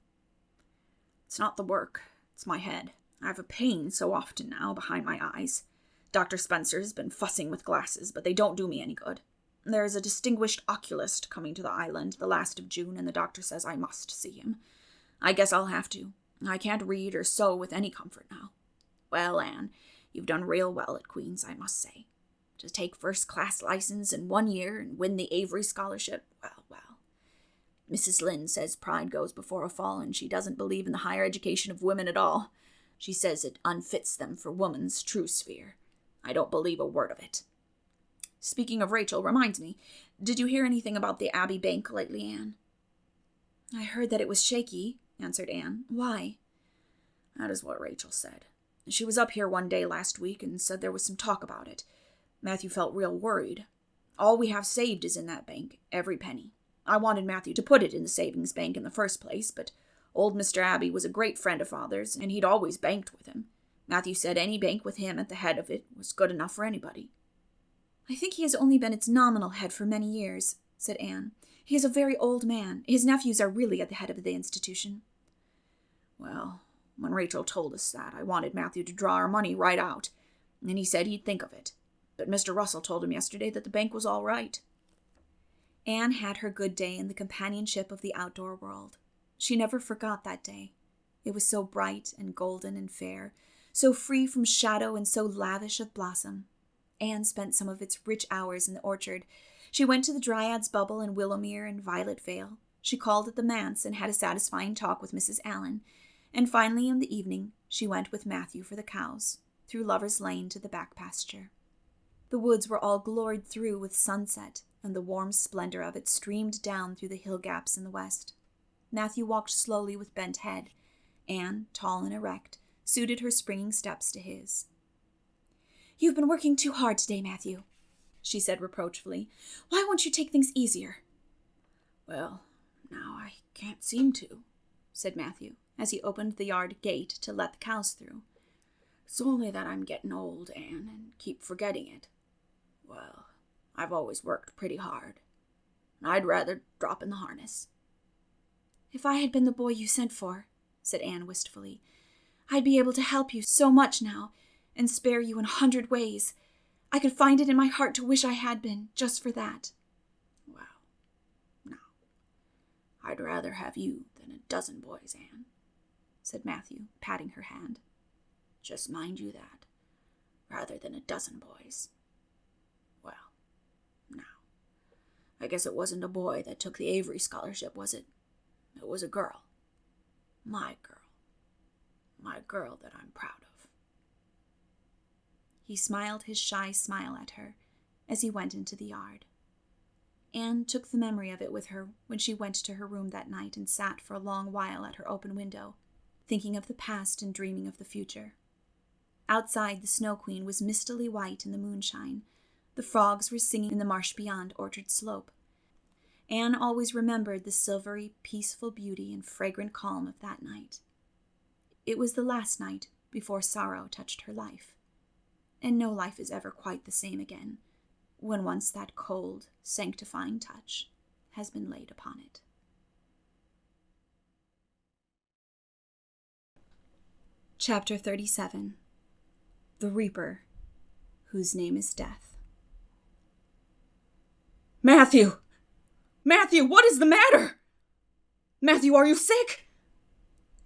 "It's not the work, it's my head. I have a pain so often now behind my eyes. Dr. Spencer's been fussing with glasses, but they don't do me any good. There is a distinguished oculist coming to the island the last of June, and the doctor says I must see him. I guess I'll have to. I can't read or sew with any comfort now. Well, Anne, you've done real well at Queen's, I must say. To take first-class license in 1 year and win the Avery scholarship, well. Mrs. Lynde says pride goes before a fall, and she doesn't believe in the higher education of women at all. She says it unfits them for woman's true sphere. I don't believe a word of it. Speaking of Rachel reminds me, did you hear anything about the Abbey Bank lately, Anne?" "I heard that it was shaky," answered Anne. "Why?" "That is what Rachel said. She was up here one day last week and said there was some talk about it. Matthew felt real worried. All we have saved is in that bank, every penny. I wanted Matthew to put it in the savings bank in the first place, but old Mr. Abbey was a great friend of Father's, and he'd always banked with him. Matthew said any bank with him at the head of it was good enough for anybody." "I think he has only been its nominal head for many years," said Anne. "He is a very old man. His nephews are really at the head of the institution." "Well, when Rachel told us that, I wanted Matthew to draw our money right out, and he said he'd think of it. But Mr. Russell told him yesterday that the bank was all right." Anne had her good day in the companionship of the outdoor world. She never forgot that day. It was so bright and golden and fair, so free from shadow and so lavish of blossom. Anne spent some of its rich hours in the orchard. She went to the Dryad's Bubble in Willowmere and Violet Vale. She called at the manse and had a satisfying talk with Mrs. Allen. And finally, in the evening, she went with Matthew for the cows, through Lover's Lane to the back pasture. The woods were all gloried through with sunset, and the warm splendor of it streamed down through the hill gaps in the west. Matthew walked slowly with bent head. Anne, tall and erect, suited her springing steps to his. "You've been working too hard today, Matthew," she said reproachfully. "Why won't you take things easier?" "Well, now I can't seem to," said Matthew, as he opened the yard gate to let the cows through. "It's only that I'm getting old, Anne, and keep forgetting it. Well, I've always worked pretty hard, and I'd rather drop in the harness." "If I had been the boy you sent for," said Anne wistfully, "I'd be able to help you so much now, and spare you in 100 ways. I could find it in my heart to wish I had been, just for that." "Well, no, I'd rather have you than a dozen boys, Anne," said Matthew, patting her hand. "Just mind you that, rather than a dozen boys. Well, now, I guess it wasn't a boy that took the Avery scholarship, was it? It was a girl. My girl that I'm proud of." He smiled his shy smile at her as he went into the yard. Anne took the memory of it with her when she went to her room that night and sat for a long while at her open window, thinking of the past and dreaming of the future. Outside, the Snow Queen was mistily white in the moonshine. The frogs were singing in the marsh beyond Orchard Slope. Anne always remembered the silvery, peaceful beauty and fragrant calm of that night. It was the last night before sorrow touched her life. And no life is ever quite the same again, when once that cold, sanctifying touch has been laid upon it. Chapter 37. The Reaper, whose name is Death. "Matthew! Matthew, what is the matter? Matthew, are you sick?"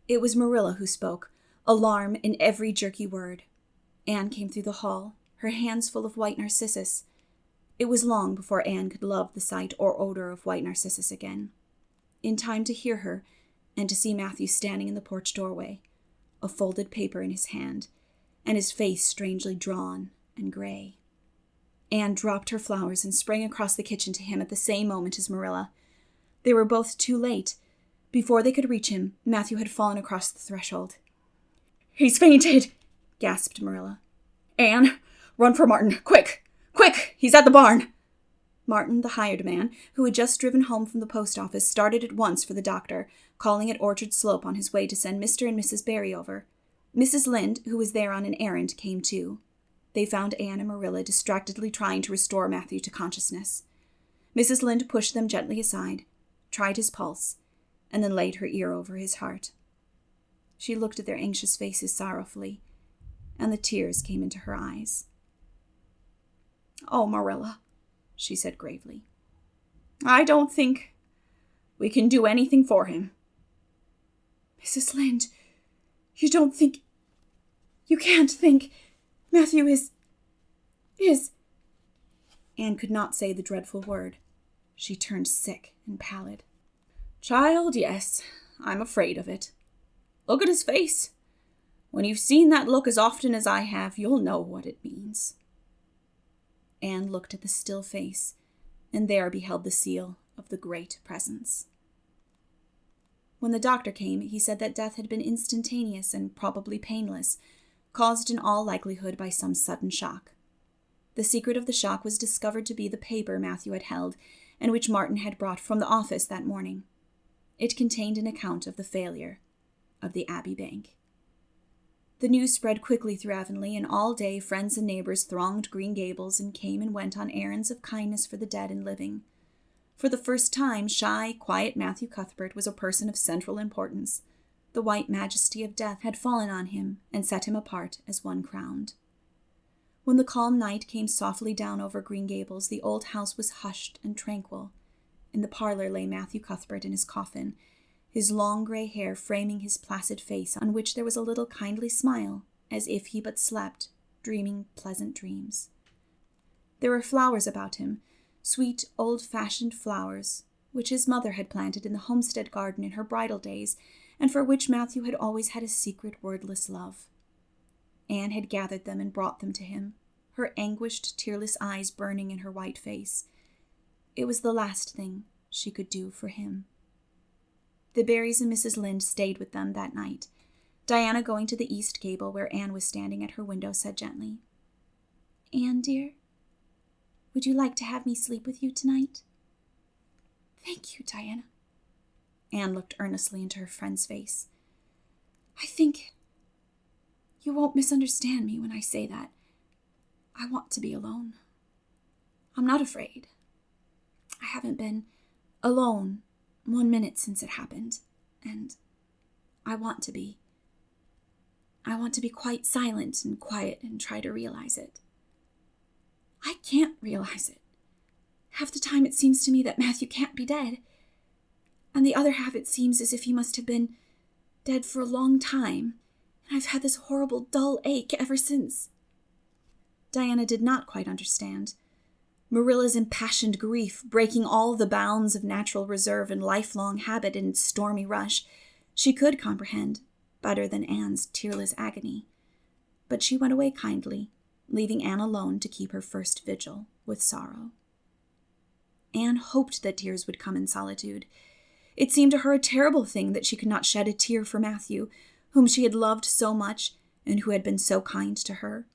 It was Marilla who spoke, alarm in every jerky word. Anne came through the hall, her hands full of white narcissus. It was long before Anne could love the sight or odor of white narcissus again. In time to hear her, and to see Matthew standing in the porch doorway, a folded paper in his hand, and his face strangely drawn and gray. Anne dropped her flowers and sprang across the kitchen to him at the same moment as Marilla. They were both too late. Before they could reach him, Matthew had fallen across the threshold. "He's fainted," gasped Marilla. "Anne, run for Martin. Quick! Quick! He's at the barn." Martin, the hired man, who had just driven home from the post office, started at once for the doctor, calling at Orchard Slope on his way to send Mr. and Mrs. Barry over. Mrs. Lynde, who was there on an errand, came too. They found Anne and Marilla distractedly trying to restore Matthew to consciousness. Mrs. Lynde pushed them gently aside, tried his pulse, and then laid her ear over his heart. She looked at their anxious faces sorrowfully, and the tears came into her eyes. "Oh, Marilla," she said gravely, "I don't think we can do anything for him." "Mrs. Lynde, you can't think Matthew is... Anne could not say the dreadful word. She turned sick and pallid. "Child, yes, I'm afraid of it. Look at his face. When you've seen that look as often as I have, you'll know what it means." Anne looked at the still face, and there beheld the seal of the Great Presence. When the doctor came, he said that death had been instantaneous and probably painless, caused in all likelihood by some sudden shock. The secret of the shock was discovered to be the paper Matthew had held, and which Martin had brought from the office that morning. It contained an account of the failure of the Abbey Bank. The news spread quickly through Avonlea, and all day friends and neighbors thronged Green Gables and came and went on errands of kindness for the dead and living. For the first time, shy, quiet Matthew Cuthbert was a person of central importance. The white majesty of death had fallen on him and set him apart as one crowned. When the calm night came softly down over Green Gables, the old house was hushed and tranquil. In the parlor lay Matthew Cuthbert in his coffin, his long gray hair framing his placid face, on which there was a little kindly smile, as if he but slept, dreaming pleasant dreams. There were flowers about him, sweet, old-fashioned flowers, which his mother had planted in the homestead garden in her bridal days, and for which Matthew had always had a secret, wordless love. Anne had gathered them and brought them to him, her anguished, tearless eyes burning in her white face. It was the last thing she could do for him. The Barrys and Mrs. Lynde stayed with them that night. Diana, going to the east gable where Anne was standing at her window, said gently, "Anne, dear, would you like to have me sleep with you tonight?" "Thank you, Diana." Anne looked earnestly into her friend's face. "I think you won't misunderstand me when I say that. I want to be alone. I'm not afraid. I haven't been alone 1 minute since it happened, and I want to be. I want to be quite silent and quiet and try to realize it. I can't realize it. Half the time it seems to me that Matthew can't be dead, and the other half it seems as if he must have been dead for a long time, and I've had this horrible dull ache ever since." Diana did not quite understand. Marilla's impassioned grief, breaking all the bounds of natural reserve and lifelong habit in its stormy rush, she could comprehend better than Anne's tearless agony. But she went away kindly, leaving Anne alone to keep her first vigil with sorrow. Anne hoped that tears would come in solitude. It seemed to her a terrible thing that she could not shed a tear for Matthew, whom she had loved so much and who had been so kind to her.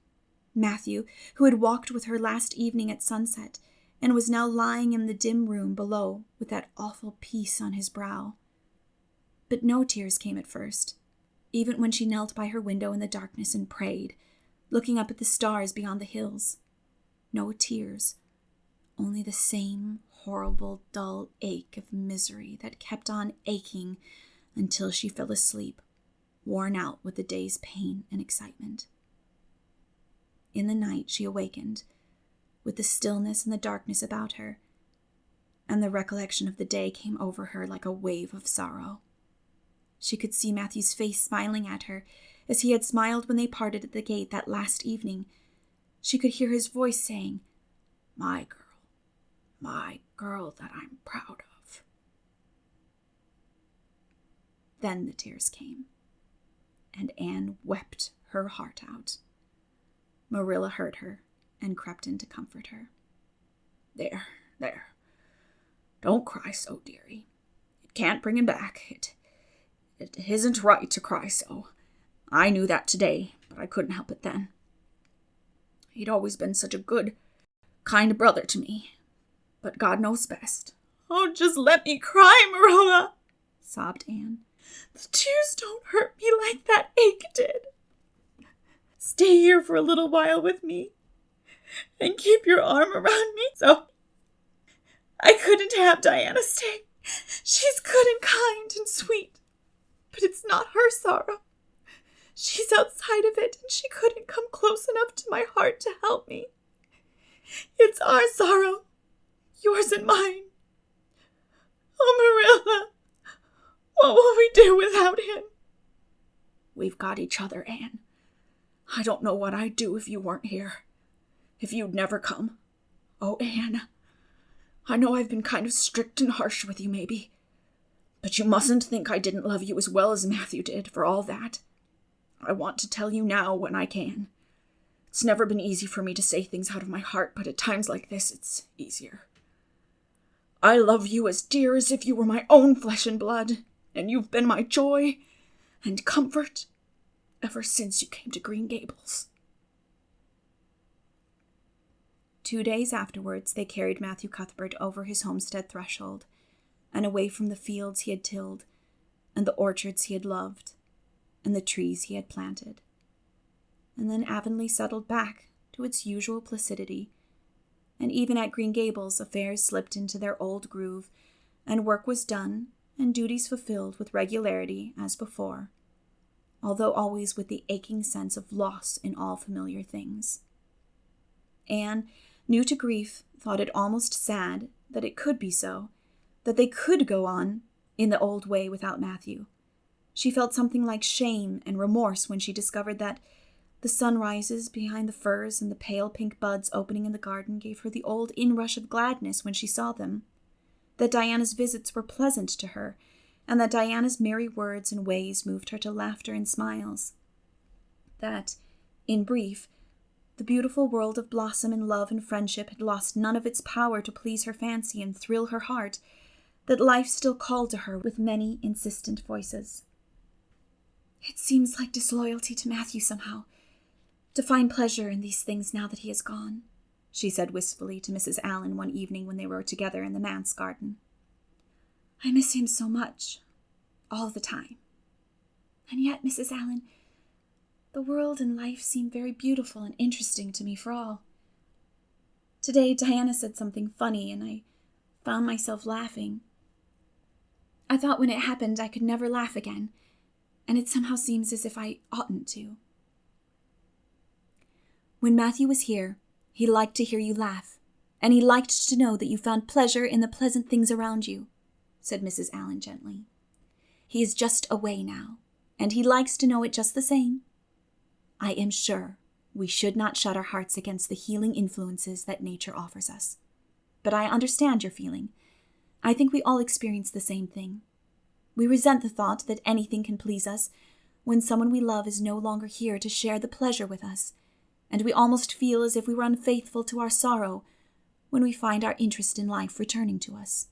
Matthew, who had walked with her last evening at sunset and was now lying in the dim room below with that awful peace on his brow. But no tears came at first, even when she knelt by her window in the darkness and prayed, looking up at the stars beyond the hills. No tears, only the same horrible, dull ache of misery that kept on aching until she fell asleep, worn out with the day's pain and excitement. In the night she awakened, with the stillness and the darkness about her, and the recollection of the day came over her like a wave of sorrow. She could see Matthew's face smiling at her, as he had smiled when they parted at the gate that last evening. She could hear his voice saying, my girl that I'm proud of." Then the tears came, and Anne wept her heart out. Marilla heard her and crept in to comfort her. There. Don't cry so, dearie. It can't bring him back. It isn't right to cry so. I knew that today, but I couldn't help it then. He'd always been such a good, kind brother to me. But God knows best." "Oh, just let me cry, Marilla," sobbed Anne. "The tears don't hurt me like that ache did. Stay here for a little while with me and keep your arm around me so I couldn't have Diana stay. She's good and kind and sweet, but it's not her sorrow. She's outside of it, and she couldn't come close enough to my heart to help me. It's our sorrow, yours and mine. Oh, Marilla, what will we do without him?" "We've got each other, Anne. I don't know what I'd do if you weren't here. If you'd never come. Oh, Anne, I know I've been kind of strict and harsh with you, maybe. But you mustn't think I didn't love you as well as Matthew did, for all that. I want to tell you now when I can. It's never been easy for me to say things out of my heart, but at times like this, it's easier. I love you as dear as if you were my own flesh and blood, and you've been my joy and comfort ever since you came to Green Gables." 2 days afterwards, they carried Matthew Cuthbert over his homestead threshold, and away from the fields he had tilled, and the orchards he had loved, and the trees he had planted. And then Avonlea settled back to its usual placidity, and even at Green Gables affairs slipped into their old groove, and work was done and duties fulfilled with regularity as before, although always with the aching sense of loss in all familiar things. Anne, new to grief, thought it almost sad that it could be so, that they could go on in the old way without Matthew. She felt something like shame and remorse when she discovered that the sunrises behind the firs and the pale pink buds opening in the garden gave her the old inrush of gladness when she saw them, that Diana's visits were pleasant to her, and that Diana's merry words and ways moved her to laughter and smiles. That, in brief, The beautiful world of blossom and love and friendship had lost none of its power to please her fancy and thrill her heart, that life still called to her with many insistent voices. It seems like disloyalty to Matthew somehow, to find pleasure in these things now that he is gone, she said wistfully to Mrs. Allen one evening when they were together in the manse garden. I miss him so much, all the time. And yet, Mrs. Allen, the world and life seem very beautiful and interesting to me for all. Today, Diana said something funny, and I found myself laughing. I thought when it happened I could never laugh again, and it somehow seems as if I oughtn't to. When Matthew was here, he liked to hear you laugh, and he liked to know that you found pleasure in the pleasant things around you, said Mrs. Allen gently. He is just away now, and he likes to know it just the same. I am sure we should not shut our hearts against the healing influences that nature offers us. But I understand your feeling. I think we all experience the same thing. We resent the thought that anything can please us when someone we love is no longer here to share the pleasure with us, and we almost feel as if we were unfaithful to our sorrow when we find our interest in life returning to us.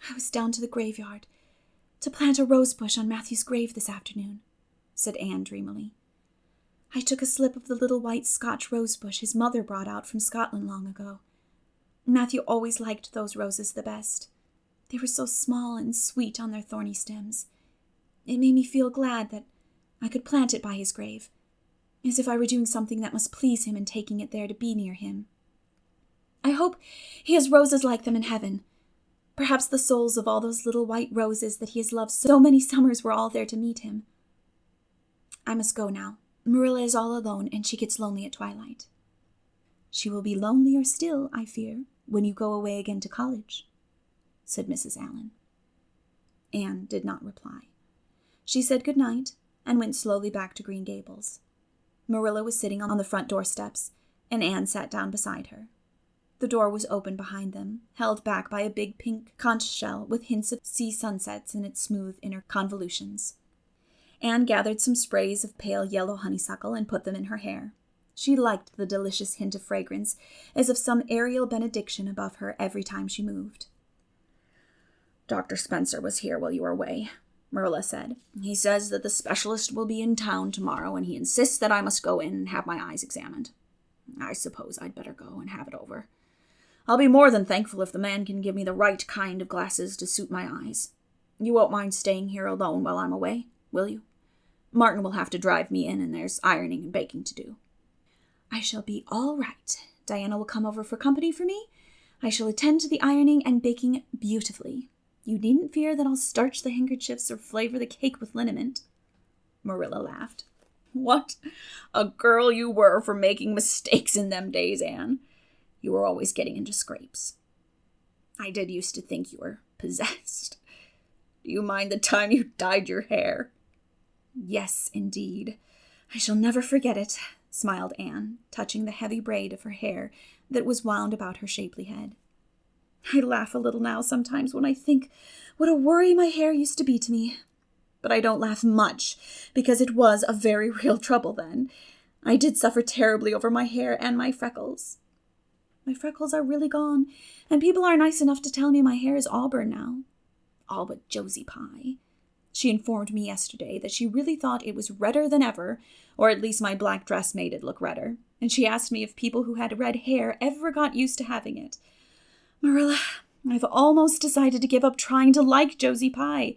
I was down to the graveyard to plant a rose bush on Matthew's grave this afternoon, said Anne dreamily. I took a slip of the little white Scotch rose bush his mother brought out from Scotland long ago. Matthew always liked those roses the best. They were so small and sweet on their thorny stems. It made me feel glad that I could plant it by his grave, as if I were doing something that must please him and taking it there to be near him. I hope he has roses like them in heaven. Perhaps the souls of all those little white roses that he has loved so many summers were all there to meet him. I must go now. Marilla is all alone, and she gets lonely at twilight. She will be lonelier still, I fear, when you go away again to college, said Mrs. Allen. Anne did not reply. She said good night and went slowly back to Green Gables. Marilla was sitting on the front door steps, and Anne sat down beside her. The door was open behind them, held back by a big pink conch shell with hints of sea sunsets in its smooth inner convolutions. Anne gathered some sprays of pale yellow honeysuckle and put them in her hair. She liked the delicious hint of fragrance, as of some aerial benediction above her every time she moved. Dr. Spencer was here while you were away, Marilla said. He says that the specialist will be in town tomorrow, and he insists that I must go in and have my eyes examined. I suppose I'd better go and have it over. I'll be more than thankful if the man can give me the right kind of glasses to suit my eyes. You won't mind staying here alone while I'm away, will you? Martin will have to drive me in, and there's ironing and baking to do. I shall be all right. Diana will come over for company for me. I shall attend to the ironing and baking beautifully. You needn't fear that I'll starch the handkerchiefs or flavor the cake with liniment. Marilla laughed. What a girl you were for making mistakes in them days, Anne. You were always getting into scrapes. I did used to think you were possessed. Do you mind the time you dyed your hair? Yes, indeed. I shall never forget it, smiled Anne, touching the heavy braid of her hair that was wound about her shapely head. I laugh a little now sometimes when I think what a worry my hair used to be to me. But I don't laugh much, because it was a very real trouble then. I did suffer terribly over my hair and my freckles. My freckles are really gone, and people are nice enough to tell me my hair is auburn now. All but Josie Pye. She informed me yesterday that she really thought it was redder than ever, or at least my black dress made it look redder, and she asked me if people who had red hair ever got used to having it. Marilla, I've almost decided to give up trying to like Josie Pye.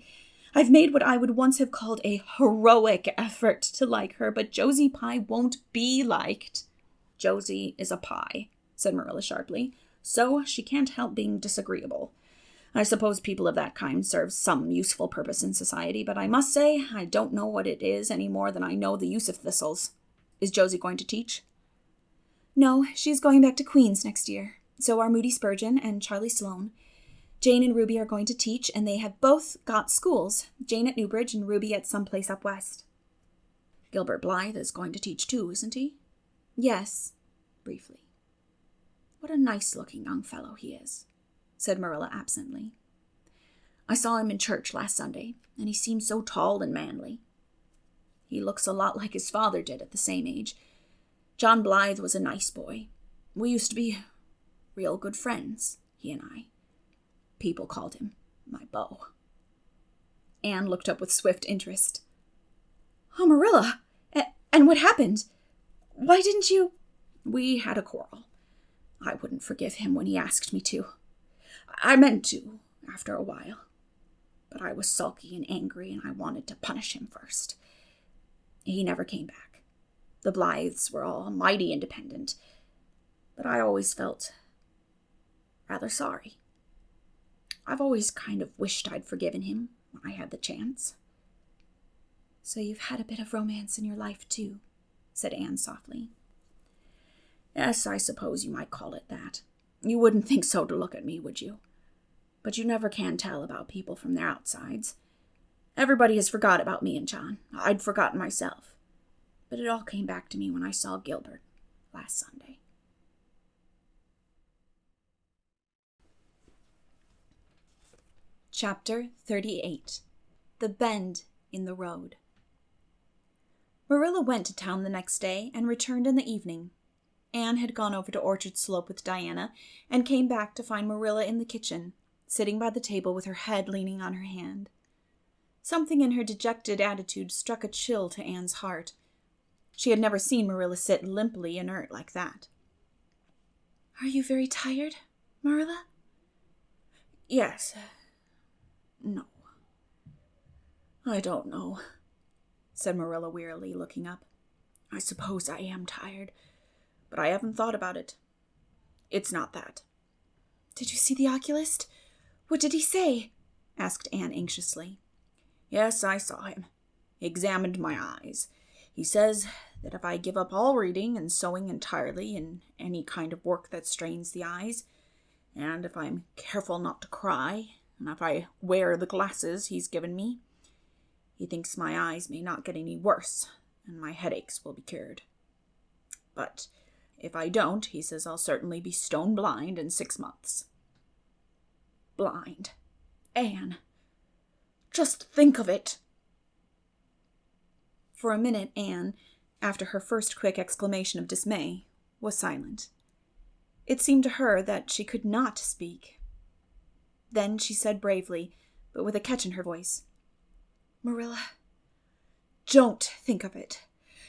I've made what I would once have called a heroic effort to like her, but Josie Pye won't be liked. Josie is a pie, said Marilla sharply, so she can't help being disagreeable. I suppose people of that kind serve some useful purpose in society, but I must say I don't know what it is any more than I know the use of thistles. Is Josie going to teach? No, she's going back to Queen's next year. So are Moody Spurgeon and Charlie Sloane. Jane and Ruby are going to teach, and they have both got schools, Jane at Newbridge and Ruby at some place up west. Gilbert Blythe is going to teach too, isn't he? Yes, briefly. What a nice-looking young fellow he is, said Marilla absently. I saw him in church last Sunday, and he seemed so tall and manly. He looks a lot like his father did at the same age, John Blythe was a nice boy. We used to be real good friends, he and I. People called him my beau." Anne looked up with swift interest. "Oh, Marilla! And what happened? Why didn't you—" "We had a quarrel. I wouldn't forgive him when he asked me to. I meant to, after a while. But I was sulky and angry, and I wanted to punish him first. He never came back. The Blythes were all mighty independent, but I always felt rather sorry. I've always kind of wished I'd forgiven him when I had the chance." "So you've had a bit of romance in your life, too," said Anne softly. "Yes, I suppose you might call it that. You wouldn't think so to look at me, would you? But you never can tell about people from their outsides. Everybody has forgot about me and John. I'd forgotten myself. But it all came back to me when I saw Gilbert last Sunday." Chapter 38. The Bend in the Road. Marilla went to town the next day and returned in the evening. Anne had gone over to Orchard Slope with Diana and came back to find Marilla in the kitchen, sitting by the table with her head leaning on her hand. Something in her dejected attitude struck a chill to Anne's heart. She had never seen Marilla sit limply inert like that. "Are you very tired, Marilla?" "Yes. No. I don't know," said Marilla wearily, looking up. "I suppose I am tired, but I haven't thought about it. It's not that." "Did you see the oculist? What did he say?" asked Anne anxiously. "Yes, I saw him. He examined my eyes. He says that if I give up all reading and sewing entirely and any kind of work that strains the eyes, and if I'm careful not to cry, and if I wear the glasses he's given me, he thinks my eyes may not get any worse, and my headaches will be cured. But if I don't, he says I'll certainly be stone blind in 6 months. Blind. Anne. Just think of it." For a minute, Anne, after her first quick exclamation of dismay, was silent. It seemed to her that she could not speak. Then she said bravely, but with a catch in her voice, "Marilla, don't think of it.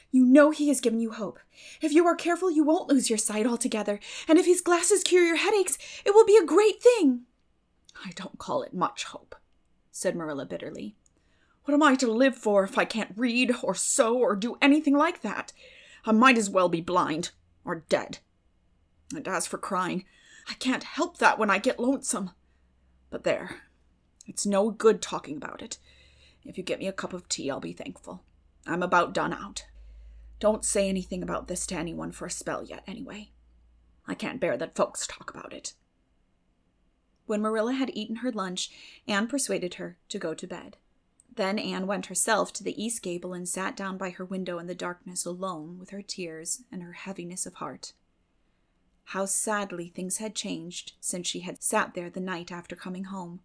You know he has given you hope. If you are careful, you won't lose your sight altogether, and if his glasses cure your headaches, it will be a great thing." "I don't call it much hope," said Marilla bitterly. "What am I to live for if I can't read or sew or do anything like that? I might as well be blind or dead. And as for crying, I can't help that when I get lonesome. But there, it's no good talking about it. If you get me a cup of tea, I'll be thankful. I'm about done out. Don't say anything about this to anyone for a spell yet, anyway. I can't bear that folks talk about it." When Marilla had eaten her lunch, Anne persuaded her to go to bed. Then Anne went herself to the east gable and sat down by her window in the darkness alone with her tears and her heaviness of heart. How sadly things had changed since she had sat there the night after coming home.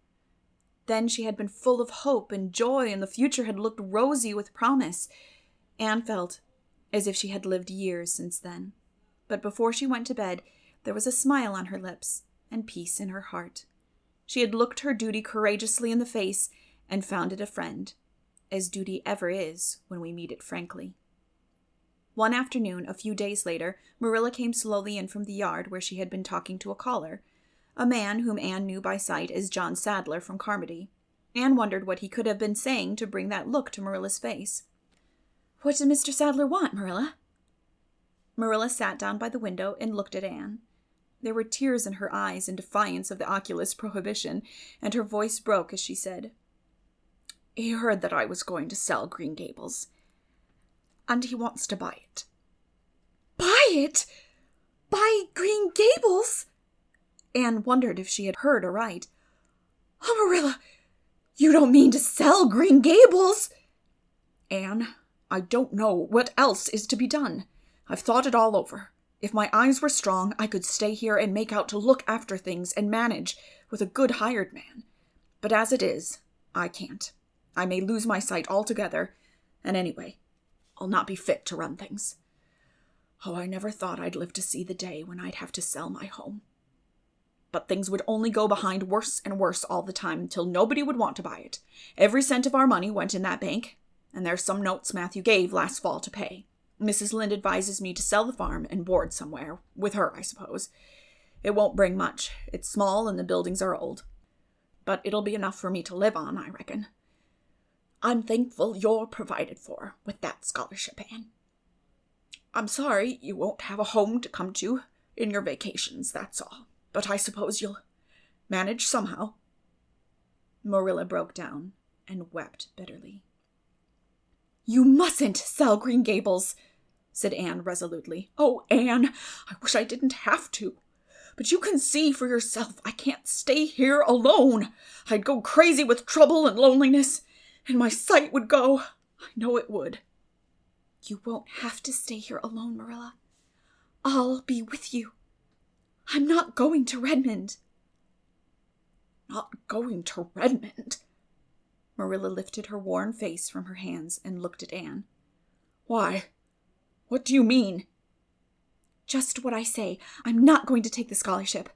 Then she had been full of hope and joy, and the future had looked rosy with promise. Anne felt as if she had lived years since then. But before she went to bed, there was a smile on her lips and peace in her heart. She had looked her duty courageously in the face and found it a friend, as duty ever is when we meet it frankly. One afternoon, a few days later, Marilla came slowly in from the yard where she had been talking to a caller, a man whom Anne knew by sight as John Sadler from Carmody. Anne wondered what he could have been saying to bring that look to Marilla's face. "What did Mr. Sadler want, Marilla?" Marilla sat down by the window and looked at Anne. There were tears in her eyes in defiance of the oculist's prohibition, and her voice broke as she said, "He heard that I was going to sell Green Gables, and he wants to buy it." "Buy it? Buy Green Gables?" Anne wondered if she had heard aright. "Oh, Marilla, you don't mean to sell Green Gables?" "Anne, I don't know what else is to be done. I've thought it all over. If my eyes were strong, I could stay here and make out to look after things and manage with a good hired man. But as it is, I can't. I may lose my sight altogether, and anyway, I'll not be fit to run things. Oh, I never thought I'd live to see the day when I'd have to sell my home. But things would only go behind worse and worse all the time until nobody would want to buy it. Every cent of our money went in that bank, and there's some notes Matthew gave last fall to pay. Mrs. Lynde advises me to sell the farm and board somewhere, with her, I suppose. It won't bring much. It's small and the buildings are old. But it'll be enough for me to live on, I reckon. I'm thankful you're provided for with that scholarship, Anne. I'm sorry you won't have a home to come to in your vacations, that's all. But I suppose you'll manage somehow. Marilla broke down and wept bitterly. You mustn't sell Green Gables, said Anne resolutely. Oh, Anne, I wish I didn't have to. But you can see for yourself I can't stay here alone. I'd go crazy with trouble and loneliness, and my sight would go. I know it would. You won't have to stay here alone, Marilla. I'll be with you. I'm not going to Redmond. Not going to Redmond? Marilla lifted her worn face from her hands and looked at Anne. Why? What do you mean? Just what I say. I'm not going to take the scholarship.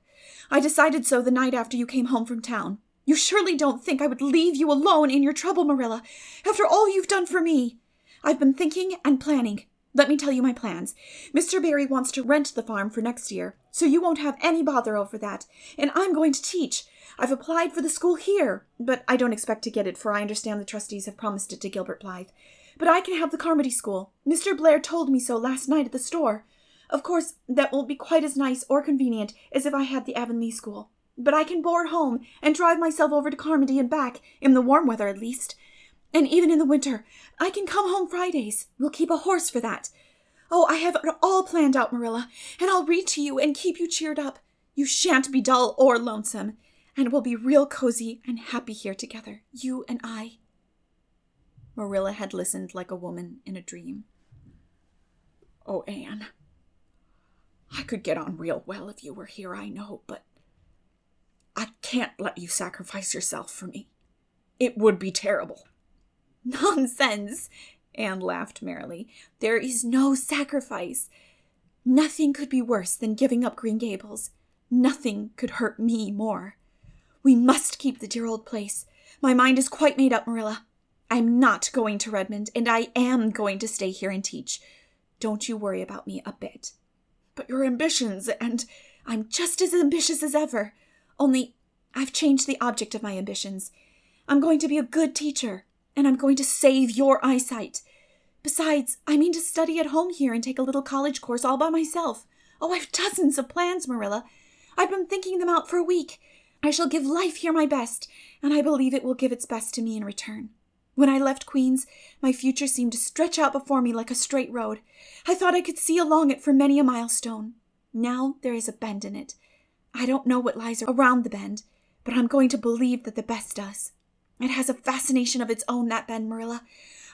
I decided so the night after you came home from town. You surely don't think I would leave you alone in your trouble, Marilla, after all you've done for me. I've been thinking and planning. Let me tell you my plans. Mr. Barry wants to rent the farm for next year, so you won't have any bother over that. And I'm going to teach. I've applied for the school here, but I don't expect to get it, for I understand the trustees have promised it to Gilbert Blythe. But I can have the Carmody school. Mr. Blair told me so last night at the store. Of course, that won't be quite as nice or convenient as if I had the Avonlea school. But I can board home and drive myself over to Carmody and back, in the warm weather at least. And even in the winter, I can come home Fridays. We'll keep a horse for that. Oh, I have it all planned out, Marilla, and I'll read to you and keep you cheered up. You shan't be dull or lonesome, and we'll be real cozy and happy here together, you and I. Marilla had listened like a woman in a dream. Oh, Anne, I could get on real well if you were here, I know, but I can't let you sacrifice yourself for me. It would be terrible. Nonsense, Anne laughed merrily. There is no sacrifice. Nothing could be worse than giving up Green Gables. Nothing could hurt me more. We must keep the dear old place. My mind is quite made up, Marilla. I'm not going to Redmond, and I am going to stay here and teach. Don't you worry about me a bit. But your ambitions and... I'm just as ambitious as ever. Only I've changed the object of my ambitions. I'm going to be a good teacher, and I'm going to save your eyesight. Besides, I mean to study at home here and take a little college course all by myself. Oh, I've dozens of plans, Marilla. I've been thinking them out for a week. I shall give life here my best, and I believe it will give its best to me in return. When I left Queen's, my future seemed to stretch out before me like a straight road. I thought I could see along it for many a milestone. Now there is a bend in it. I don't know what lies around the bend, but I'm going to believe that the best does. It has a fascination of its own, that bend, Marilla.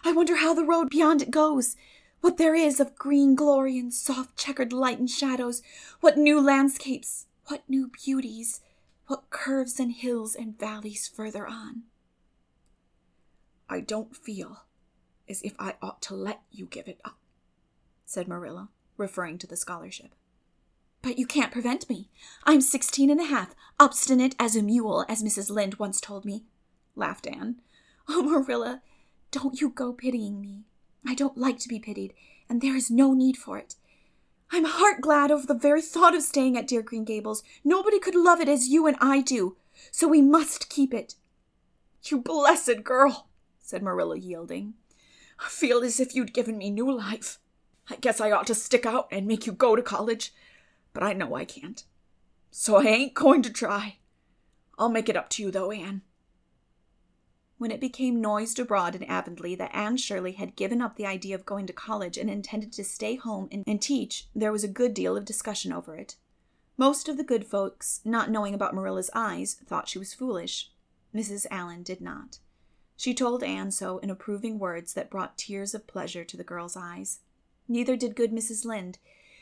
I wonder how the road beyond it goes, what there is of green glory and soft checkered light and shadows, what new landscapes, what new beauties, what curves and hills and valleys further on. I don't feel as if I ought to let you give it up, said Marilla, referring to the scholarship. But you can't prevent me. I'm 16 and a half, obstinate as a mule, as Mrs. Lynde once told me, laughed Anne. Oh, Marilla, don't you go pitying me. I don't like to be pitied, and there is no need for it. I'm heart glad over the very thought of staying at dear Green Gables. Nobody could love it as you and I do, so we must keep it. You blessed girl, said Marilla, yielding. I feel as if you'd given me new life. I guess I ought to stick out and make you go to college, but I know I can't. So I ain't going to try. I'll make it up to you, though, Anne. When it became noised abroad in Avonlea that Anne Shirley had given up the idea of going to college and intended to stay home and teach, there was a good deal of discussion over it. Most of the good folks, not knowing about Marilla's eyes, thought she was foolish. Mrs. Allan did not. She told Anne so in approving words that brought tears of pleasure to the girl's eyes. Neither did good Mrs. Lynde.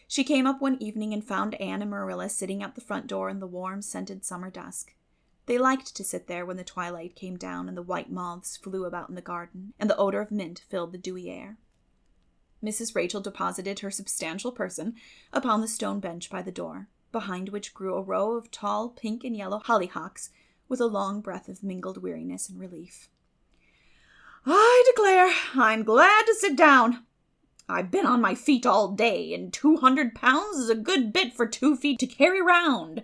She came up one evening and found Anne and Marilla sitting at the front door in the warm, scented summer dusk. They liked to sit there when the twilight came down and the white moths flew about in the garden, and the odor of mint filled the dewy air. Mrs. Rachel deposited her substantial person upon the stone bench by the door, behind which grew a row of tall pink and yellow hollyhocks with a long breath of mingled weariness and relief. "I declare, I'm glad to sit down. I've been on my feet all day, and 200 pounds is a good bit for 2 feet to carry round.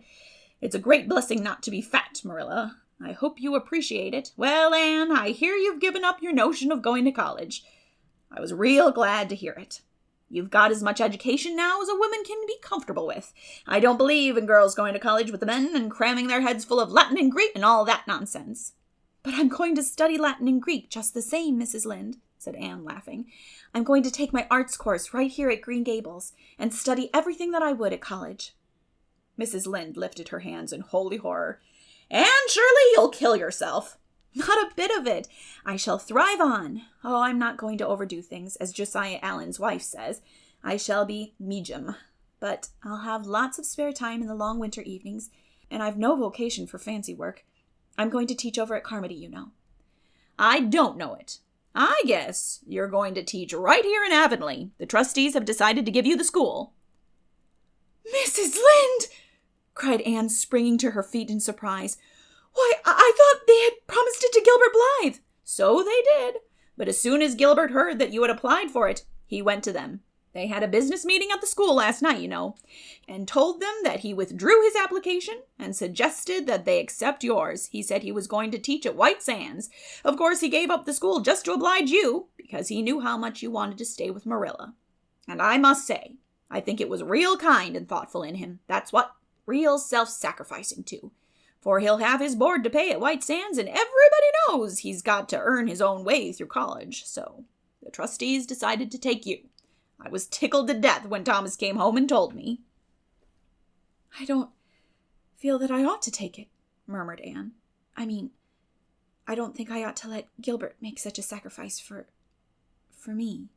It's a great blessing not to be fat, Marilla. I hope you appreciate it. Well, Anne, I hear you've given up your notion of going to college. I was real glad to hear it. You've got as much education now as a woman can be comfortable with. I don't believe in girls going to college with the men and cramming their heads full of Latin and Greek and all that nonsense." "But I'm going to study Latin and Greek just the same, Mrs. Lynde," said Anne, laughing. "I'm going to take my arts course right here at Green Gables and study everything that I would at college." Mrs. Lynde lifted her hands in holy horror. "Anne Shirley, you'll kill yourself." "Not a bit of it. I shall thrive on. Oh, I'm not going to overdo things, as Josiah Allen's wife says. I shall be medium. But I'll have lots of spare time in the long winter evenings, and I've no vocation for fancy work. I'm going to teach over at Carmody, you know." "I don't know it. I guess you're going to teach right here in Avonlea. The trustees have decided to give you the school." "Mrs. Lynde!" cried Anne, springing to her feet in surprise. "Why, I thought they had promised it to Gilbert Blythe." "So they did. But as soon as Gilbert heard that you had applied for it, he went to them. They had a business meeting at the school last night, you know, and told them that he withdrew his application and suggested that they accept yours. He said he was going to teach at White Sands. Of course, he gave up the school just to oblige you, because he knew how much you wanted to stay with Marilla. And I must say, I think it was real kind and thoughtful in him. That's what, real self-sacrificing too. For he'll have his board to pay at White Sands, and everybody knows he's got to earn his own way through college. So the trustees decided to take you. I was tickled to death when Thomas came home and told me." "I don't feel that I ought to take it," murmured Anne. "I mean, I don't think I ought to let Gilbert make such a sacrifice for me."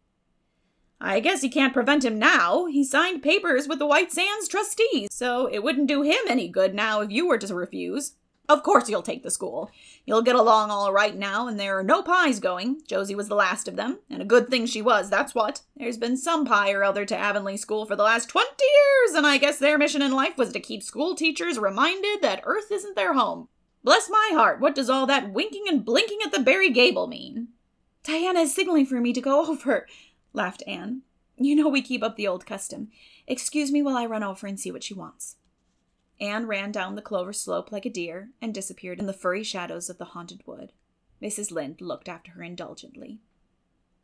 "I guess you can't prevent him now. He signed papers with the White Sands trustees, so it wouldn't do him any good now if you were to refuse. Of course you'll take the school. You'll get along all right now, and there are no pies going. Josie was the last of them, and a good thing she was, that's what. There's been some pie or other to Avonlea School for the last 20 years, and I guess their mission in life was to keep school teachers reminded that Earth isn't their home. Bless my heart, what does all that winking and blinking at the Barry Gable mean?" "Diana is signaling for me to go over," laughed Anne. "You know we keep up the old custom. Excuse me while I run over and see what she wants." Anne ran down the clover slope like a deer and disappeared in the furry shadows of the haunted wood. Mrs. Lynde looked after her indulgently.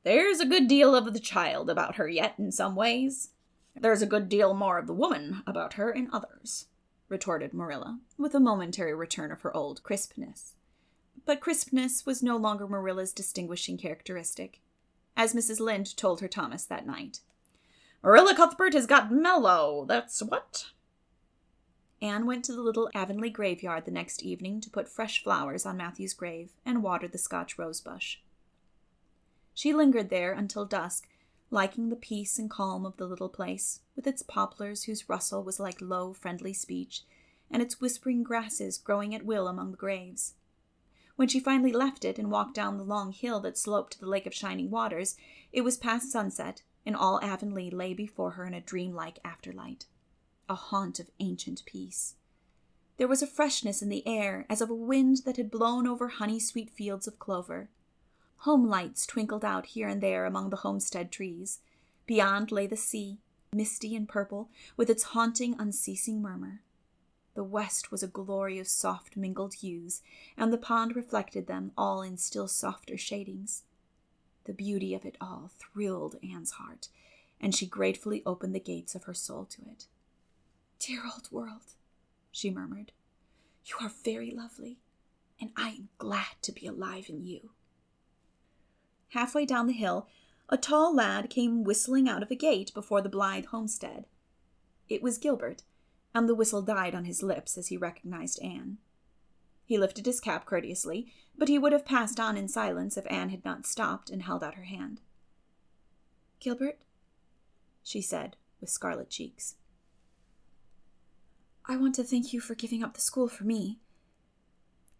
"There's a good deal of the child about her yet in some ways. There's a good deal more of the woman about her in others," retorted Marilla, with a momentary return of her old crispness. But crispness was no longer Marilla's distinguishing characteristic, as Mrs. Lynde told her Thomas that night. "Marilla Cuthbert has got mellow, that's what." Anne went to the little Avonlea graveyard the next evening to put fresh flowers on Matthew's grave and water the Scotch rosebush. She lingered there until dusk, liking the peace and calm of the little place, with its poplars whose rustle was like low, friendly speech, and its whispering grasses growing at will among the graves. When she finally left it and walked down the long hill that sloped to the Lake of Shining Waters, it was past sunset, and all Avonlea lay before her in a dreamlike afterlight. A haunt of ancient peace. There was a freshness in the air as of a wind that had blown over honey-sweet fields of clover. Home lights twinkled out here and there among the homestead trees. Beyond lay the sea, misty and purple, with its haunting, unceasing murmur. The west was a glory of soft mingled hues, and the pond reflected them all in still softer shadings. The beauty of it all thrilled Anne's heart, and she gratefully opened the gates of her soul to it. "Dear old world," she murmured, "you are very lovely, and I am glad to be alive in you." Halfway down the hill, a tall lad came whistling out of a gate before the Blythe homestead. It was Gilbert, and the whistle died on his lips as he recognized Anne. He lifted his cap courteously, but he would have passed on in silence if Anne had not stopped and held out her hand. "Gilbert," she said, with scarlet cheeks, "I want to thank you for giving up the school for me.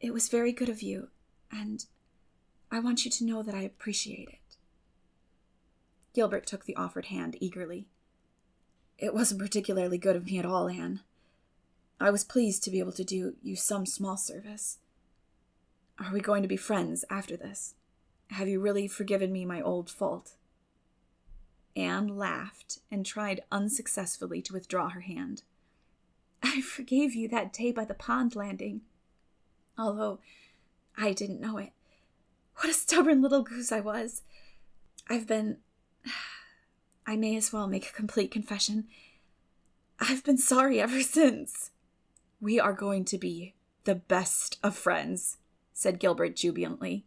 It was very good of you, and I want you to know that I appreciate it." Gilbert took the offered hand eagerly. "It wasn't particularly good of me at all, Anne. I was pleased to be able to do you some small service. Are we going to be friends after this? Have you really forgiven me my old fault?" Anne laughed and tried unsuccessfully to withdraw her hand. "I forgave you that day by the pond landing, although I didn't know it. What a stubborn little goose I was. I may as well make a complete confession. I've been sorry ever since." "We are going to be the best of friends," said Gilbert jubilantly.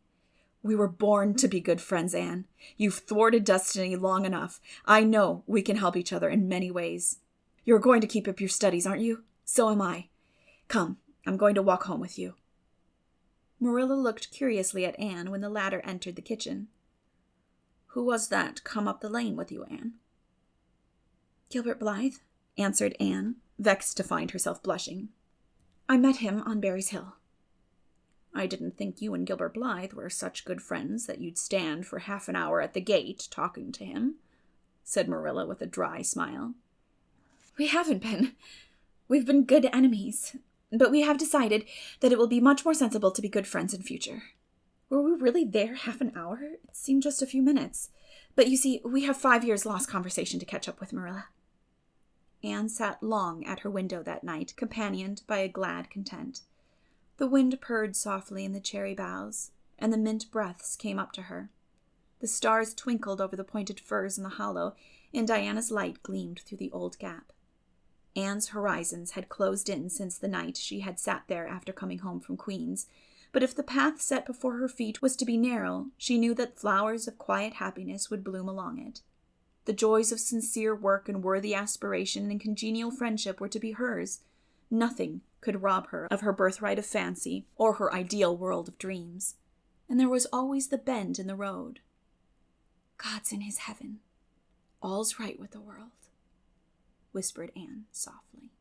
"We were born to be good friends, Anne. You've thwarted destiny long enough. I know we can help each other in many ways. You're going to keep up your studies, aren't you? So am I. Come, I'm going to walk home with you." Marilla looked curiously at Anne when the latter entered the kitchen. "Who was that come up the lane with you, Anne?" "Gilbert Blythe," answered Anne, vexed to find herself blushing. "I met him on Berry's Hill." "I didn't think you and Gilbert Blythe were such good friends that you'd stand for half an hour at the gate talking to him," said Marilla with a dry smile. "We haven't been. We've been good enemies. But we have decided that it will be much more sensible to be good friends in future." "Were we really there half an hour? It seemed just a few minutes. But you see, we have 5 years lost conversation to catch up with, Marilla." Anne sat long at her window that night, companioned by a glad content. The wind purred softly in the cherry boughs, and the mint breaths came up to her. The stars twinkled over the pointed firs in the hollow, and Diana's light gleamed through the old gap. Anne's horizons had closed in since the night she had sat there after coming home from Queen's, but if the path set before her feet was to be narrow, she knew that flowers of quiet happiness would bloom along it. The joys of sincere work and worthy aspiration and congenial friendship were to be hers. Nothing could rob her of her birthright of fancy or her ideal world of dreams. And there was always the bend in the road. "God's in his heaven. All's right with the world," whispered Anne softly.